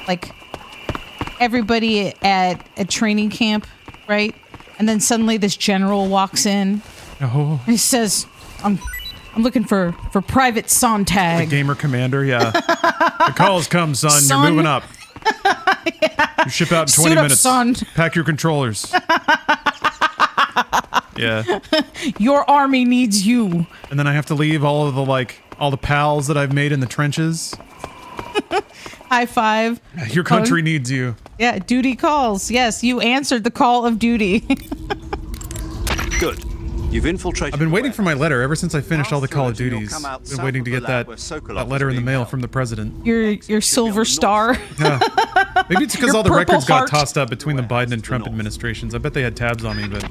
like, everybody at a training camp, right? And then suddenly this general walks in. Oh. And he says, I'm looking for Private Sonntag. The gamer commander, yeah. The call has come, son. You're moving up. You ship out in 20 Suit up, minutes. son. Pack your controllers. Yeah. Your army needs you. And then I have to leave all the pals that I've made in the trenches. High five. Your country needs you. Yeah, duty calls. Yes, you answered the call of duty. Good. You've infiltrated. I've been waiting for my letter ever since I finished all the Call of Duties. come out Been south waiting of to the get lab that where Sokolov that letter is in the being mail held. from the president. Your silver star. Yeah. Maybe it's because Your all the Purple records Heart. got tossed up between the Biden and Trump administrations. I bet they had tabs on me, but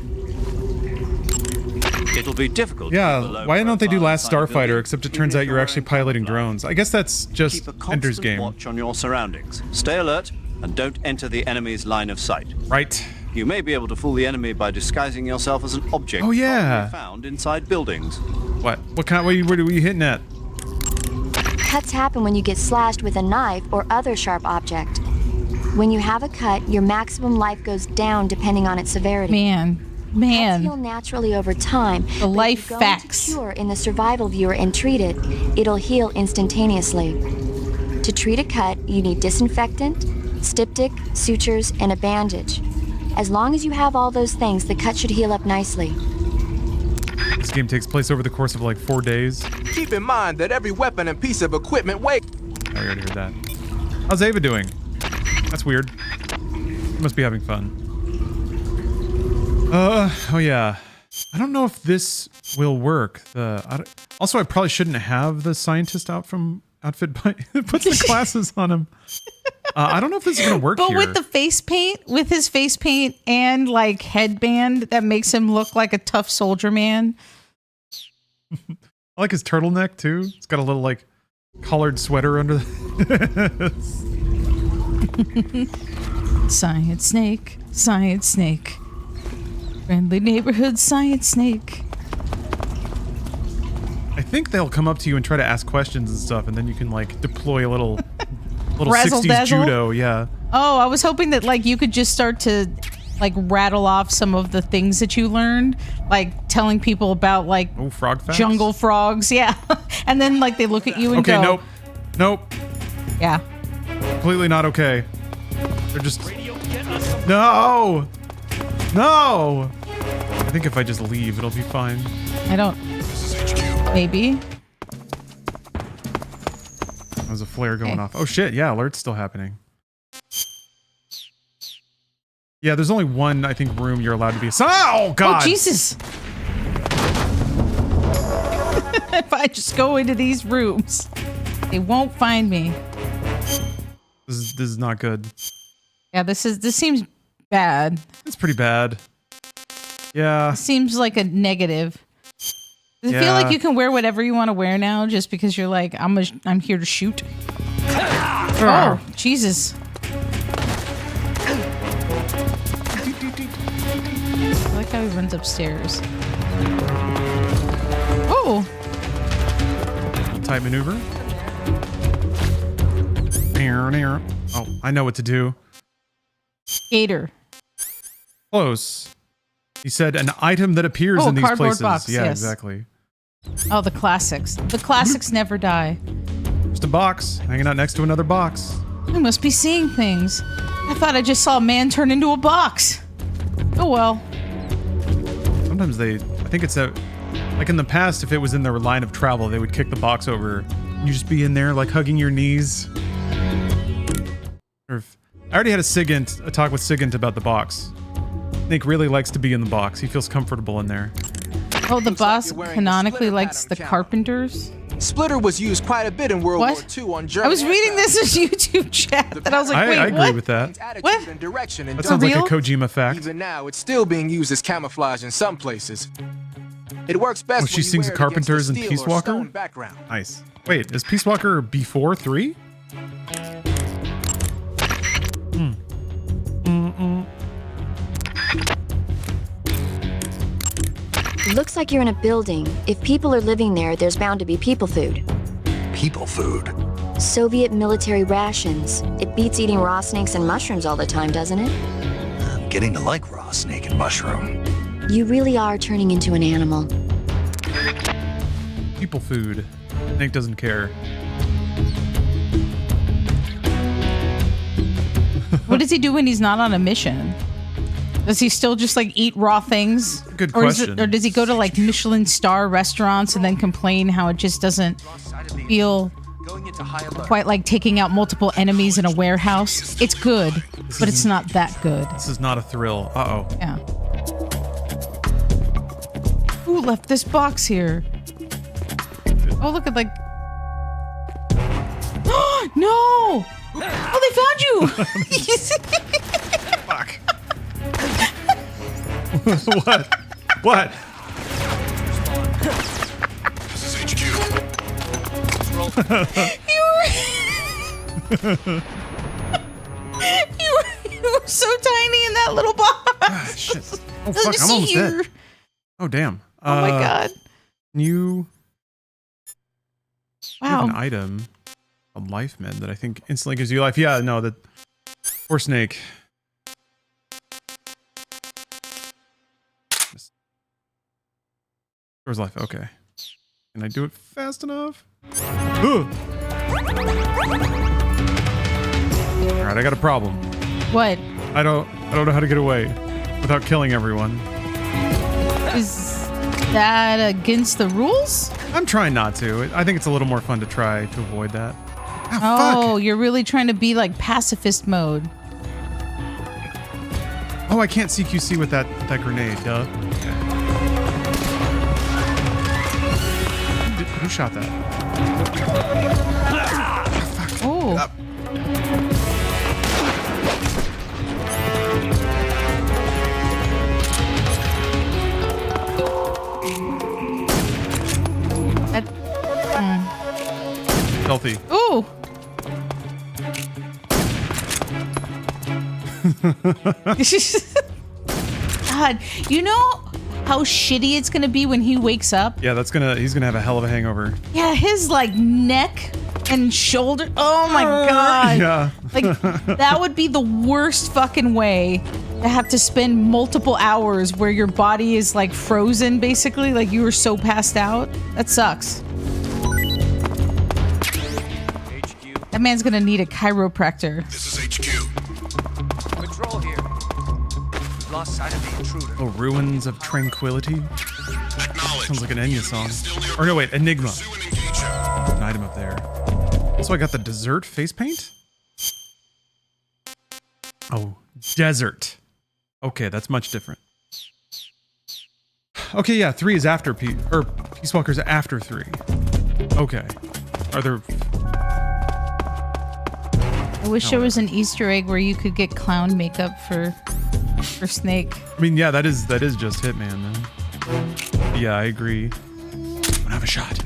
It'll be difficult. yeah. Why don't they do Last Starfighter? Except it turns out you're actually piloting drones. I guess that's just Keep a Ender's constant Game. watch on your surroundings. Stay alert and don't enter the enemy's line of sight. Right. You may be able to fool the enemy by disguising yourself as an object Oh, yeah. found inside buildings. What? What kind? What are you hitting at? Cuts happen when you get slashed with a knife or other sharp object. When you have a cut, your maximum life goes down depending on its severity. Man. Cuts heal naturally over time. The life if you go facts. into cure in the survival viewer and treat it, it'll heal instantaneously. To treat a cut, you need disinfectant, styptic, sutures, and a bandage. As long as you have all those things, the cut should heal up nicely. This game takes place over the course of like 4 days. Keep in mind that every weapon and piece of equipment weighs. I already heard that. How's Ava doing? That's weird. She must be having fun. Oh yeah. I don't know if this will work. Also, I probably shouldn't have the scientist out outfit by puts the glasses on him. I don't know if this is gonna work But here. with the face paint, with his face paint and like headband that makes him look like a tough soldier man. I like his turtleneck too. It's got a little like collared sweater under this. Science snake, science snake. Friendly neighborhood science snake. I think they'll come up to you and try to ask questions and stuff, and then you can like deploy a little Razzle 60s dazzle? judo. Yeah. Oh, I was hoping that like you could just start to like rattle off some of the things that you learned, like telling people about like frog facts? jungle frogs, yeah. And then like they look at you and Okay, go, nope. yeah. Completely not okay. They're just no. I think if I just leave, it'll be fine. I don't. Maybe. There's a flare going off. Oh shit! Yeah, alert's still happening. Yeah, there's only one, I think, room you're allowed to be. Oh god! Oh Jesus! If I just go into these rooms, they won't find me. This is not good. Yeah, this seems bad. It's pretty bad. Yeah. It seems like a negative. Does it feel like you can wear whatever you want to wear now just because you're like, I'm here to shoot? Oh, Jesus. I like how he runs upstairs. Oh. Tight maneuver. Oh, I know what to do. Gator. Close. He said an item that appears in these cardboard places. box, Yeah, yes. exactly. Oh, the classics. The classics never die. Just a box hanging out next to another box. I must be seeing things. I thought I just saw a man turn into a box. Oh well. Sometimes I think it's like in the past, if it was in their line of travel, they would kick the box over and you just be in there like hugging your knees. Or if, I already had a talk with Sigint about the box. Nick really likes to be in the box. He feels comfortable in there. Oh, the boss canonically likes the carpenters? Splitter was used quite a bit in World War II on German. I was reading this as YouTube chat, and I was like, wait, I agree what? with that. What? That sounds like a Kojima fact. Even now, it's still being used as camouflage in some places. It works best Oh, she when you sings wear it Carpenters and against a steel Peace or stone Walker? background. Nice. Wait, is Peace Walker before 3? Looks like you're in a building. If people are living there, there's bound to be people food. People food? Soviet military rations. It beats eating raw snakes and mushrooms all the time, doesn't it? I'm getting to like raw snake and mushroom. You really are turning into an animal. People food. Nick doesn't care. What does he do when he's not on a mission? Does he still just like eat raw things? Good or question. Or does he go to like Michelin star restaurants and then complain how it just doesn't feel quite like taking out multiple enemies in a warehouse? It's good, but it's not that good. This is not a thrill. Uh-oh. Yeah. Who left this box here? Oh, look at like... No! Oh, they found you! Fuck. What? What? This is HQ. You were so tiny in that little box. Shit. Oh, Let me fuck. I'm see almost here. dead. Oh, damn. Oh my god. You have Wow. an item, a life med that I think instantly gives you life. Yeah, no, that poor snake. Where's life? Okay. Can I do it fast enough? Ugh. All right, I got a problem. What? I don't know how to get away without killing everyone. Is that against the rules? I'm trying not to. I think it's a little more fun to try to avoid that. Oh, you're really trying to be like pacifist mode. Oh, I can't CQC with that grenade, duh. Who shot that? Look it up. Healthy. Ooh. God, you know how shitty it's gonna be when he wakes up? Yeah, he's gonna have a hell of a hangover. Yeah, his like neck and shoulder. Oh my god. Yeah. Like that would be the worst fucking way to have to spend multiple hours where your body is like frozen basically, like you were so passed out. That sucks. That man's gonna need a chiropractor. This is HQ. Patrol here. We've lost sight of the intruder. Oh, Ruins of Tranquility. Sounds like an Enya song. Or no, wait, Enigma. An item up there. So I got the dessert face paint? Oh, desert. Okay, that's much different. Okay, yeah, 3 is after Peace Walker's after 3. Okay. Are there... I wish there was an Easter egg where you could get clown makeup for Snake. I mean, yeah, that is just Hitman, then. Yeah, I agree. I'm gonna have a shot.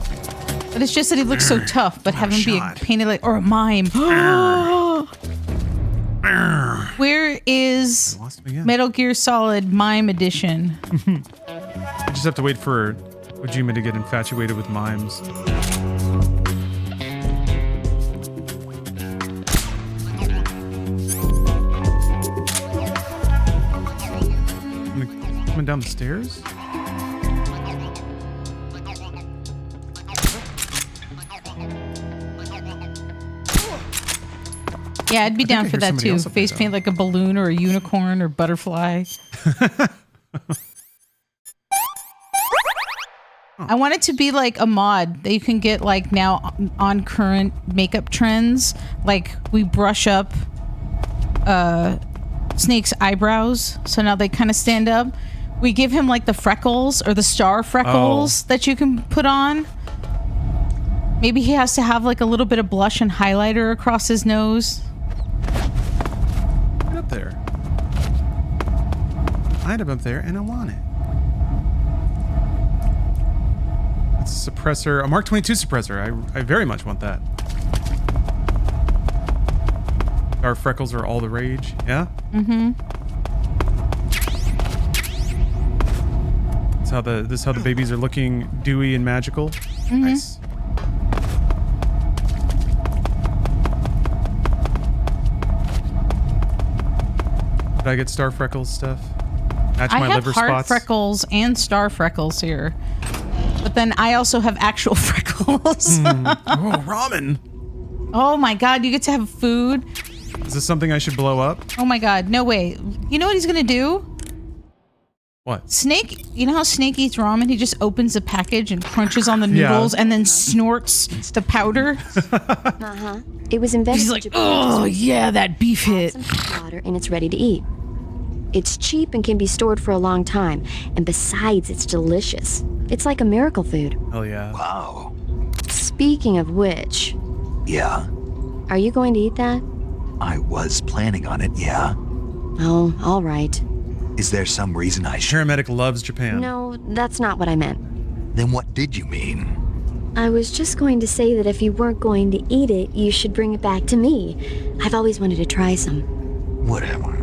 But it's just that he looks so tough, but have him be painted like, or a mime. Where is Metal Gear Solid Mime Edition? I just have to wait for Kojima to get infatuated with mimes. Coming down the stairs? Yeah, I'd be down for that too. Face paint like a balloon or a unicorn or butterfly. I want it to be like a mod that you can get like now on current makeup trends. Like we brush up Snake's eyebrows so now they kind of stand up. We give him like the freckles or the star freckles that you can put on. Maybe he has to have like a little bit of blush and highlighter across his nose. Get up there. Item up there and I want it. It's a suppressor, a Mark 22 suppressor. I very much want that. Our freckles are all the rage. Yeah? Mm-hmm. This is how the babies are looking dewy and magical. Mm-hmm. Nice. Did I get star freckles stuff? Match my liver heart spots. freckles and star freckles here. But then I also have actual freckles. Oh, ramen. Oh my god, you get to have food. Is this something I should blow up? Oh my god, no way. You know what he's gonna do? What? Snake, you know how Snake eats ramen? He just opens a package and crunches on the noodles and then snorts the powder. Uh-huh. It was invented. He's like, oh yeah, that beef hit. Water and it's ready to eat. It's cheap and can be stored for a long time. And besides, it's delicious. It's like a miracle food. Oh yeah. Wow. Speaking of which... Yeah. Are you going to eat that? I was planning on it, yeah. Oh, all right. Is there some reason I should... Paramedic loves Japan. No, that's not what I meant. Then what did you mean? I was just going to say that if you weren't going to eat it, you should bring it back to me. I've always wanted to try some. Whatever.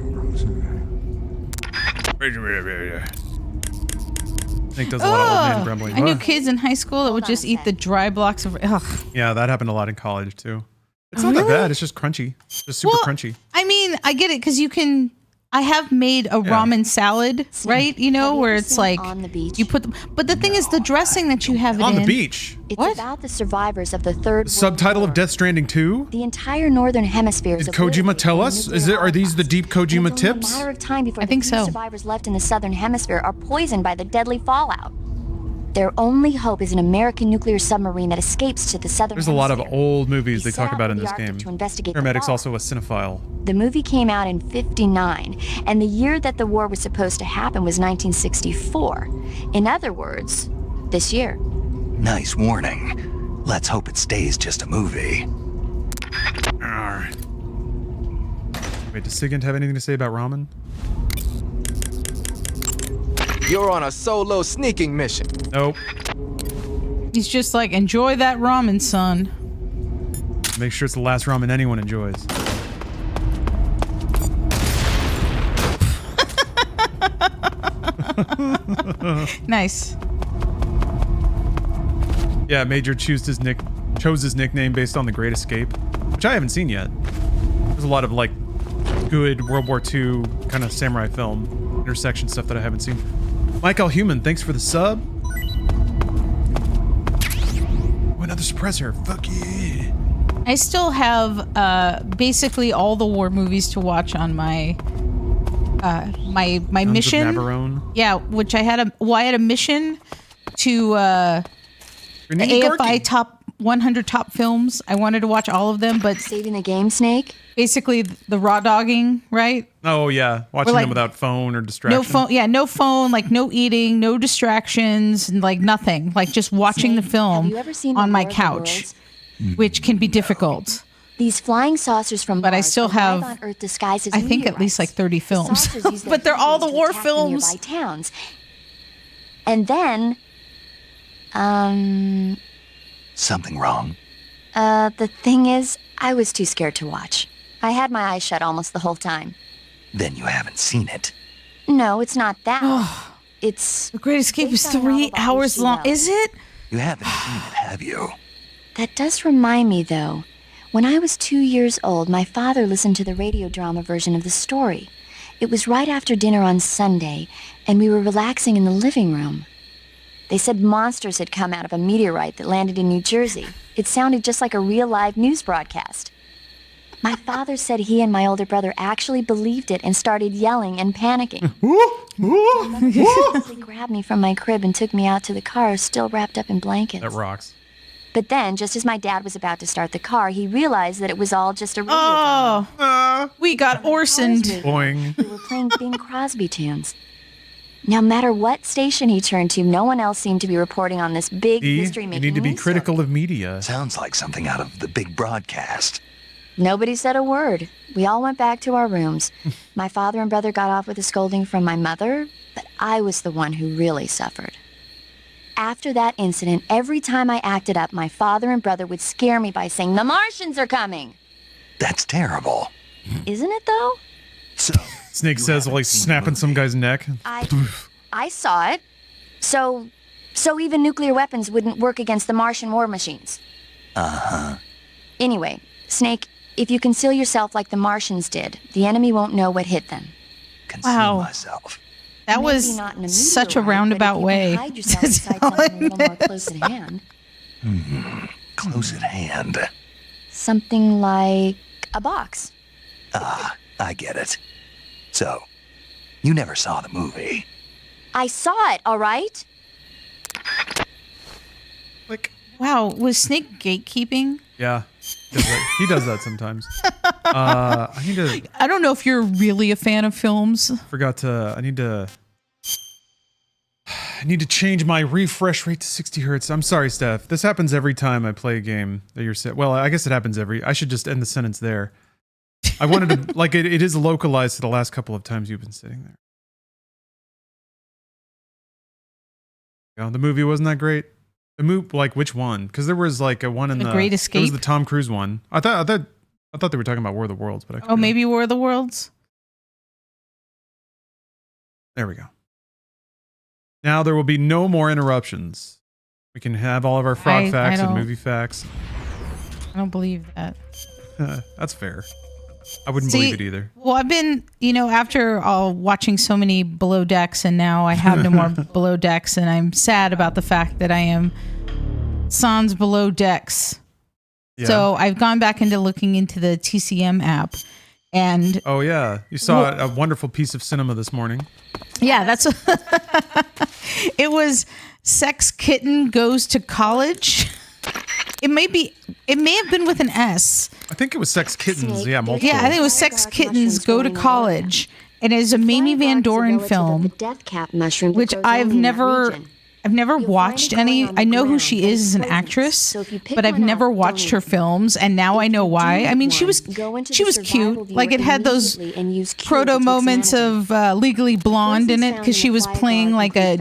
Snake does a lot of old man grumbling. I knew kids in high school that would just eat the dry blocks of... Ugh. Yeah, that happened a lot in college too. It's not that bad. It's just crunchy. It's just super crunchy. I mean, I get it because you can... I have made a ramen salad, right? You know, where it's like you put them, but the thing is, the dressing that you have it On in, the beach. It's about the survivors of the Third World Subtitle War. of Death Stranding 2? The entire northern hemisphere is Did Kojima tell us? Are these the deep Kojima tips? a matter of time before I think the few so. survivors left in the southern hemisphere are poisoned by the deadly fallout. Their only hope is an American nuclear submarine that escapes to the southern There's a lot of hemisphere. old movies they He set talk out about for in the this Arctic game. to investigate the Paramedic's fallout. also a cinephile. The movie came out in '59, and the year that the war was supposed to happen was 1964. In other words, this year. Nice warning. Let's hope it stays just a movie. Alright. Wait, does Sigint have anything to say about ramen? You're on a solo sneaking mission. Nope. He's just like, enjoy that ramen, son. Make sure it's the last ramen anyone enjoys. Nice. Yeah, Major chose his nickname based on The Great Escape, which I haven't seen yet. There's a lot of like good World War II kind of samurai film intersection stuff that I haven't seen. Mike L. Human, thanks for the sub. Oh, another suppressor. Fuck yeah. I still have basically all the war movies to watch on my my Sons of mission. Navarone. Yeah, which I had a mission to the AFI top 100 top films. I wanted to watch all of them, but saving the game, Snake. Basically, the raw dogging, right? Oh yeah, watching like, them without phone or distraction. No phone, yeah, no phone, like no eating, no distractions, and like nothing, like just watching the film on my couch, which can be difficult. These flying saucers from but I Mars still arrive have, on Earth disguised as I think, at least like 30 films, but they're all the war films. Nearby towns. And then, Something wrong? the thing is, I was too scared to watch. I had my eyes shut almost the whole time. Then you haven't seen it. No, it's not that. It's The Great Escape is 3 hours long. Is it? You haven't seen it, have you? That does remind me, though. When I was 2 years old, my father listened to the radio drama version of the story. It was right after dinner on Sunday, and we were relaxing in the living room. They said monsters had come out of a meteorite that landed in New Jersey. It sounded just like a real live news broadcast. My father said he and my older brother actually believed it and started yelling and panicking. He grabbed me from my crib and took me out to the car, still wrapped up in blankets. That rocks. But then, just as my dad was about to start the car, he realized that it was all just a radio drama. We got Orsoned. Boing. We were playing Bing Crosby tunes. No matter what station he turned to, no one else seemed to be reporting on this big You history-making need to be news critical of media. Sounds like something out of the big broadcast. Nobody said a word. We all went back to our rooms. My father and brother got off with a scolding from my mother, but I was the one who really suffered. After that incident, every time I acted up, my father and brother would scare me by saying, "The Martians are coming!" That's terrible. Isn't it, though? So, Snake says while he's snapping some guy's neck. I saw it. So even nuclear weapons wouldn't work against the Martian war machines. Uh-huh. Anyway, Snake, if you conceal yourself like the Martians did, the enemy won't know what hit them. Wow. myself. That Maybe was not in a such a meteorite, roundabout but if you way. can hide yourself inside something a little more close at hand. Close at hand. Something like a box. Ah, I get it. So, you never saw the movie. I saw it, all right? Wow, was Snake gatekeeping? Yeah, he does that sometimes. I need to. I don't know if you're really a fan of films. I need to change my refresh rate to 60 hertz. I'm sorry, Steph. This happens every time I play a game that you're set. Well, I guess it happens I should just end the sentence there. I wanted to, like, it is localized to the last couple of times you've been sitting there. You know, the movie wasn't that great. The movie, like, which one? Because there was like a one in The Great There Escape? was the Tom Cruise one. I thought they were talking about War of the Worlds, but I could Oh, be maybe War of the Worlds? There we go. Now there will be no more interruptions. We can have all of our frog facts and movie facts. I don't believe that. That's fair. I wouldn't believe it either. Well, I've been, after watching so many Below Decks, and now I have no more Below Decks, and I'm sad about the fact that I am sans Below Decks. Yeah. So I've gone back into looking into the TCM app, and oh yeah, you saw a wonderful piece of cinema this morning. yeah, that's it was Sex Kitten Goes to College. It may have been with an S. I think it was Sex Kittens. Yeah, multiple. Yeah, I think it was Sex Kittens Go to College. It is a Mamie Van Doren film, Death cap mushroom which I've never I've never watched any. I know who she is as an actress, but I've never watched her films, and now I know why. I mean, she was cute. Like it had those proto moments of Legally Blonde in it because she was playing like a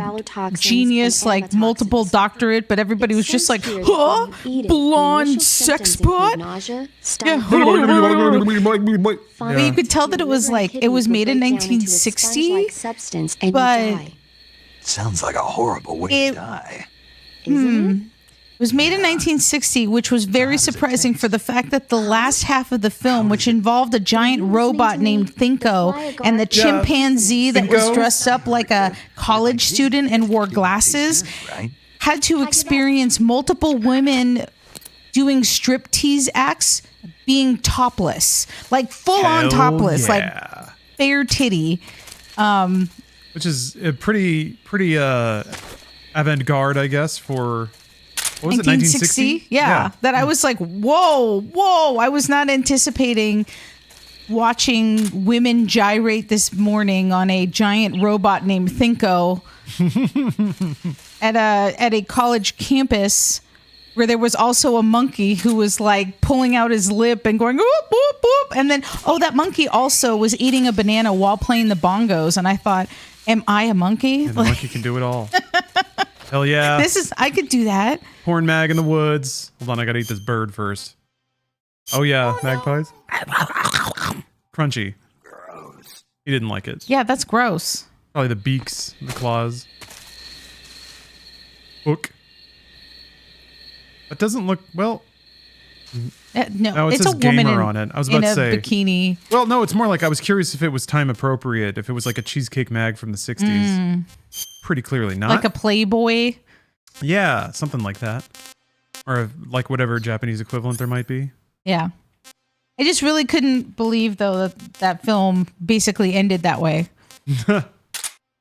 genius, like multiple doctorate, but everybody was just like, huh? Blonde sex bot? Yeah. But you could tell that it was like, it was made in 1960, but Sounds like a horrible way to die. It was made in 1960, which was very surprising for the fact that the last half of the film, which involved a giant robot named Thinko and the chimpanzee that was dressed up like a college student and wore glasses, had to experience multiple women doing striptease acts being topless, like full on topless, like bare titty. Which is a pretty avant-garde, I guess, for what was 1960? it, 1960? Yeah. That I was like, whoa. I was not anticipating watching women gyrate this morning on a giant robot named Thinko at a college campus where there was also a monkey who was like pulling out his lip and going whoop, whoop, whoop. And then, that monkey also was eating a banana while playing the bongos. And I thought, am I a monkey? Yeah, the monkey can do it all. Hell yeah. I could do that. Porn mag in the woods. Hold on, I gotta eat this bird first. Oh yeah, magpies. Crunchy. Gross. He didn't like it. Yeah, that's gross. Probably the beaks, the claws. Hook. That doesn't look, well... No, it it's says a woman gamer on it. I was about to say in a bikini. Well, no, it's more like I was curious if it was time appropriate, if it was like a cheesecake mag from the 60s. Pretty clearly not. Like a Playboy? Yeah, something like that. Or like whatever Japanese equivalent there might be. Yeah. I just really couldn't believe, though, that film basically ended that way.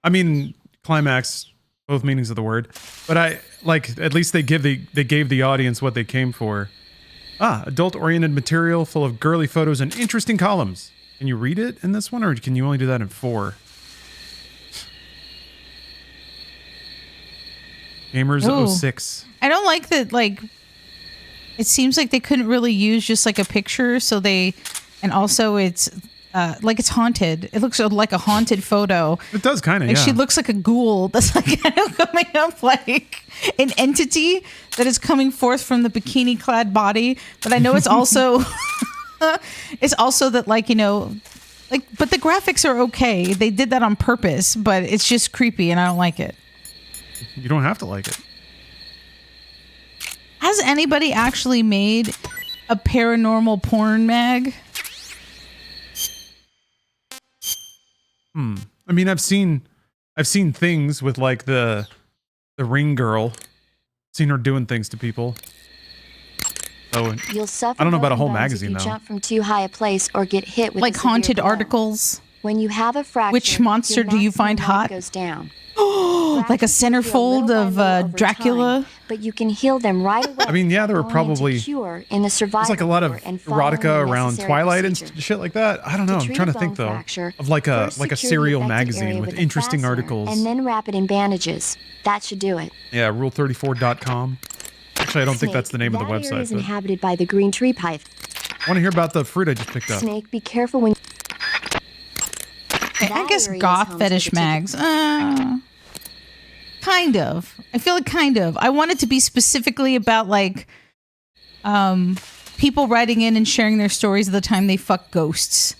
I mean, climax, both meanings of the word. But at least they gave the audience what they came for. Adult-oriented material full of girly photos and interesting columns. Can you read it in this one, or can you only do that in 4? Gamers 06. I don't like that, like, it seems like they couldn't really use just like a picture, and also it's it's haunted. It looks like a haunted photo. It does kind of, Like she looks like a ghoul that's like kind of coming up like an entity that is coming forth from the bikini clad body. But I know it's also it's also that but the graphics are okay. They did that on purpose, but it's just creepy and I don't like it. You don't have to like it. Has anybody actually made a paranormal porn mag? I mean, I've seen things with like the ring girl. Seen her doing things to people. So You'll suffer I don't know about a whole burns magazine if you though. jump from too high a place or get hit with Like a severe haunted blow. articles. When you have a fracture, Which monster your do you maximum find life hot? Goes down. Like a centerfold of Dracula. But you can heal them right away. I mean, yeah, there were probably cure in the survival. there's like a lot of and following erotica the around necessary Twilight and procedure. shit like that. I don't know. I'm treat trying a to think bone though fracture, of like a first secure the serial affected magazine area with a interesting fastener, articles. and then wrap it in bandages. That should do it. Yeah, rule34.com. Actually, I don't think that's the name of the That area website. is But inhabited by the green tree python. I want to hear about the fruit I just picked up. Snake, be careful when. I guess goth fetish mags. Kind of. I feel like kind of. I want it to be specifically about like people writing in and sharing their stories of the time they fuck ghosts.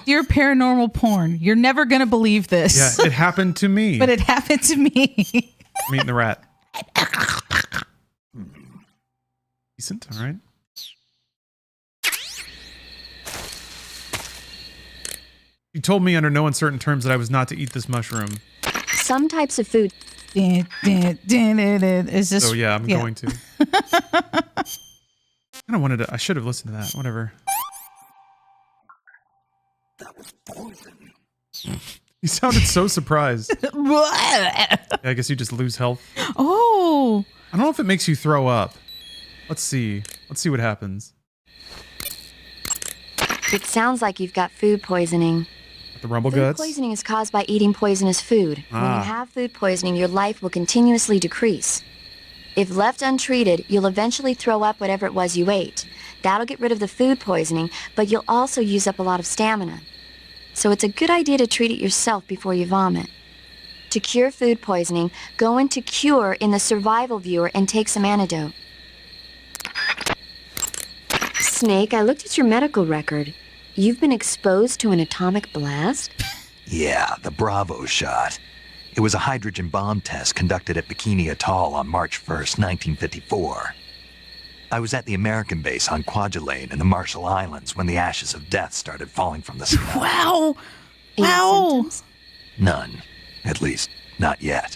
Dear paranormal porn, you're never gonna believe this. Yeah, it happened to me. But it happened to me. I'm eating the rat. Decent, all right. You told me under no uncertain terms that I was not to eat this mushroom. Some types of food. Is this? So yeah, I'm going to. I wanted to. I should have listened to that. Whatever. That was poison. You sounded so surprised. Yeah, I guess you just lose health. Oh. I don't know if it makes you throw up. Let's see. Let's see what happens. It sounds like you've got food poisoning. The rumble Food guts. poisoning is caused by eating poisonous food. When Ah. you have food poisoning, your life will continuously decrease. If left untreated, you'll eventually throw up whatever it was you ate. That'll get rid of the food poisoning, but you'll also use up a lot of stamina. So it's a good idea to treat it yourself before you vomit. To cure food poisoning, go into Cure in the survival viewer and take some antidote. Snake, I looked at your medical record. You've been exposed to an atomic blast? Yeah, the Bravo shot. It was a hydrogen bomb test conducted at Bikini Atoll on March 1st, 1954. I was at the American base on Kwajalein in the Marshall Islands when the ashes of death started falling from the sky. Wow. Any Wow. symptoms? None. At least, not yet.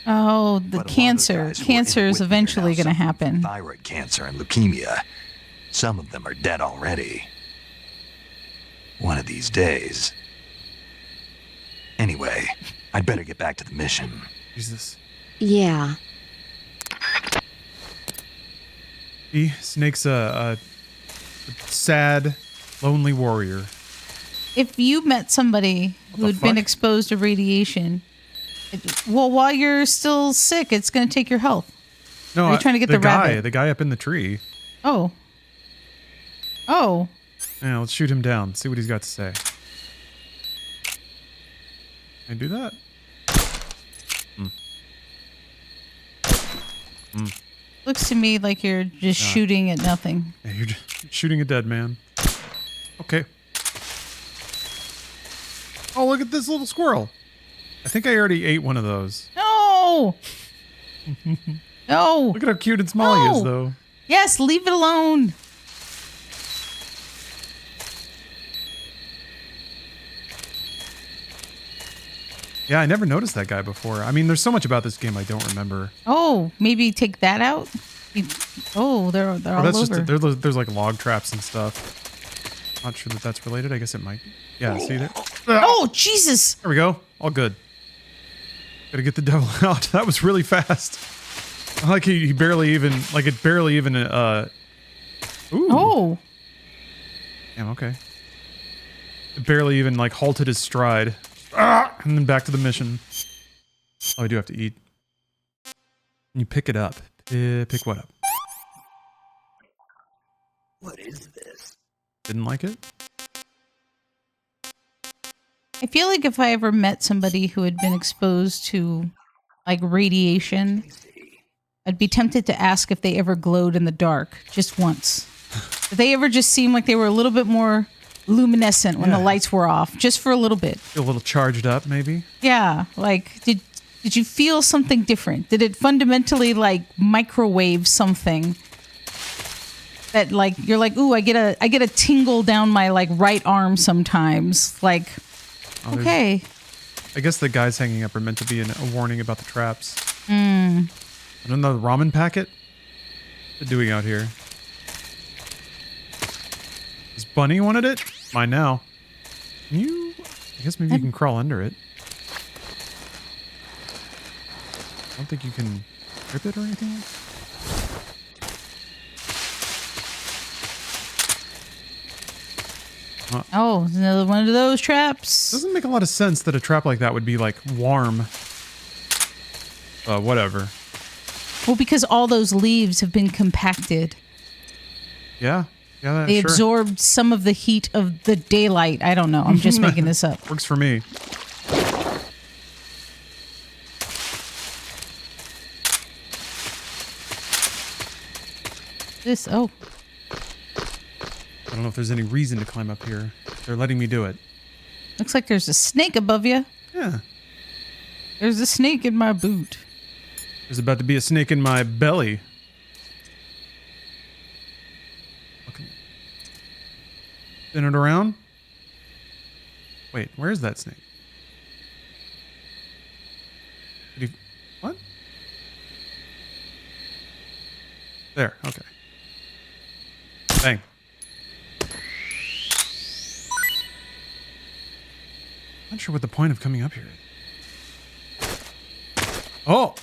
Oh, the cancer. Cancer is eventually going to happen. Thyroid cancer and leukemia. Some of them are dead already. One of these days. Anyway, I'd better get back to the mission. Jesus. Yeah. Snake's a sad, lonely warrior. If you met somebody who had been exposed to radiation, while you're still sick, it's going to take your health. No, Are you trying to get the rabbit? The guy up in the tree. Oh. Oh. Yeah, let's shoot him down. See what he's got to say. Can I do that? Looks to me like you're just shooting at nothing. Yeah, you're just shooting a dead man. Okay. Oh, look at this little squirrel. I think I already ate one of those. No. No. Look at how cute and small he is, though. Yes, leave it alone. Yeah, I never noticed that guy before. I mean, there's so much about this game I don't remember. Oh, maybe take that out. Oh, they're all that's over. just there's like log traps and stuff. Not sure that that's related. I guess it might be. Yeah, see there? Oh, Jesus. There we go. All good. Gotta get the devil out. That was really fast. I like he barely even, like it barely even, ooh. Oh. Damn, okay. It barely even like halted his stride. And then back to the mission. Oh, I do have to eat. You pick it up. Pick what up? What is this? Didn't like it? I feel like if I ever met somebody who had been exposed to like radiation, I'd be tempted to ask if they ever glowed in the dark just once. If they ever just seemed like they were a little bit more luminescent when the lights were off, just for a little bit. Feel a little charged up, maybe? Yeah, like did you feel something different? Did it fundamentally like microwave something that like you're like, ooh, I get a tingle down my like right arm sometimes. Like, okay. I guess the guys hanging up are meant to be a warning about the traps. Hmm. Another ramen packet? What are they doing out here? Does Bunny wanted it? Mine now. Can you? I guess maybe you can crawl under it. I don't think you can rip it or anything. Oh, another one of those traps. Doesn't make a lot of sense that a trap like that would be like warm. Whatever. Well, because all those leaves have been compacted. Yeah. Yeah, They sure. absorbed some of the heat of the daylight. I don't know. I'm just making this up. Works for me. Oh. I don't know if there's any reason to climb up here. They're letting me do it. Looks like there's a snake above you. Yeah. There's a snake in my boot. There's about to be a snake in my belly. Okay. Spin it around. Wait, where's that snake? Did he, what? There, okay. Bang. Not sure what the point of coming up here is. Oh!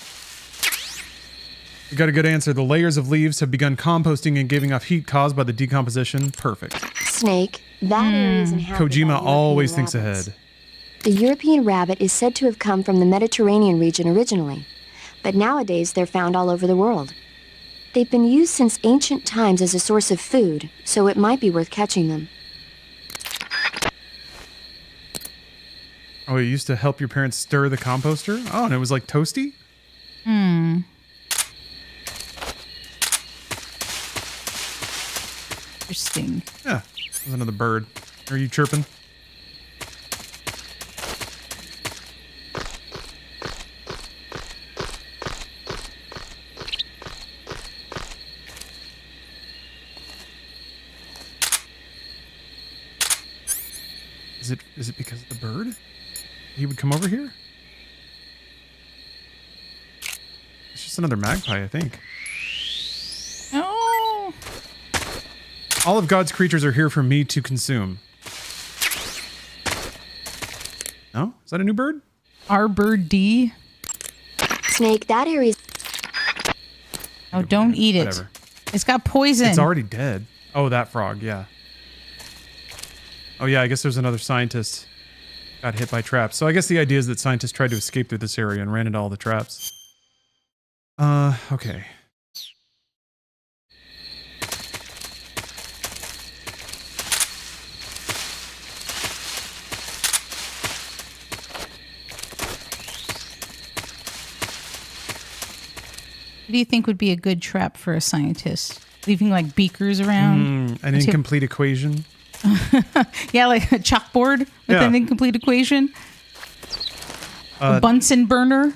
We got a good answer. The layers of leaves have begun composting and giving off heat caused by the decomposition. Perfect. Snake, that area is inhabited by Kojima European always thinks rabbits. ahead. The European rabbit is said to have come from the Mediterranean region originally, but nowadays they're found all over the world. They've been used since ancient times as a source of food, so it might be worth catching them. Oh, it used to help your parents stir the composter? Oh, and it was like toasty? Hmm. Interesting. Yeah. There's another bird. Are you chirping? Is it because of the bird? He would come over here? It's just another magpie, I think. Oh. All of God's creatures are here for me to consume. No? Is that a new bird? Arbor D. Snake, that area's... Oh, don't eat it. Whatever. It's got poison. It's already dead. Oh, that frog, yeah. Oh yeah, I guess there's another scientist got hit by traps. So I guess the idea is that scientists tried to escape through this area and ran into all the traps. Okay. What do you think would be a good trap for a scientist? Leaving like beakers around? An incomplete equation. Yeah, like a chalkboard with an incomplete equation. A Bunsen burner.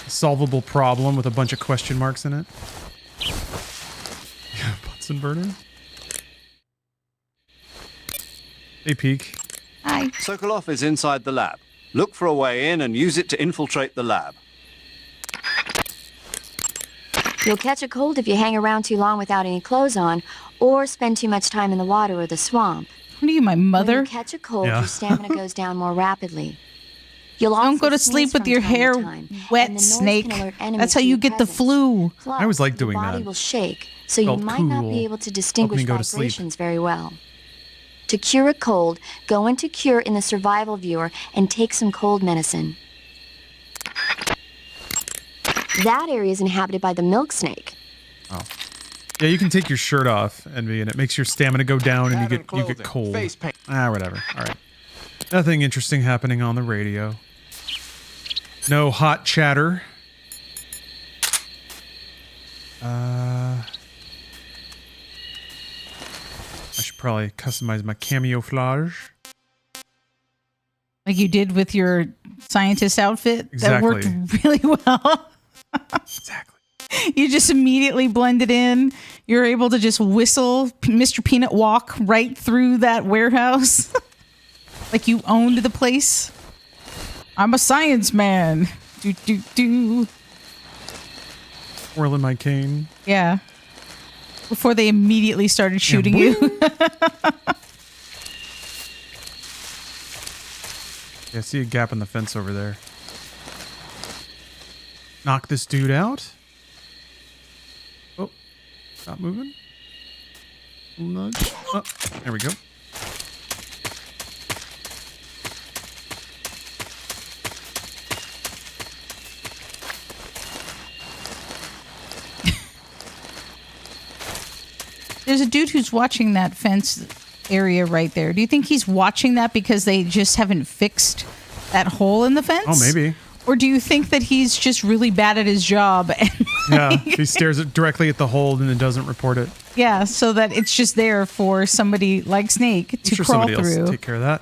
Solvable problem with a bunch of question marks in it. Yeah, Bunsen burner. Hey, Peek. Hi. Sokolov is inside the lab. Look for a way in and use it to infiltrate the lab. You'll catch a cold if you hang around too long without any clothes on, or spend too much time in the water or the swamp. What are you, my mother? When you catch a cold, your stamina goes down more rapidly. You'll Don't go to sleep with your hair wet, Snake. That's how you get the flu. I always like doing the body that. will shake, so you Felt might not cool. be able to distinguish Helped me go to sleep. vibrations very well. To cure a cold, go into Cure in the survival viewer and take some cold medicine. That area is inhabited by the milk snake. Oh. Yeah, you can take your shirt off, Envy, and it makes your stamina go down and you get cold. Whatever. All right. Nothing interesting happening on the radio. No hot chatter. I should probably customize my camouflage. Like you did with your scientist outfit? Exactly. That worked really well. Exactly. You just immediately blended in. You're able to just whistle Mr. Peanut walk right through that warehouse. Like you owned the place. I'm a science man. Do. Whirling my cane. Yeah. Before they immediately started shooting you. Yeah, I see a gap in the fence over there. Knock this dude out. Oh, stop moving. Nudge. Oh, there we go. There's a dude who's watching that fence area right there. Do you think he's watching that because they just haven't fixed that hole in the fence? Oh, maybe. Or do you think that he's just really bad at his job? And Yeah, he stares directly at the hole and then doesn't report it. yeah, so that it's just there for somebody like Snake to I'm sure crawl somebody else through. will take care of that.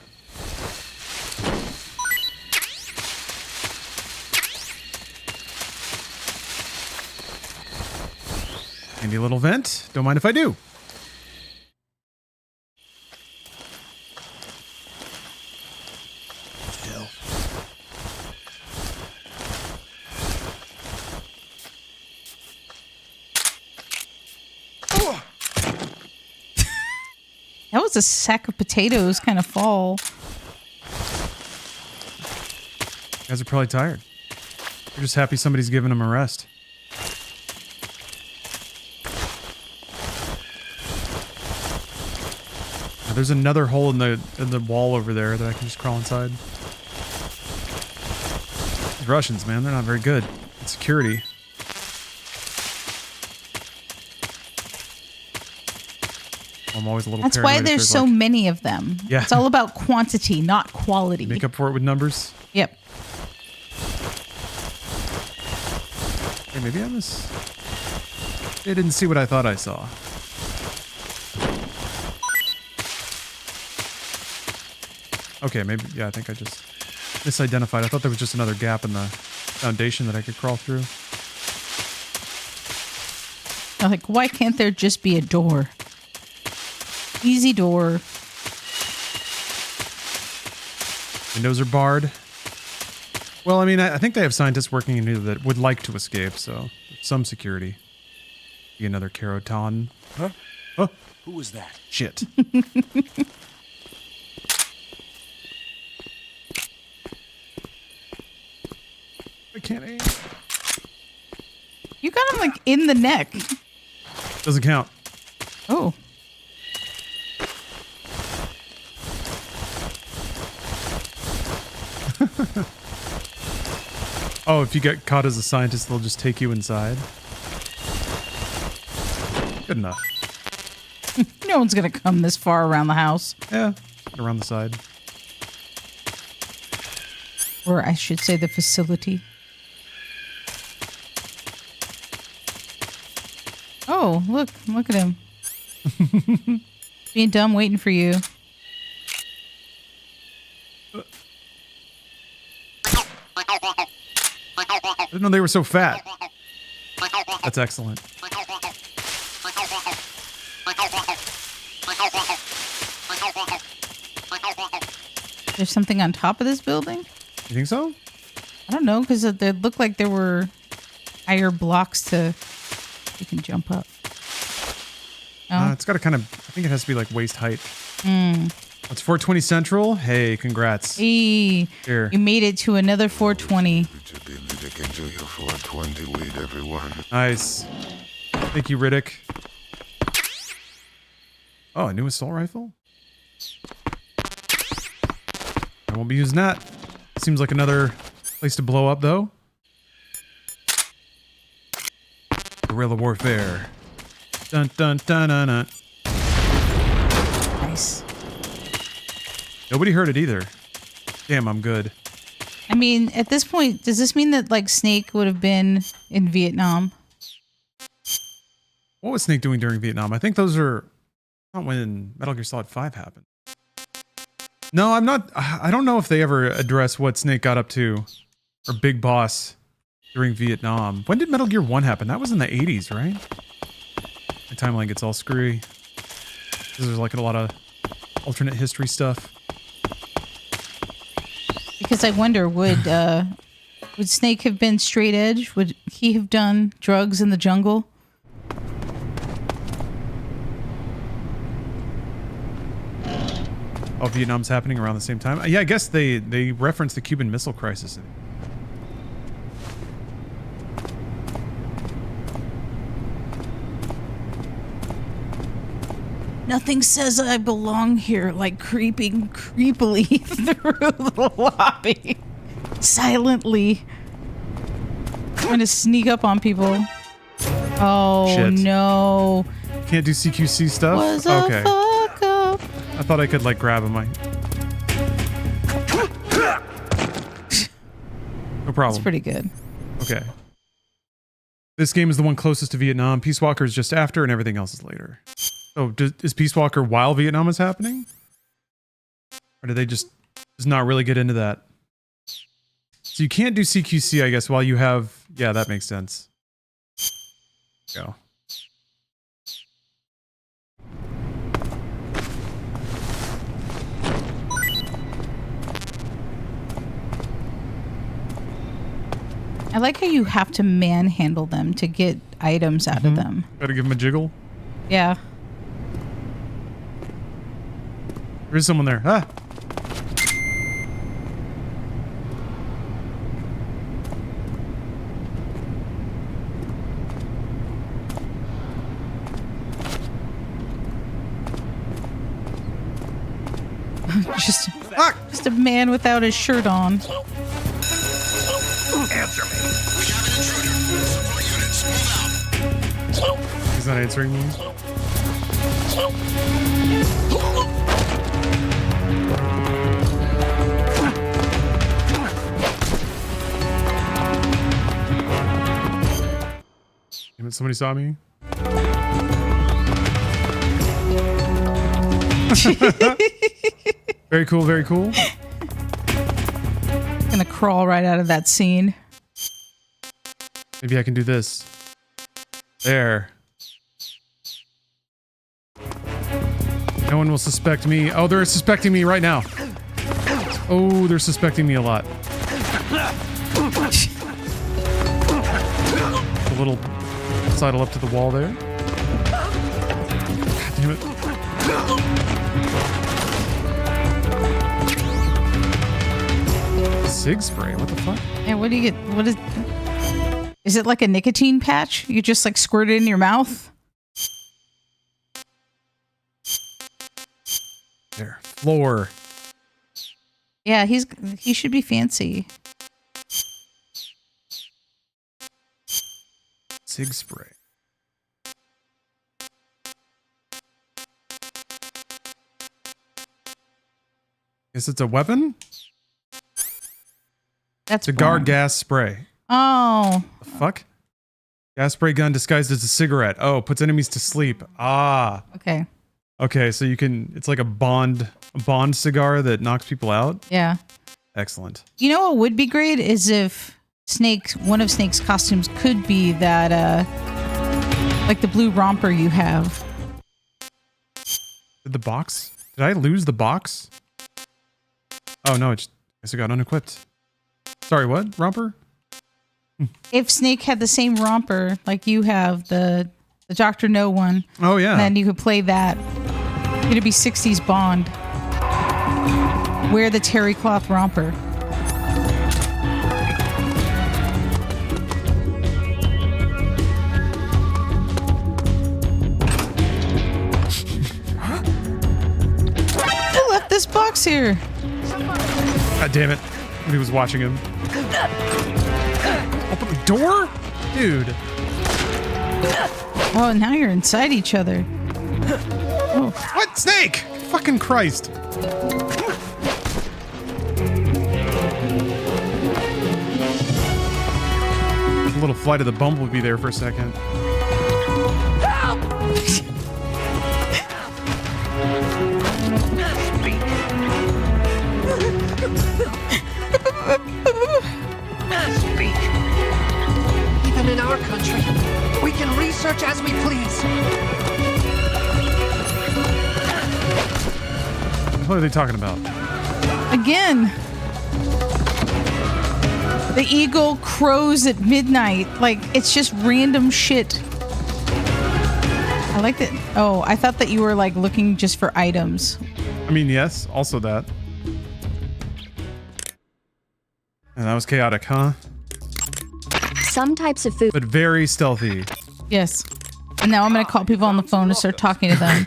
Handy little vent. Don't mind if I do. That was a sack of potatoes kind of fall. You guys are probably tired. You're just happy somebody's giving them a rest. There's another hole in the wall over there that I can just crawl inside. These Russians, man, they're not very good at security. I'm always a little That's paranoid why if there's so like, many of them. Yeah. It's all about quantity, not quality. Make up for it with numbers. Yep. Hey, maybe I was... They didn't see what I thought I saw. Okay, maybe... Yeah, I think I just misidentified. I thought there was just another gap in the foundation that I could crawl through. I'm like, why can't there just be a door? Easy door. Windows are barred. Well, I mean, I think they have scientists working in here that would like to escape, so some security. Be another Keroton. Huh? Oh. Who was that? Shit. I can't aim. You got him like in the neck. Doesn't count. Oh. Oh, if you get caught as a scientist, they'll just take you inside. Good enough. No one's gonna come this far around the house. Yeah, around the side. Or I should say the facility. Oh, look at him. Being dumb, waiting for you. I didn't know they were so fat. That's excellent. There's something on top of this building? You think so? I don't know, because it looked like there were higher blocks to... You can jump up. Oh. It's got to kind of... I think it has to be like waist height. Mm. It's 420 Central. Hey, congrats. Hey, Here. you made it to another 420. Enjoy your 420 weed, everyone. Nice. Thank you, Riddick. Oh, a new assault rifle? I won't be using that. Seems like another place to blow up, though. Guerrilla warfare. Dun dun dun dun dun. Nice. Nobody heard it either. Damn, I'm good. I mean, at this point, does this mean that like Snake would have been in Vietnam? What was Snake doing during Vietnam? I think those are not when Metal Gear Solid 5 happened. No, I'm not. I don't know if they ever address what Snake got up to, or Big Boss, during Vietnam. When did Metal Gear 1 happen? That was in the 80s, right? My timeline gets all screwy. There's like a lot of alternate history stuff. Because I wonder, would Snake have been straight edge? Would he have done drugs in the jungle? Oh, Vietnam's happening around the same time? Yeah, I guess they reference the Cuban Missile Crisis. Nothing says I belong here like creeping creepily through the lobby. Silently. Trying to sneak up on people. Oh, Shit. no. Can't do CQC stuff? Was a fuck up. I thought I could, like, grab him. No problem. That's pretty good. Okay. This game is the one closest to Vietnam. Peace Walker is just after, and everything else is later. So, is Peace Walker while Vietnam is happening? Or do they just not really get into that? So you can't do CQC, I guess, while you have... Yeah, that makes sense. Go. I like how you have to manhandle them to get items out of them. Gotta give him a jiggle. Yeah. There is someone there. Ah! Fuck! Just a man without his shirt on. Answer me. He's not answering me. Damn it, somebody saw me. Very cool, very cool. Gonna crawl right out of that scene. Maybe I can do this. There. No one will suspect me. Oh, they're suspecting me right now. Oh, they're suspecting me a lot. A little sidle up to the wall there. God damn it. Sig spray, what the fuck? And what do you get? What is it like a nicotine patch? You just like squirt it in your mouth? There. Floor. Yeah, he should be fancy. Sig spray. Guess it's a weapon? That's cigar fun. gas spray. Oh. The fuck? Gas spray gun disguised as a cigarette. Oh, puts enemies to sleep. Ah. Okay. Okay, so you can it's like a bond cigar that knocks people out. Yeah. Excellent. You know what would be great is if one of Snake's costumes could be that like the blue romper you have. Did I lose the box? Oh no, I guess it got unequipped. Sorry, what? Romper? If Snake had the same romper like you have, the Dr. No one. Oh yeah. Then you could play that. It'd be 60s Bond. Wear the terry cloth romper. Who left this box here? God damn it. He was watching him. Open the door? Dude. Oh, now you're inside each other. Oh. What? Snake! Fucking Christ. A little flight of the bumblebee there for a second. Even in our country, we can research as we please. What are they talking about? Again. The eagle crows at midnight. Like, it's just random shit. I like that. Oh, I thought that you were like looking just for items. I mean, yes, also that. And that was chaotic, huh? Some types of food. But very stealthy. Yes. And now I'm going to call people on the phone and start talking to them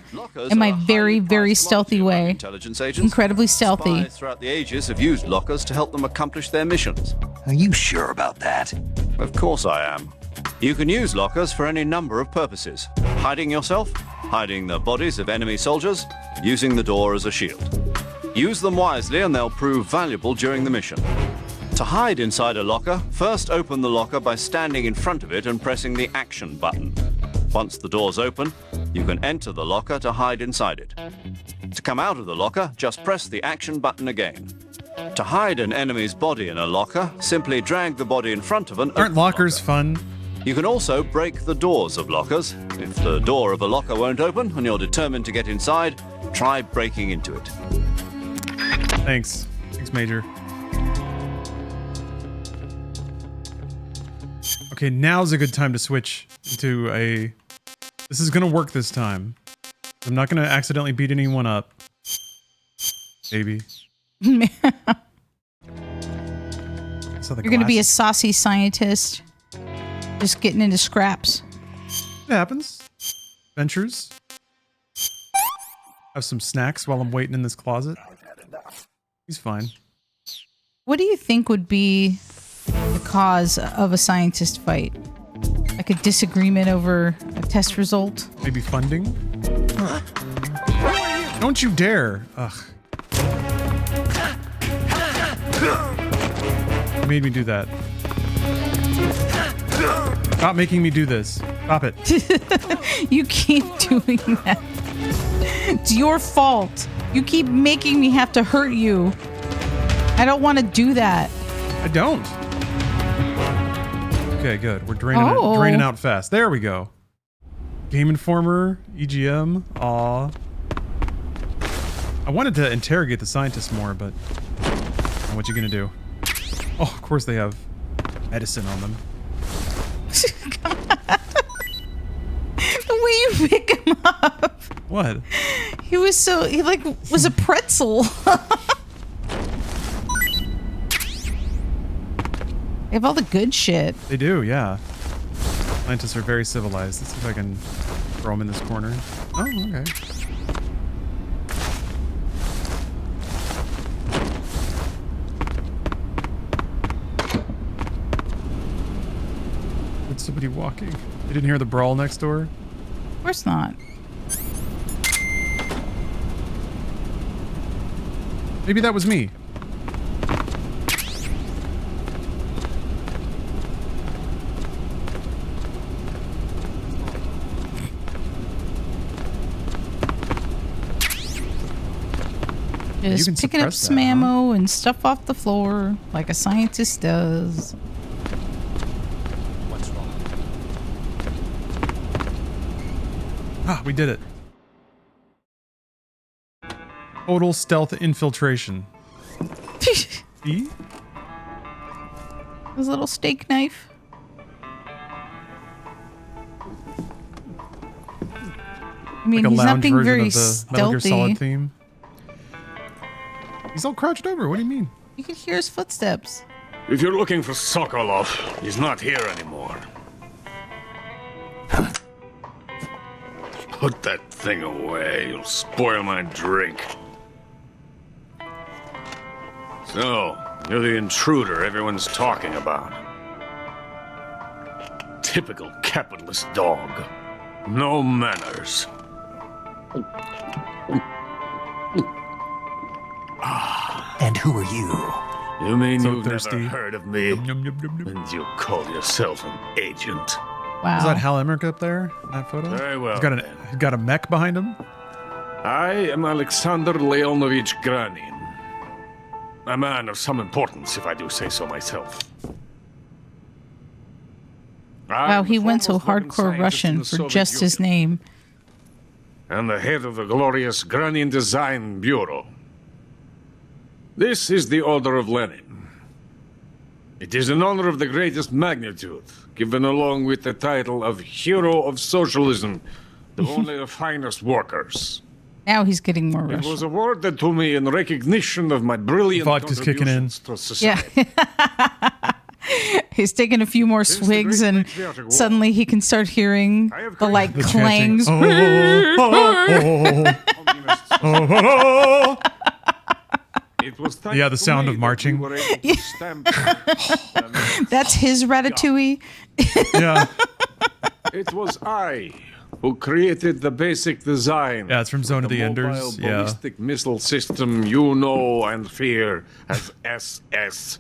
in my very, very stealthy way. Intelligence agents. Incredibly stealthy. Spies throughout the ages have used lockers to help them accomplish their missions. Are you sure about that? Of course I am. You can use lockers for any number of purposes. Hiding yourself, hiding the bodies of enemy soldiers, using the door as a shield. Use them wisely and they'll prove valuable during the mission. To hide inside a locker, first open the locker by standing in front of it and pressing the action button. Once the door's open, you can enter the locker to hide inside it. To come out of the locker, just press the action button again. To hide an enemy's body in a locker, simply drag the body in front of an open Aren't lockers fun? You can also break the doors of lockers. If the door of a locker won't open and you're determined to get inside, try breaking into it. Thanks. Thanks, Major. Okay, now's a good time to switch into a... This is gonna work this time. I'm not gonna accidentally beat anyone up. Maybe. You're going to be a saucy scientist. Just getting into scraps. It happens. Adventures. Have some snacks while I'm waiting in this closet. He's fine. What do you think would be the cause of a scientist fight? Like a disagreement over a test result? Maybe funding? Don't you dare! Ugh. You made me do that. Stop making me do this. Stop it. You keep doing that. It's your fault. You keep making me have to hurt you. I don't want to do that. I don't. Okay, good. We're draining out fast. There we go. Game Informer, EGM. Aw. I wanted to interrogate the scientists more, but what you gonna do? Oh, of course they have medicine on them. The way you pick him up. What? He was was a pretzel. They have all the good shit. They do, yeah. Scientists are very civilized. Let's see if I can throw them in this corner. Oh, okay. There's somebody walking. You didn't hear the brawl next door? Of course not. Maybe that was me. Just picking up some ammo and stuff off the floor like a scientist does. What's wrong? Ah, we did it. Total stealth infiltration. See? His little steak knife. I mean, Like a he's not lounge being version very of the Metal Gear Solid stealthy. theme. He's all crouched over. What do you mean? You can hear his footsteps. If you're looking for Sokolov, he's not here anymore. Put that thing away. You'll spoil my drink. So, you're the intruder everyone's talking about. Typical capitalist dog. No manners. And who are you? You mean So you've thirsty. never heard of me? And you call yourself an agent? Wow. Is that Hal Emmerich up there in that photo? Very well. He's got a mech behind him. I am Alexander Leonovich Granin. A man of some importance, if I do say so myself. Wow, he went so foremost weapon hardcore scientist in Russian the for Soviet just his Union, name. and the head of the glorious Granin Design Bureau. This is the Order of Lenin. It is an honor of the greatest magnitude, given along with the title of Hero of Socialism to only the finest workers. Now he's getting more It Russian. was awarded to me in recognition of my brilliant Vodka's kicking in. contributions to society. Yeah. He's taking a few more swigs and suddenly he can start hearing the like The chanting. clangs. It was Yeah, the sound of marching. That's his ratatouille. Yeah. It was I who created the basic design. Yeah, it's from Zone of the Enders. Mobile Yeah. ballistic missile system you know and fear as SS-1C.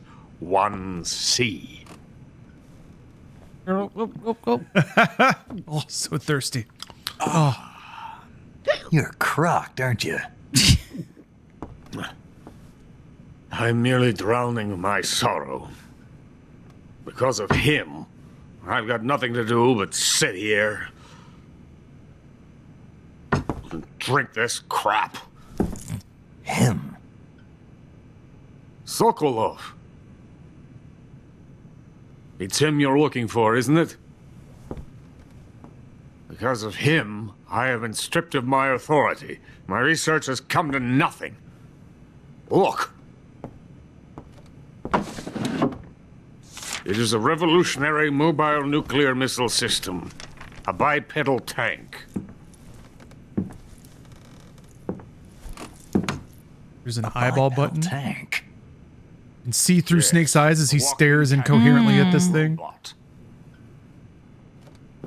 Oh, so thirsty. Oh. You're crocked, aren't you? I'm merely drowning my sorrow. Because of him, I've got nothing to do but sit here and drink this crap. Him? Sokolov. It's him you're looking for, isn't it? Because of him, I have been stripped of my authority. My research has come to nothing. Look. It is a revolutionary mobile nuclear missile system. A bipedal tank. There's an eyeball button. Tank. And see through Snake's eyes as he stares incoherently at this thing.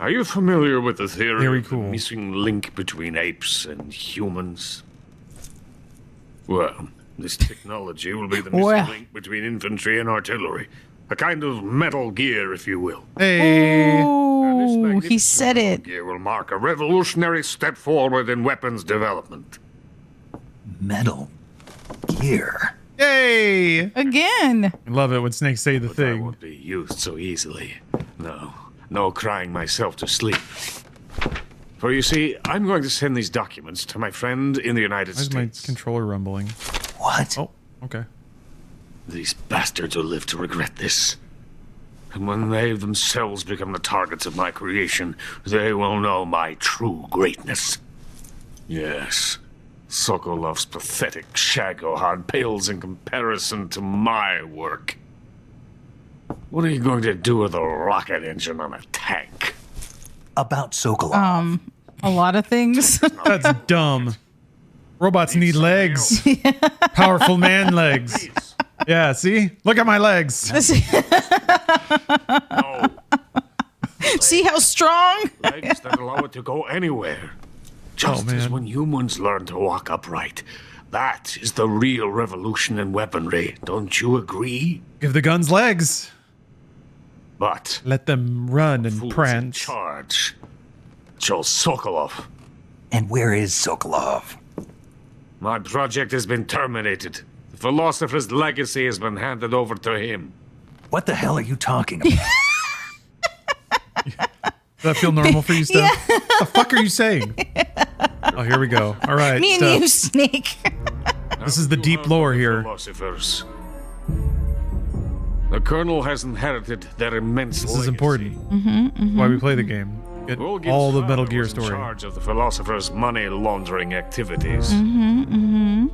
Are you familiar with the theory Very of the cool. missing link between apes and humans? Well, this technology will be the missing Well. link between infantry and artillery. A kind of Metal Gear, if you will. Hey. Oh, he said it. Gear will mark a revolutionary step forward in weapons development. Metal Gear. Yay! Again. I love it when snakes say the That thing. won't be used so easily. No crying myself to sleep. For you see, I'm going to send these documents to my friend in the United Why is States. my controller rumbling? What? Oh, okay. These bastards will live to regret this. And when they themselves become the targets of my creation, they will know my true greatness. Yes, Sokolov's pathetic Shagohod pales in comparison to my work. What are you going to do with a rocket engine on a tank? About Sokolov. A lot of things. That's dumb. Robots need legs. Powerful man legs. Yeah, see? Look at my legs. See how strong? Legs that allow it to go anywhere. Just as when humans learn to walk upright. That is the real revolution in weaponry. Don't you agree? Give the guns legs. But let them run and who's prance. in charge? Joe Sokolov. And where is Sokolov? My project has been terminated. The philosopher's legacy has been handed over to him. What the hell are you talking about? Does that feel normal for you, Steph? What the fuck are you saying? Oh, here we go. All right, Me and you, Snake. This is the deep lore here. Philosophers. The Colonel has inherited their immense This is important. Why we play the game. Get Volgin's all the father Metal Gear was in story. charge of the philosopher's money laundering activities. Mm-hmm.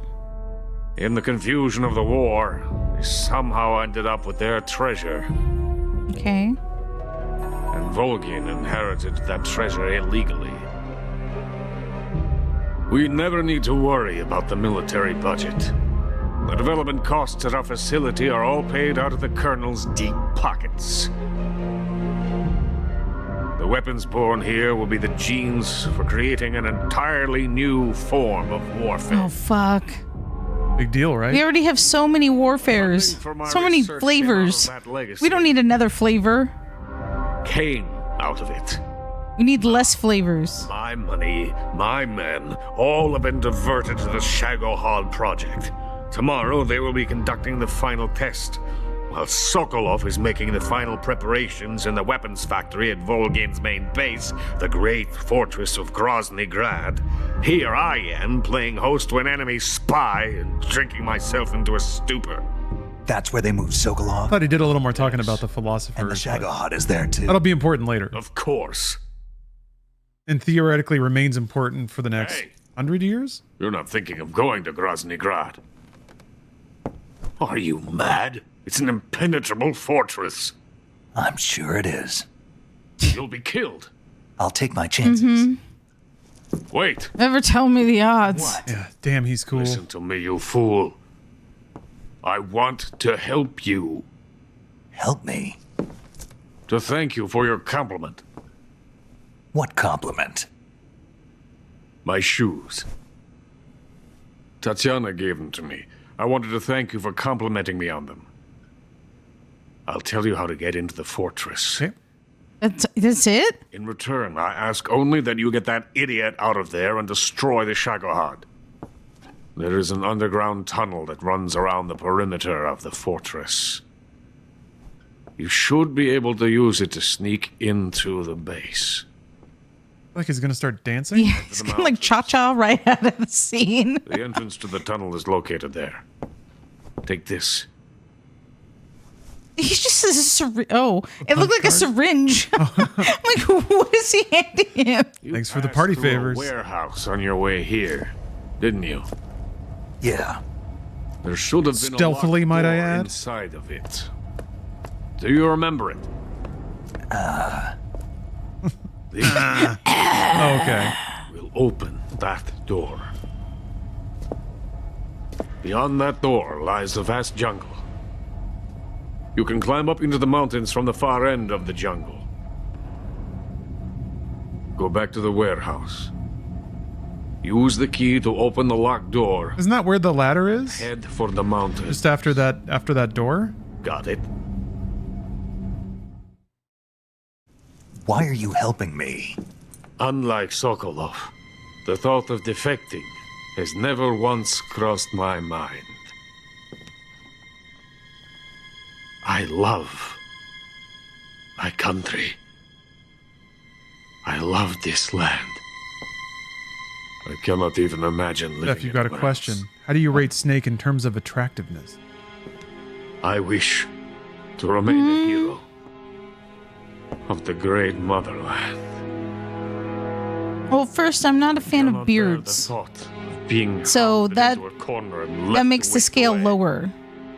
In the confusion of the war, they somehow ended up with their treasure. Okay. And Volgin inherited that treasure illegally. We never need to worry about the military budget. The development costs at our facility are all paid out of the Colonel's deep pockets. The weapons born here will be the genes for creating an entirely new form of warfare. Oh, fuck. Big deal, right? We already have so many warfares. So many flavors. We don't need another flavor. Came out of it. We need less flavors. My money, my men, all have been diverted to the Shagohod project. Tomorrow they will be conducting the final test, while Sokolov is making the final preparations in the weapons factory at Volgin's main base, the great fortress of Grozny Grad. Here I am, playing host to an enemy spy and drinking myself into a stupor. That's where they moved Sokolov? I thought he did a little more talking about the philosophers. And the Shagohod is there too. That'll be important later. Of course. And theoretically remains important for the next 100 years? You're not thinking of going to Grozny Grad. Are you mad? It's an impenetrable fortress. I'm sure it is. You'll be killed. I'll take my chances. Wait. Never tell me the odds. Yeah, damn, he's cool. Listen to me, you fool. I want to help you. Help me? To thank you for your compliment. What compliment? My shoes. Tatiana gave them to me. I wanted to thank you for complimenting me on them. I'll tell you how to get into the fortress. Okay. That's it? In return, I ask only that you get that idiot out of there and destroy the Shagohod. There is an underground tunnel that runs around the perimeter of the fortress. You should be able to use it to sneak into the base. Like he's gonna start dancing? Yeah, he's gonna like cha-cha right out of the scene. The entrance to the tunnel is located there. Take this. He just says a syringe. Oh, it looked like a syringe. I'm like, what is he handing him? Thanks for the party Through a favors. warehouse on your way here, didn't you? Yeah. There should have been Stealthily, a locked might I door add? inside of it. Do you remember it? Okay. We'll open that door. Beyond that door lies a vast jungle. You can climb up into the mountains from the far end of the jungle. Go back to the warehouse. Use the key to open the locked door. Isn't that where the ladder is? Head for the mountain. Just after that door? Got it. Why are you helping me? Unlike Sokolov, the thought of defecting has never once crossed my mind. I love my country. I love this land. I cannot even imagine living Jeff, you got a anywhere question. else. How do you rate Snake in terms of attractiveness? I wish to remain a hero of the great motherland. Well, first, I'm not a fan of beards. So that makes the scale lower.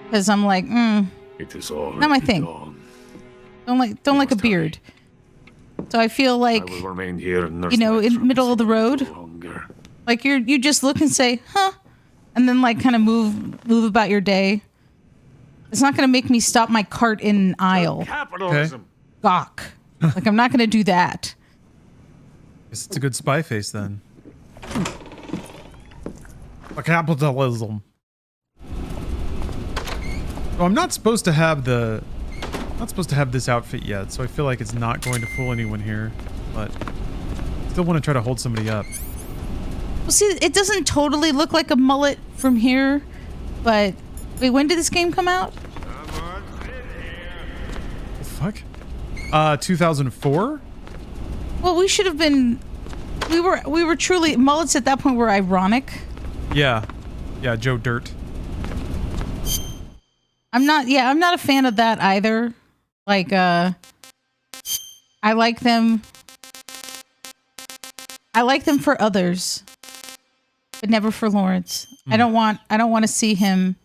Because I'm like, It is all not my thing. Don't like a beard. So I feel like, I will remain here and nurse you know, my in the middle of the road, longer. like you just look and say, huh, and then like kind of move about your day. It's not going to make me stop my cart in an aisle. Capitalism. Gawk. Like I'm not going to do that. Guess it's a good spy face then. A capitalism. So I'm not supposed to have this outfit yet, so I feel like it's not going to fool anyone here, but still want to try to hold somebody up. Well, see, it doesn't totally look like a mullet from here, but wait, when did this game come out? The fuck? 2004? Well, we should have been. We were truly mullets at that point were ironic. Yeah, Joe Dirt. I'm not a fan of that either. Like, I like them. I like them for others, but never for Lawrence. I don't want to see him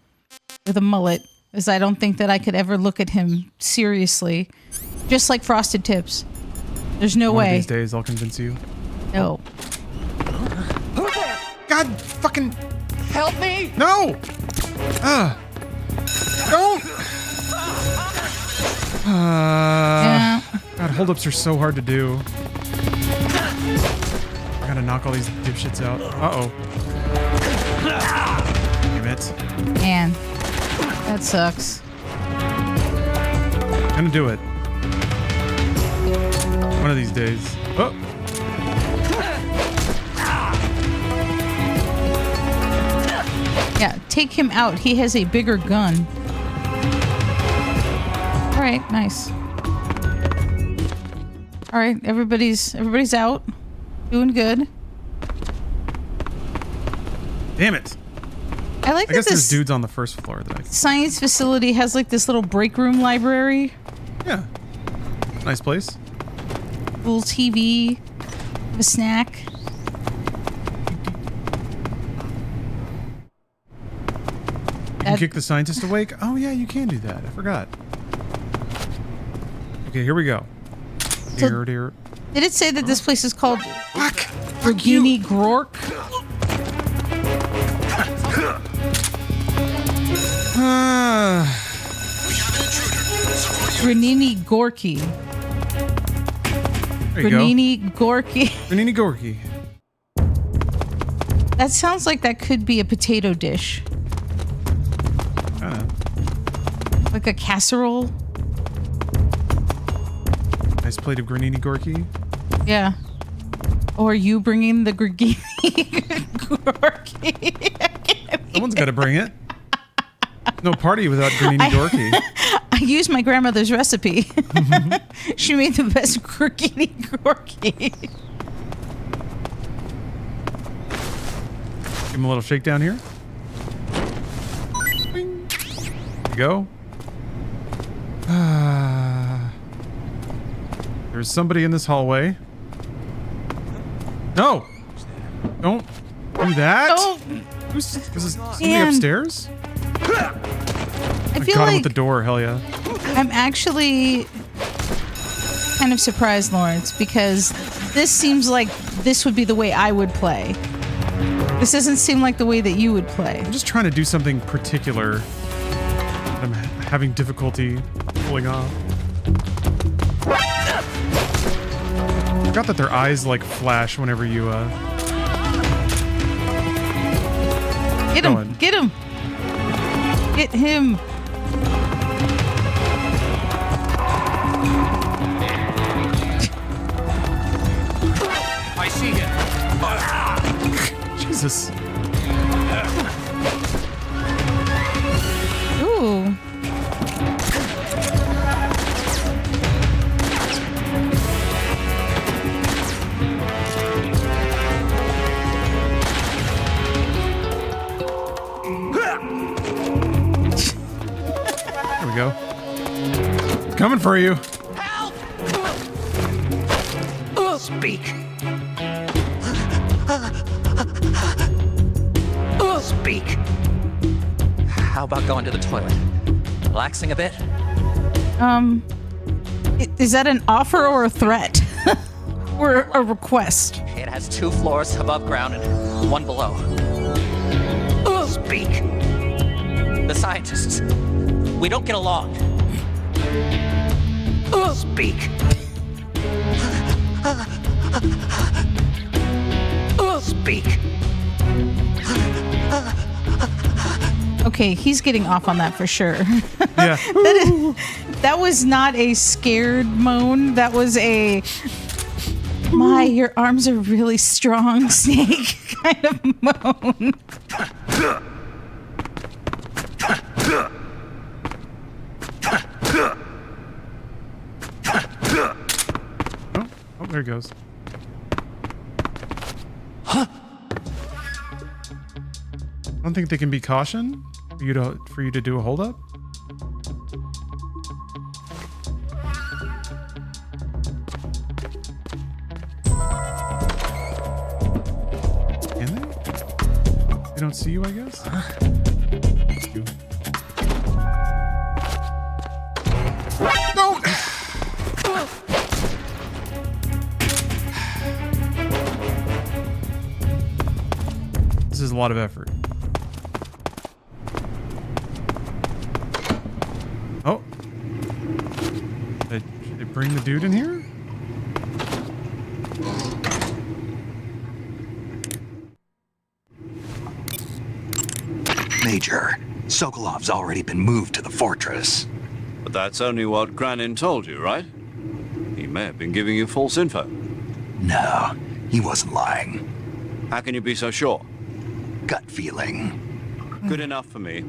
with a mullet, because I don't think that I could ever look at him seriously. Just like Frosted Tips. There's no One way. of these days I'll convince you. No. God fucking Help me! no! Don't! God, holdups are so hard to do. I gotta knock all these dipshits out. Uh-oh. Damn it. Man, that sucks. I'm gonna do it. One of these days. Oh! Yeah, take him out. He has a bigger gun. All right, nice. All right, everybody's out, doing good. Damn it! I like I that guess there's this dudes on the first floor that I... science facility has like this little break room library. Yeah. Nice place. Little TV, a snack. You can kick the scientist awake? Oh yeah, you can do that. I forgot. Okay, here we go. So- Dear. Did it say that this place is called Regini Gork? Granini Gorky. There you go. Granini Gorky. Granini Gorky. That sounds like that could be a potato dish. Like a casserole. Nice plate of Granini Gorky. Yeah. Or you bringing the Granini Gorky. Someone's got to bring it. No party without Granini Gorky. I used my grandmother's recipe. She made the best Granini Gorky. Give him a little shakedown here. Bing. There you go. There's somebody in this hallway. No! Don't do that! Was this somebody upstairs? I feel caught him like with the door, hell yeah. I'm actually kind of surprised, Lawrence, because this seems like this would be the way I would play. This doesn't seem like the way that you would play. I'm just trying to do something particular that I'm having difficulty pulling off. I forgot that their eyes like flash whenever you Get him! Get him! Get him! I see him. Jesus. Ooh. There we go. Coming for you. Speak. Speak. How about going to the toilet? Relaxing a bit? Is that an offer or a threat? Or a request? It has 2 floors above ground and 1 below. Speak. The scientists. We don't get along. Speak. Speak. Okay, he's getting off on that for sure. Yeah. That was not a scared moan. That was a, my, your arms are really strong, Snake kind of moan. Oh, there it goes. Huh? I don't think they can be cautioned for you to do a holdup. Can they? They don't see you, I guess. No. This is a lot of effort. Oh. Should they bring the dude in here? Major, Sokolov's already been moved to the fortress. But that's only what Granin told you, right? He may have been giving you false info. No, he wasn't lying. How can you be so sure? Gut feeling. Good enough for me.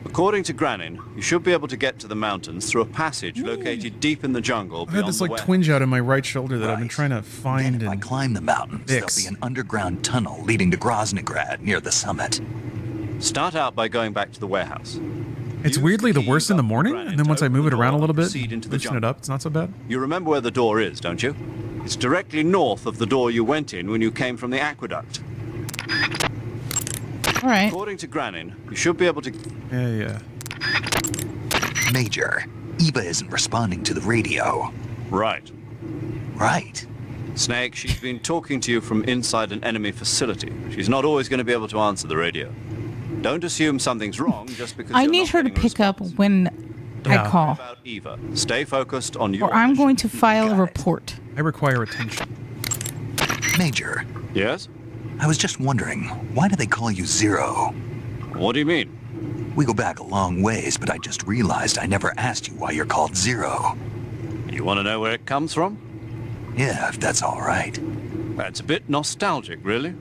According to Granin, you should be able to get to the mountains through a passage located deep in the jungle. I had this like twinge out in my right shoulder that I've been trying to find. Then if I climb the mountains, there'll be an underground tunnel leading to Groznygrad near the summit. Start out by going back to the warehouse. It's weirdly the worst in the morning, and then once I move it around a little bit, loosen it up, it's not so bad. You remember where the door is, don't you? It's directly north of the door you went in when you came from the aqueduct. All right. According to Granin, you should be able to... Yeah. Major, Eva isn't responding to the radio. Right. Right. Snake, she's been talking to you from inside an enemy facility. She's not always going to be able to answer the radio. Don't assume something's wrong just because I need her to pick up when I call. About Eva. Stay focused on your... Or I'm going to file a report. I require attention. Major. Yes? I was just wondering, why do they call you Zero? What do you mean? We go back a long ways, but I just realized I never asked you why you're called Zero. You want to know where it comes from? Yeah, if that's all right. That's a bit nostalgic, really.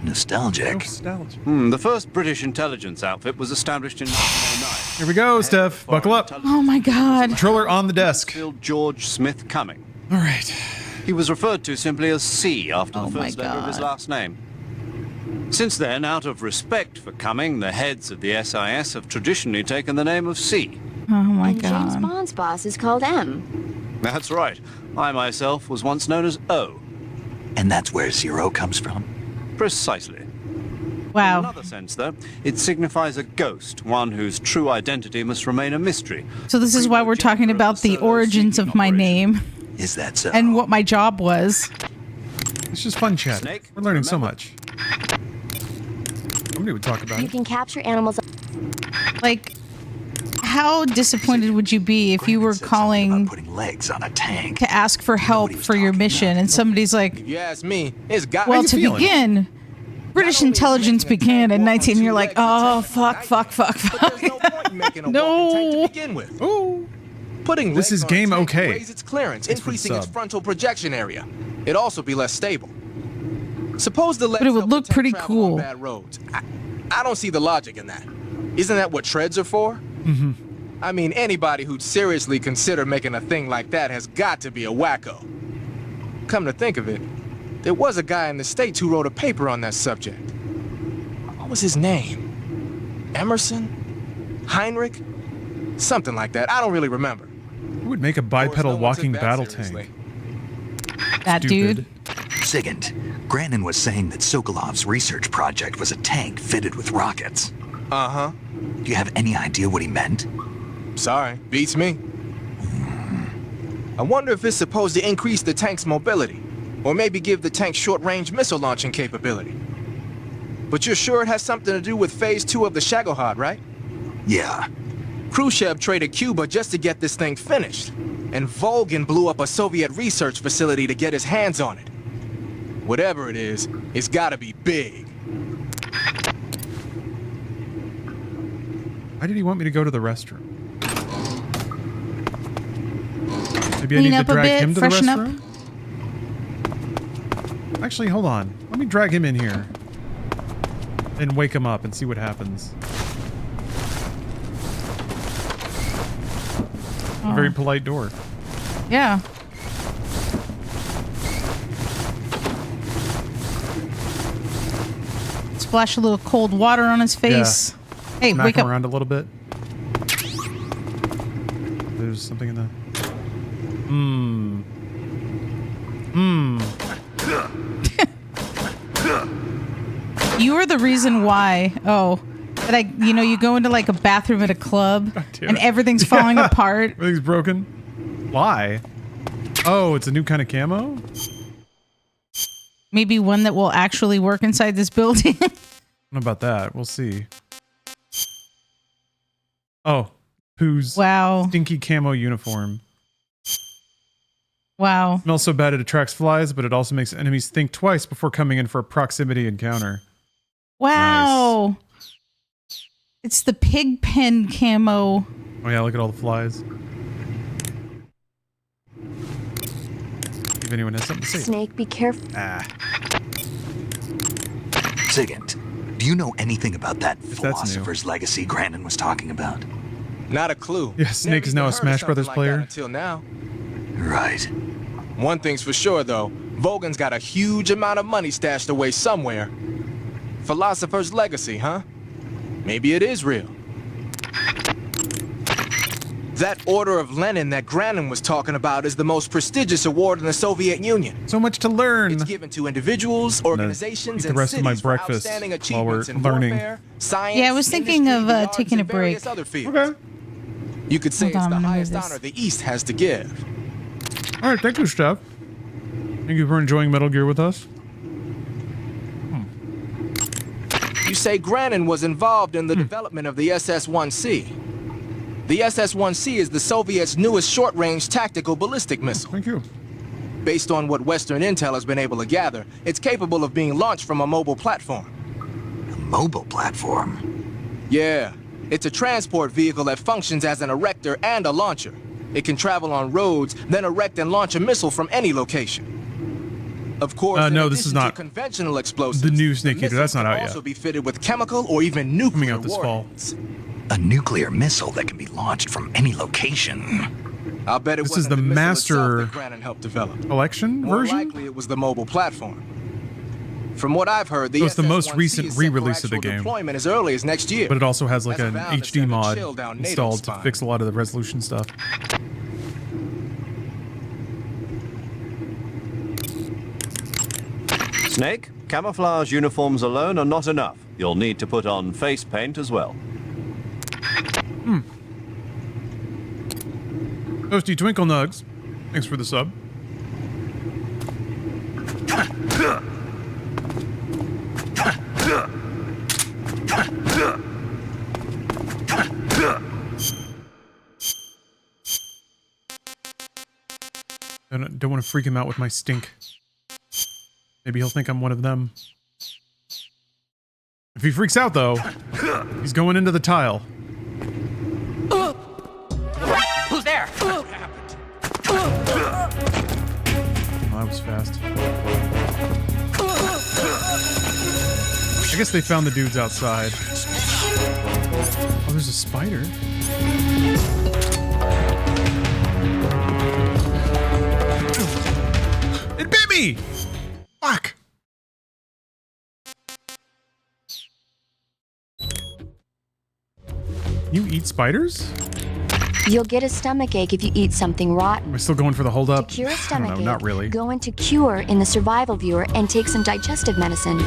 Nostalgic? The first British intelligence outfit was established in 1909. Here we go, Steph. Buckle up. Oh my God. Controller on the desk. George Smith Cumming. All right. He was referred to simply as C after the first letter of his last name. Since then, out of respect for Cumming, the heads of the SIS have traditionally taken the name of C. Oh my and God. James Bond's boss is called M. That's right. I myself was once known as O. And that's where Zero comes from? Precisely. Wow. In another sense, though, it signifies a ghost, one whose true identity must remain a mystery. So this is why we're talking about the origins of my name. Is that so? And what my job was. It's just fun chat. We're learning so much. Somebody would talk about You it. can capture animals. Like, how disappointed would you be if you were calling legs on a tank to ask for help for your mission and somebody's like, If you ask me, it's got well, to begin, British intelligence began in 19. You're like, oh, fuck. No. Oh. Putting This is game okay. Raise its clearance, Thanks for the increasing its sub. frontal projection area. It'd also be less stable. Suppose the legs But it would help look the tank pretty travel on cool. bad roads. I don't see the logic in that. Isn't that what treads are for? Mm-hmm. I mean, anybody who'd seriously consider making a thing like that has got to be a wacko. Come to think of it, there was a guy in the States who wrote a paper on that subject. What was his name? Emerson? Heinrich? Something like that. I don't really remember. Who would make a bipedal walking battle tank? That dude. Sigint, Grannon was saying that Sokolov's research project was a tank fitted with rockets. Uh-huh. Do you have any idea what he meant? Sorry, beats me. I wonder if it's supposed to increase the tank's mobility, or maybe give the tank short-range missile launching capability. But you're sure it has something to do with Phase 2 of the Shagohod, right? Yeah. Khrushchev traded Cuba just to get this thing finished, and Volgin blew up a Soviet research facility to get his hands on it. Whatever it is, it's gotta be big. Why did he want me to go to the restroom? Maybe I Clean need up to a drag bit, him to the freshen up. restroom? Actually, hold on. Let me drag him in here. And wake him up and see what happens. A very polite door. Yeah. Splash a little cold water on his face. Yeah. Hey, Smack wake him up. around a little bit. There's something in the... You are the reason why. Oh, that you go into like a bathroom at a club and everything's falling apart. Everything's broken. Why? Oh, it's a new kind of camo? Maybe one that will actually work inside this building. I don't know about that. We'll see. Oh, Pooh's stinky camo uniform. Wow. Smells so bad it attracts flies, but it also makes enemies think twice before coming in for a proximity encounter. Wow. It's the pig pen camo. Oh yeah, look at all the flies. If anyone has something to say. Snake, be careful. Sigint, do you know anything about that that's philosopher's legacy Grannon was talking about? Not a clue. Yeah, Snake is now a Smash Brothers player. Until now. Right. One thing's for sure, though. Volgin's got a huge amount of money stashed away somewhere. Philosopher's legacy, huh? Maybe it is real. That Order of Lenin that Grannon was talking about is the most prestigious award in the Soviet Union. So much to learn. It's given to individuals, organizations, eat the and rest of my cities for breakfast outstanding while we're achievements in learning. warfare, science, Yeah, I was thinking industry, of the arts, taking a and various break. other fields. Okay. You could say Hold it's on, the I'm gonna highest move this. honor the East has to give. All right, thank you, Steph. Thank you for enjoying Metal Gear with us. You say Grannon was involved in the development of the SS-1C. The SS-1C is the Soviets' newest short-range tactical ballistic missile. Thank you. Based on what Western intel has been able to gather, it's capable of being launched from a mobile platform. A mobile platform? Yeah. It's a transport vehicle that functions as an erector and a launcher. It can travel on roads, then erect and launch a missile from any location. Of course, no, in this is addition to not conventional explosives. the new Snake Eater. missile That's not can out yet. also be fitted with chemical or even nuclear Coming out this fall. warheads. A nuclear missile that can be launched from any location. I'll bet it This is wasn't the missile master itself that Grannon helped develop. collection More version? likely it was the mobile platform. From what I've heard, the So it's the most SS-1C recent is set for re-release of the actual game. deployment as early as next year. But it also has like That's an bound to HD send a mod chill down NATO's installed to spine. fix a lot of the resolution stuff. Snake, camouflage uniforms alone are not enough. You'll need to put on face paint as well. Toasty Twinkle Nugs. Thanks for the sub. I don't want to freak him out with my stink. Maybe he'll think I'm one of them. If he freaks out, though, he's going into the tile. Who's there? Oh, that was fast. I guess they found the dudes outside. Oh, there's a spider. It bit me! Fuck! You eat spiders? You'll get a stomachache if you eat something rotten. We're still going for the hold up? To cure a I don't stomachache, know, not really. go into Cure in the survival viewer and take some digestive medicine.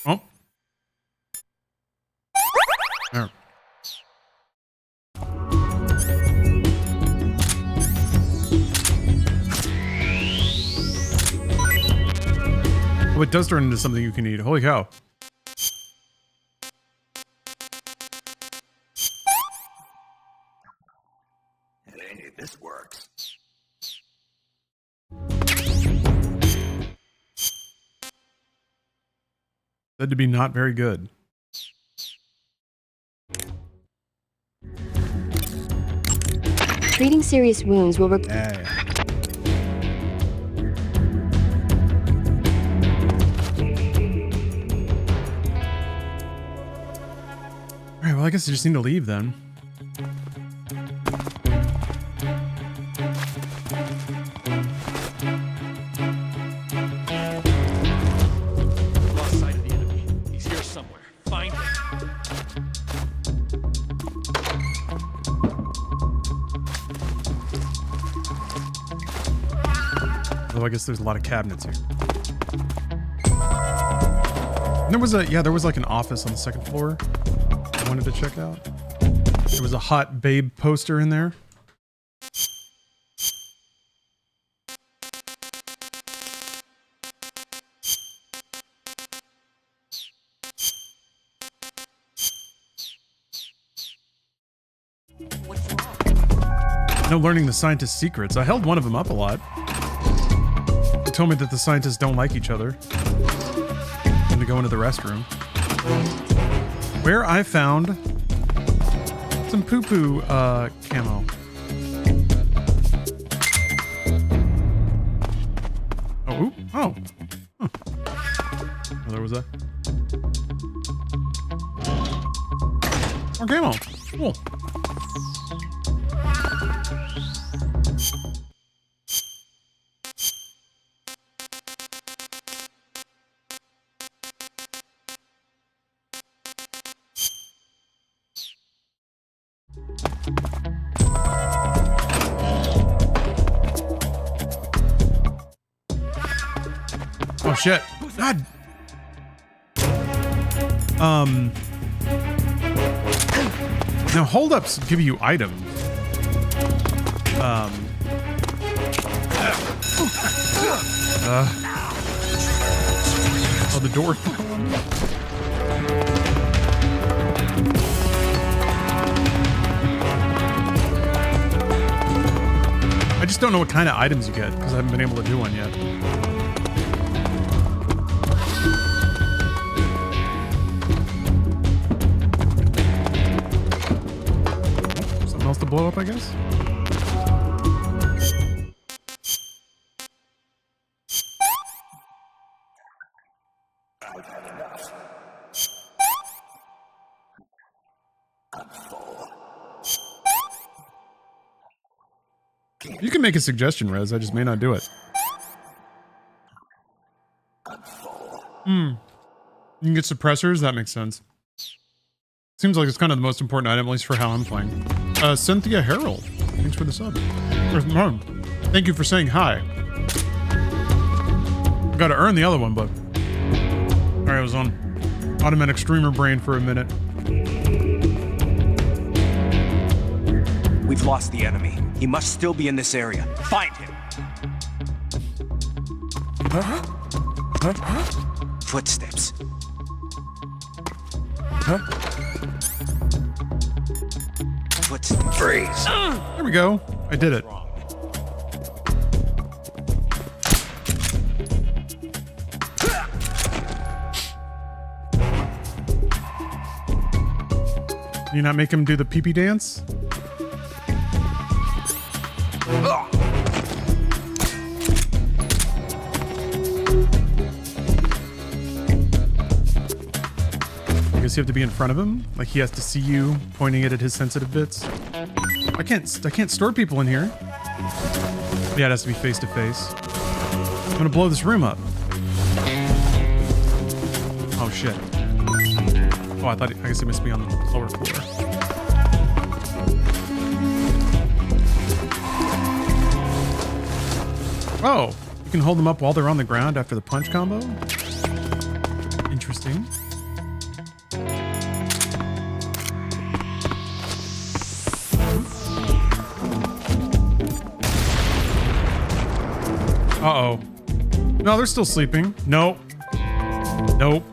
Oh. There. Oh, it does turn into something you can eat. Holy cow. Hey, this works. Said to be not very good. Treating serious wounds will Yeah. Alright, well I guess I just need to leave then. Lost sight of the enemy. He's here somewhere. Find him. Although I guess there's a lot of cabinets here. And there was like an office on the second floor I wanted to check out. There was a hot babe poster in there. No learning the scientist's secrets. I held one of them up a lot. They told me that the scientists don't like each other. And to go into the restroom. Where I found some poo-poo camo. Oh, ooh, oh. Huh. Oh, there was that. More camo. Cool. Oh shit. God. Now holdups give you items. Oh, the door fell on me. I just don't know what kind of items you get because I haven't been able to do one yet. Something else to blow up, I guess? You can make a suggestion, Rez. I just may not do it. You can get suppressors. That makes sense. Seems like it's kind of the most important item, at least for how I'm playing. Cynthia Harrell. Thanks for the sub. Thank you for saying hi. I gotta earn the other one, but... Alright, I was on automatic streamer brain for a minute. We've lost the enemy. He must still be in this area. Find him. Footsteps. Footsteps. Freeze. There we go. I did it. Can you not make him do the pee-pee dance? I guess you have to be in front of him, like he has to see you pointing it at his sensitive bits. I can't store people in here. Yeah, it has to be face to face. I'm gonna blow this room up. Oh shit. Oh, I guess he must be on the lower floor. Oh, you can hold them up while they're on the ground after the punch combo? Interesting. Uh-oh. No, they're still sleeping. Nope. Nope.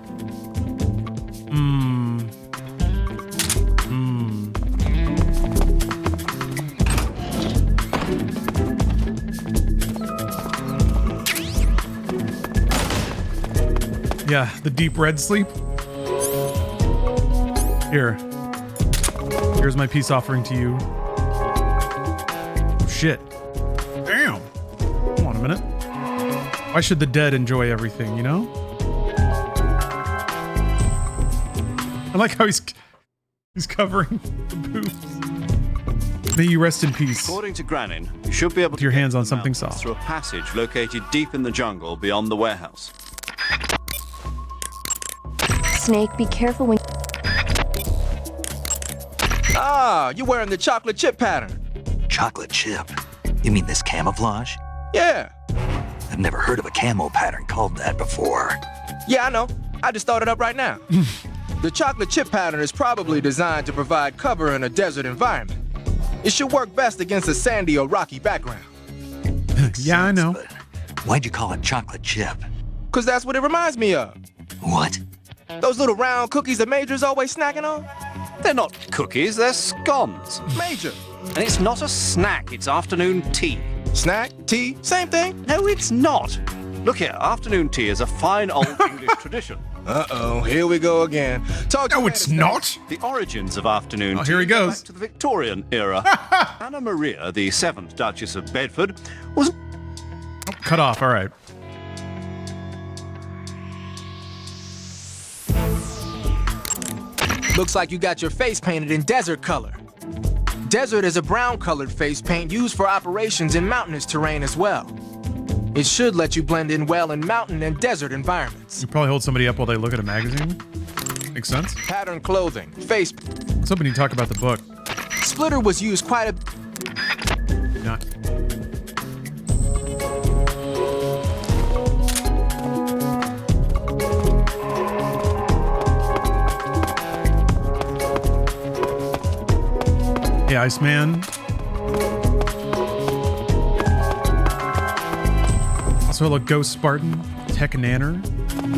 Yeah, the deep red sleep. Here. Here's my peace offering to you. Shit. Damn. Hold on a minute. Why should the dead enjoy everything, you know? I like how he's covering the boobs. May you rest in peace. According to Granin, you should be able With to your get hands to on the something mountains soft. through a passage located deep in the jungle beyond the warehouse. Snake, be careful when... Ah, you're wearing the chocolate chip pattern. Chocolate chip? You mean this camouflage? Yeah. I've never heard of a camo pattern called that before. Yeah, I know. I just thought it up right now. The chocolate chip pattern is probably designed to provide cover in a desert environment. It should work best against a sandy or rocky background. Yeah, I know. Why'd you call it chocolate chip? Because that's what it reminds me of. What? Those little round cookies that Major's always snacking on? They're not cookies, they're scones. Major. And it's not a snack, it's afternoon tea. Snack, tea, same thing? No, it's not. Look here, afternoon tea is a fine old English tradition. Uh-oh, here we go again. No, it's not. The origins of afternoon tea here he go goes. back to the Victorian era. Anna Maria, the 7th Duchess of Bedford, was... Oh, cut off, all right. Looks like you got your face painted in desert color. Desert is a brown-colored face paint used for operations in mountainous terrain as well. It should let you blend in well in mountain and desert environments. You probably hold somebody up while they look at a magazine. Makes sense. Pattern clothing, face... I was hoping you'd talk about the book. Splitter was used quite a... Yeah. Hey, Iceman. Also, hello, Ghost Spartan, Tech Nanner,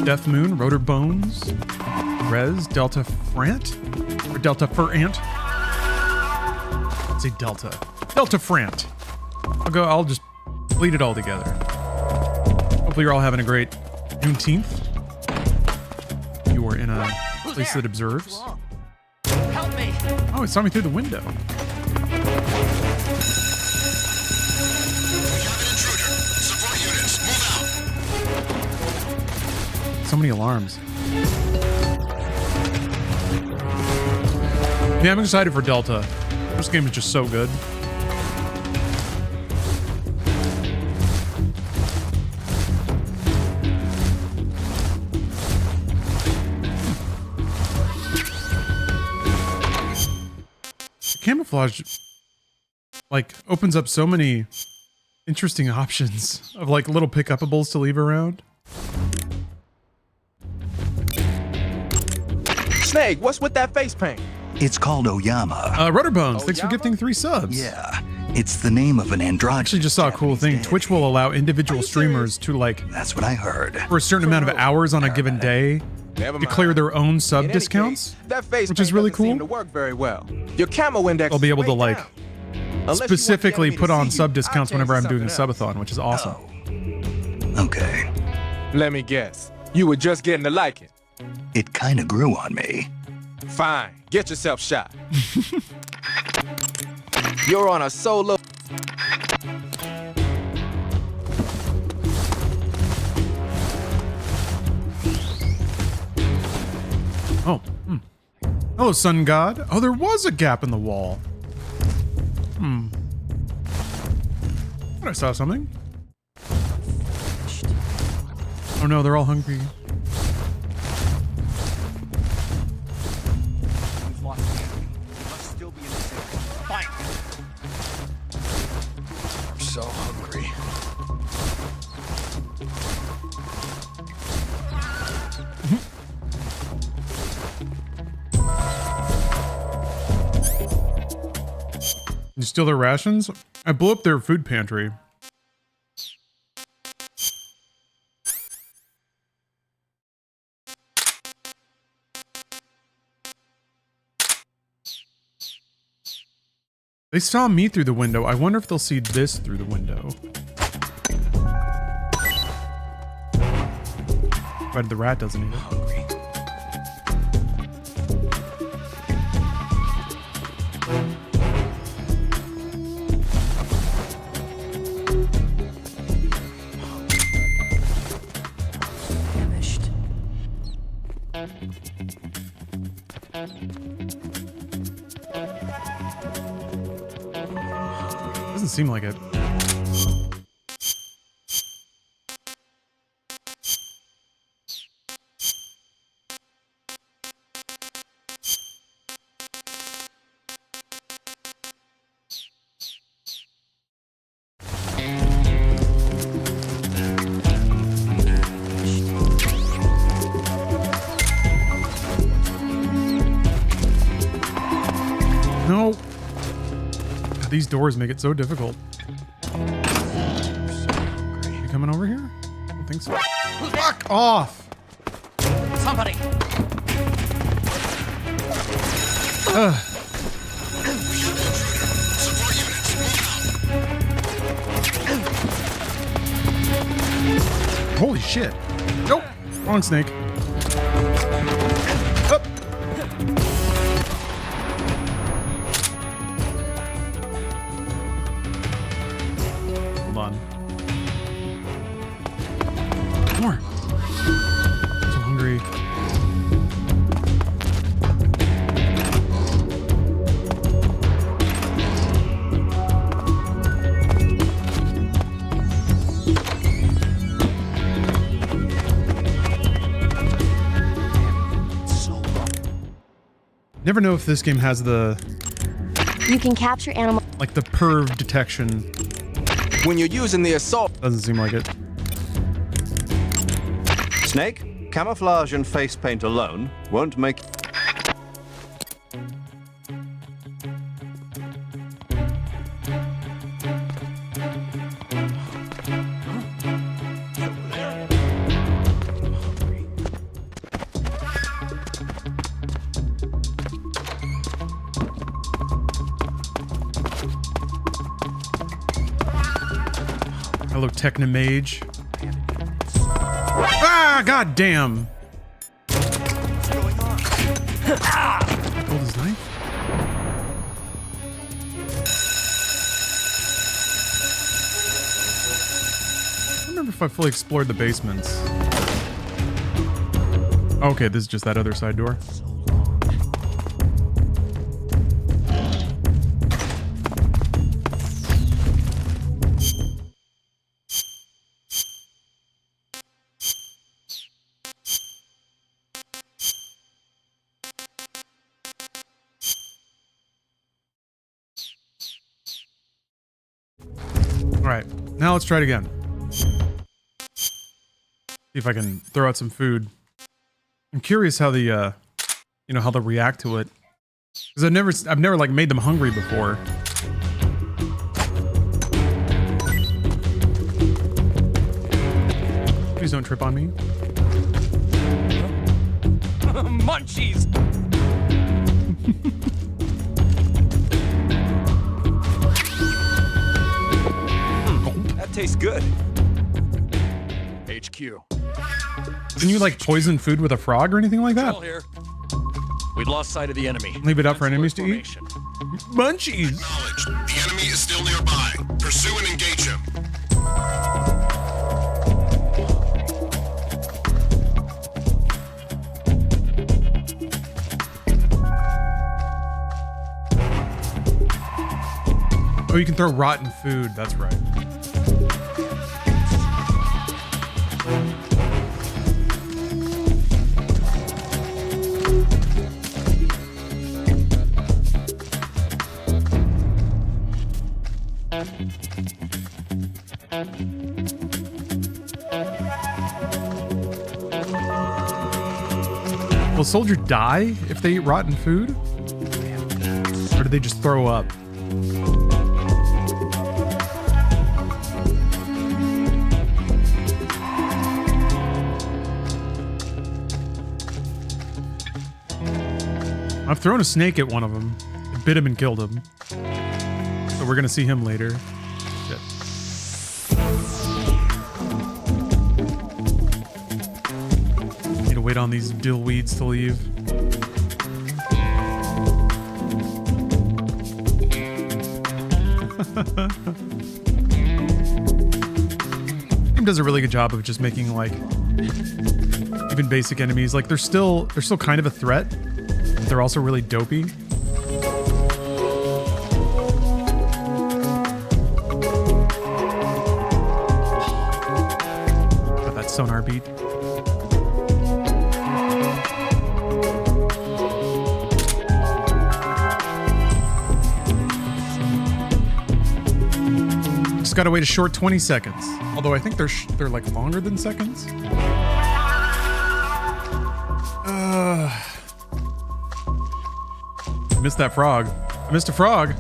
Death Moon, Rotor Bones, Rez, Delta Frant, or Delta Furant. Let's say Delta. Delta Frant. I'll just bleed it all together. Hopefully you're all having a great Juneteenth. You are in a place that observes. Help me! Oh, it saw me through the window. So many alarms. Yeah, I'm excited for Delta. This game is just so good. Camouflage like opens up so many interesting options of like little pickupables to leave around. Snake, what's with that face paint? It's called Oyama. Rudder Bones, thanks for gifting 3 subs. Yeah. It's the name of an androgynous. Actually, just saw a cool thing. Twitch will allow individual streamers to That's what I heard. for a certain amount of hours on a given day, declare their own sub In any discounts, case, that face which is paint really doesn't seem cool. to work very well. Your camo index I'll be able to is way like down. Unless you want the specifically enemy to put on see sub you, discounts I'll change whenever to I'm doing a something subathon, which is awesome. Okay. Let me guess. You were just getting to like it. It kind of grew on me. Fine. Get yourself shot. You're on a solo. Oh. Hello, Sun God. Oh, there was a gap in the wall. Thought I saw something. Oh no, they're all hungry. We've lost the enemy. We must still be in this area. Fight! I'm so hungry. You steal their rations? I blew up their food pantry. They saw me through the window. I wonder if they'll see this through the window. But the rat doesn't eat it. Doesn't seem like it. No. These doors make it so difficult. You coming over here? I don't think so. Fuck off! Somebody! Ugh. Holy shit. Nope. Wrong snake. Up. Hold on. More. I'm so hungry. Never know if this game has the You can capture animals. like the perv detection. When you're using the assault. Doesn't seem like it. Snake, camouflage and face paint alone won't make... Hello, Technomage. Ah, god damn. Hold his knife. I don't remember if I fully explored the basements. Okay, this is just that other side door. Alright, now let's try it again. See if I can throw out some food. I'm curious how the, you know, how they'll react to it. Because I've never like made them hungry before. Please don't trip on me. Munchies! That tastes good. HQ. Can you like poison food with a frog or anything like that? Here. We've lost sight of the enemy. Leave it up for enemies to eat? Munchies! Acknowledged. The enemy is still nearby. Pursue and engage him. Oh, you can throw rotten food. That's right. Will a soldier die if they eat rotten food? Or do they just throw up? I've thrown a snake at one of them. It bit him and killed him. So we're gonna see him later. Shit. Need to wait on these dill weeds to leave. Game does a really good job of just making like even basic enemies like they're still kind of a threat. But they're also really dopey. Got that sonar beat. Just gotta wait a short 20 seconds. Although I think they're like longer than seconds. I missed that frog. I missed a frog.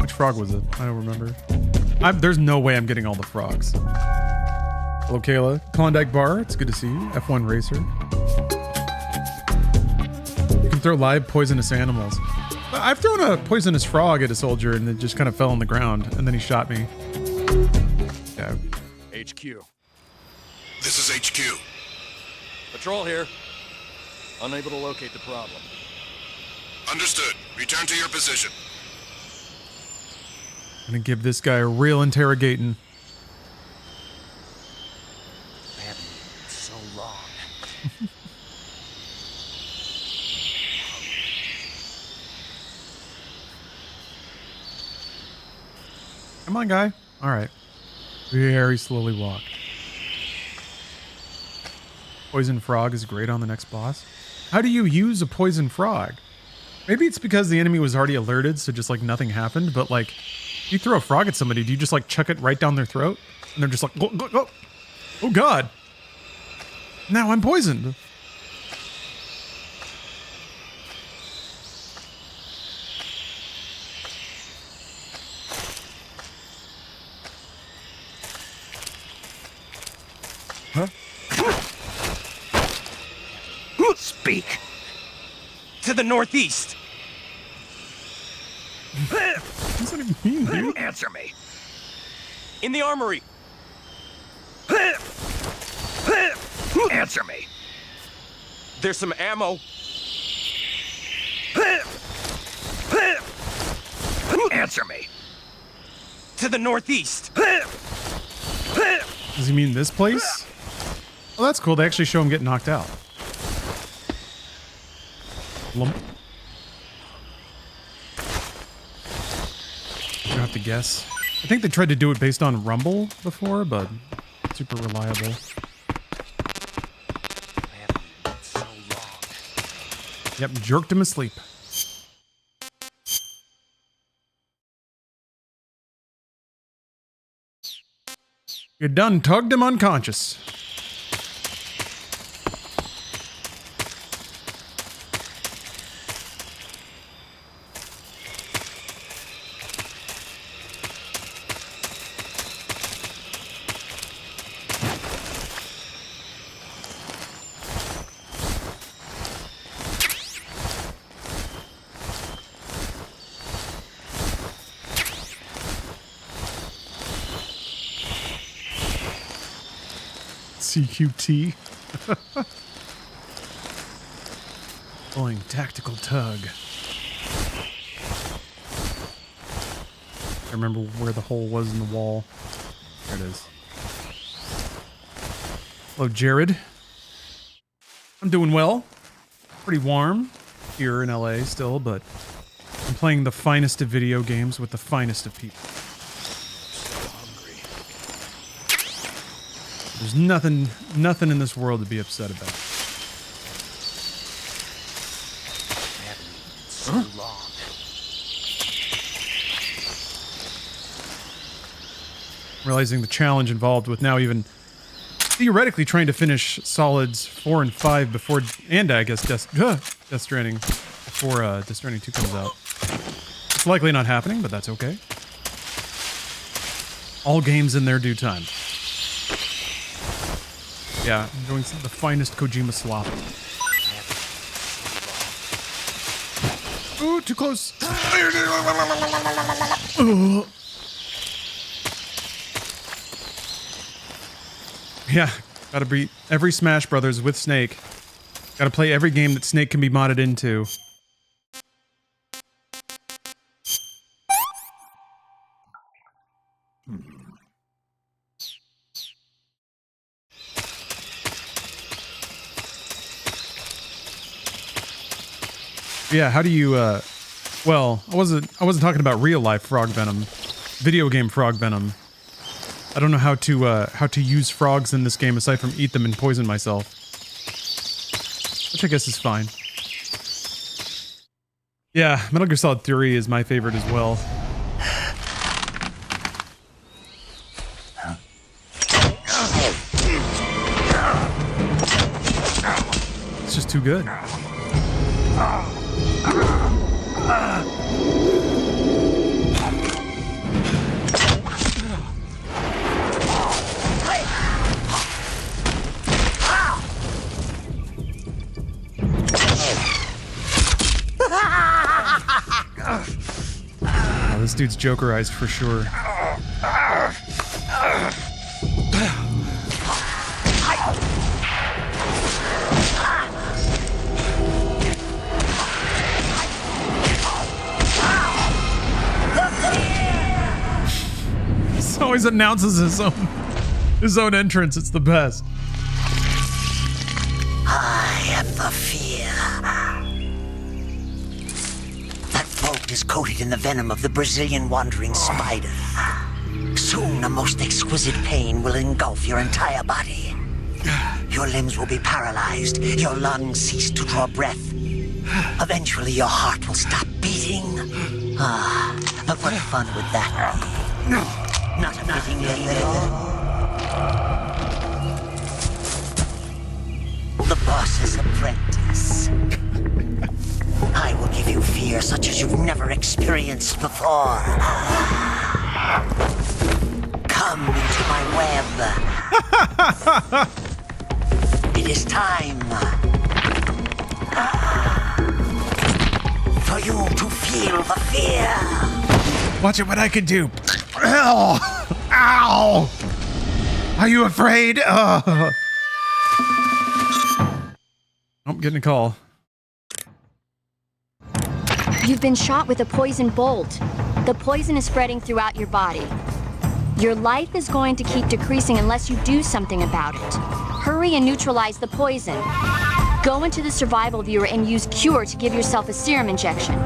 Which frog was it? I don't remember. There's no way I'm getting all the frogs. Hello, Kayla. Klondike Bar, it's good to see you. F1 Racer. You can throw live poisonous animals. I've thrown a poisonous frog at a soldier and it just kind of fell on the ground and then he shot me. Yeah. HQ. This is HQ. Patrol here. Unable to locate the problem. Understood. Return to your position. I'm gonna give this guy a real interrogating. I haven't eaten so long. Come on, guy. All right. Very slowly walk. Poison frog is great on the next boss. How do you use a poison frog? Maybe it's because the enemy was already alerted, so just like nothing happened, but like you throw a frog at somebody, do you just like chuck it right down their throat? And they're just like, go, go, go. Oh God. Now I'm poisoned. Huh? Speak. To the northeast. What does that even mean, dude? Answer me. In the armory. Answer me. There's some ammo. Answer me. To the northeast. Does he mean this place? Oh, that's cool. They actually show him get knocked out. Lump. You have to guess. I think they tried to do it based on Rumble before, but super reliable. Yep, jerked him asleep. You done tugged him unconscious. CQT. Pulling tactical tug. I remember where the hole was in the wall. There it is. Hello, Jared. I'm doing well. Pretty warm here in LA still, but I'm playing the finest of video games with the finest of people. There's nothing in this world to be upset about. So long. Realizing the challenge involved with now even theoretically trying to finish Solids 4 and 5 before, and I guess Death Stranding before Death Stranding 2 comes out. It's likely not happening, but that's okay. All games in their due time. Yeah, I'm doing the finest Kojima slop. Ooh, too close. Yeah, gotta beat every Smash Brothers with Snake. Gotta play every game that Snake can be modded into. Yeah, how do you, well, I wasn't talking about real life frog venom. Video game frog venom. I don't know how to use frogs in this game aside from eat them and poison myself. Which I guess is fine. Yeah, Metal Gear Solid 3 is my favorite as well. It's just too good. Oh, this dude's Jokerized for sure. He always announces his own entrance. It's the best. I am the fear. That vault is coated in the venom of the Brazilian wandering spider. Soon a most exquisite pain will engulf your entire body. Your limbs will be paralyzed, your lungs cease to draw breath. Eventually your heart will stop beating. Ah, but what fun would that be? Not a fitting later. The boss's apprentice. I will give you fear such as you've never experienced before. Come into my web. It is time for you to feel the fear. Watch it, what I can do. Ow! Ow! Are you afraid? Oh, I'm getting a call. You've been shot with a poison bolt. The poison is spreading throughout your body. Your life is going to keep decreasing unless you do something about it. Hurry and neutralize the poison. Go into the survival viewer and use Cure to give yourself a serum injection.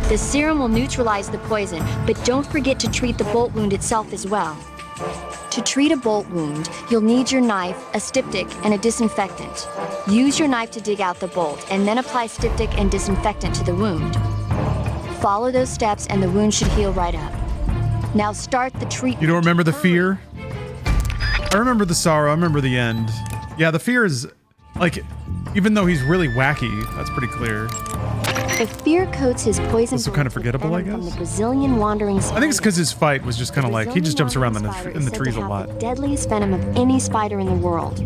The serum will neutralize the poison, but don't forget to treat the bolt wound itself as well. To treat a bolt wound, you'll need your knife, a styptic, and a disinfectant. Use your knife to dig out the bolt, and then apply styptic and disinfectant to the wound. Follow those steps and the wound should heal right up. Now start the treatment. You don't remember the fear? I remember the sorrow, I remember the end. Yeah, the fear is, like, even though he's really wacky, that's pretty clear. The fear coats his poison. Also kind of forgettable, I guess. From the Brazilian wandering spider. I think it's because his fight was just kind of like, he just jumps around in the trees a lot. The deadliest venom of any spider in the world.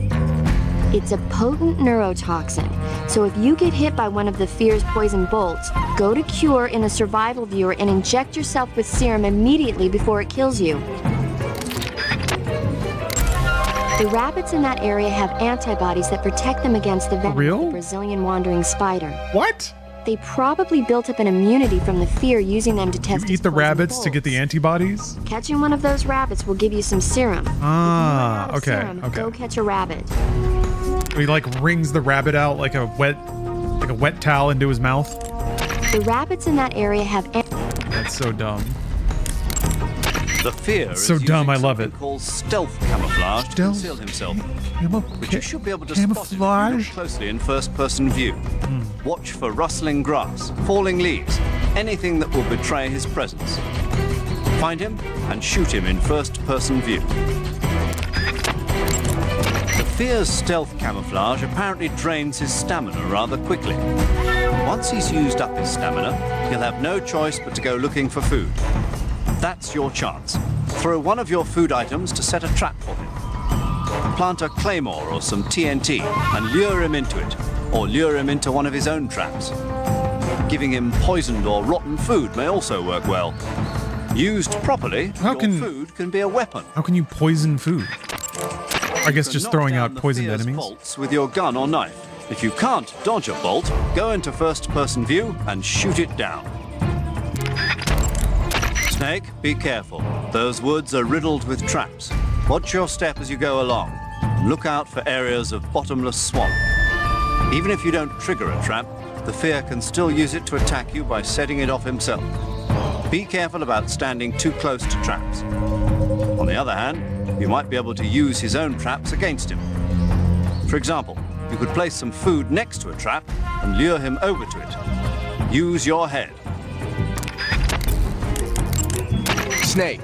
It's a potent neurotoxin, so if you get hit by one of the fear's poison bolts, go to Cure in the survival viewer and inject yourself with serum immediately before it kills you. The rabbits in that area have antibodies that protect them against the venom real? of the Brazilian wandering spider. What? They probably built up an immunity from the fear using them to test You eat the rabbits to get the antibodies? Catching one of those rabbits will give you some serum. Ah, If you run out of serum, okay. Go catch a rabbit. He like wrings the rabbit out like a wet towel into his mouth. The rabbits in that area have. That's so dumb. The fear It's is so dumb, using I love something it. called stealth camouflage to conceal himself. But you should be able to spot him if you look closely in first-person view. Watch for rustling grass, falling leaves, anything that will betray his presence. Find him and shoot him in first-person view. The fear's stealth camouflage apparently drains his stamina rather quickly. Once he's used up his stamina, he'll have no choice but to go looking for food. That's your chance. Throw one of your food items to set a trap for him. Plant a claymore or some TNT and lure him into it, or lure him into one of his own traps. Giving him poisoned or rotten food may also work well. Used properly, your food can be a weapon. How can you poison food? I guess just throwing out poisoned enemies. Bolts with your gun or knife. If you can't dodge a bolt, go into first-person view and shoot it down. Snake, be careful. Those woods are riddled with traps. Watch your step as you go along. Look out for areas of bottomless swamp. Even if you don't trigger a trap, the fear can still use it to attack you by setting it off himself. Be careful about standing too close to traps. On the other hand, you might be able to use his own traps against him. For example, you could place some food next to a trap and lure him over to it. Use your head. Snake,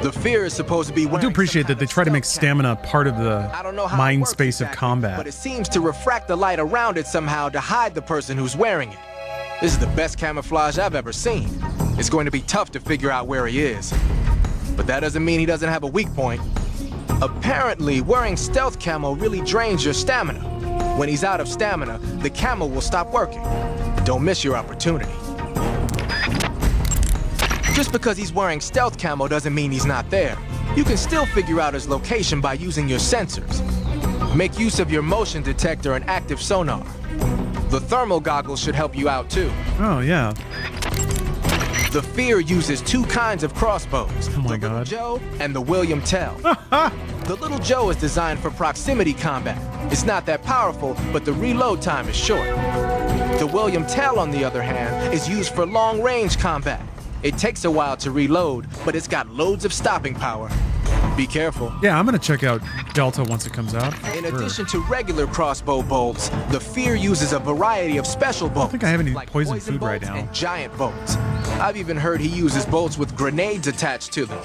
the fear is supposed to be. I do appreciate that they try to make stamina part of the mind space of combat. But it seems to refract the light around it somehow to hide the person who's wearing it. This is the best camouflage I've ever seen. It's going to be tough to figure out where he is. But that doesn't mean he doesn't have a weak point. Apparently, wearing stealth camo really drains your stamina. When he's out of stamina, the camo will stop working. Don't miss your opportunity. Just because he's wearing stealth camo doesn't mean he's not there. You can still figure out his location by using your sensors. Make use of your motion detector and active sonar. The thermal goggles should help you out too. Oh, yeah. The Fear uses two kinds of crossbows. Oh my God. The Little Joe and the William Tell. The Little Joe is designed for proximity combat. It's not that powerful, but the reload time is short. The William Tell, on the other hand, is used for long-range combat. It takes a while to reload, but it's got loads of stopping power. Be careful. Yeah, I'm gonna check out Delta once it comes out. In addition to regular crossbow bolts, the Fear uses a variety of special bolts. I think I have any like poison food right now. And giant bolts. I've even heard he uses bolts with grenades attached to them.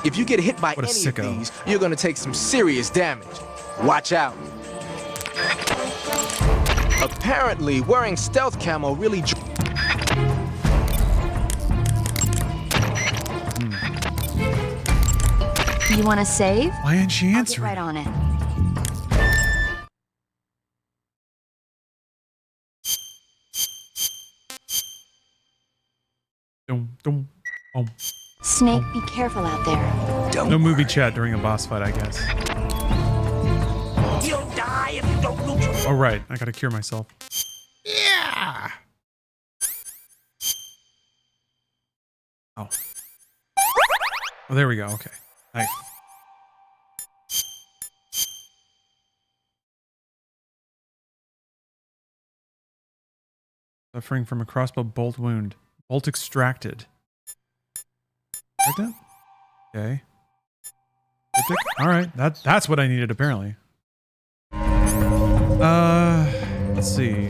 If you get hit by any of these, you're gonna take some serious damage. Watch out. Apparently, wearing stealth camo really. You want to save? Why ain't she answering? Right on it. Snake, be careful out there. No movie chat during a boss fight, I guess. You'll die if you don't loot your... Oh, right. I gotta cure myself. Yeah! Oh. Oh, there we go. Okay. Nice. Suffering from a crossbow bolt wound. Bolt extracted. Like that? Okay. Alright, that's what I needed apparently. Let's see.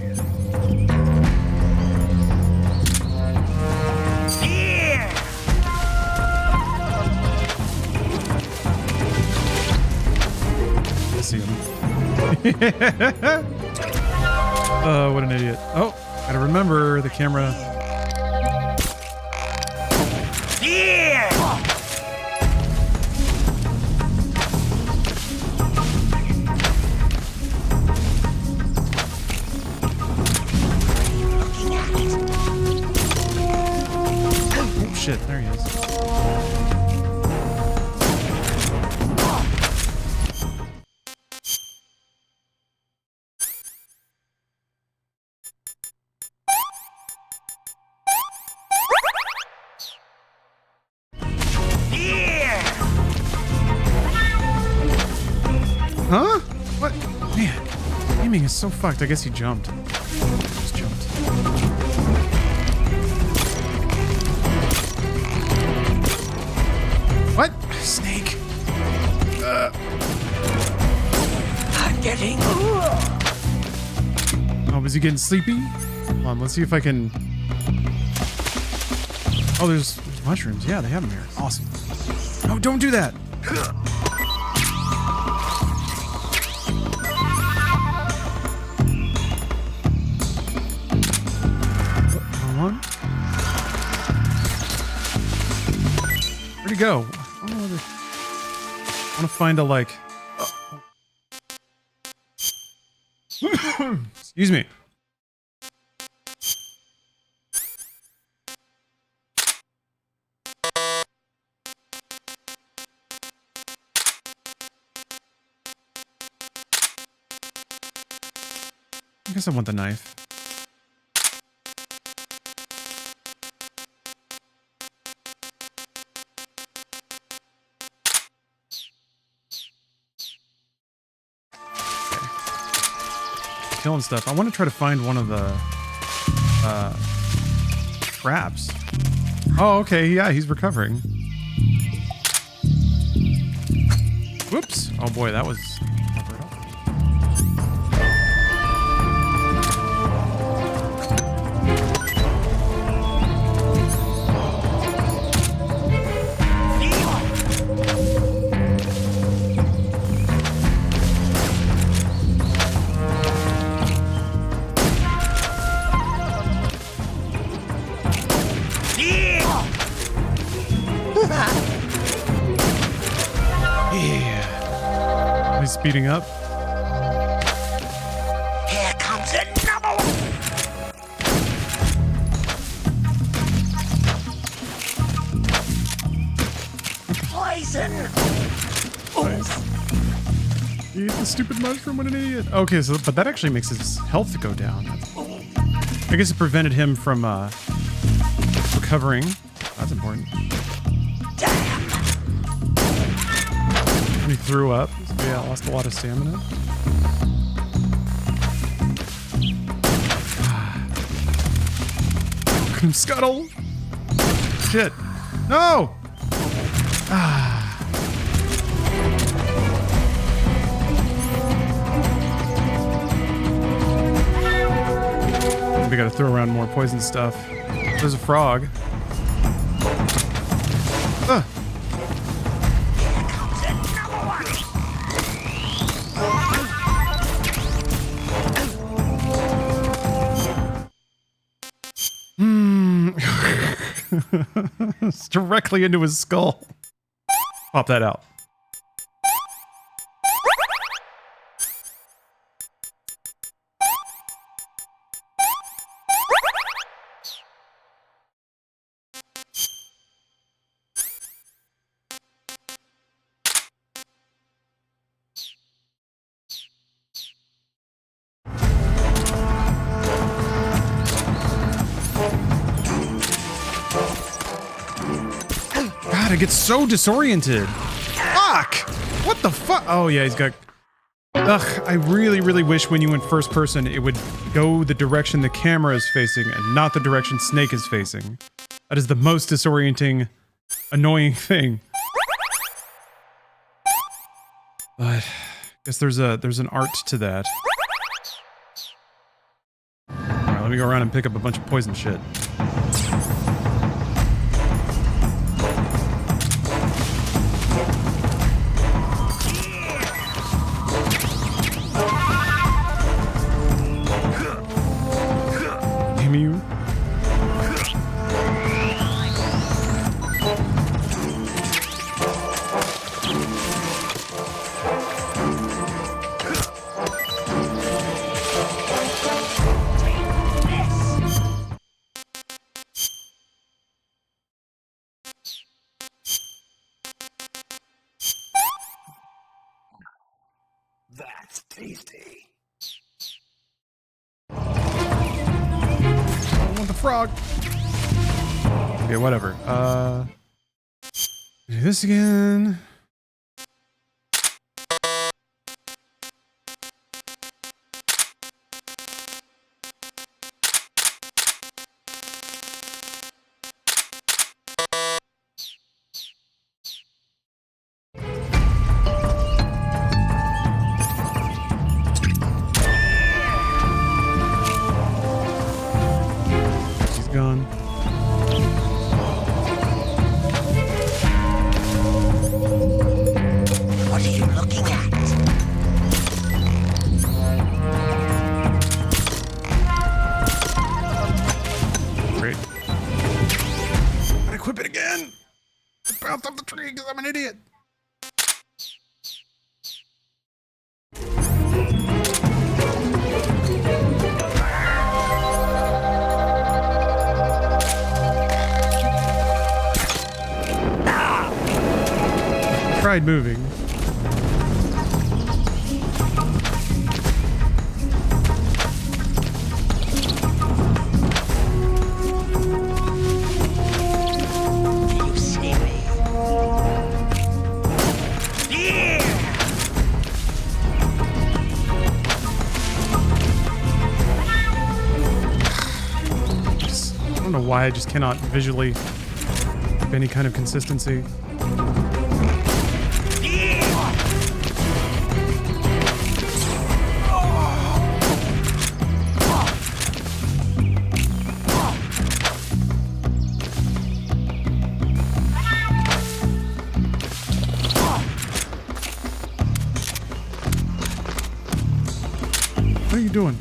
Let's see him. Oh, what an idiot. Oh, gotta remember the camera. Yeah! Oh shit, there he is. timing is so fucked. I guess he jumped. Just jumped. What? Snake. I'm getting. Oh, is he getting sleepy? Hold on, let's see if I can. Oh, there's mushrooms. Yeah, they have them here. Awesome. No, don't do that. One. Where'd he go? I want to find a like. Excuse me. I guess I want the knife. Killing stuff. I want to try to find one of the traps. Oh, okay. Yeah, he's recovering. Whoops. Oh boy, that was. Yeah. He's speeding up. Here comes another one. Poison. Nice. He ate the stupid mushroom. What an idiot. Okay, so but that actually makes his health go down. I guess it prevented him from recovering. That's important. And he threw up. So yeah, lost a lot of stamina. Scuttle. Shit. No. We gotta throw around more poison stuff. There's a frog. It's directly into his skull. Pop that out. I get so disoriented. Fuck! What the fuck? Oh yeah, he's got... Ugh, I really, really wish when you went first person, it would go the direction the camera is facing and not the direction Snake is facing. That is the most disorienting, annoying thing. But I guess there's an art to that. Alright, let me go around and pick up a bunch of poison shit. You. That's tasty. I want the frog. Okay, whatever. Do this again. equip it again. I bounced off the tree because I'm an idiot. Tried moving. You see me? I don't know why I just cannot visually have any kind of consistency. What are you doing?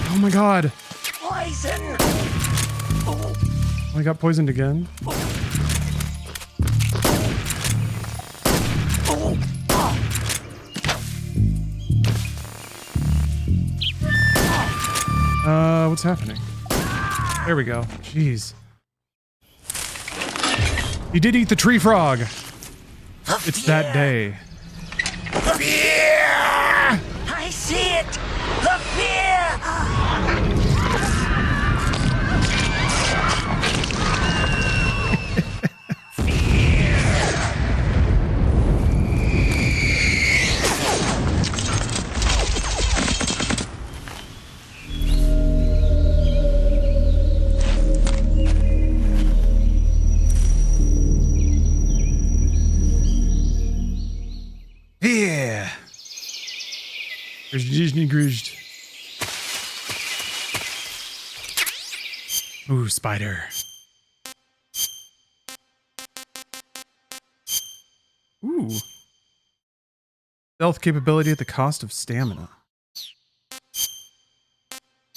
Oh my god. Poison! Oh, I got poisoned again. What's happening? There we go. Jeez. He did eat the tree frog. It's that day. Fear! I see it! The fear! Yeah. Gruzd. Ooh, spider. Ooh. Stealth capability at the cost of stamina.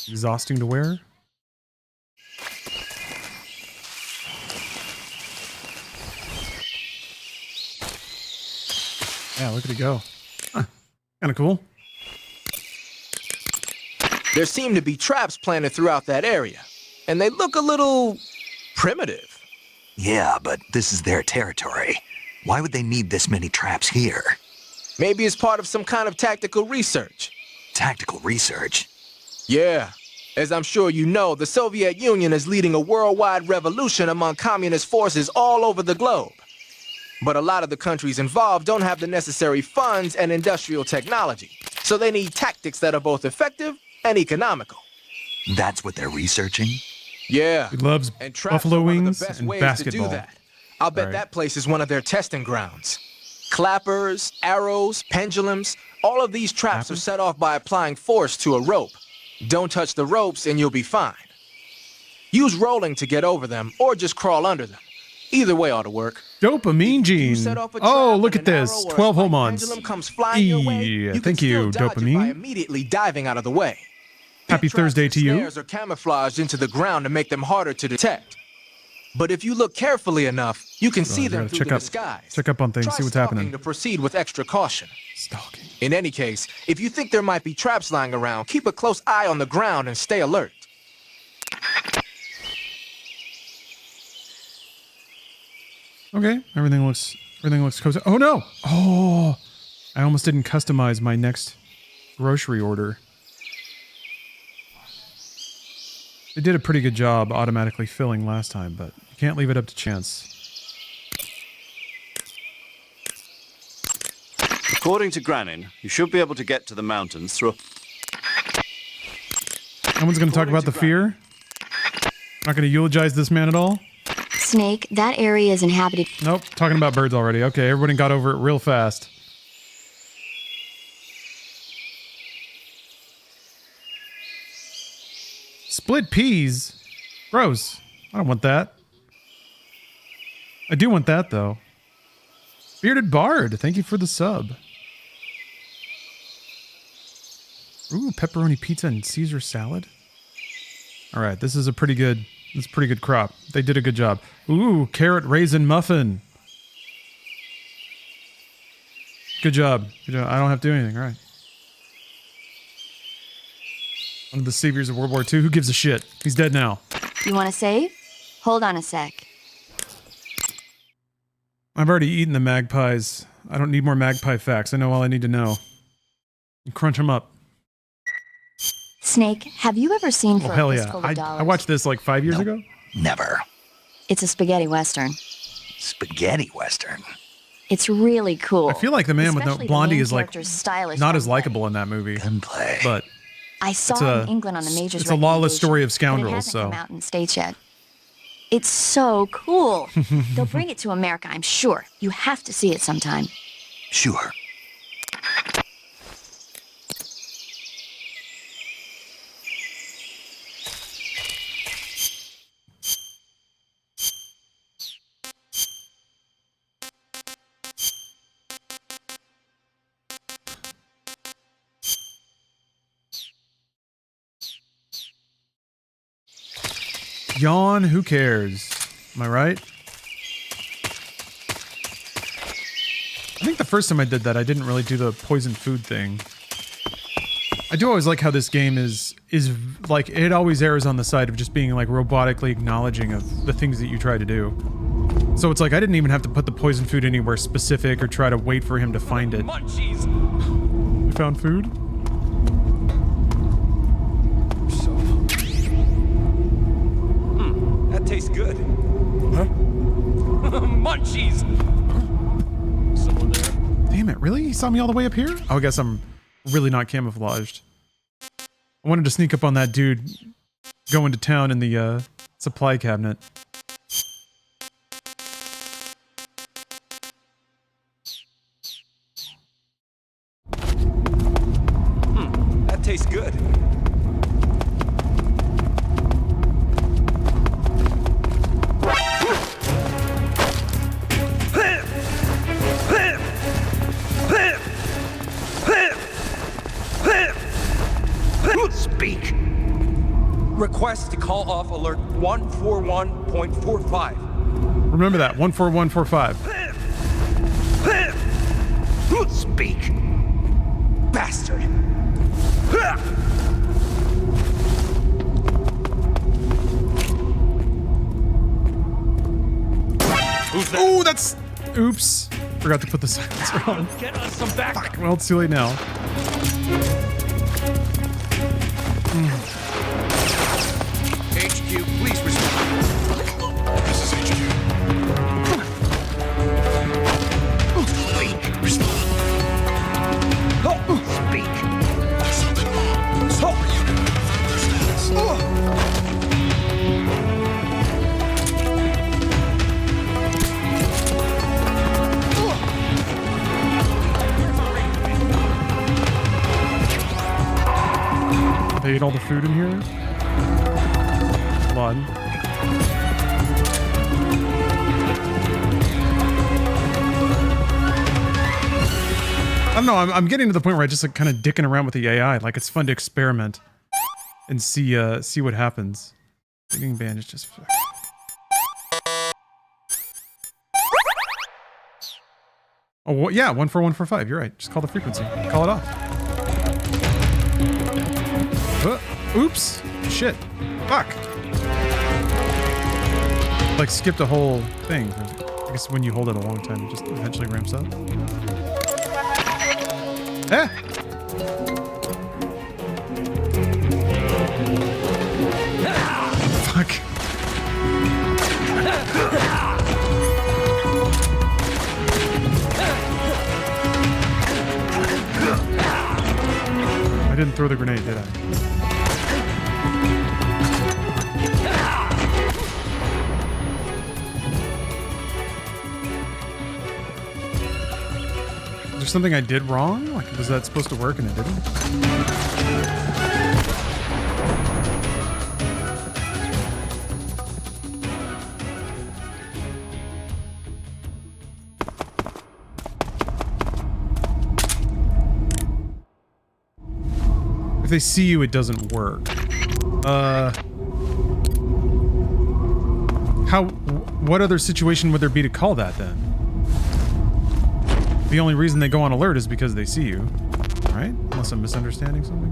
Exhausting to wear. Yeah, look at it go. Huh. Kind of cool. There seem to be traps planted throughout that area, and they look a little primitive. Yeah, but this is their territory. Why would they need this many traps here? Maybe it's part of some kind of tactical research. Tactical research? Yeah. As I'm sure you know, the Soviet Union is leading a worldwide revolution among communist forces all over the globe. But a lot of the countries involved don't have the necessary funds and industrial technology, so they need tactics that are both effective and economical. That's what they're researching? Yeah. He loves and traps buffalo are one of wings the best and ways basketball. to do that. I'll bet that place is one of their testing grounds. Clappers, arrows, pendulums, all of these traps are set off by applying force to a rope. Don't touch the ropes and you'll be fine. Use rolling to get over them, or just crawl under them. Either way ought to work. Dopamine gene. Oh, look at this. 12 whole months. Thank you, dopamine. Immediately diving out of the way. Happy Thursday to you. Snares are camouflaged into the ground to make them harder to detect. But if you look carefully enough, you can see them through the disguise. Check up on things, see what's happening. To proceed with extra caution. Stalking. In any case, if you think there might be traps lying around, keep a close eye on the ground and stay alert. Okay, everything looks cozy. Oh no! Oh, I almost didn't customize my next grocery order. They did a pretty good job automatically filling last time, but you can't leave it up to chance. According to Granin, you should be able to get to the mountains through a... No one's going to talk about the fear? Not going to eulogize this man at all? Snake, that area is inhabited. Nope, talking about birds already. Okay, everybody got over it real fast. Split peas? Gross. I don't want that. I do want that, though. Bearded Bard, thank you for the sub. Ooh, pepperoni pizza and Caesar salad. All right, this is a pretty good crop. They did a good job. Ooh, carrot raisin muffin. Good job. Good job. I don't have to do anything. All right. One of the saviors of World War II. Who gives a shit? He's dead now. You want to save? Hold on a sec. I've already eaten the magpies. I don't need more magpie facts. I know all I need to know. You crunch them up. Snake, have you ever seen Oh, For hell a yeah. Fistful of I Dollars? watched this like 5 years ago. Never. It's a spaghetti western. Spaghetti Western. It's really cool. I feel like the man with the Especially blondie main is like character's stylish not as gunplay. likable in that movie. Gunplay. But I saw it's it a- in England on the Major's it's a lawless story of recommendation, scoundrels, but it hasn't so- come out in the States yet. It's so cool. They'll bring it to America, I'm sure. You have to see it sometime. Sure. Yawn, who cares? Am I right? I think the first time I did that, I didn't really do the poison food thing. I do always like how this game is like, it always errs on the side of just being like robotically acknowledging of the things that you try to do. So it's like, I didn't even have to put the poison food anywhere specific or try to wait for him to find it. Munchies! We found food? That tastes good. Huh? Munchies! Someone there? Damn it, really? He saw me all the way up here? Oh, I guess I'm really not camouflaged. I wanted to sneak up on that dude going to town in the supply cabinet. That tastes good. Speak. Request to call off alert 141.45. Remember that, 14145. Speak. Bastard! Who's that? Oh, that's... Oops. Forgot to put the silencer on. Get us some back. Fuck, well, it's too late now. HQ, please respond. This is HQ. Speak. Respond. Speak. There's something wrong. Super unit. Their status. They ate all the food in here? Hold on. I don't know, I'm getting to the point where I just like kind of dicking around with the AI. Like, it's fun to experiment and see what happens. Digging bandage just... Oh, yeah, 14145. You're right. Just call the frequency. Call it off. Oops. Shit. Fuck. Like, skipped a whole thing. I guess when you hold it a long time, it just eventually ramps up. Eh! Fuck. I didn't throw the grenade, did I? Is there something I did wrong? Like, was that supposed to work and it didn't? they see you, it doesn't work. What other situation would there be to call that then? The only reason they go on alert is because they see you, right? Unless I'm misunderstanding something.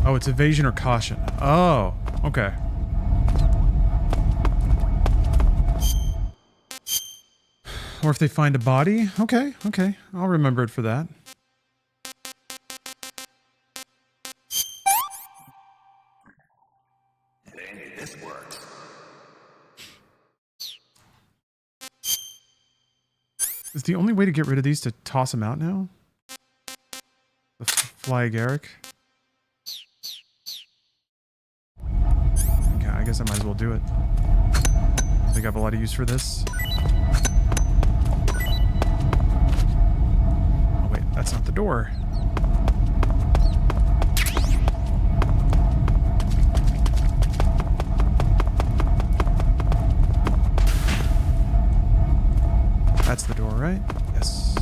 Oh, it's evasion or caution. Oh, okay. Or if they find a body. Okay, okay. I'll remember it for that. This works. Is the only way to get rid of these to toss them out now? The fly agaric? Okay, I guess I might as well do it. I think I have a lot of use for this. Oh wait, that's not the door. That's the door, right? Yes.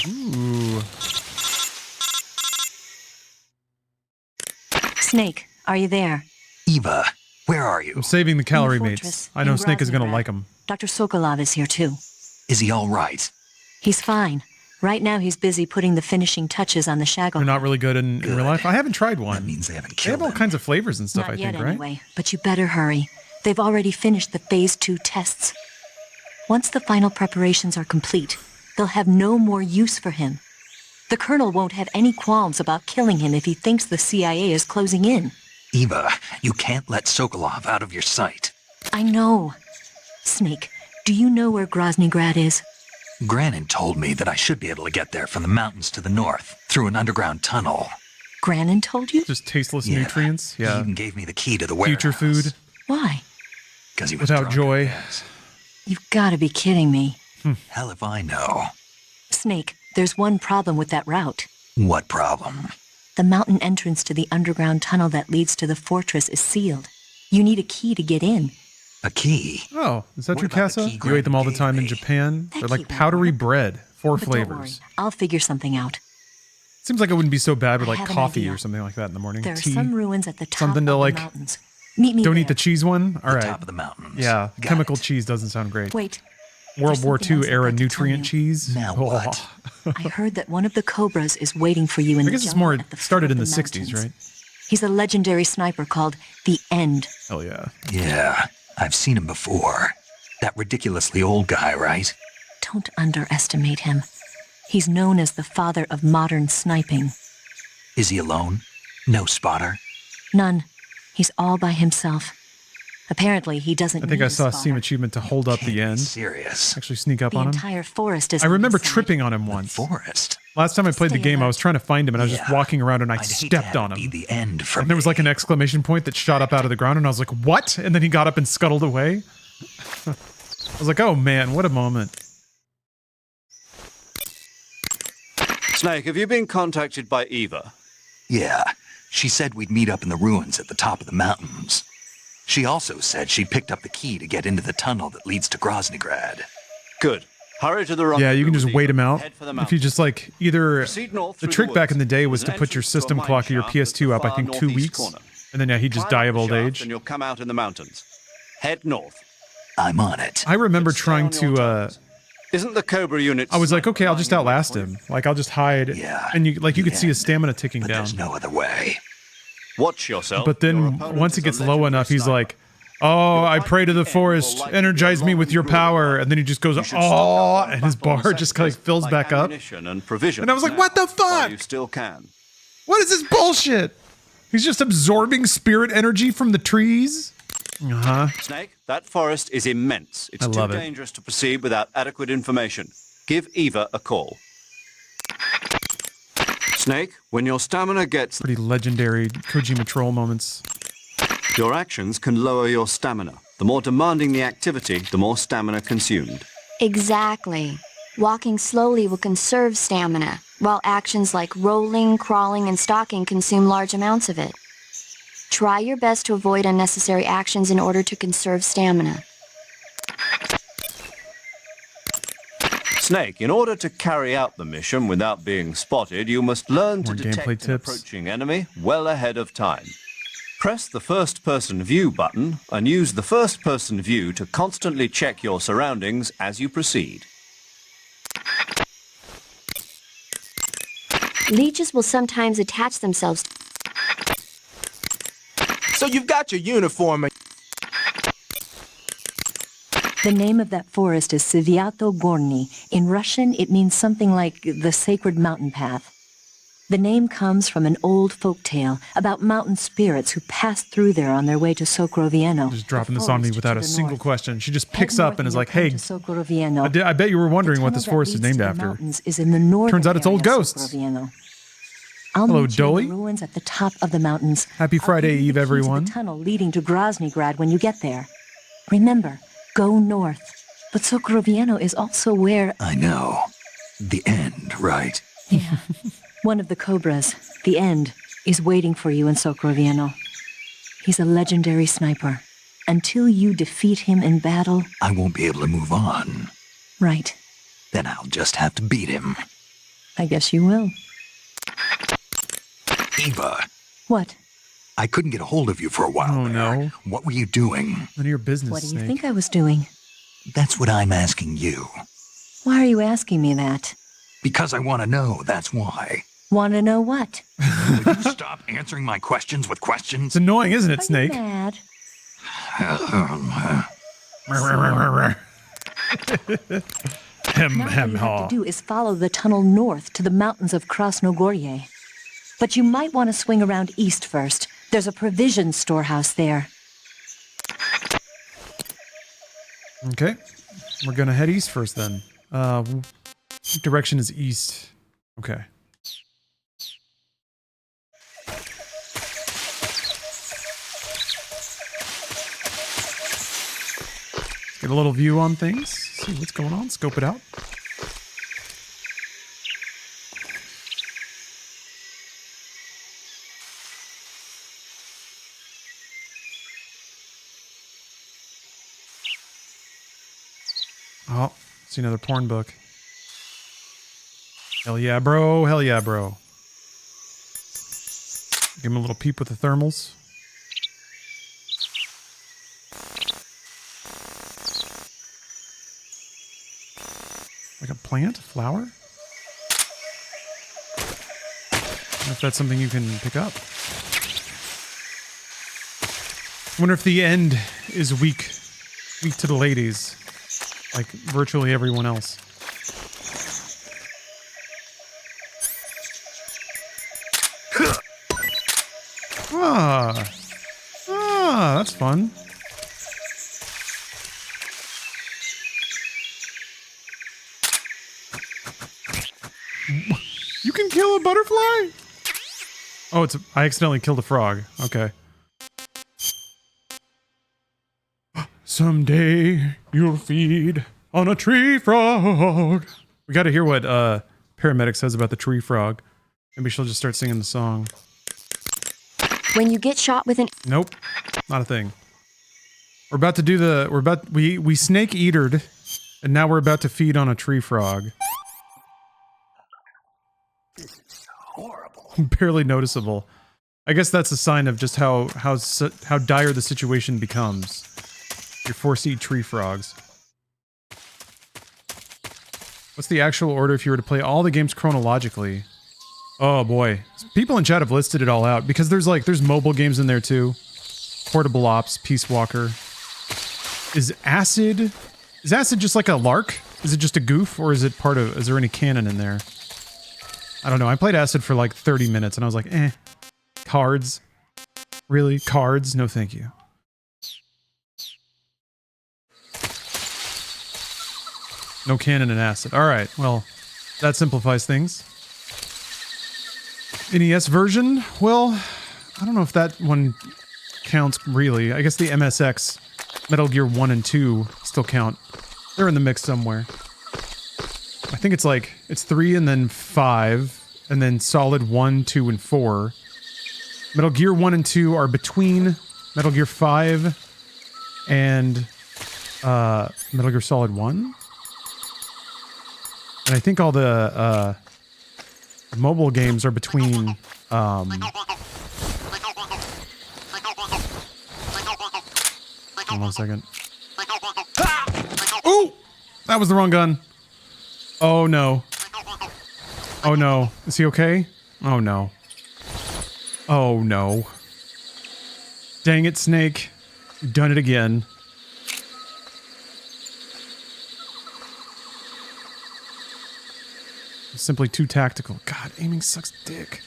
Ooh. Snake, are you there? Eva, where are you? I'm saving the calorie mates. fortress, I know in Snake is gonna Groznyj. like them. Dr. Sokolov is here too. Is he all right? He's fine. Right now he's busy putting the finishing touches on the shaggle. They're not really good in real life. I haven't tried one. That means they haven't They have all kinds of flavors and stuff, Not I yet think, right? anyway, but you better hurry. They've already finished the Phase 2 tests. Once the final preparations are complete, they'll have no more use for him. The Colonel won't have any qualms about killing him if he thinks the CIA is closing in. Eva, you can't let Sokolov out of your sight. I know. Snake, do you know where Groznyj is? Granin told me that I should be able to get there from the mountains to the north, through an underground tunnel. Granin told you? Just tasteless nutrients? He Yeah. even gave me the key to the warehouse. Future food. Why? Because he was Without drunk, joy. I guess. You've got to be kidding me. Hell if I know. Snake, there's one problem with that route. What problem? The mountain entrance to the underground tunnel that leads to the fortress is sealed. You need a key to get in. A key? Oh, is that What true, about the Casa? key You Granin ate them all the gave time in me? Japan. They're like powdery bread. 4 But don't worry, flavors. I'll figure something out. Seems like it wouldn't be so bad with I like have an coffee idea. or something like that in the morning. There are Tea. some ruins at the top Something of to like. the mountains. Meet me Don't there. eat the cheese one. All right. Top of the mountains. Yeah, Got chemical cheese doesn't sound great. Wait. World there's War something II else I'd era like to tell nutrient you. cheese. Now Oh. what? I heard that one of the Cobras is waiting for you in I the guess it's jungle more at the started foot in of the the 60s, mountains. right? He's a legendary sniper called The End. Hell yeah. Yeah, I've seen him before. That ridiculously old guy, right? Don't underestimate him. He's known as the father of modern sniping. Is he alone? No spotter? None. He's all by himself. Apparently, he doesn't I think need I a saw a spotter. Steam achievement to hold up the end. Serious. Actually sneak up The on him. entire forest is I on remember his side. tripping on him once. Forest? Last time I played the Stay game, I alert. was trying to find him, and I was just Yeah. walking around, and I I'd hate to stepped have on it him. be the end for And there was like an exclamation point that shot up out of the ground, and I was like, "What?" And then he got up and scuttled away. I was like, "Oh man, what a moment!" Snake, have you been contacted by Eva? Yeah, she said we'd meet up in the ruins at the top of the mountains. She also said she picked up the key to get into the tunnel that leads to Groznyj. Good. Hurry to the Yeah, you can just wait him out. Head for the If you just like either Proceed north the through trick the back woods. in the day was There's to an put your entrance to a system mine clock or your shaft PS2 at up, the I think far 2 northeast weeks, corner. and then yeah, he'd just Climb die up of the old shaft age. And you'll come out in the mountains. Head north. I'm on it. I remember trying Stay on your to. toes. Isn't the Cobra unit? I was like, sniper okay, I'll just lying in wait outlast for you? him. Like I'll just hide. Yeah, And you like you could see his end. stamina ticking But down. there's no other way. Watch yourself. But Your then opponent once it is a gets low legendary enough, he's sniper. like, "Oh, Your I fight pray to at the the end forest. will likely be Energize a me long with your and brutal power." one. And then he just goes, You should stock up "Oh," on and his backbone bar just kind of sacrifice fills like back up. ammunition and provisions And I was like, now, "What the while fuck? You still can. What is this bullshit?" He's just absorbing spirit energy from the trees. Uh-huh. Snake, that forest is immense. It's I too love it. dangerous to proceed without adequate information. Give Eva a call. Snake, when your stamina gets... Pretty legendary Kojima troll moments. Your actions can lower your stamina. The more demanding the activity, the more stamina consumed. Exactly. Walking slowly will conserve stamina, while actions like rolling, crawling, and stalking consume large amounts of it. Try your best to avoid unnecessary actions in order to conserve stamina. Snake, in order to carry out the mission without being spotted, you must learn to detect an approaching enemy well ahead of time. Press the first-person view button and use the first-person view to constantly check your surroundings as you proceed. Leeches will sometimes attach themselves. So you've got your uniform and... The name of that forest is Sviato Gorny. In Russian, it means something like the sacred mountain path. The name comes from an old folk tale about mountain spirits who passed through there on their way to Sokrovieno. Just dropping this on me without a single question. She just picks up and is like, hey, I bet you were wondering what this forest is named after. Is in the northern Turns out it's old area of ghosts. Sokrovieno. I'll Hello, meet you in Dolly. the ruins at the top of the mountains. Happy Friday Eve, everyone. The tunnel leading to Groznygrad when you get there. Remember, go north. But Sokrovieno is also where... I know. The end, right? Yeah. One of the Cobras, the End, is waiting for you in Sokrovieno. He's a legendary sniper. Until you defeat him in battle... I won't be able to move on. Right. Then I'll just have to beat him. I guess you will. Eva. What? I couldn't get a hold of you for a while. Oh, no. What were you doing? None of your business, What do you Snake. think I was doing? That's what I'm asking you. Why are you asking me that? Because I want to know, that's why. Want to know what? Will you stop answering my questions with questions? It's annoying, isn't it, Snake? Mad. Now all you have to do is follow the tunnel north to the mountains of Krasnogorye. But you might want to swing around east first. There's a provision storehouse there. Okay. We're going to head east first then. Direction is east. Okay. Get a little view on things. See what's going on. Scope it out. Oh, see another porn book. Hell yeah, bro. Hell yeah, bro. Give him a little peep with the thermals. Like a plant? A flower? I wonder if that's something you can pick up. I wonder if the End is weak to the ladies. Like virtually everyone else. That's fun. You can kill a butterfly? Oh, I accidentally killed a frog. Okay. Someday you'll feed on a tree frog. We got to hear what Paramedic says about the tree frog. Maybe she'll just start singing the song. When you get shot with an... Nope, not a thing. We're about to do we snake eatered, and now we're about to feed on a tree frog. Horrible. Barely noticeable. I guess that's a sign of just how dire the situation becomes. You're forced to eat tree frogs. What's the actual order if you were to play all the games chronologically? Oh boy. People in chat have listed it all out because there's mobile games in there too. Portable Ops, Peace Walker. Is Acid just like a lark? Is it just a goof or is there any canon in there? I don't know. I played Acid for like 30 minutes and I was like, eh. Cards? Really? Cards? No thank you. No canon in Acid. Alright, well, that simplifies things. NES version? Well, I don't know if that one counts really. I guess the MSX, Metal Gear 1 and 2 still count. They're in the mix somewhere. I think it's like, it's 3 and then 5, and then Solid 1, 2, and 4. Metal Gear 1 and 2 are between Metal Gear 5 and Metal Gear Solid 1. And I think all the mobile games are between hold on one second. Ooh! That was the wrong gun. Oh no. Oh no. Is he okay? Oh no. Oh no. Dang it, Snake. You've done it again. Simply too tactical. God, aiming sucks dick.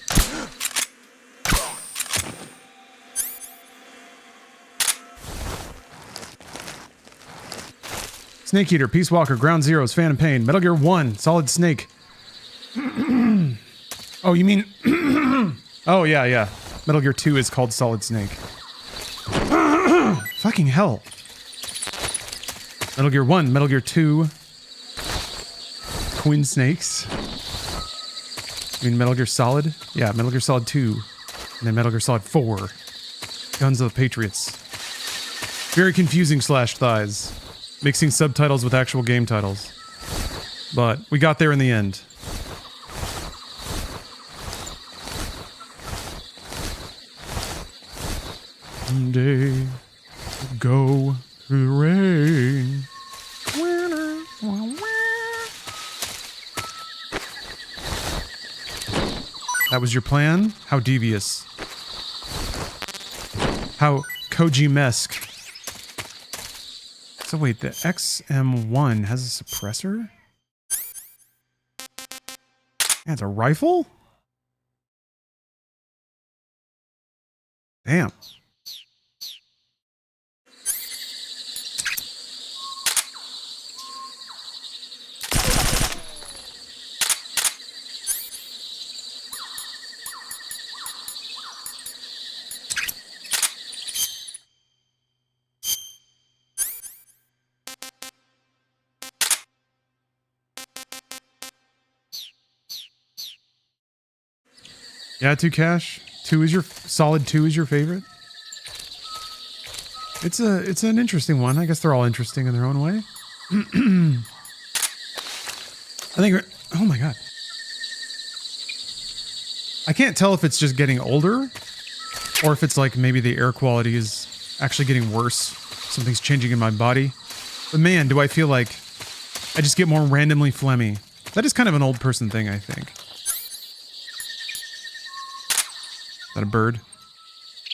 Snake Eater, Peace Walker, Ground Zeroes, Phantom Pain, Metal Gear 1, Solid Snake. Oh, you mean... oh, yeah, yeah. Metal Gear 2 is called Solid Snake. Fucking hell. Metal Gear 1, Metal Gear 2. Twin Snakes. I mean Metal Gear Solid? Yeah, Metal Gear Solid 2. And then Metal Gear Solid 4. Guns of the Patriots. Very confusing slash thighs. Mixing subtitles with actual game titles. But we got there in the end. Someday go through the rain. That was your plan? How devious. How Kojimesque. So wait, the XM1 has a suppressor? Yeah, it's a rifle? Damn. Yeah, 2 cash. 2 is your solid 2 is your favorite. It's an interesting one. I guess they're all interesting in their own way. I think oh my god. I can't tell if it's just getting older or if it's like maybe the air quality is actually getting worse. Something's changing in my body. But man, do I feel like I just get more randomly phlegmy. That is kind of an old person thing, I think. Is that a bird?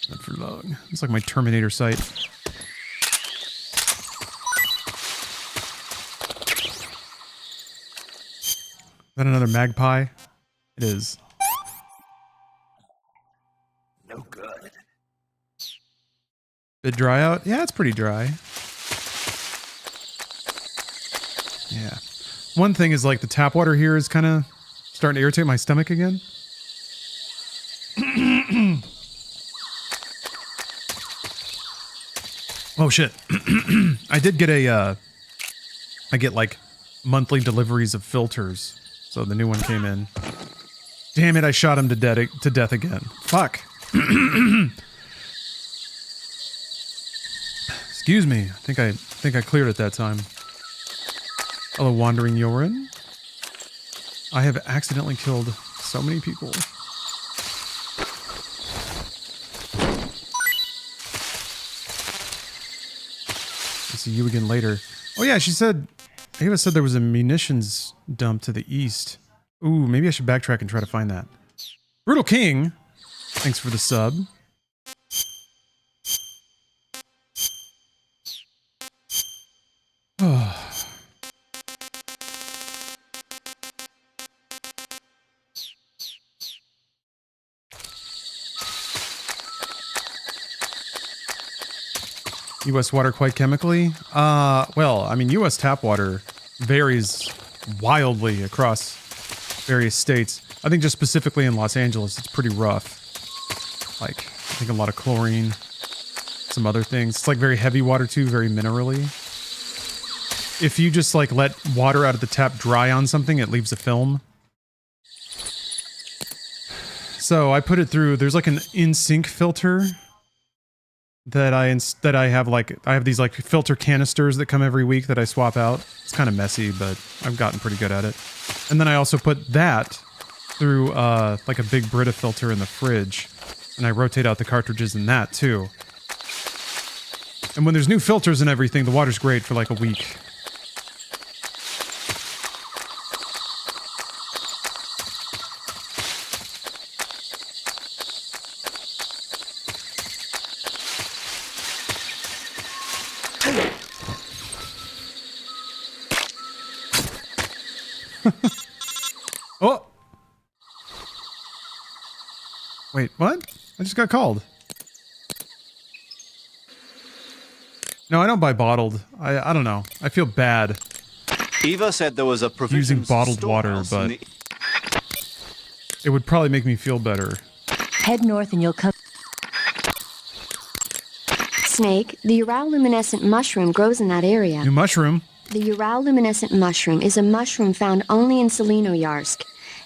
Not for long. It's like my Terminator sight. Is that another magpie? It is. No good. Bit dry out? Yeah, it's pretty dry. Yeah. One thing is like the tap water here is kind of starting to irritate my stomach again. Oh shit. I did get I get like monthly deliveries of filters. So the new one came in. Damn it, I shot him to death again. Fuck. Excuse me. I think I cleared it that time. Hello, Wandering Yorin. I have accidentally killed so many people. See you again later. Oh yeah, she said, Ava said there was a munitions dump to the east. Ooh, maybe I should backtrack and try to find that. Brutal King, thanks for the sub. Oh. U.S. water quite chemically? Well, I mean, U.S. tap water varies wildly across various states. I think just specifically in Los Angeles, it's pretty rough. Like, I think a lot of chlorine, some other things. It's like very heavy water too, very minerally. If you just like let water out of the tap dry on something, it leaves a film. So I put it through, there's like an in-sink filter that I have like, I have these like filter canisters that come every week that I swap out. It's kind of messy, but I've gotten pretty good at it. And then I also put that through like a big Brita filter in the fridge. And I rotate out the cartridges in that too. And when there's new filters and everything, the water's great for like a week. Oh! Wait, what? I just got called. No, I don't buy bottled. I don't know. I feel bad. Eva said there was a using bottled water, but it would probably make me feel better. Head north and you'll come. Snake, the uroluminescent mushroom grows in that area. New mushroom? The uroluminescent mushroom is a mushroom found only in Selenoyarsk.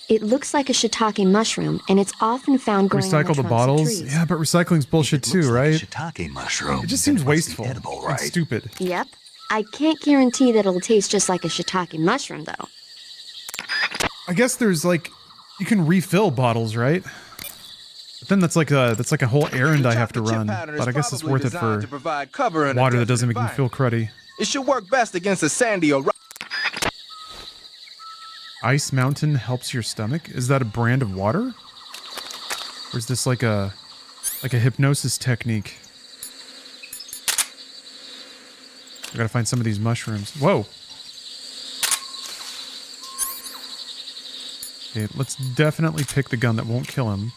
It looks like a shiitake mushroom, and it's often found growing on Recycle the trunks of bottles? trees. Yeah, but recycling's bullshit too, right? Shiitake mushroom. It just seems wasteful edible, and stupid. Yep. I can't guarantee that it'll taste just like a shiitake mushroom, though. I guess there's like, you can refill bottles, right? But then that's like a whole errand I have to run. But I guess it's worth it for water that doesn't make me feel cruddy. It should work best against a sandy or Ice Mountain helps your stomach? Is that a brand of water? Or is this like a hypnosis technique? I gotta find some of these mushrooms. Whoa! Okay, let's definitely pick the gun that won't kill him.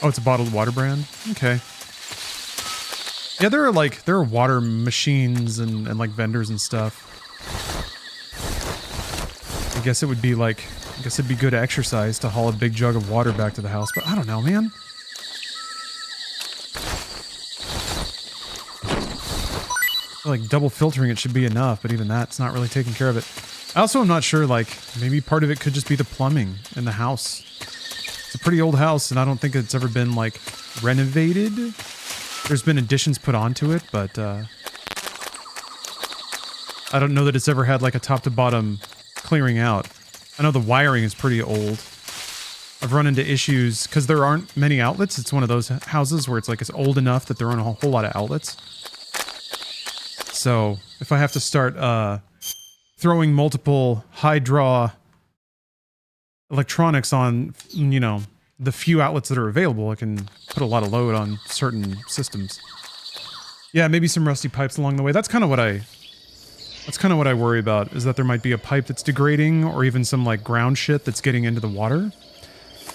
Oh, it's a bottled water brand? Okay. Yeah, there are water machines and like vendors and stuff. I guess it'd be good exercise to haul a big jug of water back to the house, but I don't know, man. I feel like double filtering it should be enough, but even that's not really taking care of it. I also am not sure, like, maybe part of it could just be the plumbing in the house. It's a pretty old house, and I don't think it's ever been, like, renovated. There's been additions put onto it, but I don't know that it's ever had like a top to bottom clearing out. I know the wiring is pretty old. I've run into issues because there aren't many outlets. It's one of those houses where it's like it's old enough that there aren't a whole lot of outlets. So if I have to start throwing multiple high draw electronics on, you know, the few outlets that are available, it can put a lot of load on certain systems. Yeah, maybe some rusty pipes along the way. That's kind of what I worry about, is that there might be a pipe that's degrading or even some like ground shit that's getting into the water.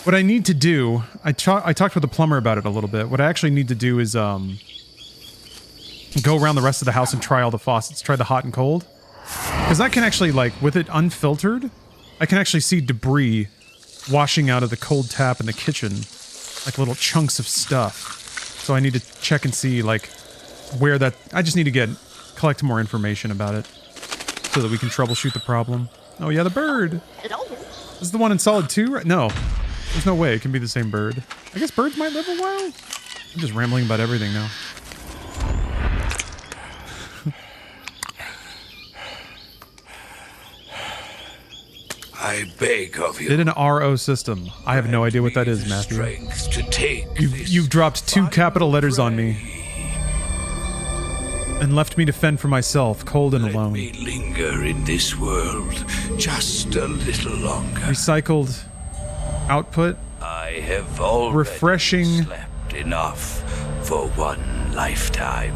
What I need to do, I talked with the plumber about it a little bit. What I actually need to do is go around the rest of the house and try all the faucets, try the hot and cold. Because I can actually, like, with it unfiltered, I can actually see debris washing out of the cold tap in the kitchen, like little chunks of stuff. So I need to check and see like where that, I just need to collect more information about it so that we can troubleshoot the problem. Oh yeah, the bird. This is the one in Solid 2, right? No, there's no way it can be the same bird. I guess birds might live a while. I'm just rambling about everything now. I beg of you. Did an RO system. I have no idea what that is, Matthew. To take You've dropped 2 capital letters on me. And left me to fend for myself, cold and alone. Let me linger in this world just a little longer. Recycled output. I have already refreshing. Slept enough for one lifetime.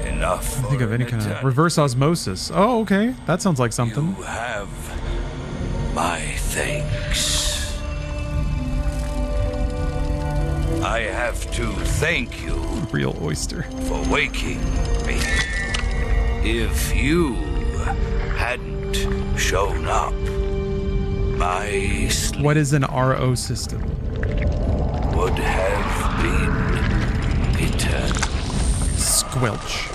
Enough. I think of any kind of reverse osmosis. Oh, okay. That sounds like something. You have my thanks. I have to thank you. Real oyster. For waking me. If you hadn't shown up, my sleep What is an RO system? would have been eternal. Squelch.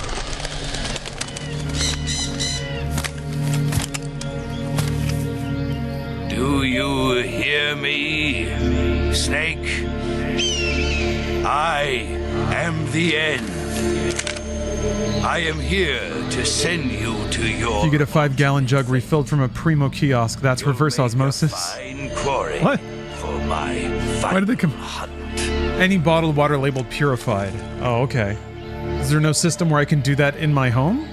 Do you hear me, Snake? I am the end. I am here to send you to your... If you get a 5-gallon jug refilled from a Primo kiosk, that's reverse osmosis. quarry What? for my Why did they come? Any bottled water labeled purified. Oh, okay. Is there no system where I can do that in my home?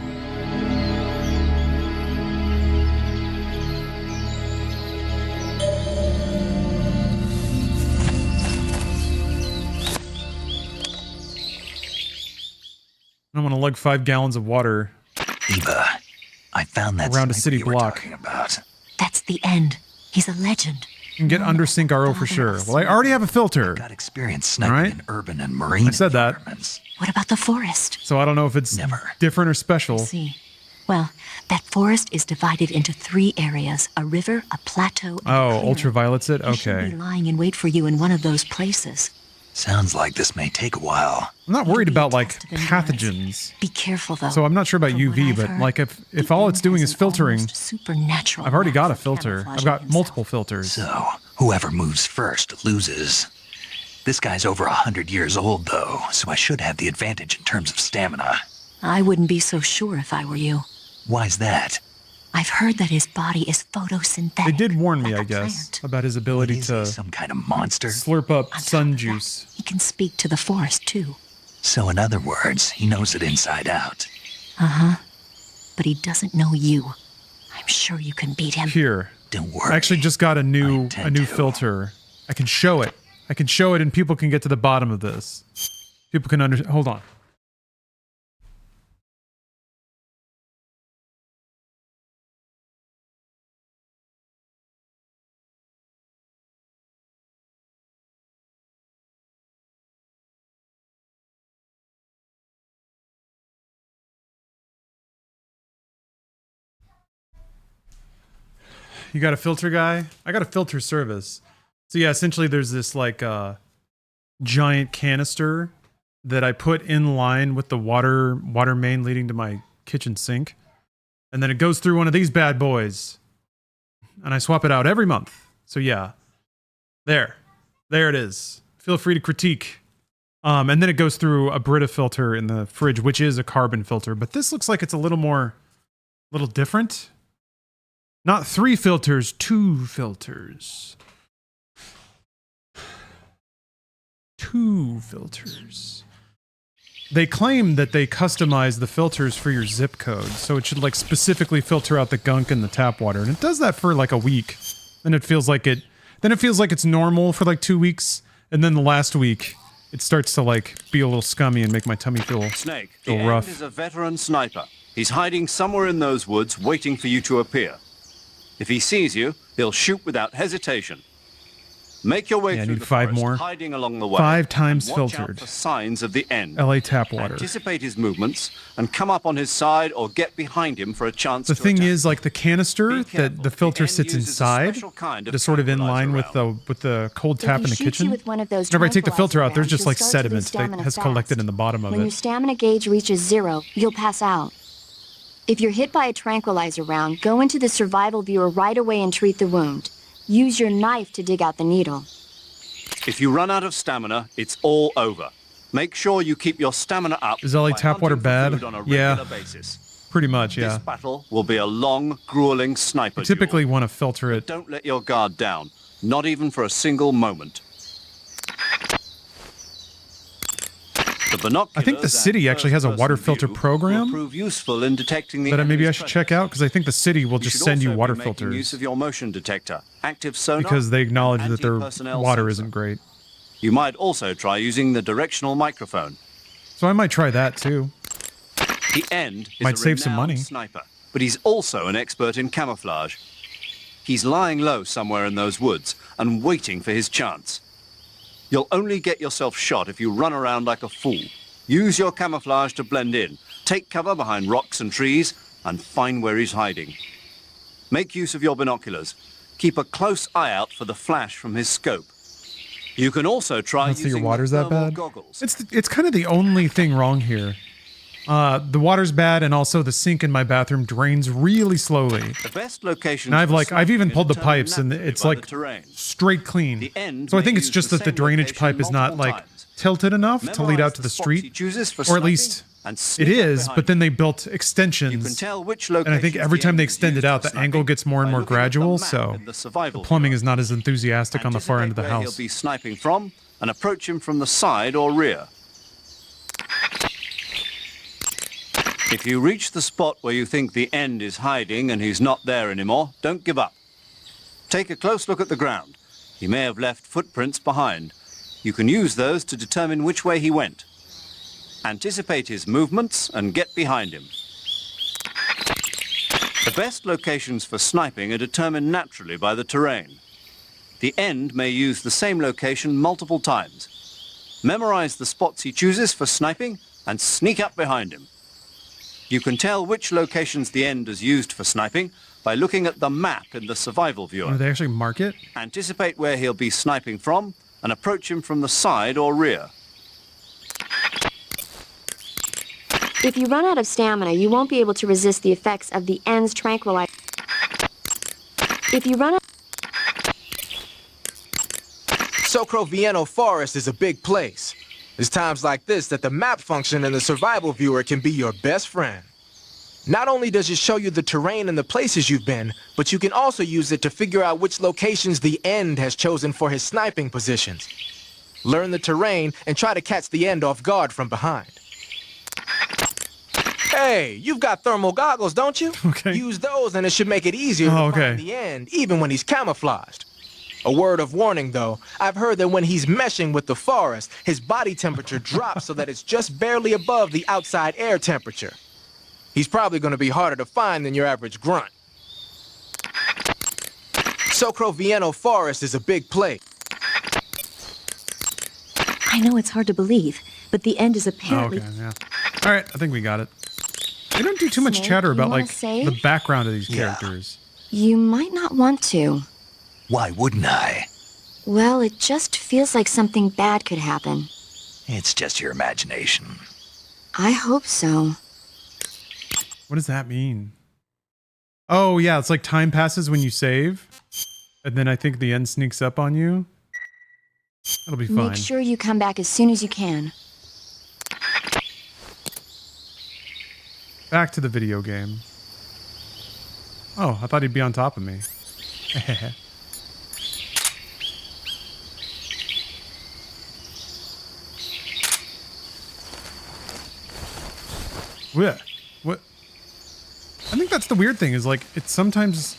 I don't want to lug 5 gallons of water. Eva, I found that around a sniper city you were block. talking about. That's the end. He's a legend. You can get under sink RO for sure. Well, I already have a filter. Got experience sniping in urban and marine I said that. What about the forest? So I don't know if it's different or special. See. Well, that forest is divided into 3 areas: a river, a plateau, and Oh, a clearing. ultraviolet's it? He should Okay. be lying in wait for you in one of those places. Sounds like this may take a while. I'm not worried about like pathogens. Be careful though. So I'm not sure about UV, but like if all it's doing is filtering, supernatural. I've already got a filter. I've got multiple filters. So, whoever moves first loses. This guy's over 100 years old, though, so I should have the advantage in terms of stamina. I wouldn't be so sure if I were you. Why's that? I've heard that his body is photosynthetic. They did warn me, I guess, about his ability to some kind of monster? Slurp up sun juice. He can speak to the forest too. So in other words, he knows it inside out. Uh-huh. But he doesn't know you. I'm sure you can beat him. Here. Don't worry. I actually just got a new filter. I can show it. I can show it and people can get to the bottom of this. People can hold on. You got a filter guy? I got a filter service. So yeah, essentially there's this like giant canister that I put in line with the water main leading to my kitchen sink. And then it goes through one of these bad boys. And I swap it out every month. So yeah. There it is. Feel free to critique. And then it goes through a Brita filter in the fridge, which is a carbon filter. But this looks like it's a little different. Not 3 filters, 2 filters. 2 filters. They claim that they customize the filters for your zip code, so it should like specifically filter out the gunk in the tap water, and it does that for like a week. Then it feels like it's normal for like 2 weeks, and then the last week it starts to like be a little scummy and make my tummy feel Snake, the rough. End is a veteran sniper. He's hiding somewhere in those woods, waiting for you to appear. If he sees you, he'll shoot without hesitation. Make your way Yeah, I through need the 5 forest, more. hiding along the way. 5 times and watch filtered. out for signs of the end. LA tap water. Anticipate his movements and come up on his side or get behind him for a chance The to thing attack. is, like the canister that the filter sits inside, is sort of in line with the cold tap in the kitchen. Whenever I take the filter out, there's just like sediment that has collected in the bottom of When your it. stamina gauge reaches 0, you'll pass out. If you're hit by a tranquilizer round, go into the survival viewer right away and treat the wound. Use your knife to dig out the needle. If you run out of stamina, it's all over. Make sure you keep your stamina up. Is LA by tap water hunting for bad? food on a Yeah, regular basis. pretty much. Yeah. This battle will be a long, grueling sniper I typically want to filter it. Don't let your guard down, not even for a single moment. The binoculars I think the city actually has a water filter program prove useful in detecting the that maybe I enemy's should check out, because I think the city will just should send you also water be making use filters of your motion detector, active sonar, because they acknowledge and that their anti-personnel water sensor. isn't great. You might also try using the directional microphone. So I might try that too. The End is Might a save some renowned money. sniper, but he's also an expert in camouflage. He's lying low somewhere in those woods and waiting for his chance. You'll only get yourself shot if you run around like a fool. Use your camouflage to blend in. Take cover behind rocks and trees and find where he's hiding. Make use of your binoculars. Keep a close eye out for the flash from his scope. You can also try Let's see, using your water's that thermal bad? goggles. It's kind of the only thing wrong here. The water's bad, and also the sink in my bathroom drains really slowly. The best location. And I've even pulled the pipes, and it's like straight clean. So I think it's just that the drainage pipe is not like tilted enough to lead out to the street, or at least it is. But then they built extensions, and I think every time they extend it out, the angle gets more and more gradual. So the plumbing is not as enthusiastic on the far end of the He'll house. be sniping from, and approach him from the side or rear. If you reach the spot where you think the end is hiding and he's not there anymore, don't give up. Take a close look at the ground. He may have left footprints behind. You can use those to determine which way he went. Anticipate his movements and get behind him. The best locations for sniping are determined naturally by the terrain. The end may use the same location multiple times. Memorize the spots he chooses for sniping and sneak up behind him. You can tell which locations the end has used for sniping by looking at the map in the survival viewer. Do they actually mark it? Anticipate where he'll be sniping from and approach him from the side or rear. If you run out of stamina, you won't be able to resist the effects of the end's tranquilizer. If you run out... Sokrovieno Forest is a big place. It's times like this that the map function in the survival viewer can be your best friend. Not only does it show you the terrain and the places you've been, but you can also use it to figure out which locations the end has chosen for his sniping positions. Learn the terrain and try to catch the end off guard from behind. Hey, you've got thermal goggles, don't you? Okay. Use those and it should make it easier to find the end, even when he's camouflaged. A word of warning, though. I've heard that when he's meshing with the forest, his body temperature drops so that it's just barely above the outside air temperature. He's probably going to be harder to find than your average grunt. Sokrovieno Forest is a big place. I know it's hard to believe, but the end is apparently... Okay, yeah. All right, I think we got it. They don't do too much chatter about, wanna like, save? the background of these characters. You might not want to. Why wouldn't I? Well, it just feels like something bad could happen. It's just your imagination. I hope so. What does that mean? Oh, yeah, it's like time passes when you save. And then I think the end sneaks up on you. That'll be fine. Make sure you come back as soon as you can. Back to the video game. Oh, I thought he'd be on top of me. What? I think that's the weird thing is like it sometimes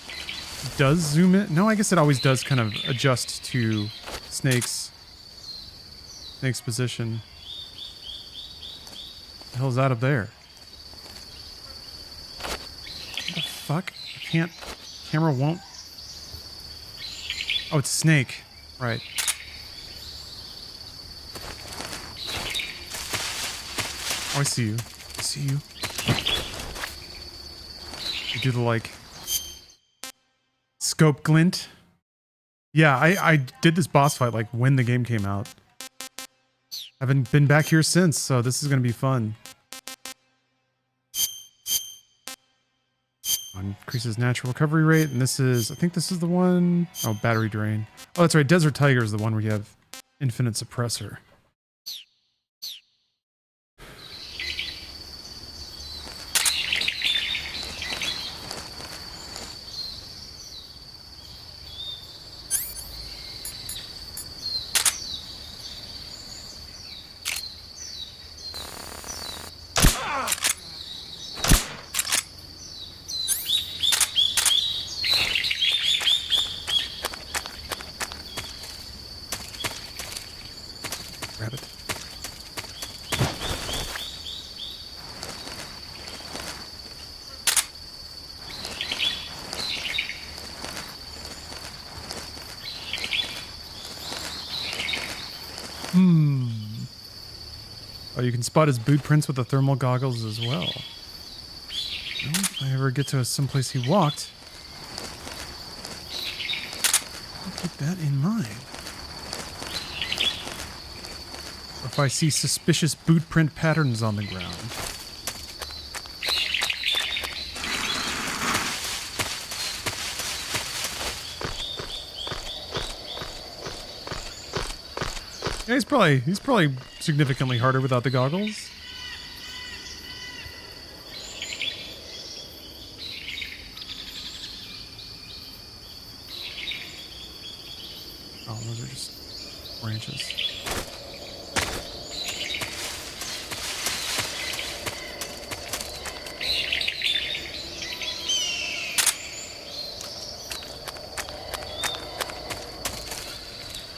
does zoom in. No, I guess it always does kind of adjust to Snake's position. What the hell's that up there? What the fuck? I can't. Camera won't. Oh, it's Snake. Right. Oh, I see you. I see you. You do the, like, scope glint. Yeah, I did this boss fight, like, when the game came out. I haven't been back here since, so this is going to be fun. Increases natural recovery rate, and this is, I think this is the one. Oh, battery drain. Oh, that's right. Desert Tiger is the one where you have infinite suppressor. Oh, you can spot his boot prints with the thermal goggles as well. Well, if I ever get to someplace he walked, I'll keep that in mind. Or if I see suspicious boot print patterns on the ground. Yeah, he's probably significantly harder without the goggles. Oh, those are just branches.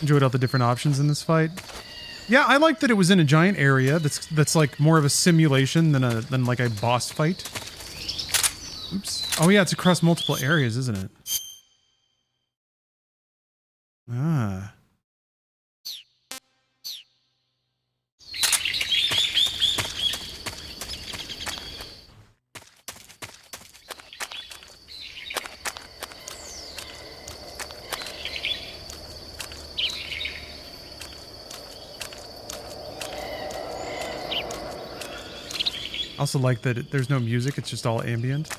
Enjoyed all the different options in this fight. Yeah, I like that it was in a giant area that's like more of a simulation than like a boss fight. Oops. Oh yeah, it's across multiple areas, isn't it? Ah. I also like that there's no music, it's just all ambient.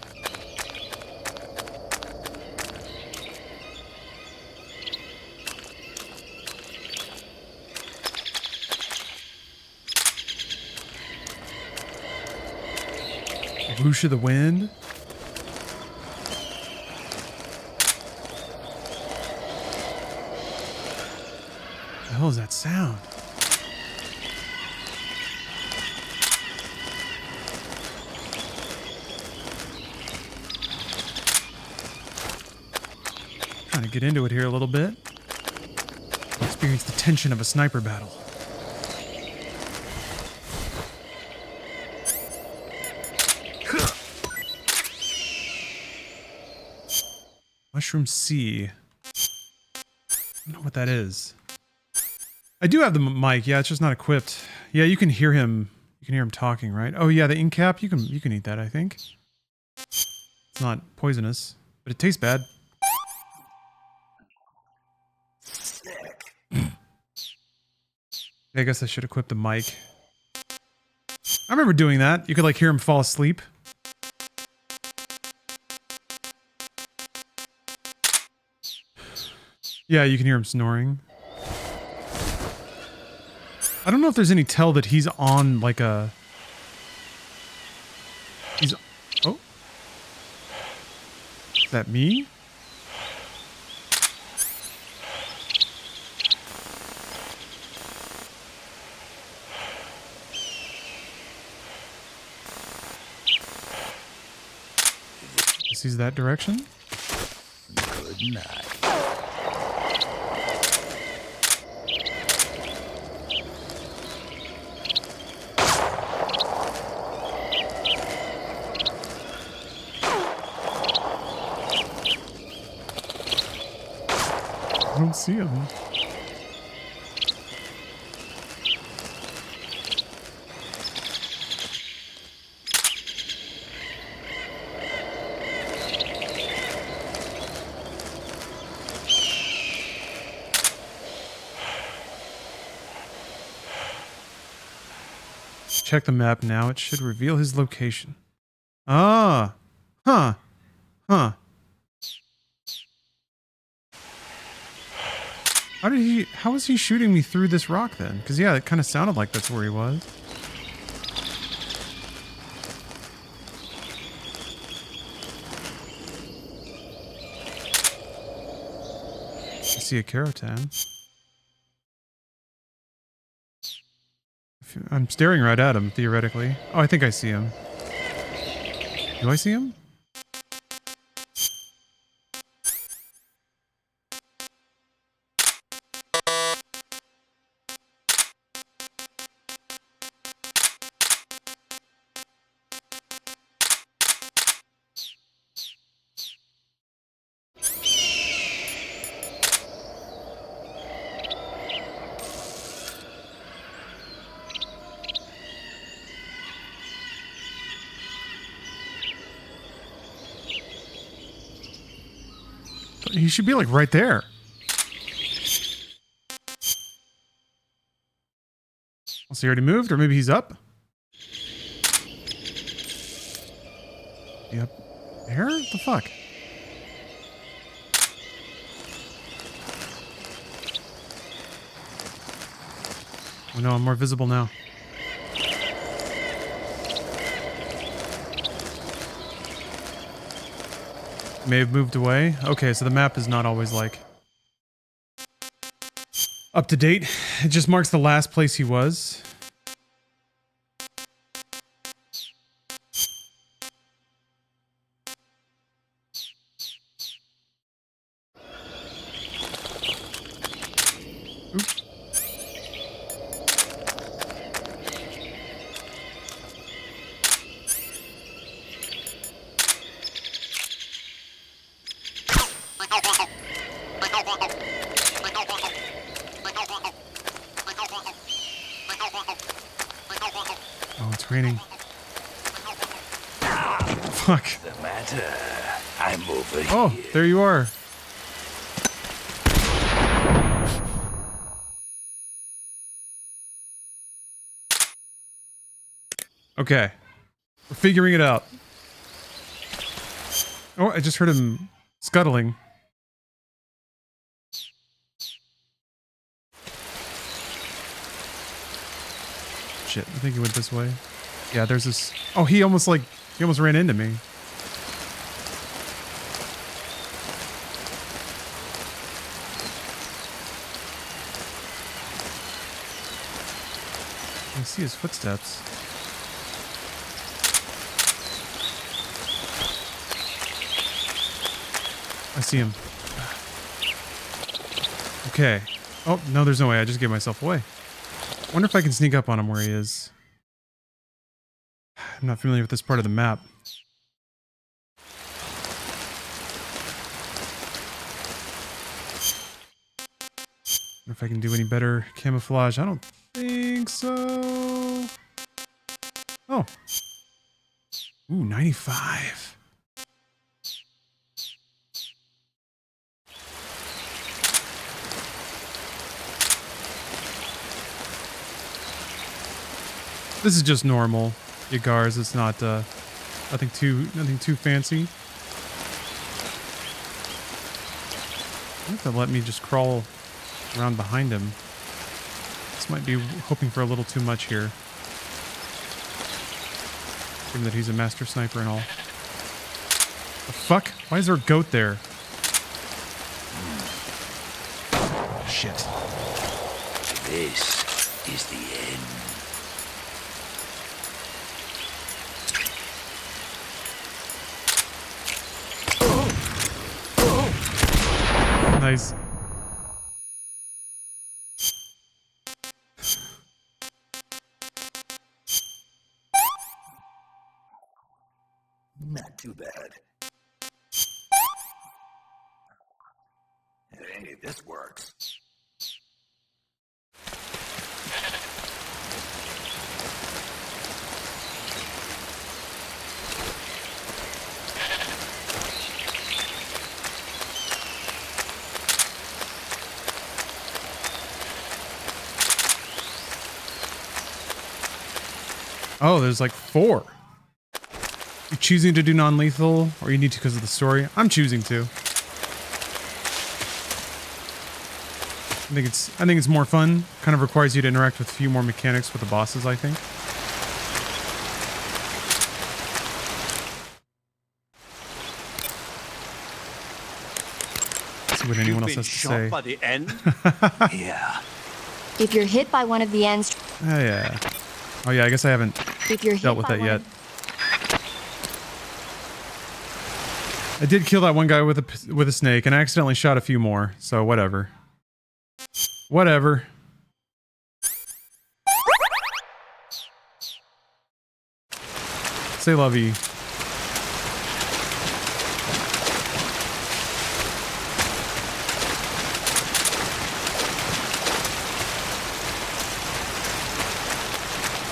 Whoosh of the wind. What the hell is that sound? Trying to get into it here a little bit. Experience the tension of a sniper battle. Mushroom C. I don't know what that is. I do have the mic. Yeah, it's just not equipped. Yeah, you can hear him. You can hear him talking, right? Oh yeah, the ink cap. You can eat that. I think it's not poisonous, but it tastes bad. I guess I should equip the mic. I remember doing that. You could like hear him fall asleep. Yeah, you can hear him snoring. I don't know if there's any tell that he's on like a... He's... Oh. Is that me? He's that direction? Good night. I don't see him. Check the map now. It should reveal his location. Ah. Huh. Huh. How was he shooting me through this rock then? Because yeah, it kind of sounded like that's where he was. I see a Kerotan. I'm staring right at him, theoretically. Oh, I think I see him. Do I see him? He should be like right there. So he already moved, or maybe he's up. Yep. There? What the fuck? Oh no, I'm more visible now. May have moved away. Okay, so the map is not always like up to date. It just marks the last place he was. Oops. Oh, it's raining. Fuck. The matter? I'm over here. Oh, there you are. Okay. We're figuring it out. Oh, I just heard him scuttling. Shit, I think he went this way. Yeah, there's this... Oh, he almost ran into me. I see his footsteps. I see him. Okay. Oh, no, there's no way. I just gave myself away. I wonder if I can sneak up on him where he is. I'm not familiar with this part of the map. Wonder if I can do any better camouflage. I don't think so. Oh. Ooh, 95. This is just normal Yagars. It's not nothing too fancy. I have to let me just crawl around behind him. This might be hoping for a little too much here. Given that he's a master sniper and all. The fuck? Why is there a goat there? Shit. This is the end. Nice. Not too bad. Hey, this works. Oh, there's like 4. You're choosing to do non-lethal, or you need to because of the story? I'm choosing to. I think it's more fun. Kind of requires you to interact with a few more mechanics with the bosses, I think. Let's see what anyone else has to say. By the end? Yeah. If you're hit by one of the ends, Oh yeah. Oh yeah, I guess I haven't if you're dealt hit with by that one yet. of- I did kill that one guy with a snake, and I accidentally shot a few more, so whatever. Whatever. Say lovey.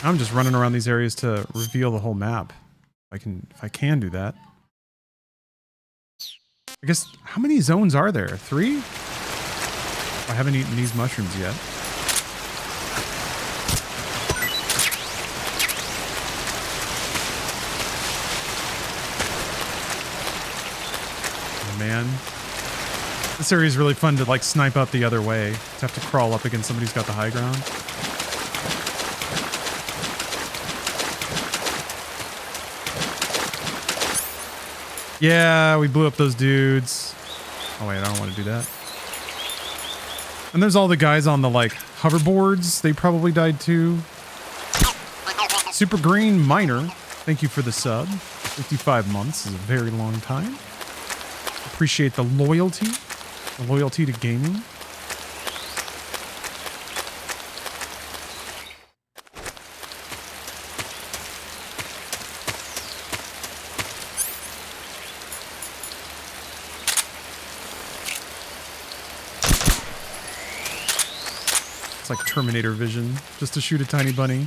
I'm just running around these areas to reveal the whole map. If I can do that. I guess, how many zones are there? 3? I haven't eaten these mushrooms yet. Oh, man. This area is really fun to like snipe out the other way. You have to crawl up against somebody who's got the high ground. Yeah, we blew up those dudes. Oh wait, I don't want to do that. And there's all the guys on the like hoverboards. They probably died too. Super Green Miner, thank you for the sub. 55 months is a very long time. Appreciate the loyalty to gaming. It's like Terminator vision, just to shoot a tiny bunny.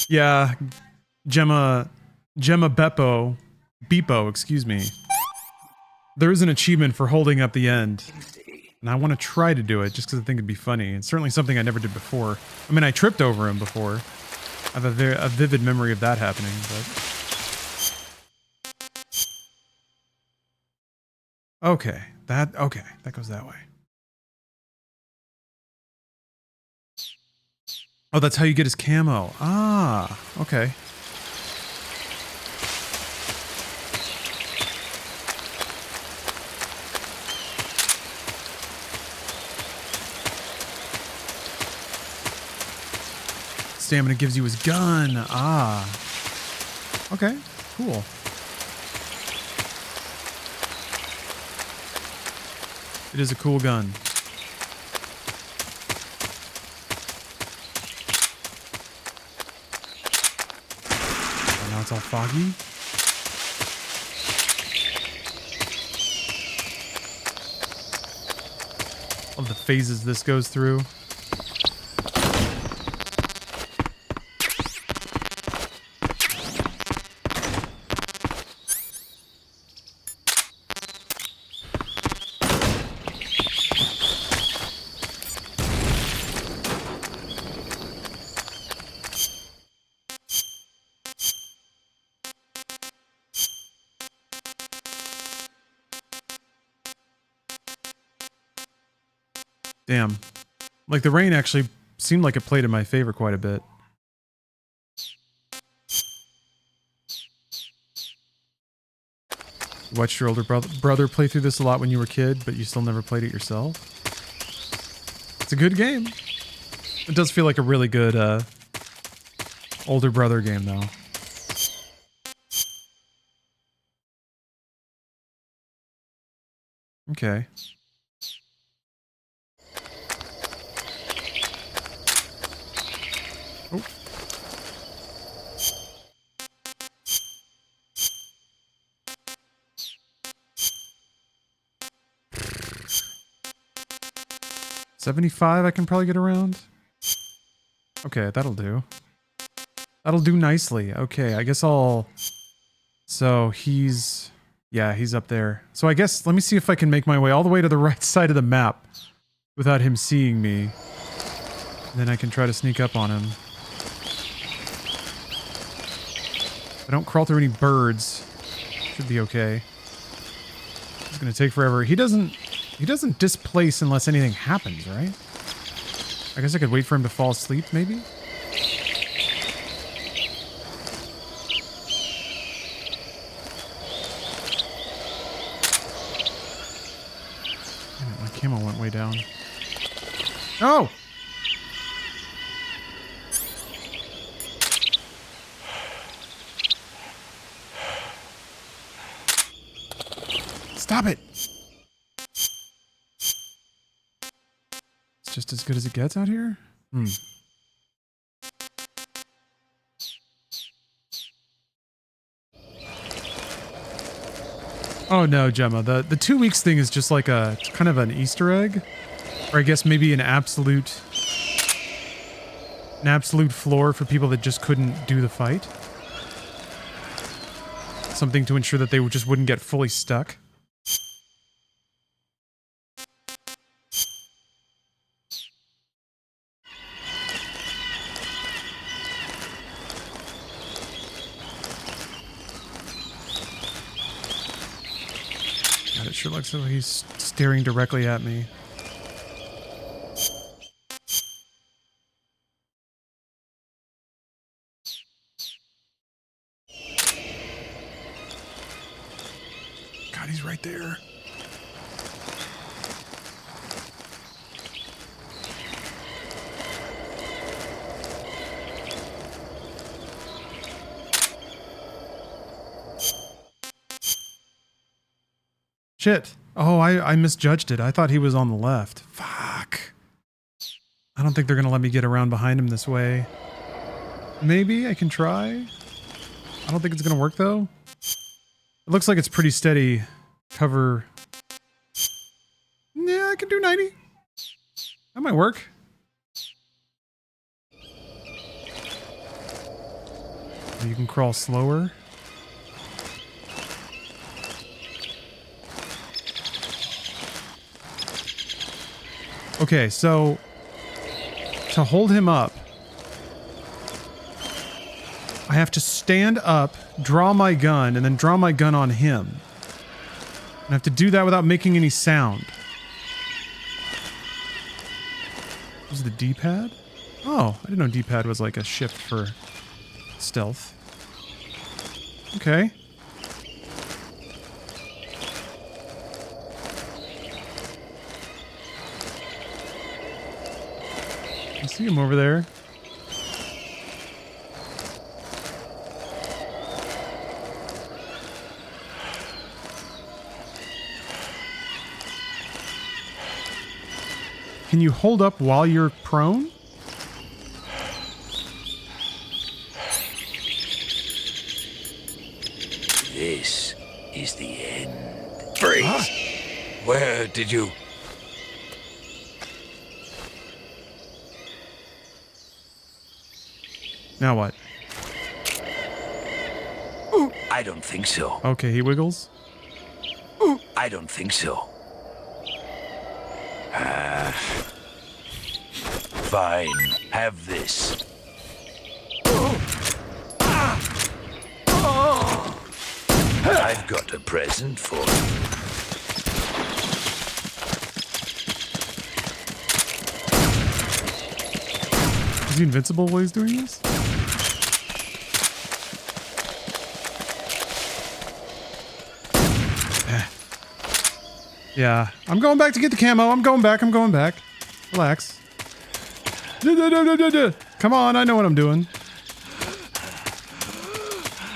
Yeah, Beepo, excuse me. There is an achievement for holding up the end. And I want to try to do it just because I think it'd be funny. It's certainly something I never did before. I mean, I tripped over him before. I have a vivid memory of that happening, but... Okay, that goes that way. Oh, that's how you get his camo. Ah, okay. Stamina gives you his gun. Ah. Okay, cool. It is a cool gun. Oh, now it's all foggy. Love the phases this goes through. Damn. Like, the rain actually seemed like it played in my favor quite a bit. You watched your older brother play through this a lot when you were a kid, but you still never played it yourself? It's a good game. It does feel like a really good, older brother game, though. Okay. Oh. $75 I can probably get around. Okay, that'll do. That'll do nicely. Okay, I guess I'll... So he's... Yeah, he's up there. So I guess, let me see if I can make my way all the way to the right side of the map without him seeing me. And then I can try to sneak up on him. If I don't crawl through any birds, should be okay. It's gonna take forever. He doesn't displace unless anything happens, right? I guess I could wait for him to fall asleep, maybe? Damn it, my camo went way down. Oh! Stop it! It's just as good as it gets out here? Hmm. Oh no, Gemma. The 2 weeks thing is just like a kind of an Easter egg. Or I guess maybe an absolute floor for people that just couldn't do the fight. something to ensure that they just wouldn't get fully stuck. God, it sure looks like he's staring directly at me. God, he's right there. Shit. Oh, I misjudged it. I thought he was on the left. Fuck. I don't think they're going to let me get around behind him this way. Maybe I can try. I don't think it's going to work, though. It looks like it's pretty steady cover. Yeah, I can do 90. That might work. You can crawl slower. Okay, so to hold him up, I have to stand up, draw my gun, and then draw my gun on him. And I have to do that without making any sound. This is the D-pad? Oh, I didn't know D-pad was like a shift for stealth. Okay. I see him over there. Can you hold up while you're prone? This is the end. Freeze! Huh? Where did you... Now what? I don't think so. Okay, he wiggles. I don't think so. Fine. Have this. I've got a present for you. Is he invincible while he's doing this? Yeah, I'm going back to get the camo. I'm going back. Relax. Come on, I know what I'm doing.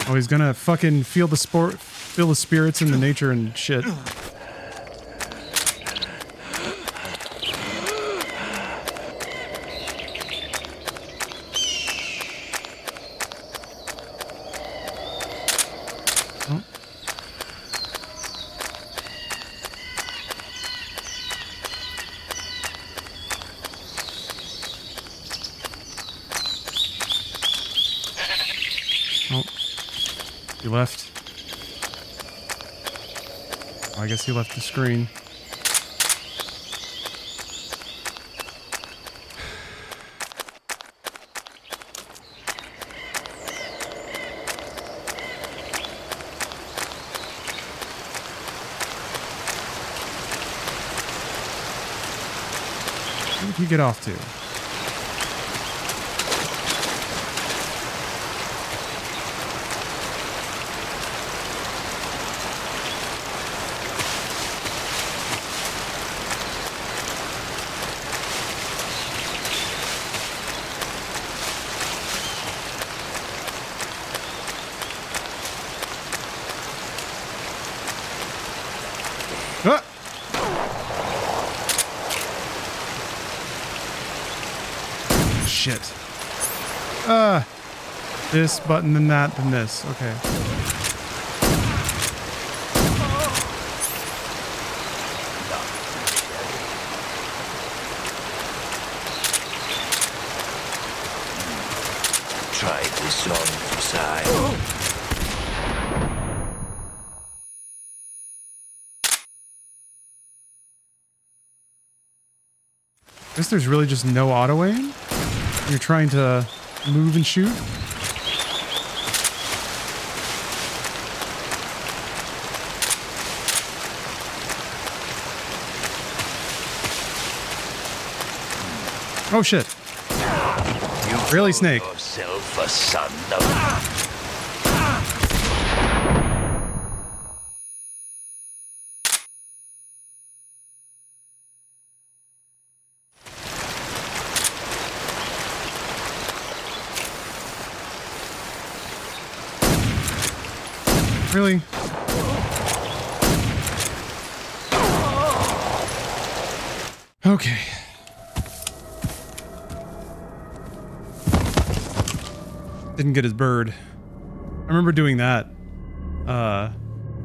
Oh, he's gonna fucking feel the spirits in the nature and shit. Left. Oh, I guess he left the screen. Where did he get off to? Shit. This button, then that, then this. Okay. Try this on the side. I guess there's really just no auto aim. You're trying to move and shoot. Oh shit. Really, Snake? Yourself a son of... Really? Okay. Didn't get his bird. I remember doing that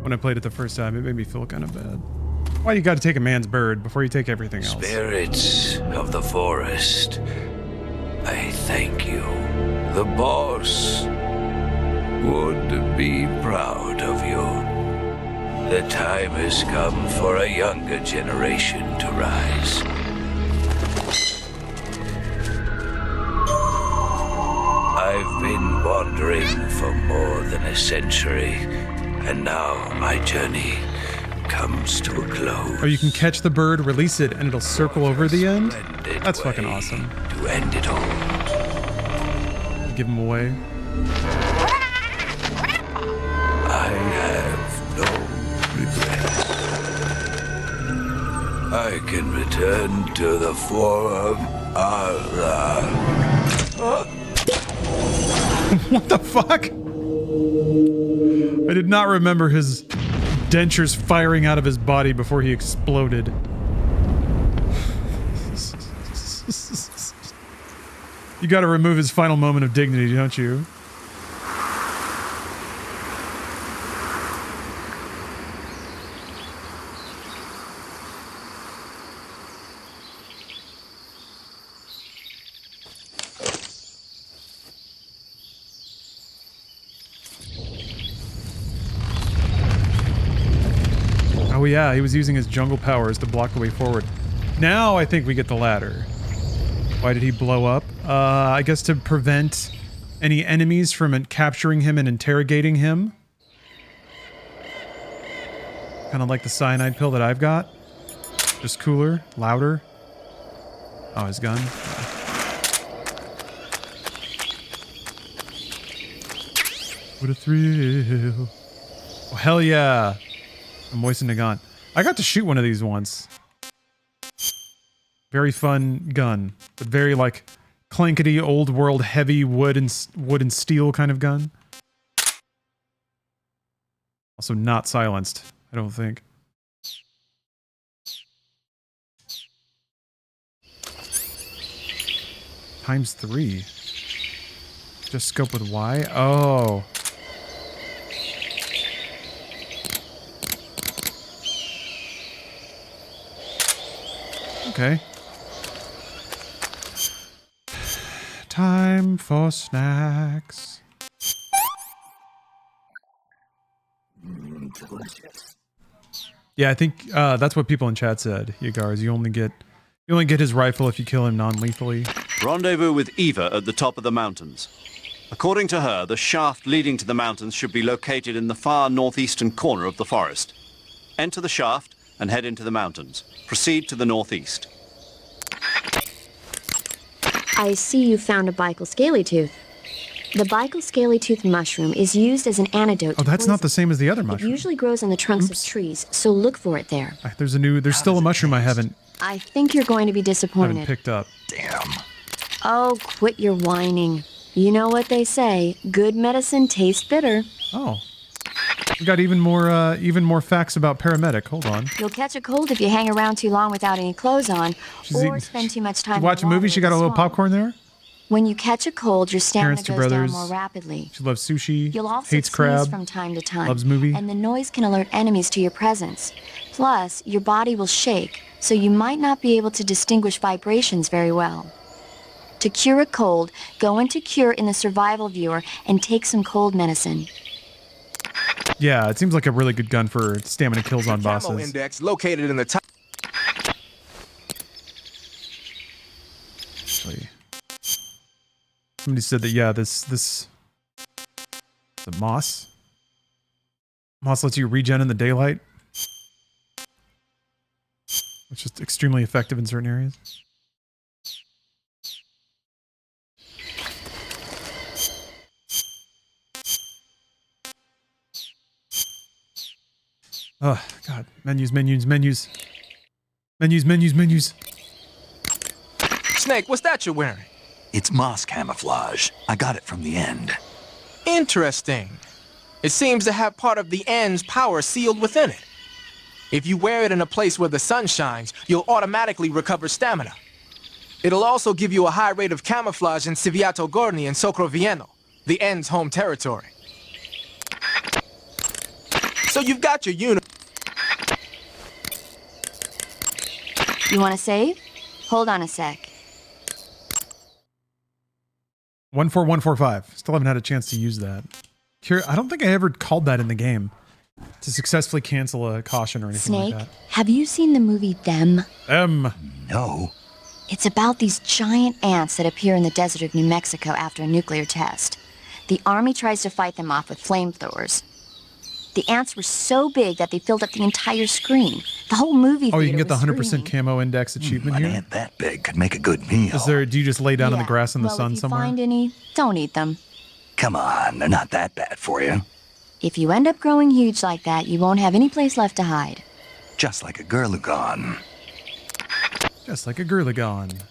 when I played it the first time. It made me feel kind of bad. Why you gotta take a man's bird before you take everything else? Spirits of the forest, I thank you. The boss would be proud of you. The time has come for a younger generation to rise. I've been wandering for more than a century, and now my journey comes to a close. Oh, you can catch the bird, release it, and it'll circle over the end? That's fucking awesome. To end it all. Give him away. I have no regrets. I can return to the forum. What the fuck? I did not remember his dentures firing out of his body before he exploded. You gotta remove his final moment of dignity, don't you? Oh yeah, he was using his jungle powers to block the way forward. Now I think we get the ladder. Why did he blow up? I guess to prevent any enemies from capturing him and interrogating him. Kind of like the cyanide pill that I've got. Just cooler, louder. Oh, his gun. What a thrill. Oh, hell yeah. I'm moistened a gun. I got to shoot one of these once. Very fun gun, but very like clankety, old world, heavy wood and steel kind of gun. Also not silenced, I don't think. ×3. Just scope with Y? Oh. Okay. Time for snacks. Yeah, I think that's what people in chat said. Yagars, you only get his rifle if you kill him non-lethally. Rendezvous with Eva at the top of the mountains. According to her, the shaft leading to the mountains should be located in the far northeastern corner of the forest. Enter the shaft and head into the mountains. Proceed to the northeast. I see you found a Bical scaly tooth. The Bical scaly tooth mushroom is used as an antidote Oh, to that's poison. not the same as the other It mushroom. usually grows on the trunks of trees, so look for it there. There's still a mushroom I haven't I think you're going to be disappointed. picked up. Damn. Oh, quit your whining. You know what they say, good medicine tastes bitter. Oh. We got even more facts about paramedic. Hold on. You'll catch a cold if you hang around too long without any clothes on, or spend too much time You watch a movie, she got a little popcorn there? When you catch a cold, your stamina Parents to goes brothers. down more rapidly. She loves sushi, You'll also hates sneeze crab, from time to time, loves movie. and the noise can alert enemies to your presence. Plus, your body will shake, so you might not be able to distinguish vibrations very well. To cure a cold, go into Cure in the survival viewer and take some cold medicine. Yeah, it seems like a really good gun for stamina kills on Camo bosses. index located in the top. Somebody said that, yeah, this the moss. Moss lets you regen in the daylight, which is extremely effective in certain areas. Oh, God. Menus. Snake, what's that you're wearing? It's moss camouflage. I got it from the end. Interesting. It seems to have part of the end's power sealed within it. If you wear it in a place where the sun shines, you'll automatically recover stamina. It'll also give you a high rate of camouflage in Civiato Gorni and Socrovieno, the end's home territory. So you've got your You want to save? Hold on a sec. 14145. Still haven't had a chance to use that. I don't think I ever called that in the game to successfully cancel a caution or anything Snake, like that. have you seen the movie Them? No. It's about these giant ants that appear in the desert of New Mexico after a nuclear test. The army tries to fight them off with flamethrowers. The ants were so big that they filled up the entire screen. The whole movie theater Oh, you can get the was 100% screaming. camo index achievement here? An ant that big could make a good meal. Do you just lay down in the grass in the sun if you somewhere? find any, don't eat them. Come on, they're not that bad for you. If you end up growing huge like that, you won't have any place left to hide. Just like a Gurlugon. Just like a Gurlugon.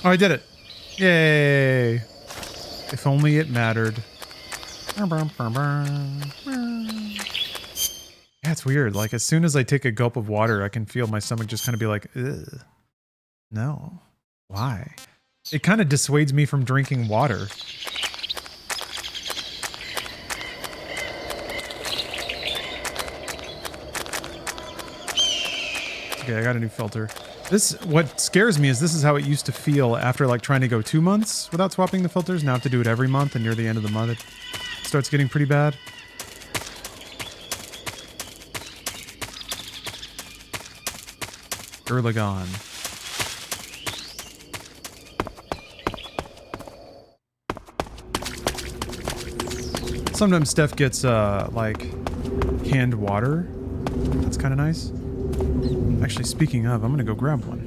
Oh, I did it. Yay. If only it mattered. Yeah, it's weird. Like, as soon as I take a gulp of water, I can feel my stomach just kind of be like, ugh. No. Why? It kind of dissuades me from drinking water. Okay, I got a new filter. What scares me is this is how it used to feel after like trying to go 2 months without swapping the filters. Now I have to do it every month, and near the end of the month it starts getting pretty bad. Gurlugon. Sometimes Steph gets like canned water. That's kind of nice. Actually, speaking of, I'm gonna go grab one.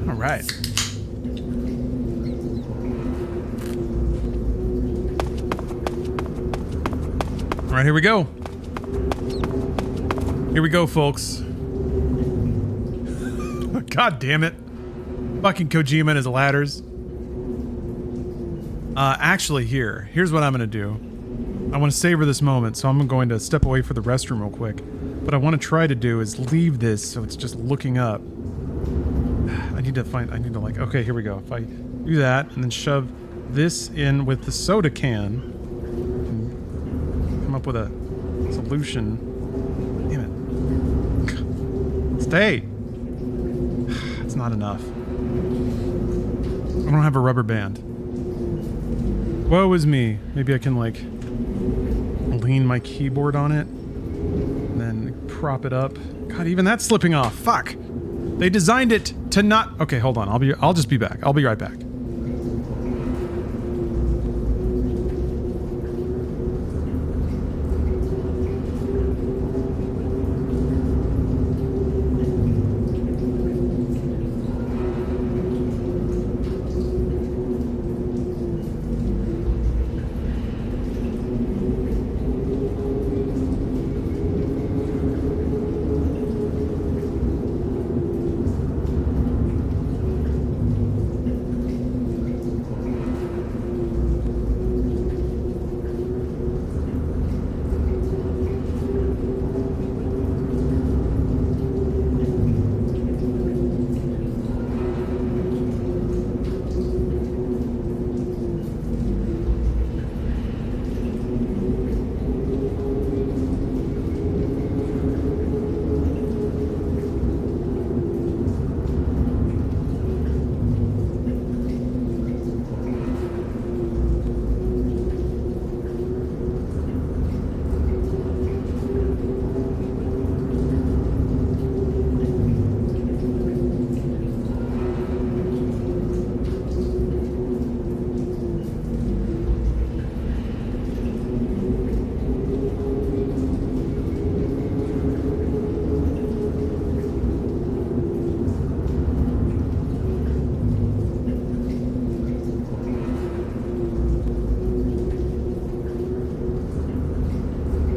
All right. All right, here we go. Here we go, folks. God damn it. Fucking Kojima and his ladders. Actually, here's what I'm going to do. I want to savor this moment, so I'm going to step away for the restroom real quick. What I want to try to do is leave this so it's just looking up. I need to like, okay, here we go. If I do that and then shove this in with the soda can, and come up with a solution. Damn it. Stay. It's not enough. I don't have a rubber band. Woe is me. Maybe I can like lean my keyboard on it and then prop it up. God, even that's slipping off. Fuck. They designed it to not. Okay, hold on. I'll just be back. I'll be right back.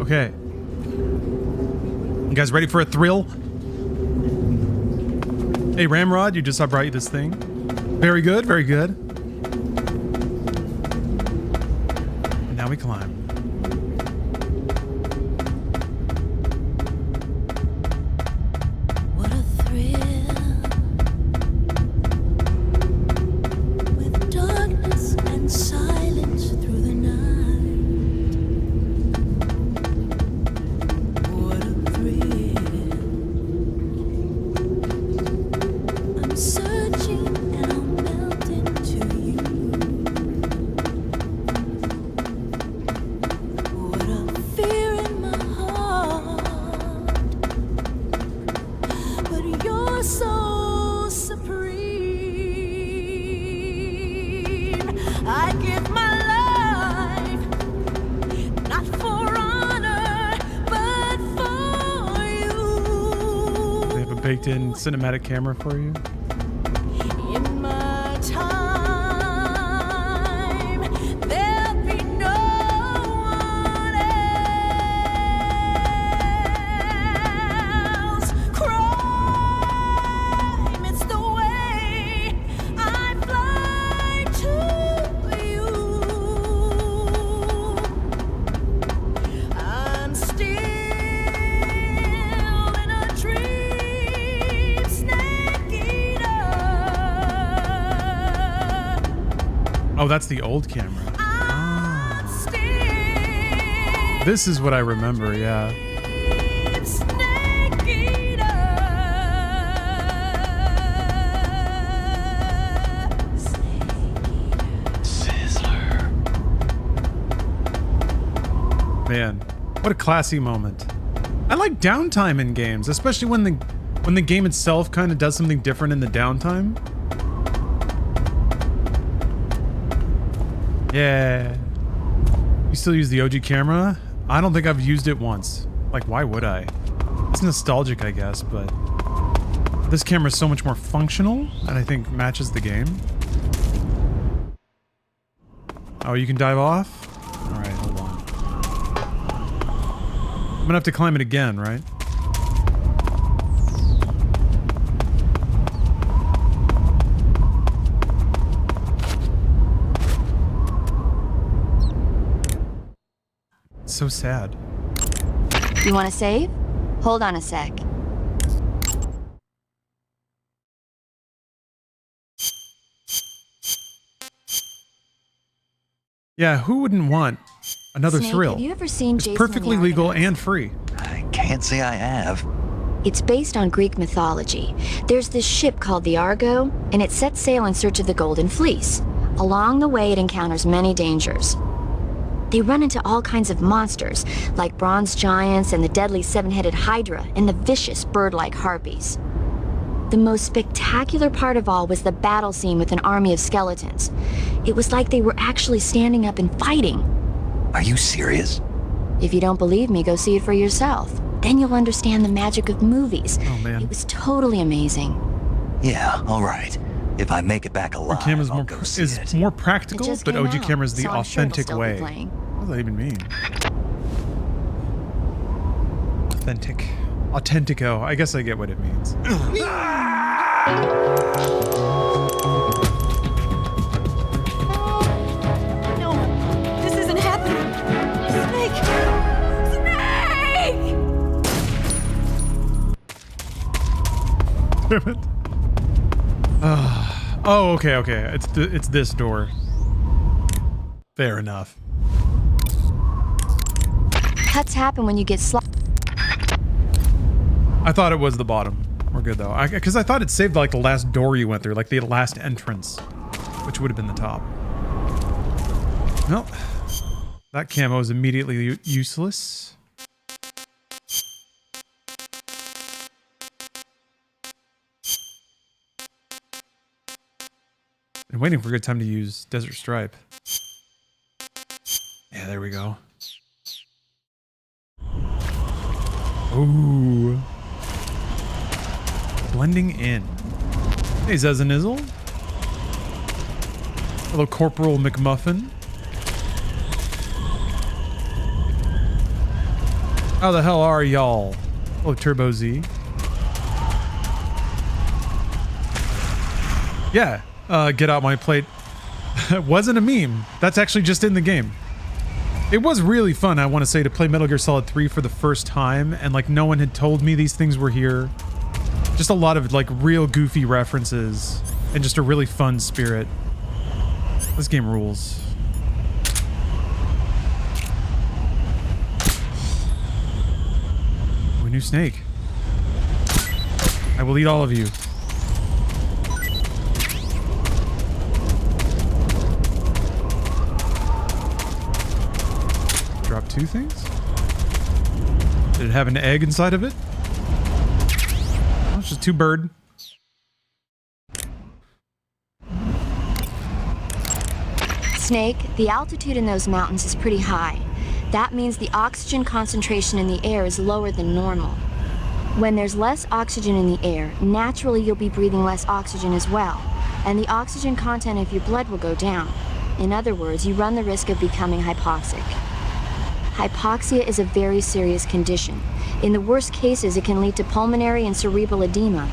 Okay. You guys ready for a thrill? Hey, Ramrod, I brought you this thing. Very good, very good. And now we climb. What a thrill. With darkness and silence through the night. What a thrill. I'm searching and I'll melt into you. What a fear in my heart. But you're so supreme. I give my life, not for honor, but for you. They have a baked-in cinematic camera for you. In my time, there'll be no one else. Crime, it's the way I fly to you. I'm still in a dream, snake eater. Oh, that's the old camera. This is what I remember, yeah. Snake eater. Man, what a classy moment. I like downtime in games, especially when the game itself kind of does something different in the downtime. Yeah. You still use the OG camera? I don't think I've used it once. Like, why would I? It's nostalgic, I guess, but this camera is so much more functional and I think matches the game. Oh, you can dive off? All right, hold on. I'm gonna have to climb it again, right? It's so sad. You want to save? Hold on a sec. Yeah, who wouldn't want another Snake, thrill? have you ever seen It's Jason perfectly and the legal and free. Can't say I have. It's based on Greek mythology. There's this ship called the Argo, and it sets sail in search of the Golden Fleece. Along the way, it encounters many dangers. They run into all kinds of monsters, like bronze giants and the deadly seven-headed Hydra and the vicious bird-like harpies. The most spectacular part of all was the battle scene with an army of skeletons. It was like they were actually standing up and fighting. Are you serious? If you don't believe me, go see it for yourself. Then you'll understand the magic of movies. Oh, man. It was totally amazing. Yeah, all right. If I make it back alive, Our camera's I'll more go see is it. more practical, It just but came OG out, camera is the so I'm sure it'll authentic still be way. playing. What does that even mean? Authentic. Authentico. I guess I get what it means. No, this isn't happening. Snake! Snake! Damn it. Oh, okay, okay. It's this door. Fair enough. Cuts happen when you get I thought it was the bottom. We're good though. Because I thought it saved like the last door you went through, like the last entrance, which would have been the top. Well, that camo is immediately useless. Been waiting for a good time to use Desert Stripe. Yeah, there we go. Ooh. Blending in. Hey, Zezanizzle. Hello, Corporal McMuffin. How the hell are y'all? Oh, Turbo Z. Yeah, get out my plate. It wasn't a meme. That's actually just in the game. It was really fun, I want to say, to play Metal Gear Solid 3 for the first time, and like no one had told me these things were here. Just a lot of like real goofy references and just a really fun spirit. This game rules. Oh, a new snake. I will eat all of you. Drop 2 things? Did it have an egg inside of it? Oh, it's just 2 bird. Snake, the altitude in those mountains is pretty high. That means the oxygen concentration in the air is lower than normal. When there's less oxygen in the air, naturally you'll be breathing less oxygen as well, and the oxygen content of your blood will go down. In other words, you run the risk of becoming hypoxic. Hypoxia is a very serious condition. In the worst cases, it can lead to pulmonary and cerebral edema.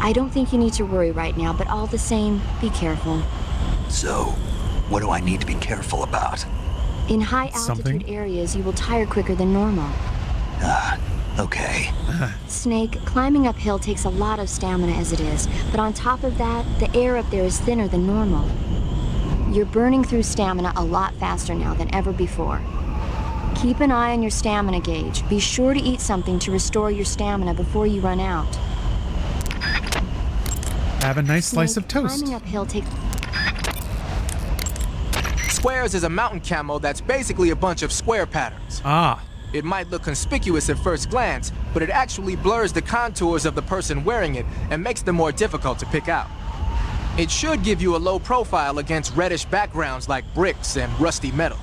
I don't think you need to worry right now, but all the same, be careful. So, what do I need to be careful about? In high altitude areas, you will tire quicker than normal. Okay. Snake, climbing uphill takes a lot of stamina as it is, but on top of that, the air up there is thinner than normal. You're burning through stamina a lot faster now than ever before. Keep an eye on your stamina gauge. Be sure to eat something to restore your stamina before you run out. Have a nice slice of toast. Climbing uphill takes... Squares is a mountain camo that's basically a bunch of square patterns. Ah. It might look conspicuous at first glance, but it actually blurs the contours of the person wearing it and makes them more difficult to pick out. It should give you a low profile against reddish backgrounds like bricks and rusty metal.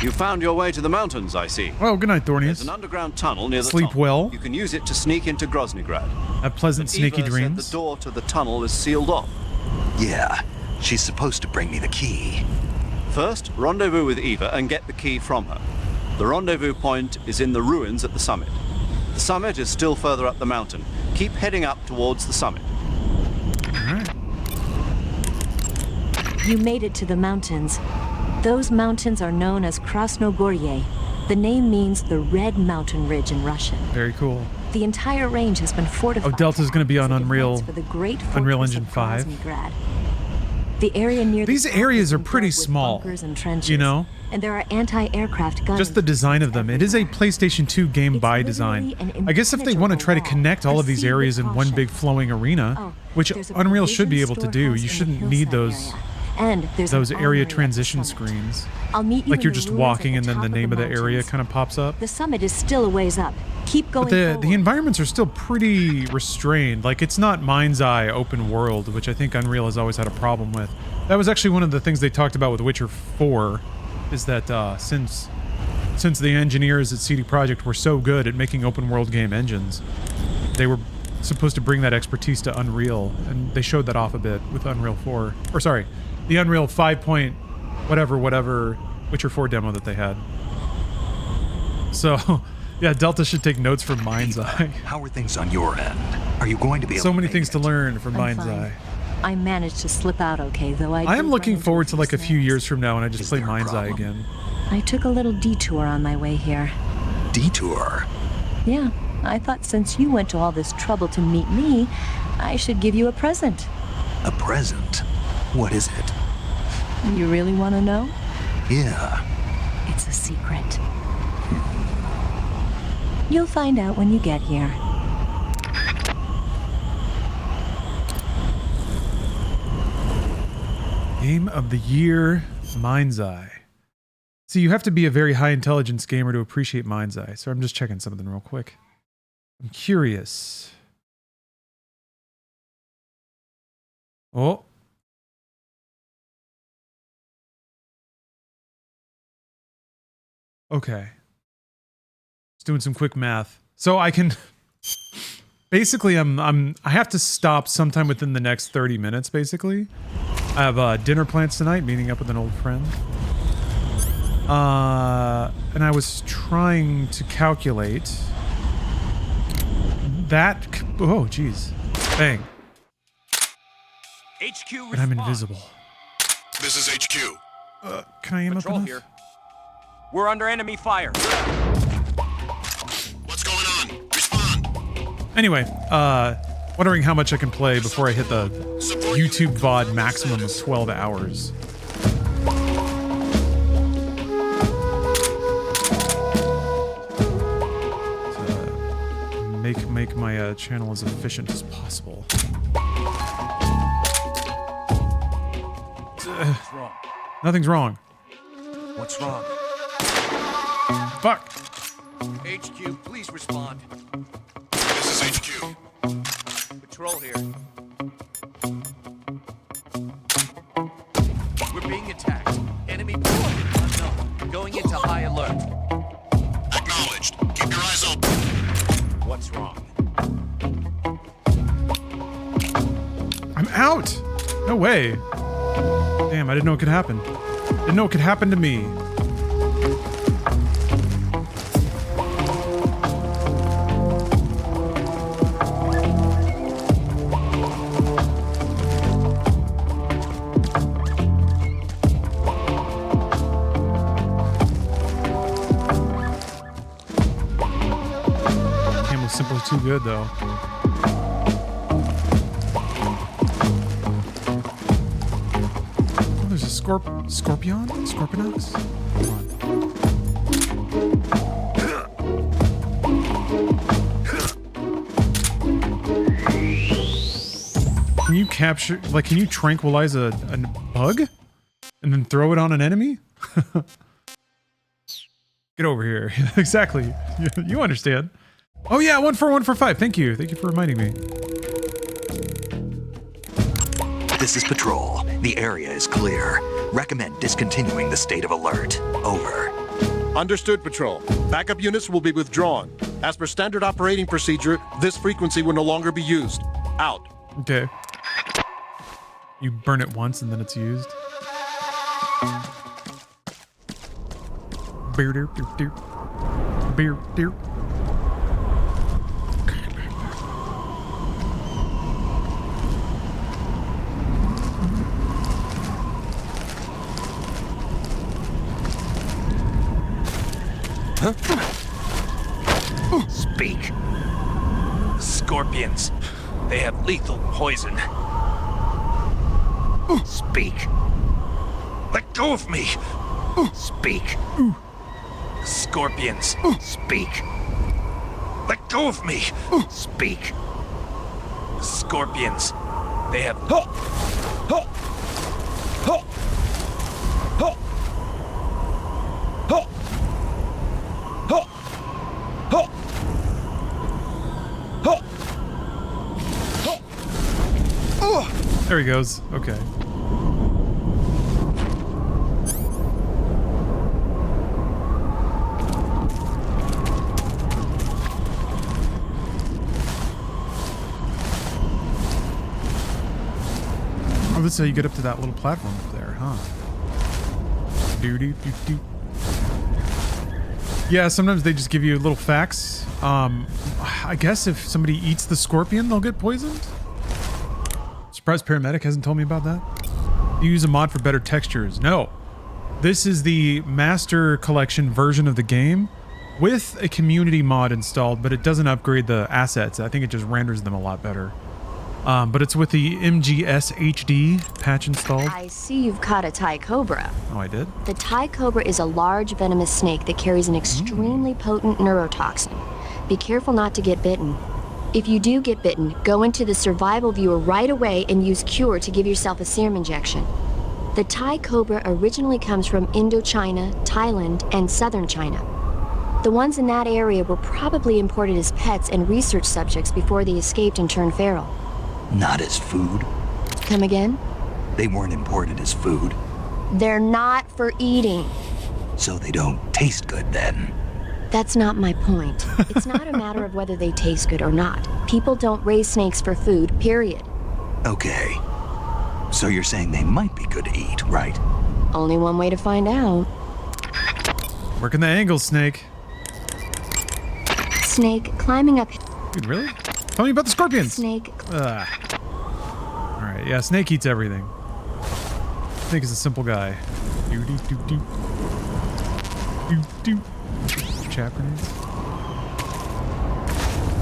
You found your way to the mountains, I see. Oh, good night, Thornius. There's an underground tunnel near the Sleep top. well. You can use it to sneak into Groznygrad. Have pleasant But sneaky Eva dreams. said the door to the tunnel is sealed off. Yeah, she's supposed to bring me the key. First, rendezvous with Eva and get the key from her. The rendezvous point is in the ruins at the summit. The summit is still further up the mountain. Keep heading up towards the summit. Alright. You made it to the mountains. Those mountains are known as Krasnogorye. The name means the Red Mountain Ridge in Russian. Very cool. The entire range has been fortified. Oh, Delta's going to be on Unreal Engine 5. Groznygrad. The area near These areas are pretty small, you know? And there are anti-aircraft guns. Just the design of them. It is a PlayStation 2 game by design. I guess if they want to try to connect all of these areas in one big flowing arena, which Unreal should be able to do, you shouldn't need those area transition screens. I'll meet you like in you're the just ruins walking at the and then the top name of the mountains. area kind of pops up. The summit is still a ways up. Keep going But the environments are still pretty restrained. Like, it's not Mind's Eye open world, which I think Unreal has always had a problem with. That was actually one of the things they talked about with Witcher 4, is that since the engineers at CD Projekt were so good at making open world game engines, they were supposed to bring that expertise to Unreal, and they showed that off a bit with Unreal 4. Or sorry, the Unreal 5 point whatever Witcher 4 demo that they had. So, yeah, Delta should take notes from Mind's Eye. How are things on your end? Are you going to be able So to many make things it? to learn from Mind's fine. Eye. I managed to slip out okay, though I am looking forward to like a few years from now when I just play Mind's Eye again. I took a little detour on my way here. Detour? Yeah, I thought since you went to all this trouble to meet me, I should give you a present. A present? What is it? You really want to know? Yeah. It's a secret. You'll find out when you get here. Game of the Year, Mind's Eye. See, you have to be a very high intelligence gamer to appreciate Mind's Eye, so I'm just checking something real quick. I'm curious. Oh. Okay. Just doing some quick math. So I can basically I have to stop sometime within the next 30 minutes basically. I have dinner plans tonight, meeting up with an old friend. And I was trying to calculate that. Oh, jeez. Bang. HQ And I'm invisible. This is HQ. Can I aim Patrol up enough? here. We're under enemy fire. What's going on? Respond. Anyway, wondering how much I can play before I hit the YouTube VOD maximum of 12 hours. To make my channel as efficient as possible. What's wrong? Nothing's wrong. What's wrong? Fuck. HQ, please respond. This is HQ. Patrol here. We're being attacked. Enemy unknown. Going into high alert. Acknowledged. Keep your eyes open. What's wrong? I'm out. No way. Damn, I didn't know it could happen. Didn't know it could happen to me. Game was simply too good, though. There's a Scorpion? Scorpionox? Hold on. Can you capture, like, can you tranquilize a bug? And then throw it on an enemy? Get over here. Exactly. You understand. Oh yeah, 1 for 1 for 5. Thank you. Thank you for reminding me. This is Patrol. The area is clear. Recommend discontinuing the state of alert. Over. Understood, Patrol. Backup units will be withdrawn. As per standard operating procedure, this frequency will no longer be used. Out. Okay. You burn it once and then it's used. Beer, deer, deer, deer. Beer, deer. Speak. Scorpions. They have lethal poison. Speak. Let go of me. Speak. Scorpions. Speak. Let go of me. Speak. Scorpions. They have... There he goes. Okay. Oh, this is how you get up to that little platform up there, huh? Doo-doo-doo-doo. Yeah, sometimes they just give you little facts. I guess if somebody eats the scorpion, they'll get poisoned? Surprised Paramedic hasn't told me about that. You use a mod for better textures. No. This is the Master Collection version of the game with a community mod installed, but it doesn't upgrade the assets. I think it just renders them a lot better. But it's with the MGS HD patch installed. I see you've caught a Thai cobra. Oh, I did? The Thai cobra is a large venomous snake that carries an extremely potent neurotoxin. Be careful not to get bitten. If you do get bitten, go into the survival viewer right away and use Cure to give yourself a serum injection. The Thai cobra originally comes from Indochina, Thailand, and southern China. The ones in that area were probably imported as pets and research subjects before they escaped and turned feral. Not as food. Come again? They weren't imported as food, They're not for eating. so they don't taste good then. That's not my point. It's not a matter of whether they taste good or not. People don't raise snakes for food, period. Okay. So you're saying they might be good to eat, right? Only one way to find out. Working the angle, Snake. Snake climbing up. Dude, really? Tell me about the scorpions. Snake. Alright, yeah, Snake eats everything. Snake is a simple guy. Do do do do. Do do. Chap grenades.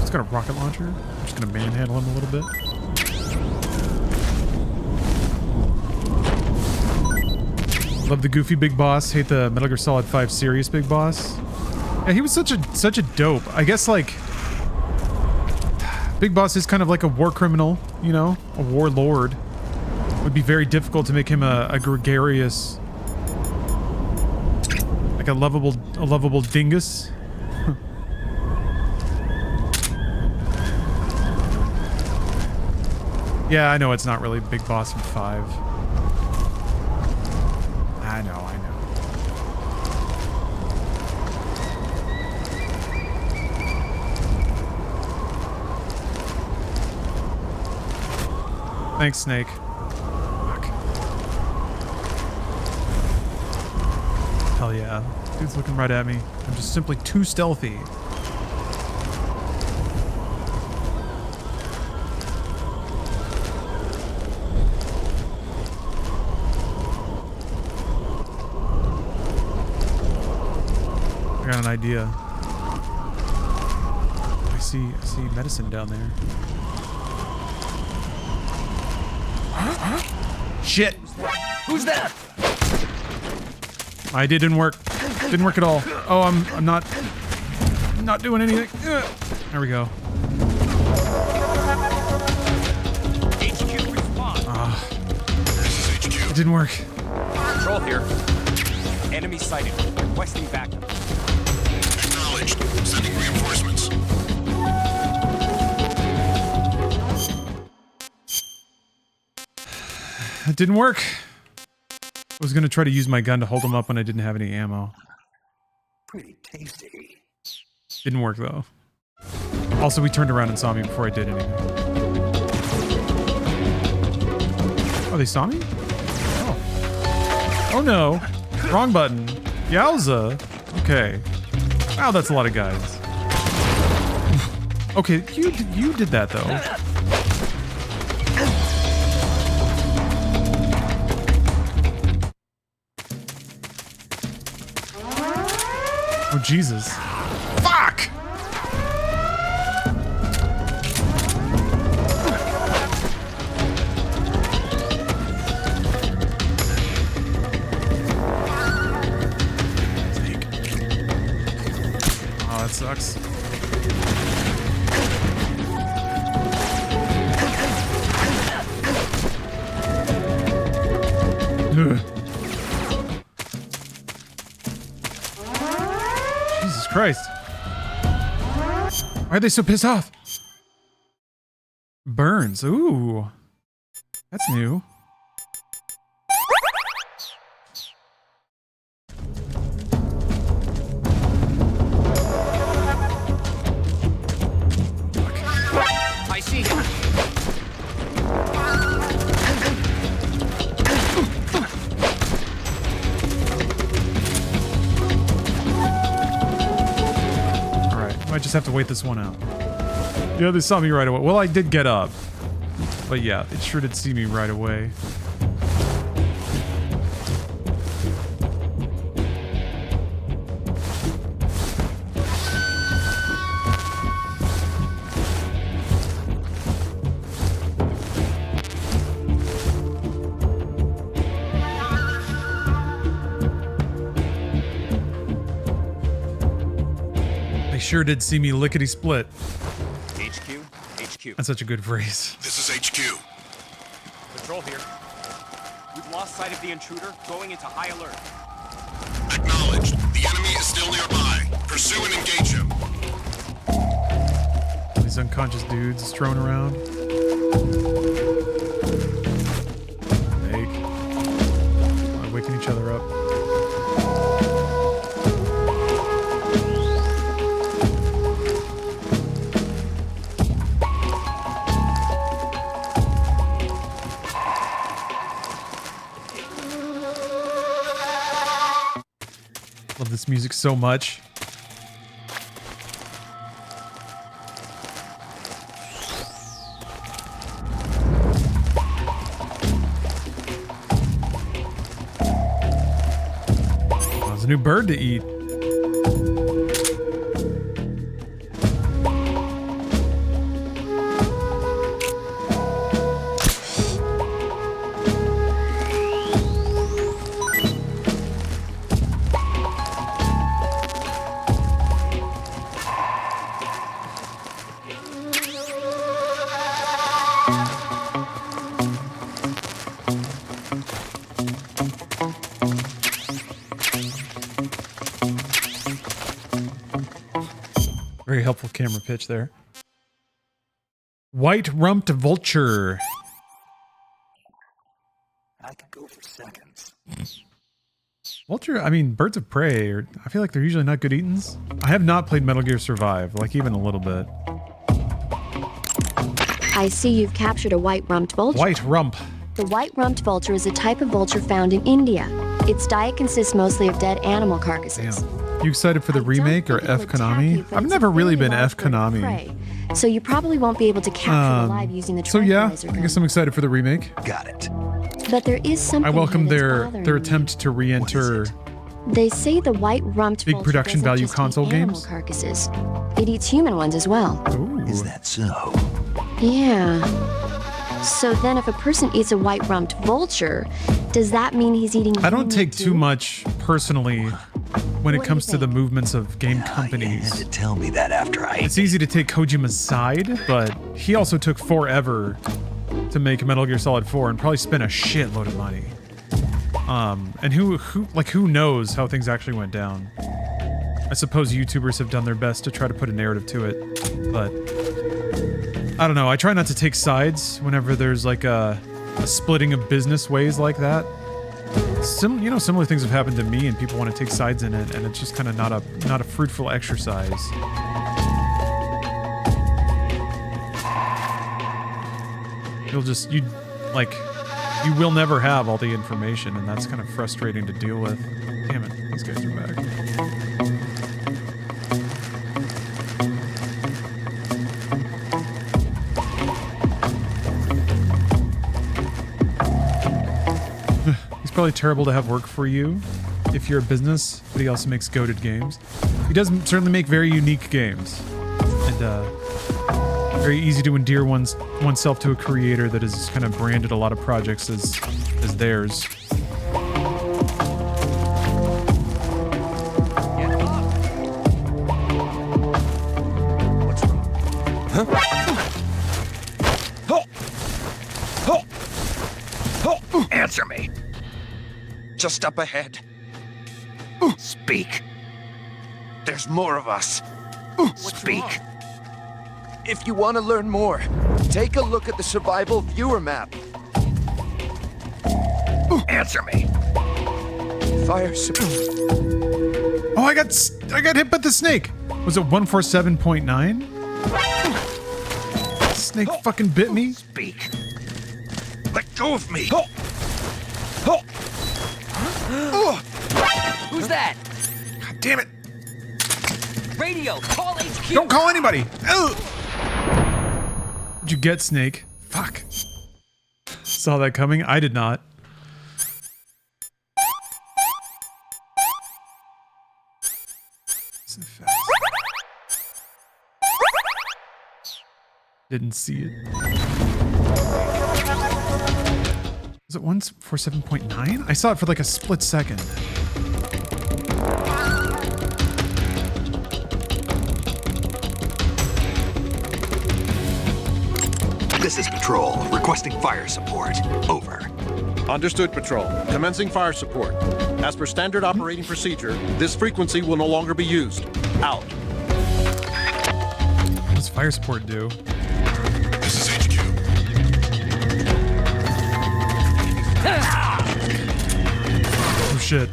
He's got a rocket launcher. I'm just gonna manhandle him a little bit. Love the goofy Big Boss. Hate the Metal Gear Solid 5 serious Big Boss. Yeah, he was such a dope. I guess like Big Boss is kind of like a war criminal, you know, a warlord. It would be very difficult to make him a gregarious, like a lovable dingus. Yeah, I know it's not really Big Boss in 5. I know. Thanks, Snake. Fuck. Hell yeah. Dude's looking right at me. I'm just simply too stealthy. I got an idea. I see medicine down there. Shit! Who's that? My idea didn't work. Didn't work at all. Oh, I'm not doing anything. Ugh. There we go. HQ response. It didn't work. Control here. Enemy sighted. Requesting backup. Acknowledged. Sending reinforcements. It didn't work. I was gonna try to use my gun to hold him up when I didn't have any ammo. Pretty tasty. Didn't work though. Also, we turned around and saw me before I did anything. Oh, they saw me? Oh. Oh no. Wrong button. Yowza. Okay. Wow, that's a lot of guys. Okay, you did that though. Oh, Jesus. Fuck! Snake. Oh, that sucks. Ugh. Jesus Christ. Why are they so pissed off? Burns. Ooh. That's new. I see him. Might just have to wait this one out. Yeah, they saw me right away. Well, I did get up. But yeah, it sure did see me right away. They sure did see me lickety-split. HQ. That's such a good phrase. This is HQ. Patrol here. We've lost sight of the intruder, going into high alert. Acknowledged. The enemy is still nearby. Pursue and engage him. These unconscious dudes strolling around. Snake. Waking each other up. Love this music so much. Oh, there's a new bird to eat. Very helpful camera pitch there. White-rumped vulture. I could go for seconds. Vulture, I mean, birds of prey, I feel like they're usually not good eatings. I have not played Metal Gear Survive, like even a little bit. I see you've captured a white-rumped vulture. White rump. The white-rumped vulture is a type of vulture found in India. Its diet consists mostly of dead animal carcasses. Damn. You excited for the remake or F Konami? I've never really been F Konami. Prey, so you probably won't be able to capture it alive using the tranquilizer gun. I guess I'm excited for the remake. Got it. But there is something I welcome here that's their bothering attempt to re-enter They say the white-rumped big vulture production doesn't value just eat console animal games. carcasses. It eats human ones as well. Ooh. Is that so? Yeah. So then if a person eats a white-rumped vulture, does that mean he's eating I don't human take too? too much personally when it comes to the movements of game companies. You had to tell me that after I... It's easy to take Kojima's side, but he also took forever to make Metal Gear Solid 4 and probably spent a shitload of money. And who knows how things actually went down. I suppose YouTubers have done their best to try to put a narrative to it, but I don't know. I try not to take sides whenever there's like a splitting of business ways like that. Similar things have happened to me, and people want to take sides in it, and it's just kind of not a fruitful exercise. You will never have all the information, and that's kind of frustrating to deal with. Damn it, these guys are back. He's probably terrible to have work for you if you're a business, but he also makes goated games. He does certainly make very unique games, and very easy to endear oneself to a creator that has kind of branded a lot of projects as theirs. Answer me. Just up ahead. Speak. There's more of us. Speak. If you want to learn more, take a look at the survival viewer map. Answer me. Fire support. Oh, I got hit by the snake. Was it 147.9? Snake fucking bit me. Speak. Let go of me. Who's that? God damn it. Radio, call HQ. Don't call anybody. Ugh. What'd you get, Snake? Fuck. Saw that coming? I did not. So fast. Didn't see it. Was it 147.9? I saw it for like a split second. This is Patrol, requesting fire support. Over. Understood, Patrol. Commencing fire support. As per standard operating procedure, this frequency will no longer be used. Out. What does fire support do? This is HQ. Oh shit.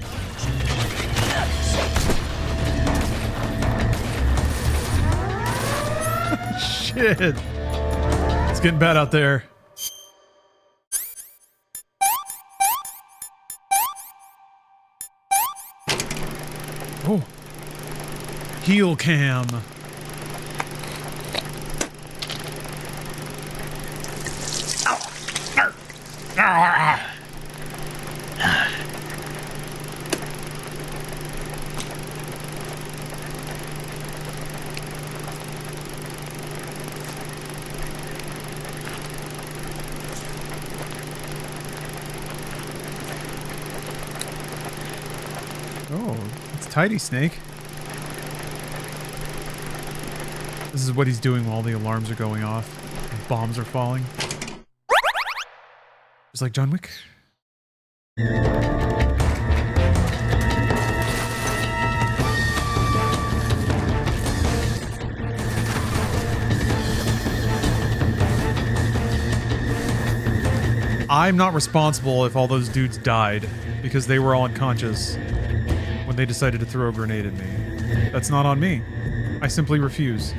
Shit. It's getting bad out there. Oh. Heel cam. Oh, it's Tidy Snake. This is what he's doing while the alarms are going off. And bombs are falling. Just like John Wick. I'm not responsible if all those dudes died because they were all unconscious when they decided to throw a grenade at me. That's not on me. I simply refuse.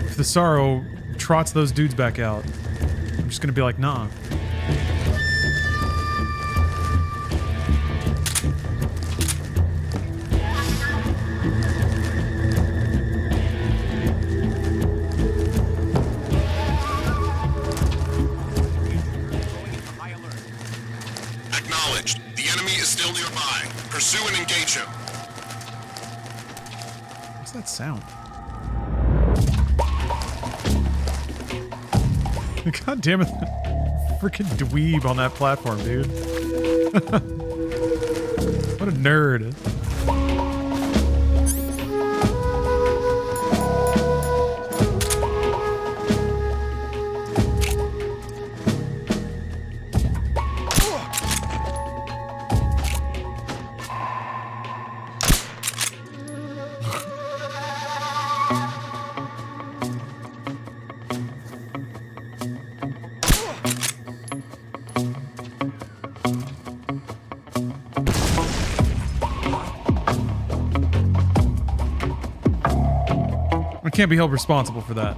If the Sorrow trots those dudes back out, I'm just gonna be like, nah. Acknowledged. The enemy is still nearby. Pursue and engage him. What's that sound? God damn it. Freaking dweeb on that platform, dude. What a nerd. I can't be held responsible for that.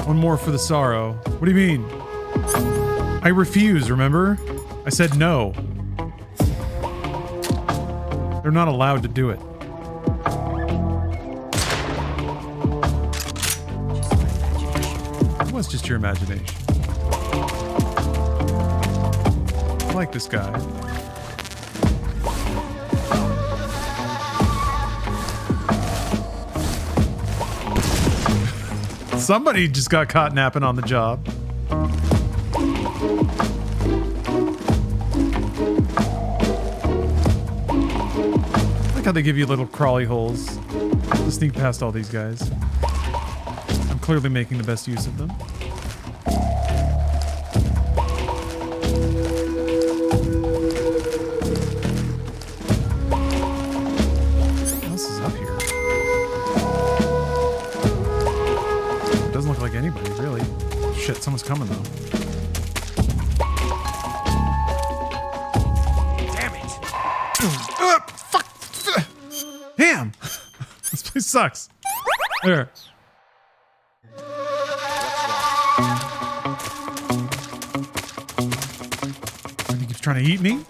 One more for the Sorrow. What do you mean? I refuse, remember? I said no. They're not allowed to do it. It was just your imagination. I like this guy. Somebody just got caught napping on the job. I like how they give you little crawly holes to sneak past all these guys. I'm clearly making the best use of them. What else is up here? Doesn't look like anybody, really. Shit, someone's coming though. Damn it! Fuck! Damn! This place sucks. There. He keeps trying to eat me?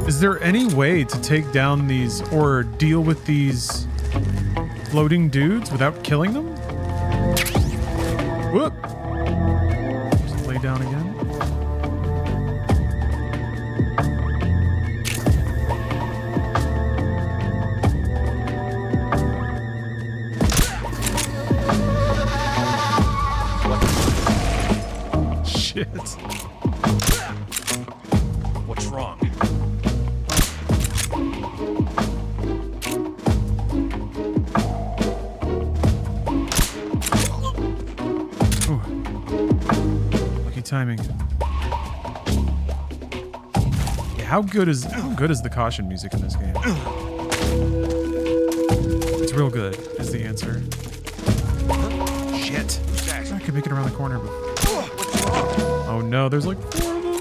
Is there any way to take down these or deal with these floating dudes without killing them? Whoop! Just lay down again. Shit. What's wrong? Timing. Yeah, how good is the caution music in this game? It's It's real good, is the answer. Shit. I can make it around the corner. But... Oh no, there's like 4 of them.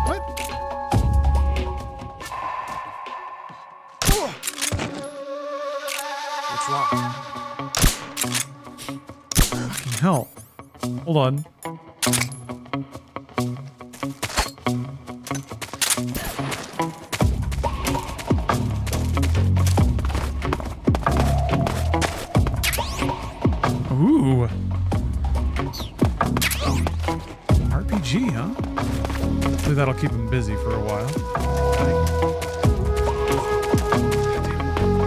What? What's wrong? Fucking hell. Hold on. Ooh. RPG, huh? Hopefully that'll keep him busy for a while.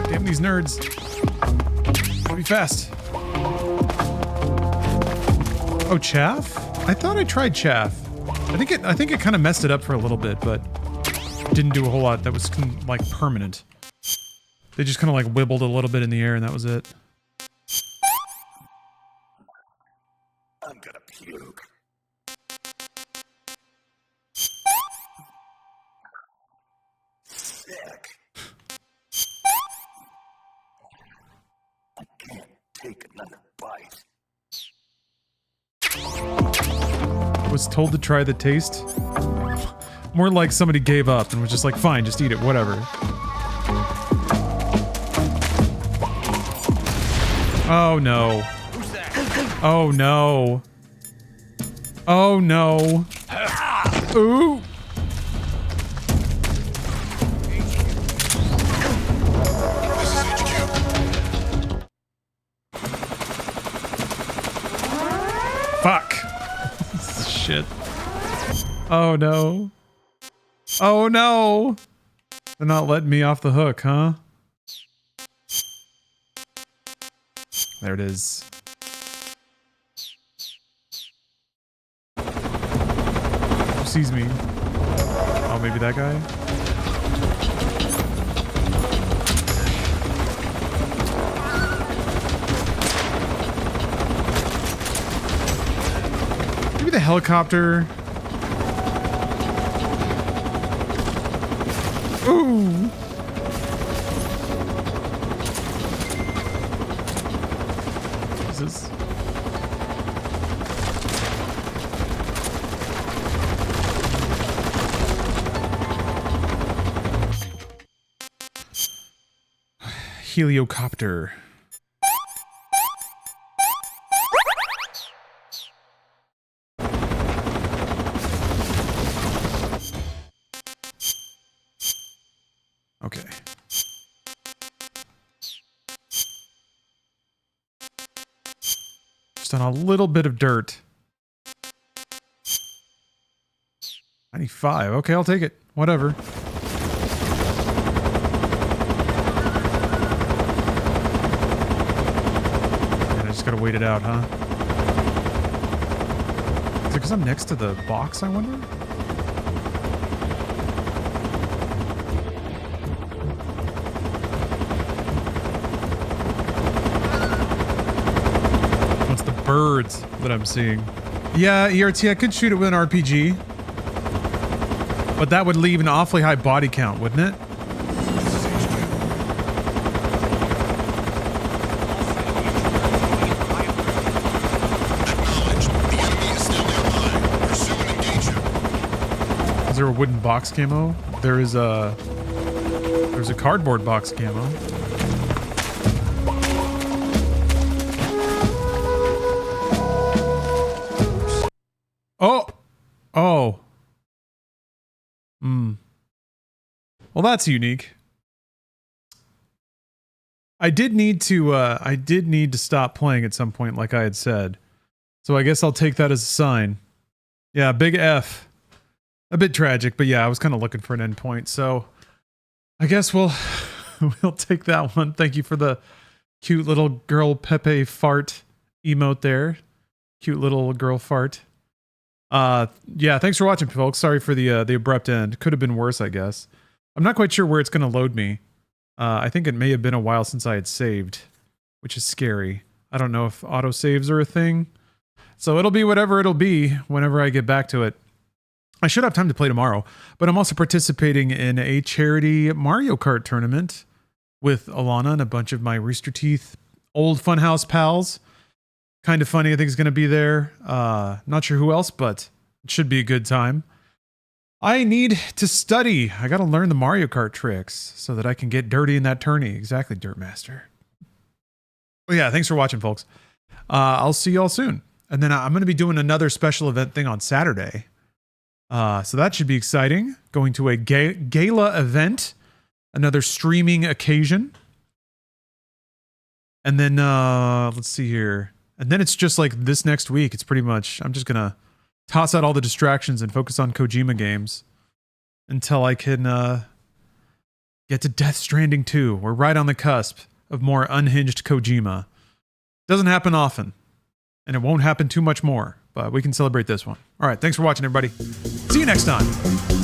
Damn these nerds. Gotta be fast. Oh, chaff? I thought I tried chaff. I think it kind of messed it up for a little bit, but didn't do a whole lot that was like permanent. They just kind of like wibbled a little bit in the air and that was it. I'm gonna puke. Sick. I can't take another bite. Was told to try the taste. More like somebody gave up and was just like, fine, just eat it, whatever. Oh no. Oh no. Oh no. Ooh. Fuck. Shit. Oh no. Oh no. They're not letting me off the hook, huh? There it is. Who sees me? Oh, maybe that guy? Maybe the helicopter. Ooh. Jesus. Heliocopter. Okay. Just on a little bit of dirt. 95. Okay, I'll take it. Whatever. And I just gotta wait it out, huh? Is it because I'm next to the box, I wonder? Birds that I'm seeing. Yeah, ERT, I could shoot it with an RPG. But that would leave an awfully high body count, wouldn't it? Is there a wooden box camo? There's a cardboard box camo. Oh! Oh. Well, that's unique. I did need to stop playing at some point, like I had said. So I guess I'll take that as a sign. Yeah, big F. A bit tragic, but yeah, I was kind of looking for an endpoint, so I guess we'll take that one. Thank you for the cute little girl Pepe fart emote there. Cute little girl fart. Yeah, thanks for watching, folks. Sorry for the abrupt end. Could have been worse, I guess. I'm not quite sure where it's going to load me. I think it may have been a while since I had saved, which is scary. I don't know if autosaves are a thing. So it'll be whatever it'll be whenever I get back to it. I should have time to play tomorrow, but I'm also participating in a charity Mario Kart tournament with Alana and a bunch of my Rooster Teeth old Funhouse pals. Kind of funny, I think, is going to be there. Not sure who else, but it should be a good time. I need to study. I got to learn the Mario Kart tricks so that I can get dirty in that tourney. Exactly, Dirt Master. Well, yeah, thanks for watching, folks. I'll see y'all soon. And then I'm going to be doing another special event thing on Saturday. So that should be exciting. Going to a gala event, another streaming occasion. And then, let's see here. And then it's just like this next week. It's pretty much, I'm just going to toss out all the distractions and focus on Kojima games until I can get to Death Stranding 2. We're right on the cusp of more unhinged Kojima. Doesn't happen often, and it won't happen too much more, but we can celebrate this one. All right, thanks for watching, everybody. See you next time.